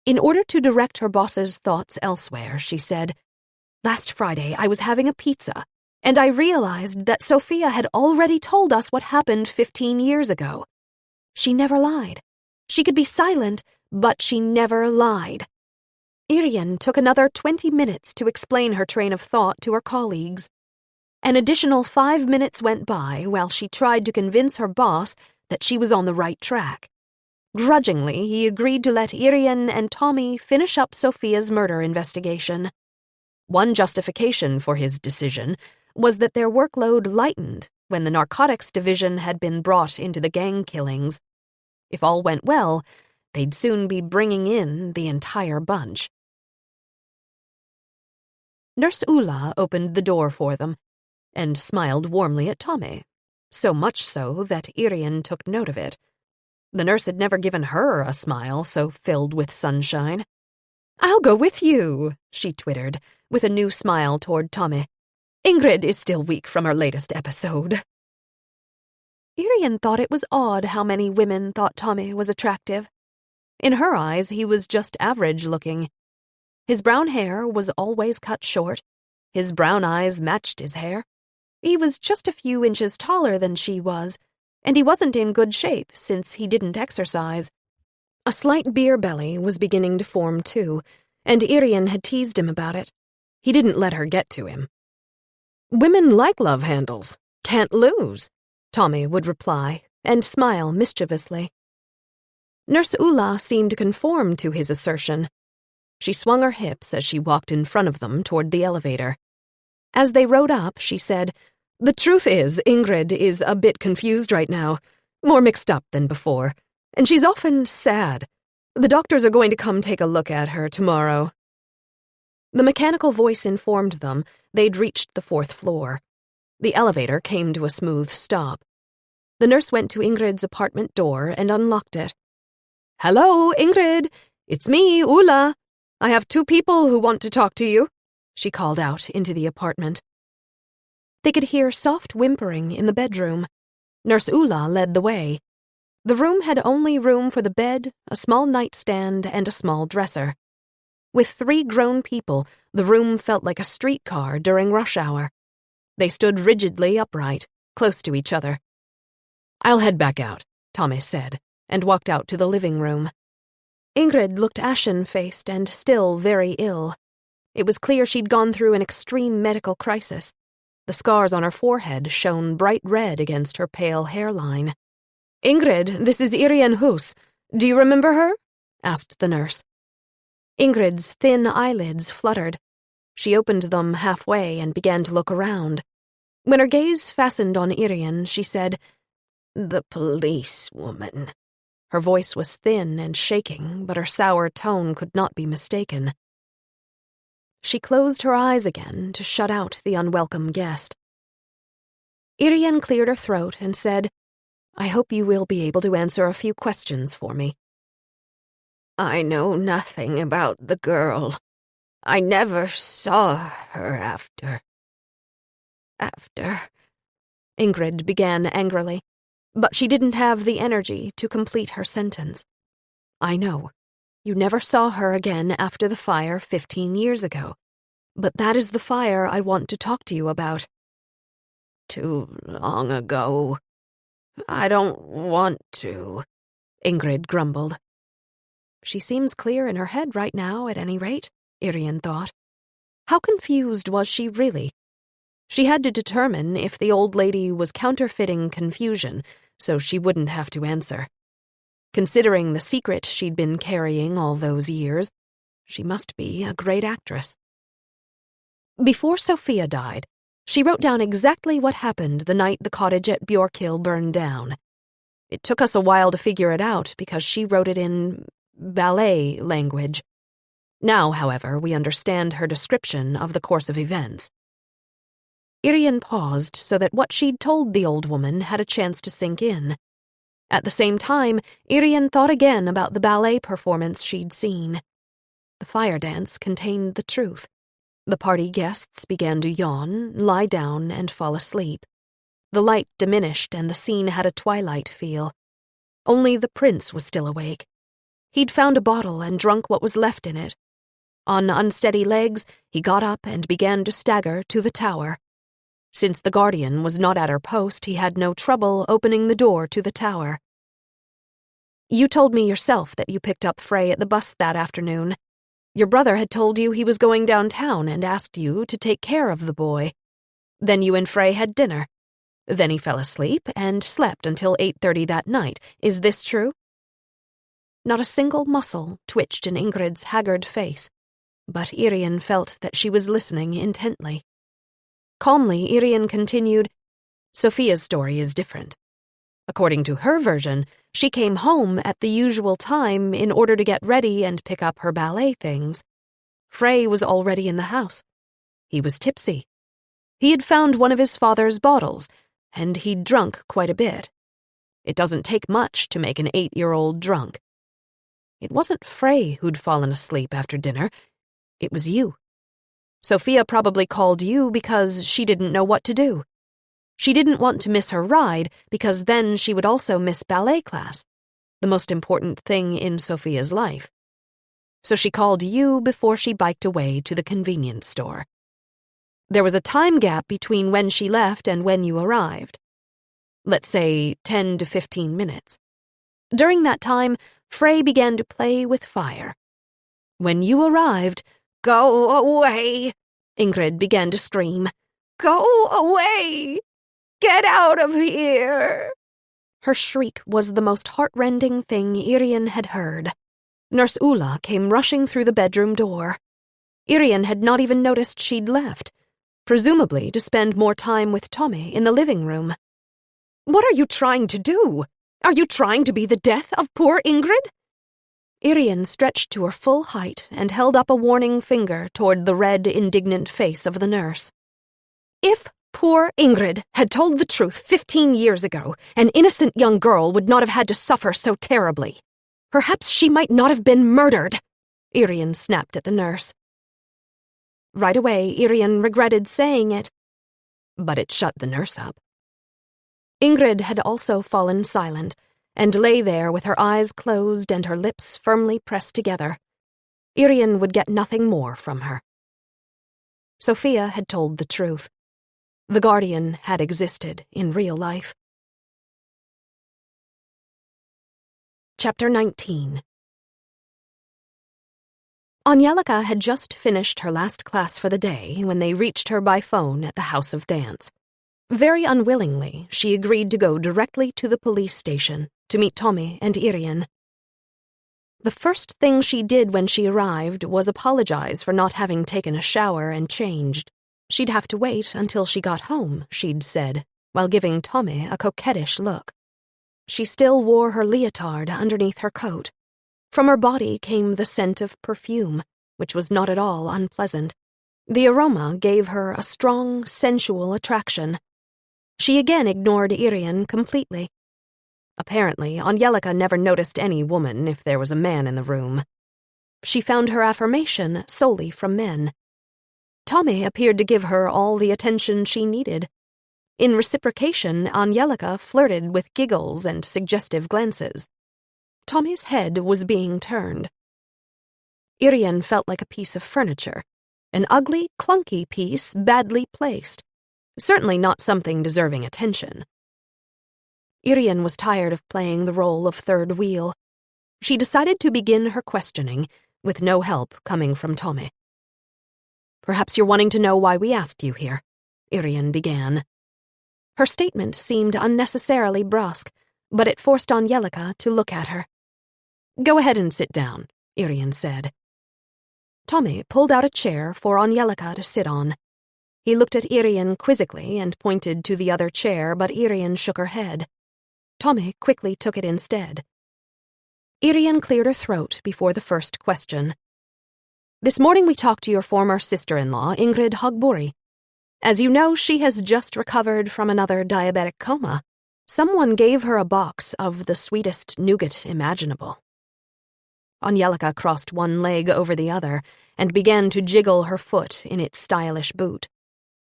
In order to direct her boss's thoughts elsewhere, she said, Last Friday I was having a pizza, and I realized that Sophia had already told us what happened 15 years ago. She never lied. She could be silent, but she never lied. Irene took another 20 minutes to explain her train of thought to her colleagues. An additional 5 minutes went by while she tried to convince her boss that she was on the right track. Grudgingly, he agreed to let Irene and Tommy finish up Sophia's murder investigation. One justification for his decision was that their workload lightened when the narcotics division had been brought into the gang killings. If all went well, they'd soon be bringing in the entire bunch. Nurse Ulla opened the door for them and smiled warmly at Tommy, so much so that Irene took note of it. The nurse had never given her a smile so filled with sunshine. I'll go with you, she twittered, with a new smile toward Tommy. Ingrid is still weak from her latest episode. Irene thought it was odd how many women thought Tommy was attractive. In her eyes, he was just average-looking. His brown hair was always cut short. His brown eyes matched his hair. He was just a few inches taller than she was, and he wasn't in good shape since he didn't exercise. A slight beer belly was beginning to form too, and Irene had teased him about it. He didn't let her get to him. Women like love handles. Can't lose, Tommy would reply, and smile mischievously. Nurse Ulla seemed to conform to his assertion. She swung her hips as she walked in front of them toward the elevator. As they rode up, she said, The truth is, Ingrid is a bit confused right now, more mixed up than before, and she's often sad. The doctors are going to come take a look at her tomorrow. The mechanical voice informed them they'd reached the 4th floor. The elevator came to a smooth stop. The nurse went to Ingrid's apartment door and unlocked it. Hello, Ingrid. It's me, Ulla. I have 2 people who want to talk to you, she called out into the apartment. They could hear soft whimpering in the bedroom. Nurse Ulla led the way. The room had only room for the bed, a small nightstand, and a small dresser. With 3 grown people, the room felt like a streetcar during rush hour. They stood rigidly upright, close to each other. I'll head back out, Tommy said, and walked out to the living room. Ingrid looked ashen-faced and still very ill. It was clear she'd gone through an extreme medical crisis. The scars on her forehead shone bright red against her pale hairline. Ingrid, this is Irene Huss. Do you remember her? Asked the nurse. Ingrid's thin eyelids fluttered. She opened them halfway and began to look around. When her gaze fastened on Irene, she said, The policewoman. Her voice was thin and shaking, but her sour tone could not be mistaken. She closed her eyes again to shut out the unwelcome guest. Irene cleared her throat and said, I hope you will be able to answer a few questions for me. I know nothing about the girl. I never saw her after. Ingrid began angrily, but she didn't have the energy to complete her sentence. I know. You never saw her again after the fire 15 years ago, but that is the fire I want to talk to you about. Too long ago. I don't want to, Ingrid grumbled. She seems clear in her head right now, at any rate, Irene thought. How confused was she really? She had to determine if the old lady was counterfeiting confusion, so she wouldn't have to answer. Considering the secret she'd been carrying all those years, she must be a great actress. Before Sophia died, she wrote down exactly what happened the night the cottage at Bjorkhill burned down. It took us a while to figure it out because she wrote it in ballet language. Now, however, we understand her description of the course of events. Irene paused so that what she'd told the old woman had a chance to sink in. At the same time, Irene thought again about the ballet performance she'd seen. The fire dance contained the truth. The party guests began to yawn, lie down, and fall asleep. The light diminished and the scene had a twilight feel. Only the prince was still awake. He'd found a bottle and drunk what was left in it. On unsteady legs, he got up and began to stagger to the tower. Since the guardian was not at her post, he had no trouble opening the door to the tower. You told me yourself that you picked up Frey at the bus that afternoon. Your brother had told you he was going downtown and asked you to take care of the boy. Then you and Frey had dinner. Then he fell asleep and slept until 8:30 that night. Is this true? Not a single muscle twitched in Ingrid's haggard face, but Irene felt that she was listening intently. Calmly, Irene continued, Sophia's story is different. According to her version, she came home at the usual time in order to get ready and pick up her ballet things. Frey was already in the house. He was tipsy. He had found one of his father's bottles, and he'd drunk quite a bit. It doesn't take much to make an 8-year-old drunk. It wasn't Frey who'd fallen asleep after dinner. It was you. Sophia probably called you because she didn't know what to do. She didn't want to miss her ride because then she would also miss ballet class, the most important thing in Sophia's life. So she called you before she biked away to the convenience store. There was a time gap between when she left and when you arrived. Let's say 10 to 15 minutes. During that time, Frey began to play with fire. When you arrived, "Go away!" Ingrid began to scream. "Go away! Get out of here!" Her shriek was the most heartrending thing Irene had heard. Nurse Ulla came rushing through the bedroom door. Irene had not even noticed she'd left, presumably to spend more time with Tommy in the living room. "What are you trying to do? Are you trying to be the death of poor Ingrid?" Irene stretched to her full height and held up a warning finger toward the red, indignant face of the nurse. "If poor Ingrid had told the truth 15 years ago, an innocent young girl would not have had to suffer so terribly. Perhaps she might not have been murdered," Irene snapped at the nurse. Right away, Irene regretted saying it, but it shut the nurse up. Ingrid had also fallen silent, and lay there with her eyes closed and her lips firmly pressed together. Irene would get nothing more from her. Sophia had told the truth. The guardian had existed in real life. Chapter 19. Angelica had just finished her last class for the day when they reached her by phone at the House of Dance. Very unwillingly, she agreed to go directly to the police station to meet Tommy and Irene. The first thing she did when she arrived was apologize for not having taken a shower and changed. She'd have to wait until she got home, she'd said, while giving Tommy a coquettish look. She still wore her leotard underneath her coat. From her body came the scent of perfume, which was not at all unpleasant. The aroma gave her a strong, sensual attraction. She again ignored Irene completely. Apparently, Angelica never noticed any woman if there was a man in the room. She found her affirmation solely from men. Tommy appeared to give her all the attention she needed. In reciprocation, Angelica flirted with giggles and suggestive glances. Tommy's head was being turned. Irene felt like a piece of furniture, an ugly, clunky piece badly placed. Certainly not something deserving attention. Irene was tired of playing the role of third wheel. She decided to begin her questioning, with no help coming from Tommy. "Perhaps you're wanting to know why we asked you here," Irene began. Her statement seemed unnecessarily brusque, but it forced Angelica to look at her. Go ahead and sit down, Irene said. Tommy pulled out a chair for Angelica to sit on. He looked at Irene quizzically and pointed to the other chair, but Irene shook her head. Tommy quickly took it instead. Irene cleared her throat before the first question. This morning we talked to your former sister-in-law, Ingrid Hogbury. As you know, she has just recovered from another diabetic coma. Someone gave her a box of the sweetest nougat imaginable. Angelica crossed one leg over the other and began to jiggle her foot in its stylish boot.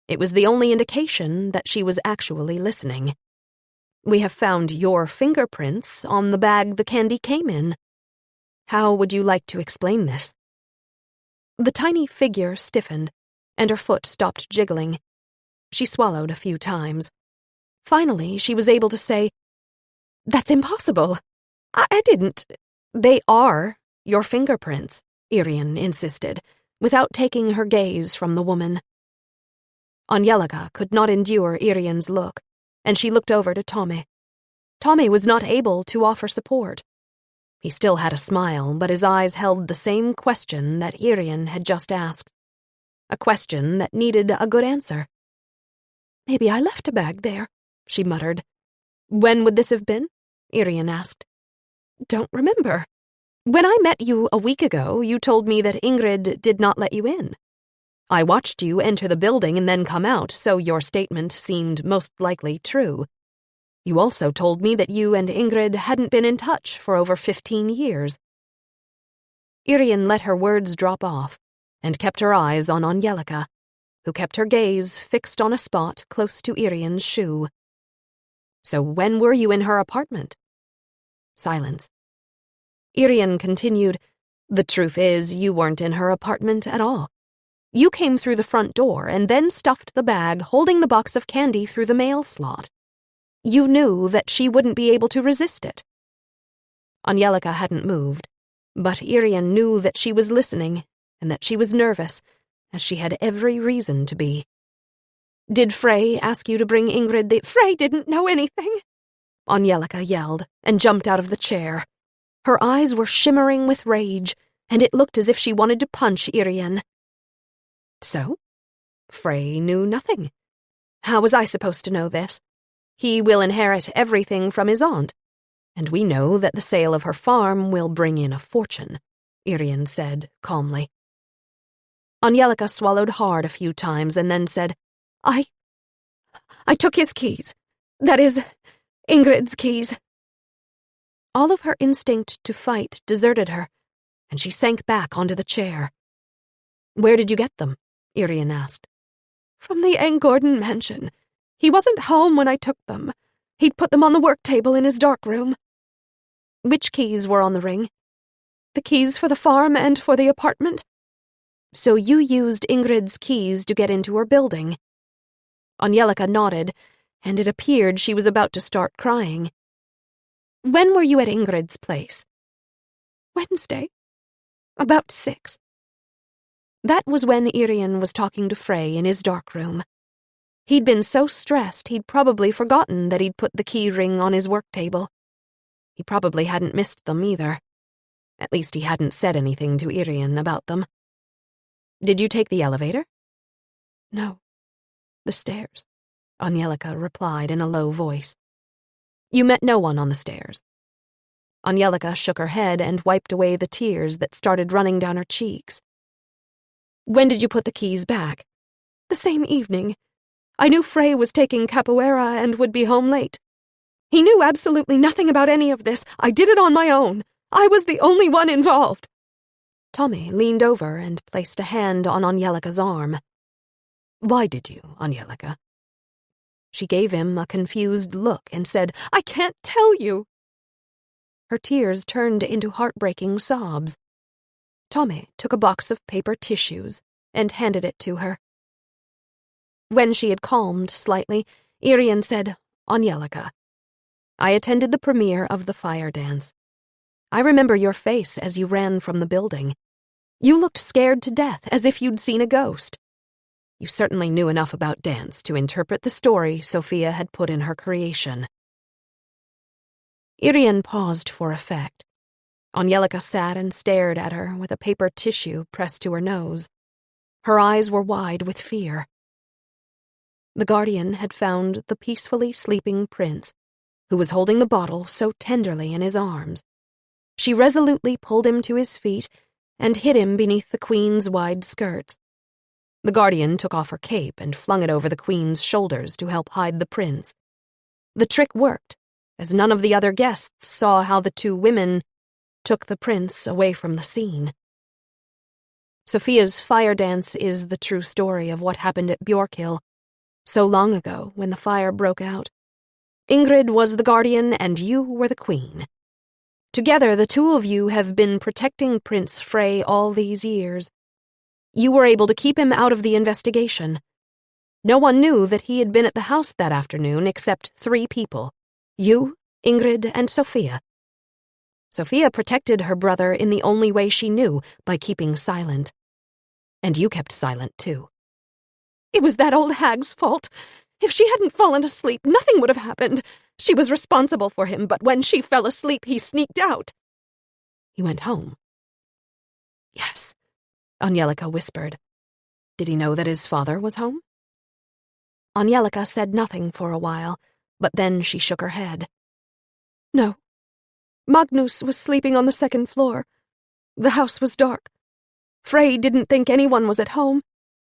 It was the only indication that she was actually listening. We have found your fingerprints on the bag the candy came in. How would you like to explain this? The tiny figure stiffened, and her foot stopped jiggling. She swallowed a few times. Finally, she was able to say, That's impossible. I didn't. They are your fingerprints, Irene insisted, without taking her gaze from the woman. Angelica could not endure Irene's look, and she looked over to Tommy. Tommy was not able to offer support. He still had a smile, but his eyes held the same question that Irene had just asked. A question that needed a good answer. Maybe I left a bag there, she muttered. When would this have been? Irene asked. Don't remember. When I met you a week ago, you told me that Ingrid did not let you in. I watched you enter the building and then come out, so your statement seemed most likely true. You also told me that you and Ingrid hadn't been in touch for over 15 years. Irene let her words drop off and kept her eyes on Angelica, who kept her gaze fixed on a spot close to Irene's shoe. So when were you in her apartment? Silence. Irene continued, The truth is, you weren't in her apartment at all. You came through the front door and then stuffed the bag holding the box of candy through the mail slot. You knew that she wouldn't be able to resist it. Angelica hadn't moved, but Irene knew that she was listening and that she was nervous, as she had every reason to be. Did Frey ask you to bring Ingrid the— Frey didn't know anything, Angelica yelled and jumped out of the chair. Her eyes were shimmering with rage, and it looked as if she wanted to punch Irene. So? Frey knew nothing. How was I supposed to know this? He will inherit everything from his aunt, and we know that the sale of her farm will bring in a fortune, Irene said calmly. Angelica swallowed hard a few times and then said, I took his keys. That is, Ingrid's keys. All of her instinct to fight deserted her, and she sank back onto the chair. Where did you get them? Irene asked. From the Gordon mansion. He wasn't home when I took them. He'd put them on the work table in his dark room. Which keys were on the ring? The keys for the farm and for the apartment. So you used Ingrid's keys to get into her building. Angelica nodded, and it appeared she was about to start crying. When were you at Ingrid's place? Wednesday. About 6. That was when Irene was talking to Frey in his dark room. He'd been so stressed he'd probably forgotten that he'd put the key ring on his work table. He probably hadn't missed them either. At least he hadn't said anything to Irene about them. Did you take the elevator? No. The stairs, Angelica replied in a low voice. You met no one on the stairs. Angelica shook her head and wiped away the tears that started running down her cheeks. When did you put the keys back? The same evening. I knew Frey was taking capoeira and would be home late. He knew absolutely nothing about any of this. I did it on my own. I was the only one involved. Tommy leaned over and placed a hand on Angelica's arm. Why did you, Angelica? She gave him a confused look and said, I can't tell you. Her tears turned into heartbreaking sobs. Tommy took a box of paper tissues and handed it to her. When she had calmed slightly, Irene said, Angelica, I attended the premiere of the fire dance. I remember your face as you ran from the building. You looked scared to death, as if you'd seen a ghost. You certainly knew enough about dance to interpret the story Sophia had put in her creation. Irene paused for effect. Angelica sat and stared at her with a paper tissue pressed to her nose. Her eyes were wide with fear. The guardian had found the peacefully sleeping prince, who was holding the bottle so tenderly in his arms. She resolutely pulled him to his feet and hid him beneath the queen's wide skirts. The guardian took off her cape and flung it over the queen's shoulders to help hide the prince. The trick worked, as none of the other guests saw how the two women took the prince away from the scene. Sophia's fire dance is the true story of what happened at Bjorkhill, so long ago when the fire broke out. Ingrid was the guardian and you were the queen. Together, the two of you have been protecting Prince Frey all these years. You were able to keep him out of the investigation. No one knew that he had been at the house that afternoon except 3 people: you, Ingrid, and Sophia. Sophia protected her brother in the only way she knew, by keeping silent. And you kept silent, too. It was that old hag's fault. If she hadn't fallen asleep, nothing would have happened. She was responsible for him, but when she fell asleep, he sneaked out. He went home. Yes, Angelica whispered. Did he know that his father was home? Angelica said nothing for a while, but then she shook her head. No. Magnus was sleeping on the 2nd floor. The house was dark. Frey didn't think anyone was at home,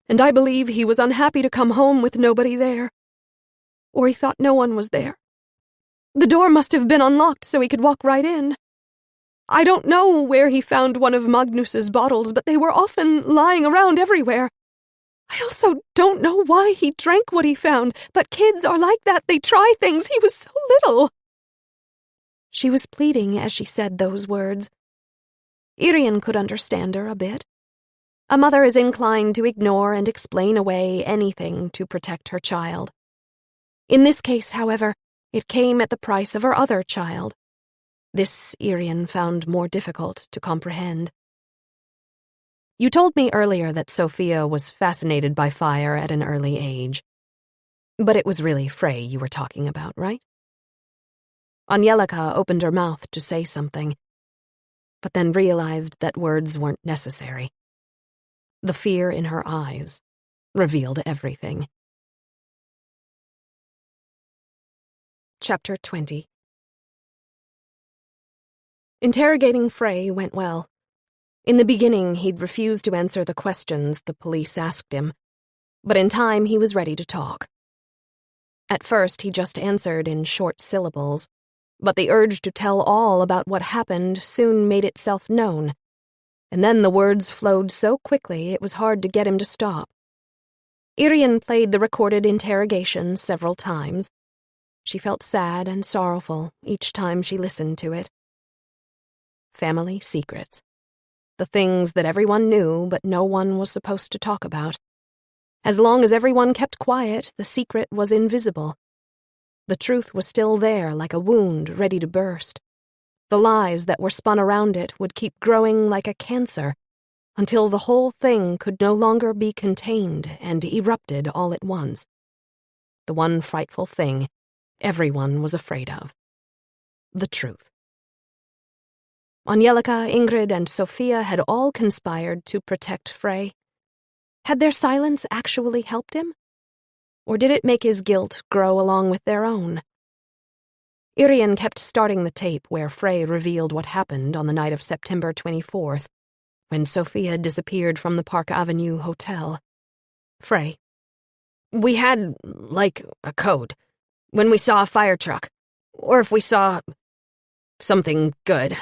and I believe he was unhappy to come home with nobody there. Or he thought no one was there. The door must have been unlocked so he could walk right in. I don't know where he found one of Magnus's bottles, but they were often lying around everywhere. I also don't know why he drank what he found, but kids are like that. They try things. He was so little. She was pleading as she said those words. Irene could understand her a bit. A mother is inclined to ignore and explain away anything to protect her child. In this case, however, it came at the price of her other child. This Irene found more difficult to comprehend. You told me earlier that Sophia was fascinated by fire at an early age. But it was really Frey you were talking about, right? Angelica opened her mouth to say something, but then realized that words weren't necessary. The fear in her eyes revealed everything. Chapter 20. Interrogating Frey went well. In the beginning, he'd refused to answer the questions the police asked him, but in time he was ready to talk. At first, he just answered in short syllables, but the urge to tell all about what happened soon made itself known, and then the words flowed so quickly it was hard to get him to stop. Irene played the recorded interrogation several times. She felt sad and sorrowful each time she listened to it. Family secrets. The things that everyone knew but no one was supposed to talk about. As long as everyone kept quiet, the secret was invisible. The truth was still there like a wound ready to burst. The lies that were spun around it would keep growing like a cancer until the whole thing could no longer be contained and erupted all at once. The one frightful thing everyone was afraid of. The truth. Angelica, Ingrid, and Sophia had all conspired to protect Frey. Had their silence actually helped him? Or did it make his guilt grow along with their own? Irene kept starting the tape where Frey revealed what happened on the night of September 24th, when Sophia disappeared from the Park Avenue Hotel. Frey. We had, like, a code. When we saw a fire truck, or if we saw something good,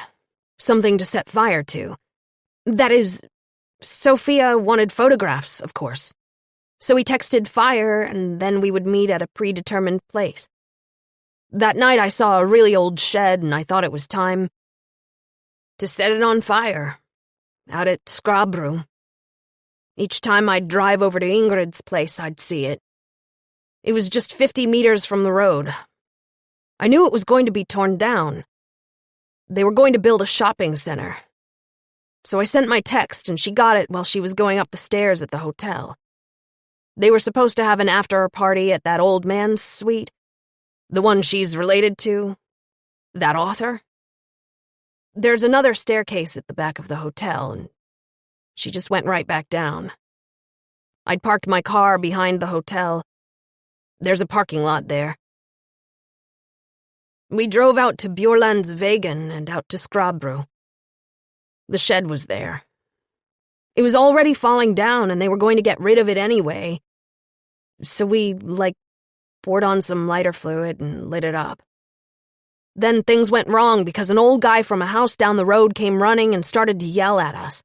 something to set fire to. That is, Sophia wanted photographs, of course. So we texted fire, and then we would meet at a predetermined place. That night I saw a really old shed, and I thought it was time to set it on fire, out at Skrabro. Each time I'd drive over to Ingrid's place, I'd see it. It was just 50 meters from the road. I knew it was going to be torn down. They were going to build a shopping center. So I sent my text, and she got it while she was going up the stairs at the hotel. They were supposed to have an after-party at that old man's suite, the one she's related to, that author. There's another staircase at the back of the hotel, and she just went right back down. I'd parked my car behind the hotel. There's a parking lot there. We drove out to Bjorlandsvägen and out to Skrabro. The shed was there. It was already falling down, and they were going to get rid of it anyway. So we, poured on some lighter fluid and lit it up. Then things went wrong because an old guy from a house down the road came running and started to yell at us.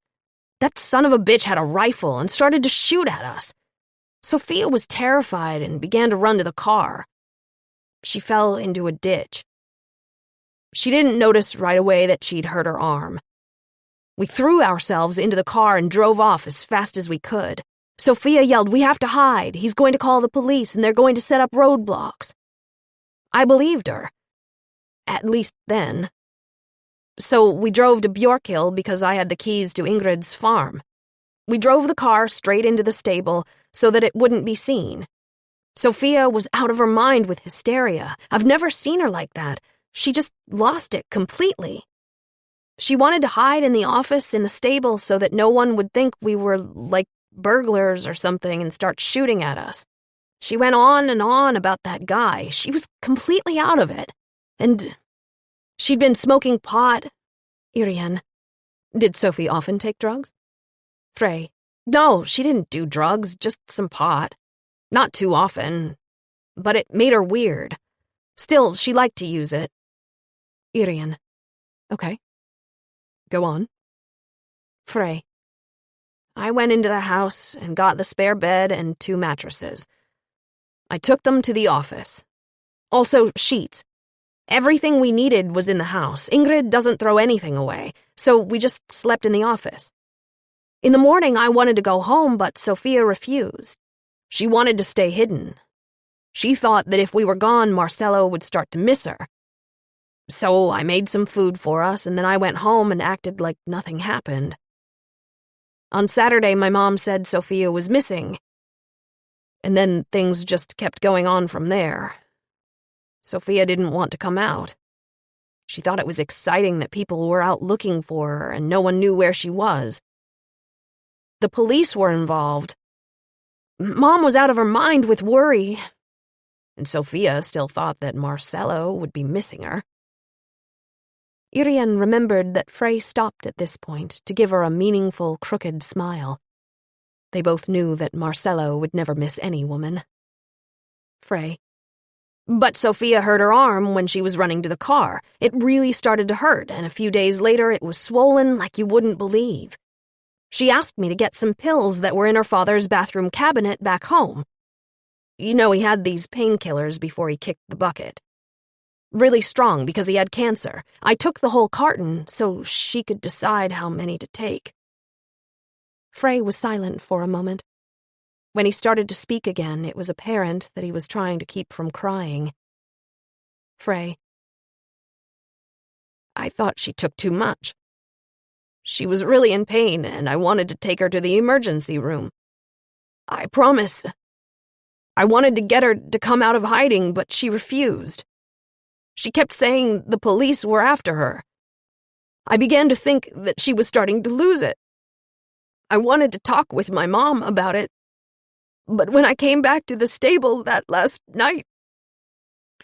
That son of a bitch had a rifle and started to shoot at us. Sophia was terrified and began to run to the car. She fell into a ditch. She didn't notice right away that she'd hurt her arm. We threw ourselves into the car and drove off as fast as we could. Sophia yelled, "We have to hide. He's going to call the police and they're going to set up roadblocks." I believed her. At least then. So we drove to Bjorkhill because I had the keys to Ingrid's farm. We drove the car straight into the stable so that it wouldn't be seen. Sophia was out of her mind with hysteria. I've never seen her like that. She just lost it completely. She wanted to hide in the office in the stable so that no one would think we were like burglars or something and start shooting at us. She went on and on about that guy. She was completely out of it. And she'd been smoking pot. Irene, did Sophie often take drugs? Frey, no, she didn't do drugs, just some pot. Not too often. But it made her weird. Still, she liked to use it. Irene, okay. Go on. Frey, I went into the house and got the spare bed and 2 mattresses. I took them to the office. Also, sheets. Everything we needed was in the house. Ingrid doesn't throw anything away, so we just slept in the office. In the morning, I wanted to go home, but Sophia refused. She wanted to stay hidden. She thought that if we were gone, Marcello would start to miss her. So I made some food for us, and then I went home and acted like nothing happened. On Saturday, my mom said Sophia was missing. And then things just kept going on from there. Sophia didn't want to come out. She thought it was exciting that people were out looking for her and no one knew where she was. The police were involved. Mom was out of her mind with worry. And Sophia still thought that Marcello would be missing her. Irene remembered that Frey stopped at this point to give her a meaningful, crooked smile. They both knew that Marcello would never miss any woman. Frey, but Sophia hurt her arm when she was running to the car. It really started to hurt, and a few days later it was swollen like you wouldn't believe. She asked me to get some pills that were in her father's bathroom cabinet back home. You know, he had these painkillers before he kicked the bucket. Really strong because he had cancer. I took the whole carton so she could decide how many to take. Frey was silent for a moment. When he started to speak again, it was apparent that he was trying to keep from crying. Frey, I thought she took too much. She was really in pain, and I wanted to take her to the emergency room. I promise. I wanted to get her to come out of hiding, but she refused. She kept saying the police were after her. I began to think that she was starting to lose it. I wanted to talk with my mom about it, but when I came back to the stable that last night,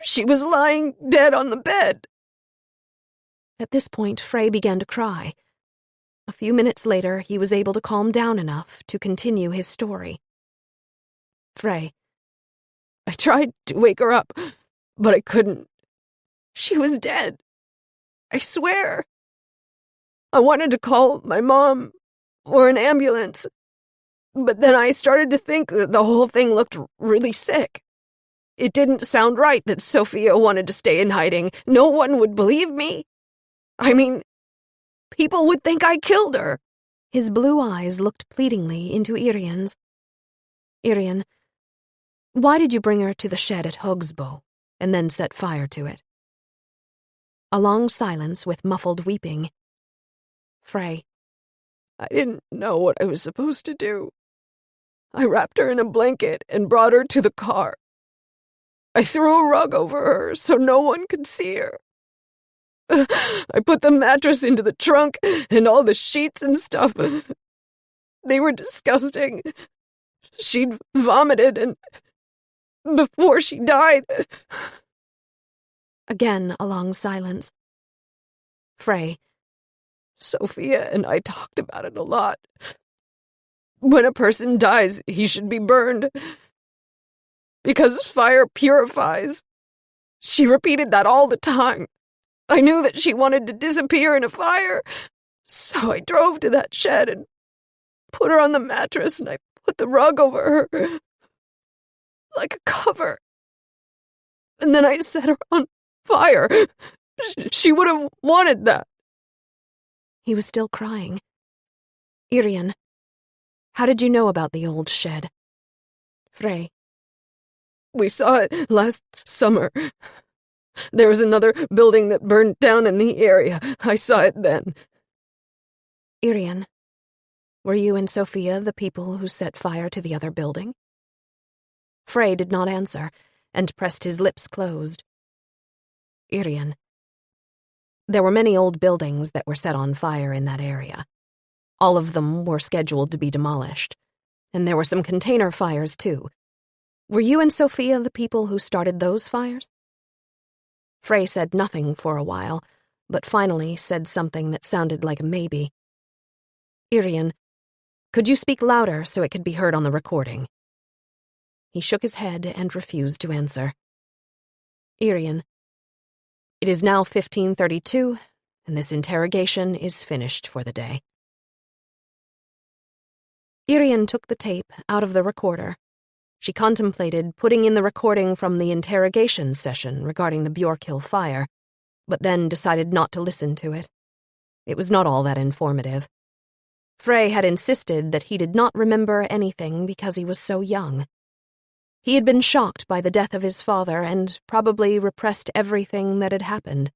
she was lying dead on the bed. At this point, Frey began to cry. A few minutes later, he was able to calm down enough to continue his story. Frey, I tried to wake her up, but I couldn't. She was dead. I swear. I wanted to call my mom or an ambulance, but then I started to think that the whole thing looked really sick. It didn't sound right that Sophia wanted to stay in hiding. No one would believe me. I mean, people would think I killed her. His blue eyes looked pleadingly into Irene's. Irene, why did you bring her to the shed at Högsbo and then set fire to it? A long silence with muffled weeping. Frey, I didn't know what I was supposed to do. I wrapped her in a blanket and brought her to the car. I threw a rug over her so no one could see her. I put the mattress into the trunk and all the sheets and stuff. They were disgusting. She'd vomited and before she died. Again, a long silence. Frey, Sophia and I talked about it a lot. When a person dies, he should be burned. Because fire purifies. She repeated that all the time. I knew that she wanted to disappear in a fire, so I drove to that shed and put her on the mattress and I put the rug over her, like a cover. And then I set her on fire. She would have wanted that. He was still crying. Irene, how did you know about the old shed? Frey, we saw it last summer. There was another building that burned down in the area. I saw it then. Irene, were you and Sophia the people who set fire to the other building? Frey did not answer, and pressed his lips closed. Irene, there were many old buildings that were set on fire in that area. All of them were scheduled to be demolished, and there were some container fires too. Were you and Sophia the people who started those fires? Frey said nothing for a while, but finally said something that sounded like a maybe. Irene, could you speak louder so it could be heard on the recording? He shook his head and refused to answer. Irene, it is now 15:32, and this interrogation is finished for the day. Irene took the tape out of the recorder. She contemplated putting in the recording from the interrogation session regarding the Bjorkhill fire, but then decided not to listen to it. It was not all that informative. Frey had insisted that he did not remember anything because he was so young. He had been shocked by the death of his father and probably repressed everything that had happened.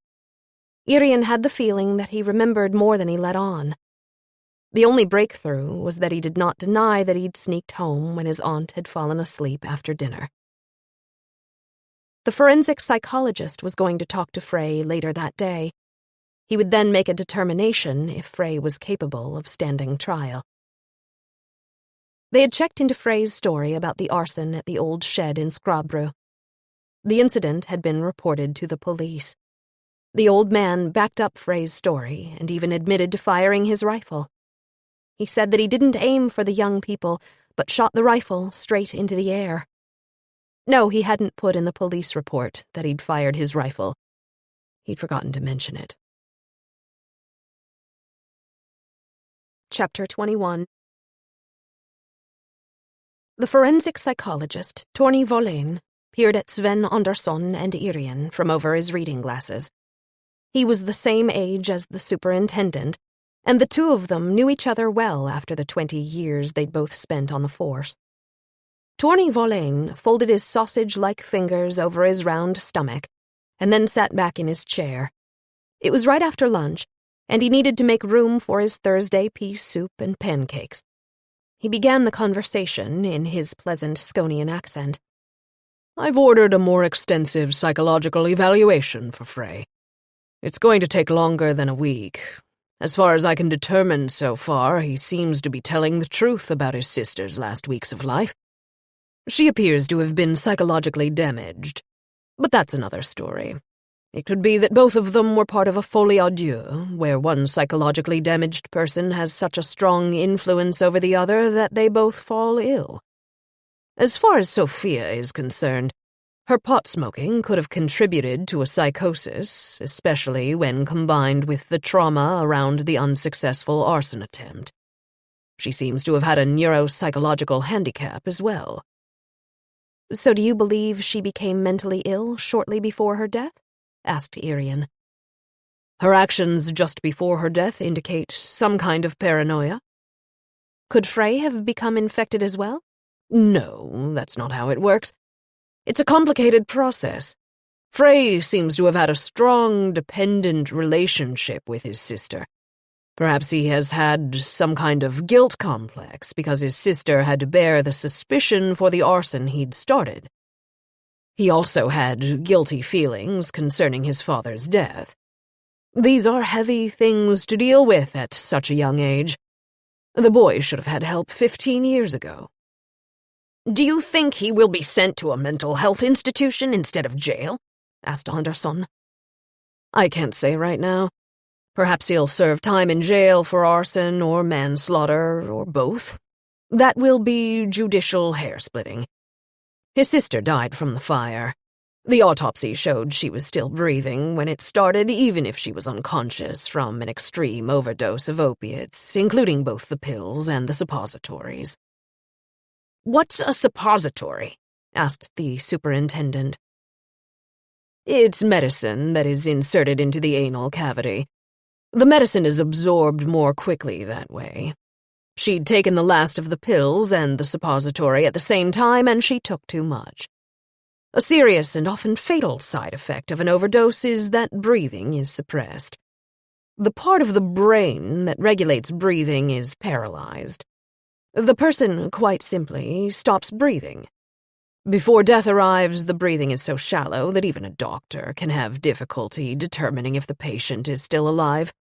Irene had the feeling that he remembered more than he let on. The only breakthrough was that he did not deny that he'd sneaked home when his aunt had fallen asleep after dinner. The forensic psychologist was going to talk to Frey later that day. He would then make a determination if Frey was capable of standing trial. They had checked into Frey's story about the arson at the old shed in Skrabru. The incident had been reported to the police. The old man backed up Frey's story and even admitted to firing his rifle. He said that he didn't aim for the young people, but shot the rifle straight into the air. No, he hadn't put in the police report that he'd fired his rifle. He'd forgotten to mention it. Chapter 21. The forensic psychologist, Torny Volane, peered at Sven Andersson and Irene from over his reading glasses. He was the same age as the superintendent, and the two of them knew each other well after the 20 years they'd both spent on the force. Torny Volane folded his sausage-like fingers over his round stomach and then sat back in his chair. It was right after lunch, and he needed to make room for his Thursday pea soup and pancakes. He began the conversation in his pleasant Sconian accent. I've ordered a more extensive psychological evaluation for Frey. It's going to take longer than a week. As far as I can determine so far, he seems to be telling the truth about his sister's last weeks of life. She appears to have been psychologically damaged, but that's another story. It could be that both of them were part of a folie à deux, where one psychologically damaged person has such a strong influence over the other that they both fall ill. As far as Sophia is concerned, her pot-smoking could have contributed to a psychosis, especially when combined with the trauma around the unsuccessful arson attempt. She seems to have had a neuropsychological handicap as well. So do you believe she became mentally ill shortly before her death? Asked Irene. Her actions just before her death indicate some kind of paranoia. Could Frey have become infected as well? No, that's not how it works. It's a complicated process. Frey seems to have had a strong, dependent relationship with his sister. Perhaps he has had some kind of guilt complex because his sister had to bear the suspicion for the arson he'd started. He also had guilty feelings concerning his father's death. These are heavy things to deal with at such a young age. The boy should have had help 15 years ago. Do you think he will be sent to a mental health institution instead of jail? Asked Andersson. I can't say right now. Perhaps he'll serve time in jail for arson or manslaughter or both. That will be judicial hair-splitting. His sister died from the fire. The autopsy showed she was still breathing when it started, even if she was unconscious from an extreme overdose of opiates, including both the pills and the suppositories. What's a suppository? Asked the superintendent. It's medicine that is inserted into the anal cavity. The medicine is absorbed more quickly that way. She'd taken the last of the pills and the suppository at the same time, and she took too much. A serious and often fatal side effect of an overdose is that breathing is suppressed. The part of the brain that regulates breathing is paralyzed. The person, quite simply, stops breathing. Before death arrives, the breathing is so shallow that even a doctor can have difficulty determining if the patient is still alive.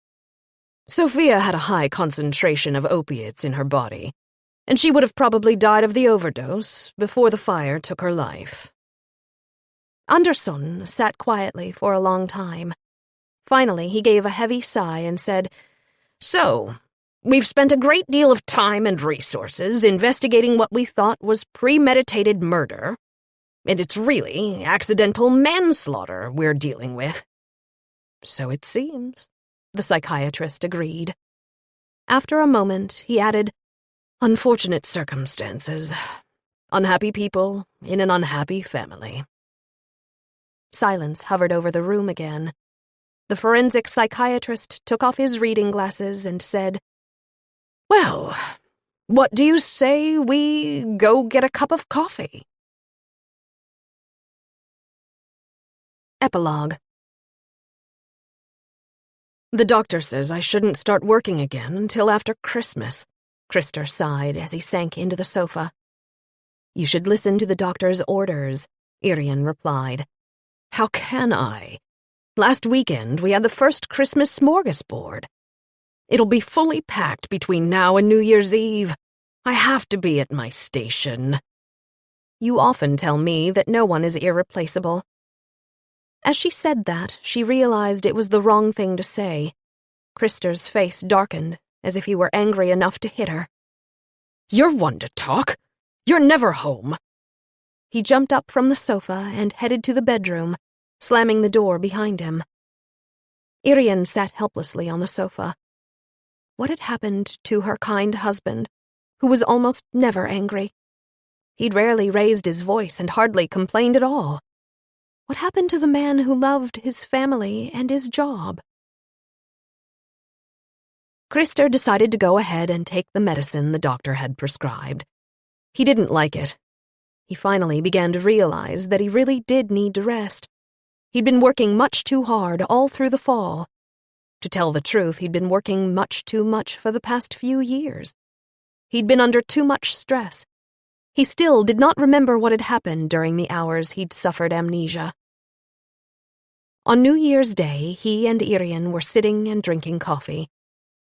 Sophia had a high concentration of opiates in her body, and she would have probably died of the overdose before the fire took her life. Andersson sat quietly for a long time. Finally, he gave a heavy sigh and said, So, we've spent a great deal of time and resources investigating what we thought was premeditated murder, and it's really accidental manslaughter we're dealing with. So it seems, the psychiatrist agreed. After a moment, he added, Unfortunate circumstances. Unhappy people in an unhappy family. Silence hovered over the room again. The forensic psychiatrist took off his reading glasses and said, Well, what do you say we go get a cup of coffee? Epilogue. The doctor says I shouldn't start working again until after Christmas, Krister sighed as he sank into the sofa. You should listen to the doctor's orders, Irene replied. How can I? Last weekend we had the first Christmas smorgasbord. It'll be fully packed between now and New Year's Eve. I have to be at my station. You often tell me that no one is irreplaceable. As she said that, she realized it was the wrong thing to say. Krister's face darkened, as if he were angry enough to hit her. You're one to talk. You're never home. He jumped up from the sofa and headed to the bedroom, slamming the door behind him. Irene sat helplessly on the sofa. What had happened to her kind husband, who was almost never angry? He'd rarely raised his voice and hardly complained at all. What happened to the man who loved his family and his job? Krister decided to go ahead and take the medicine the doctor had prescribed. He didn't like it. He finally began to realize that he really did need to rest. He'd been working much too hard all through the fall. To tell the truth, he'd been working much too much for the past few years. He'd been under too much stress. He still did not remember what had happened during the hours he'd suffered amnesia. On New Year's Day, he and Irene were sitting and drinking coffee.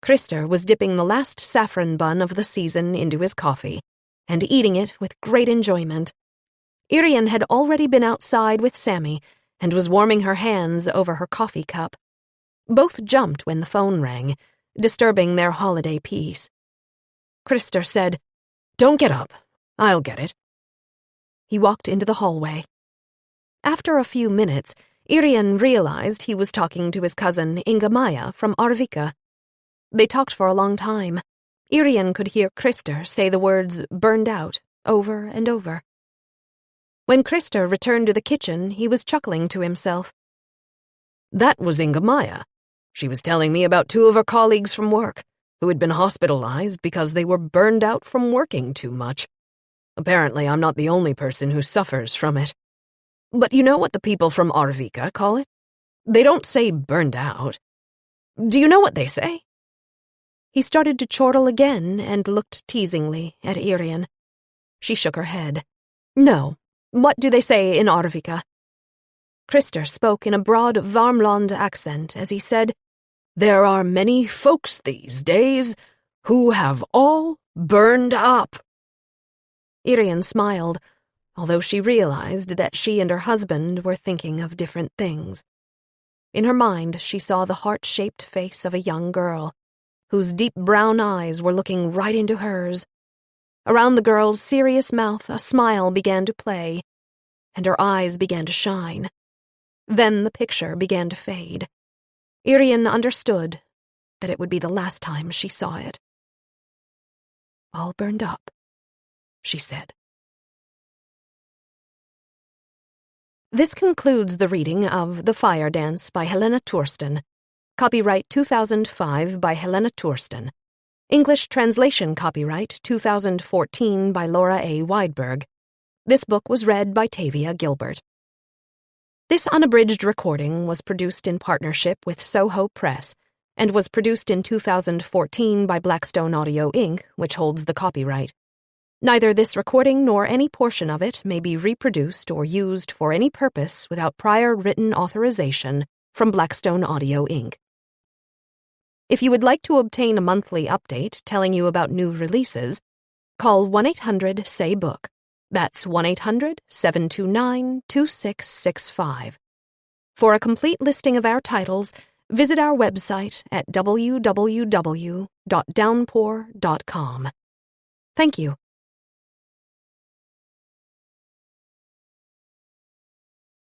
Krister was dipping the last saffron bun of the season into his coffee and eating it with great enjoyment. Irene had already been outside with Sammy and was warming her hands over her coffee cup. Both jumped when the phone rang, disturbing their holiday peace. Krister said, Don't get up. I'll get it. He walked into the hallway. After a few minutes, Irene realized he was talking to his cousin Inga-Maja from Arvika. They talked for a long time. Irene could hear Krister say the words burned out over and over. When Krister returned to the kitchen, he was chuckling to himself. That was Inga-Maja. She was telling me about two of her colleagues from work who had been hospitalized because they were burned out from working too much. Apparently, I'm not the only person who suffers from it. But you know what the people from Arvika call it? They don't say burned out. Do you know what they say? He started to chortle again and looked teasingly at Irene. She shook her head. No. What do they say in Arvika? Krister spoke in a broad Värmland accent as he said, There are many folks these days who have all burned up." Irene smiled, although she realized that she and her husband were thinking of different things. In her mind, she saw the heart-shaped face of a young girl, whose deep brown eyes were looking right into hers. Around the girl's serious mouth, a smile began to play, and her eyes began to shine. Then the picture began to fade. Irene understood that it would be the last time she saw it. "All burned up," she said. This concludes the reading of The Fire Dance by Helene Tursten. Copyright 2005 by Helene Tursten. English translation copyright 2014 by Laura A. Weidberg. This book was read by Tavia Gilbert. This unabridged recording was produced in partnership with Soho Press and was produced in 2014 by Blackstone Audio Inc., which holds the copyright. Neither this recording nor any portion of it may be reproduced or used for any purpose without prior written authorization from Blackstone Audio Inc. If you would like to obtain a monthly update telling you about new releases, call 1-800-SAY-BOOK. That's 1-800-729-2665. For a complete listing of our titles, visit our website at www.downpour.com. Thank you.